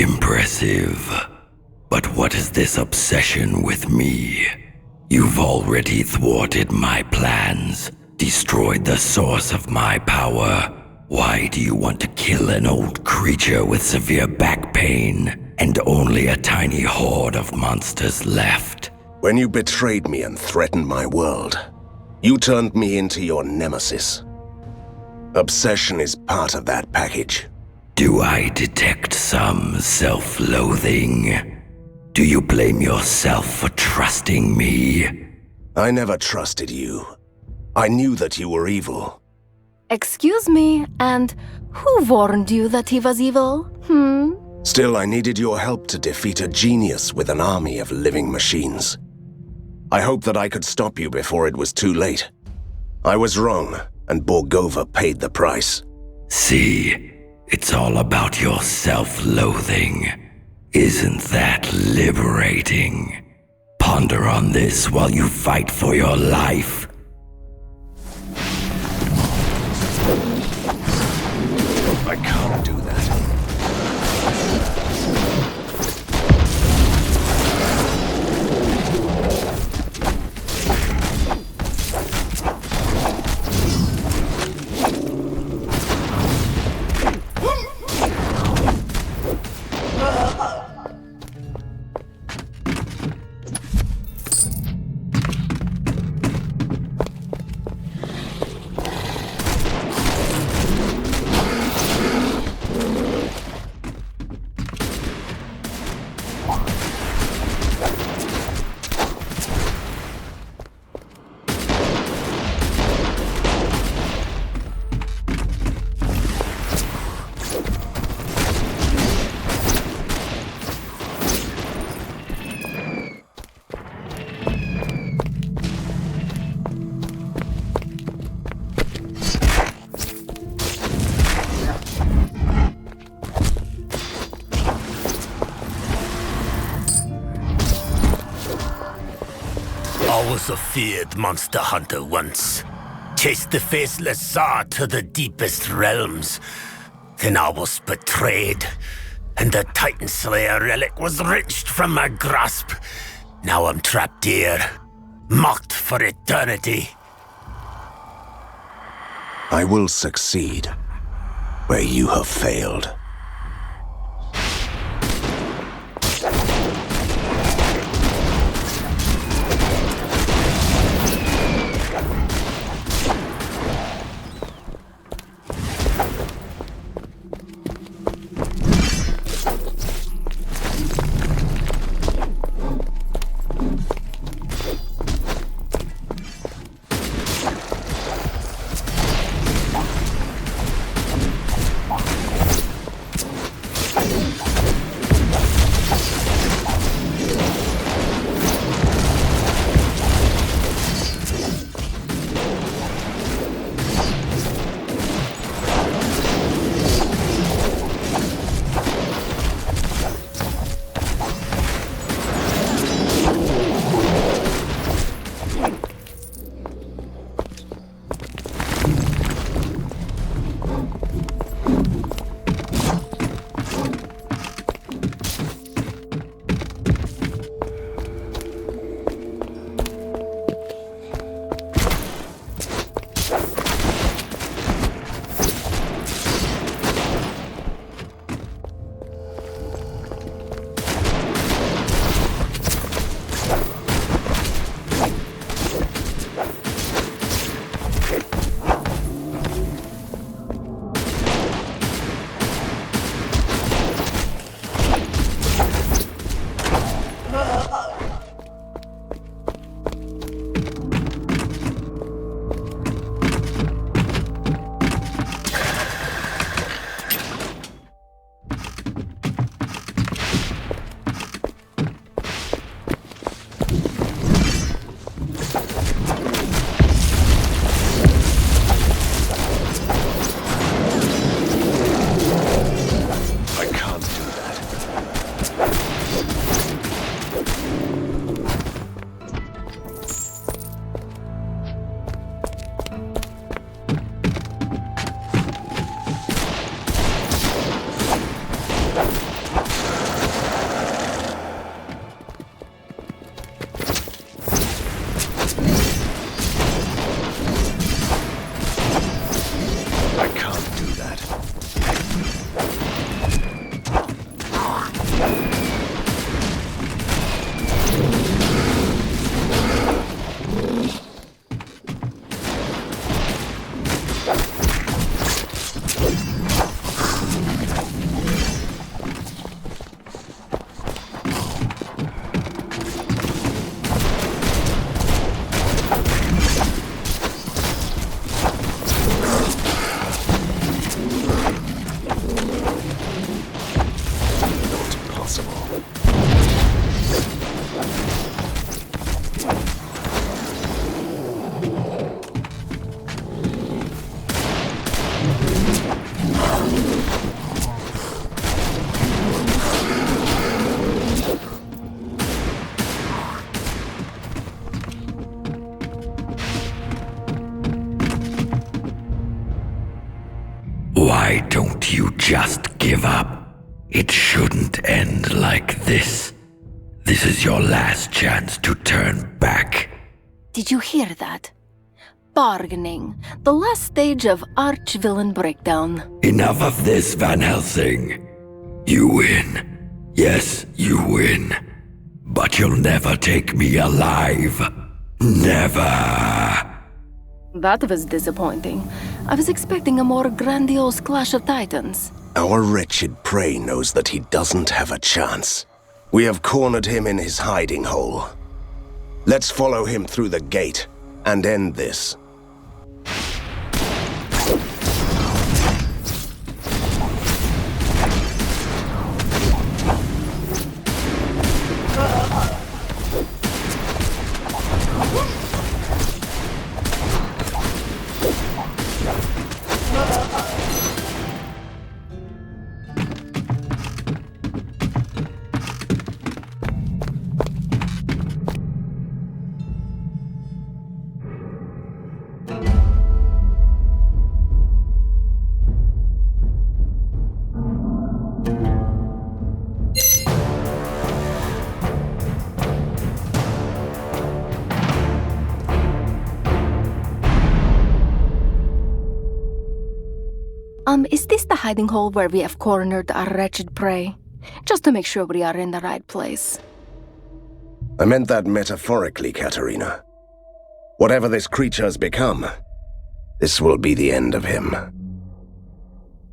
Impressive. But what is this obsession with me? You've already thwarted my plans, destroyed the source of my power. Why do you want to kill an old creature with severe back pain and only a tiny horde of monsters left? When you betrayed me and threatened my world, you turned me into your nemesis. Obsession is part of that package. Do I detect some self-loathing? Do you blame yourself for trusting me? I never trusted you. I knew that you were evil. Excuse me, and who warned you that he was evil? Still, I needed your help to defeat a genius with an army of living machines. I hoped that I could stop you before it was too late. I was wrong, and Borgova paid the price. See, it's all about your self-loathing. Isn't that liberating? Ponder on this while you fight for your life. I can't do that. I was a feared monster hunter once. Chased the faceless Tsar to the deepest realms. Then I was betrayed, and the Titan Slayer relic was wrenched from my grasp. Now I'm trapped here, mocked for eternity. I will succeed where you have failed. Why don't you just give up? It shouldn't end like this. This is your last chance to turn back. Did you hear that? Bargaining, the last stage of arch-villain breakdown. Enough of this, Van Helsing. You win. Yes, you win. But you'll never take me alive. Never. That was disappointing. I was expecting a more grandiose clash of titans. Our wretched prey knows that he doesn't have a chance. We have cornered him in his hiding hole. Let's follow him through the gate and end this. Is this the hiding hole where we have cornered our wretched prey? Just to make sure we are in the right place. I meant that metaphorically, Katerina. Whatever this creature has become, this will be the end of him.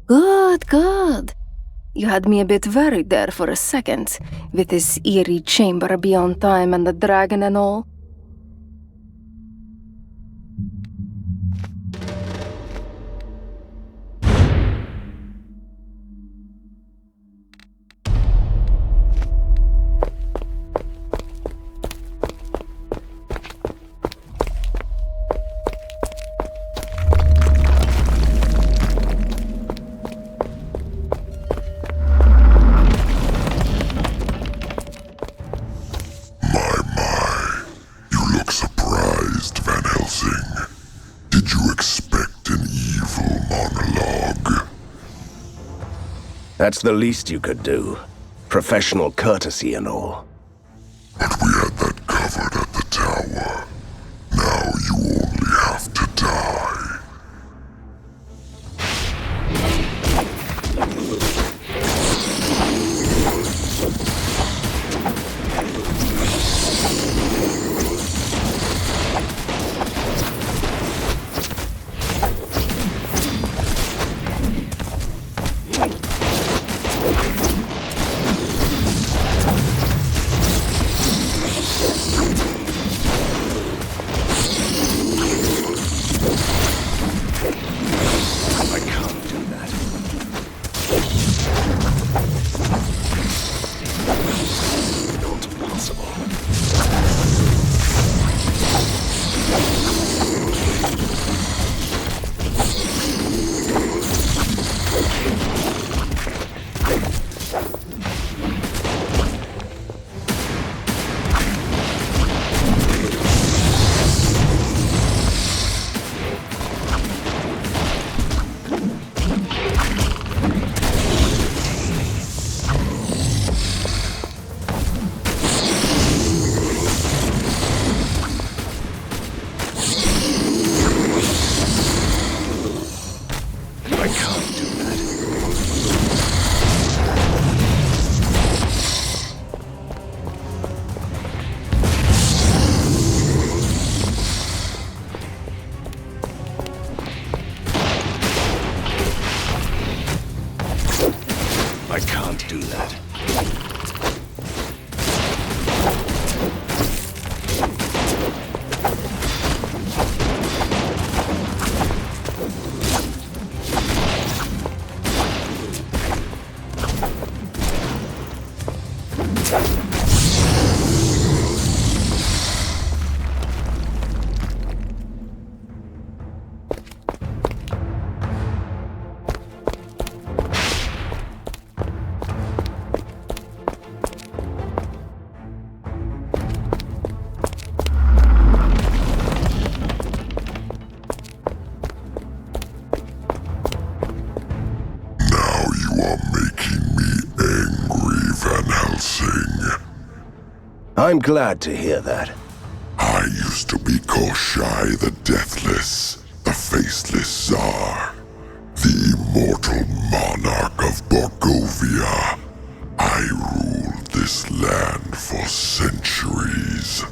Good, good. You had me a bit worried there for a second, with this eerie chamber beyond time and the dragon and all. That's the least you could do. Professional courtesy and all. But we had that covered at the tower. Now you only have to die. I'm glad to hear that. I used to be Corsair the Deathless, the Faceless Tsar, the immortal monarch of Borgovia. I ruled this land for centuries.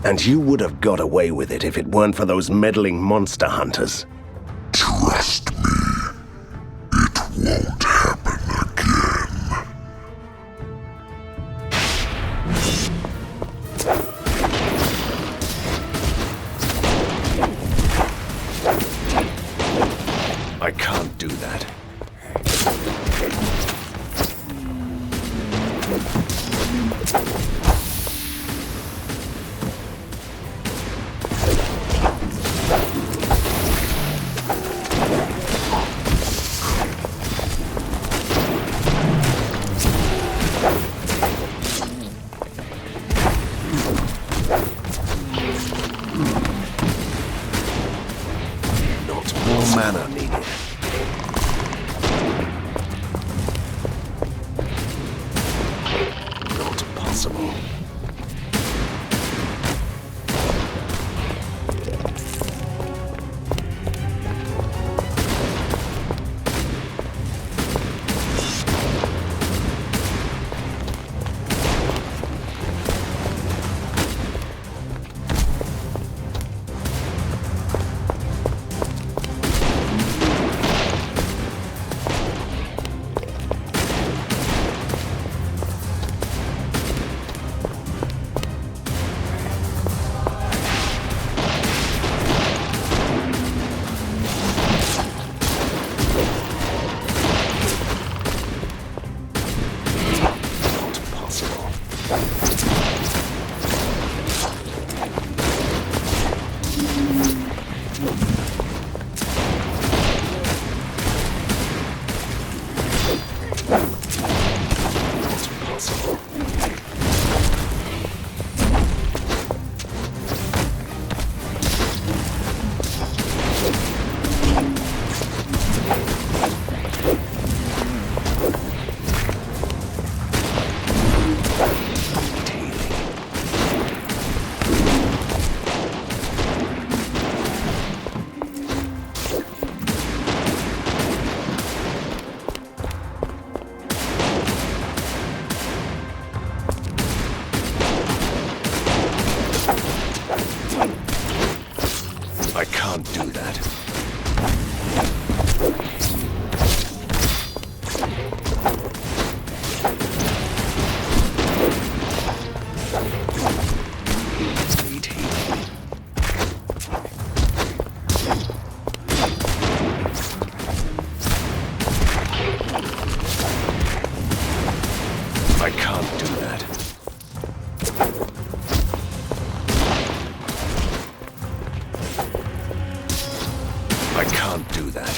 And you would have got away with it if it weren't for those meddling monster hunters. Trust me, it won't happen again. I can't do that. Mana needed. Not possible. I can't do that. I can't do that. I can't do that.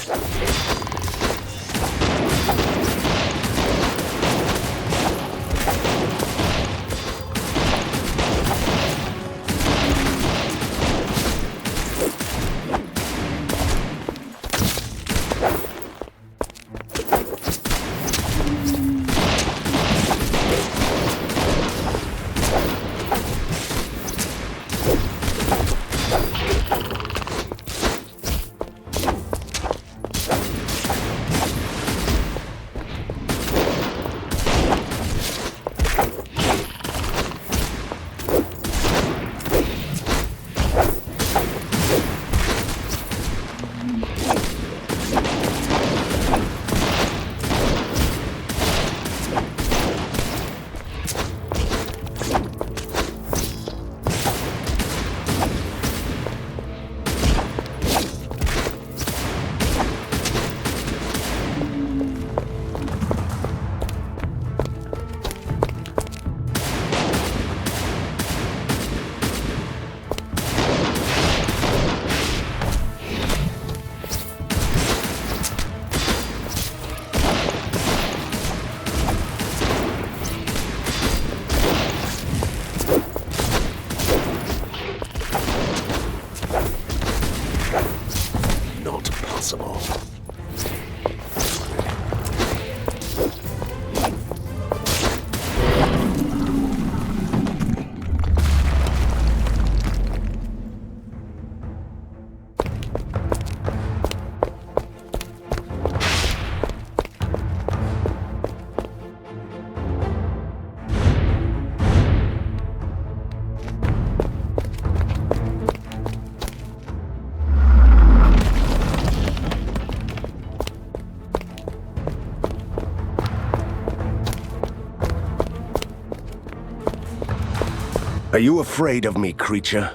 Are you afraid of me, creature?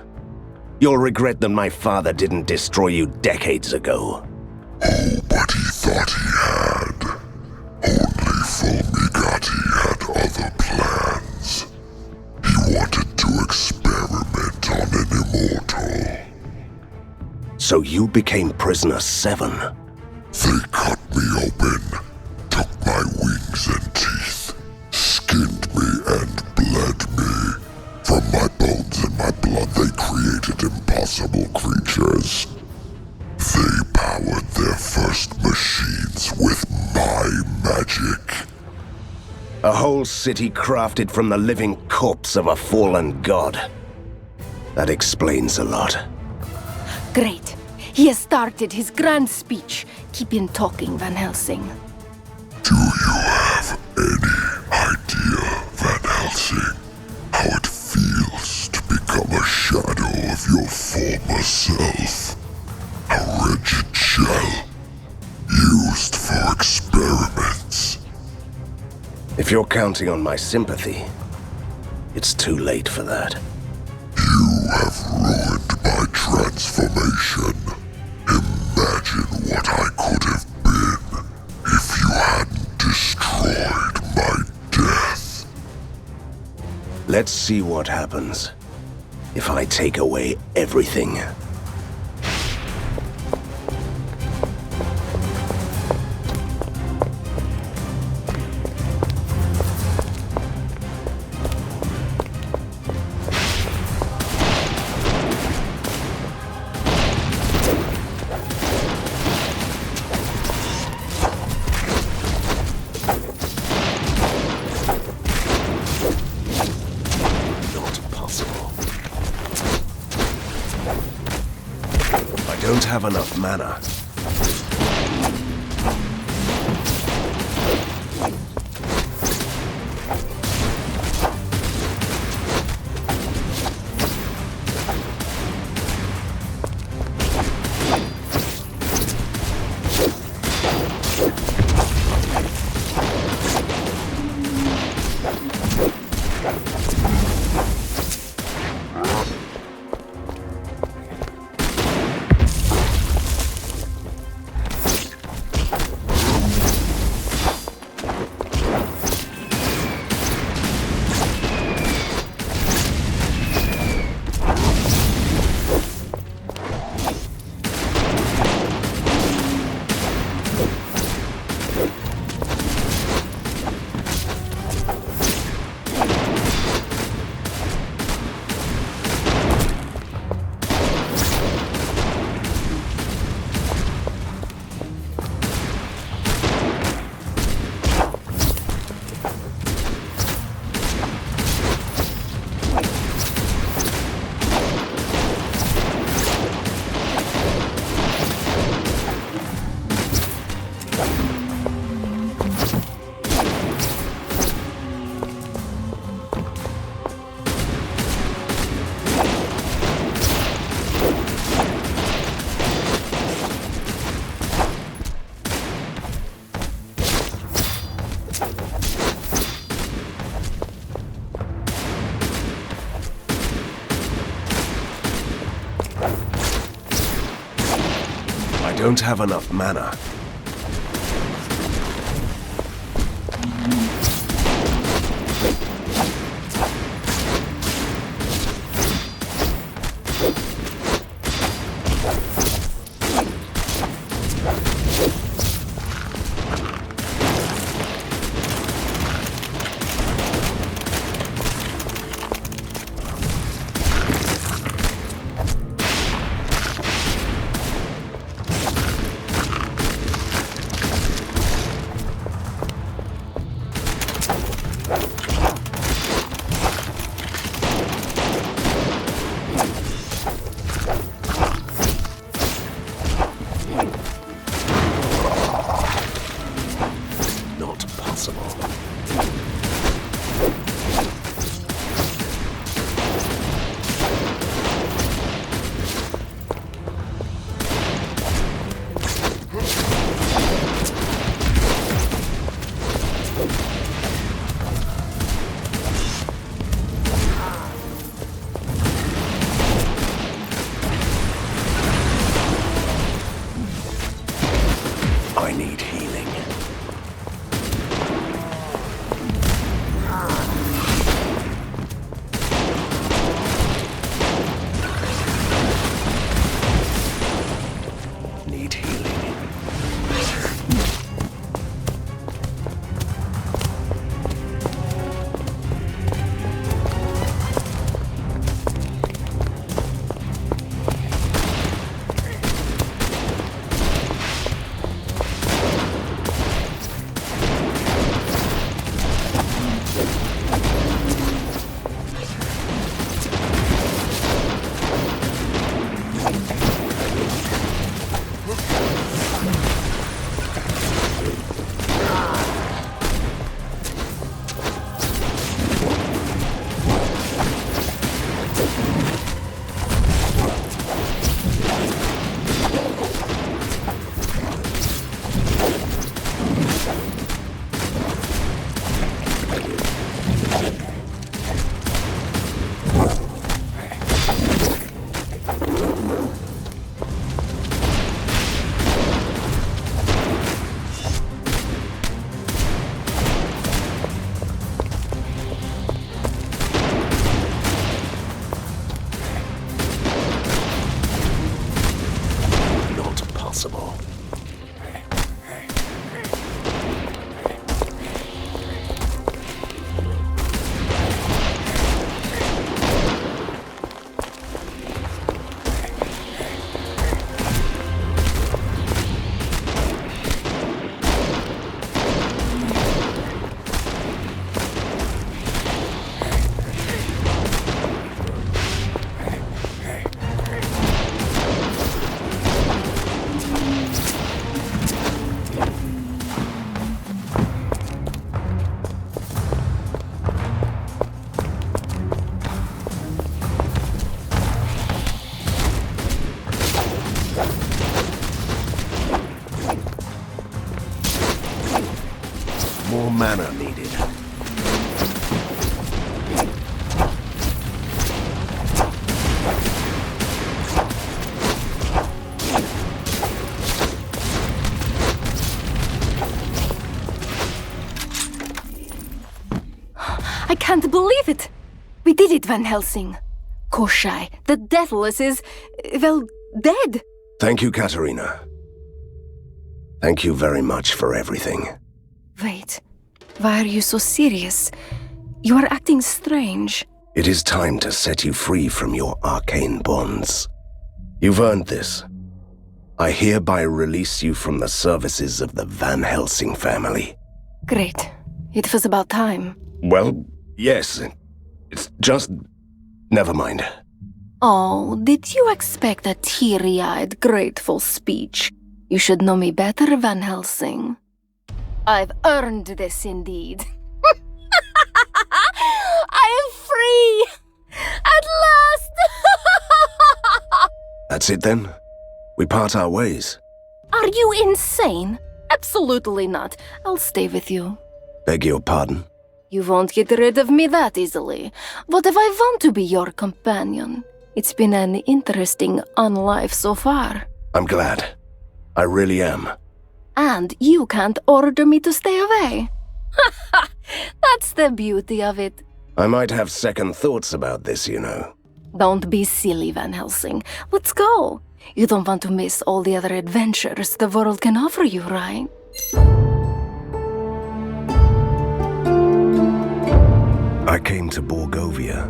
You'll regret that my father didn't destroy you decades ago. Oh, but he thought he had. Only Fulmigati had other plans. He wanted to experiment on an immortal. So you became prisoner 7? They cut me open, took my wings and teeth, skinned me and bled me. From my bones and my blood they created impossible creatures. They powered their first machines with my magic. A whole city crafted from the living corpse of a fallen god. That explains a lot. Great. He has started his grand speech. Keep him talking, Van Helsing. Do you have any idea, Van Helsing, how it feels to become a shadow of your former self? A wretched shell, used for experiments. If you're counting on my sympathy, it's too late for that. You have ruined my transformation. Imagine what I could have been if you hadn't destroyed my death. Let's see what happens if I take away everything. Don't have enough mana. Don't have enough mana. I need healing. Need healing. More mana needed. I can't believe it! We did it, Van Helsing. Corsair, the Deathless is, well, dead. Thank you, Katerina. Thank you very much for everything. Wait, why are you so serious? You are acting strange. It is time to set you free from your arcane bonds. You've earned this. I hereby release you from the services of the Van Helsing family. Great. It was about time. Well, yes. It's just... never mind. Oh, did you expect a teary-eyed, grateful speech? You should know me better, Van Helsing. I've earned this indeed. I am free! At last! That's it then? We part our ways. Are you insane? Absolutely not. I'll stay with you. Beg your pardon? You won't get rid of me that easily. What if I want to be your companion? It's been an interesting life so far. I'm glad. I really am. And you can't order me to stay away. That's the beauty of it. I might have second thoughts about this, you know. Don't be silly, Van Helsing. Let's go. You don't want to miss all the other adventures the world can offer you, right? I came to Borgovia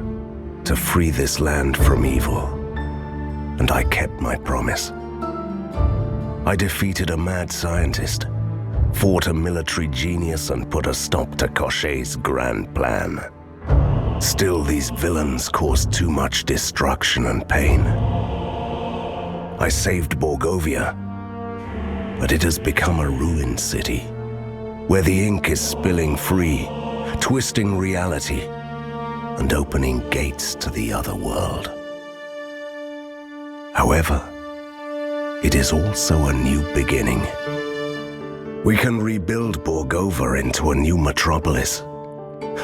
to free this land from evil, and I kept my promise. I defeated a mad scientist, fought a military genius, and put a stop to Corsair's grand plan. Still, these villains caused too much destruction and pain. I saved Borgovia, but it has become a ruined city, where the ink is spilling free, twisting reality, and opening gates to the other world. However, it is also a new beginning. We can rebuild Borgova into a new metropolis,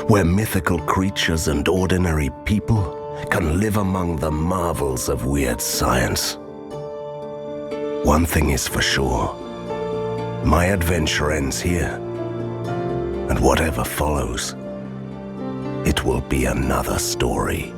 where mythical creatures and ordinary people can live among the marvels of weird science. One thing is for sure, My adventure ends here. And whatever follows, it will be another story.